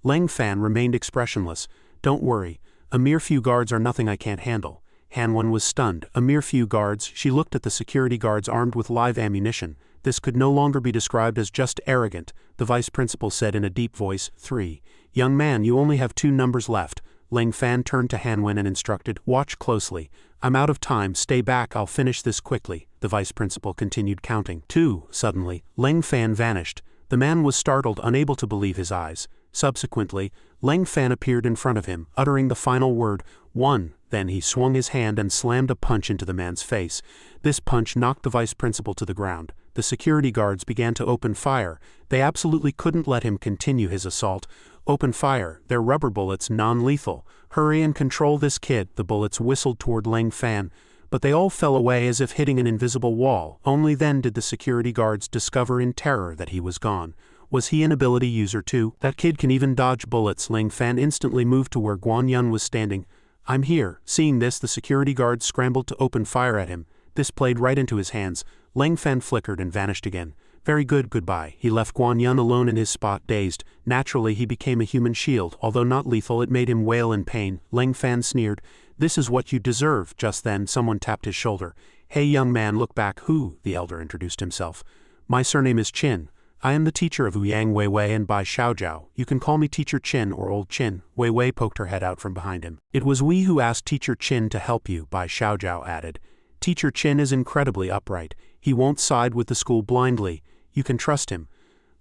Lang Fan remained expressionless. "Don't worry. A mere few guards are nothing I can't handle." Hanwen was stunned. A mere few guards. She looked at the security guards armed with live ammunition. This could no longer be described as just arrogant. The vice principal said in a deep voice, 3. "Young man, you only have 2 numbers left." Lang Fan turned to Hanwen and instructed, "Watch closely. I'm out of time. Stay back. I'll finish this quickly." The vice principal continued counting. 2. Suddenly, Lang Fan vanished. The man was startled, unable to believe his eyes. Subsequently, Lang Fan appeared in front of him, uttering the final word, 1. Then he swung his hand and slammed a punch into the man's face. This punch knocked the vice principal to the ground. The security guards began to open fire. They absolutely couldn't let him continue his assault. Open fire, they're rubber bullets, non-lethal. Hurry and control this kid. The bullets whistled toward Ling Fan, but they all fell away as if hitting an invisible wall. Only then did the security guards discover in terror that he was gone. Was he an ability user too? That kid can even dodge bullets. Ling Fan instantly moved to where Guan Yun was standing. I'm here. Seeing this, the security guards scrambled to open fire at him. This played right into his hands. Ling Fan flickered and vanished again. Very good, goodbye. He left Guan Yun alone in his spot, dazed. Naturally, he became a human shield. Although not lethal, it made him wail in pain. Ling Fan sneered. This is what you deserve. Just then, someone tapped his shoulder. Hey, young man, look back. Who? The elder introduced himself. My surname is Qin. I am the teacher of Ouyang Weiwei and Bai Xiaojiao. You can call me Teacher Qin or Old Qin. Weiwei poked her head out from behind him. It was we who asked Teacher Qin to help you, Bai Xiaojiao added. Teacher Qin is incredibly upright. He won't side with the school blindly. You can trust him.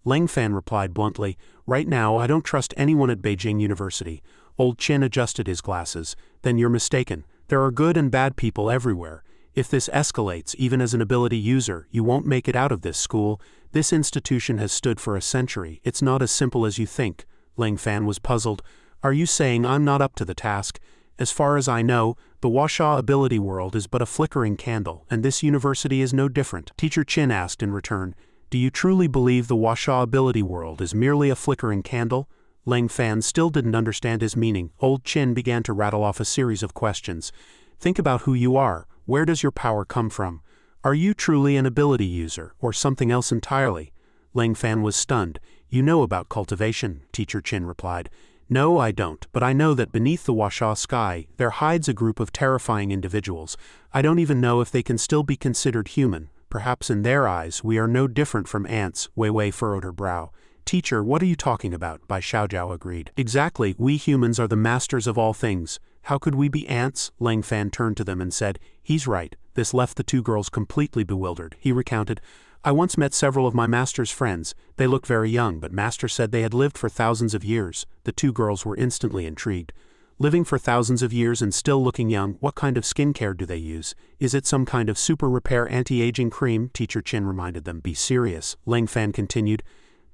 Ling Fan replied bluntly, right now I don't trust anyone at Beijing University. Old Qin adjusted his glasses. Then you're mistaken. There are good and bad people everywhere. If this escalates, even as an ability user, you won't make it out of this school. This institution has stood for a century. It's not as simple as you think. Ling Fan was puzzled. Are you saying I'm not up to the task? As far as I know, the Washa ability world is but a flickering candle, and this university is no different. Teacher Qin asked in return, do you truly believe the Washa ability world is merely a flickering candle? Ling Fan still didn't understand his meaning. Old Qin began to rattle off a series of questions. Think about who you are. Where does your power come from? Are you truly an ability user, or something else entirely? Ling Fan was stunned. You know about cultivation, Teacher Qin replied. No, I don't, but I know that beneath the Washa sky, there hides a group of terrifying individuals. I don't even know if they can still be considered human. Perhaps in their eyes, we are no different from ants. Weiwei furrowed her brow. Teacher, what are you talking about? Bai Xiaojiao agreed. Exactly, we humans are the masters of all things. How could we be ants? Ling Fan turned to them and said, he's right. This left the two girls completely bewildered. He recounted, I once met several of my master's friends. They looked very young, but master said they had lived for thousands of years. The two girls were instantly intrigued. Living for thousands of years and still looking young, what kind of skincare do they use? Is it some kind of super repair anti-aging cream? Teacher Qin reminded them. Be serious. Ling Fan continued,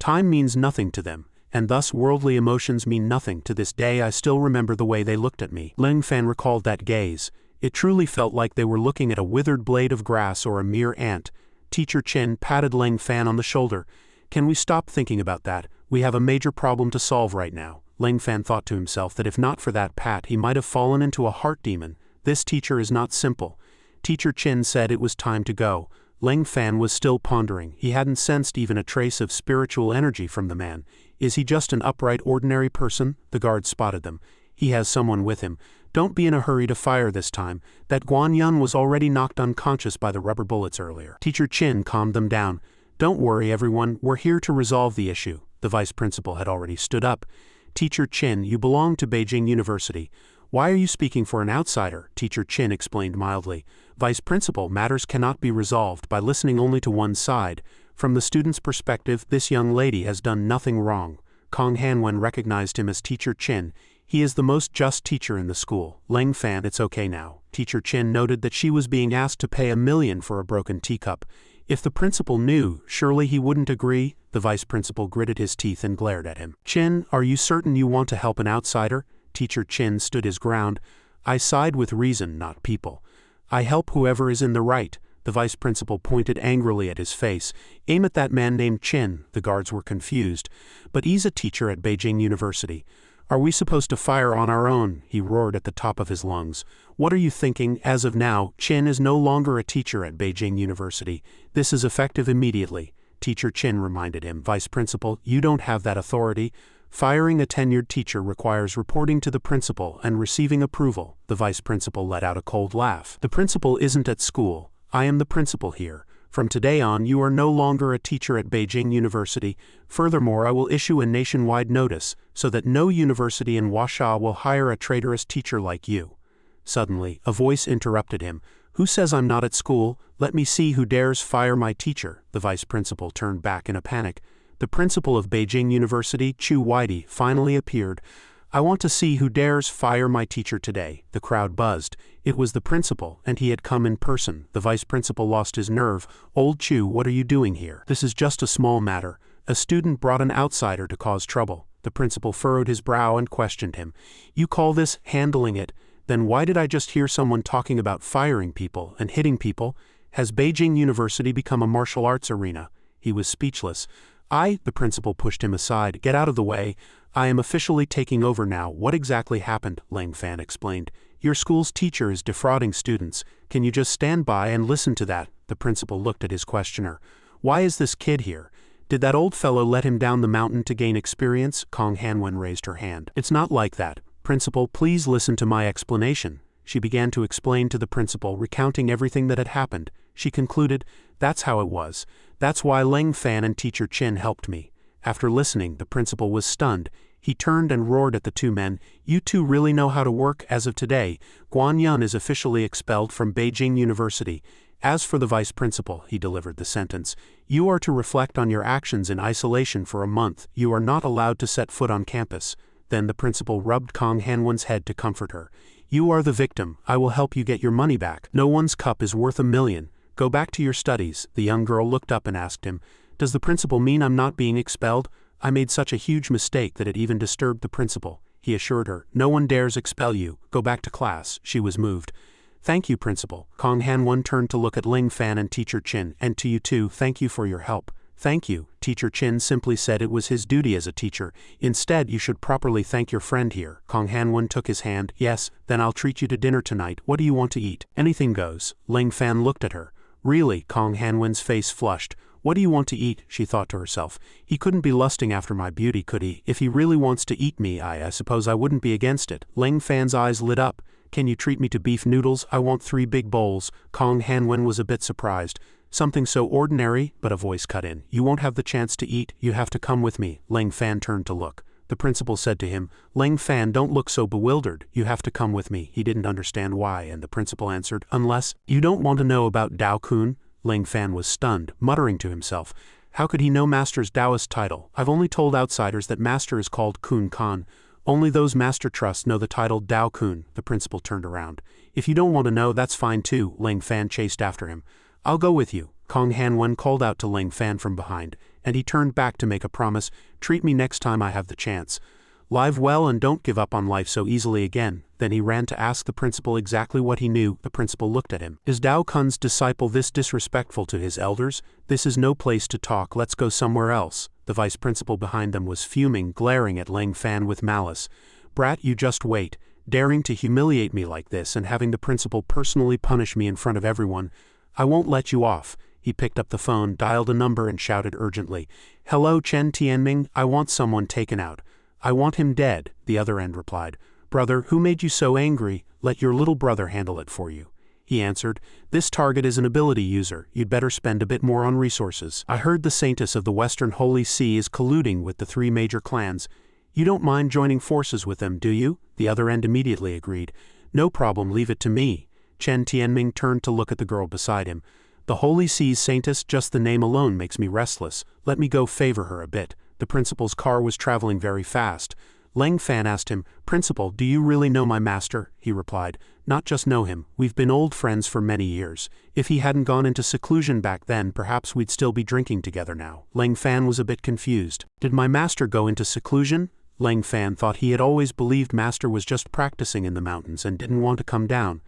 time means nothing to them, and thus worldly emotions mean nothing. To this day I still remember the way they looked at me. Ling Fan recalled that gaze. It truly felt like they were looking at a withered blade of grass or a mere ant. Teacher Qin patted Ling Fan on the shoulder. Can we stop thinking about that? We have a major problem to solve right now. Ling Fan thought to himself that if not for that pat, he might have fallen into a heart demon. This teacher is not simple. Teacher Qin said it was time to go. Ling Fan was still pondering. He hadn't sensed even a trace of spiritual energy from the man. Is he just an upright, ordinary person? The guard spotted them. He has someone with him. Don't be in a hurry to fire this time. That Guan Yun was already knocked unconscious by the rubber bullets earlier. Teacher Qin calmed them down. Don't worry, everyone. We're here to resolve the issue. The vice principal had already stood up. Teacher Qin, you belong to Beijing University. Why are you speaking for an outsider? Teacher Qin explained mildly. Vice principal, matters cannot be resolved by listening only to one side. From the student's perspective, this young lady has done nothing wrong. Kong Hanwen recognized him as Teacher Qin. He is the most just teacher in the school. Ling Fan, it's okay now. Teacher Qin noted that she was being asked to pay $1 million for a broken teacup. If the principal knew, surely he wouldn't agree. The vice principal gritted his teeth and glared at him. Qin, are you certain you want to help an outsider? Teacher Qin stood his ground. I side with reason, not people. I help whoever is in the right. The vice principal pointed angrily at his face. Aim at that man named Qin. The guards were confused. But he's a teacher at Beijing University. Are we supposed to fire on our own? He roared at the top of his lungs. What are you thinking? As of now, Qin is no longer a teacher at Beijing University. This is effective immediately. Teacher Qin reminded him. Vice principal, you don't have that authority. Firing a tenured teacher requires reporting to the principal and receiving approval. The vice principal let out a cold laugh. The principal isn't at school. I am the principal here. From today on, you are no longer a teacher at Beijing University. Furthermore, I will issue a nationwide notice so that no university in Washa will hire a traitorous teacher like you. Suddenly, a voice interrupted him. Who says I'm not at school? Let me see who dares fire my teacher. The vice principal turned back in a panic. The principal of Beijing University, Chu Weidi, finally appeared. I want to see who dares fire my teacher today." The crowd buzzed. It was the principal, and he had come in person. The vice principal lost his nerve. "Old Chu, what are you doing here? This is just a small matter. A student brought an outsider to cause trouble." The principal furrowed his brow and questioned him. "You call this handling it? Then why did I just hear someone talking about firing people and hitting people? Has Beijing University become a martial arts arena?" He was speechless. The principal pushed him aside. "Get out of the way. I am officially taking over now." "What exactly happened?" Lang Fan explained. "Your school's teacher is defrauding students. Can you just stand by and listen to that?" The principal looked at his questioner. "Why is this kid here? Did that old fellow let him down the mountain to gain experience?" Kong Hanwen raised her hand. "It's not like that. Principal, please listen to my explanation." She began to explain to the principal, recounting everything that had happened. She concluded, "That's how it was. That's why Lang Fan and teacher Chin helped me." After listening, the principal was stunned. He turned and roared at the two men. "You two really know how to work. As of today, Guan Yun is officially expelled from Beijing University. As for the vice principal," he delivered the sentence, "you are to reflect on your actions in isolation for a month. You are not allowed to set foot on campus." Then the principal rubbed Kong Hanwen's head to comfort her. "You are the victim. I will help you get your money back. No one's cup is worth $1 million. Go back to your studies." The young girl looked up and asked him, "Does the principal mean I'm not being expelled?" "I made such a huge mistake that it even disturbed the principal," he assured her. "No one dares expel you. Go back to class." She was moved. "Thank you, principal." Kong Hanwen turned to look at Ling Fan and teacher Chin. "And to you too, thank you for your help." "Thank you." Teacher Chin simply said it was his duty as a teacher. "Instead, you should properly thank your friend here." Kong Hanwen took his hand. "Yes, then I'll treat you to dinner tonight. What do you want to eat?" "Anything goes." Ling Fan looked at her. "Really?" Kong Hanwen's face flushed. "What do you want to eat?" she thought to herself. "He couldn't be lusting after my beauty, could he? If he really wants to eat me, I suppose I wouldn't be against it." Ling Fan's eyes lit up. "Can you treat me to beef noodles? I want 3 big bowls." Kong Hanwen was a bit surprised. "Something so ordinary," but a voice cut in. "You won't have the chance to eat. You have to come with me." Ling Fan turned to look. The principal said to him, "Ling Fan, don't look so bewildered. You have to come with me." He didn't understand why, and the principal answered, "Unless you don't want to know about Dao Kun." Ling Fan was stunned, muttering to himself, "How could he know Master's Taoist title? I've only told outsiders that Master is called Kun Khan. Only those Master trusts know the title Dao Kun." The principal turned around. "If you don't want to know, that's fine too." Ling Fan chased after him. "I'll go with you." Kong Hanwen called out to Ling Fan from behind, and he turned back to make a promise. "Treat me next time I have the chance. Live well and don't give up on life so easily again." Then he ran to ask the principal exactly what he knew. The principal looked at him. "Is Dao Kun's disciple this disrespectful to his elders? This is no place to talk. Let's go somewhere else." The vice principal behind them was fuming, glaring at Ling Fan with malice. "Brat, you just wait. Daring to humiliate me like this and having the principal personally punish me in front of everyone. I won't let you off." He picked up the phone, dialed a number and shouted urgently, "Hello, Chen Tianming, I want someone taken out." "I want him dead," the other end replied. "Brother, who made you so angry? Let your little brother handle it for you." He answered, "This target is an ability user. You'd better spend a bit more on resources. I heard the Saintess of the Western Holy See is colluding with the 3 major clans. You don't mind joining forces with them, do you?" The other end immediately agreed. "No problem, leave it to me." Chen Tianming turned to look at the girl beside him. "The Holy See's Saintess, just the name alone makes me restless. Let me go favor her a bit." The principal's car was traveling very fast. Ling Fan asked him, "Principal, do you really know my master?" He replied, "Not just know him, we've been old friends for many years. If he hadn't gone into seclusion back then, perhaps we'd still be drinking together now." Ling Fan was a bit confused. "Did my master go into seclusion?" Ling Fan thought he had always believed master was just practicing in the mountains and didn't want to come down.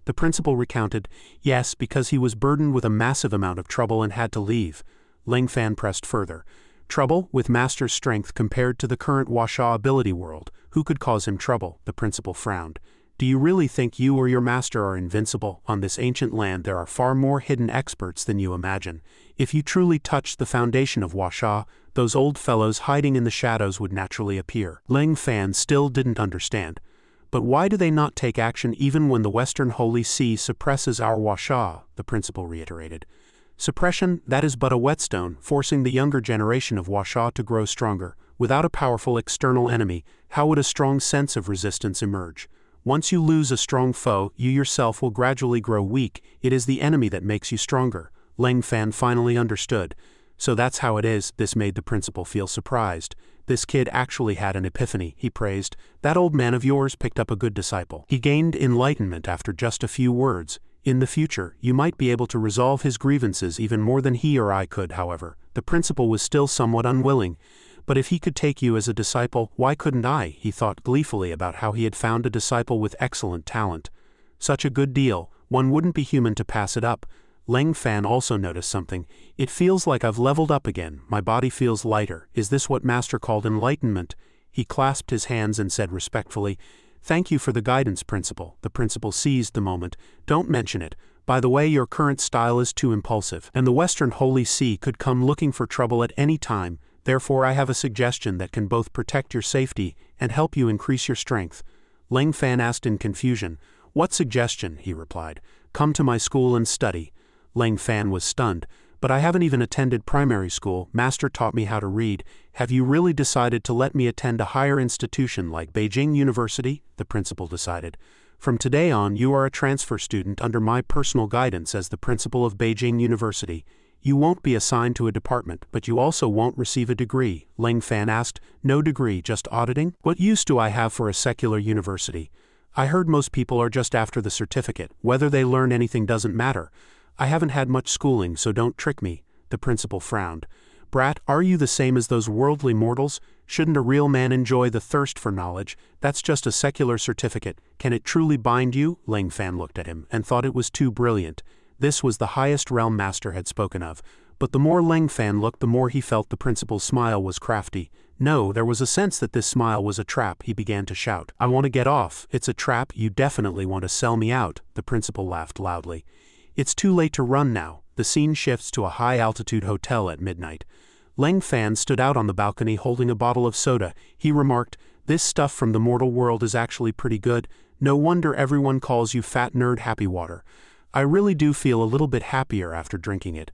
The principal recounted, "Yes, because he was burdened with a massive amount of trouble and had to leave." Ling Fan pressed further. "Trouble? With master's strength compared to the current Washa ability world, who could cause him trouble?" The principal frowned. "Do you really think you or your master are invincible? On this ancient land there are far more hidden experts than you imagine. If you truly touched the foundation of Washa, those old fellows hiding in the shadows would naturally appear." Ling Fan still didn't understand. "But why do they not take action even when the Western Holy See suppresses our Washa?" the principal reiterated. "Suppression, that is but a whetstone, forcing the younger generation of Washa to grow stronger. Without a powerful external enemy, how would a strong sense of resistance emerge? Once you lose a strong foe, you yourself will gradually grow weak. It is the enemy that makes you stronger." Ling Fan finally understood. "So that's how it is." This made the principal feel surprised. This kid actually had an epiphany, he praised. That old man of yours picked up a good disciple. He gained enlightenment after just a few words. In the future, you might be able to resolve his grievances even more than he or I could, however. The principal was still somewhat unwilling. But if he could take you as a disciple, why couldn't I? He thought gleefully about how he had found a disciple with excellent talent. Such a good deal, one wouldn't be human to pass it up. Leng Fan also noticed something. It feels like I've leveled up again. My body feels lighter. Is this what Master called enlightenment? He clasped his hands and said respectfully, "Thank you for the guidance, Principal." The principal seized the moment. "Don't mention it. By the way, your current style is too impulsive, and the Western Holy See could come looking for trouble at any time. Therefore, I have a suggestion that can both protect your safety and help you increase your strength." Leng Fan asked in confusion. "What suggestion?" he replied. "Come to my school and study." Leng Fan was stunned. "But I haven't even attended primary school. Master taught me how to read. Have you really decided to let me attend a higher institution like Beijing University?" the principal decided. "From today on, you are a transfer student under my personal guidance as the principal of Beijing University. You won't be assigned to a department, but you also won't receive a degree." Leng Fan asked. "No degree, just auditing? What use do I have for a secular university? I heard most people are just after the certificate. Whether they learn anything doesn't matter. I haven't had much schooling, so don't trick me." The principal frowned. "Brat, are you the same as those worldly mortals? Shouldn't a real man enjoy the thirst for knowledge? That's just a secular certificate. Can it truly bind you?" Leng Fan looked at him and thought it was too brilliant. This was the highest realm Master had spoken of. But the more Leng Fan looked, the more he felt the principal's smile was crafty. No, there was a sense that this smile was a trap. He began to shout, "I want to get off. It's a trap. You definitely want to sell me out." The principal laughed loudly. "It's too late to run now." The scene shifts to a high-altitude hotel at midnight. Leng Fan stood out on the balcony holding a bottle of soda. He remarked, "This stuff from the mortal world is actually pretty good. No wonder everyone calls you Fat Nerd Happy Water. I really do feel a little bit happier after drinking it.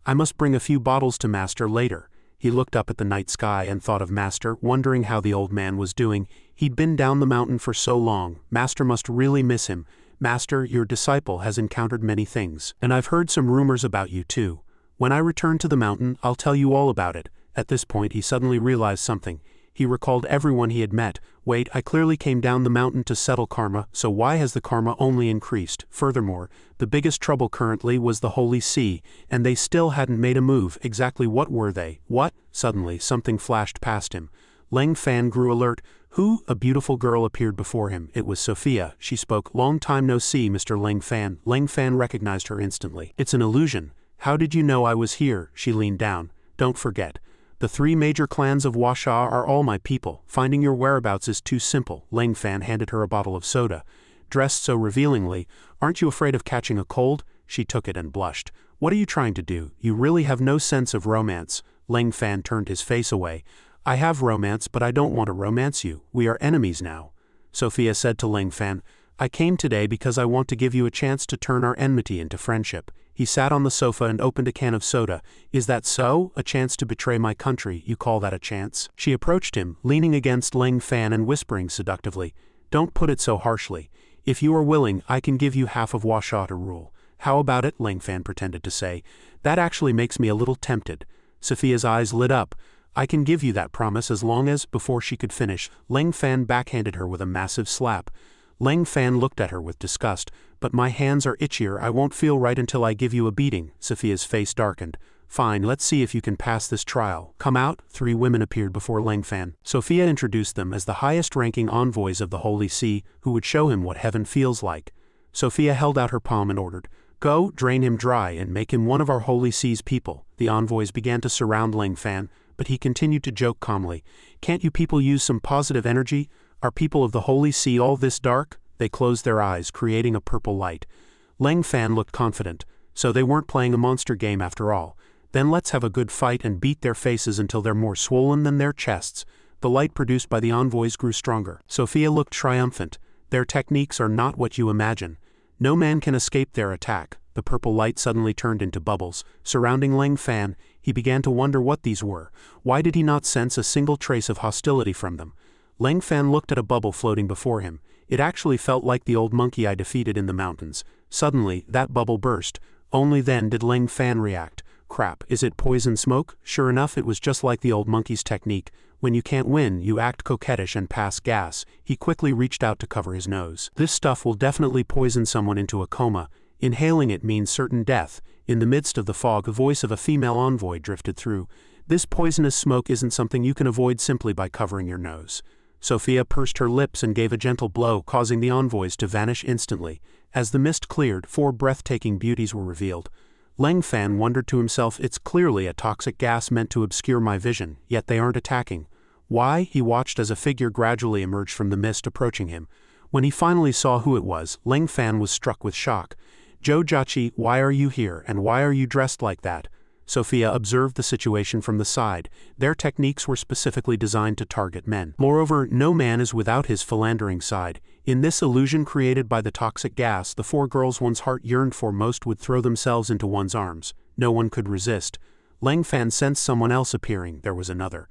I must bring a few bottles to Master later." He looked up at the night sky and thought of Master, wondering how the old man was doing. He'd been down the mountain for so long. Master must really miss him. "Master, your disciple has encountered many things, and I've heard some rumors about you too. When I return to the mountain, I'll tell you all about it." At this point, he suddenly realized something. He recalled everyone he had met. Wait, I clearly came down the mountain to settle karma, so why has the karma only increased? Furthermore, the biggest trouble currently was the Holy See, and they still hadn't made a move. Exactly what were they? What? Suddenly, something flashed past him. Leng Fan grew alert. Who? A beautiful girl appeared before him. It was Sophia. She spoke. "Long time no see, Mr. Leng Fan." Leng Fan recognized her instantly. "It's an illusion. How did you know I was here?" She leaned down. "Don't forget. The 3 major clans of Washa are all my people. Finding your whereabouts is too simple." Leng Fan handed her a bottle of soda. Dressed so revealingly, "Aren't you afraid of catching a cold?" She took it and blushed. "What are you trying to do? You really have no sense of romance." Leng Fan turned his face away. "I have romance, but I don't want to romance you. We are enemies now." Sophia said to Leng Fan, "I came today because I want to give you a chance to turn our enmity into friendship." He sat on the sofa and opened a can of soda. "Is that so? A chance to betray my country, you call that a chance?" She approached him, leaning against Leng Fan and whispering seductively, "Don't put it so harshly. If you are willing, I can give you half of Washa to rule." "How about it?" Leng Fan pretended to say. "That actually makes me a little tempted." Sophia's eyes lit up. "I can give you that promise as long as..." Before she could finish, Leng Fan backhanded her with a massive slap. Leng Fan looked at her with disgust. "But my hands are itchier. I won't feel right until I give you a beating." Sophia's face darkened. "Fine, let's see if you can pass this trial. Come out." 3 women appeared before Leng Fan. Sophia introduced them as the highest-ranking envoys of the Holy See, who would show him what heaven feels like. Sophia held out her palm and ordered, "Go, drain him dry and make him one of our Holy See's people." The envoys began to surround Leng Fan, but he continued to joke calmly. "Can't you people use some positive energy? Are people of the Holy See all this dark?" They closed their eyes, creating a purple light. Leng Fan looked confident. So they weren't playing a monster game after all. Then let's have a good fight and beat their faces until they're more swollen than their chests. The light produced by the envoys grew stronger. Sophia looked triumphant. "Their techniques are not what you imagine. No man can escape their attack." The purple light suddenly turned into bubbles. Surrounding Leng Fan, he began to wonder what these were. Why did he not sense a single trace of hostility from them? Leng Fan looked at a bubble floating before him. It actually felt like the old monkey I defeated in the mountains. Suddenly, that bubble burst. Only then did Leng Fan react. "Crap, is it poison smoke?" Sure enough, it was just like the old monkey's technique. When you can't win, you act coquettish and pass gas. He quickly reached out to cover his nose. This stuff will definitely poison someone into a coma. Inhaling it means certain death. In the midst of the fog, the voice of a female envoy drifted through. This poisonous smoke isn't something you can avoid simply by covering your nose. Sophia pursed her lips and gave a gentle blow, causing the envoys to vanish instantly. As the mist cleared, 4 breathtaking beauties were revealed. Leng Fan wondered to himself, it's clearly a toxic gas meant to obscure my vision, yet they aren't attacking. Why? He watched as a figure gradually emerged from the mist, approaching him. When he finally saw who it was, Leng Fan was struck with shock. "Zhou Jiaqi, why are you here, and why are you dressed like that?" Sophia observed the situation from the side. Their techniques were specifically designed to target men. Moreover, no man is without his philandering side. In this illusion created by the toxic gas, the 4 girls one's heart yearned for most would throw themselves into one's arms. No one could resist. Leng Fan sensed someone else appearing. There was another.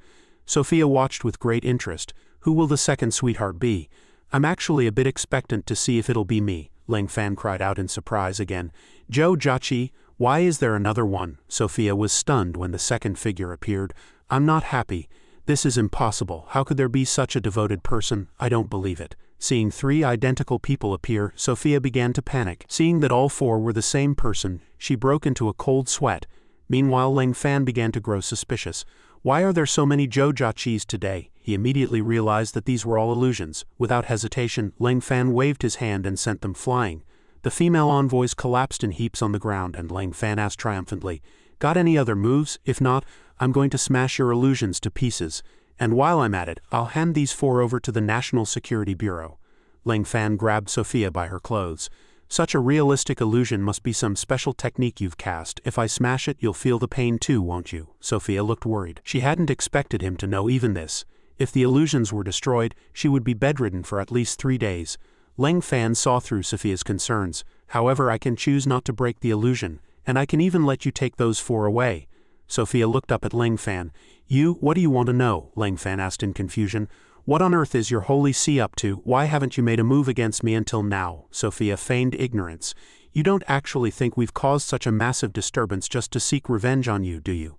Sophia watched with great interest. Who will the second sweetheart be? I'm actually a bit expectant to see if it'll be me, Leng Fan cried out in surprise again. "Zhou Jiaqi, why is there another one?" Sophia was stunned when the second figure appeared. "I'm not happy. This is impossible. How could there be such a devoted person? I don't believe it." Seeing 3 identical people appear, Sophia began to panic. Seeing that all 4 were the same person, she broke into a cold sweat. Meanwhile, Leng Fan began to grow suspicious. Why are there so many Zhou Jiaqis today? He immediately realized that these were all illusions. Without hesitation, Leng Fan waved his hand and sent them flying. The female envoys collapsed in heaps on the ground, and Leng Fan asked triumphantly, "Got any other moves? If not, I'm going to smash your illusions to pieces. And while I'm at it, I'll hand these 4 over to the National Security Bureau." Leng Fan grabbed Sophia by her clothes. "Such a realistic illusion must be some special technique you've cast. If I smash it, you'll feel the pain too, won't you?" Sophia looked worried. She hadn't expected him to know even this. If the illusions were destroyed, she would be bedridden for at least 3 days. Leng Fan saw through Sophia's concerns. "However, I can choose not to break the illusion, and I can even let you take those 4 away." Sophia looked up at Leng Fan. What do you want to know?" Leng Fan asked in confusion. "What on earth is your holy see up to? Why haven't you made a move against me until now?" Sophia feigned ignorance. "You don't actually think we've caused such a massive disturbance just to seek revenge on you, do you?"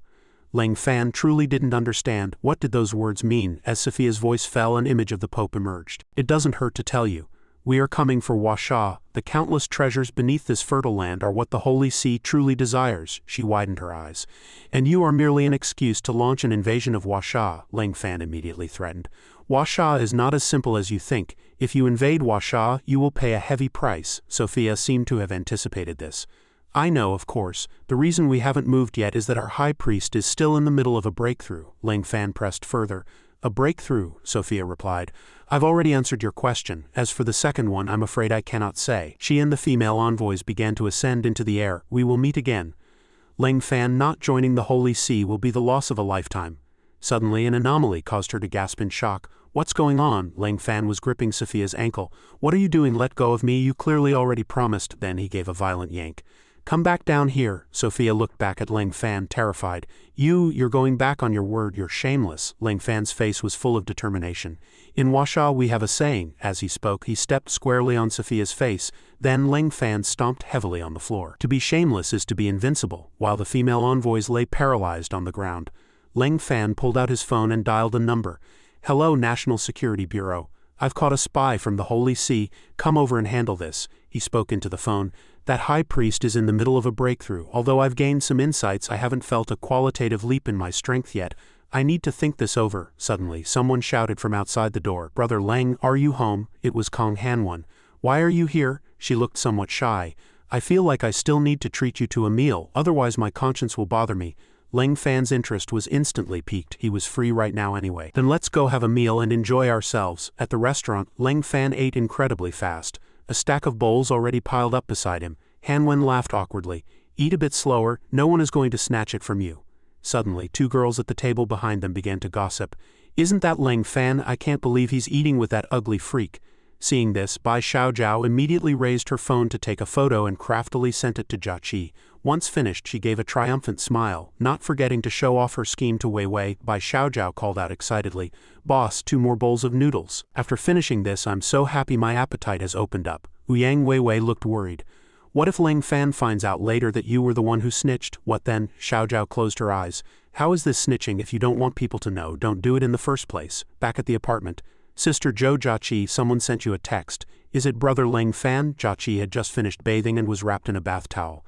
Leng Fan truly didn't understand. What did those words mean? As Sophia's voice fell, an image of the Pope emerged. "It doesn't hurt to tell you. We are coming for Huasha. The countless treasures beneath this fertile land are what the Holy See truly desires." She widened her eyes. "And you are merely an excuse to launch an invasion of Huasha," Leng Fan immediately threatened. "Huasha is not as simple as you think. If you invade Huasha, you will pay a heavy price." Sophia seemed to have anticipated this. "I know, of course. The reason we haven't moved yet is that our high priest is still in the middle of a breakthrough." Leng Fan pressed further. "A breakthrough," Sophia replied. "I've already answered your question. As for the second one, I'm afraid I cannot say." She and the female envoys began to ascend into the air. "We will meet again. Leng Fan not joining the Holy See will be the loss of a lifetime." Suddenly, an anomaly caused her to gasp in shock. "What's going on?" Leng Fan was gripping Sophia's ankle. "What are you doing? Let go of me. You clearly already promised." Then he gave a violent yank. "Come back down here." Sophia looked back at Leng Fan, terrified. You're going back on your word. You're shameless." Leng Fan's face was full of determination. "In Huasha we have a saying." As he spoke, he stepped squarely on Sophia's face. Then Leng Fan stomped heavily on the floor. To be shameless is to be invincible. While the female envoys lay paralyzed on the ground, Leng Fan pulled out his phone and dialed a number. "Hello, National Security Bureau. I've caught a spy from the Holy See. Come over and handle this." He spoke into the phone. "That high priest is in the middle of a breakthrough. Although I've gained some insights, I haven't felt a qualitative leap in my strength yet. I need to think this over." Suddenly, someone shouted from outside the door. "Brother Leng, are you home?" It was Kong Hanwon. "Why are you here?" She looked somewhat shy. "I feel like I still need to treat you to a meal, otherwise my conscience will bother me." Leng Fan's interest was instantly piqued. He was free right now anyway. "Then let's go have a meal and enjoy ourselves." At the restaurant, Leng Fan ate incredibly fast. A stack of bowls already piled up beside him. Hanwen laughed awkwardly. "Eat a bit slower. No one is going to snatch it from you." Suddenly, 2 girls at the table behind them began to gossip. "Isn't that Leng Fan? I can't believe he's eating with that ugly freak." Seeing this, Bai Xiaojiao immediately raised her phone to take a photo and craftily sent it to Jiaqi. Once finished, she gave a triumphant smile, not forgetting to show off her scheme to Wei Wei. Bai Xiaojiao called out excitedly, "Boss, 2 more bowls of noodles. After finishing this, I'm so happy my appetite has opened up." Ouyang Wei Wei looked worried. "What if Leng Fan finds out later that you were the one who snitched? What then?" Xiaojiao closed her eyes. How is this snitching? If you don't want people to know, don't do it in the first place. Back at the apartment. Sister Zhou Jiaqi, someone sent you a text. Is it Brother Ling Fan? Jiaqi had just finished bathing and was wrapped in a bath towel.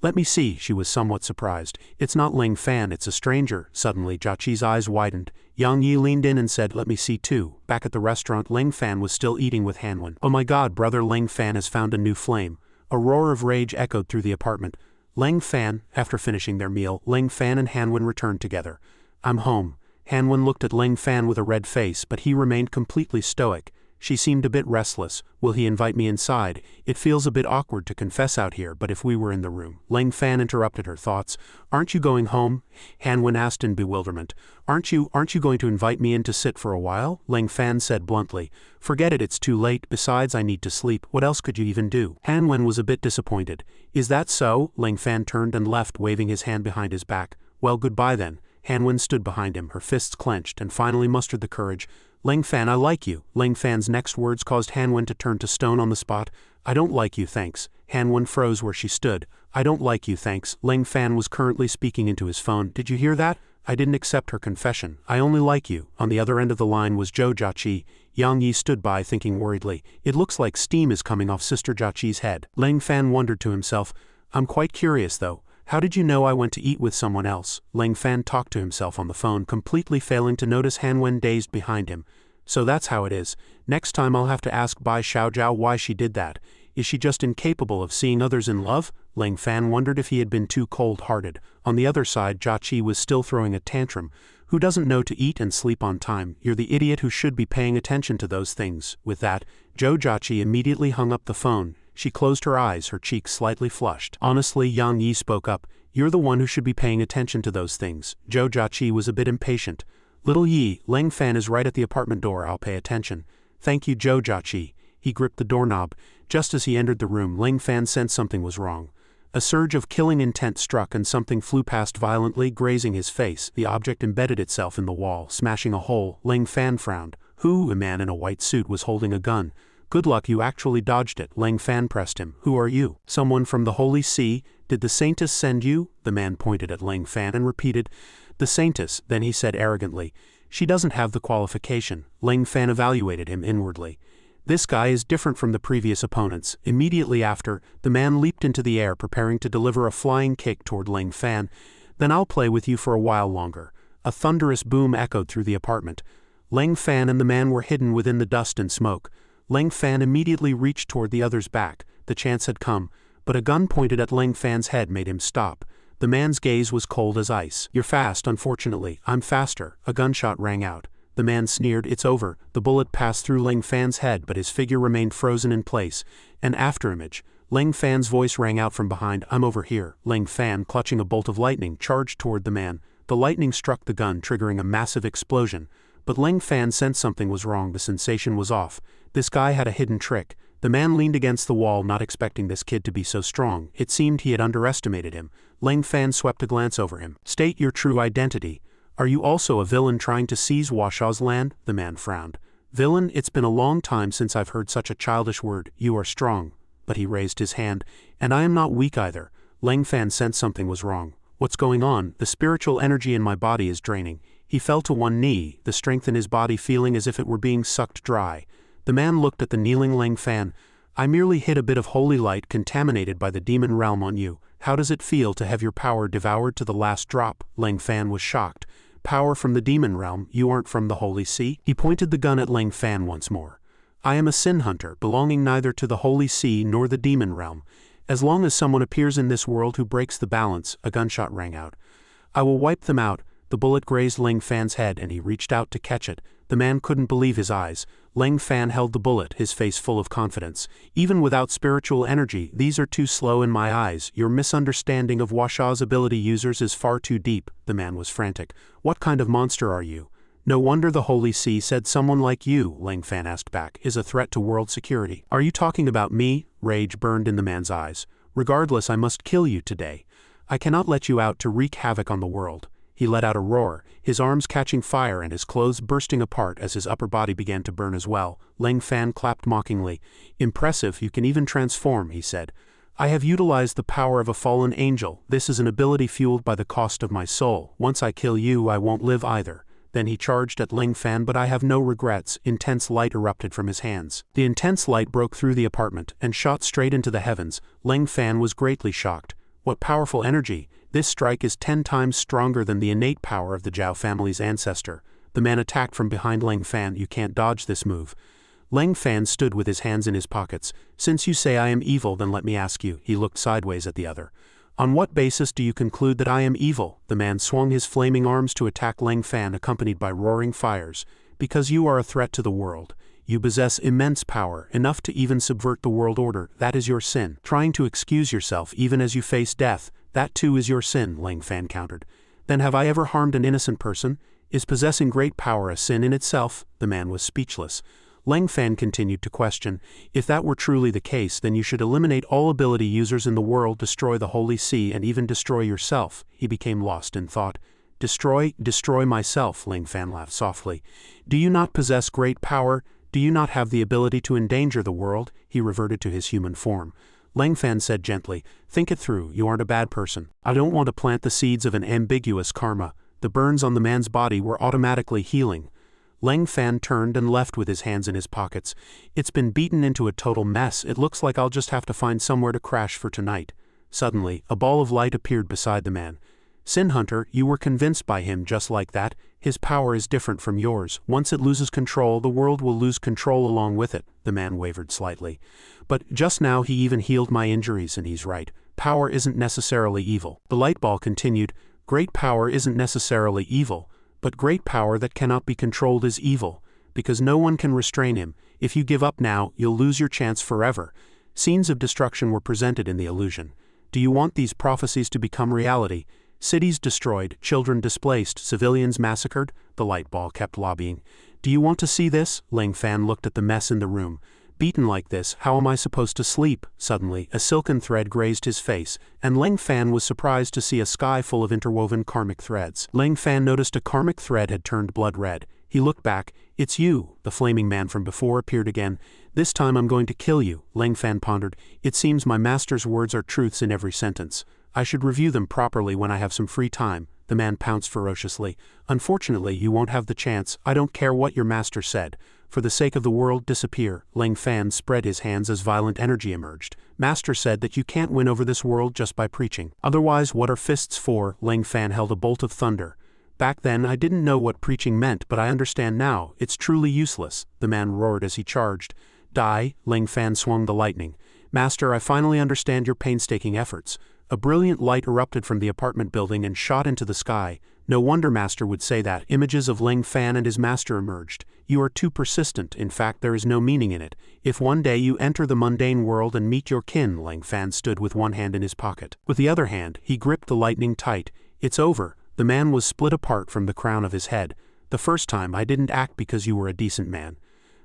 Let me see, she was somewhat surprised. It's not Ling Fan, it's a stranger. Suddenly, Jiaqi's eyes widened. Yang Yi leaned in and said, let me see too. Back at the restaurant, Ling Fan was still eating with Hanwen. Oh my god, Brother Ling Fan has found a new flame. A roar of rage echoed through the apartment. Ling Fan, after finishing their meal, Ling Fan and Hanwen returned together. I'm home. Hanwen looked at Ling Fan with a red face, but he remained completely stoic. She seemed a bit restless. Will he invite me inside? It feels a bit awkward to confess out here, but if we were in the room. Ling Fan interrupted her thoughts. Aren't you going home? Hanwen asked in bewilderment. Aren't you going to invite me in to sit for a while? Ling Fan said bluntly. Forget it, it's too late. Besides, I need to sleep. What else could you even do? Hanwen was a bit disappointed. Is that so? Ling Fan turned and left, waving his hand behind his back. Well, goodbye then. Hanwen stood behind him, her fists clenched, and finally mustered the courage. Ling Fan, I like you. Ling Fan's next words caused Hanwen to turn to stone on the spot. I don't like you, thanks. Hanwen froze where she stood. I don't like you, thanks. Ling Fan was currently speaking into his phone. Did you hear that? I didn't accept her confession. I only like you. On the other end of the line was Zhou Jiaqi. Yang Yi stood by, thinking worriedly. It looks like steam is coming off Sister Jiaqi's head. Ling Fan wondered to himself. I'm quite curious, though. How did you know I went to eat with someone else? Ling Fan talked to himself on the phone, completely failing to notice Hanwen dazed behind him. So that's how it is. Next time I'll have to ask Bai Xiaojiao why she did that. Is she just incapable of seeing others in love? Ling Fan wondered if he had been too cold-hearted. On the other side, Jiaqi was still throwing a tantrum. Who doesn't know to eat and sleep on time? You're the idiot who should be paying attention to those things. With that, Zhou Jiaqi immediately hung up the phone. She closed her eyes, her cheeks slightly flushed. Honestly, Yang Yi spoke up. You're the one who should be paying attention to those things. Zhou Jiaqi was a bit impatient. Little Yi, Ling Fan is right at the apartment door, I'll pay attention. Thank you, Zhou Jiaqi. He gripped the doorknob. Just as he entered the room, Ling Fan sensed something was wrong. A surge of killing intent struck and something flew past violently, grazing his face. The object embedded itself in the wall, smashing a hole. Ling Fan frowned. Who? A man in a white suit was holding a gun. Good luck, you actually dodged it. Ling Fan pressed him. Who are you? Someone from the Holy See? Did the Saintess send you? The man pointed at Ling Fan and repeated, the Saintess. Then he said arrogantly, she doesn't have the qualification. Ling Fan evaluated him inwardly. This guy is different from the previous opponents. Immediately after, the man leaped into the air, preparing to deliver a flying kick toward Ling Fan. Then I'll play with you for a while longer. A thunderous boom echoed through the apartment. Ling Fan and the man were hidden within the dust and smoke. Ling Fan immediately reached toward the other's back. The chance had come, but a gun pointed at Ling Fan's head made him stop. The man's gaze was cold as ice. You're fast, unfortunately. I'm faster. A gunshot rang out. The man sneered, it's over. The bullet passed through Ling Fan's head, but his figure remained frozen in place. An afterimage. Ling Fan's voice rang out from behind, I'm over here. Ling Fan, clutching a bolt of lightning, charged toward the man. The lightning struck the gun, triggering a massive explosion. But Ling Fan sensed something was wrong. The sensation was off. This guy had a hidden trick. The man leaned against the wall, not expecting this kid to be so strong. It seemed he had underestimated him. Ling Fan swept a glance over him. State your true identity. Are you also a villain trying to seize Washa's land? The man frowned. Villain? It's been a long time since I've heard such a childish word. You are strong. But he raised his hand. And I am not weak either. Ling Fan sensed something was wrong. What's going on? The spiritual energy in my body is draining. He fell to one knee, the strength in his body feeling as if it were being sucked dry. The man looked at the kneeling Ling Fan. I merely hid a bit of holy light contaminated by the demon realm on you. How does it feel to have your power devoured to the last drop? Ling Fan was shocked. Power from the demon realm? You aren't from the Holy See? He pointed the gun at Ling Fan once more. I am a sin hunter, belonging neither to the Holy See nor the demon realm. As long as someone appears in this world who breaks the balance, a gunshot rang out. I will wipe them out. The bullet grazed Ling Fan's head and he reached out to catch it. The man couldn't believe his eyes. Ling Fan held the bullet, his face full of confidence. Even without spiritual energy, these are too slow in my eyes. Your misunderstanding of Washa's ability users is far too deep. The man was frantic. What kind of monster are you? No wonder the Holy See said someone like you, Ling Fan asked back, is a threat to world security. Are you talking about me? Rage burned in the man's eyes. Regardless, I must kill you today. I cannot let you out to wreak havoc on the world. He let out a roar, his arms catching fire and his clothes bursting apart as his upper body began to burn as well. Ling Fan clapped mockingly. Impressive, you can even transform, he said. I have utilized the power of a fallen angel. This is an ability fueled by the cost of my soul. Once I kill you, I won't live either. Then he charged at Ling Fan, but I have no regrets. Intense light erupted from his hands. The intense light broke through the apartment and shot straight into the heavens. Ling Fan was greatly shocked. What powerful energy! This strike is 10 times stronger than the innate power of the Zhao family's ancestor. The man attacked from behind Ling Fan. You can't dodge this move. Ling Fan stood with his hands in his pockets. Since you say I am evil, then let me ask you. He looked sideways at the other. On what basis do you conclude that I am evil? The man swung his flaming arms to attack Ling Fan, accompanied by roaring fires. Because you are a threat to the world. You possess immense power, enough to even subvert the world order. That is your sin. Trying to excuse yourself even as you face death, that too is your sin, Ling Fan countered. Then have I ever harmed an innocent person? Is possessing great power a sin in itself? The man was speechless. Ling Fan continued to question. If that were truly the case, then you should eliminate all ability users in the world, destroy the Holy See, and even destroy yourself. He became lost in thought. Destroy myself, Ling Fan laughed softly. Do you not possess great power? Do you not have the ability to endanger the world? He reverted to his human form. Ling Fan said gently, think it through, you aren't a bad person. I don't want to plant the seeds of an ambiguous karma. The burns on the man's body were automatically healing. Ling Fan turned and left with his hands in his pockets. It's been beaten into a total mess. It looks like I'll just have to find somewhere to crash for tonight. Suddenly, a ball of light appeared beside the man. Sin Hunter, you were convinced by him just like that. His power is different from yours. Once it loses control, the world will lose control along with it. The man wavered slightly. But just now he even healed my injuries, and he's right. Power isn't necessarily evil. The light ball continued. Great power isn't necessarily evil. But great power that cannot be controlled is evil, because no one can restrain him. If you give up now, you'll lose your chance forever. Scenes of destruction were presented in the illusion. Do you want these prophecies to become reality? Cities destroyed, children displaced, civilians massacred? The light ball kept lobbying. Do you want to see this? Ling Fan looked at the mess in the room. Beaten like this, how am I supposed to sleep? Suddenly, a silken thread grazed his face, and Ling Fan was surprised to see a sky full of interwoven karmic threads. Ling Fan noticed a karmic thread had turned blood red. He looked back. It's you. The flaming man from before appeared again. This time I'm going to kill you, Ling Fan pondered. It seems my master's words are truths in every sentence. I should review them properly when I have some free time. The man pounced ferociously. Unfortunately, you won't have the chance. I don't care what your master said. For the sake of the world, disappear. Ling Fan spread his hands as violent energy emerged. Master said that you can't win over this world just by preaching. Otherwise, what are fists for? Ling Fan held a bolt of thunder. Back then, I didn't know what preaching meant, but I understand now. It's truly useless. The man roared as he charged. Die. Ling Fan swung the lightning. Master, I finally understand your painstaking efforts. A brilliant light erupted from the apartment building and shot into the sky. No wonder Master would say that. Images of Ling Fan and his master emerged. You are too persistent. In fact, there is no meaning in it. If one day you enter the mundane world and meet your kin, Ling Fan stood with one hand in his pocket. With the other hand, he gripped the lightning tight. It's over. The man was split apart from the crown of his head. The first time I didn't act because you were a decent man.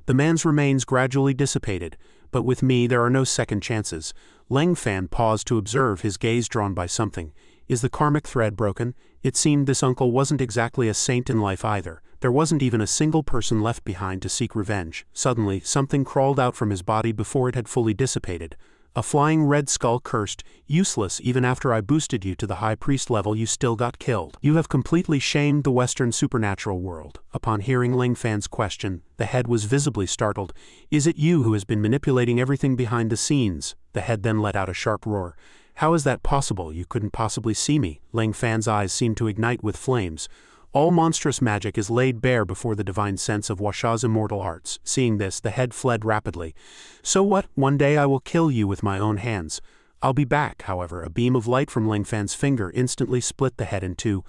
The man's remains gradually dissipated, but with me there are no second chances. Ling Fan paused to observe, his gaze drawn by something. Is the karmic thread broken? It seemed this uncle wasn't exactly a saint in life either. There wasn't even a single person left behind to seek revenge. Suddenly, something crawled out from his body before it had fully dissipated. A flying red skull cursed, useless. Even after I boosted you to the high priest level, you still got killed. You have completely shamed the Western supernatural world. Upon hearing Ling Fan's question, the head was visibly startled. Is it you who has been manipulating everything behind the scenes? The head then let out a sharp roar. How is that possible? You couldn't possibly see me. Ling Fan's eyes seemed to ignite with flames. All monstrous magic is laid bare before the divine sense of Washa's immortal arts. Seeing this, the head fled rapidly. So what? One day I will kill you with my own hands. I'll be back, however. A beam of light from Ling Fan's finger instantly split the head in two.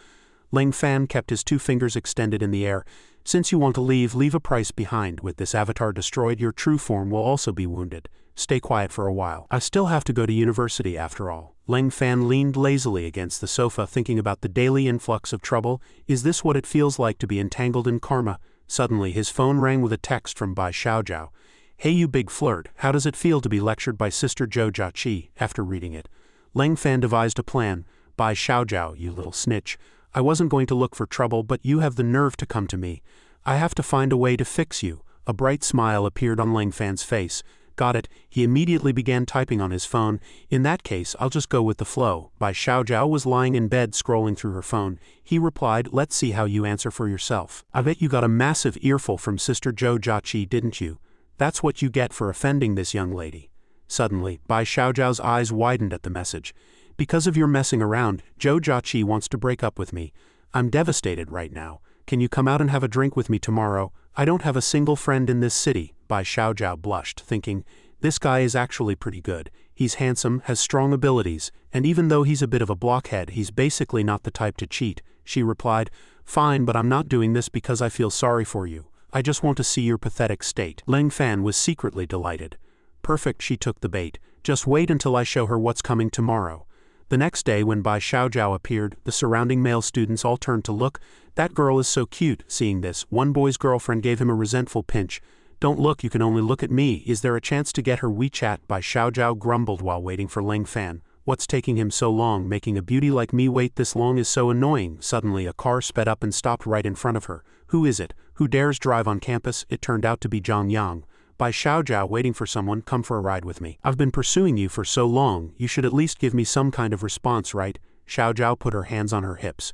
Ling Fan kept his two fingers extended in the air. Since you want to leave, leave a price behind. With this avatar destroyed, your true form will also be wounded. Stay quiet for a while. I still have to go to university after all. Ling Fan leaned lazily against the sofa, thinking about the daily influx of trouble. Is this what it feels like to be entangled in karma? Suddenly, his phone rang with a text from Bai Xiaojiao. Hey you big flirt, how does it feel to be lectured by Sister Zhou Jiaqi? After reading it, Ling Fan devised a plan. Bai Xiaojiao, you little snitch. I wasn't going to look for trouble, but you have the nerve to come to me. I have to find a way to fix you. A bright smile appeared on Ling Fan's face. Got it. He immediately began typing on his phone. In that case, I'll just go with the flow. Bai Xiaojiao was lying in bed scrolling through her phone. He replied, let's see how you answer for yourself. I bet you got a massive earful from Sister Zhou Jiaqi, didn't you? That's what you get for offending this young lady. Suddenly, Bai Xiaojiao's eyes widened at the message. Because of your messing around, Zhou Jiaqi wants to break up with me. I'm devastated right now. Can you come out and have a drink with me tomorrow? I don't have a single friend in this city. Bai Xiaojiao blushed, thinking, this guy is actually pretty good. He's handsome, has strong abilities, and even though he's a bit of a blockhead, he's basically not the type to cheat. She replied, fine, but I'm not doing this because I feel sorry for you. I just want to see your pathetic state. Leng Fan was secretly delighted. Perfect, she took the bait. Just wait until I show her what's coming tomorrow. The next day when Bai Xiaojiao appeared, the surrounding male students all turned to look. That girl is so cute. Seeing this, one boy's girlfriend gave him a resentful pinch. Don't look, you can only look at me. Is there a chance to get her WeChat? Bai Xiaojiao grumbled while waiting for Leng Fan. What's taking him so long? Making a beauty like me wait this long is so annoying. Suddenly a car sped up and stopped right in front of her. Who is it? Who dares drive on campus? It turned out to be Zhang Yang. Bai Xiaojiao, waiting for someone, come for a ride with me. I've been pursuing you for so long, you should at least give me some kind of response, right? Xiaojiao put her hands on her hips.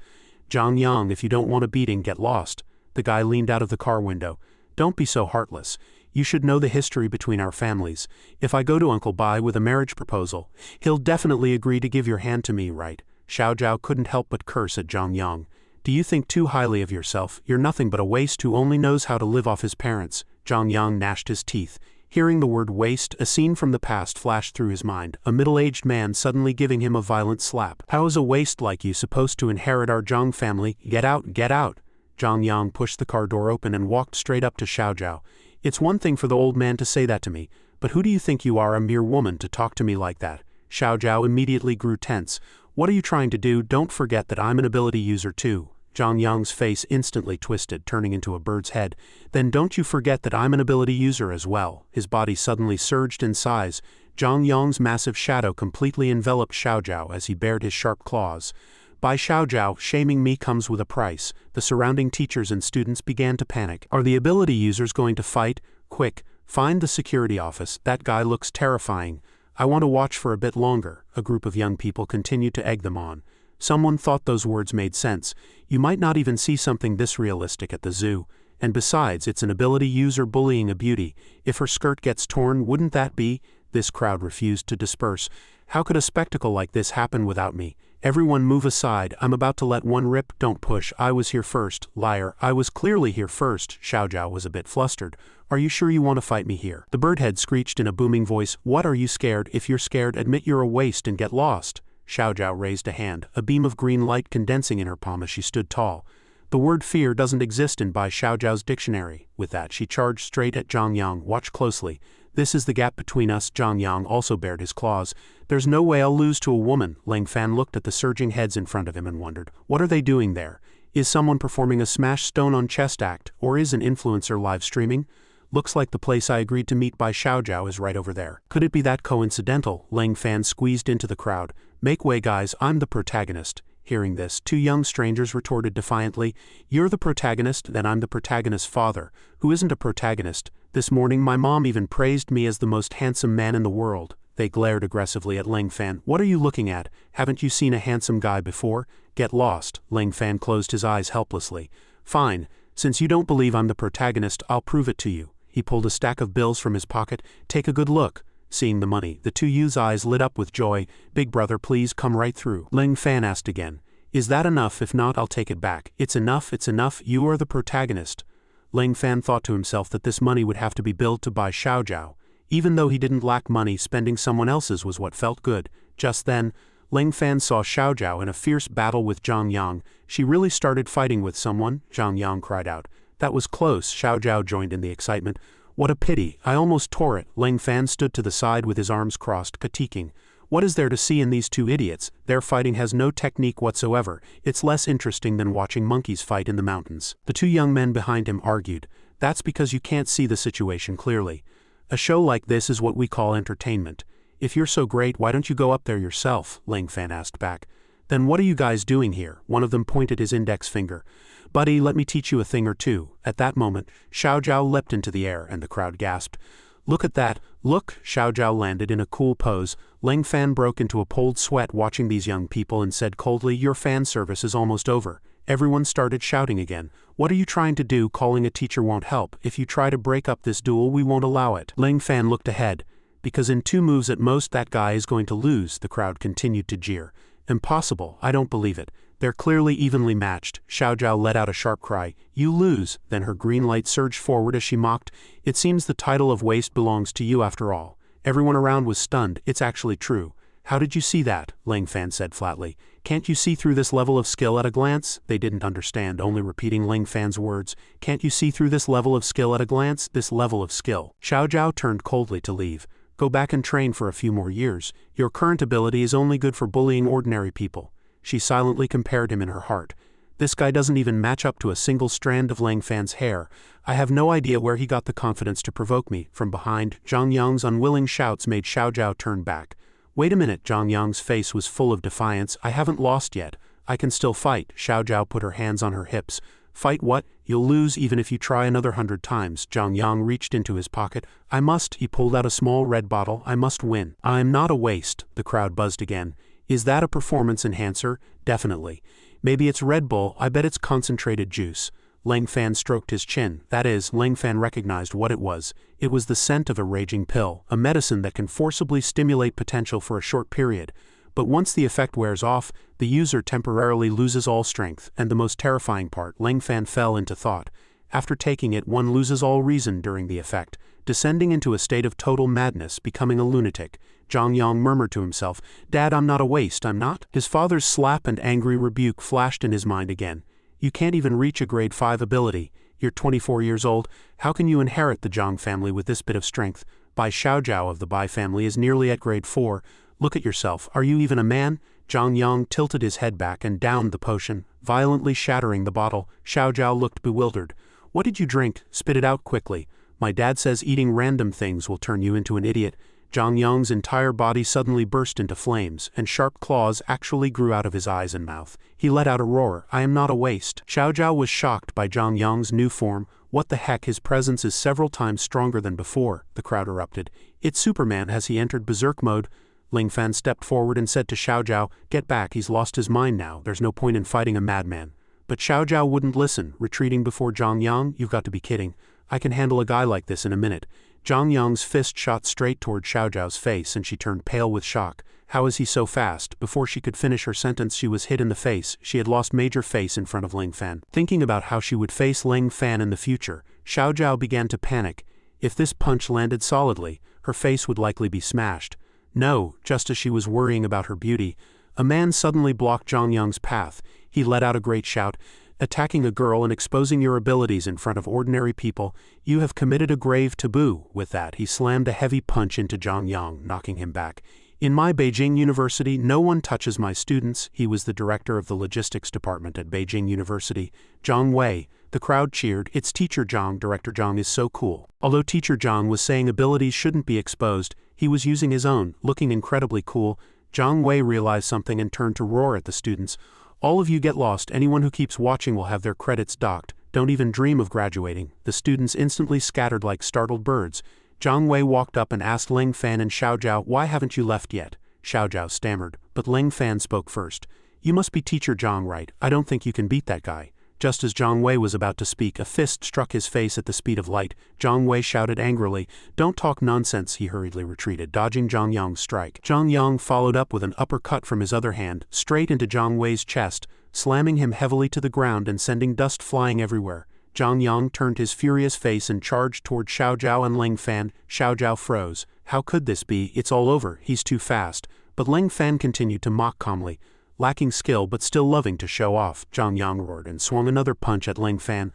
Zhang Yang, if you don't want a beating, get lost. The guy leaned out of the car window. Don't be so heartless. You should know the history between our families. If I go to Uncle Bai with a marriage proposal, he'll definitely agree to give your hand to me, right? Xiaojiao couldn't help but curse at Zhang Yang. Do you think too highly of yourself? You're nothing but a waste who only knows how to live off his parents. Zhang Yang gnashed his teeth. Hearing the word waste, a scene from the past flashed through his mind, a middle-aged man suddenly giving him a violent slap. How is a waste like you supposed to inherit our Zhang family? Get out, get out! Zhang Yang pushed the car door open and walked straight up to Xiaojiao. It's one thing for the old man to say that to me, but who do you think you are, a mere woman, to talk to me like that? Xiaojiao immediately grew tense. What are you trying to do? Don't forget that I'm an ability user too. Zhang Yang's face instantly twisted, turning into a bird's head. Then don't you forget that I'm an ability user as well. His body suddenly surged in size. Zhang Yang's massive shadow completely enveloped Xiaojiao as he bared his sharp claws. By Xiaojiao, shaming me comes with a price. The surrounding teachers and students began to panic. Are the ability users going to fight? Quick, find the security office. That guy looks terrifying. I want to watch for a bit longer. A group of young people continued to egg them on. Someone thought those words made sense. You might not even see something this realistic at the zoo. And besides, it's an ability user bullying a beauty. If her skirt gets torn, wouldn't that be? This crowd refused to disperse. How could a spectacle like this happen without me? Everyone move aside. I'm about to let one rip. Don't push. I was here first. Liar. I was clearly here first. Xiaojiao was a bit flustered. Are you sure you want to fight me here? The birdhead screeched in a booming voice. What, are you scared? If you're scared, admit you're a waste and get lost. Xiaojiao raised a hand, a beam of green light condensing in her palm as she stood tall. The word fear doesn't exist in Bai Xiaojiao's dictionary. With that, she charged straight at Zhang Yang. Watch closely. This is the gap between us. Zhang Yang also bared his claws. There's no way I'll lose to a woman. Leng Fan looked at the surging heads in front of him and wondered, what are they doing there? Is someone performing a smash stone on chest act, or is an influencer live streaming? Looks like the place I agreed to meet Bai Xiaojiao is right over there. Could it be that coincidental? Leng Fan squeezed into the crowd. Make way, guys, I'm the protagonist. Hearing this, two young strangers retorted defiantly, you're the protagonist, then I'm the protagonist's father, who isn't a protagonist. This morning my mom even praised me as the most handsome man in the world. They glared aggressively at Leng Fan. What are you looking at? Haven't you seen a handsome guy before? Get lost. Leng Fan closed his eyes helplessly. Fine, since you don't believe I'm the protagonist, I'll prove it to you. He pulled a stack of bills from his pocket. Take a good look. Seeing the money, the two youths' eyes lit up with joy. Big brother, please come right through. Leng Fan asked again. Is that enough? If not, I'll take it back. It's enough, you are the protagonist. Leng Fan thought to himself that this money would have to be billed to Bai Xiaojiao. Even though he didn't lack money, spending someone else's was what felt good. Just then, Leng Fan saw Xiaojiao in a fierce battle with Zhang Yang. She really started fighting with someone? Zhang Yang cried out. That was close. Xiaojiao joined in the excitement. What a pity, I almost tore it. Leng Fan stood to the side with his arms crossed, critiquing. What is there to see in these two idiots? Their fighting has no technique whatsoever. It's less interesting than watching monkeys fight in the mountains. The two young men behind him argued. That's because you can't see the situation clearly. A show like this is what we call entertainment. If you're so great, why don't you go up there yourself? Leng Fan asked back. Then what are you guys doing here? One of them pointed his index finger. Buddy, let me teach you a thing or two. At that moment, Xiaojiao leapt into the air and the crowd gasped. Look at that, look, Xiao Zhao landed in a cool pose. Ling Fan broke into a cold sweat watching these young people and said coldly, your fan service is almost over. Everyone started shouting again. What are you trying to do? Calling a teacher won't help. If you try to break up this duel, we won't allow it. Ling Fan looked ahead. Because in 2 moves at most that guy is going to lose, the crowd continued to jeer. Impossible, I don't believe it. They're clearly evenly matched. Xiao Zhao let out a sharp cry. You lose. Then her green light surged forward as she mocked. It seems the title of waste belongs to you after all. Everyone around was stunned. It's actually true. How did you see that? Ling Fan said flatly. Can't you see through this level of skill at a glance? They didn't understand, only repeating Ling Fan's words. Can't you see through this level of skill at a glance? This level of skill. Xiao Zhao turned coldly to leave. Go back and train for a few more years. Your current ability is only good for bullying ordinary people. She silently compared him in her heart. This guy doesn't even match up to a single strand of Ling Fan's hair. I have no idea where he got the confidence to provoke me. From behind, Zhang Yang's unwilling shouts made Xiao Zhao turn back. Wait a minute, Zhang Yang's face was full of defiance. I haven't lost yet. I can still fight. Xiao Zhao put her hands on her hips. Fight what? You'll lose even if you try another 100 times. Zhang Yang reached into his pocket. I must. He pulled out a small red bottle. I must win. I'm not a waste. The crowd buzzed again. Is that a performance enhancer? Definitely. Maybe it's Red Bull. I bet it's concentrated juice. Ling Fan stroked his chin. That is, Ling Fan recognized what it was. It was the scent of a raging pill, a medicine that can forcibly stimulate potential for a short period. But once the effect wears off, the user temporarily loses all strength, and the most terrifying part, Ling Fan fell into thought. After taking it, one loses all reason during the effect, descending into a state of total madness, becoming a lunatic. Zhang Yang murmured to himself, Dad, I'm not a waste, I'm not. His father's slap and angry rebuke flashed in his mind again. You can't even reach a grade 5 ability. You're 24 years old. How can you inherit the Zhang family with this bit of strength? Bai Xiao Zhao of the Bai family is nearly at grade 4. Look at yourself. Are you even a man? Zhang Yang tilted his head back and downed the potion, violently shattering the bottle. Xiao Zhao looked bewildered. What did you drink? Spit it out quickly. My dad says eating random things will turn you into an idiot. Zhang Yang's entire body suddenly burst into flames, and sharp claws actually grew out of his eyes and mouth. He let out a roar. I am not a waste. Xiao Zhao was shocked by Zhang Yang's new form. What the heck, his presence is several times stronger than before, the crowd erupted. It's Superman. Has he entered berserk mode? Ling Fan stepped forward and said to Xiao Zhao, Get back, he's lost his mind now. There's no point in fighting a madman. But Xiao Zhao wouldn't listen, retreating before Zhang Yang. You've got to be kidding. I can handle a guy like this in a minute. Zhang Yang's fist shot straight toward Xiao Zhao's face and she turned pale with shock. How is he so fast? Before she could finish her sentence she was hit in the face. She had lost major face in front of Ling Fan. Thinking about how she would face Ling Fan in the future, Xiao Zhao began to panic. If this punch landed solidly, her face would likely be smashed. No, just as she was worrying about her beauty, a man suddenly blocked Zhang Yang's path. He let out a great shout. Attacking a girl and exposing your abilities in front of ordinary people, you have committed a grave taboo. With that, he slammed a heavy punch into Zhang Yang, knocking him back. In my Beijing University, no one touches my students. He was the director of the logistics department at Beijing University. Zhang Wei. The crowd cheered. It's Teacher Zhang. Director Zhang is so cool. Although Teacher Zhang was saying abilities shouldn't be exposed, he was using his own, looking incredibly cool. Zhang Wei realized something and turned to roar at the students. All of you get lost. Anyone who keeps watching will have their credits docked. Don't even dream of graduating. The students instantly scattered like startled birds. Zhang Wei walked up and asked Ling Fan and Xiao Zhao, why haven't you left yet? Xiao Zhao stammered, but Ling Fan spoke first. You must be Teacher Zhang, right? I don't think you can beat that guy. Just as Zhang Wei was about to speak, a fist struck his face at the speed of light. Zhang Wei shouted angrily, Don't talk nonsense. He hurriedly retreated, dodging Zhang Yang's strike. Zhang Yang followed up with an uppercut from his other hand, straight into Zhang Wei's chest, slamming him heavily to the ground and sending dust flying everywhere. Zhang Yang turned his furious face and charged toward Xiao Zhao and Ling Fan. Xiao Zhao froze. How could this be? It's all over. He's too fast. But Ling Fan continued to mock calmly. Lacking skill but still loving to show off, Zhang Yang roared and swung another punch at Ling Fan.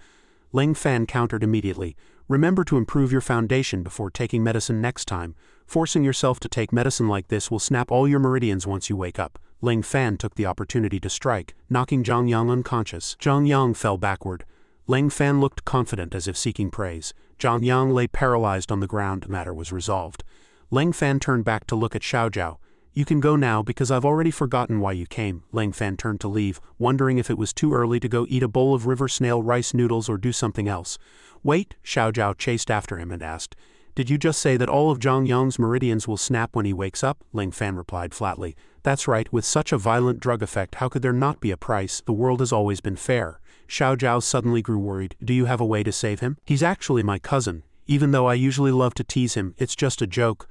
Ling Fan countered immediately. Remember to improve your foundation before taking medicine next time. Forcing yourself to take medicine like this will snap all your meridians once you wake up. Ling Fan took the opportunity to strike, knocking Zhang Yang unconscious. Zhang Yang fell backward. Ling Fan looked confident as if seeking praise. Zhang Yang lay paralyzed on the ground. The matter was resolved. Ling Fan turned back to look at Xiao Zhao. You can go now because I've already forgotten why you came. Ling Fan turned to leave, wondering if it was too early to go eat a bowl of river snail rice noodles or do something else. Wait, Xiao Zhao chased after him and asked, Did you just say that all of Zhang Yong's meridians will snap when he wakes up? Ling Fan replied flatly. That's right, with such a violent drug effect how could there not be a price? The world has always been fair. Xiao Zhao suddenly grew worried. Do you have a way to save him? He's actually my cousin. Even though I usually love to tease him, it's just a joke.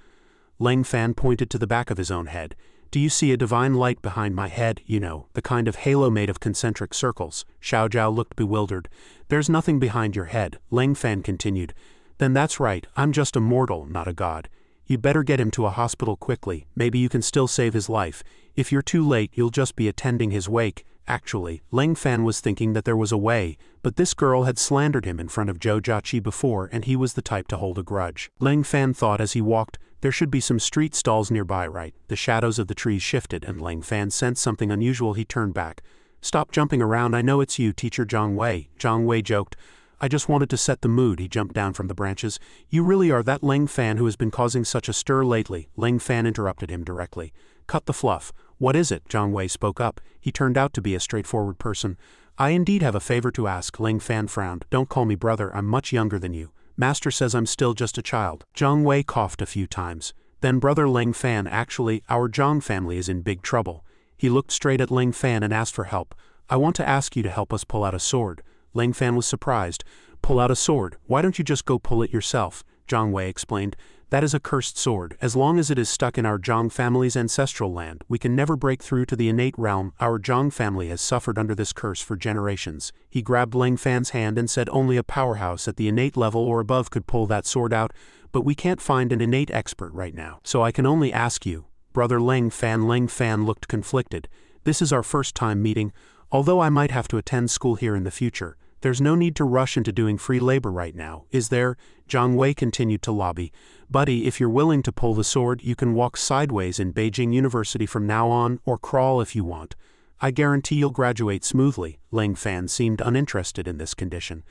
Ling Fan pointed to the back of his own head. Do you see a divine light behind my head? You know, the kind of halo made of concentric circles. Xiao Zhao looked bewildered. There's nothing behind your head, Ling Fan continued. Then that's right, I'm just a mortal, not a god. You'd better get him to a hospital quickly, maybe you can still save his life. If you're too late, you'll just be attending his wake. Actually, Ling Fan was thinking that there was a way, but this girl had slandered him in front of Zhou Jiaqi before and he was the type to hold a grudge. Ling Fan thought as he walked, there should be some street stalls nearby, right? The shadows of the trees shifted and Ling Fan sensed something unusual. He turned back. Stop jumping around, I know it's you, teacher Zhang Wei. Zhang Wei joked. I just wanted to set the mood. He jumped down from the branches. You really are that Ling Fan who has been causing such a stir lately. Ling Fan interrupted him directly. Cut the fluff. What is it? Zhang Wei spoke up. He turned out to be a straightforward person. I indeed have a favor to ask. Ling Fan frowned. Don't call me brother, I'm much younger than you. Master says I'm still just a child. Zhang Wei coughed a few times. Then brother Ling Fan, actually, our Zhang family is in big trouble. He looked straight at Ling Fan and asked for help. I want to ask you to help us pull out a sword. Ling Fan was surprised. Pull out a sword? Why don't you just go pull it yourself? Zhang Wei explained. That is a cursed sword. As long as it is stuck in our Zhang family's ancestral land, we can never break through to the innate realm. Our Zhang family has suffered under this curse for generations. He grabbed Ling Fan's hand and said only a powerhouse at the innate level or above could pull that sword out, but we can't find an innate expert right now. So I can only ask you. Brother Ling Fan looked conflicted. This is our first time meeting. Although I might have to attend school here in the future, there's no need to rush into doing free labor right now, is there? Zhang Wei continued to lobby. Buddy, if you're willing to pull the sword, you can walk sideways in Beijing University from now on, or crawl if you want. I guarantee you'll graduate smoothly. Ling Fan seemed uninterested in this condition.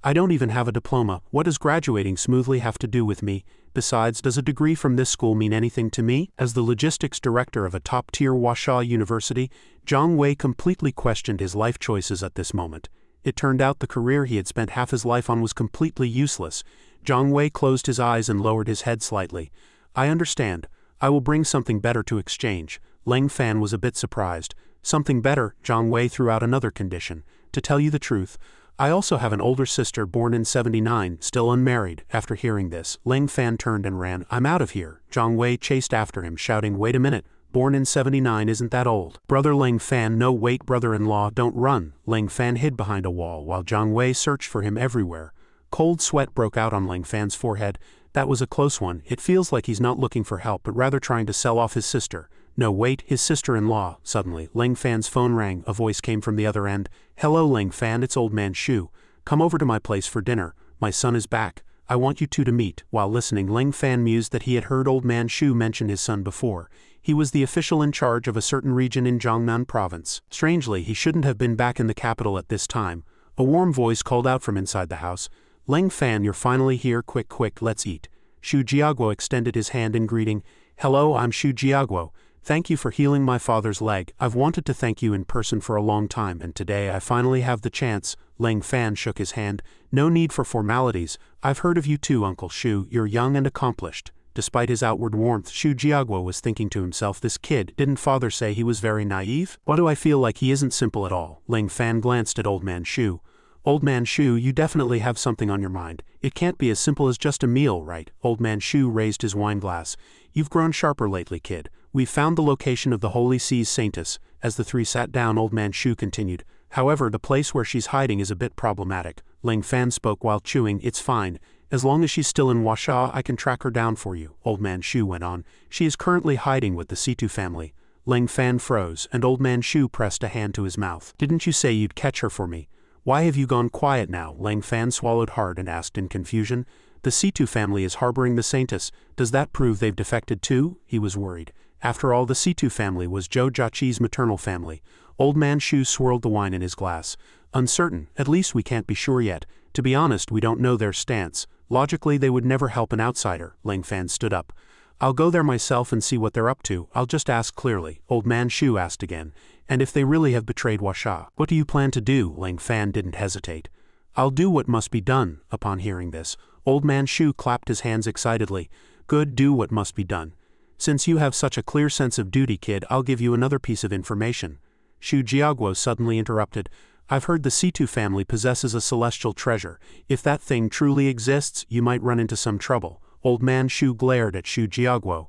I don't even have a diploma. What does graduating smoothly have to do with me? Besides, does a degree from this school mean anything to me? As the logistics director of a top-tier Huaxia university, Zhang Wei completely questioned his life choices at this moment. It turned out the career he had spent half his life on was completely useless. Zhang Wei closed his eyes and lowered his head slightly. I understand. I will bring something better to exchange. Ling Fan was a bit surprised. Something better? Zhang Wei threw out another condition. To tell you the truth, I also have an older sister born in 79, still unmarried. After hearing this, Ling Fan turned and ran. I'm out of here. Zhang Wei chased after him, shouting, wait a minute. Born in 79 isn't that old. Brother Ling Fan, no wait, brother-in-law, don't run. Ling Fan hid behind a wall while Zhang Wei searched for him everywhere. Cold sweat broke out on Ling Fan's forehead. That was a close one. It feels like he's not looking for help but rather trying to sell off his sister. No wait, his sister-in-law. Suddenly, Ling Fan's phone rang. A voice came from the other end. Hello Ling Fan, it's old man Shu. Come over to my place for dinner. My son is back. I want you two to meet. While listening, Ling Fan mused that he had heard old man Shu mention his son before. He was the official in charge of a certain region in Jiangnan province. Strangely, he shouldn't have been back in the capital at this time. A warm voice called out from inside the house. Ling Fan, you're finally here, quick, let's eat. Shu Jiaguo extended his hand in greeting. Hello, I'm Shu Jiaguo. Thank you for healing my father's leg. I've wanted to thank you in person for a long time and today I finally have the chance. Ling Fan shook his hand. No need for formalities. I've heard of you too, Uncle Shu. You're young and accomplished. Despite his outward warmth, Shu Jiaguo was thinking to himself, this kid, didn't father say he was very naive? Why do I feel like he isn't simple at all? Ling Fan glanced at old man Shu. Old man Shu, you definitely have something on your mind. It can't be as simple as just a meal, right? Old man Shu raised his wine glass. You've grown sharper lately, kid. We've found the location of the Holy Sea's saintess. As the three sat down, old man Shu continued. However, the place where she's hiding is a bit problematic. Ling Fan spoke while chewing. It's fine. As long as she's still in Huaxia, I can track her down for you. Old man Shu went on. She is currently hiding with the Situ family. Ling Fan froze, and old man Shu pressed a hand to his mouth. Didn't you say you'd catch her for me? Why have you gone quiet now? Ling Fan swallowed hard and asked in confusion. The Situ family is harboring the saintess. Does that prove they've defected too? He was worried. After all, the Situ family was Zhou Jiaqi's maternal family. Old man Shu swirled the wine in his glass. Uncertain. At least we can't be sure yet. To be honest, we don't know their stance. Logically, they would never help an outsider. Ling Fan stood up. I'll go there myself and see what they're up to. I'll just ask clearly. Old man Shu asked again. And if they really have betrayed Huaxia, what do you plan to do? Ling Fan didn't hesitate. I'll do what must be done. Upon hearing this, Old Man Shu clapped his hands excitedly. Good, do what must be done. Since you have such a clear sense of duty, kid, I'll give you another piece of information. Shu Jiaguo suddenly interrupted. I've heard the Situ family possesses a celestial treasure. If that thing truly exists, you might run into some trouble. Old Man Shu glared at Shu Jiaguo.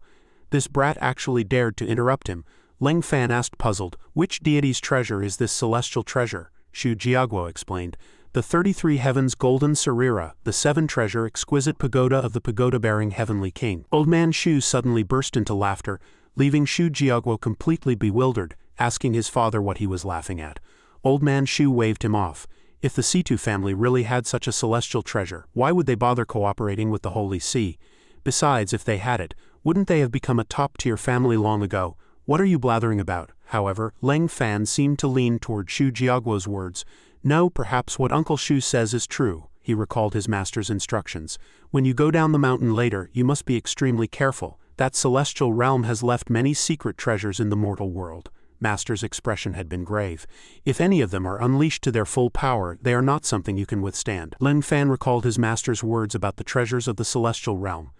This brat actually dared to interrupt him. Leng Fan asked puzzled, which deity's treasure is this celestial treasure? Shu Jiaguo explained. The 33 Heavens Golden Sarira, the 7 treasure exquisite pagoda of the pagoda-bearing Heavenly King. Old Man Shu suddenly burst into laughter, leaving Shu Jiaguo completely bewildered, asking his father what he was laughing at. Old Man Shu waved him off. If the Situ family really had such a celestial treasure, why would they bother cooperating with the Holy See? Besides, if they had it, wouldn't they have become a top-tier family long ago? What are you blathering about? However, Leng Fan seemed to lean toward Shu Jiaguo's words. No, perhaps what Uncle Shu says is true. He recalled his master's instructions. When you go down the mountain later, you must be extremely careful. That celestial realm has left many secret treasures in the mortal world. Master's expression had been grave. If any of them are unleashed to their full power, they are not something you can withstand. Leng Fan recalled his master's words about the treasures of the celestial realm.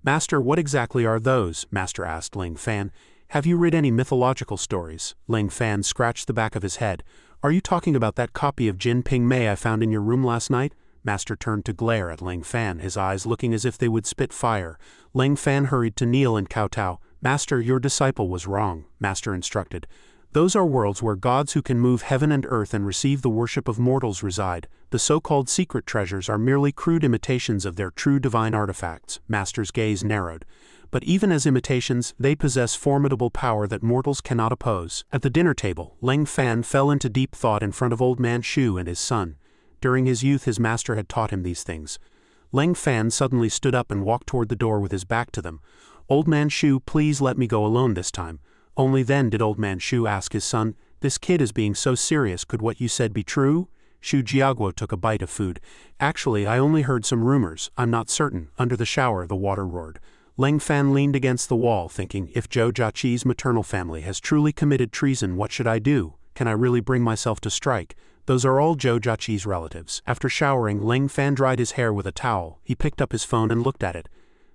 Master, what exactly are those? Master asked Leng Fan. Have you read any mythological stories? Leng Fan scratched the back of his head. Are you talking about that copy of Jin Ping Mei I found in your room last night? Master turned to glare at Leng Fan, his eyes looking as if they would spit fire. Leng Fan hurried to kneel and kowtow. Master, your disciple was wrong, Master instructed. Those are worlds where gods who can move heaven and earth and receive the worship of mortals reside. The so-called secret treasures are merely crude imitations of their true divine artifacts. Master's gaze narrowed. But even as imitations, they possess formidable power that mortals cannot oppose. At the dinner table, Leng Fan fell into deep thought in front of Old Man Shu and his son. During his youth his master had taught him these things. Leng Fan suddenly stood up and walked toward the door with his back to them. Old Man Shu, please let me go alone this time. Only then did Old Man Shu ask his son, this kid is being so serious, could what you said be true? Shu Jiaguo took a bite of food. Actually, I only heard some rumors, I'm not certain. Under the shower the water roared. Leng Fan leaned against the wall thinking, if Zhou Jiaqi's maternal family has truly committed treason, what should I do? Can I really bring myself to strike? Those are all Zhou Jiaqi's relatives. After showering, Leng Fan dried his hair with a towel. He picked up his phone and looked at it.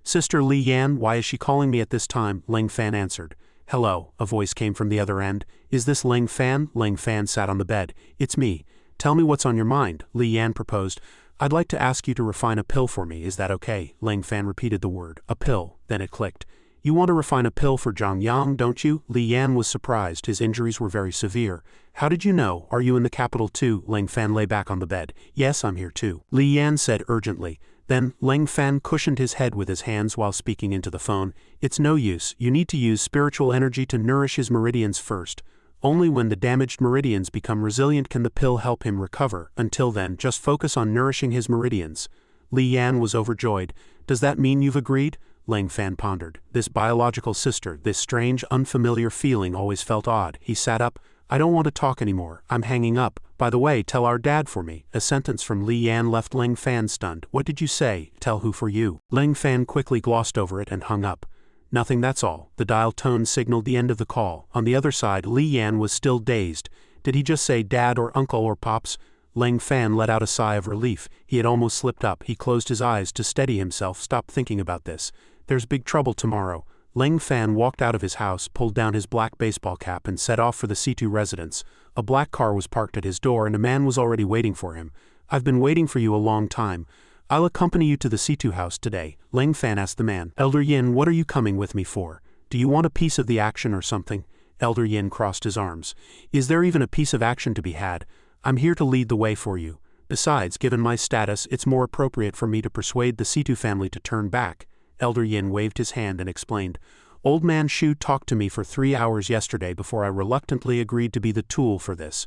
Sister Li Yan, why is she calling me at this time? Leng Fan answered. Hello, a voice came from the other end. Is this Leng Fan? Leng Fan sat on the bed. It's me. Tell me what's on your mind, Li Yan proposed. I'd like to ask you to refine a pill for me, is that okay? Leng Fan repeated the word, a pill, then it clicked. You want to refine a pill for Zhang Yang, don't you? Li Yan was surprised, his injuries were very severe. How did you know? Are you in the capital too? Leng Fan lay back on the bed. Yes, I'm here too, Li Yan said urgently. Then, Leng Fan cushioned his head with his hands while speaking into the phone. It's no use, you need to use spiritual energy to nourish his meridians first. Only when the damaged meridians become resilient can the pill help him recover. Until then, just focus on nourishing his meridians. Li Yan was overjoyed. Does that mean you've agreed? Leng Fan pondered. This biological sister, this strange, unfamiliar feeling always felt odd. He sat up. I don't want to talk anymore. I'm hanging up. By the way, tell our dad for me. A sentence from Li Yan left Leng Fan stunned. What did you say? Tell who for you? Leng Fan quickly glossed over it and hung up. Nothing, that's all. The dial tone signaled the end of the call. On the other side, Li Yan was still dazed. Did he just say dad or uncle or pops? Leng Fan let out a sigh of relief. He had almost slipped up. He closed his eyes to steady himself. Stop thinking about this. There's big trouble tomorrow. Leng Fan walked out of his house, pulled down his black baseball cap and set off for the C2 residence. A black car was parked at his door and a man was already waiting for him. I've been waiting for you a long time. I'll accompany you to the C2 house today, Leng Fan asked the man. Elder Yin, what are you coming with me for? Do you want a piece of the action or something? Elder Yin crossed his arms. Is there even a piece of action to be had? I'm here to lead the way for you. Besides, given my status, it's more appropriate for me to persuade the C2 family to turn back. Elder Yin waved his hand and explained. Old Man Shu talked to me for 3 hours yesterday before I reluctantly agreed to be the tool for this.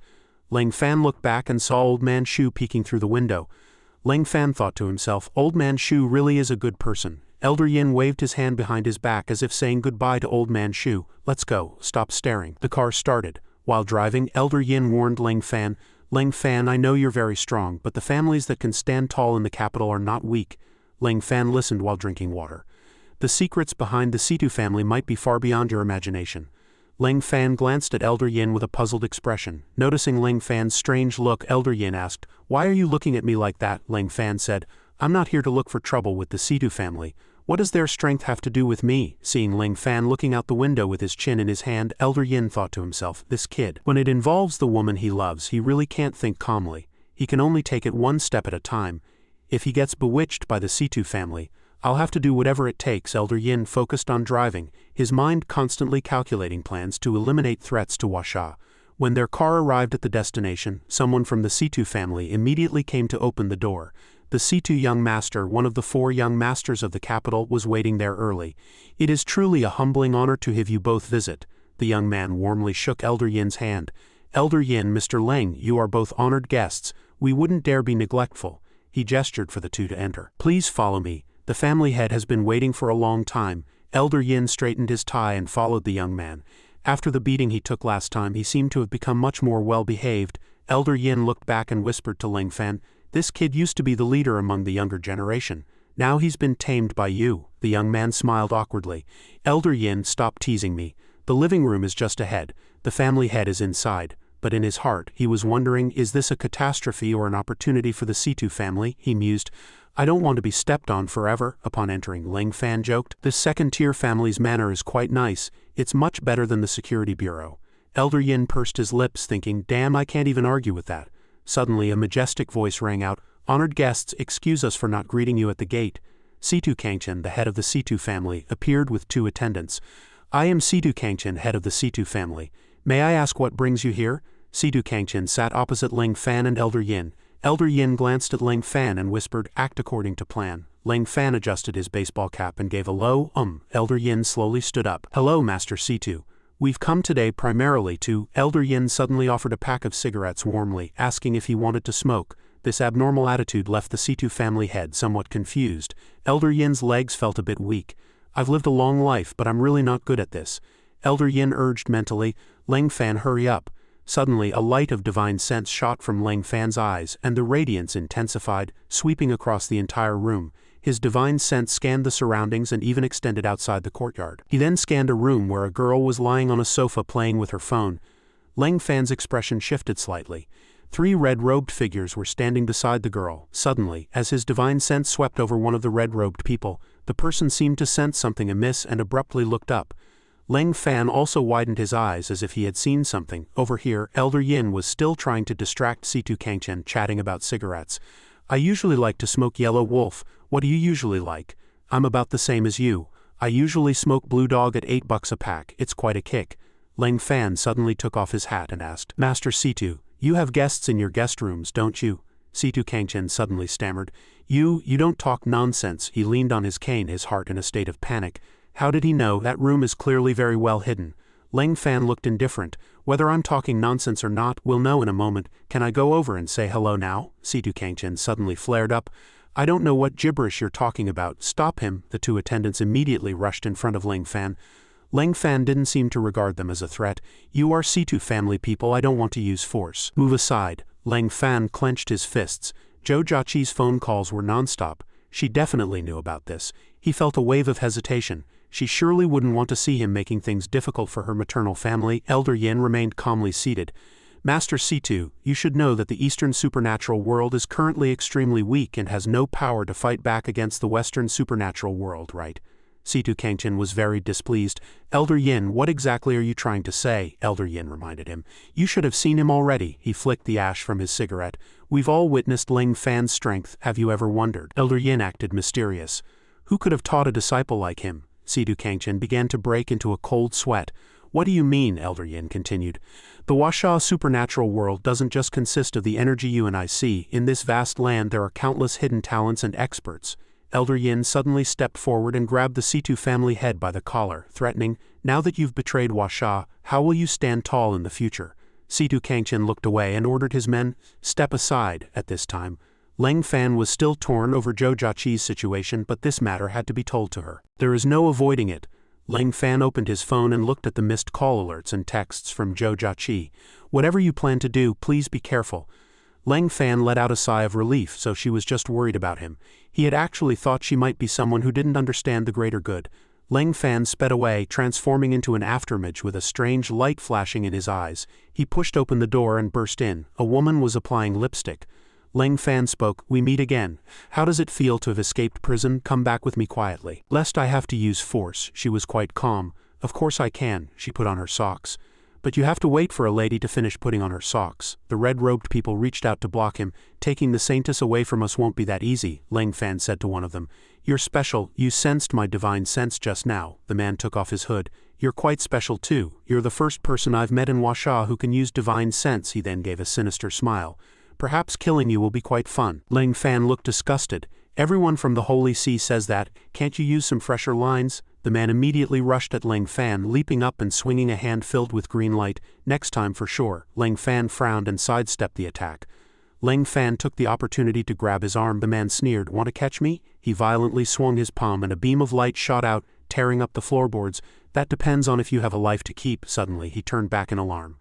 Leng Fan looked back and saw Old Man Shu peeking through the window. Leng Fan thought to himself, Old Man Shu really is a good person. Elder Yin waved his hand behind his back as if saying goodbye to Old Man Shu. Let's go, stop staring. The car started. While driving, Elder Yin warned Leng Fan, I know you're very strong, but the families that can stand tall in the capital are not weak. Leng Fan listened while drinking water. The secrets behind the C2 family might be far beyond your imagination. Leng Fan glanced at Elder Yin with a puzzled expression. Noticing Leng Fan's strange look, Elder Yin asked, Why are you looking at me like that? Leng Fan said, I'm not here to look for trouble with the Situ family. What does their strength have to do with me? Seeing Ling Fan looking out the window with his chin in his hand, Elder Yin thought to himself, this kid. When it involves the woman he loves, he really can't think calmly. He can only take it one step at a time. If he gets bewitched by the Situ family, I'll have to do whatever it takes. Elder Yin focused on driving, his mind constantly calculating plans to eliminate threats to Washa. When their car arrived at the destination, someone from the Situ family immediately came to open the door. The Situ young master, one of the 4 young masters of the capital, was waiting there early. It is truly a humbling honor to have you both visit. The young man warmly shook Elder Yin's hand. Elder Yin, Mr. Leng, you are both honored guests. We wouldn't dare be neglectful. He gestured for the 2 to enter. Please follow me. The family head has been waiting for a long time. Elder Yin straightened his tie and followed the young man. After the beating he took last time, he seemed to have become much more well-behaved. Elder Yin looked back and whispered to Ling Fan, this kid used to be the leader among the younger generation. Now he's been tamed by you. The young man smiled awkwardly. Elder Yin, stop teasing me. The living room is just ahead. The family head is inside. But in his heart, he was wondering, is this a catastrophe or an opportunity for the Situ family? He mused. I don't want to be stepped on forever. Upon entering, Ling Fan joked, this second-tier family's manner is quite nice. It's much better than the security bureau. Elder Yin pursed his lips, thinking, damn, I can't even argue with that. Suddenly a majestic voice rang out, honored guests, excuse us for not greeting you at the gate. Situ Kangchen, the head of the Situ family, appeared with 2 attendants. I am Situ Kangchen, head of the Situ family. May I ask what brings you here? Situ Kangchen sat opposite Ling Fan and Elder Yin. Elder Yin glanced at Ling Fan and whispered, act according to plan. Ling Fan adjusted his baseball cap and gave a low, Elder Yin slowly stood up. Hello, Master Situ. We've come today primarily to… Elder Yin suddenly offered a pack of cigarettes warmly, asking if he wanted to smoke. This abnormal attitude left the Situ family head somewhat confused. Elder Yin's legs felt a bit weak. I've lived a long life, but I'm really not good at this. Elder Yin urged mentally, Ling Fan, hurry up. Suddenly a light of divine sense shot from Ling Fan's eyes, and the radiance intensified, sweeping across the entire room. His divine sense scanned the surroundings and even extended outside the courtyard. He then scanned a room where a girl was lying on a sofa playing with her phone. Ling Fan's expression shifted slightly. 3 red-robed figures were standing beside the girl. Suddenly, as his divine sense swept over one of the red-robed people, the person seemed to sense something amiss and abruptly looked up. Ling Fan also widened his eyes as if he had seen something. Over here, Elder Yin was still trying to distract Situ Kangchen, chatting about cigarettes. I usually like to smoke Yellow Wolf. What do you usually like? I'm about the same as you. I usually smoke Blue Dog at $8 a pack. It's quite a kick. Ling Fan suddenly took off his hat and asked, Master Situ, you have guests in your guest rooms, don't you? Situ Kangchen suddenly stammered. You don't talk nonsense. He leaned on his cane, his heart in a state of panic. How did he know? That room is clearly very well hidden. Ling Fan looked indifferent. Whether I'm talking nonsense or not, we'll know in a moment. Can I go over and say hello now? Situ Kangchen suddenly flared up. I don't know what gibberish you're talking about. Stop him. The 2 attendants immediately rushed in front of Ling Fan. Ling Fan didn't seem to regard them as a threat. You are Situ family people. I don't want to use force. Move aside. Ling Fan clenched his fists. Zhou Jiaqi's phone calls were nonstop. She definitely knew about this. He felt a wave of hesitation. She surely wouldn't want to see him making things difficult for her maternal family. Elder Yin remained calmly seated. Master Situ, you should know that the Eastern supernatural world is currently extremely weak and has no power to fight back against the Western supernatural world, right? Situ Kangchen was very displeased. Elder Yin, what exactly are you trying to say? Elder Yin reminded him. You should have seen him already. He flicked the ash from his cigarette. We've all witnessed Ling Fan's strength. Have you ever wondered? Elder Yin acted mysterious. Who could have taught a disciple like him? Situ Kangchen began to break into a cold sweat. What do you mean? Elder Yin continued. The Washa supernatural world doesn't just consist of the energy you and I see. In this vast land there are countless hidden talents and experts. Elder Yin suddenly stepped forward and grabbed the Situ family head by the collar, threatening, now that you've betrayed Washa, how will you stand tall in the future? Situ Kangchen looked away and ordered his men, step aside. At this time, Ling Fan was still torn over Zhou Jiaqi's situation, but this matter had to be told to her. There is no avoiding it. Ling Fan opened his phone and looked at the missed call alerts and texts from Zhou Jiaqi. Whatever you plan to do, please be careful. Ling Fan let out a sigh of relief, so she was just worried about him. He had actually thought she might be someone who didn't understand the greater good. Ling Fan sped away, transforming into an afterimage with a strange light flashing in his eyes. He pushed open the door and burst in. A woman was applying lipstick. Ling Fan spoke, "We meet again. How does it feel to have escaped prison? Come back with me quietly. Lest I have to use force." She was quite calm. "Of course I can." She put on her socks. "But you have to wait for a lady to finish putting on her socks." The red-robed people reached out to block him. "Taking the saintess away from us won't be that easy," Ling Fan said to one of them. "You're special. You sensed my divine sense just now." The man took off his hood. "You're quite special too. You're the first person I've met in Washa who can use divine sense." He then gave a sinister smile. "Perhaps killing you will be quite fun." Ling Fan looked disgusted. "Everyone from the Holy See says that. Can't you use some fresher lines?" The man immediately rushed at Ling Fan, leaping up and swinging a hand filled with green light. "Next time for sure." Ling Fan frowned and sidestepped the attack. Ling Fan took the opportunity to grab his arm. The man sneered, "Want to catch me?" He violently swung his palm and a beam of light shot out, tearing up the floorboards. "That depends on if you have a life to keep." Suddenly he turned back in alarm.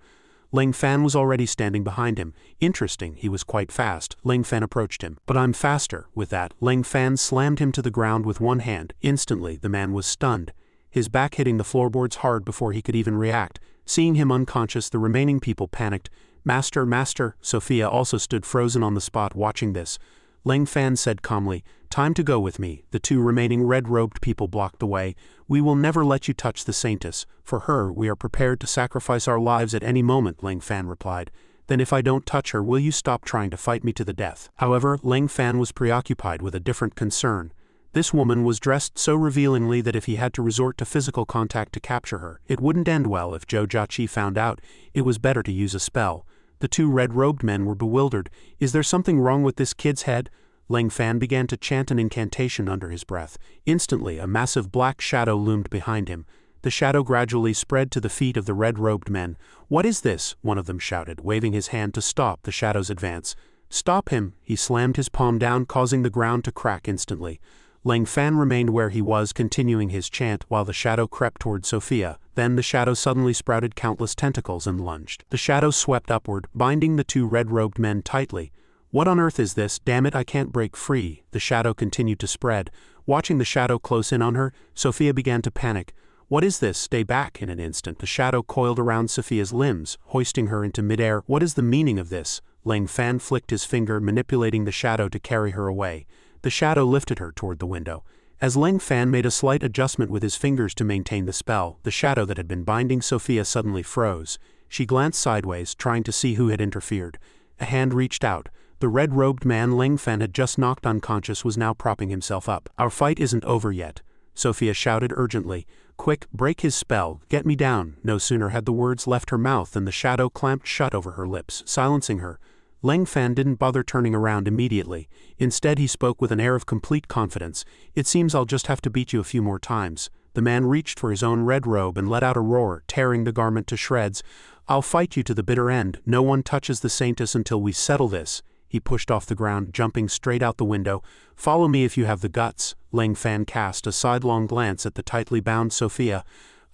Ling Fan was already standing behind him. Interesting, he was quite fast. Ling Fan approached him. "But I'm faster." With that, Ling Fan slammed him to the ground with one hand. Instantly, the man was stunned, his back hitting the floorboards hard before he could even react. Seeing him unconscious, the remaining people panicked. "Master, master!" Sophia also stood frozen on the spot watching this. Ling Fan said calmly, "Time to go with me." The two remaining red-robed people blocked the way. "We will never let you touch the saintess. For her, we are prepared to sacrifice our lives at any moment," Ling Fan replied. "Then if I don't touch her, will you stop trying to fight me to the death?" However, Ling Fan was preoccupied with a different concern. This woman was dressed so revealingly that if he had to resort to physical contact to capture her, it wouldn't end well. If Zhou Jiaqi found out, it was better to use a spell. The two red-robed men were bewildered. "Is there something wrong with this kid's head?" Ling Fan began to chant an incantation under his breath. Instantly, a massive black shadow loomed behind him. The shadow gradually spread to the feet of the red-robed men. "What is this?" one of them shouted, waving his hand to stop the shadow's advance. "Stop him!" He slammed his palm down, causing the ground to crack instantly. Ling Fan remained where he was, continuing his chant, while the shadow crept toward Sophia. Then the shadow suddenly sprouted countless tentacles and lunged. The shadow swept upward, binding the two red-robed men tightly. "What on earth is this? Damn it, I can't break free." The shadow continued to spread. Watching the shadow close in on her, Sophia began to panic. "What is this? Stay back!" In an instant, the shadow coiled around Sophia's limbs, hoisting her into midair. "What is the meaning of this?" Ling Fan flicked his finger, manipulating the shadow to carry her away. The shadow lifted her toward the window. As Ling Fan made a slight adjustment with his fingers to maintain the spell, the shadow that had been binding Sophia suddenly froze. She glanced sideways, trying to see who had interfered. A hand reached out. The red-robed man Ling Fan had just knocked unconscious was now propping himself up. "Our fight isn't over yet," Sophia shouted urgently. "Quick, break his spell. Get me down." No sooner had the words left her mouth than the shadow clamped shut over her lips, silencing her. Ling Fan didn't bother turning around immediately. Instead, he spoke with an air of complete confidence. "It seems I'll just have to beat you a few more times." The man reached for his own red robe and let out a roar, tearing the garment to shreds. "I'll fight you to the bitter end. No one touches the saintess until we settle this." He pushed off the ground, jumping straight out the window. "Follow me if you have the guts." Ling Fan cast a sidelong glance at the tightly bound Sophia.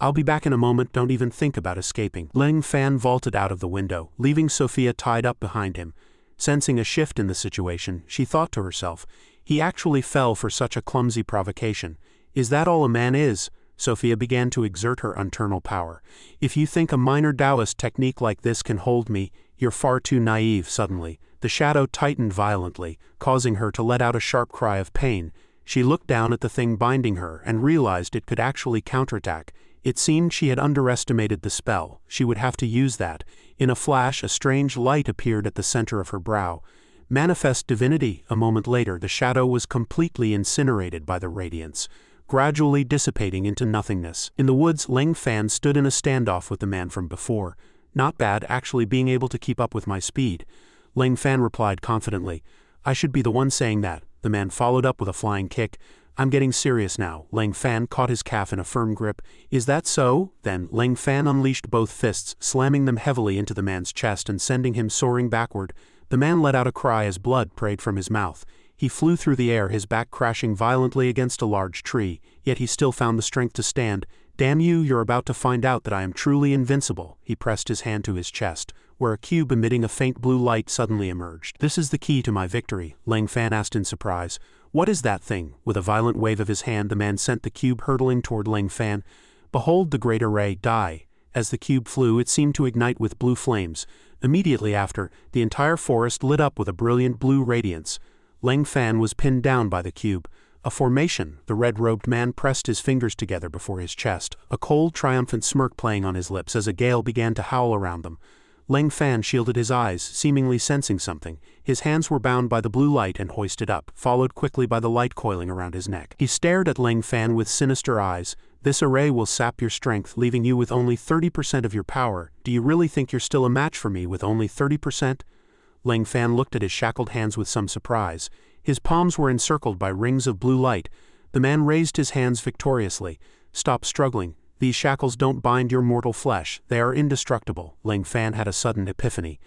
"I'll be back in a moment, don't even think about escaping." Ling Fan vaulted out of the window, leaving Sophia tied up behind him. Sensing a shift in the situation, she thought to herself, he actually fell for such a clumsy provocation. Is that all a man is? Sophia began to exert her internal power. "If you think a minor Taoist technique like this can hold me, you're far too naive." Suddenly, the shadow tightened violently, causing her to let out a sharp cry of pain. She looked down at the thing binding her and realized it could actually counterattack. It seemed she had underestimated the spell. She would have to use that. In a flash, a strange light appeared at the center of her brow. Manifest divinity. A moment later, the shadow was completely incinerated by the radiance, gradually dissipating into nothingness. In the woods, Ling Fan stood in a standoff with the man from before. "Not bad, actually being able to keep up with my speed." Ling Fan replied confidently. "I should be the one saying that." The man followed up with a flying kick. "I'm getting serious now." Ling Fan caught his calf in a firm grip. "Is that so?" Then Ling Fan unleashed both fists, slamming them heavily into the man's chest and sending him soaring backward. The man let out a cry as blood sprayed from his mouth. He flew through the air, his back crashing violently against a large tree, yet he still found the strength to stand. "Damn you, you're about to find out that I am truly invincible." He pressed his hand to his chest, where a cube emitting a faint blue light suddenly emerged. "This is the key to my victory," Ling Fan asked in surprise. "What is that thing?" With a violent wave of his hand, the man sent the cube hurtling toward Ling Fan. "Behold the great array, die." As the cube flew, it seemed to ignite with blue flames. Immediately after, the entire forest lit up with a brilliant blue radiance. Ling Fan was pinned down by the cube. A formation, the red-robed man pressed his fingers together before his chest, a cold, triumphant smirk playing on his lips as a gale began to howl around them. Ling Fan shielded his eyes, seemingly sensing something. His hands were bound by the blue light and hoisted up, followed quickly by the light coiling around his neck. He stared at Ling Fan with sinister eyes. This array will sap your strength, leaving you with only 30% of your power. Do you really think you're still a match for me with only 30%? Ling Fan looked at his shackled hands with some surprise. His palms were encircled by rings of blue light. The man raised his hands victoriously. Stop struggling. These shackles don't bind your mortal flesh. They are indestructible. Ling Fan had a sudden epiphany.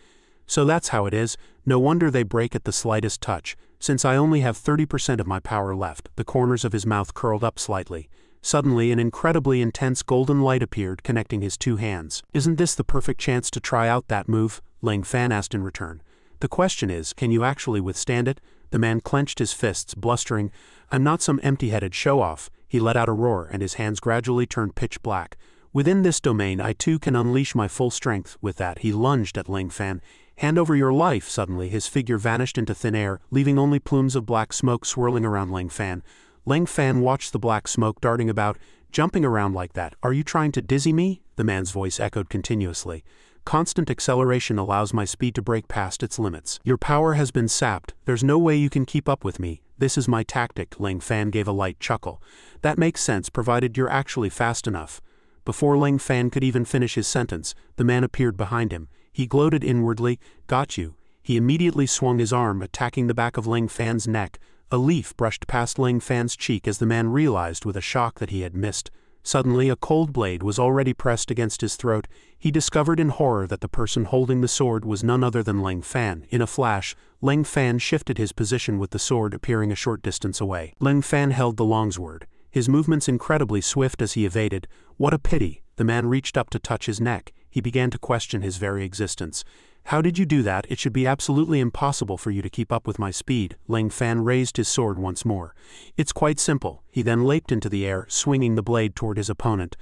So that's how it is. No wonder they break at the slightest touch. Since I only have 30% of my power left, the corners of his mouth curled up slightly. Suddenly, an incredibly intense golden light appeared, connecting his two hands. Isn't this the perfect chance to try out that move? Ling Fan asked in return. The question is, can you actually withstand it? The man clenched his fists, blustering, I'm not some empty-headed show-off. He let out a roar, and his hands gradually turned pitch black. Within this domain, I too can unleash my full strength. With that, he lunged at Ling Fan. Hand over your life. Suddenly, his figure vanished into thin air, leaving only plumes of black smoke swirling around Ling Fan. Ling Fan watched the black smoke darting about, jumping around like that. Are you trying to dizzy me? The man's voice echoed continuously. Constant acceleration allows my speed to break past its limits. Your power has been sapped. There's no way you can keep up with me. This is my tactic. Ling Fan gave a light chuckle. That makes sense, provided you're actually fast enough. Before Ling Fan could even finish his sentence, the man appeared behind him. He gloated inwardly. Got you. He immediately swung his arm, attacking the back of Ling Fan's neck. A leaf brushed past Ling Fan's cheek as the man realized with a shock that he had missed. Suddenly, a cold blade was already pressed against his throat. He discovered in horror that the person holding the sword was none other than Ling Fan. In a flash, Ling Fan shifted his position with the sword appearing a short distance away. Ling Fan held the longsword, his movements incredibly swift as he evaded. What a pity! The man reached up to touch his neck. He began to question his very existence. How did you do that? It should be absolutely impossible for you to keep up with my speed. Ling Fan raised his sword once more. It's quite simple. He then leaped into the air, swinging the blade toward his opponent.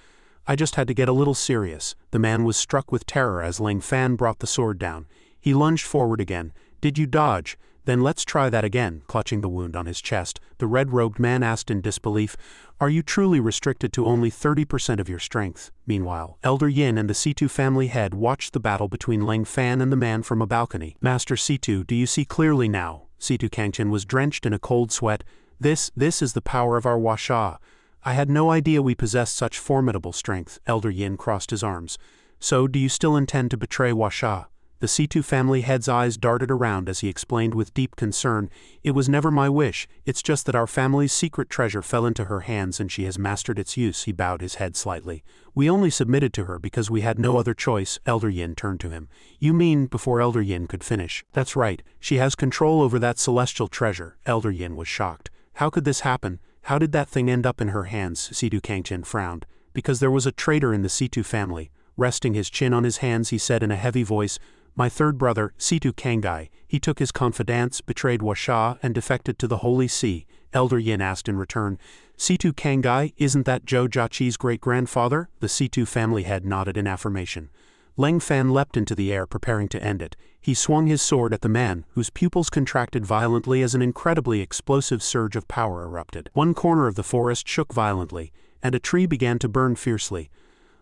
I just had to get a little serious. The man was struck with terror as Ling Fan brought the sword down. He lunged forward again. Did you dodge? Then let's try that again. Clutching the wound on his chest, the red-robed man asked in disbelief, Are you truly restricted to only 30% of your strength? Meanwhile, Elder Yin and the C2 family head watched the battle between Ling Fan and the man from a balcony. Master C2, do you see clearly now? C2 Kangchen was drenched in a cold sweat. This is the power of our Washa. I had no idea we possessed such formidable strength. Elder Yin crossed his arms. So, do you still intend to betray Washa? The C2 family head's eyes darted around as he explained with deep concern, It was never my wish, it's just that our family's secret treasure fell into her hands and she has mastered its use. He bowed his head slightly. We only submitted to her because we had no other choice. Elder Yin turned to him. You mean, before Elder Yin could finish? That's right, she has control over that celestial treasure. Elder Yin was shocked. How could this happen? How did that thing end up in her hands? C2 Kangchen frowned. Because there was a traitor in the C2 family. Resting his chin on his hands, he said in a heavy voice, My third brother, C2 Kangai, he took his confidants, betrayed Washa, and defected to the Holy See. Elder Yin asked in return, C2 Kangai, isn't that Zhou Jiaqi's great-grandfather? The C2 family head nodded in affirmation. Ling Fan leapt into the air, preparing to end it. He swung his sword at the man, whose pupils contracted violently as an incredibly explosive surge of power erupted. One corner of the forest shook violently, and a tree began to burn fiercely.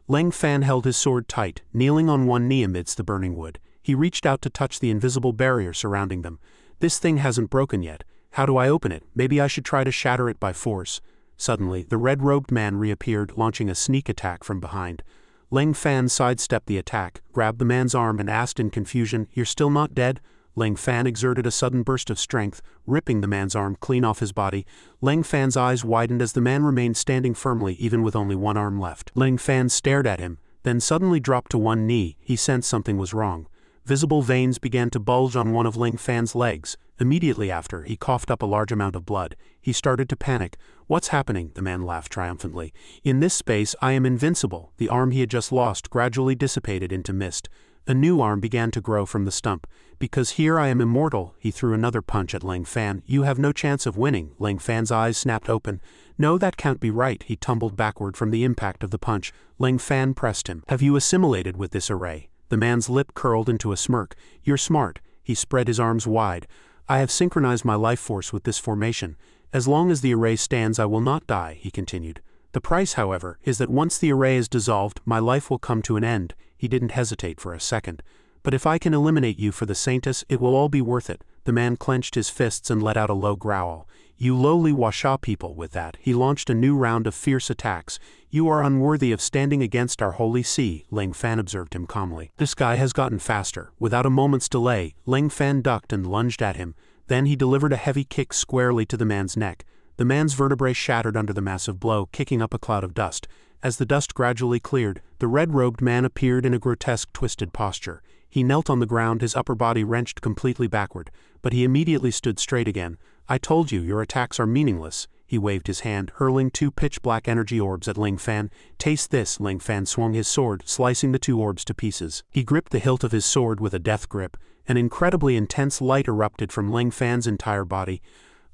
Ling Fan held his sword tight, kneeling on one knee amidst the burning wood. He reached out to touch the invisible barrier surrounding them. This thing hasn't broken yet. How do I open it? Maybe I should try to shatter it by force. Suddenly, the red-robed man reappeared, launching a sneak attack from behind. Ling Fan sidestepped the attack, grabbed the man's arm and asked in confusion, You're still not dead? Ling Fan exerted a sudden burst of strength, ripping the man's arm clean off his body. Ling Fan's eyes widened as the man remained standing firmly even with only one arm left. Ling Fan stared at him, then suddenly dropped to one knee. He sensed something was wrong. Visible veins began to bulge on one of Ling Fan's legs. Immediately after, he coughed up a large amount of blood. He started to panic. What's happening? The man laughed triumphantly. In this space, I am invincible. The arm he had just lost gradually dissipated into mist. A new arm began to grow from the stump. Because here I am immortal. He threw another punch at Ling Fan. You have no chance of winning. Ling Fan's eyes snapped open. No, that can't be right. He tumbled backward from the impact of the punch. Ling Fan pressed him. Have you assimilated with this array? The man's lip curled into a smirk. "You're smart." He spread his arms wide. "I have synchronized my life force with this formation. As long as the array stands I will not die," he continued. "The price, however, is that once the array is dissolved, my life will come to an end." He didn't hesitate for a second. "But if I can eliminate you for the Saintess, it will all be worth it." The man clenched his fists and let out a low growl. "You lowly Washa people." With that, he launched a new round of fierce attacks. "You are unworthy of standing against our holy sea," Ling Fan observed him calmly. "This guy has gotten faster." Without a moment's delay, Ling Fan ducked and lunged at him. Then he delivered a heavy kick squarely to the man's neck. The man's vertebrae shattered under the massive blow, kicking up a cloud of dust. As the dust gradually cleared, the red-robed man appeared in a grotesque twisted posture. He knelt on the ground, his upper body wrenched completely backward, but he immediately stood straight again. "I told you, your attacks are meaningless." He waved his hand, hurling 2 pitch-black energy orbs at Ling Fan. "Taste this." Ling Fan swung his sword, slicing the 2 orbs to pieces. He gripped the hilt of his sword with a death grip. An incredibly intense light erupted from Ling Fan's entire body.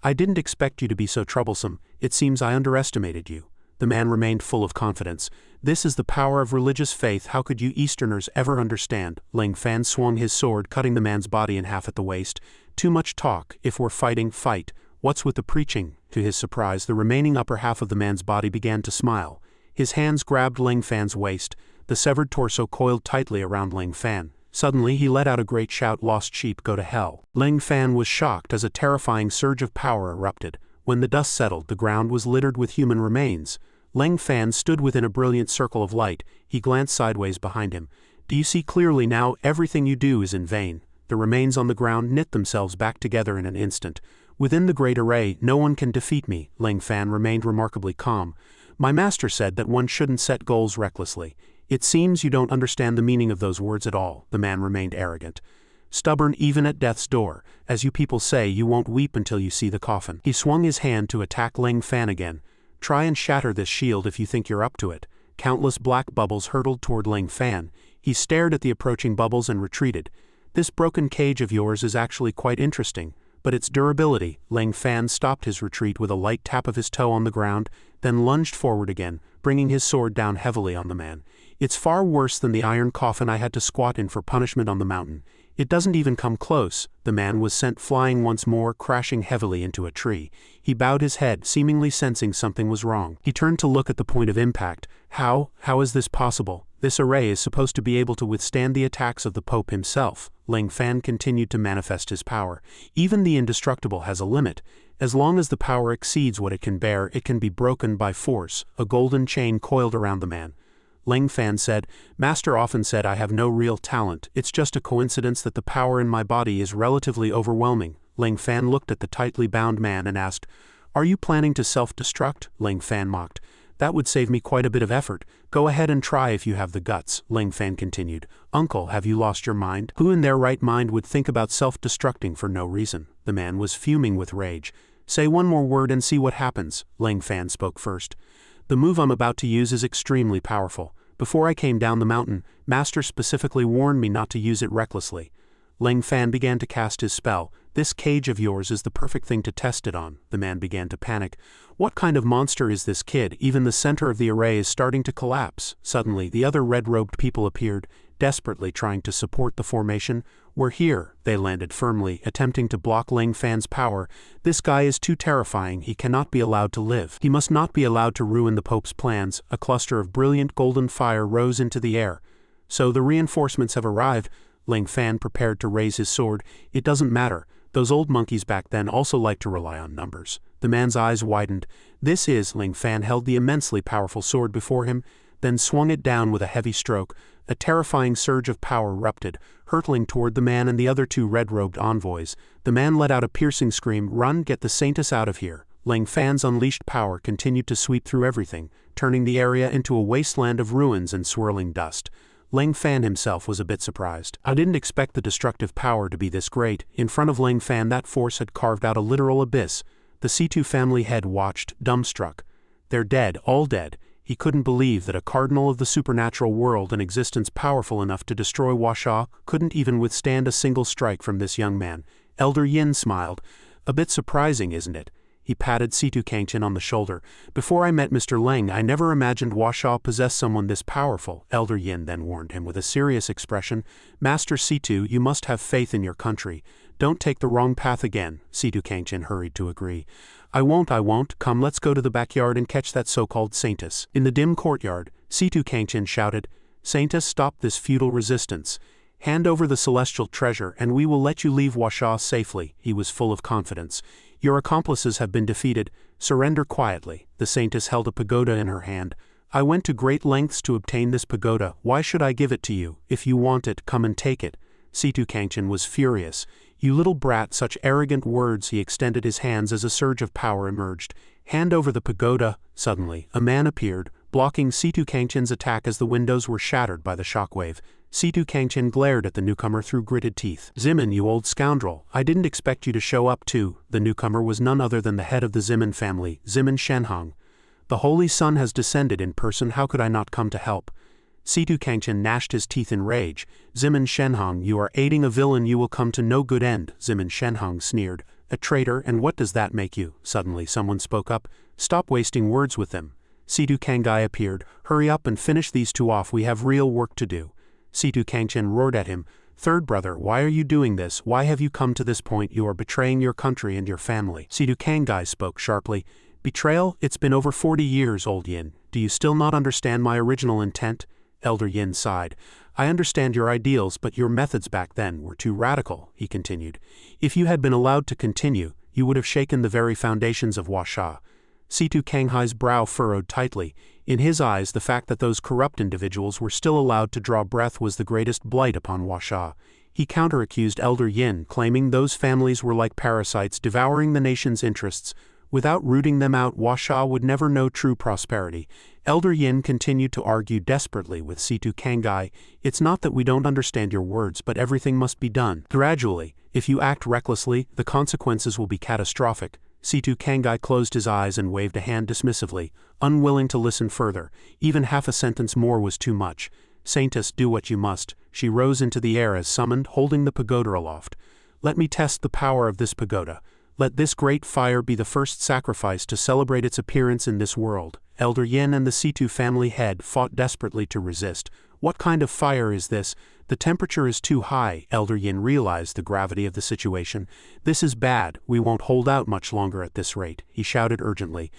"I didn't expect you to be so troublesome. It seems I underestimated you." The man remained full of confidence. "This is the power of religious faith. How could you Easterners ever understand?" Ling Fan swung his sword, cutting the man's body in half at the waist. "Too much talk. If we're fighting, fight. What's with the preaching?" To his surprise, the remaining upper half of the man's body began to smile. His hands grabbed Ling Fan's waist. The severed torso coiled tightly around Ling Fan. Suddenly he let out a great shout. "Lost sheep, go to hell." Ling Fan was shocked as a terrifying surge of power erupted. When the dust settled, the ground was littered with human remains. Ling Fan stood within a brilliant circle of light. He glanced sideways behind him. "Do you see clearly now? Everything you do is in vain." The remains on the ground knit themselves back together in an instant. "Within the great array, no one can defeat me." Ling Fan remained remarkably calm. "My master said that one shouldn't set goals recklessly. It seems you don't understand the meaning of those words at all." The man remained arrogant. "Stubborn even at death's door. As you people say, you won't weep until you see the coffin." He swung his hand to attack Ling Fan again. "Try and shatter this shield if you think you're up to it." Countless black bubbles hurtled toward Ling Fan. He stared at the approaching bubbles and retreated. "This broken cage of yours is actually quite interesting, but its durability." Ling Fan stopped his retreat with a light tap of his toe on the ground, then lunged forward again, bringing his sword down heavily on the man. "It's far worse than the iron coffin I had to squat in for punishment on the mountain. It doesn't even come close." The man was sent flying once more, crashing heavily into a tree. He bowed his head, seemingly sensing something was wrong. He turned to look at the point of impact. How is this possible? This array is supposed to be able to withstand the attacks of the Pope himself." Ling Fan continued to manifest his power. "Even the indestructible has a limit. As long as the power exceeds what it can bear, it can be broken by force." A golden chain coiled around the man. Ling Fan said, "Master often said I have no real talent. It's just a coincidence that the power in my body is relatively overwhelming." Ling Fan looked at the tightly bound man and asked, "Are you planning to self-destruct?" Ling Fan mocked. "That would save me quite a bit of effort. Go ahead and try if you have the guts." Ling Fan continued, "Uncle, have you lost your mind? Who in their right mind would think about self-destructing for no reason?" The man was fuming with rage. "Say one more word and see what happens." Ling Fan spoke first. "The move I'm about to use is extremely powerful. Before I came down the mountain, Master specifically warned me not to use it recklessly." Ling Fan began to cast his spell. "This cage of yours is the perfect thing to test it on." The man began to panic. "What kind of monster is this kid? Even the center of the array is starting to collapse." Suddenly, the other red-robed people appeared, desperately trying to support the formation. "We're here." They landed firmly, attempting to block Ling Fan's power. "This guy is too terrifying. He cannot be allowed to live. He must not be allowed to ruin the Pope's plans." A cluster of brilliant golden fire rose into the air. "So the reinforcements have arrived." Ling Fan prepared to raise his sword. "It doesn't matter. Those old monkeys back then also liked to rely on numbers." The man's eyes widened. "This is..." Ling Fan held the immensely powerful sword before him, then swung it down with a heavy stroke. A terrifying surge of power erupted, hurtling toward the man and the other 2 red-robed envoys. The man let out a piercing scream. "Run, get the Saintess out of here." Ling Fan's unleashed power continued to sweep through everything, turning the area into a wasteland of ruins and swirling dust. Ling Fan himself was a bit surprised. "I didn't expect the destructive power to be this great." In front of Ling Fan, that force had carved out a literal abyss. The C2 family head watched, dumbstruck. "They're dead, all dead." He couldn't believe that a cardinal of the supernatural world, an existence powerful enough to destroy Washa, couldn't even withstand a single strike from this young man. Elder Yin smiled. "A bit surprising, isn't it?" He patted Situ Kangchen on the shoulder. Before I met Mr. Leng, I never imagined Huasha possessed someone this powerful. Elder Yin then warned him with a serious expression. Master Situ, you must have faith in your country. Don't take the wrong path again. Situ Kangchen hurried to agree. I won't. Come, let's go to the backyard and catch that so-called saintess. In the dim courtyard, Situ Kangchen shouted, Saintess, stop this futile resistance. Hand over the celestial treasure and we will let you leave Huasha safely. He was full of confidence. Your accomplices have been defeated. Surrender quietly. The saintess held a pagoda in her hand. I went to great lengths to obtain this pagoda. Why should I give it to you? If you want it, come and take it. Situ Kangchen was furious. You little brat, such arrogant words. He extended his hands as a surge of power emerged. Hand over the pagoda. Suddenly, a man appeared, blocking Situ Kangchen's attack as the windows were shattered by the shockwave. Situ Kangchen glared at the newcomer through gritted teeth. Zimin, you old scoundrel, I didn't expect you to show up too. The newcomer was none other than the head of the Zimin family, Zimin Shenhong. The Holy Sun has descended in person, how could I not come to help? Situ Kangchen gnashed his teeth in rage. Zimin Shenhong, you are aiding a villain, you will come to no good end. Zimin Shenhong sneered. A traitor, and what does that make you? Suddenly someone spoke up. Stop wasting words with them. Situ Kangai appeared. Hurry up and finish these two off, we have real work to do. Situ Kangchen roared at him. Third brother, why are you doing this? Why have you come to this point? You are betraying your country and your family. Situ Kangai spoke sharply. Betrayal? It's been over 40 years, old Yin. Do you still not understand my original intent? Elder Yin sighed. I understand your ideals, but your methods back then were too radical, he continued. If you had been allowed to continue, you would have shaken the very foundations of Huasha. Situ Kanghai's brow furrowed tightly. In his eyes, the fact that those corrupt individuals were still allowed to draw breath was the greatest blight upon Huasha. He counter-accused Elder Yin, claiming those families were like parasites devouring the nation's interests. Without rooting them out, Huasha would never know true prosperity. Elder Yin continued to argue desperately with Situ Kangai. It's not that we don't understand your words, but everything must be done gradually. If you act recklessly, the consequences will be catastrophic. Situ Kangai closed his eyes and waved a hand dismissively, unwilling to listen further. Even half a sentence more was too much. Saintess, do what you must. She rose into the air as summoned, holding the pagoda aloft. Let me test the power of this pagoda. Let this great fire be the first sacrifice to celebrate its appearance in this world. Elder Yin and the Situ family head fought desperately to resist. What kind of fire is this? The temperature is too high. Elder Yin realized the gravity of the situation. This is bad. We won't hold out much longer at this rate, he shouted urgently.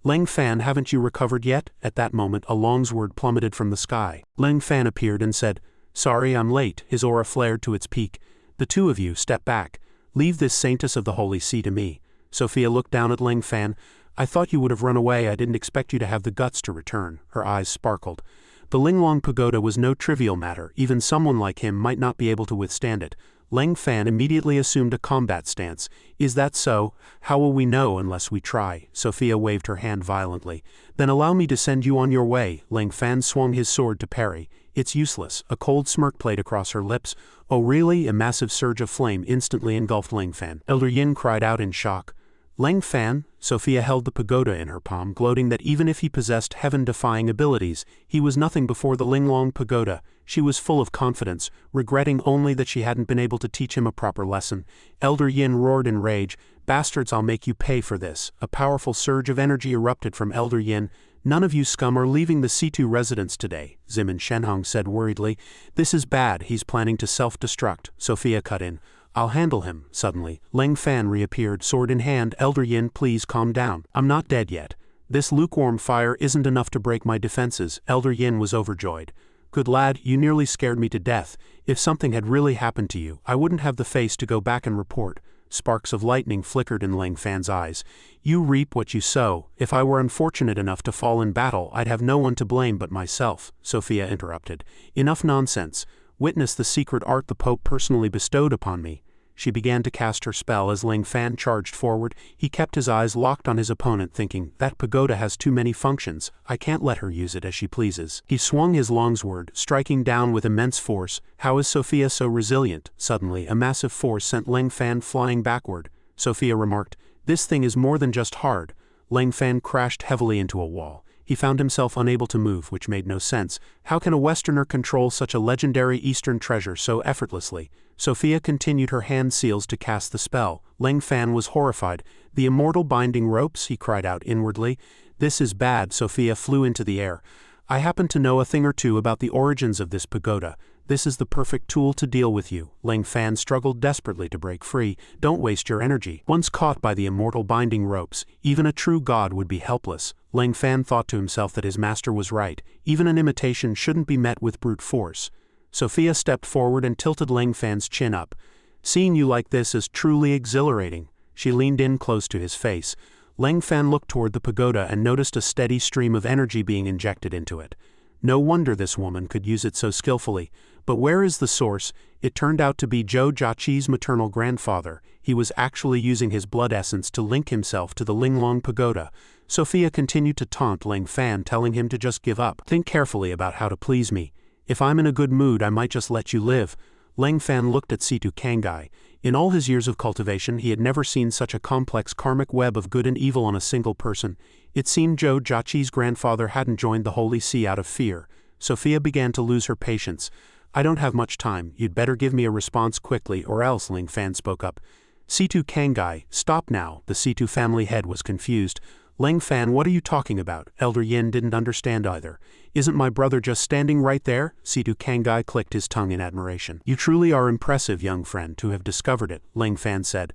Leng Fan, haven't you recovered yet? At that moment, a longsword plummeted from the sky. Leng Fan appeared and said, Sorry, I'm late. His aura flared to its peak. The two of you, step back. Leave this saintess of the Holy See to me. Sophia looked down at Leng Fan. I thought you would have run away. I didn't expect you to have the guts to return. Her eyes sparkled. The Linglong Pagoda was no trivial matter. Even someone like him might not be able to withstand it. Leng Fan immediately assumed a combat stance. Is that so? How will we know unless we try? Sophia waved her hand violently. Then allow me to send you on your way. Leng Fan swung his sword to parry. It's useless. A cold smirk played across her lips. Oh really? A massive surge of flame instantly engulfed Leng Fan. Elder Yin cried out in shock. Leng Fan? Sophia held the pagoda in her palm, gloating that even if he possessed heaven-defying abilities, he was nothing before the Linglong Pagoda. She was full of confidence, regretting only that she hadn't been able to teach him a proper lesson. Elder Yin roared in rage. Bastards, I'll make you pay for this. A powerful surge of energy erupted from Elder Yin. None of you scum are leaving the C2 residence today, Zimin Shenhong said worriedly. This is bad, he's planning to self-destruct. Sophia cut in. I'll handle him. Suddenly, Leng Fan reappeared, sword in hand. Elder Yin, please calm down. I'm not dead yet. This lukewarm fire isn't enough to break my defenses. Elder Yin was overjoyed. Good lad, you nearly scared me to death. If something had really happened to you, I wouldn't have the face to go back and report. Sparks of lightning flickered in Leng Fan's eyes. You reap what you sow. If I were unfortunate enough to fall in battle, I'd have no one to blame but myself, Sophia interrupted. Enough nonsense. Witness the secret art the Pope personally bestowed upon me. She began to cast her spell as Leng Fan charged forward. He kept his eyes locked on his opponent, thinking, that pagoda has too many functions. I can't let her use it as she pleases. He swung his longsword, striking down with immense force. How is Sophia so resilient? Suddenly, a massive force sent Leng Fan flying backward. Sophia remarked, this thing is more than just hard. Leng Fan crashed heavily into a wall. He found himself unable to move, which made no sense. How can a Westerner control such a legendary Eastern treasure so effortlessly? Sophia continued her hand seals to cast the spell. Ling Fan was horrified. The immortal binding ropes, he cried out inwardly. This is bad. Sophia flew into the air. I happen to know a thing or two about the origins of this pagoda. This is the perfect tool to deal with you. Ling Fan struggled desperately to break free. Don't waste your energy. Once caught by the immortal binding ropes, even a true god would be helpless. Ling Fan thought to himself that his master was right. Even an imitation shouldn't be met with brute force. Sophia stepped forward and tilted Ling Fan's chin up. Seeing you like this is truly exhilarating. She leaned in close to his face. Ling Fan looked toward the pagoda and noticed a steady stream of energy being injected into it. No wonder this woman could use it so skillfully. But where is the source? It turned out to be Zhou Jiaqi's maternal grandfather. He was actually using his blood essence to link himself to the Linglong pagoda. Sophia continued to taunt Ling Fan, telling him to just give up. Think carefully about how to please me. If I'm in a good mood, I might just let you live. Ling Fan looked at Situ Kangai. In all his years of cultivation, he had never seen such a complex karmic web of good and evil on a single person. It seemed Zhou Jiaqi's grandfather hadn't joined the Holy See out of fear. Sophia began to lose her patience. I don't have much time. You'd better give me a response quickly, or else, Ling Fan spoke up. Situ Kangai, stop now. The Situ family head was confused. Ling Fan, what are you talking about? Elder Yin didn't understand either. Isn't my brother just standing right there? Situ Kangai clicked his tongue in admiration. You truly are impressive, young friend, to have discovered it, Ling Fan said.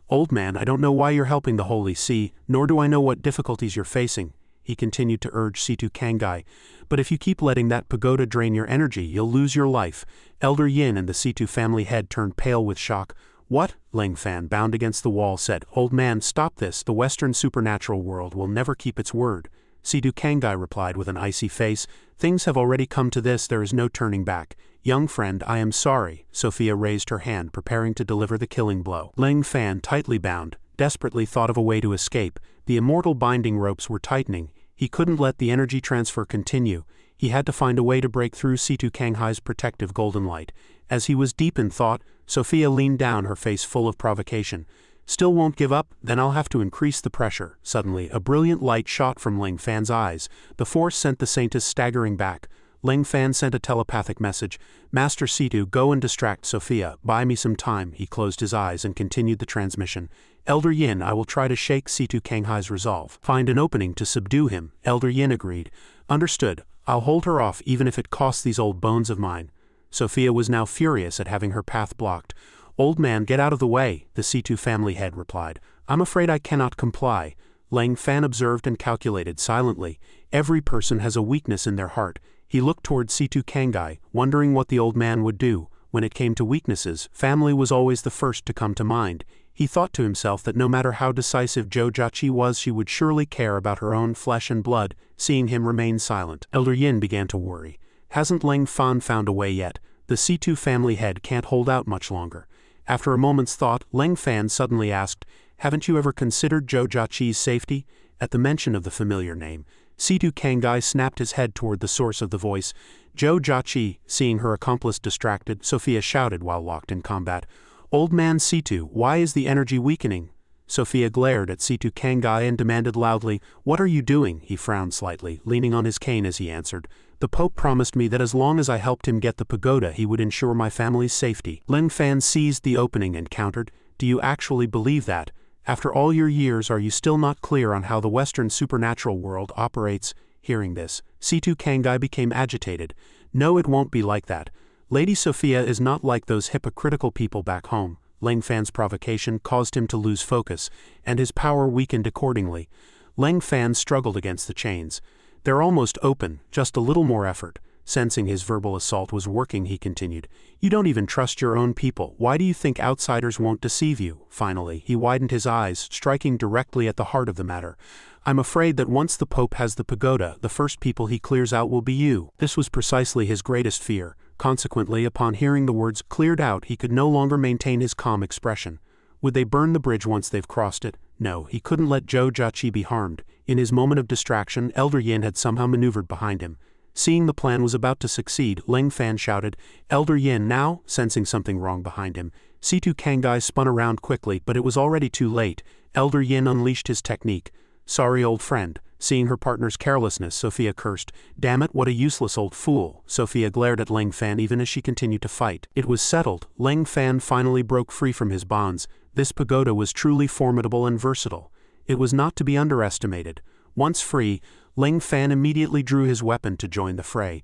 Old man, I don't know why you're helping the Holy See, nor do I know what difficulties you're facing. He continued to urge Situ Kangai. But if you keep letting that pagoda drain your energy, you'll lose your life. Elder Yin and the Situ family head turned pale with shock. What? Ling Fan, bound against the wall, said. Old man, stop this. The Western supernatural world will never keep its word. Situ Kangai replied with an icy face. Things have already come to this, there is no turning back. Young friend, I am sorry. Sophia raised her hand, preparing to deliver the killing blow. Ling Fan, tightly bound, desperately thought of a way to escape. The immortal binding ropes were tightening. He couldn't let the energy transfer continue. He had to find a way to break through Situ Kanghai's protective golden light. As he was deep in thought, Sophia leaned down, her face full of provocation. Still won't give up? Then I'll have to increase the pressure. Suddenly, a brilliant light shot from Ling Fan's eyes. The force sent the saintess staggering back. Ling Fan sent a telepathic message. Master Situ, go and distract Sophia. Buy me some time. He closed his eyes and continued the transmission. Elder Yin, I will try to shake Situ Kanghai's resolve. Find an opening to subdue him. Elder Yin agreed. Understood. I'll hold her off even if it costs these old bones of mine. Sophia was now furious at having her path blocked. Old man, get out of the way, the Situ family head replied. I'm afraid I cannot comply. Ling Fan observed and calculated silently. Every person has a weakness in their heart. He looked toward Situ Kangai, wondering what the old man would do. When it came to weaknesses, family was always the first to come to mind. He thought to himself that no matter how decisive Zhou Jiaqi was, she would surely care about her own flesh and blood. Seeing him remain silent, Elder Yin began to worry. Hasn't Ling Fan found a way yet? The Situ family head can't hold out much longer. After a moment's thought, Ling Fan suddenly asked, haven't you ever considered Zhou Jiaqi's safety? At the mention of the familiar name, Situ Kangai snapped his head toward the source of the voice. Zhou Jiaqi, seeing her accomplice distracted, Sophia shouted while locked in combat. Old man Situ, why is the energy weakening? Sophia glared at Situ Kangai and demanded loudly, what are you doing? He frowned slightly, leaning on his cane as he answered. The Pope promised me that as long as I helped him get the pagoda he would ensure my family's safety. Ling Fan seized the opening and countered, do you actually believe that? After all your years, are you still not clear on how the Western supernatural world operates? Hearing this, Situ Kangai became agitated. No, it won't be like that. Lady Sophia is not like those hypocritical people back home. Ling Fan's provocation caused him to lose focus, and his power weakened accordingly. Ling Fan struggled against the chains. They're almost open, just a little more effort. Sensing his verbal assault was working, he continued. You don't even trust your own people. Why do you think outsiders won't deceive you? Finally, he widened his eyes, striking directly at the heart of the matter. I'm afraid that once the Pope has the pagoda, the first people he clears out will be you. This was precisely his greatest fear. Consequently, upon hearing the words cleared out, he could no longer maintain his calm expression. Would they burn the bridge once they've crossed it? No, he couldn't let Zhou Jiaqi be harmed. In his moment of distraction, Elder Yin had somehow maneuvered behind him. Seeing the plan was about to succeed, Ling Fan shouted, Elder Yin now, sensing something wrong behind him. Situ Kangai spun around quickly, but it was already too late. Elder Yin unleashed his technique. Sorry, old friend. Seeing her partner's carelessness, Sophia cursed. "Damn it, what a useless old fool." Sophia glared at Ling Fan even as she continued to fight. It was settled. Ling Fan finally broke free from his bonds. This pagoda was truly formidable and versatile. It was not to be underestimated. Once free, Ling Fan immediately drew his weapon to join the fray.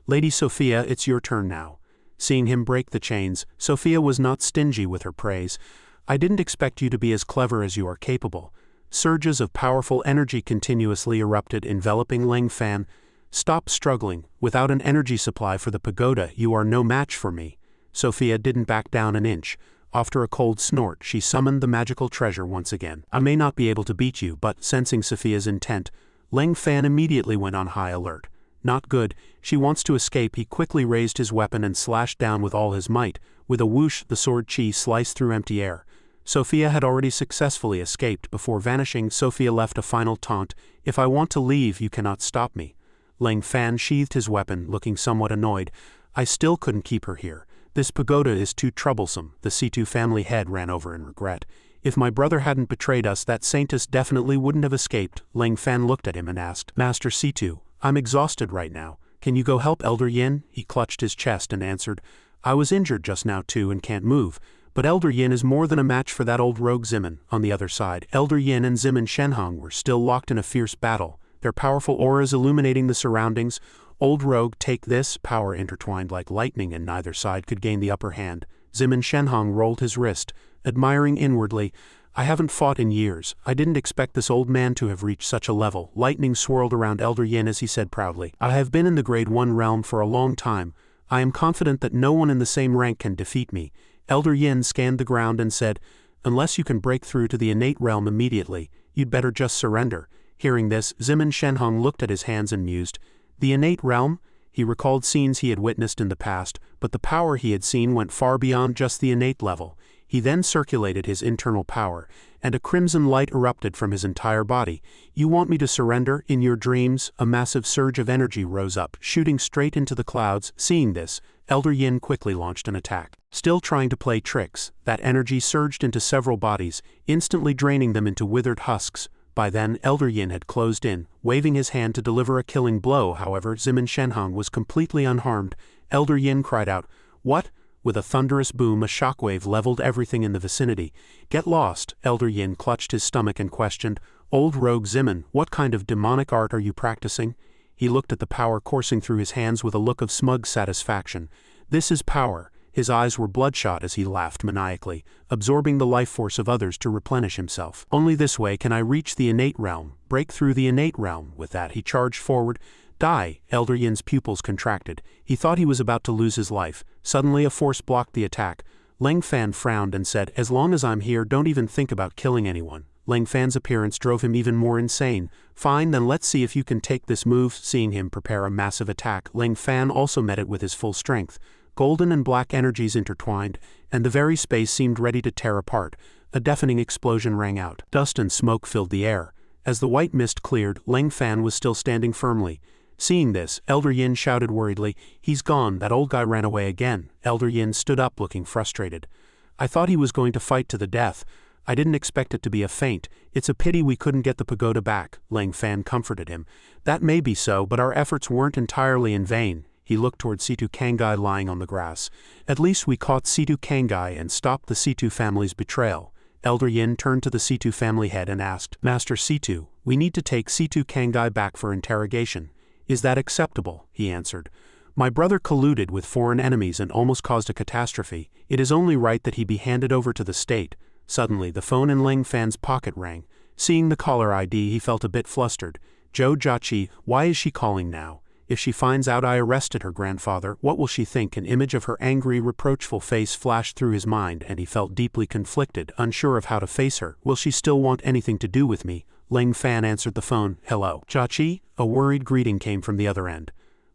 "Lady Sophia, it's your turn now." Seeing him break the chains, Sophia was not stingy with her praise. "I didn't expect you to be as clever as you are capable." Surges of powerful energy continuously erupted, enveloping Ling Fan. "Stop struggling. Without an energy supply for the pagoda, you are no match for me." Sophia didn't back down an inch. After a cold snort, she summoned the magical treasure once again. "I may not be able to beat you, but," sensing Sophia's intent, Ling Fan immediately went on high alert. Not good. She wants to escape. He quickly raised his weapon and slashed down with all his might. With a whoosh, the sword chi sliced through empty air. Sophia had already successfully escaped. Before vanishing, Sophia left a final taunt. "If I want to leave, you cannot stop me." Ling Fan sheathed his weapon, looking somewhat annoyed. "I still couldn't keep her here. This pagoda is too troublesome." The C2 family head ran over in regret. "If my brother hadn't betrayed us, that saintess definitely wouldn't have escaped." Ling Fan looked at him and asked, "Master C2, I'm exhausted right now. Can you go help Elder Yin?" He clutched his chest and answered, "I was injured just now too and can't move. But Elder Yin is more than a match for that old rogue Zimin." On the other side, Elder Yin and Zimin Shenhong were still locked in a fierce battle, their powerful auras illuminating the surroundings. Old rogue, take this. Power intertwined like lightning and neither side could gain the upper hand. Zimin Shenhong rolled his wrist, admiring inwardly. "I haven't fought in years. I didn't expect this old man to have reached such a level." Lightning swirled around Elder Yin as he said proudly, "I have been in the Grade 1 realm for a long time. I am confident that no one in the same rank can defeat me." Elder Yin scanned the ground and said, "Unless you can break through to the innate realm immediately, you'd better just surrender." Hearing this, Zimin Shenhong looked at his hands and mused. The innate realm? He recalled scenes he had witnessed in the past, but the power he had seen went far beyond just the innate level. He then circulated his internal power, and a crimson light erupted from his entire body. "You want me to surrender? In your dreams?" A massive surge of energy rose up, shooting straight into the clouds. Seeing this, Elder Yin quickly launched an attack. Still trying to play tricks, that energy surged into several bodies, instantly draining them into withered husks. By then, Elder Yin had closed in, waving his hand to deliver a killing blow. However, Zimin Shenhong was completely unharmed. Elder Yin cried out, "What?" With a thunderous boom, a shockwave leveled everything in the vicinity. "Get lost." Elder Yin clutched his stomach and questioned, "Old rogue Zimin, what kind of demonic art are you practicing?" He looked at the power coursing through his hands with a look of smug satisfaction. "This is power." His eyes were bloodshot as he laughed maniacally, absorbing the life force of others to replenish himself. "Only this way can I reach the innate realm. Break through the innate realm." With that, he charged forward. "Die!" Elder Yin's pupils contracted. He thought he was about to lose his life. Suddenly a force blocked the attack. Ling Fan frowned and said, "As long as I'm here, don't even think about killing anyone." Ling Fan's appearance drove him even more insane. "Fine, then let's see if you can take this move." Seeing him prepare a massive attack, Ling Fan also met it with his full strength. Golden and black energies intertwined, and the very space seemed ready to tear apart. A deafening explosion rang out. Dust and smoke filled the air. As the white mist cleared, Ling Fan was still standing firmly. Seeing this, Elder Yin shouted worriedly, "He's gone, that old guy ran away again." Elder Yin stood up looking frustrated. "I thought he was going to fight to the death. I didn't expect it to be a feint. It's a pity we couldn't get the pagoda back." Ling Fan comforted him. "That may be so, but our efforts weren't entirely in vain." He looked toward Situ Kangai lying on the grass. "At least we caught Situ Kangai and stopped the Situ family's betrayal." Elder Yin turned to the Situ family head and asked, "Master Situ, we need to take Situ Kangai back for interrogation. Is that acceptable?" He answered, "My brother colluded with foreign enemies and almost caused a catastrophe. It is only right that he be handed over to the state." Suddenly, the phone in Ling Fan's pocket rang. Seeing the caller ID, he felt a bit flustered. "Zhou Jiaqi, why is she calling now? If she finds out I arrested her grandfather, what will she think?" An image of her angry, reproachful face flashed through his mind, and he felt deeply conflicted, unsure of how to face her. "Will she still want anything to do with me?" Ling Fan answered the phone. "Hello, Jiaqi?" A worried greeting came from the other end.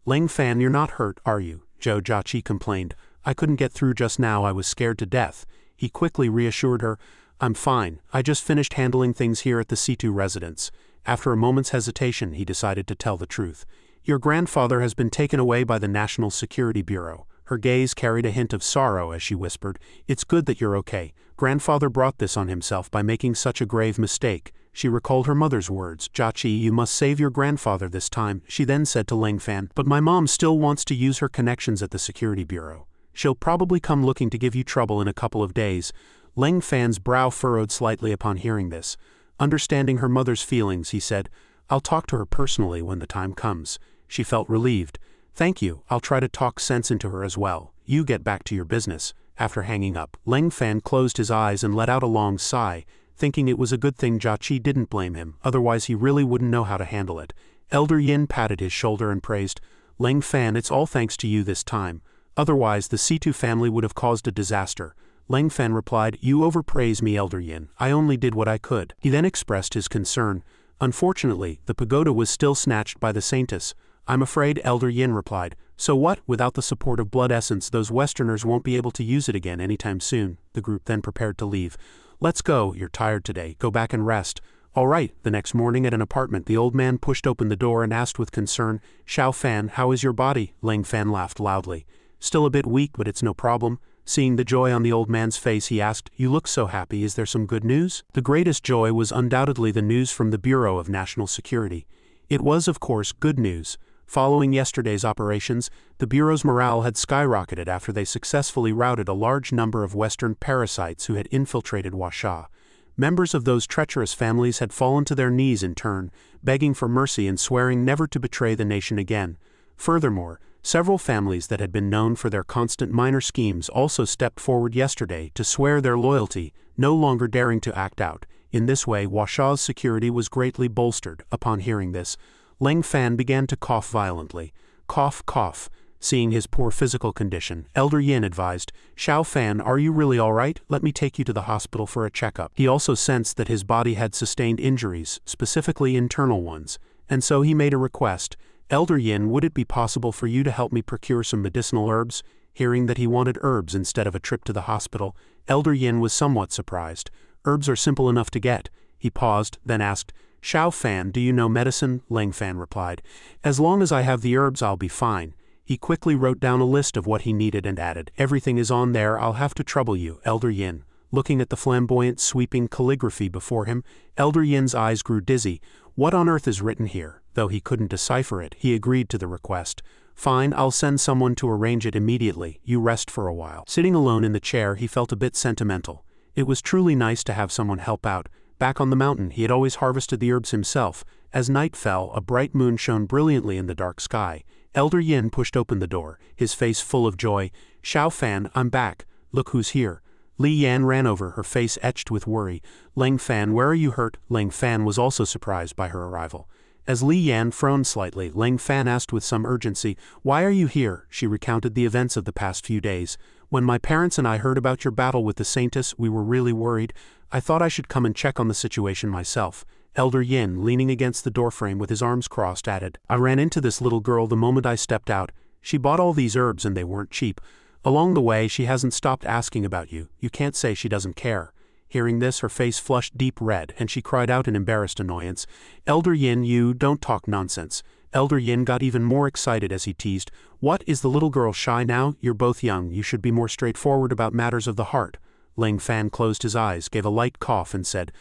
"Ling Fan, you're not hurt, are you?" Zhou Jiaqi complained. "I couldn't get through just now. I was scared to death." He quickly reassured her, "I'm fine. I just finished handling things here at the C2 residence." After a moment's hesitation, he decided to tell the truth. "Your grandfather has been taken away by the National Security Bureau." Her gaze carried a hint of sorrow as she whispered, "It's good that you're okay. Grandfather brought this on himself by making such a grave mistake." She recalled her mother's words. Jiaqi, you must save your grandfather this time, she then said to Ling Fan. But my mom still wants to use her connections at the security bureau. She'll probably come looking to give you trouble in a couple of days. Ling Fan's brow furrowed slightly upon hearing this. Understanding her mother's feelings, he said, I'll talk to her personally when the time comes. She felt relieved. Thank you, I'll try to talk sense into her as well. You get back to your business. After hanging up, Ling Fan closed his eyes and let out a long sigh, thinking it was a good thing Jiaqi didn't blame him, otherwise he really wouldn't know how to handle it. Elder Yin patted his shoulder and praised, Ling Fan, it's all thanks to you this time. Otherwise the C2 family would have caused a disaster. Ling Fan replied, You overpraise me, Elder Yin. I only did what I could. He then expressed his concern. Unfortunately, the pagoda was still snatched by the Saintess. I'm afraid, Elder Yin replied. So what? Without the support of blood essence, those Westerners won't be able to use it again anytime soon. The group then prepared to leave. Let's go, you're tired today. Go back and rest. All right. The next morning at an apartment, the old man pushed open the door and asked with concern, Xiao Fan, how is your body? Ling Fan laughed loudly. Still a bit weak, but it's no problem. Seeing the joy on the old man's face, he asked, You look so happy, is there some good news? The greatest joy was undoubtedly the news from the Bureau of National Security. It was, of course, good news. Following yesterday's operations, the Bureau's morale had skyrocketed after they successfully routed a large number of Western parasites who had infiltrated Huaxia. Members of those treacherous families had fallen to their knees in turn, begging for mercy and swearing never to betray the nation again. Furthermore, several families that had been known for their constant minor schemes also stepped forward yesterday to swear their loyalty, no longer daring to act out. In this way, Huaxia's security was greatly bolstered. Upon hearing this, Ling Fan began to cough violently. Cough, cough. Seeing his poor physical condition, Elder Yin advised, Xiao Fan, are you really all right? Let me take you to the hospital for a checkup. He also sensed that his body had sustained injuries, specifically internal ones, and so he made a request. Elder Yin, would it be possible for you to help me procure some medicinal herbs? Hearing that he wanted herbs instead of a trip to the hospital, Elder Yin was somewhat surprised. Herbs are simple enough to get. He paused, then asked, Xiao Fan, do you know medicine? Ling Fan replied. As long as I have the herbs, I'll be fine. He quickly wrote down a list of what he needed and added, Everything is on there, I'll have to trouble you, Elder Yin. Looking at the flamboyant, sweeping calligraphy before him, Elder Yin's eyes grew dizzy. What on earth is written here? Though he couldn't decipher it, he agreed to the request. Fine, I'll send someone to arrange it immediately. You rest for a while. Sitting alone in the chair, he felt a bit sentimental. It was truly nice to have someone help out. Back on the mountain, he had always harvested the herbs himself. As night fell, a bright moon shone brilliantly in the dark sky. Elder Yin pushed open the door, his face full of joy. Xiao Fan, I'm back. Look who's here. Li Yan ran over, her face etched with worry. Ling Fan, where are you hurt? Ling Fan was also surprised by her arrival. As Li Yan frowned slightly, Ling Fan asked with some urgency, Why are you here? She recounted the events of the past few days. When my parents and I heard about your battle with the Saintess, we were really worried. I thought I should come and check on the situation myself. Elder Yin, leaning against the doorframe with his arms crossed, added, I ran into this little girl the moment I stepped out. She bought all these herbs and they weren't cheap. Along the way, she hasn't stopped asking about you. You can't say she doesn't care. Hearing this, her face flushed deep red, and she cried out in embarrassed annoyance, Elder Yin, you don't talk nonsense. Elder Yin got even more excited as he teased, What, is the little girl shy now? You're both young, you should be more straightforward about matters of the heart. Ling Fan closed his eyes, gave a light cough and said,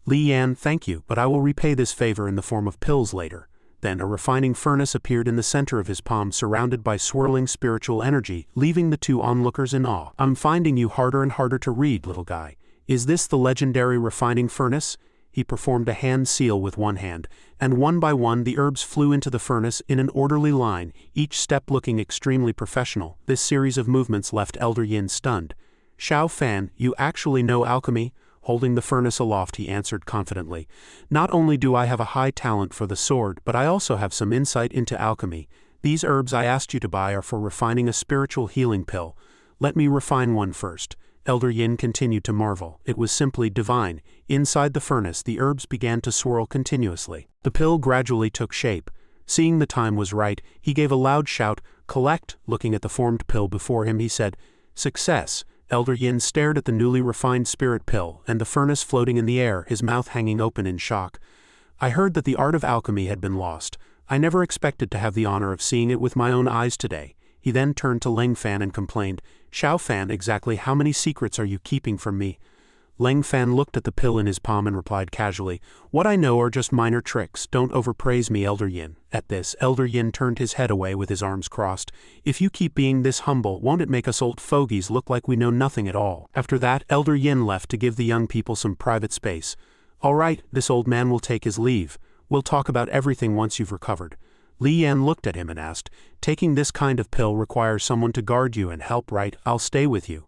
Li Yan, thank you, but I will repay this favor in the form of pills later. Then a refining furnace appeared in the center of his palm, surrounded by swirling spiritual energy, leaving the two onlookers in awe. I'm finding you harder and harder to read, little guy. Is this the legendary refining furnace? He performed a hand seal with one hand, and one by one the herbs flew into the furnace in an orderly line, each step looking extremely professional. This series of movements left Elder Yin stunned. Xiao Fan, you actually know alchemy? Holding the furnace aloft, he answered confidently. Not only do I have a high talent for the sword, but I also have some insight into alchemy. These herbs I asked you to buy are for refining a spiritual healing pill. Let me refine one first. Elder Yin continued to marvel. It was simply divine. Inside the furnace, the herbs began to swirl continuously. The pill gradually took shape. Seeing the time was right, he gave a loud shout, Collect! Looking at the formed pill before him, he said, Success! Elder Yin stared at the newly refined spirit pill and the furnace floating in the air, his mouth hanging open in shock. I heard that the art of alchemy had been lost. I never expected to have the honor of seeing it with my own eyes today. He then turned to Ling Fan and complained, Xiao Fan, exactly how many secrets are you keeping from me? Leng Fan looked at the pill in his palm and replied casually, "What I know are just minor tricks, don't overpraise me, Elder Yin." At this, Elder Yin turned his head away with his arms crossed. "If you keep being this humble, won't it make us old fogies look like we know nothing at all?" After that, Elder Yin left to give the young people some private space. "All right, this old man will take his leave. We'll talk about everything once you've recovered." Li Yan looked at him and asked, "Taking this kind of pill requires someone to guard you and help, right? I'll stay with you."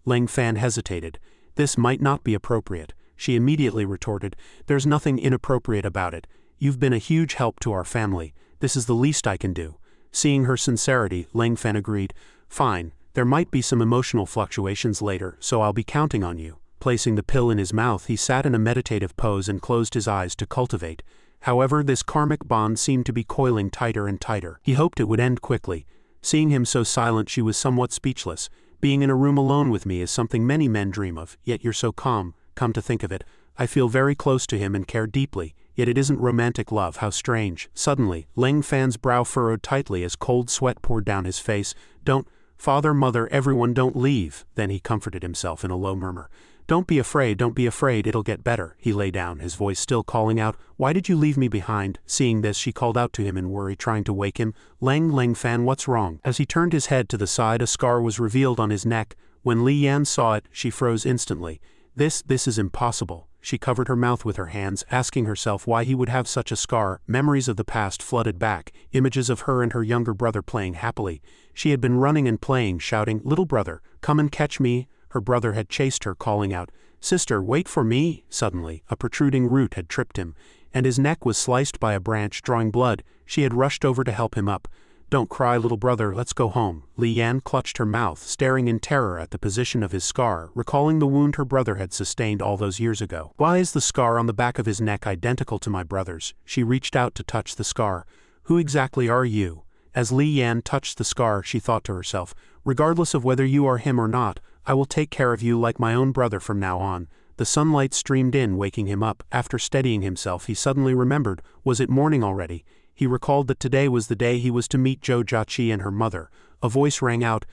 Leng Fan hesitated. This might not be appropriate. She immediately retorted, "There's nothing inappropriate about it. You've been a huge help to our family. This is the least I can do." Seeing her sincerity, Leng Fan agreed, "Fine, there might be some emotional fluctuations later, so I'll be counting on you." Placing the pill in his mouth, he sat in a meditative pose and closed his eyes to cultivate. However, this karmic bond seemed to be coiling tighter and tighter. He hoped it would end quickly. Seeing him so silent, she was somewhat speechless. "Being in a room alone with me is something many men dream of, yet you're so calm. Come to think of it, I feel very close to him and care deeply, yet it isn't romantic love, how strange." Suddenly, Leng Fan's brow furrowed tightly as cold sweat poured down his face. "Don't, father, mother, everyone don't leave." Then he comforted himself in a low murmur. Don't be afraid, it'll get better." He lay down, his voice still calling out, "Why did you leave me behind?" Seeing this, she called out to him in worry, trying to wake him. Leng Fan, what's wrong?" As he turned his head to the side, a scar was revealed on his neck. When Li Yan saw it, she froze instantly. This is impossible." She covered her mouth with her hands, asking herself why he would have such a scar. Memories of the past flooded back, images of her and her younger brother playing happily. She had been running and playing, shouting, "Little brother, come and catch me." Her brother had chased her, calling out, "Sister, wait for me." Suddenly, a protruding root had tripped him, and his neck was sliced by a branch, drawing blood. She had rushed over to help him up. "Don't cry, little brother, let's go home." Li Yan clutched her mouth, staring in terror at the position of his scar, recalling the wound her brother had sustained all those years ago. "Why is the scar on the back of his neck identical to my brother's?" She reached out to touch the scar. "Who exactly are you?" As Li Yan touched the scar, she thought to herself, "Regardless of whether you are him or not, I will take care of you like my own brother from now on." The sunlight streamed in, waking him up. After steadying himself, he suddenly remembered, was it morning already? He recalled that today was the day he was to meet Zhou Jiaqi and her mother. A voice rang out,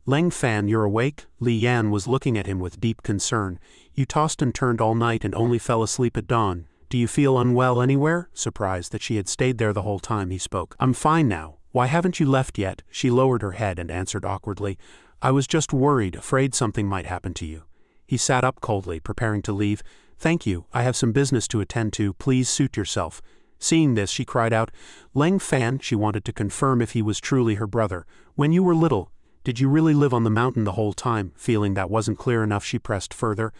"Leng Fan, you're awake?" Li Yan was looking at him with deep concern. "You tossed and turned all night and only fell asleep at dawn. Do you feel unwell anywhere?" Surprised that she had stayed there the whole time, he spoke. "I'm fine now. Why haven't you left yet?" She lowered her head and answered awkwardly, "I was just worried, afraid something might happen to you." He sat up coldly, preparing to leave. "Thank you, I have some business to attend to, please suit yourself." Seeing this, she cried out, "Leng Fan," she wanted to confirm if he was truly her brother. "When you were little, did you really live on the mountain the whole time?" Feeling that wasn't clear enough, she pressed further.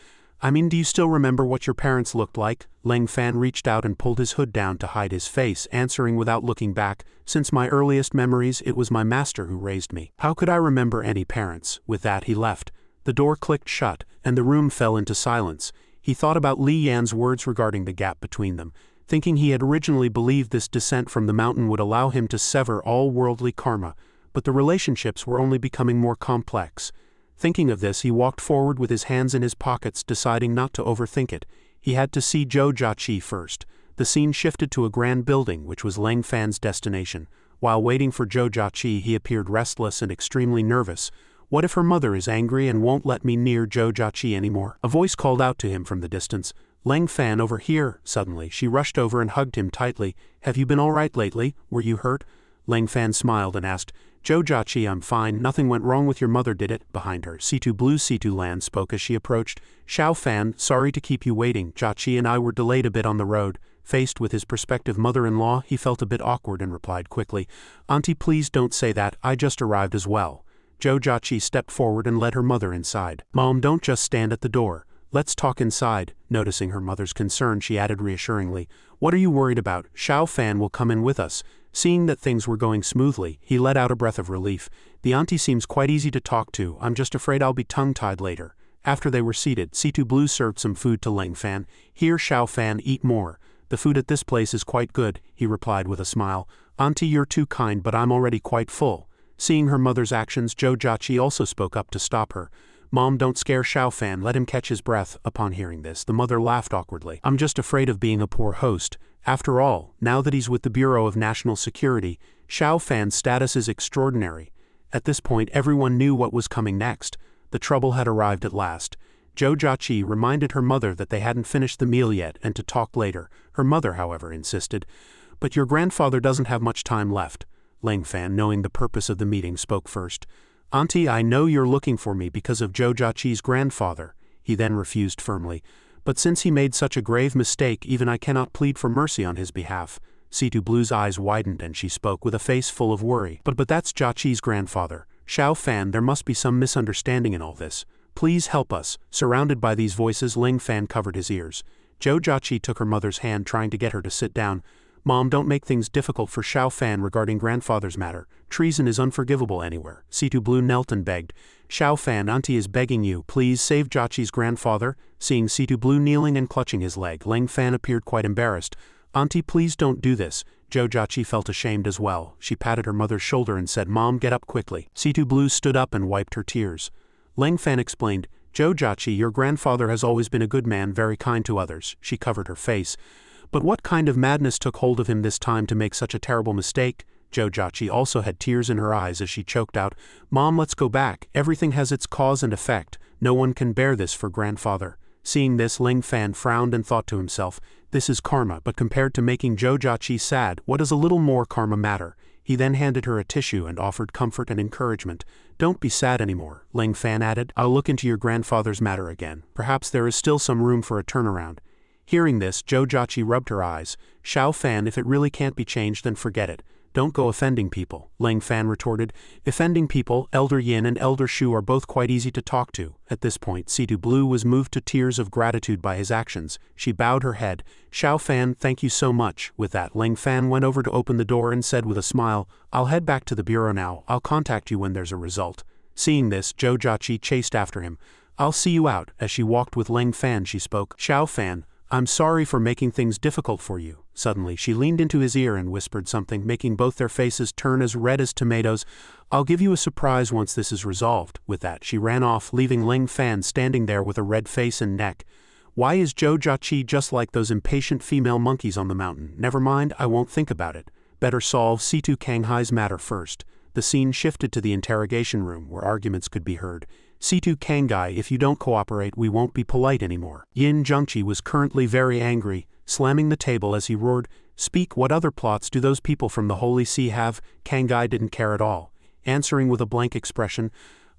"I mean, do you still remember what your parents looked like?" Leng Fan reached out and pulled his hood down to hide his face, answering without looking back, "Since my earliest memories, it was my master who raised me. How could I remember any parents?" With that, he left. The door clicked shut, and the room fell into silence. He thought about Li Yan's words regarding the gap between them, thinking he had originally believed this descent from the mountain would allow him to sever all worldly karma, but the relationships were only becoming more complex. Thinking of this, he walked forward with his hands in his pockets, deciding not to overthink it. He had to see Zhou Jiaqi first. The scene shifted to a grand building, which was Leng Fan's destination. While waiting for Zhou Jiaqi, he appeared restless and extremely nervous. "What if her mother is angry and won't let me near Zhou Jiaqi anymore?" A voice called out to him from the distance, "Leng Fan, over here." Suddenly, she rushed over and hugged him tightly. "Have you been all right lately? Were you hurt?" Leng Fan smiled and asked, "Zhou Jiaqi, I'm fine. Nothing went wrong with your mother, did it?" Behind her, C2 Blue C2 Lan spoke as she approached. "Xiao Fan, sorry to keep you waiting. Jiaqi and I were delayed a bit on the road." Faced with his prospective mother-in-law, he felt a bit awkward and replied quickly, "Auntie, please don't say that. I just arrived as well." Zhou Jiaqi stepped forward and led her mother inside. "Mom, don't just stand at the door. Let's talk inside." Noticing her mother's concern, she added reassuringly, "What are you worried about? Xiao Fan will come in with us." Seeing that things were going smoothly, he let out a breath of relief. "The auntie seems quite easy to talk to. I'm just afraid I'll be tongue-tied later." After they were seated, C2 Blue served some food to Leng Fan. "Here, Xiao Fan, eat more. The food at this place is quite good," he replied with a smile. "Auntie, you're too kind, but I'm already quite full." Seeing her mother's actions, Zhou Jiaqi also spoke up to stop her. "Mom, don't scare Xiao Fan, let him catch his breath." Upon hearing this, the mother laughed awkwardly. "I'm just afraid of being a poor host. After all, now that he's with the Bureau of National Security, Xiao Fan's status is extraordinary." At this point, everyone knew what was coming next. The trouble had arrived at last. Zhou Jiaqi reminded her mother that they hadn't finished the meal yet and to talk later. Her mother, however, insisted. "But your grandfather doesn't have much time left." Ling Fan, knowing the purpose of the meeting, spoke first. "Auntie, I know you're looking for me because of Zhou Jiaqi's grandfather." He then refused firmly. "But since he made such a grave mistake, even I cannot plead for mercy on his behalf." Situ Blue's eyes widened and she spoke with a face full of worry. But that's Jiaqi's grandfather. Xiao Fan, there must be some misunderstanding in all this. Please help us." Surrounded by these voices, Ling Fan covered his ears. Zhou Jiaqi took her mother's hand, trying to get her to sit down. "Mom, don't make things difficult for Xiao Fan regarding grandfather's matter. Treason is unforgivable anywhere." Situ Blue knelt and begged. "Xiao Fan, Auntie is begging you, please save Jiaqi's grandfather." Seeing Situ Blue kneeling and clutching his leg, Ling Fan appeared quite embarrassed. "Auntie, please don't do this." Zhou Jiaqi felt ashamed as well. She patted her mother's shoulder and said, "Mom, get up quickly." Situ Blue stood up and wiped her tears. Ling Fan explained, "Zhou Jiaqi, your grandfather has always been a good man, very kind to others." She covered her face. "But what kind of madness took hold of him this time to make such a terrible mistake?" Zhou Jiaqi also had tears in her eyes as she choked out, "Mom, let's go back. Everything has its cause and effect. No one can bear this for grandfather." Seeing this, Ling Fan frowned and thought to himself, "This is karma, but compared to making Zhou Jiaqi sad, what does a little more karma matter?" He then handed her a tissue and offered comfort and encouragement. "Don't be sad anymore," Ling Fan added. "I'll look into your grandfather's matter again. Perhaps there is still some room for a turnaround." Hearing this, Zhou Jiaqi rubbed her eyes. "Xiao Fan, if it really can't be changed, then forget it. Don't go offending people," Ling Fan retorted. "Offending people, Elder Yin and Elder Shu are both quite easy to talk to." At this point, Situ Blue was moved to tears of gratitude by his actions. She bowed her head. "Xiao Fan, thank you so much." With that, Ling Fan went over to open the door and said with a smile, "I'll head back to the bureau now. I'll contact you when there's a result." Seeing this, Zhou Jiaqi chased after him. "I'll see you out." As she walked with Ling Fan, she spoke, "Xiao Fan, I'm sorry for making things difficult for you." Suddenly, she leaned into his ear and whispered something, making both their faces turn as red as tomatoes. "I'll give you a surprise once this is resolved." With that, she ran off, leaving Ling Fan standing there with a red face and neck. Why is Zhou Jiaqi just like those impatient female monkeys on the mountain? Never mind, I won't think about it. Better solve Situ Kanghai's matter first. The scene shifted to the interrogation room, where arguments could be heard. "Situ Kanghai, if you don't cooperate, we won't be polite anymore." Yin Zhengqi was currently very angry, slamming the table as he roared, "Speak, what other plots do those people from the Holy See have?" Kanghai didn't care at all, answering with a blank expression,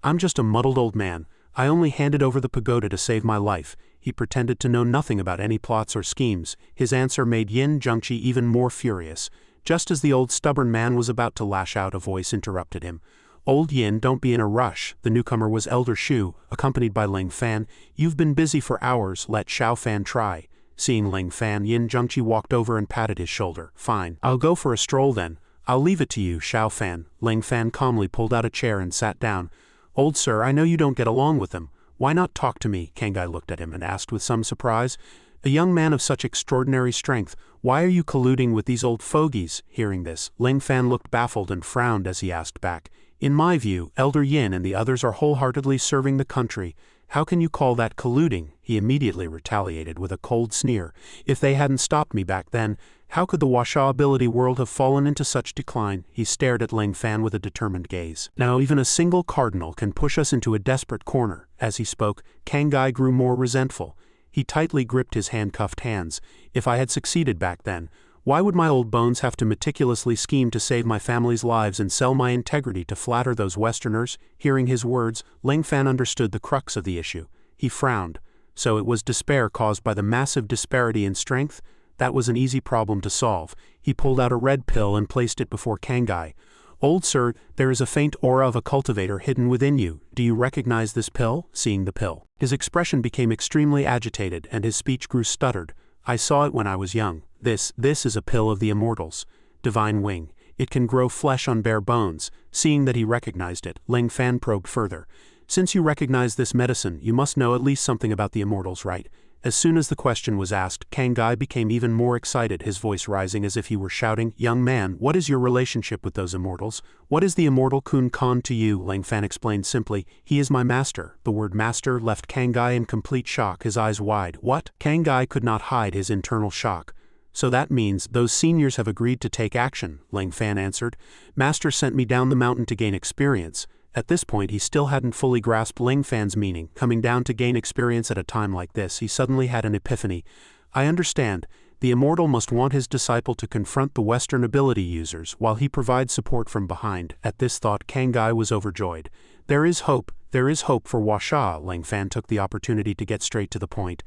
"I'm just a muddled old man. I only handed over the pagoda to save my life." He pretended to know nothing about any plots or schemes. His answer made Yin Zhengqi even more furious. Just as the old stubborn man was about to lash out, a voice interrupted him. "Old Yin, don't be in a rush." The newcomer was Elder Shu, accompanied by Ling Fan. "You've been busy for hours, let Xiao Fan try." Seeing Ling Fan, Yin Zhengqi walked over and patted his shoulder. "Fine, I'll go for a stroll then. I'll leave it to you, Xiao Fan." Ling Fan calmly pulled out a chair and sat down. "Old sir, I know you don't get along with them. Why not talk to me?" Kanghai looked at him and asked with some surprise. "A young man of such extraordinary strength, why are you colluding with these old fogies?" Hearing this, Ling Fan looked baffled and frowned as he asked back, "In my view, Elder Yin and the others are wholeheartedly serving the country. How can you call that colluding?" He immediately retaliated with a cold sneer. "If they hadn't stopped me back then, how could the Washa ability world have fallen into such decline?" He stared at Ling Fan with a determined gaze. "Now even a single cardinal can push us into a desperate corner." As he spoke, Kanghai grew more resentful. He tightly gripped his handcuffed hands. "If I had succeeded back then, why would my old bones have to meticulously scheme to save my family's lives and sell my integrity to flatter those Westerners?" Hearing his words, Ling Fan understood the crux of the issue. He frowned. So it was despair caused by the massive disparity in strength? That was an easy problem to solve. He pulled out a red pill and placed it before Kanghai. "Old sir, there is a faint aura of a cultivator hidden within you. Do you recognize this pill?" Seeing the pill, his expression became extremely agitated and his speech grew stuttered. "I saw it when I was young. This is a pill of the immortals. Divine Wing. It can grow flesh on bare bones." Seeing that he recognized it, Ling Fan probed further. "Since you recognize this medicine, you must know at least something about the immortals, right?" As soon as the question was asked, Kanghai became even more excited, his voice rising as if he were shouting, "Young man, what is your relationship with those immortals? What is the immortal Kun Khan to you?" Ling Fan explained simply, "He is my master." The word master left Kanghai in complete shock, his eyes wide. "What?" Kanghai could not hide his internal shock. "So that means those seniors have agreed to take action," Ling Fan answered. "Master sent me down the mountain to gain experience. At this point he still hadn't fully grasped Ling Fan's meaning. Coming down to gain experience at a time like this, he suddenly had an epiphany. I understand. The immortal must want his disciple to confront the Western ability users while he provides support from behind. At this thought, Kangai was overjoyed. There is hope for Washa. Ling Fan took the opportunity to get straight to the point.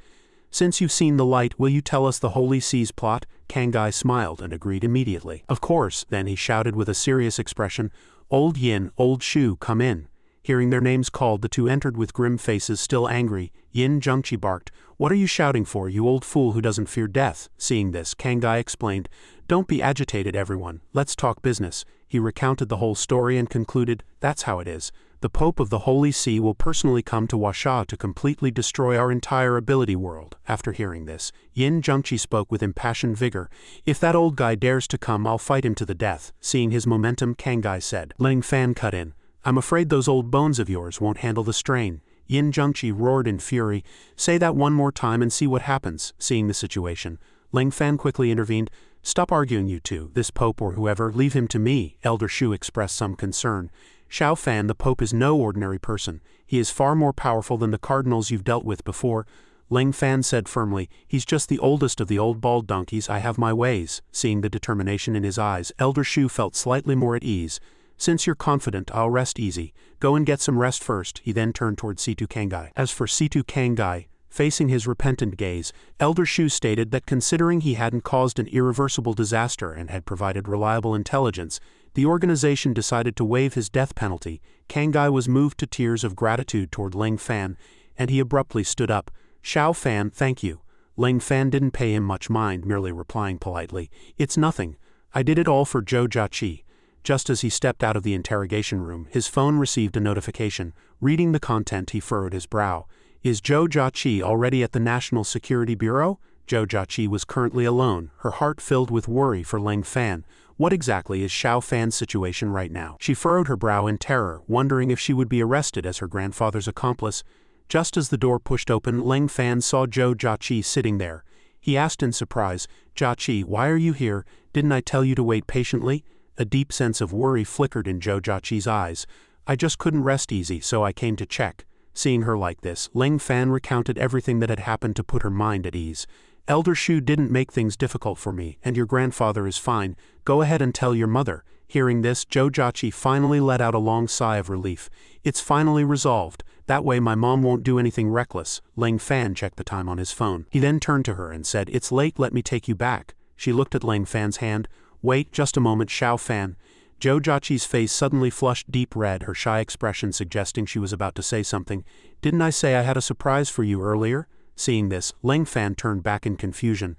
Since you've seen the light, will you tell us the Holy Sea's plot? Kangai smiled and agreed immediately. Of course. Then he shouted with a serious expression, Old Yin, Old Shu, come in. Hearing their names called, the two entered with grim faces, still angry. Yin Zhengqi barked, What are you shouting for, you old fool who doesn't fear death? Seeing this, Kangai explained, Don't be agitated, everyone. Let's talk business. He recounted the whole story and concluded, That's how it is. The Pope of the Holy See will personally come to Washa to completely destroy our entire ability world. After hearing this, Yin Zhengqi spoke with impassioned vigor. If that old guy dares to come, I'll fight him to the death. Seeing his momentum, Kangai said. Ling Fan cut in. I'm afraid those old bones of yours won't handle the strain. Yin Zhengqi roared in fury. Say that one more time and see what happens. Seeing the situation, Ling Fan quickly intervened. Stop arguing, you two. This Pope or whoever, leave him to me. Elder Shu expressed some concern. Xiao Fan, the Pope is no ordinary person. He is far more powerful than the cardinals you've dealt with before. Ling Fan said firmly, He's just the oldest of the old bald donkeys. I have my ways. Seeing the determination in his eyes, Elder Shu felt slightly more at ease. Since you're confident, I'll rest easy. Go and get some rest first. He then turned toward Situ Kangai. As for Situ Kangai, facing his repentant gaze, Elder Shu stated that considering he hadn't caused an irreversible disaster and had provided reliable intelligence, the organization decided to waive his death penalty. Kangai was moved to tears of gratitude toward Ling Fan, and he abruptly stood up. Xiao Fan, thank you. Ling Fan didn't pay him much mind, merely replying politely, It's nothing. I did it all for Zhou Jiaqi. Just as he stepped out of the interrogation room, his phone received a notification. Reading the content, he furrowed his brow. Is Zhou Jiaqi already at the National Security Bureau? Zhou Jiaqi was currently alone, her heart filled with worry for Ling Fan. What exactly is Xiao Fan's situation right now? She furrowed her brow in terror, wondering if she would be arrested as her grandfather's accomplice. Just as the door pushed open, Ling Fan saw Zhou Jiaqi sitting there. He asked in surprise, Jiaqi, why are you here? Didn't I tell you to wait patiently? A deep sense of worry flickered in Zhou Jiaqi's eyes. I just couldn't rest easy, so I came to check. Seeing her like this, Ling Fan recounted everything that had happened to put her mind at ease. Elder Shu didn't make things difficult for me, and your grandfather is fine. Go ahead and tell your mother. Hearing this, Zhou Jiaqi finally let out a long sigh of relief. It's finally resolved. That way my mom won't do anything reckless. Ling Fan checked the time on his phone. He then turned to her and said, It's late, let me take you back. She looked at Ling Fan's hand. Wait, just a moment, Xiao Fan. Zhou Jiaqi's face suddenly flushed deep red, her shy expression suggesting she was about to say something. Didn't I say I had a surprise for you earlier? Seeing this, Ling Fan turned back in confusion.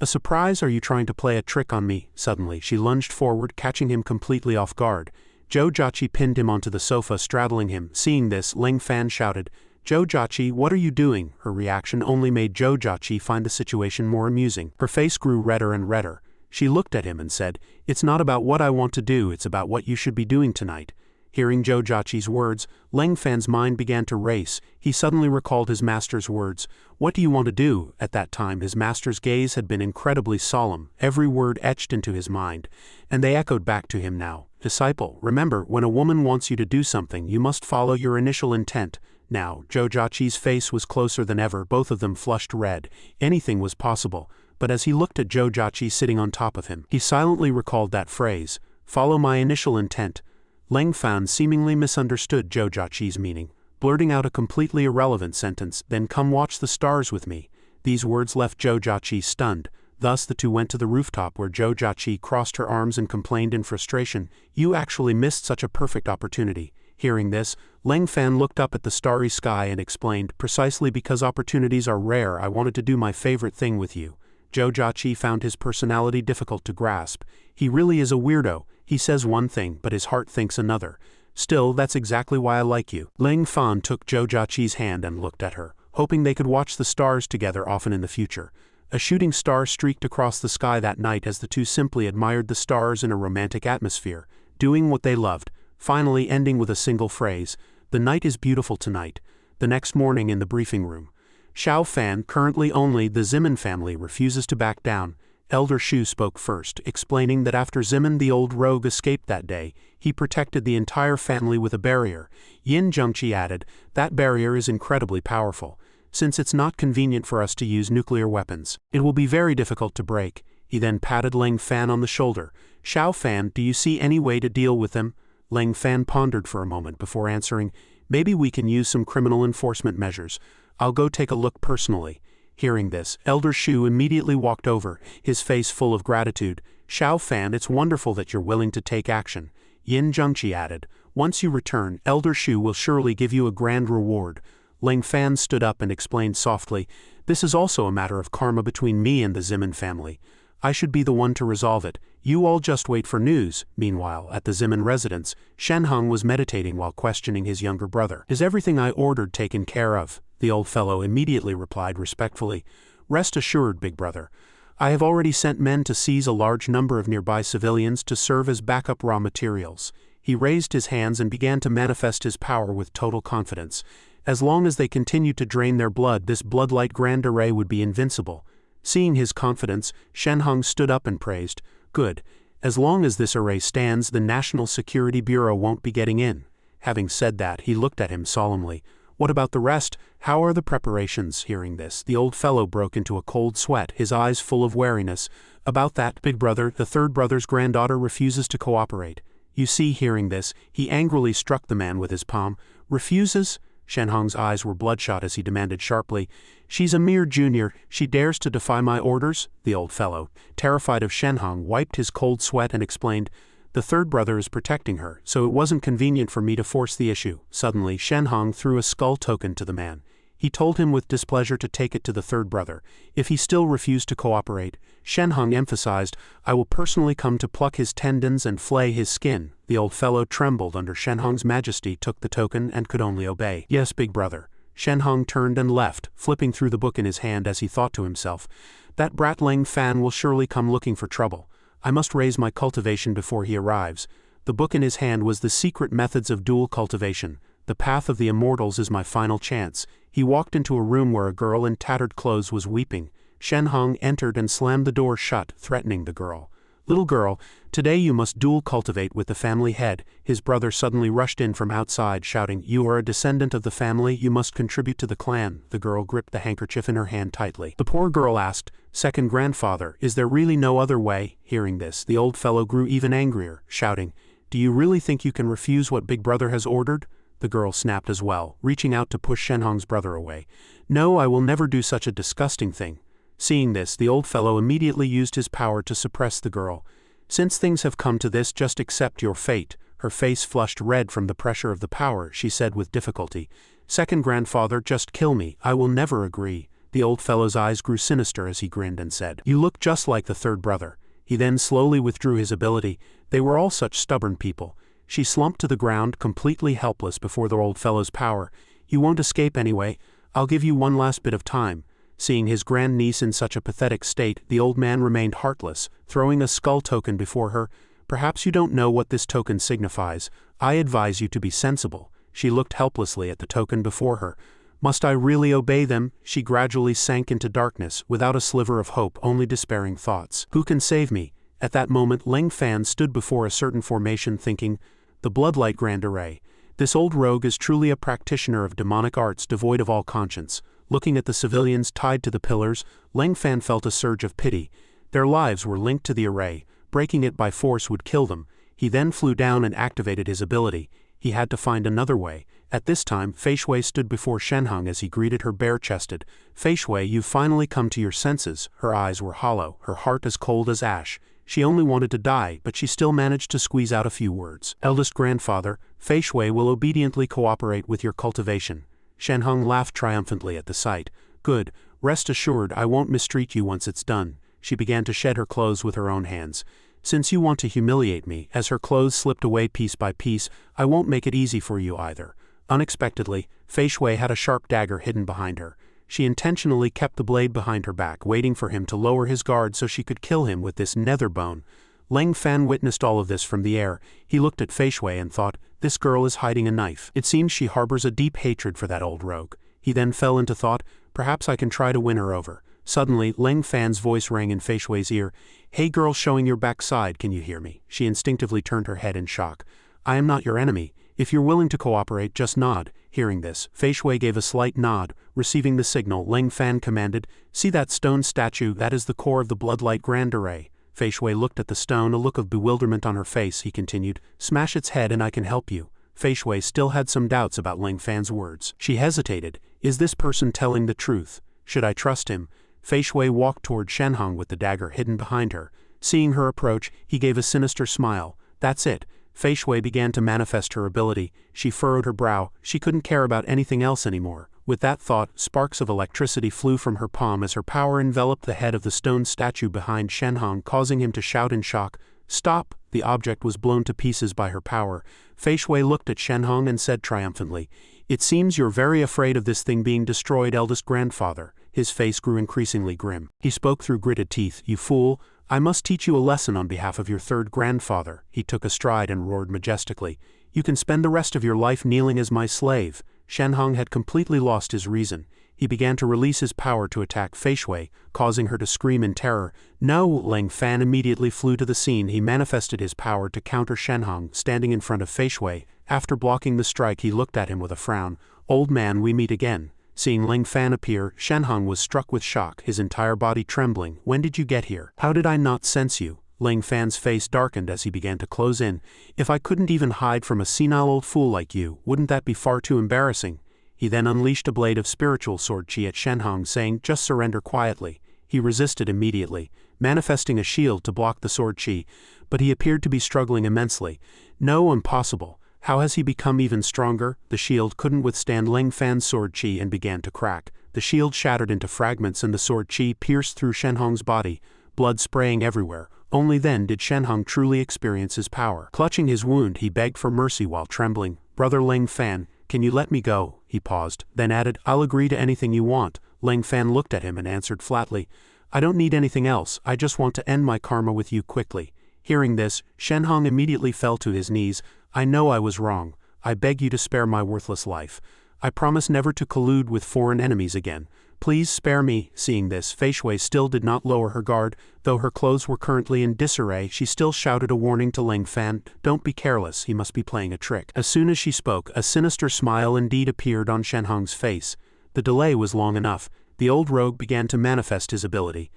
A surprise? Are you trying to play a trick on me? Suddenly, she lunged forward, catching him completely off guard. Zhou Jiaqi pinned him onto the sofa, straddling him. Seeing this, Ling Fan shouted, Zhou Jiaqi, what are you doing? Her reaction only made Zhou Jiaqi find the situation more amusing. Her face grew redder and redder. She looked at him and said, It's not about what I want to do, it's about what you should be doing tonight. Hearing Zhou Jiaqi's words, Ling Fan's mind began to race. He suddenly recalled his master's words. What do you want to do? At that time, his master's gaze had been incredibly solemn, every word etched into his mind, and they echoed back to him now. Disciple, remember, when a woman wants you to do something, you must follow your initial intent. Now, Zhou Jiaqi's face was closer than ever, both of them flushed red. Anything was possible. But as he looked at Zhou Jiaqi sitting on top of him, he silently recalled that phrase, follow my initial intent. Ling Fan seemingly misunderstood Zhou Jiaqi's meaning, blurting out a completely irrelevant sentence, then come watch the stars with me. These words left Zhou Jiaqi stunned. Thus the two went to the rooftop where Zhou Jiaqi crossed her arms and complained in frustration, You actually missed such a perfect opportunity. Hearing this, Ling Fan looked up at the starry sky and explained, Precisely because opportunities are rare, I wanted to do my favorite thing with you. Zhou Jiaqi found his personality difficult to grasp. He really is a weirdo. He says one thing, but his heart thinks another. Still, that's exactly why I like you. Ling Fan took Zhou Jiaqi's hand and looked at her, hoping they could watch the stars together often in the future. A shooting star streaked across the sky that night as the two simply admired the stars in a romantic atmosphere, doing what they loved, finally ending with a single phrase, The night is beautiful tonight. The next morning in the briefing room, Xiao Fan, currently only the Zimin family, refuses to back down. Elder Shu spoke first, explaining that after Zimin the old rogue escaped that day, he protected the entire family with a barrier. Yin Zhengqi added, that barrier is incredibly powerful. Since it's not convenient for us to use nuclear weapons, it will be very difficult to break. He then patted Leng Fan on the shoulder. Xiao Fan, do you see any way to deal with them? Leng Fan pondered for a moment before answering, maybe we can use some criminal enforcement measures. I'll go take a look personally. Hearing this, Elder Shu immediately walked over, his face full of gratitude. Xiao Fan, it's wonderful that you're willing to take action. Yin Zhengqi added, once you return, Elder Shu will surely give you a grand reward. Leng Fan stood up and explained softly, this is also a matter of karma between me and the Zimin family. I should be the one to resolve it. You all just wait for news. Meanwhile, at the Zimin residence, Shenhong was meditating while questioning his younger brother. Is everything I ordered taken care of? The old fellow immediately replied respectfully, rest assured, big brother. I have already sent men to seize a large number of nearby civilians to serve as backup raw materials. He raised his hands and began to manifest his power with total confidence. As long as they continued to drain their blood, this bloodlight grand array would be invincible. Seeing his confidence, Shenhong stood up and praised, good. As long as this array stands, the National Security Bureau won't be getting in. Having said that, he looked at him solemnly. What about the rest? How are the preparations? Hearing this, the old fellow broke into a cold sweat, his eyes full of wariness. About that, big brother, the third brother's granddaughter refuses to cooperate. You see, hearing this, he angrily struck the man with his palm. Refuses? Shenhong's eyes were bloodshot as he demanded sharply, she's a mere junior, she dares to defy my orders? The old fellow, terrified of Shenhong, wiped his cold sweat and explained, the third brother is protecting her, so it wasn't convenient for me to force the issue. Suddenly, Shenhong threw a skull token to the man. He told him with displeasure to take it to the third brother. If he still refused to cooperate, Shenhong emphasized, I will personally come to pluck his tendons and flay his skin. The old fellow trembled under Shenhong's majesty, took the token, and could only obey. Yes, big brother. Shenhong turned and left, flipping through the book in his hand as he thought to himself, that brat Leng Fan will surely come looking for trouble. I must raise my cultivation before he arrives. The book in his hand was The Secret Methods of Dual Cultivation. The Path of the Immortals is my final chance. He walked into a room where a girl in tattered clothes was weeping. Shenhong entered and slammed the door shut, threatening the girl. Little girl, today you must dual cultivate with the family head. His brother suddenly rushed in from outside, shouting, you are a descendant of the family, you must contribute to the clan. The girl gripped the handkerchief in her hand tightly. The poor girl asked, second grandfather, is there really no other way? Hearing this, the old fellow grew even angrier, shouting, do you really think you can refuse what big brother has ordered? The girl snapped as well, reaching out to push Shenhong's brother away. No, I will never do such a disgusting thing. Seeing this, the old fellow immediately used his power to suppress the girl. Since things have come to this, just accept your fate. Her face flushed red from the pressure of the power, she said with difficulty. Second grandfather, just kill me, I will never agree. The old fellow's eyes grew sinister as he grinned and said, you look just like the third brother. He then slowly withdrew his ability. They were all such stubborn people. She slumped to the ground, completely helpless before the old fellow's power. You won't escape anyway. I'll give you one last bit of time. Seeing his grandniece in such a pathetic state, the old man remained heartless, throwing a skull token before her. Perhaps you don't know what this token signifies. I advise you to be sensible. She looked helplessly at the token before her. Must I really obey them? She gradually sank into darkness, without a sliver of hope, only despairing thoughts. Who can save me? At that moment, Leng Fan stood before a certain formation thinking, the Bloodlight Grand Array. This old rogue is truly a practitioner of demonic arts devoid of all conscience. Looking at the civilians tied to the pillars, Leng Fan felt a surge of pity. Their lives were linked to the array. Breaking it by force would kill them. He then flew down and activated his ability. He had to find another way. At this time, Fei Shui stood before Shenhong as he greeted her bare-chested. Fei Shui, you've finally come to your senses. Her eyes were hollow, her heart as cold as ash. She only wanted to die, but she still managed to squeeze out a few words. Eldest grandfather, Fei Shui will obediently cooperate with your cultivation. Shenhong laughed triumphantly at the sight. Good, rest assured I won't mistreat you once it's done. She began to shed her clothes with her own hands. Since you want to humiliate me, as her clothes slipped away piece by piece, I won't make it easy for you either. Unexpectedly, Fei Shui had a sharp dagger hidden behind her. She intentionally kept the blade behind her back, waiting for him to lower his guard so she could kill him with this nether bone. Leng Fan witnessed all of this from the air. He looked at Fei Shui and thought, this girl is hiding a knife. It seems she harbors a deep hatred for that old rogue. He then fell into thought, perhaps I can try to win her over. Suddenly, Leng Fan's voice rang in Fei Shui's ear. "Hey girl showing your backside, can you hear me?" She instinctively turned her head in shock. "I am not your enemy. If you're willing to cooperate, just nod." Hearing this, Fei Shui gave a slight nod. Receiving the signal, Leng Fan commanded, "See that stone statue? That is the core of the Bloodlight Grand Array." Fei Shui looked at the stone, a look of bewilderment on her face. He continued, "Smash its head and I can help you." Fei Shui still had some doubts about Leng Fan's words. She hesitated. Is this person telling the truth? Should I trust him? Fei Shui walked toward Shenhong with the dagger hidden behind her. Seeing her approach, he gave a sinister smile. That's it. Fei Shui began to manifest her ability. She furrowed her brow. She couldn't care about anything else anymore. With that thought, sparks of electricity flew from her palm as her power enveloped the head of the stone statue behind Shenhong, causing him to shout in shock. "Stop!" The object was blown to pieces by her power. Fei Shui looked at Shenhong and said triumphantly, "It seems you're very afraid of this thing being destroyed, eldest grandfather." His face grew increasingly grim. He spoke through gritted teeth. "You fool! I must teach you a lesson on behalf of your third grandfather." He took a stride and roared majestically. "You can spend the rest of your life kneeling as my slave." Shenhong had completely lost his reason. He began to release his power to attack Fei Shui, causing her to scream in terror. "No!" Leng Fan immediately flew to the scene. He manifested his power to counter Shenhong, standing in front of Fei Shui. After blocking the strike, he looked at him with a frown. "Old man, we meet again." Seeing Leng Fan appear, Shenhong was struck with shock, his entire body trembling. "When did you get here? How did I not sense you?" Leng Fan's face darkened as he began to close in. "If I couldn't even hide from a senile old fool like you, wouldn't that be far too embarrassing?" He then unleashed a blade of spiritual sword chi at Shenhong, saying, "Just surrender quietly." He resisted immediately, manifesting a shield to block the sword chi, but he appeared to be struggling immensely. "No, impossible. How has he become even stronger?" The shield couldn't withstand Leng Fan's sword chi and began to crack. The shield shattered into fragments and the sword chi pierced through Shenhong's body, blood spraying everywhere. Only then did Shenhong truly experience his power. Clutching his wound, he begged for mercy while trembling. "Brother Leng Fan, can you let me go?" He paused, then added, "I'll agree to anything you want." Leng Fan looked at him and answered flatly, "I don't need anything else, I just want to end my karma with you quickly." Hearing this, Shenhong immediately fell to his knees. "I know I was wrong. I beg you to spare my worthless life. I promise never to collude with foreign enemies again. Please spare me." Seeing this, Fei Shui still did not lower her guard. Though her clothes were currently in disarray, she still shouted a warning to Leng Fan. "Don't be careless, he must be playing a trick." As soon as she spoke, a sinister smile indeed appeared on Shenhong's face. The delay was long enough. The old rogue began to manifest his ability,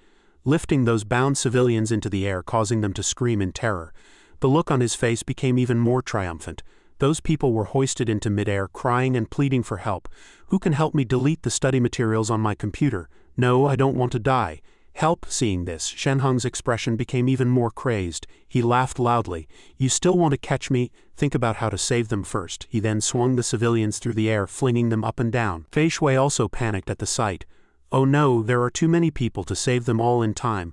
lifting those bound civilians into the air, causing them to scream in terror. The look on his face became even more triumphant. Those people were hoisted into midair, crying and pleading for help. "Who can help me delete the study materials on my computer? No, I don't want to die. Help!" Seeing this, Shenhong's expression became even more crazed. He laughed loudly. "You still want to catch me? Think about how to save them first." He then swung the civilians through the air, flinging them up and down. Fei Shui also panicked at the sight. "Oh no, there are too many people to save them all in time."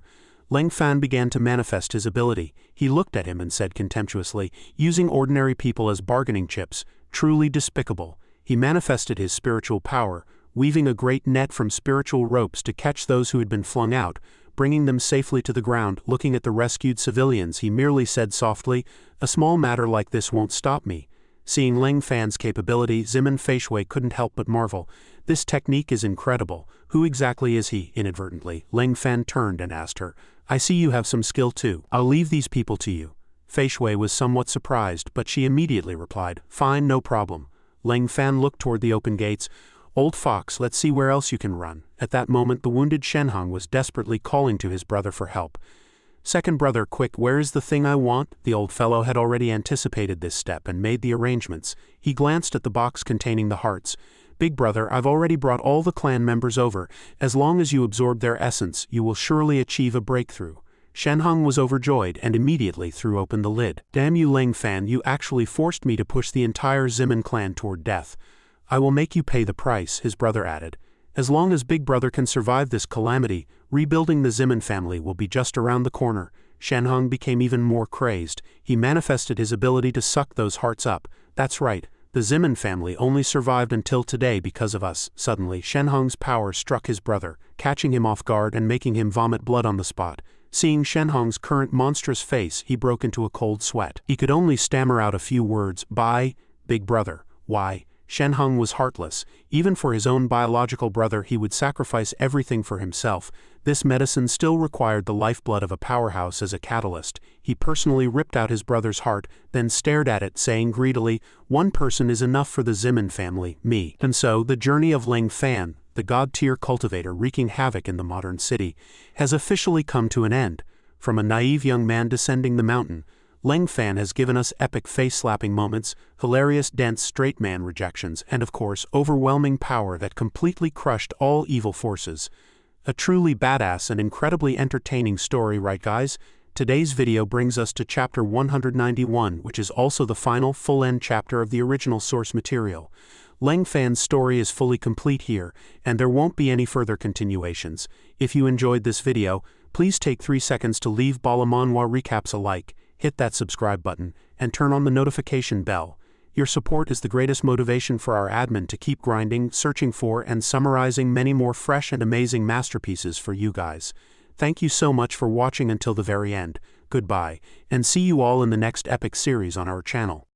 Leng Fan began to manifest his ability. He looked at him and said contemptuously, "Using ordinary people as bargaining chips, truly despicable." He manifested his spiritual power, weaving a great net from spiritual ropes to catch those who had been flung out, bringing them safely to the ground. Looking at the rescued civilians, he merely said softly, "A small matter like this won't stop me." Seeing Leng Fan's capability, Zim and Fei Shui couldn't help but marvel. "This technique is incredible. Who exactly is he?" Inadvertently, Leng Fan turned and asked her, "I see you have some skill too. I'll leave these people to you." Fei Shui was somewhat surprised, but she immediately replied, "Fine, no problem." Leng Fan looked toward the open gates. "Old fox, let's see where else you can run." At that moment, the wounded Shenhong was desperately calling to his brother for help. "Second brother, quick, where is the thing I want?" The old fellow had already anticipated this step and made the arrangements. He glanced at the box containing the hearts. "Big brother, I've already brought all the clan members over. As long as you absorb their essence, you will surely achieve a breakthrough." Shenhong was overjoyed and immediately threw open the lid. "Damn you, Leng Fan, you actually forced me to push the entire Zimin clan toward death." "I will make you pay the price," his brother added. "As long as Big Brother can survive this calamity, rebuilding the Zimin family will be just around the corner." Shenhong became even more crazed. He manifested his ability to suck those hearts up. "That's right. The Zimin family only survived until today because of us." Suddenly, Shenhong's power struck his brother, catching him off guard and making him vomit blood on the spot. Seeing Shenhong's current monstrous face, he broke into a cold sweat. He could only stammer out a few words. "Bye, Big Brother." "Why?" Shenheng was heartless. Even for his own biological brother he would sacrifice everything for himself. This medicine still required the lifeblood of a powerhouse as a catalyst. He personally ripped out his brother's heart, then stared at it, saying greedily, "One person is enough for the Zimin family, me." And so, the journey of Ling Fan, the God-Tier Cultivator wreaking havoc in the modern city, has officially come to an end. From a naive young man descending the mountain, Ling Fan has given us epic face-slapping moments, hilarious dense straight man rejections, and of course, overwhelming power that completely crushed all evil forces. A truly badass and incredibly entertaining story, right guys? Today's video brings us to chapter 191, which is also the final, full-end chapter of the original source material. Ling Fan's story is fully complete here, and there won't be any further continuations. If you enjoyed this video, please take 3 seconds to leave BALA MANHUA RECAPs a like, hit that subscribe button, and turn on the notification bell. Your support is the greatest motivation for our admin to keep grinding, searching for, and summarizing many more fresh and amazing masterpieces for you guys. Thank you so much for watching until the very end. Goodbye, and see you all in the next epic series on our channel.